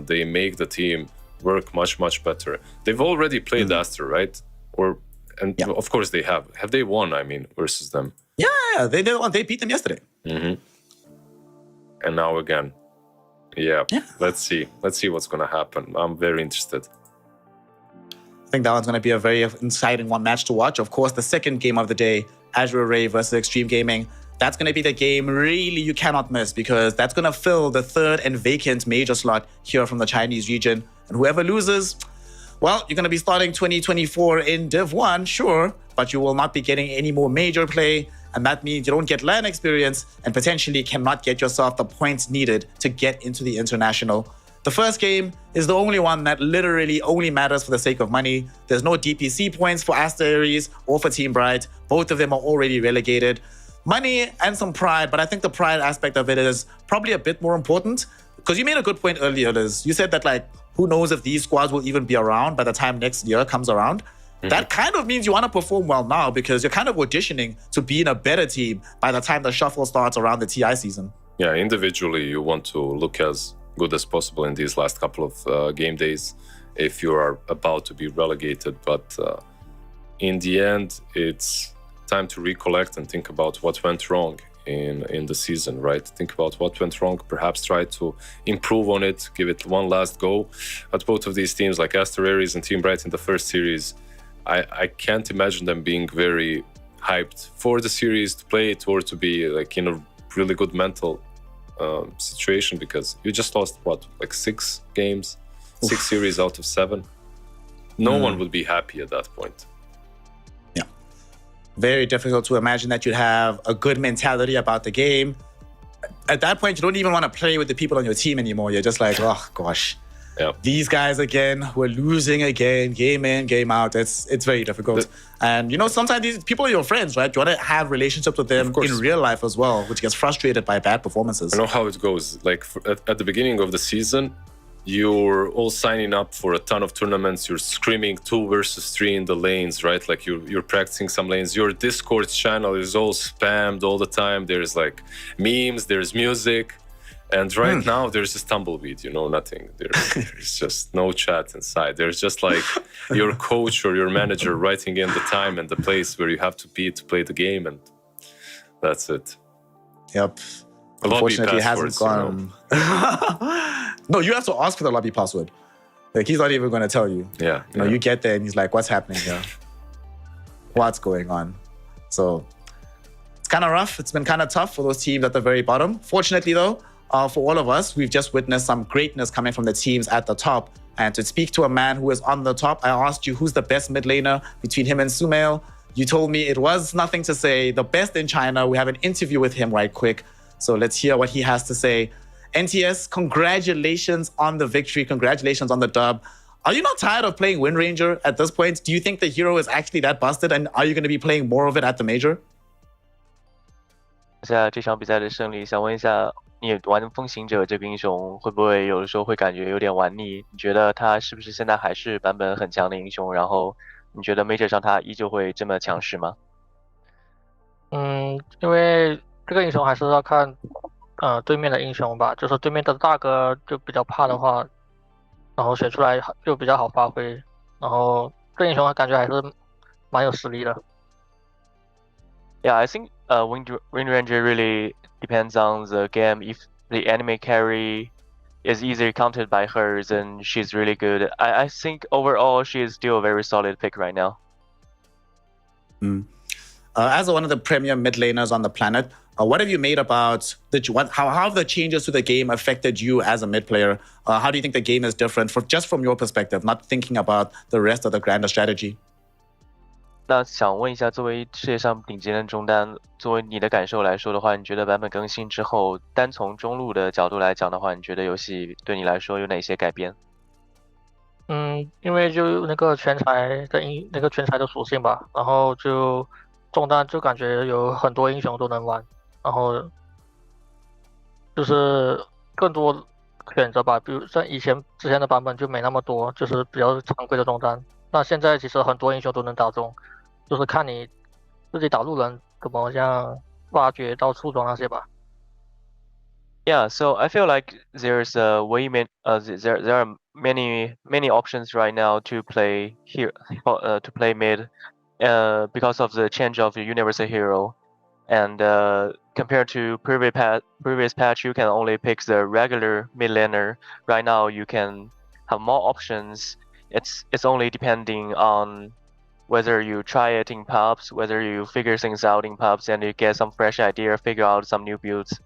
they make the team work much, much better. They've already played Aster, right? Of course they have. Have they won, I mean, versus them? Yeah, they did. They beat them yesterday. And now again. Yeah, let's see. Let's see what's going to happen. I'm very interested. I think that one's going to be a very exciting match to watch. Of course, the second game of the day, Azure Array versus Extreme Gaming. That's going to be the game really you cannot miss, because that's going to fill the third and vacant major slot here from the Chinese region. And whoever loses, well, you're going to be starting 2024 in Div 1, sure, but you will not be getting any more major play. And that means you don't get LAN experience and potentially cannot get yourself the points needed to get into the international. The first game is the only one that literally only matters for the sake of money. There's no DPC points for Aster Aries or for Team Bright. Both of them are already relegated. Money and some pride, but I think the pride aspect of it is probably a bit more important, because you made a good point earlier, Liz. You said that, like, Who knows if these squads will even be around by the time next year comes around? That kind of means you want to perform well now because you're kind of auditioning to be in a better team by the time the shuffle starts around the TI season. Yeah, individually, you want to look as good as possible in these last couple of game days if you are about to be relegated. But in the end, it's time to recollect and think about what went wrong in the season, right? Think about what went wrong, perhaps try to improve on it, give it one last go. But both of these teams, like Aster Aries and Team Bright in the first series, I can't imagine them being very hyped for the series to play it or to be like in a really good mental situation, because you just lost like 6 games, 6 series out of 7. No one would be happy at that point. Yeah, very difficult to imagine that you'd have a good mentality about the game. At that point, you don't even want to play with the people on your team anymore. You're just like, oh gosh. Yeah. These guys again, we're losing again, game in, game out. It's very difficult. And sometimes these people are your friends, right? You want to have relationships with them in real life as well, which gets frustrated by bad performances. I know how it goes. Like at the beginning of the season, you're all signing up for a ton of tournaments. You're screaming 2 versus 3 in the lanes, right? Like you're practicing some lanes. Your Discord channel is all spammed all the time. There's like memes, there's music. And right now, there's just tumbleweed, nothing. There's just no chat inside. There's just like your coach or your manager writing in the time and the place where you have to be to play the game, and that's it. Yep. Unfortunately, it hasn't gone. No, you have to ask for the lobby password. Like, he's not even going to tell you. Yeah. You get there and he's like, what's happening here? What's going on? So it's kind of rough. It's been kind of tough for those teams at the very bottom. Fortunately, though, for all of us, we've just witnessed some greatness coming from the teams at the top. And to speak to a man who is on the top, I asked you who's the best mid laner between him and Sumail. You told me it was nothing to say, the best in China. We have an interview with him right quick. So let's hear what he has to say. NTS, congratulations on the victory. Congratulations on the dub. Are you not tired of playing Wind Ranger at this point? Do you think the hero is actually that busted? And are you going to be playing more of it at the major? 这场比赛的胜利，想问一下，你玩风行者这个英雄，会不会有的时候会感觉有点玩腻？你觉得他是不是现在还是版本很强的英雄？然后你觉得 Major 上他依旧会这么强势吗？因为这个英雄还是要看对面的英雄吧，就是对面的大哥就比较怕的话，然后选出来就比较好发挥，然后这英雄感觉还是蛮有实力的。Yeah, I think Wind Ranger really depends on the game. If the enemy carry is easily countered by her, then she's really good. I think overall she is still a very solid pick right now. As one of the premier mid laners on the planet, what have you made about how have the changes to the game affected you as a mid player? How do you think the game is different just from your perspective, not thinking about the rest of the grander strategy? 那想问一下，作为世界上顶级的中单，作为你的感受来说的话，你觉得版本更新之后，单从中路的角度来讲的话，你觉得游戏对你来说有哪些改变？因为就那个全才的属性吧，然后就中单就感觉有很多英雄都能玩，然后就是更多选择吧，比如像之前的版本就没那么多，就是比较常规的中单。那现在其实很多英雄都能打中，就是看你自己打路人怎么样挖掘到出装那些吧。Yeah, so I feel like there's there are many options right now to play here to play mid, because of the change of the universal hero, and compared to previous patch, you can only pick the regular mid laner. Right now, you can have more options. It's only depending on whether you try it in pubs, whether you figure things out in pubs, and you get some fresh idea, figure out some new builds.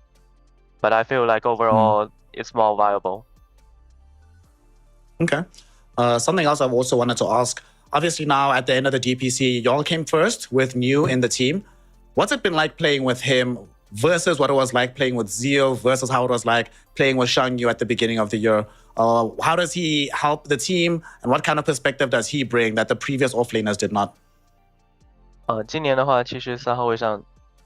But I feel like overall, it's more viable. Okay. Something else I also wanted to ask. Obviously now at the end of the DPC, y'all came first with New in the team. What's it been like playing with him versus what it was like playing with Zeal versus how it was like playing with Shang Yu at the beginning of the year? How does he help the team, and what kind of perspective does he bring that the previous offlaners did not? 今年的话，其实3号位上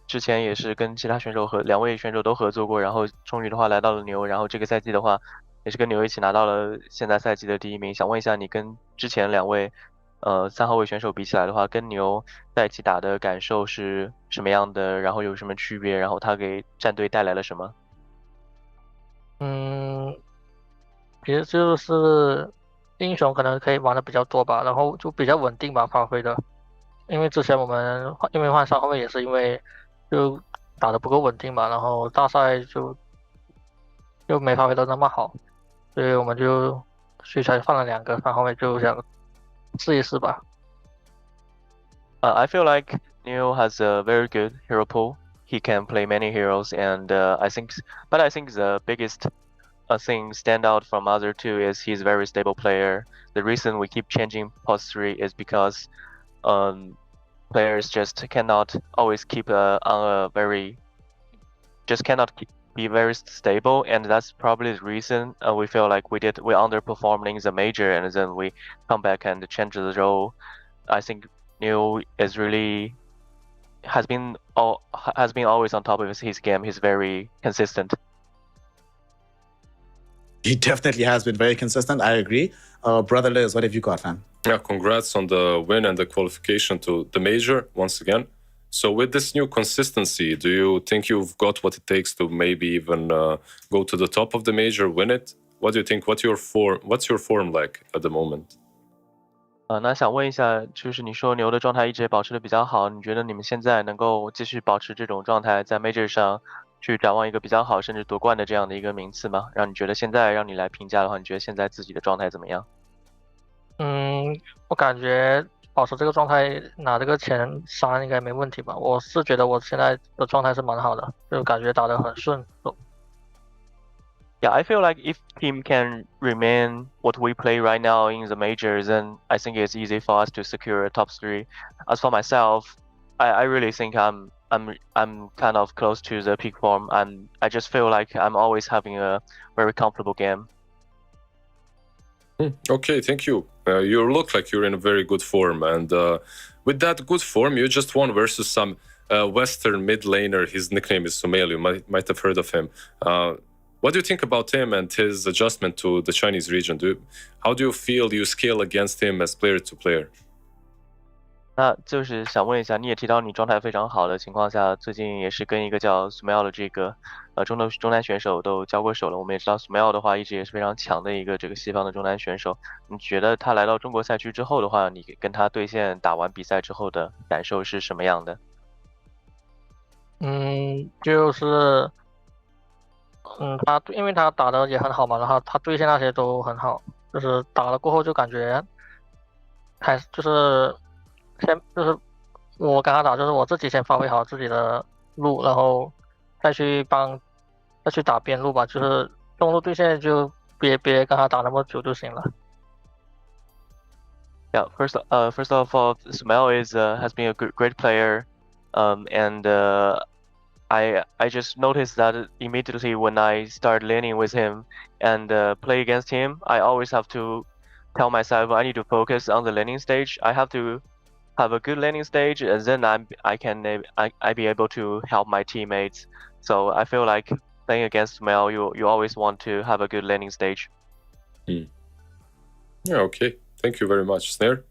之前也是跟其他选手2位选手都合作过，然后终于的话来到了牛，然后这个赛季的话，也是跟牛一起拿到了现在赛季的第1名。想问一下，你跟之前2位3号位选手比起来的话，跟牛在一起打的感受是什么样的？然后有什么区别？然后他给战队带来了什么？其实就是英雄可能可以玩的比较多吧，然后就比较稳定吧发挥的。因为之前我们因为换3号位也是因为就打的不够稳定吧，然后大赛就没发挥的那么好，所以我们所以才换了2个3号位，就想试一试吧。I feel like Neil has a very good hero pool. He can play many heroes, and I think the biggest thing stand out from other two is he's a very stable player. The reason we keep changing post 3 is because players just cannot always keep on a very be very stable, and that's probably the reason we feel like we underperformed in the major, and then we come back and change the role. I think Neil is really has been always on top of his game. He's very consistent. He definitely has been very consistent. I agree. Brother Liz, what have you got, man? Yeah, congrats on the win and the qualification to the major once again. So with this new consistency, do you think you've got what it takes to maybe even go to the top of the major, win it? What do you think? What's your form like at the moment? 那想问一下，就是你说牛的状态一直保持的比较好，你觉得你们现在能够继续保持这种状态，在 Major 上去展望一个比较好，甚至夺冠的这样的一个名次吗？让你觉得现在让你来评价的话，你觉得现在自己的状态怎么样？我感觉保持这个状态拿这个前3应该没问题吧。我是觉得我现在的状态是蛮好的，就感觉打得很顺。Yeah, I feel like if team can remain what we play right now in the majors, then I think it's easy for us to secure a top 3. As for myself, I really think I'm kind of close to the peak form, and I just feel like I'm always having a very comfortable game. Okay, thank you. You look like you're in a very good form, and with that good form, you just won versus some Western mid laner. His nickname is Sumail. You might have heard of him. What do you think about him and his adjustment to the Chinese region? How do you feel you scale against him as player to player? 那就是想问一下，你也提到你状态非常好的情况下，最近也是跟一个叫 Sumail 的这个中单选手都交过手了。我们也知道 Sumail 的话一直也是非常强的一个这个西方的中单选手。你觉得他来到中国赛区之后的话，你跟他对线打完比赛之后的感受是什么样的？就是因为他打的也很好嘛，然后他对线那些都很好，就是打了过后就感觉就是我跟他打，就是我自己先发挥好自己的路，然后再去打边路吧，就是中路对线就别跟他打那么久就行了。Yeah, first of all, Sumail has been a great player, and I just noticed that immediately when I start laning with him and play against him, I always have to tell myself I need to focus on the laning stage. I have to have a good laning stage, and then I be able to help my teammates. So I feel like playing against Mel, you always want to have a good laning stage. Yeah, okay. Thank you very much, Snare.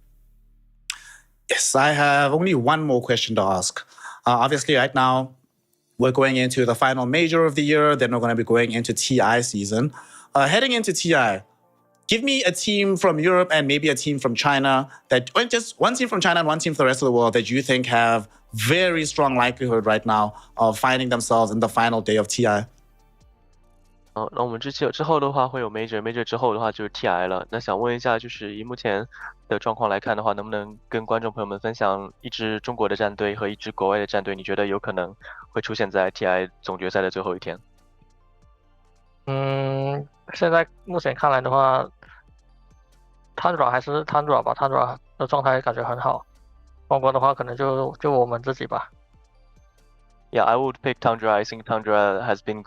Yes, I have only one more question to ask. Obviously, right now, we're going into the final major of the year. Then we're going to be going into TI season. Heading into TI, give me a team from Europe and maybe a team from China just one team from China and one team from the rest of the world that you think have very strong likelihood right now of finding themselves in the final day of TI. 那我们之后的话会有 major 之后的话就是 TI 了。那想问一下，就是以目前的状况来看的话，能不能跟观众朋友们分享一支中国的战队和一支国外的战队，你觉得有可能会出现在 TI 总决赛的最后一天？现在目前看来的话，Tundra 还是 Tundra 吧，Tundra 的状态感觉很好。中国的话可能就我们自己吧。Yeah, I would pick Tundra. I think Tundra has been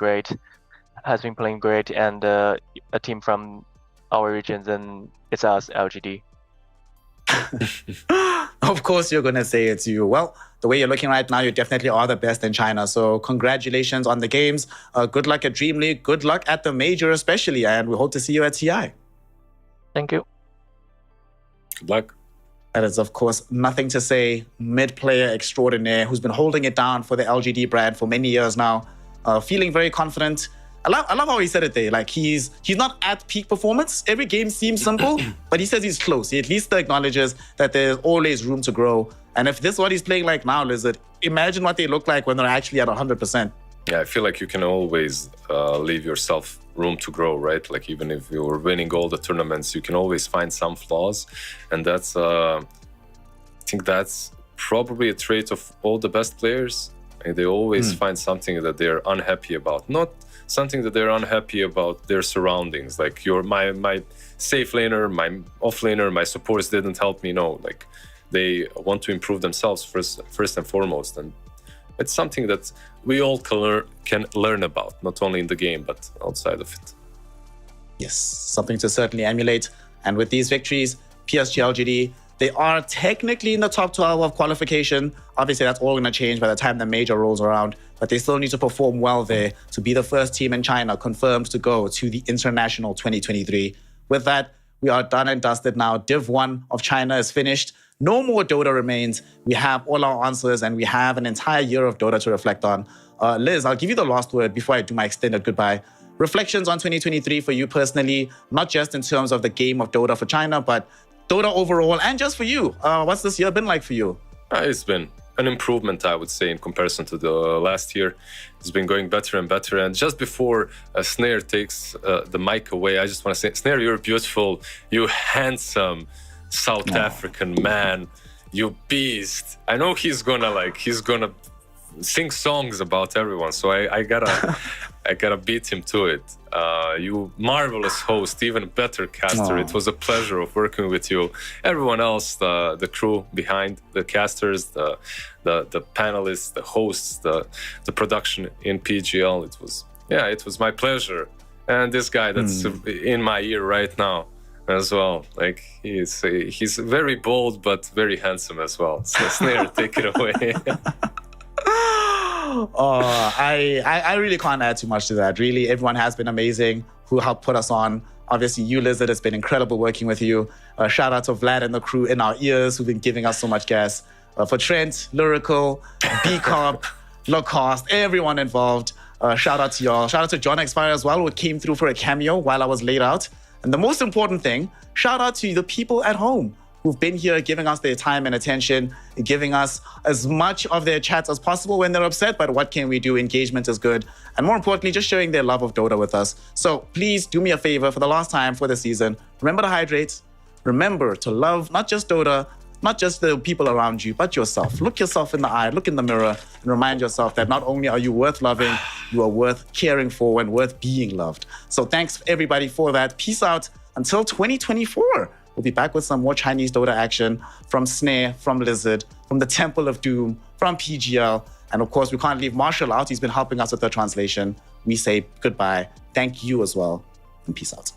playing great, and a team from our region, then it's us, LGD. Of course, you're going to say it's you. Well, the way you're looking right now, you definitely are the best in China. So congratulations on the games. Good luck at Dream League. Good luck at the major especially. And we hope to see you at TI. Thank you. Good luck. That is, of course, nothing to say. Mid-player extraordinaire who's been holding it down for the LGD brand for many years now. Feeling very confident. I love how he said it there. Like he's not at peak performance. Every game seems simple, but he says he's close. He at least acknowledges that there's always room to grow. And if this is what he's playing like now, Lizard, imagine what they look like when they're actually at 100%. Yeah, I feel like you can always leave yourself room to grow, right? Like even if you're winning all the tournaments, you can always find some flaws. And that's, I think that's probably a trait of all the best players. And they always find something that they're unhappy about. Not something that they're unhappy about their surroundings. Like my safe laner, my off laner, my supports didn't help me. No, like they want to improve themselves first and foremost. And it's something that we all can learn about, not only in the game, but outside of it. Yes, something to certainly emulate. And with these victories, PSG LGD, they are technically in the top 12 of qualification. Obviously, that's all going to change by the time the major rolls around, but they still need to perform well there to be the first team in China confirmed to go to the International 2023. With that, we are done and dusted now. Div 1 of China is finished. No more Dota remains. We have all our answers and we have an entire year of Dota to reflect on. Liz, I'll give you the last word before I do my extended goodbye. Reflections on 2023 for you personally, not just in terms of the game of Dota for China, but Dota overall and just for you. What's this year been like for you? It's been an improvement, I would say, in comparison to the last year. It's been going better and better. And just before Snare takes the mic away, I just want to say, Snare, you're beautiful, you handsome South African man, you beast. I know he's gonna sing songs about everyone, so I gotta beat him to it. You marvelous host, even better caster. It was a pleasure of working with you. Everyone else, the crew behind the casters, the panelists, the hosts, the production in PGL. It was my pleasure. And this guy that's in my ear right now as well. Like he's very bold but very handsome as well. So Snare, take it away. I really can't add too much to that. Really, everyone has been amazing who helped put us on. Obviously, you, Lizard, it's been incredible working with you. Shout out to Vlad and the crew in our ears who've been giving us so much gas. For Trent, Lyrical, B-Comp, Lacoste, everyone involved. Shout out to y'all. Shout out to John Xfire as well, who came through for a cameo while I was laid out. And the most important thing, shout out to the people at home who've been here giving us their time and attention, giving us as much of their chats as possible when they're upset, but what can we do? Engagement is good. And more importantly, just showing their love of Dota with us. So please do me a favor for the last time for the season. Remember to hydrate. Remember to love not just Dota, not just the people around you, but yourself. Look yourself in the eye, look in the mirror, and remind yourself that not only are you worth loving, you are worth caring for and worth being loved. So thanks everybody for that. Peace out until 2024. We'll be back with some more Chinese Dota action from Snare, from Lizard, from the Temple of Doom, from PGL. And of course, we can't leave Marshall out. He's been helping us with the translation. We say goodbye. Thank you as well. And peace out.